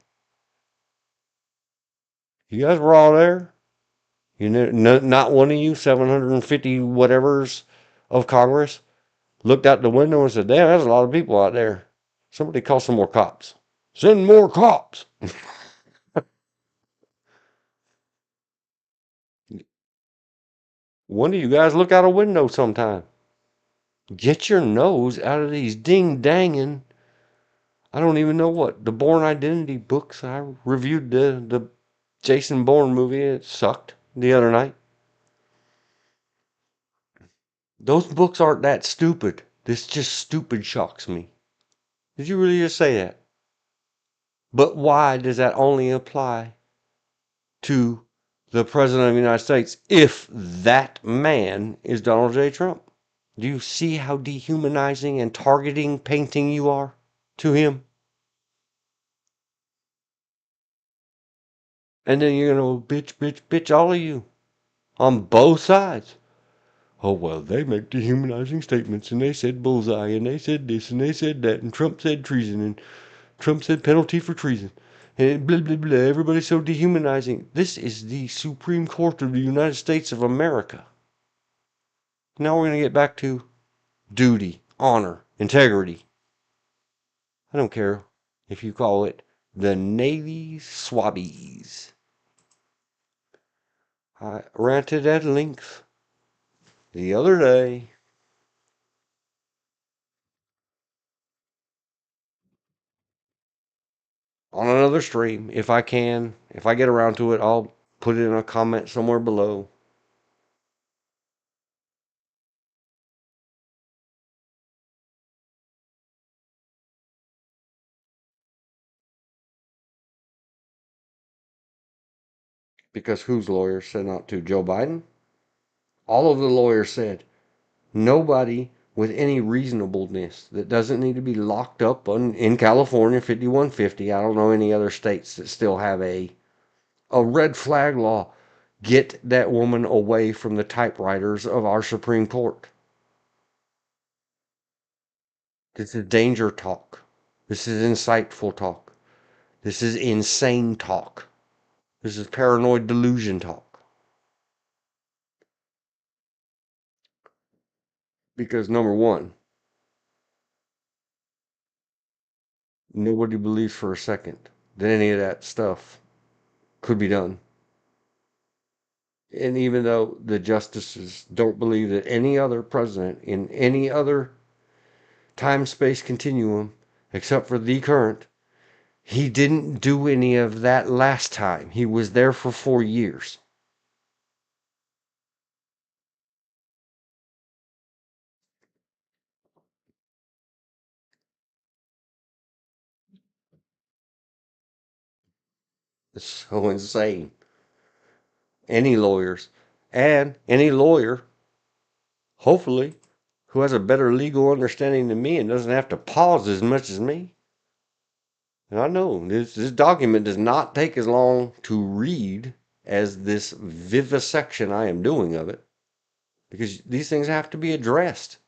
You guys were all there. You know, not one of you 750 whatevers of Congress looked out the window and said, damn, there's a lot of people out there. Somebody call some more cops. Send more cops. One of you guys look out a window sometime. Get your nose out of these ding-danging, I don't even know what, the Bourne Identity books. I reviewed the Jason Bourne movie. It sucked the other night. Those books aren't that stupid. This just stupid shocks me. Did you really just say that? But why does that only apply to the President of the United States if that man is Donald J. Trump? Do you see how dehumanizing and targeting painting you are to him? And then you're going to bitch, all of you on both sides. Oh, well, they make dehumanizing statements, and they said bullseye, and they said this, and they said that, and Trump said treason, and Trump said penalty for treason, and blah, blah, blah. Everybody's so dehumanizing. This is the Supreme Court of the United States of America. Now we're going to get back to duty, honor, integrity. I don't care if you call it the Navy Swabbies. I ranted at length the other day on another stream. If I can, if I get around to it, I'll put it in a comment somewhere below. Because whose lawyers said not to? Joe Biden? All of the lawyers said nobody with any reasonableness that doesn't need to be locked up in California 5150. I don't know any other states that still have a red flag law. Get that woman away from the typewriters of our Supreme Court. This is danger talk. This is insightful talk. This is insane talk. This is paranoid delusion talk. Because number one, nobody believes for a second that any of that stuff could be done. And even though the justices don't believe that any other president in any other time-space continuum, except for the current, he didn't do any of that last time. He was there for 4 years. It's so insane. Any lawyers and any lawyer, hopefully, who has a better legal understanding than me and doesn't have to pause as much as me. And I know this document does not take as long to read as this vivi-section I am doing of it, because these things have to be addressed.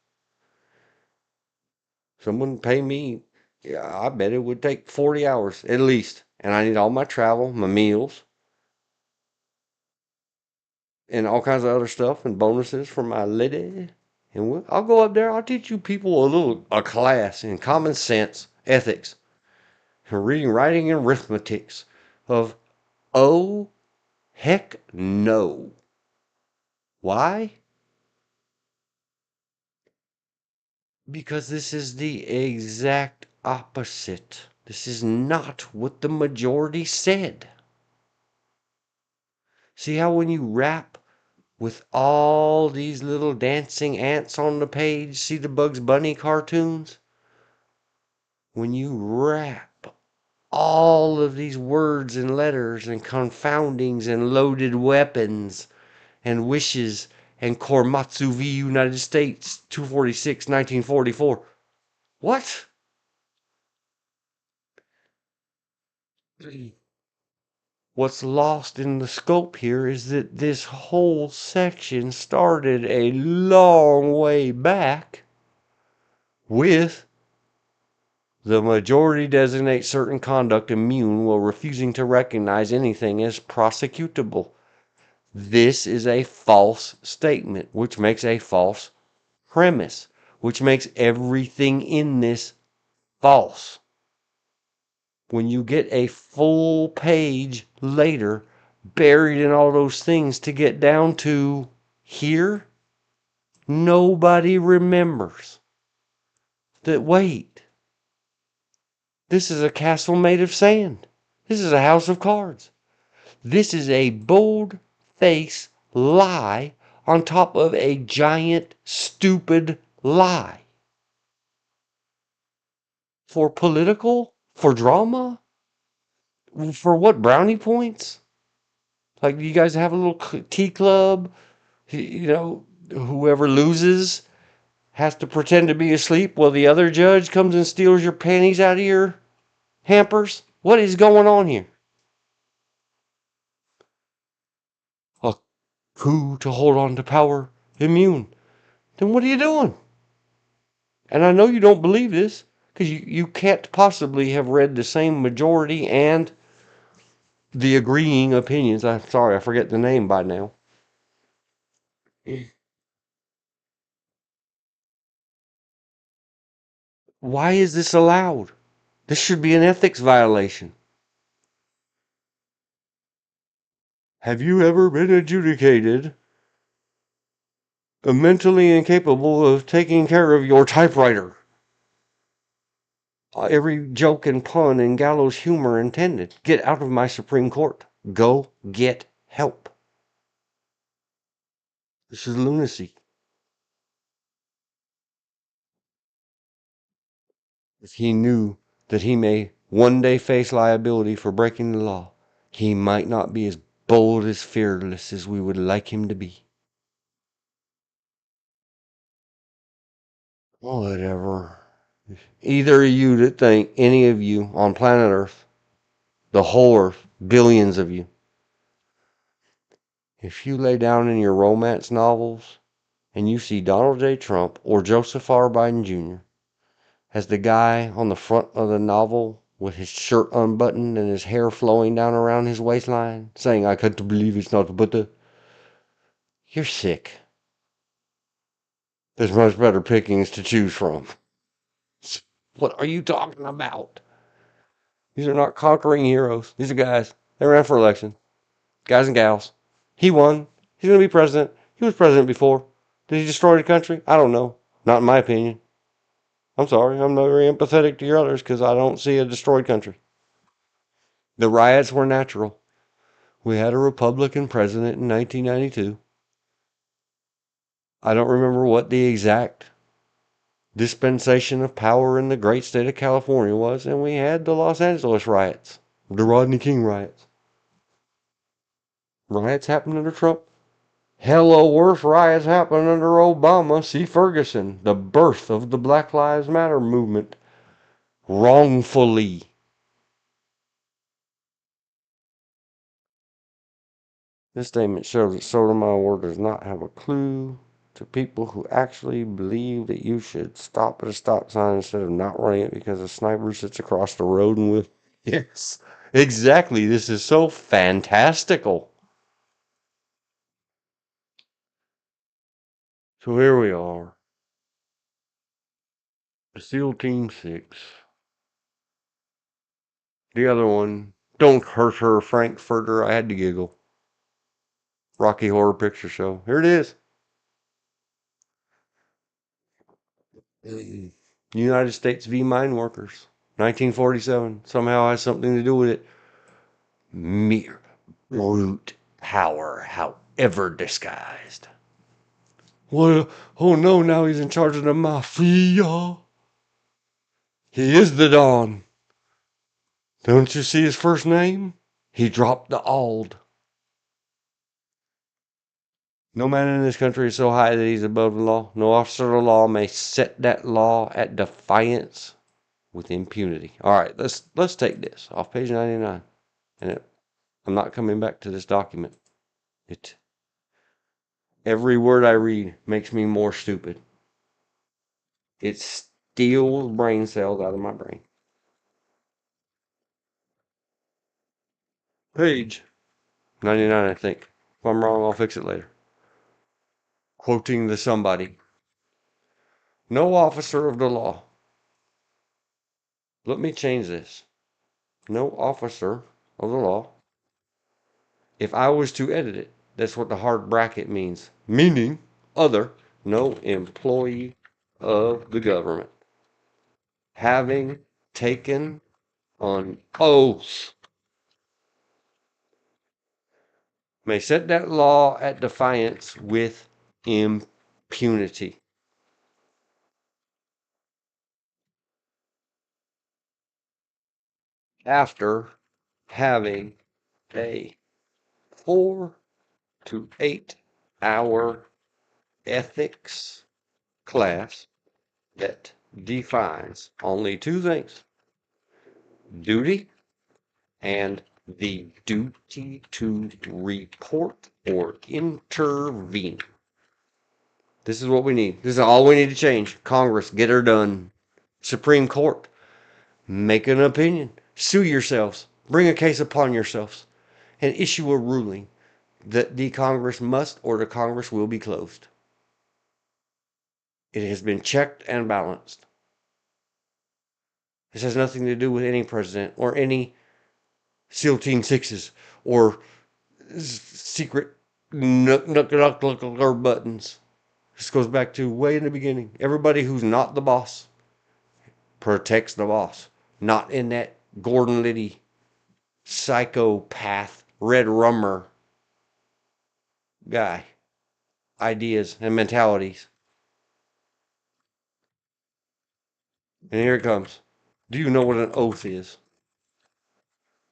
Someone pay me, yeah, I bet it would take 40 hours at least. And I need all my travel, my meals, and all kinds of other stuff and bonuses for my lady. And I'll go up there. I'll teach you people a class in common sense, ethics, and reading, writing, and arithmetics of, oh, heck no. Why? Because this is the exact opposite. This is not what the majority said. See how when you rap with all these little dancing ants on the page, see the Bugs Bunny cartoons? When you rap all of these words and letters and confoundings and loaded weapons and wishes and Korematsu v United States 246 1944. What? What's lost in the scope here is that this whole section started a long way back with the majority designate certain conduct immune while refusing to recognize anything as prosecutable. This is a false statement, which makes a false premise, which makes everything in this false. When you get a full page later, buried in all those things to get down to here, nobody remembers that, wait, this is a castle made of sand. This is a house of cards. This is a bold-faced lie on top of a giant, stupid lie. For political? For drama? For what, brownie points? Like, you guys have a little tea club? You know, whoever loses has to pretend to be asleep while the other judge comes and steals your panties out of your hampers? What is going on here? A coup to hold on to power, immune. Then what are you doing? And I know you don't believe this, because you can't possibly have read the same majority and the agreeing opinions. I'm sorry, I forget the name by now. Why is this allowed? This should be an ethics violation. Have you ever been adjudicated mentally incapable of taking care of your typewriter? Every joke and pun and gallows humor intended. Get out of my Supreme Court. Go get help. This is lunacy. If he knew that he may one day face liability for breaking the law, he might not be as bold as fearless as we would like him to be. Whatever. Either of you that think, any of you on planet Earth, the whole Earth, billions of you, if you lay down in your romance novels and you see Donald J. Trump or Joseph R. Biden Jr. as the guy on the front of the novel with his shirt unbuttoned and his hair flowing down around his waistline, saying, "I can't believe it's not butter," you're sick. There's much better pickings to choose from. What are you talking about? These are not conquering heroes. These are guys. They ran for election. Guys and gals. He won. He's going to be president. He was president before. Did he destroy the country? I don't know. Not in my opinion. I'm sorry. I'm not very empathetic to your others because I don't see a destroyed country. The riots were natural. We had a Republican president in 1992. I don't remember what the exact dispensation of power in the great state of California was, and we had the Los Angeles riots, the Rodney King riots. Riots happened under Trump. Hello, worse riots happened under Obama. See Ferguson, the birth of the Black Lives Matter movement, wrongfully. This statement shows that Sotomayor does not have a clue to people who actually believe that you should stop at a stop sign instead of not running it because a sniper sits across the road and with... Yes, exactly. This is so fantastical. So here we are. SEAL Team 6. The other one, Don't Hurt Her, Frankfurter. I had to giggle. Rocky Horror Picture Show. Here it is. United States v. Mine Workers, 1947. Somehow has something to do with it. Mere brute power, however disguised. Well, oh no, now he's in charge of the mafia. He is the Don. Don't you see his first name? He dropped the ald. No man in this country is so high that he's above the law. No officer of the law may set that law at defiance with impunity. All right, let's take this off page 99. And I'm not coming back to this document. Every word I read makes me more stupid. It steals brain cells out of my brain. Page 99, I think. If I'm wrong, I'll fix it later. Quoting the somebody. No officer of the law. Let me change this. No officer of the law. If I was to edit it, that's what the hard bracket means. Meaning, other, no employee of the government. Having taken on oath may set that law at defiance with impunity. After having a 4 to 8 hour ethics class that defines only two things: duty and the duty to report or intervene. This is what we need. This is all we need to change. Congress, get her done. Supreme Court, make an opinion. Sue yourselves. Bring a case upon yourselves and issue a ruling that the Congress must or the Congress will be closed. It has been checked and balanced. This has nothing to do with any president or any SEAL Team Sixes or secret knuckle buttons. This goes back to way in the beginning. Everybody who's not the boss protects the boss. Not in that Gordon Liddy psychopath red rummer guy ideas and mentalities. And here it comes. Do you know what an oath is?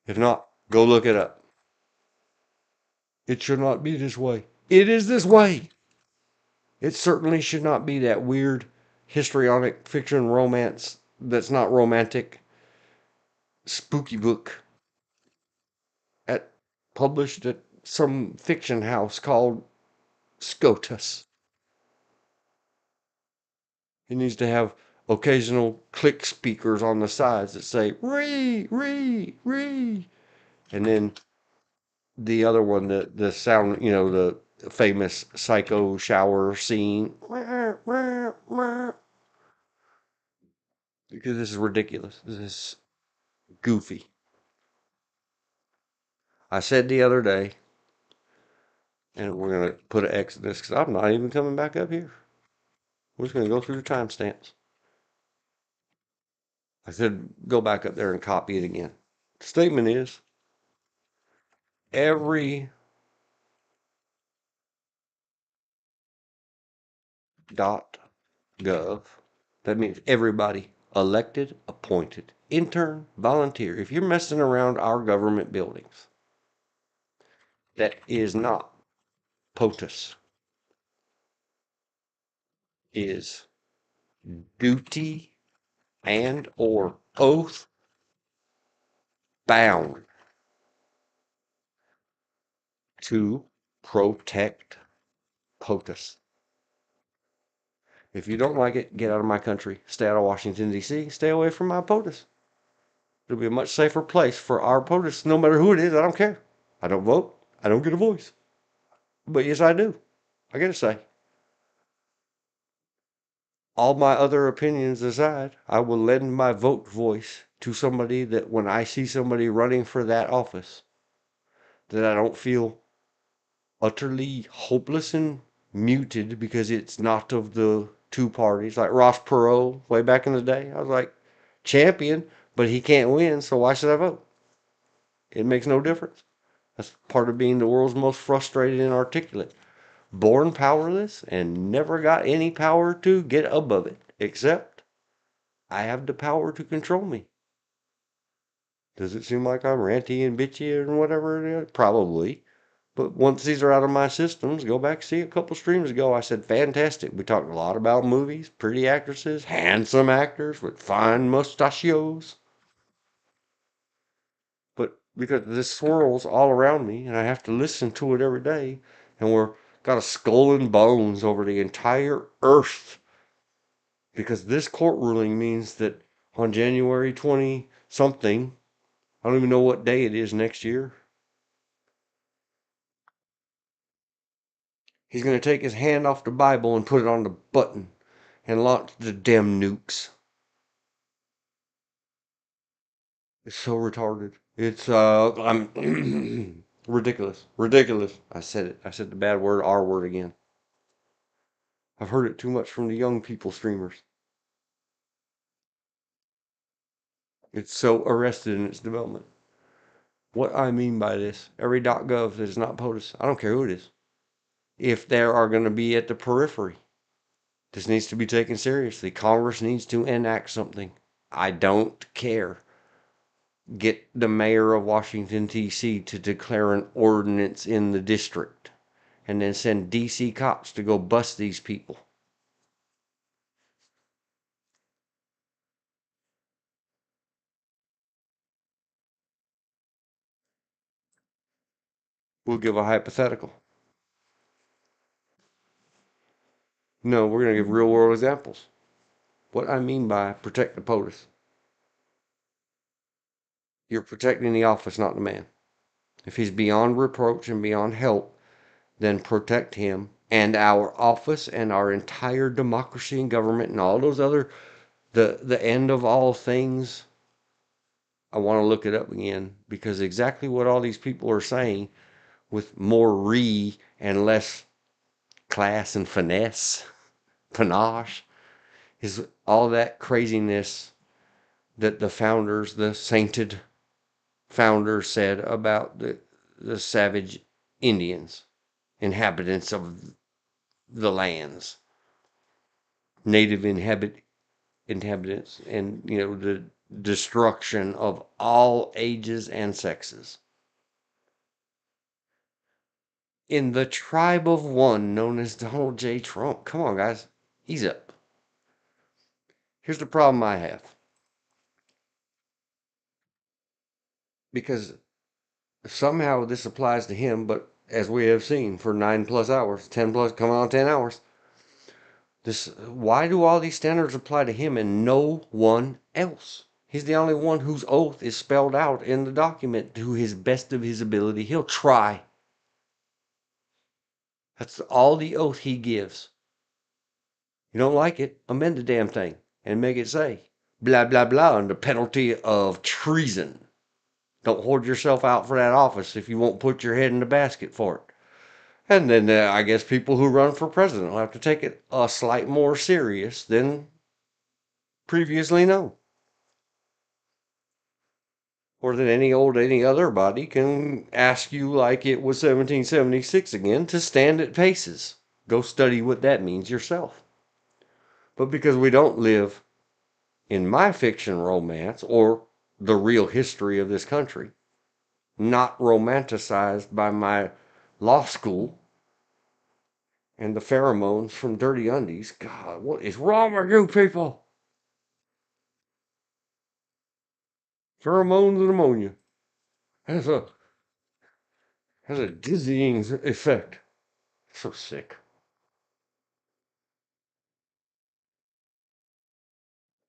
If not, go look it up. It should not be this way. It is this way. It certainly should not be that weird histrionic fiction romance that's not romantic spooky book published at some fiction house called SCOTUS. It needs to have occasional click speakers on the sides that say "ree, ree, ree," and then the other one, the sound, the famous psycho shower scene. Because this is ridiculous. This is goofy. I said the other day, and we're going to put an X in this because I'm not even coming back up here. We're just going to go through the timestamps. I said, go back up there and copy it again. The statement is, every .gov, that means everybody, elected, appointed, intern, volunteer. If you're messing around our government buildings, that is not POTUS, is duty and or oath bound to protect POTUS. If you don't like it, get out of my country. Stay out of Washington, D.C. Stay away from my POTUS. It'll be a much safer place for our POTUS, no matter who it is. I don't care. I don't vote. I don't get a voice. But yes, I do. I get a say. All my other opinions aside, I will lend my vote voice to somebody that when I see somebody running for that office, that I don't feel utterly hopeless and muted because it's not of the two parties, like Ross Perot way back in the day. I was like, champion, but he can't win, so why should I vote? It makes no difference. That's part of being the world's most frustrated inarticulate. Born powerless and never got any power to get above it, except I have the power to control me. Does it seem like I'm ranty and bitchy and whatever it is? Probably. But once these are out of my systems, go back, see a couple streams ago, I said, fantastic. We talked a lot about movies, pretty actresses, handsome actors with fine mustachios. But because this swirls all around me and I have to listen to it every day, and we're got a skull and bones over the entire earth. Because this court ruling means that on January 20 something, I don't even know what day it is next year, he's going to take his hand off the Bible and put it on the button and launch the damn nukes. It's so retarded. It's I'm ridiculous. Ridiculous. I said it. I said the bad word, R word again. I've heard it too much from the young people streamers. It's so arrested in its development. What I mean by this, every .gov that is not POTUS, I don't care who it is, if they are going to be at the periphery, this needs to be taken seriously. Congress needs to enact something. I don't care. Get the mayor of Washington, D.C. to declare an ordinance in the district and then send D.C. cops to go bust these people. We'll give a hypothetical. No, we're going to give real world examples. What I mean by protect the POTUS. You're protecting the office, not the man. If he's beyond reproach and beyond help, then protect him and our office and our entire democracy and government and all those other, the end of all things. I want to look it up again because exactly what all these people are saying with more and less class and panache, is all that craziness that the founders, the sainted founders said about the savage Indians, inhabitants of the lands, native inhabitants, and the destruction of all ages and sexes. In the tribe of one known as Donald J. Trump. Come on, guys. Ease up. Here's the problem I have. Because somehow this applies to him, but as we have seen for 9+ hours, 10 plus, coming on 10 hours, why do all these standards apply to him and no one else? He's the only one whose oath is spelled out in the document to his best of his ability. He'll try. That's all the oath he gives. You don't like it, amend the damn thing and make it say blah, blah, blah under penalty of treason. Don't hold yourself out for that office if you won't put your head in the basket for it. And then I guess people who run for president will have to take it a slight more serious than previously known. Or that any other body can ask you like it was 1776 again to stand at paces. Go study what that means yourself. But because we don't live in my fiction romance or the real history of this country, not romanticized by my law school and the pheromones from Dirty Undies. God, what is wrong with you people? Pheromones and ammonia has a dizzying effect. So sick.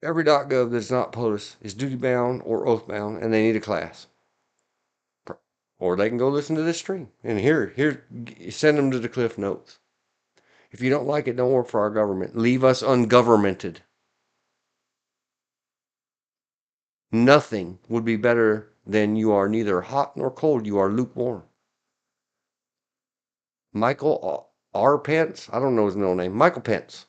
Every .gov that's not POTUS is duty bound or oath bound, and they need a class. Or they can go listen to this stream and here, send them to the Cliff Notes. If you don't like it, don't work for our government. Leave us ungovernmented. Nothing would be better than you are neither hot nor cold. You are lukewarm. Michael R. Pence, I don't know his middle name. Michael Pence.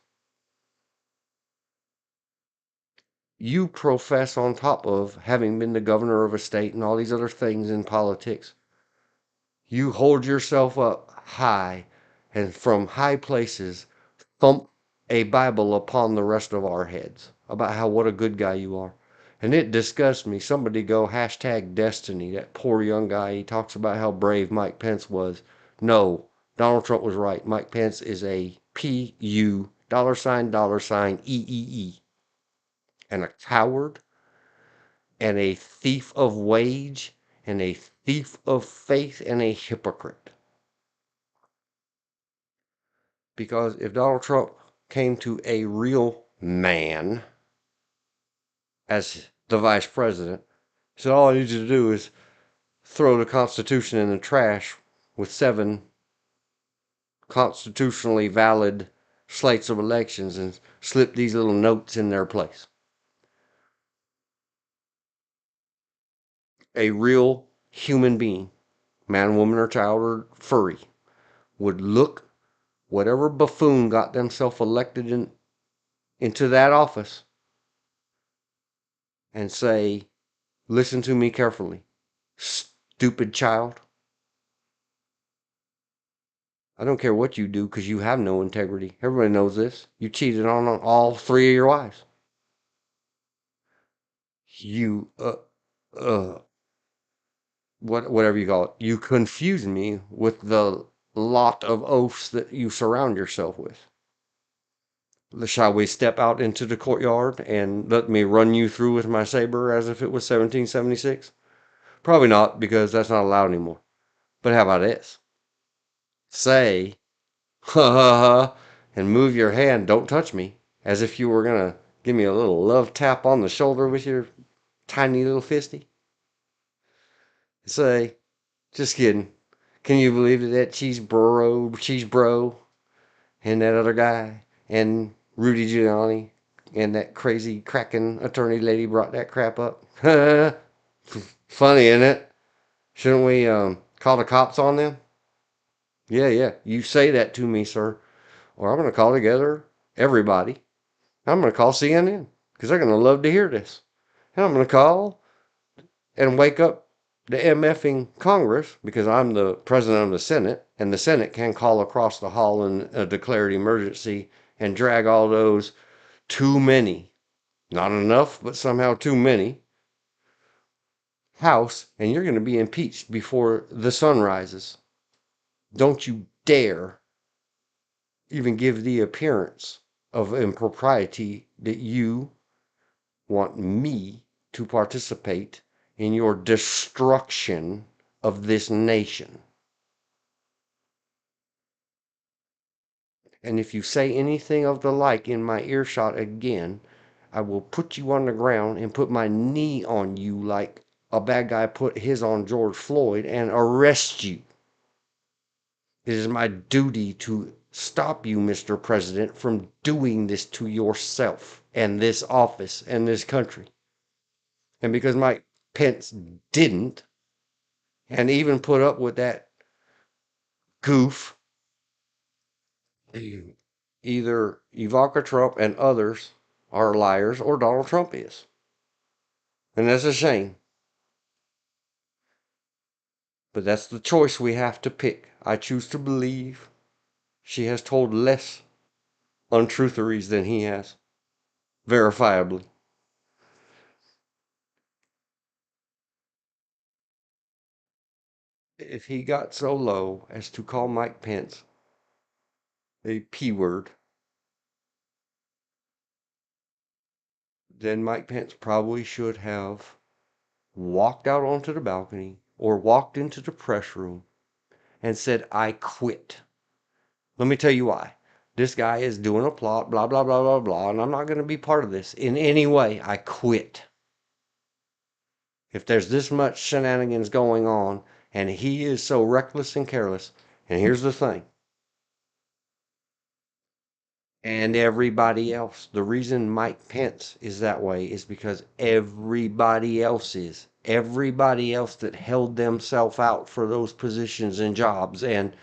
you profess on top of having been the governor of a state and all these other things in politics. You hold yourself up high and from high places thump a Bible upon the rest of our heads about how what a good guy you are. And it disgusts me. Somebody go hashtag destiny. That poor young guy, he talks about how brave Mike Pence was. No, Donald Trump was right. Mike Pence is a PU $EEE and a coward and a thief of wage and a thief of faith and a hypocrite. Because if Donald Trump came to a real man as the vice president, he said, all I need you to do is throw the Constitution in the trash with 7 constitutionally valid slates of elections and slip these little notes in their place. A real human being, man, woman, or child, or furry, would look whatever buffoon got themselves elected into that office and say, listen to me carefully, stupid child. I don't care what you do because you have no integrity. Everybody knows this. You cheated on all 3 of your wives. You, whatever you call it. You confuse me with the lot of oafs that you surround yourself with. Shall we step out into the courtyard and let me run you through with my saber as if it was 1776? Probably not, because that's not allowed anymore. But how about this? Say, ha ha ha, and move your hand, don't touch me, as if you were going to give me a little love tap on the shoulder with your tiny little fisty. Say, just kidding. Can you believe that cheese bro, and that other guy, and Rudy Giuliani, and that crazy cracking attorney lady brought that crap up? Funny, isn't it? Shouldn't we call the cops on them? Yeah. You say that to me, sir, or I'm going to call together everybody. I'm going to call CNN because they're going to love to hear this. And I'm going to call and wake up the MFing Congress because I'm the president of the Senate, and the Senate can call across the hall in a declared emergency and drag all those too many, not enough, but somehow too many, House, and you're going to be impeached before the sun rises. Don't you dare even give the appearance of impropriety that you want me to participate in your destruction of this nation. And if you say anything of the like in my earshot again, I will put you on the ground and put my knee on you like a bad guy put his on George Floyd and arrest you. It is my duty to stop you, Mr. President, from doing this to yourself and this office and this country. And because Mike Pence didn't, and even put up with that goof, either Ivanka Trump and others are liars or Donald Trump is. And that's a shame. But that's the choice we have to pick. I choose to believe she has told less untrutheries than he has, verifiably. If he got so low as to call Mike Pence a P word, then Mike Pence probably should have walked out onto the balcony or walked into the press room and said, I quit. Let me tell you why. This guy is doing a plot, blah, blah, blah, blah, blah, and I'm not going to be part of this in any way. I quit. If there's this much shenanigans going on and he is so reckless and careless, and here's the thing, and everybody else, the reason Mike Pence is that way is because everybody else is. Everybody else that held themselves out for those positions and jobs and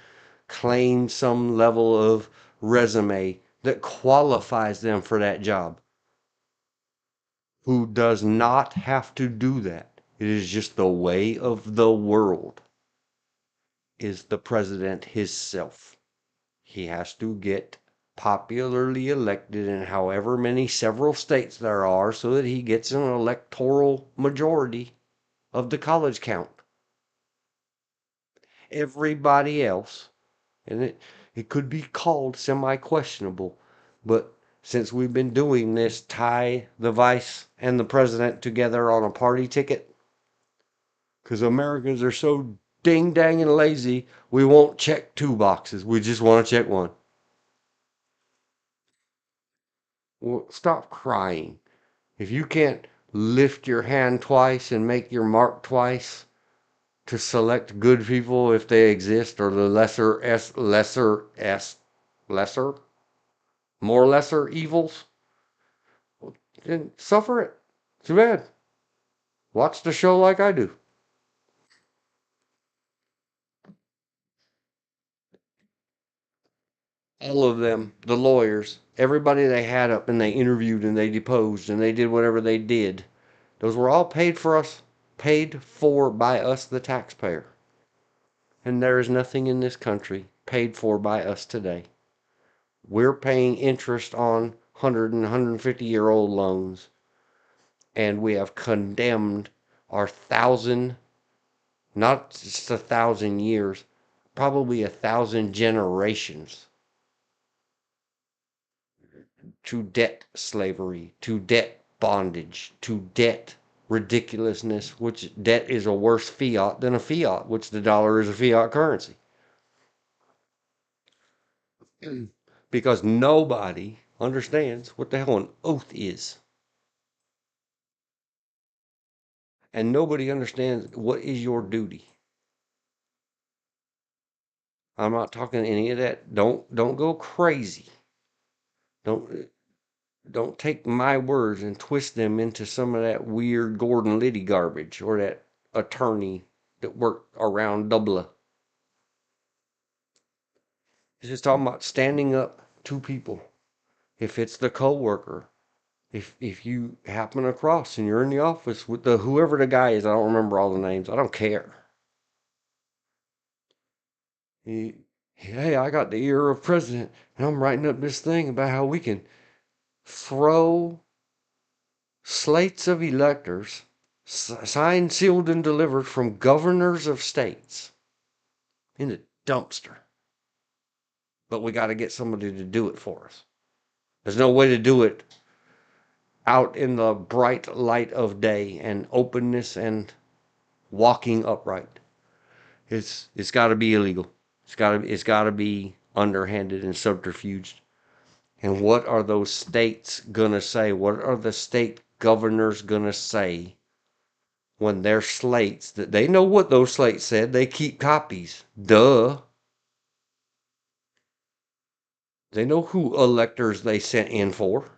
claimed some level of resume that qualifies them for that job who does not have to do that. It is just the way of the world, is the president himself. He has to get popularly elected in however many several states there are so that he gets an electoral majority of the college count. Everybody else, and it could be called semi-questionable, but since we've been doing this, tie the vice and the president together on a party ticket, because Americans are so ding dang and lazy, we won't check two boxes. We just want to check one. Well, stop crying. If you can't lift your hand twice and make your mark twice to select good people if they exist, or the lesser, more lesser evils, then suffer it. Too bad. Watch the show like I do. All of them, the lawyers, everybody they had up and they interviewed and they deposed and they did whatever they did, those were all paid for by us, the taxpayer. And there is nothing in this country paid for by us today. We're paying interest on 100 and 150-year-old loans, and we have condemned our not just 1,000 years, probably 1,000 generations to debt slavery, to debt bondage, to debt ridiculousness, which debt is a worse fiat than a fiat, which the dollar is a fiat currency. Because nobody understands what the hell an oath is. And nobody understands what is your duty. I'm not talking any of that. Don't go crazy. Don't don't take my words and twist them into some of that weird Gordon Liddy garbage or that attorney that worked around Dublin. It's just talking about standing up to people. If it's the coworker, if you happen across and you're in the office with the whoever the guy is, I don't remember all the names. I don't care. Hey, I got the ear of president, and I'm writing up this thing about how we can throw slates of electors, signed, sealed, and delivered from governors of states, in the dumpster. But we got to get somebody to do it for us. There's no way to do it out in the bright light of day and openness and walking upright. It's got to be illegal. It's got to be underhanded and subterfuged. And what are those states gonna say? What are the state governors gonna say when their slates, that they know what those slates said, they keep copies. Duh. They know who electors they sent in for.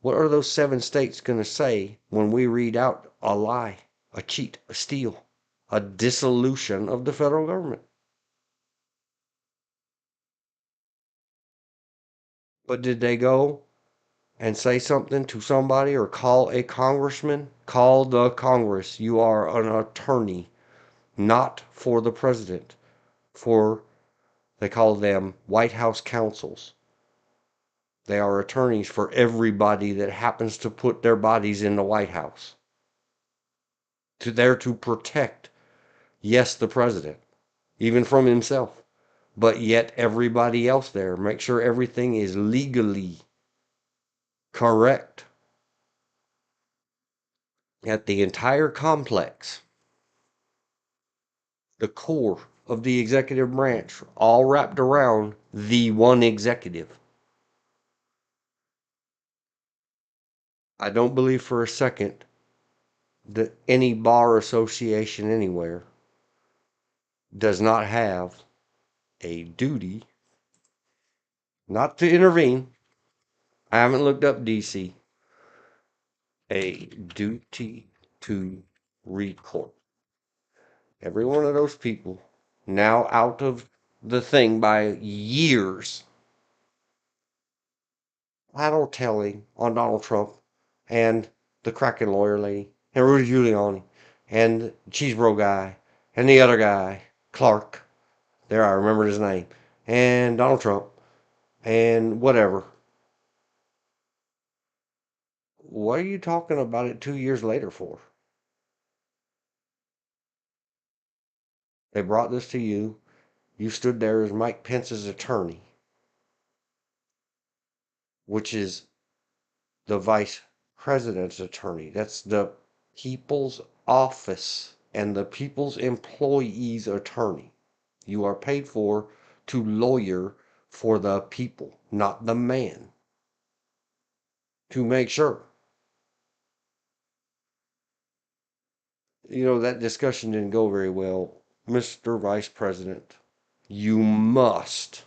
What are those 7 states gonna say when we read out a lie, a cheat, a steal, a dissolution of the federal government? But did they go and say something to somebody or call a congressman? Call the Congress. You are an attorney, not for the president, for, they call them White House counsels. They are attorneys for everybody that happens to put their bodies in the White House. There to protect, yes, the president, even from himself, but yet everybody else there. Make sure everything is legally correct. At the entire complex, the core of the executive branch, all wrapped around the one executive. I don't believe for a second that any bar association anywhere does not have a duty not to intervene. I haven't looked up DC. A duty to report. Every one of those people now out of the thing by years, tattletelling on Donald Trump and the Kraken lawyer lady, and Rudy Giuliani, and Cheesebro guy, and the other guy, Clark. There, I remembered his name. And Donald Trump, and whatever. What are you talking about it 2 years later for? They brought this to you. You stood there as Mike Pence's attorney, which is the vice president's attorney. That's the people's office and the people's employee's attorney. You are paid for to lawyer for the people, not the man. To make sure. That discussion didn't go very well. Mr. Vice President, you must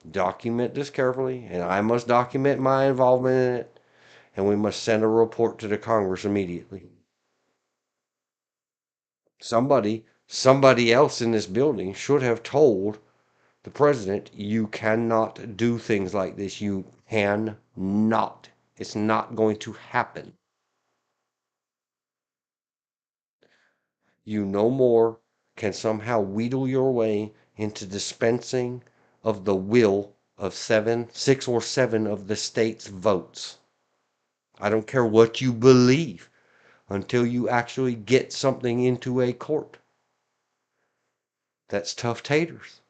document this carefully, and I must document my involvement in it, and we must send a report to the Congress immediately. Somebody else in this building should have told the president, you cannot do things like this. You cannot. It's not going to happen. You no more can somehow wheedle your way into dispensing of the will of 6 or 7 of the state's votes. I don't care what you believe until you actually get something into a court. That's tough taters.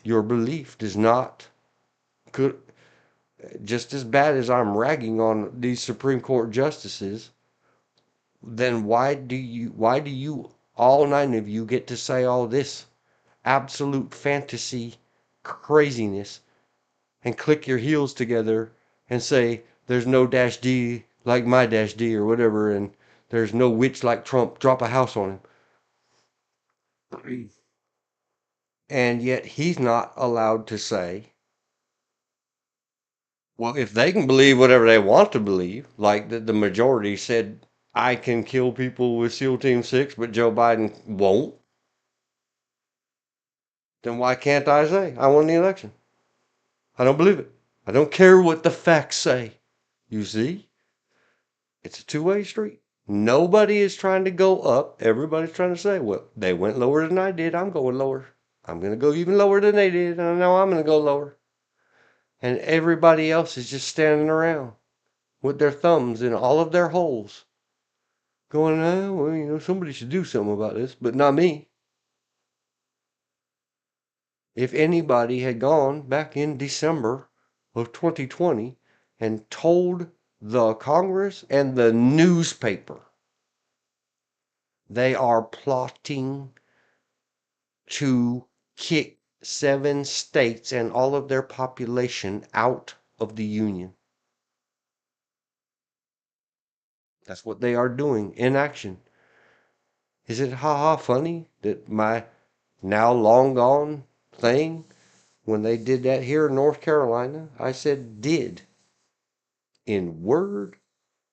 Your belief does not could just as bad as I'm ragging on these Supreme Court justices, then why do you all 9 of you get to say all this absolute fantasy craziness and click your heels together and say there's no dash D like my dash D or whatever, and there's no witch like Trump, drop a house on him. And yet he's not allowed to say, well, if they can believe whatever they want to believe, like the majority said, I can kill people with SEAL Team 6, but Joe Biden won't, then why can't I say I won the election? I don't believe it. I don't care what the facts say. You see? It's a two-way street. Nobody is trying to go up. Everybody's trying to say, well, they went lower than I did. I'm going lower. I'm going to go even lower than they did. And I know I'm going to go lower. And everybody else is just standing around with their thumbs in all of their holes, going, well, somebody should do something about this, but not me. If anybody had gone back in December of 2020 and told the Congress and the newspaper they are plotting to kick 7 states and all of their population out of the Union. That's what they are doing in action. Is it ha-ha funny that my now long gone thing, when they did that here in North Carolina, I said did. In word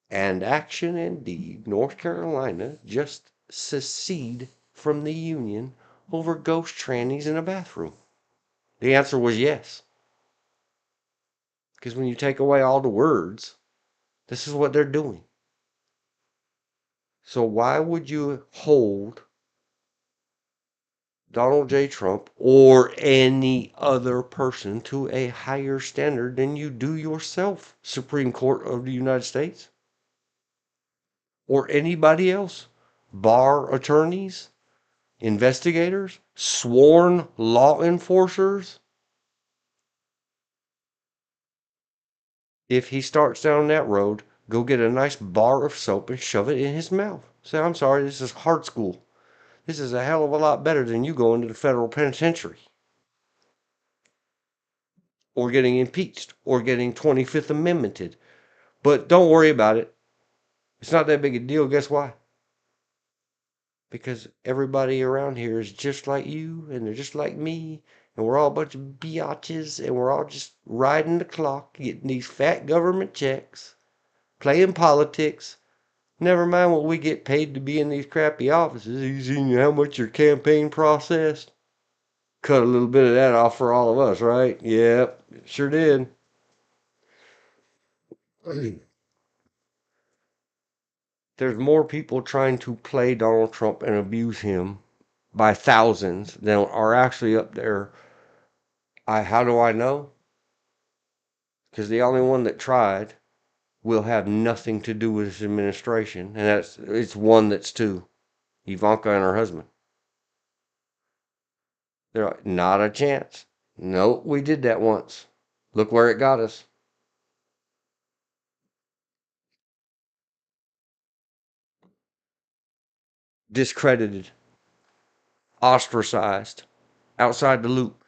and action and deed, North Carolina just secede from the Union over ghost trannies in a bathroom. The answer was yes. Because when you take away all the words, this is what they're doing. So why would you hold Donald J. Trump or any other person to a higher standard than you do yourself, Supreme Court of the United States? Or anybody else? Bar attorneys? Investigators? Sworn law enforcers? If he starts down that road, go get a nice bar of soap and shove it in his mouth. Say, I'm sorry, this is hard school. This is a hell of a lot better than you going to the federal penitentiary. Or getting impeached. Or getting 25th Amendmented. But don't worry about it. It's not that big a deal. Guess why? Because everybody around here is just like you, and they're just like me, and we're all a bunch of biatches, and we're all just riding the clock, getting these fat government checks, playing politics. Never mind what we get paid to be in these crappy offices. You seen how much your campaign processed? Cut a little bit of that off for all of us, right? Yep, sure did. There's more people trying to play Donald Trump and abuse him by thousands than are actually up there. How do I know? Because the only one that tried will have nothing to do with his administration, and it's one that's two, Ivanka and her husband. They're like, not a chance. Nope, we did that once. Look where it got us. Discredited, ostracized, outside the loop.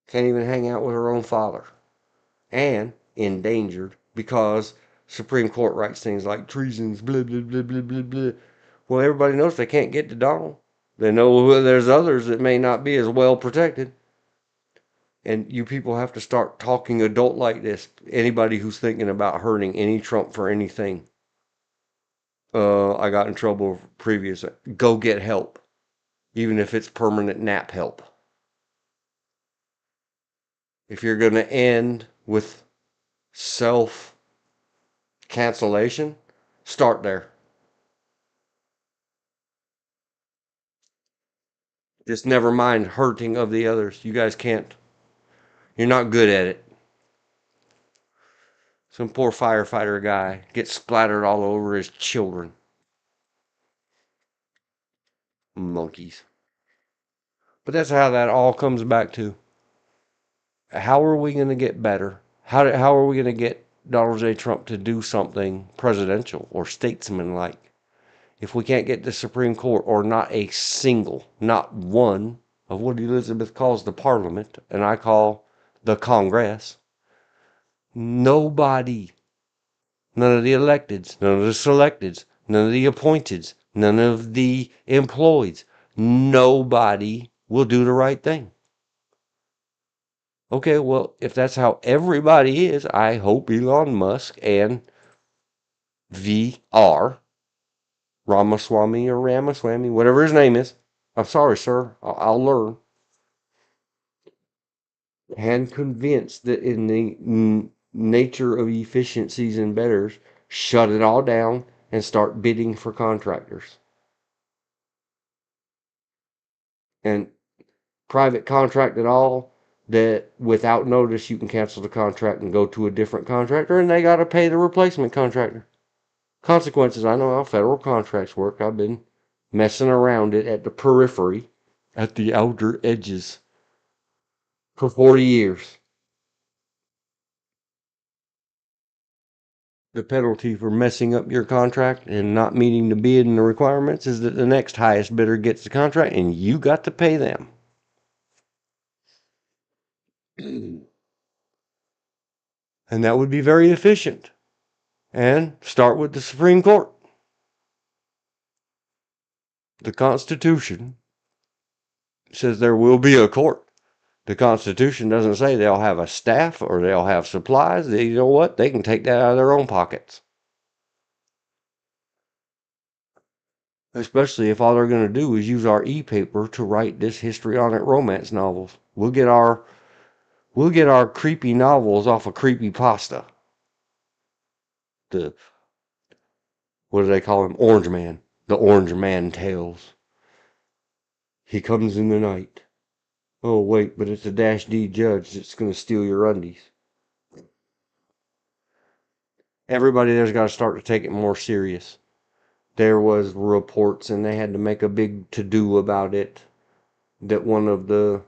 Can't even hang out with her own father. And endangered because Supreme Court writes things like treasons, blah, blah, blah, blah, blah, blah. Well, everybody knows they can't get to Donald. They know there's others that may not be as well protected. And you people have to start talking adult like this. Anybody who's thinking about hurting any Trump for anything. I got in trouble previous. Go get help. Even if it's permanent nap help. If you're going to end with self cancellation, start there. Just never mind hurting of the others. You guys can't. You're not good at it. Some poor firefighter guy gets splattered all over his children. Monkeys. But that's how that all comes back to. How are we going to get better? How are we going to get Donald J. Trump to do something presidential or statesman-like if we can't get the Supreme Court or not a single, not one of what Elizabeth calls the Parliament and I call the Congress? Nobody. None of the electeds, none of the selecteds, none of the appointeds, none of the employeds. Nobody will do the right thing. Okay, well, if that's how everybody is, I hope Elon Musk and VR, Ramaswamy or Ramaswamy, whatever his name is, I'm sorry, sir, I'll learn, and convinced that in the nature of efficiencies and betters, shut it all down and start bidding for contractors. And private contract at all, that without notice you can cancel the contract and go to a different contractor and they got to pay the replacement contractor. Consequences, I know how federal contracts work. I've been messing around it at the periphery, at the outer edges for 40 years. The penalty for messing up your contract and not meeting the bid and the requirements is that the next highest bidder gets the contract and you got to pay them. And that would be very efficient. And start with the Supreme Court. The Constitution says there will be a court. The Constitution doesn't say they'll have a staff or they'll have supplies. You know what? They can take that out of their own pockets. Especially if all they're going to do is use our e-paper to write this histrionic romance novels. We'll get our creepy novels off of creepy pasta. What do they call him? Orange Man. The Orange Man tales. He comes in the night. Oh, wait, but it's a -D judge that's going to steal your undies. Everybody there's got to start to take it more serious. There was reports, and they had to make a big to-do about it, that one of the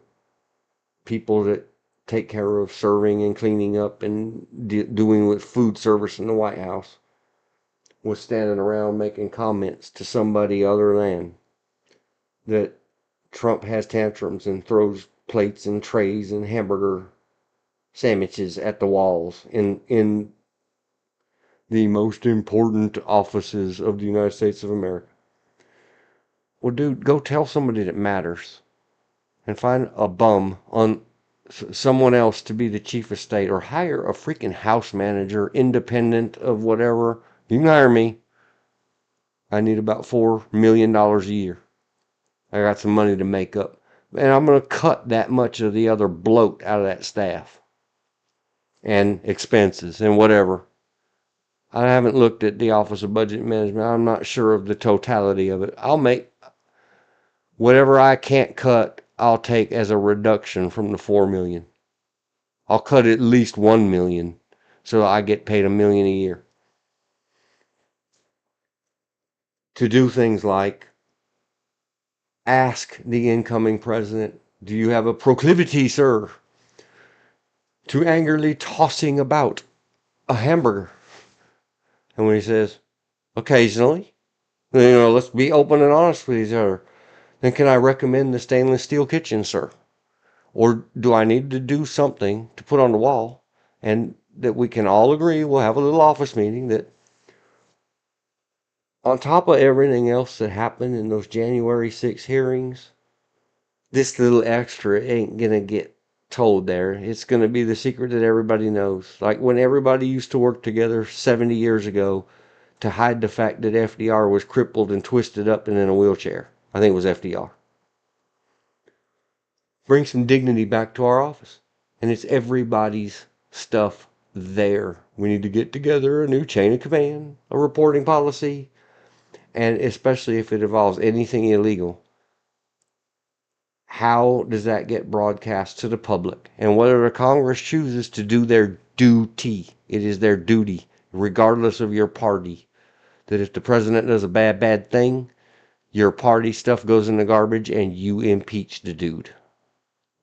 people that take care of serving and cleaning up and doing with food service in the White House was standing around making comments to somebody other than that Trump has tantrums and throws plates and trays and hamburger sandwiches at the walls in the most important offices of the United States of America. Well, dude, go tell somebody that matters and find a bum on someone else to be the chief of state or hire a freaking house manager independent of whatever. You can hire me. I need about $4 million a year. I got some money to make up. And I'm going to cut that much of the other bloat out of that staff. And expenses and whatever. I haven't looked at the Office of Budget Management. I'm not sure of the totality of it. I'll make whatever I can't cut, I'll take as a reduction from the 4 million. I'll cut at least 1 million so I get paid $1 million a year to do things like ask the incoming president, do you have a proclivity, sir, to angrily tossing about a hamburger? And when he says, occasionally, let's be open and honest with each other. Then can I recommend the stainless steel kitchen, sir? Or do I need to do something to put on the wall and that we can all agree, we'll have a little office meeting, that on top of everything else that happened in those January 6 hearings, this little extra ain't going to get told there. It's going to be the secret that everybody knows. Like when everybody used to work together 70 years ago to hide the fact that FDR was crippled and twisted up and in a wheelchair. I think it was FDR. Bring some dignity back to our office. And it's everybody's stuff there. We need to get together a new chain of command, a reporting policy, and especially if it involves anything illegal. How does that get broadcast to the public? And whether the Congress chooses to do their duty, it is their duty, regardless of your party, that if the president does a bad thing, your party stuff goes in the garbage and you impeach the dude.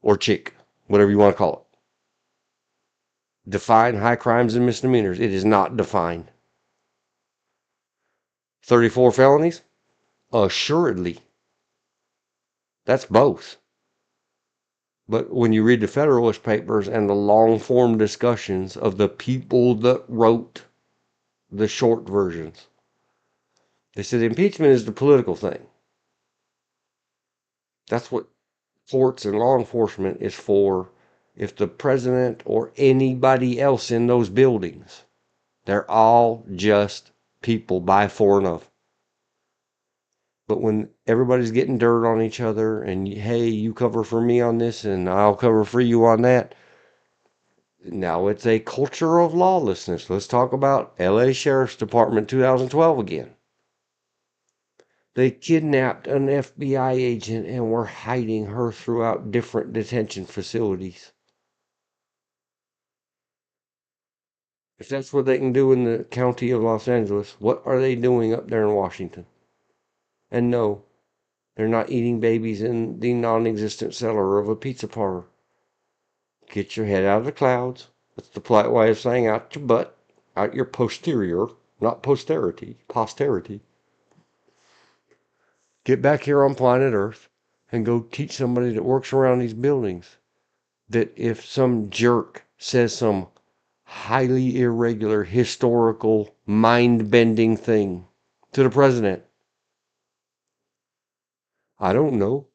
Or chick, whatever you want to call it. Define high crimes and misdemeanors. It is not defined. 34 felonies? Assuredly. That's both. But when you read the Federalist Papers and the long-form discussions of the people that wrote the short versions, they said impeachment is the political thing. That's what courts and law enforcement is for. If the president or anybody else in those buildings, they're all just people by, for, and of. But when everybody's getting dirt on each other and, hey, you cover for me on this and I'll cover for you on that, now it's a culture of lawlessness. Let's talk about LA Sheriff's Department 2012 again. They kidnapped an FBI agent and were hiding her throughout different detention facilities. If that's what they can do in the county of Los Angeles, what are they doing up there in Washington? And no, they're not eating babies in the non-existent cellar of a pizza parlor. Get your head out of the clouds. That's the polite way of saying out your butt, out your posterior, not posterity, posterity. Get back here on planet Earth and go teach somebody that works around these buildings that if some jerk says some highly irregular, historical, mind-bending thing to the president, I don't know,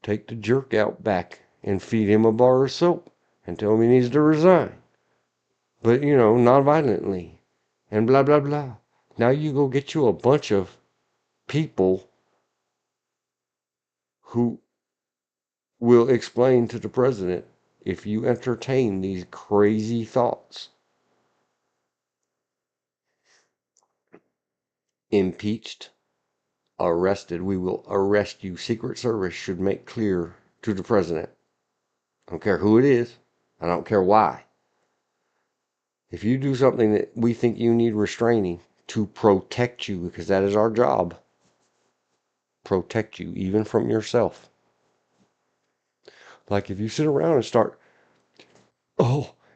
take the jerk out back and feed him a bar of soap and tell him he needs to resign. But, non-violently and blah, blah, blah. Now you go get you a bunch of people who will explain to the president if you entertain these crazy thoughts. Impeached, arrested. We will arrest you. Secret Service should make clear to the president. I don't care who it is. I don't care why. If you do something that we think you need restraining to protect you, because that is our job, protect you even from yourself. Like if you sit around and start,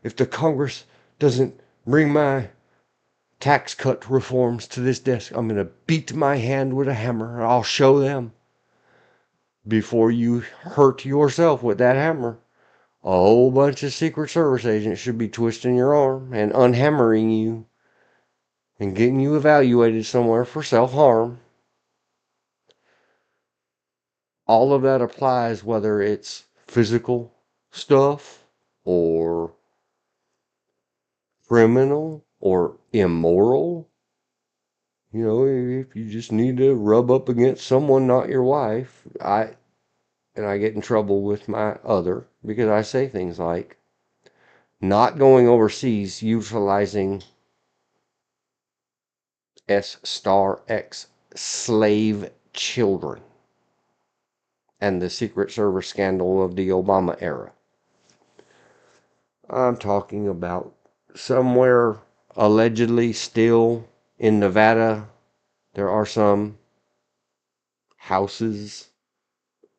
if the Congress doesn't bring my tax cut reforms to this desk, I'm going to beat my hand with a hammer and I'll show them. Before you hurt yourself with that hammer, a whole bunch of Secret Service agents should be twisting your arm and unhammering you and getting you evaluated somewhere for self-harm. All of that applies whether it's physical stuff or criminal or immoral. If you just need to rub up against someone, not your wife, I get in trouble with my other because I say things like not going overseas, utilizing S*X, slave children, and the Secret Service scandal of the Obama era. I'm talking about somewhere allegedly still in Nevada. There are some houses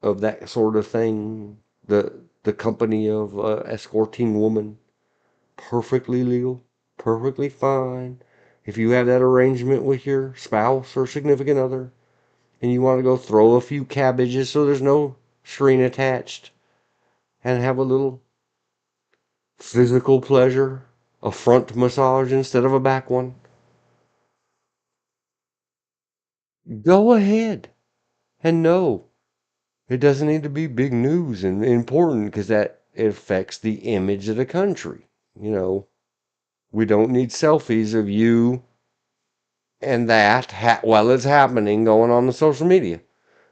of that sort of thing. The company of escorting woman, perfectly legal, perfectly fine. If you have that arrangement with your spouse or significant other, and you want to go throw a few cabbages so there's no string attached, and have a little physical pleasure, a front massage instead of a back one, go ahead. And no, it doesn't need to be big news and important because that affects the image of the country. You know, we don't need selfies of you and that while it's happening going on the social media.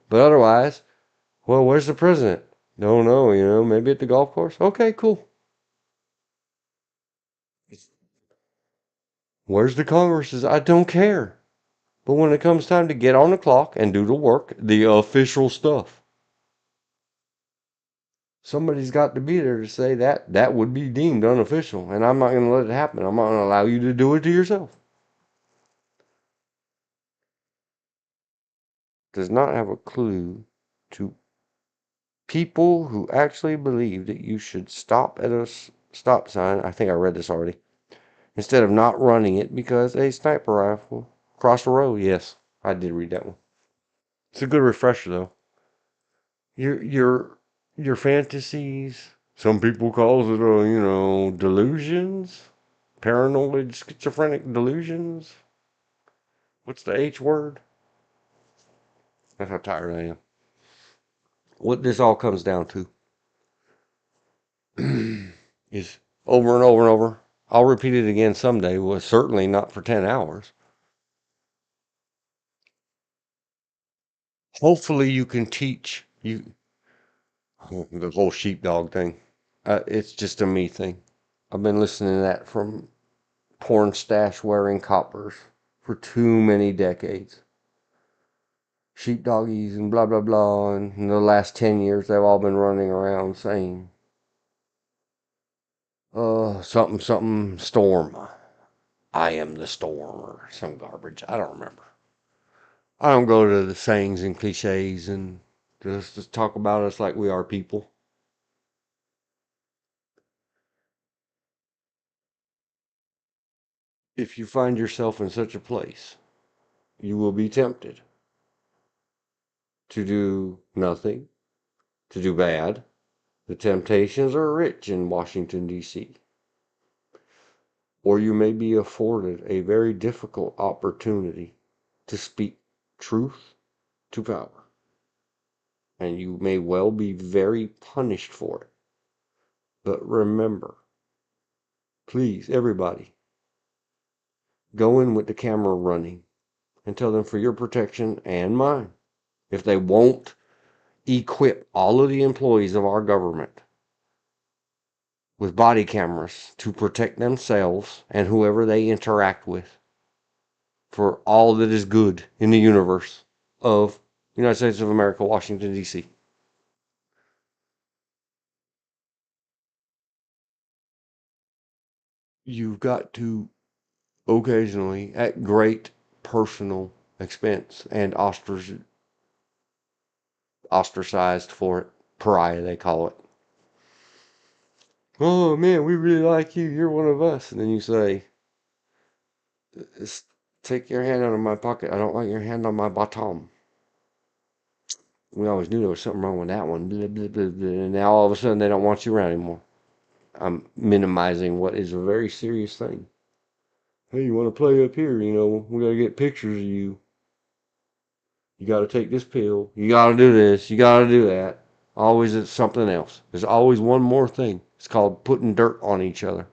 But otherwise, well, where's the president? Don't know, maybe at the golf course. Okay, cool. Where's the Congresses? I don't care. But when it comes time to get on the clock and do the work, the official stuff, somebody's got to be there to say that would be deemed unofficial. And I'm not going to let it happen. I'm not going to allow you to do it to yourself. Does not have a clue to people who actually believe that you should stop at a stop sign. I think I read this already. Instead of not running it because a sniper rifle across the road. Yes, I did read that one. It's a good refresher though. Your fantasies. Some people calls it delusions, paranoid schizophrenic delusions. What's the H word? That's how tired I am. What this all comes down to is over and over and over. I'll repeat it again someday. Well, certainly not for 10 hours. Hopefully you can teach you the whole sheepdog thing. It's just a me thing. I've been listening to that from porn stash wearing coppers for too many decades. Sheepdoggies and blah blah blah, and in the last 10 years they've all been running around saying something something storm, I am the storm, or some garbage. I don't remember. I don't go to the sayings and cliches and just talk about us like we are people. If you find yourself in such a place, you will be tempted to do nothing, to do bad. The temptations are rich in Washington, D.C. Or you may be afforded a very difficult opportunity to speak truth to power. And you may well be very punished for it. But remember, please, everybody, go in with the camera running and tell them for your protection and mine. If they won't equip all of the employees of our government with body cameras to protect themselves and whoever they interact with for all that is good in the universe of United States of America, Washington, D.C. You've got to occasionally, at great personal expense and ostracized for it, pariah they call it. Oh man, we really like you. You're one of us. And then you say, take your hand out of my pocket. I don't like your hand on my bottom. We always knew there was something wrong with that one. Blah, blah, blah, blah. And now all of a sudden they don't want you around anymore. I'm minimizing what is a very serious thing. Hey, you want to play up here? We got to get pictures of you. You got to take this pill. You got to do this. You got to do that. Always it's something else. There's always one more thing. It's called putting dirt on each other.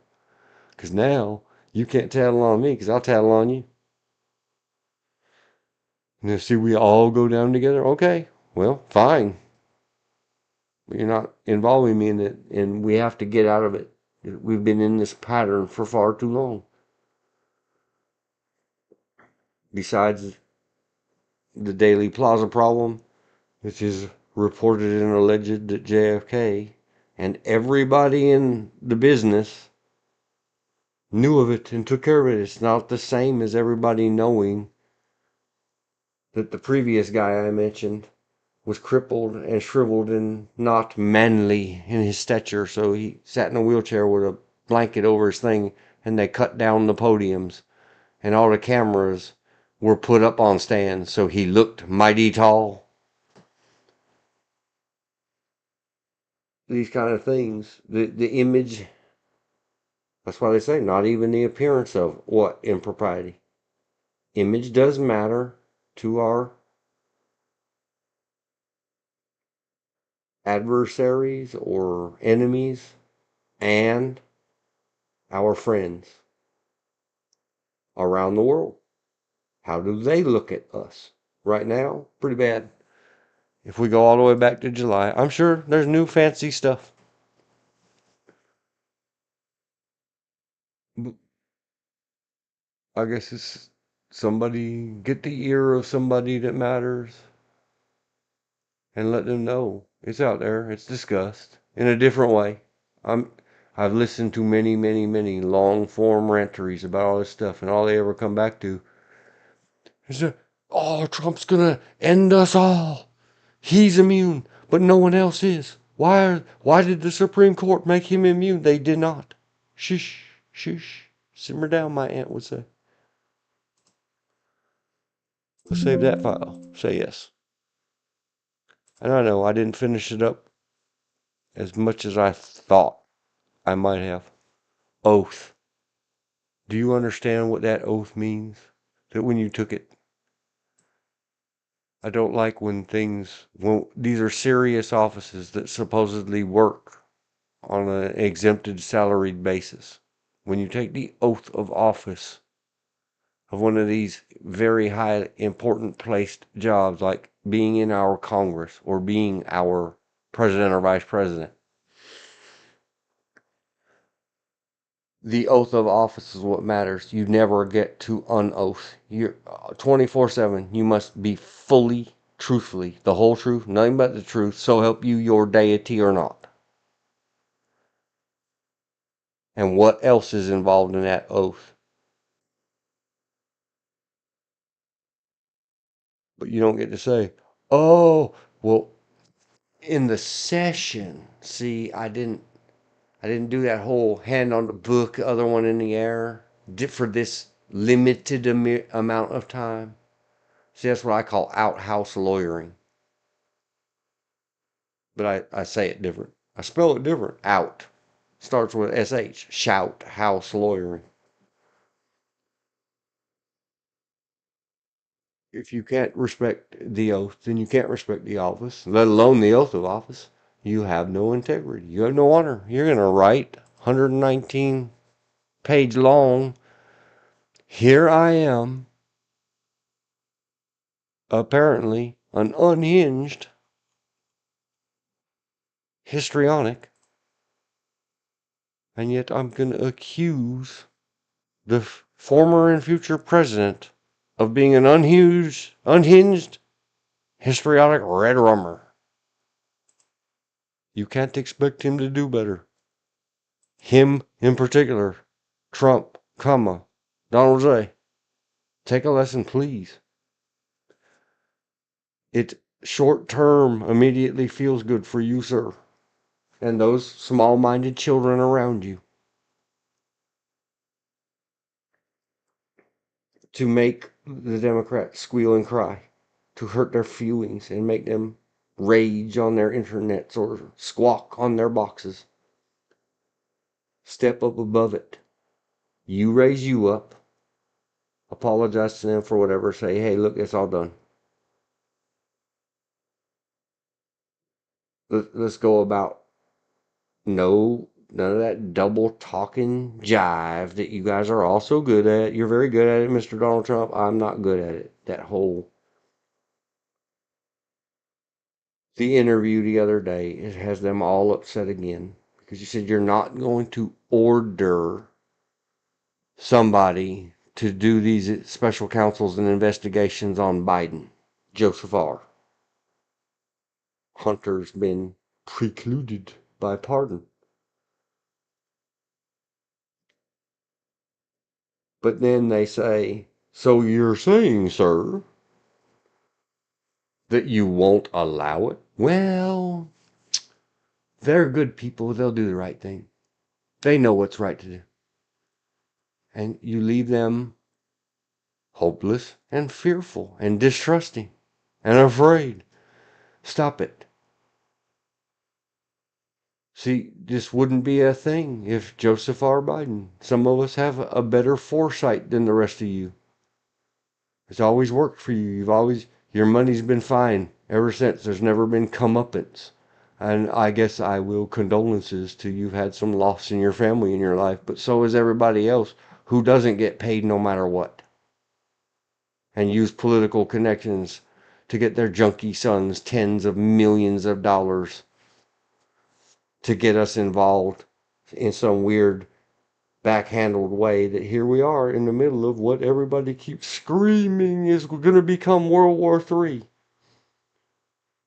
Because now you can't tattle on me because I'll tattle on you. And see, we all go down together. Okay, well, fine. But you're not involving me in it, and we have to get out of it. We've been in this pattern for far too long. besides the Daily Plaza problem, which is reported and alleged that JFK and everybody in the business knew of it and took care of it. It's not the same as everybody knowing that the previous guy I mentioned was crippled and shriveled and not manly in his stature, so he sat in a wheelchair with a blanket over his thing, and they cut down the podiums, and all the cameras were put up on stands, so he looked mighty tall. These kind of things, the image, that's why they say not even the appearance of what impropriety. Image does matter to our adversaries or enemies and our friends around the world. How do they look at us? Right now, pretty bad. If we go all the way back to July, I'm sure there's new fancy stuff. I guess it's somebody, get the ear of somebody that matters and let them know it's out there. It's discussed in a different way. I've listened to many, many, many long form ranteries about all this stuff, and all they ever come back to is that, oh, Trump's gonna end us all. He's immune, but no one else is. Why did the Supreme Court make him immune? They did not. Shush, shush. Simmer down, my aunt would say. Let's save that file. Say yes. And I know I didn't finish it up as much as I thought I might have. Oath. Do you understand what that oath means? That when you took it? I don't like when these are serious offices that supposedly work on an exempted salaried basis. When you take the oath of office of one of these very high important placed jobs, like being in our Congress or being our president or vice president, the oath of office is what matters. You never get to unoath. You're 24/7. You must be fully, truthfully, the whole truth, nothing but the truth, so help you your deity or not. And what else is involved in that oath? But you don't get to say, oh, well, in the session, see, I didn't do that whole hand on the book, other one in the air, for this limited amount of time. See, that's what I call outhouse lawyering. But I say it different. I spell it different. Out. Starts with SH. Shout. House lawyering. If you can't respect the oath, then you can't respect the office, let alone the oath of office. You have no integrity. You have no honor. You're going to write 119 page long, here I am, apparently an unhinged histrionic, and yet I'm going to accuse the former and future president of being an unhinged histrionic red rummer. You can't expect him to do better. Him in particular, Trump, Donald J. Take a lesson, please. It short term immediately feels good for you, sir, and those small minded children around you, to make the Democrats squeal and cry, to hurt their feelings and make them rage on their internets or squawk on their boxes. Step up above it. You raise you up. Apologize to them for whatever. Say, hey, look, it's all done. Let's go about none of that double talking jive that you guys are all so good at. You're very good at it, Mr. Donald Trump. I'm not good at it. That whole the interview the other day, it has them all upset again because you said you're not going to order somebody to do these special counsels and investigations on Biden, Joseph R. Hunter's been precluded by pardon. But then they say, so you're saying, sir, that you won't allow it? Well, they're good people. They'll do the right thing. They know what's right to do. And you leave them hopeless and fearful and distrusting and afraid. Stop it. See, this wouldn't be a thing if Joseph R. Biden. Some of us have a better foresight than the rest of you. It's always worked for you. Your money's been fine ever since. There's never been comeuppance. And I guess I will condolences to you've had some loss in your family in your life, but so is everybody else who doesn't get paid no matter what. And use political connections to get their junkie sons tens of millions of dollars to get us involved in some weird backhandled way that here we are in the middle of what everybody keeps screaming is going to become World War III.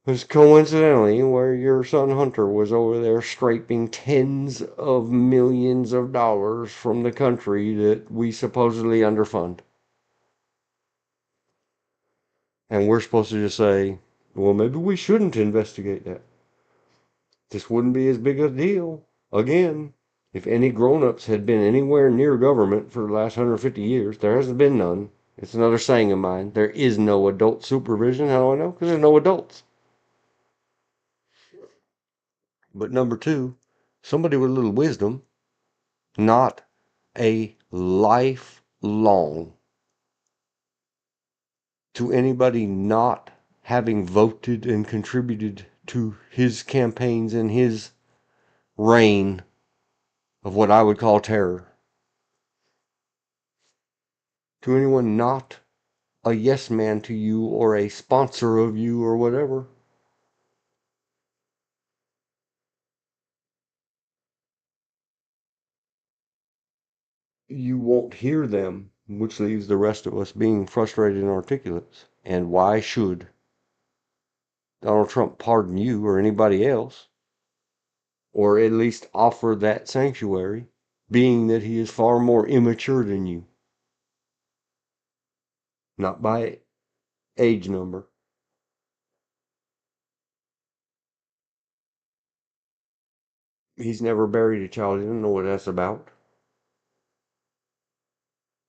It's coincidentally where your son Hunter was over there scraping tens of millions of dollars from the country that we supposedly underfund. And we're supposed to just say, well, maybe we shouldn't investigate that. This wouldn't be as big a deal. Again, if any grown-ups had been anywhere near government for the last 150 years, there hasn't been none. It's another saying of mine. There is no adult supervision. How do I know? Because there's no adults. But number two, somebody with a little wisdom, not a lifelong, to anybody not having voted and contributed to his campaigns and his reign of what I would call terror. To anyone not a yes man to you or a sponsor of you or whatever. You won't hear them, which leaves the rest of us being frustrated inarticulates. And why should Donald Trump pardon you or anybody else, or at least offer that sanctuary, being that he is far more immature than you? Not by age number. He's never buried a child. He doesn't know what that's about.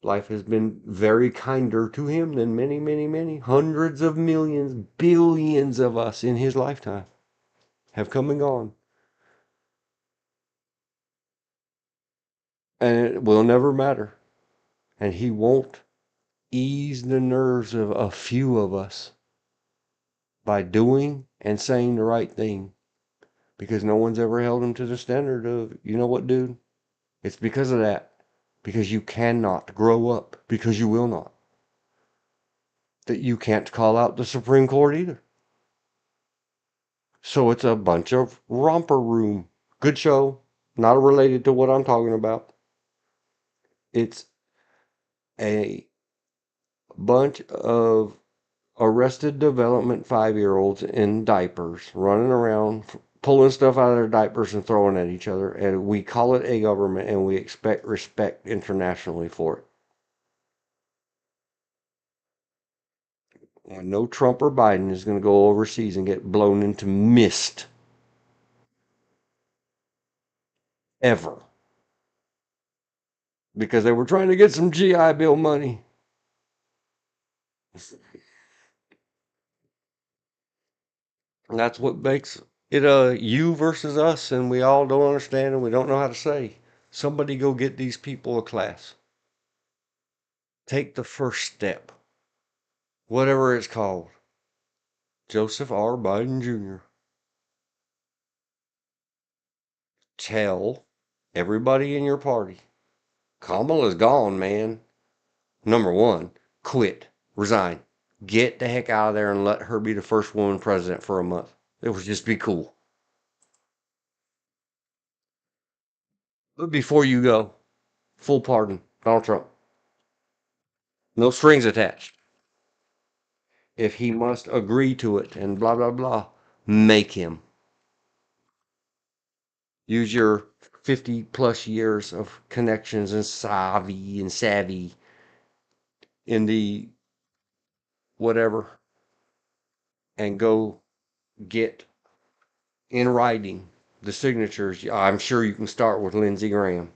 Life has been very kinder to him than many, many, many hundreds of millions, billions of us in his lifetime have come and gone. And it will never matter. And he won't ease the nerves of a few of us by doing and saying the right thing. Because no one's ever held him to the standard of, you know what, dude? It's because of that. Because you cannot grow up. Because you will not. That you can't call out the Supreme Court either. So it's a bunch of romper room. Good show. Not related to what I'm talking about. It's a bunch of Arrested Development 5-year-olds in diapers running around, pulling stuff out of their diapers and throwing at each other. And we call it a government and we expect respect internationally for it. And no Trump or Biden is going to go overseas and get blown into mist. Ever. Because they were trying to get some GI Bill money. And that's what makes it you versus us, and we all don't understand and we don't know how to say. Somebody go get these people a class. Take the first step. Whatever it's called. Joseph R. Biden Jr. Tell everybody in your party, Kamala's gone, man. Number one, quit. Resign. Get the heck out of there and let her be the first woman president for a month. It would just be cool. But before you go, full pardon, Donald Trump. No strings attached. If he must agree to it and blah, blah, blah, make him. Use your 50 plus years of connections and savvy in the whatever and go get in writing the signatures. I'm sure you can start with Lindsey Graham.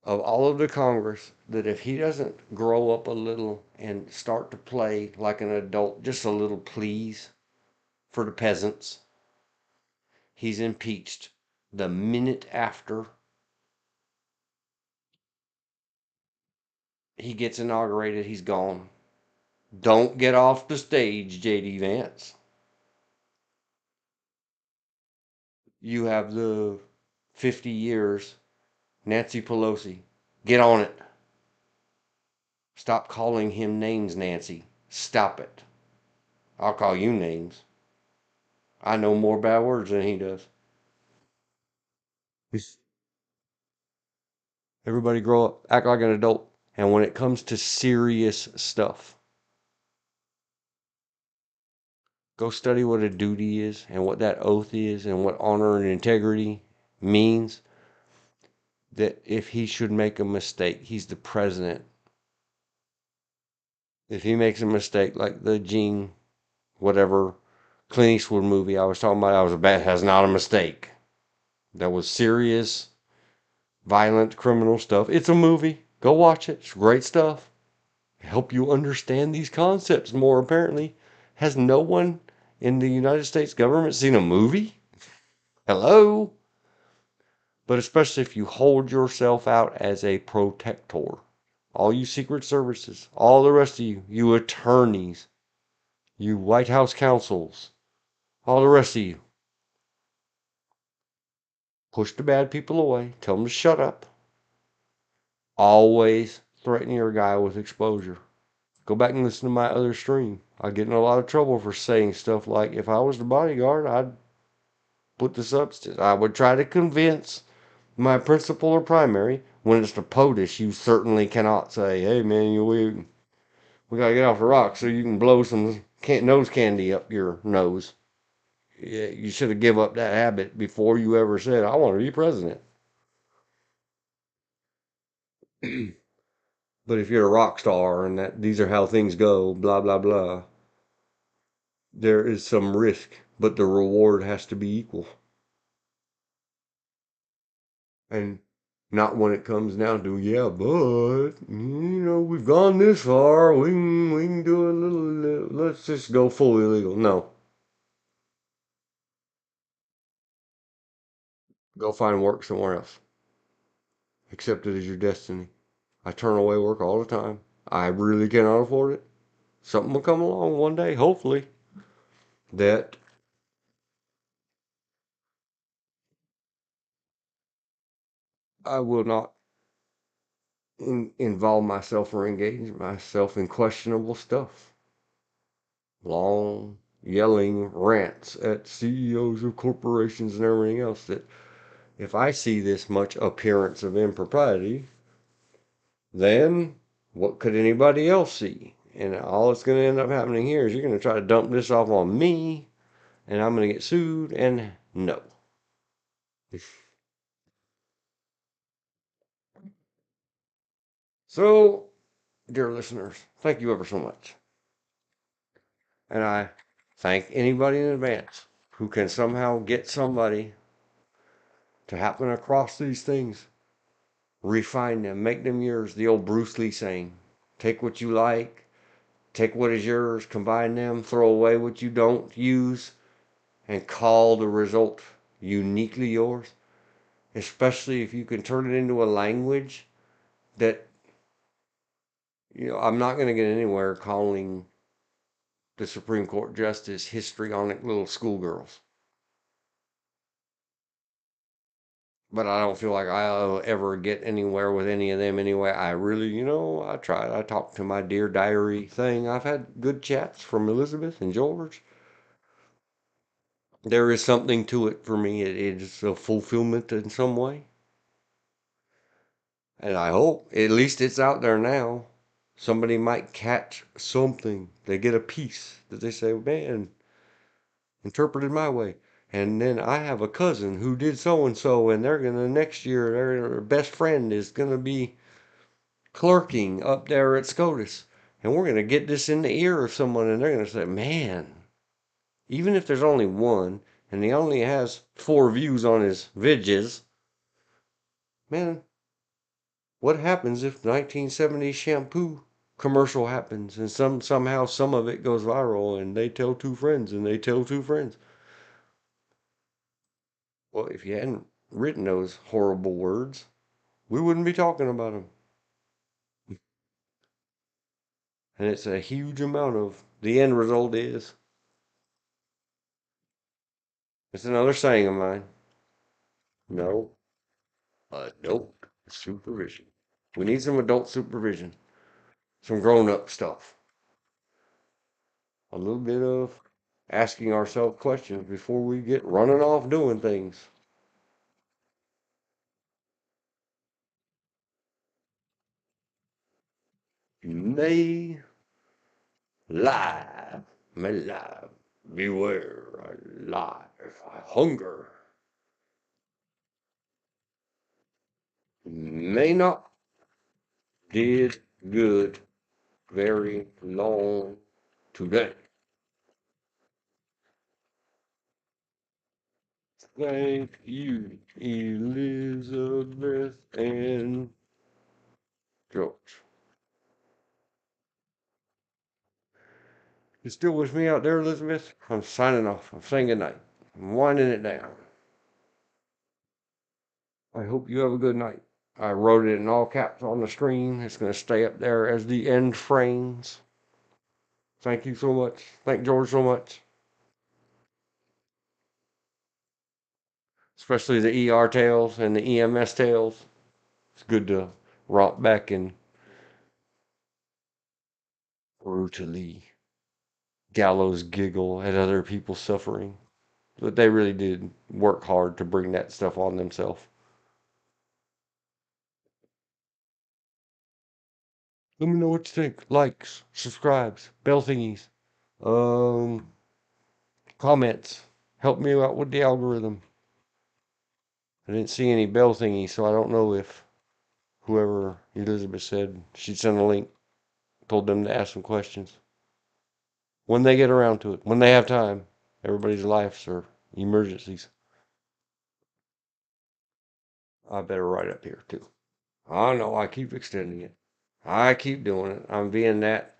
Of all of the Congress, that if he doesn't grow up a little and start to play like an adult, just a little please for the peasants, he's impeached the minute after he gets inaugurated. He's gone. Don't get off the stage, JD Vance. You have the 50 years. Nancy Pelosi, get on it. Stop calling him names, Nancy. Stop it. I'll call you names. I know more bad words than he does. Everybody grow up, act like an adult. And when it comes to serious stuff, go study what a duty is and what that oath is and what honor and integrity means. That if he should make a mistake, he's the president. If he makes a mistake like the Gene, whatever, Clint Eastwood movie I was talking about, I was bad, has not a mistake. That was serious, violent, criminal stuff. It's a movie. Go watch it. It's great stuff. Help you understand these concepts more, apparently. Has no one in the United States government seen a movie? Hello? But especially if you hold yourself out as a protector. All you Secret Services, all the rest of you, you attorneys, you White House counsels, all the rest of you. Push the bad people away. Tell them to shut up. Always threaten your guy with exposure. Go back and listen to my other stream. I get in a lot of trouble for saying stuff like, if I was the bodyguard, I'd put the substance. I would try to convince my principal or primary. When it's the POTUS, you certainly cannot say, hey man, we gotta get off the rock so you can blow some nose candy up your nose. Yeah, you should have give up that habit before you ever said, I want to be president. But if you're a rock star and that these are how things go, blah blah blah, there is some risk, but the reward has to be equal. And not when it comes down to, yeah, but we've gone this far, we can do a little, let's just go fully legal. No, go find work somewhere else. Accept it as your destiny. I turn away work all the time. I really cannot afford it. Something will come along one day, hopefully, that I will not involve myself or engage myself in questionable stuff. Long, yelling rants at CEOs of corporations and everything else, that if I see this much appearance of impropriety, then what could anybody else see? And all that's going to end up happening here is you're going to try to dump this off on me, and I'm going to get sued, and no. So, dear listeners, thank you ever so much. And I thank anybody in advance who can somehow get somebody to happen across these things, refine them, make them yours. The old Bruce Lee saying, take what you like, take what is yours, combine them, throw away what you don't use, and call the result uniquely yours. Especially if you can turn it into a language that, I'm not going to get anywhere calling the Supreme Court Justice histrionic little schoolgirls. But I don't feel like I'll ever get anywhere with any of them anyway. I really, I tried. I talked to my Dear Diary thing. I've had good chats from Elizabeth and George. There is something to it for me. It is a fulfillment in some way. And I hope at least it's out there now. Somebody might catch something. They get a piece that they say, man, interpreted my way. And then I have a cousin who did so and so, and they're gonna next year, their best friend is gonna be clerking up there at SCOTUS. And we're gonna get this in the ear of someone, and they're gonna say, man, even if there's only one, and he only has 4 views on his vidges, man, what happens if 1970 shampoo commercial happens and somehow some of it goes viral and they tell 2 friends and they tell 2 friends? Well, if you hadn't written those horrible words, we wouldn't be talking about them. And it's a huge amount of the end result is. It's another saying of mine. No adult supervision. We need some adult supervision. Some grown up stuff. A little bit of asking ourselves questions before we get running off doing things. May live, may live, beware alive. I hunger. May not did good very long today. Thank you, Elizabeth and George. You still with me out there, Elizabeth? I'm signing off. I'm saying goodnight. I'm winding it down. I hope you have a good night. I wrote it in all caps on the screen. It's going to stay up there as the end frames. Thank you so much. Thank George so much. Especially the ER tales and the EMS tales. It's good to romp back and brutally gallows giggle at other people's suffering. But they really did work hard to bring that stuff on themselves. Let me know what you think. Likes, subscribes, bell thingies, um, comments. Help me out with the algorithm. I didn't see any bell thingy, so I don't know if whoever Elizabeth said she'd send a link told them to ask some questions. When they get around to it, when they have time. Everybody's lives are emergencies. I better write up here too. I know I keep extending it. I keep doing it. I'm being that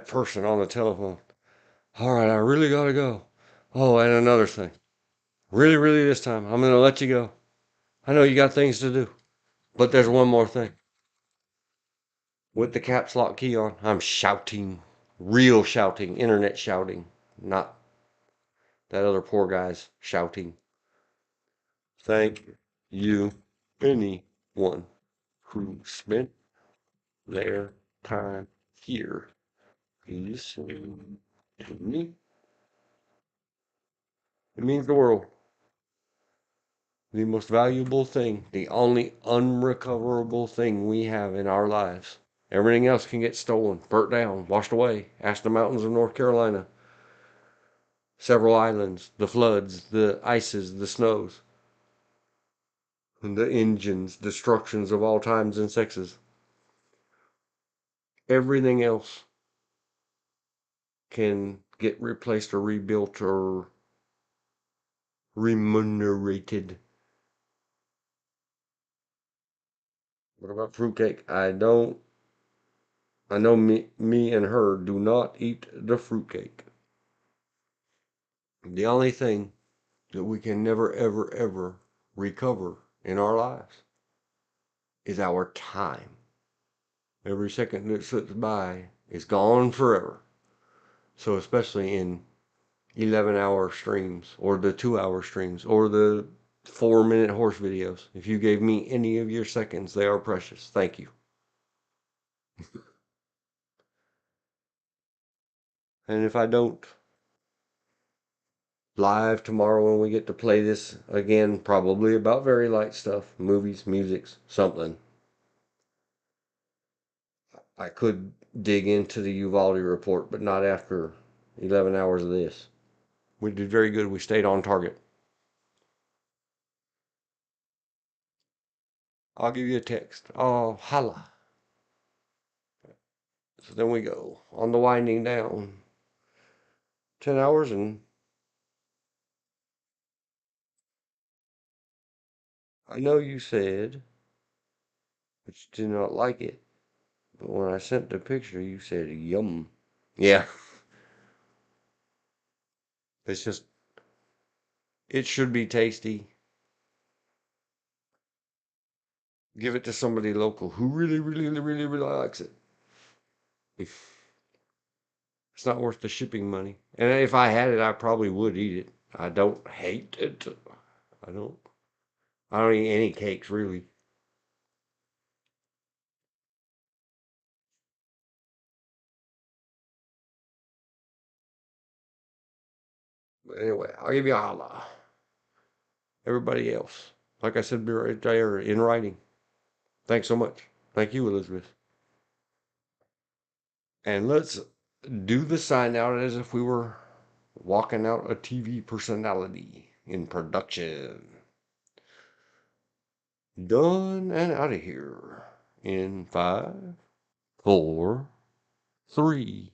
person on the telephone. All right, I really gotta go. Oh, and another thing. Really, really this time, I'm gonna let you go. I know you got things to do, but there's one more thing. With the caps lock key on, I'm shouting, real shouting, internet shouting, not that other poor guy's shouting. Thank you, anyone who spent their time here listening to me. It means the world. The most valuable thing, the only unrecoverable thing we have in our lives. Everything else can get stolen, burnt down, washed away. Ask the mountains of North Carolina. Several islands, the floods, the ices, the snows, and the engines, destructions of all times and sexes. Everything else can get replaced or rebuilt or remunerated. What about fruitcake? I know me and her do not eat the fruitcake. The only thing that we can never, ever, ever recover in our lives is our time. Every second that slips by is gone forever. So especially in 11-hour streams or the 2-hour streams or the 4-minute horse videos. If you gave me any of your seconds, they are precious. Thank you. And if I don't live tomorrow when we get to play this again, probably about very light stuff, movies, music, something. I could dig into the Uvalde report, but not after 11 hours of this. We did very good. We stayed on target. I'll give you a text. Oh, holla. So then we go on the winding down. 10 hours and I know you said that you did not like it, but when I sent the picture, you said yum. Yeah, it's just, it should be tasty. Give it to somebody local who really, really, really, really likes it. It's not worth the shipping money. And if I had it, I probably would eat it. I don't hate it. I don't. I don't eat any cakes really. But anyway, I'll give you a holla. Everybody else, like I said right there in writing. Thanks so much. Thank you, Elizabeth. And let's do the sign out as if we were walking out a TV personality in production. Done and out of here in 5, 4, 3,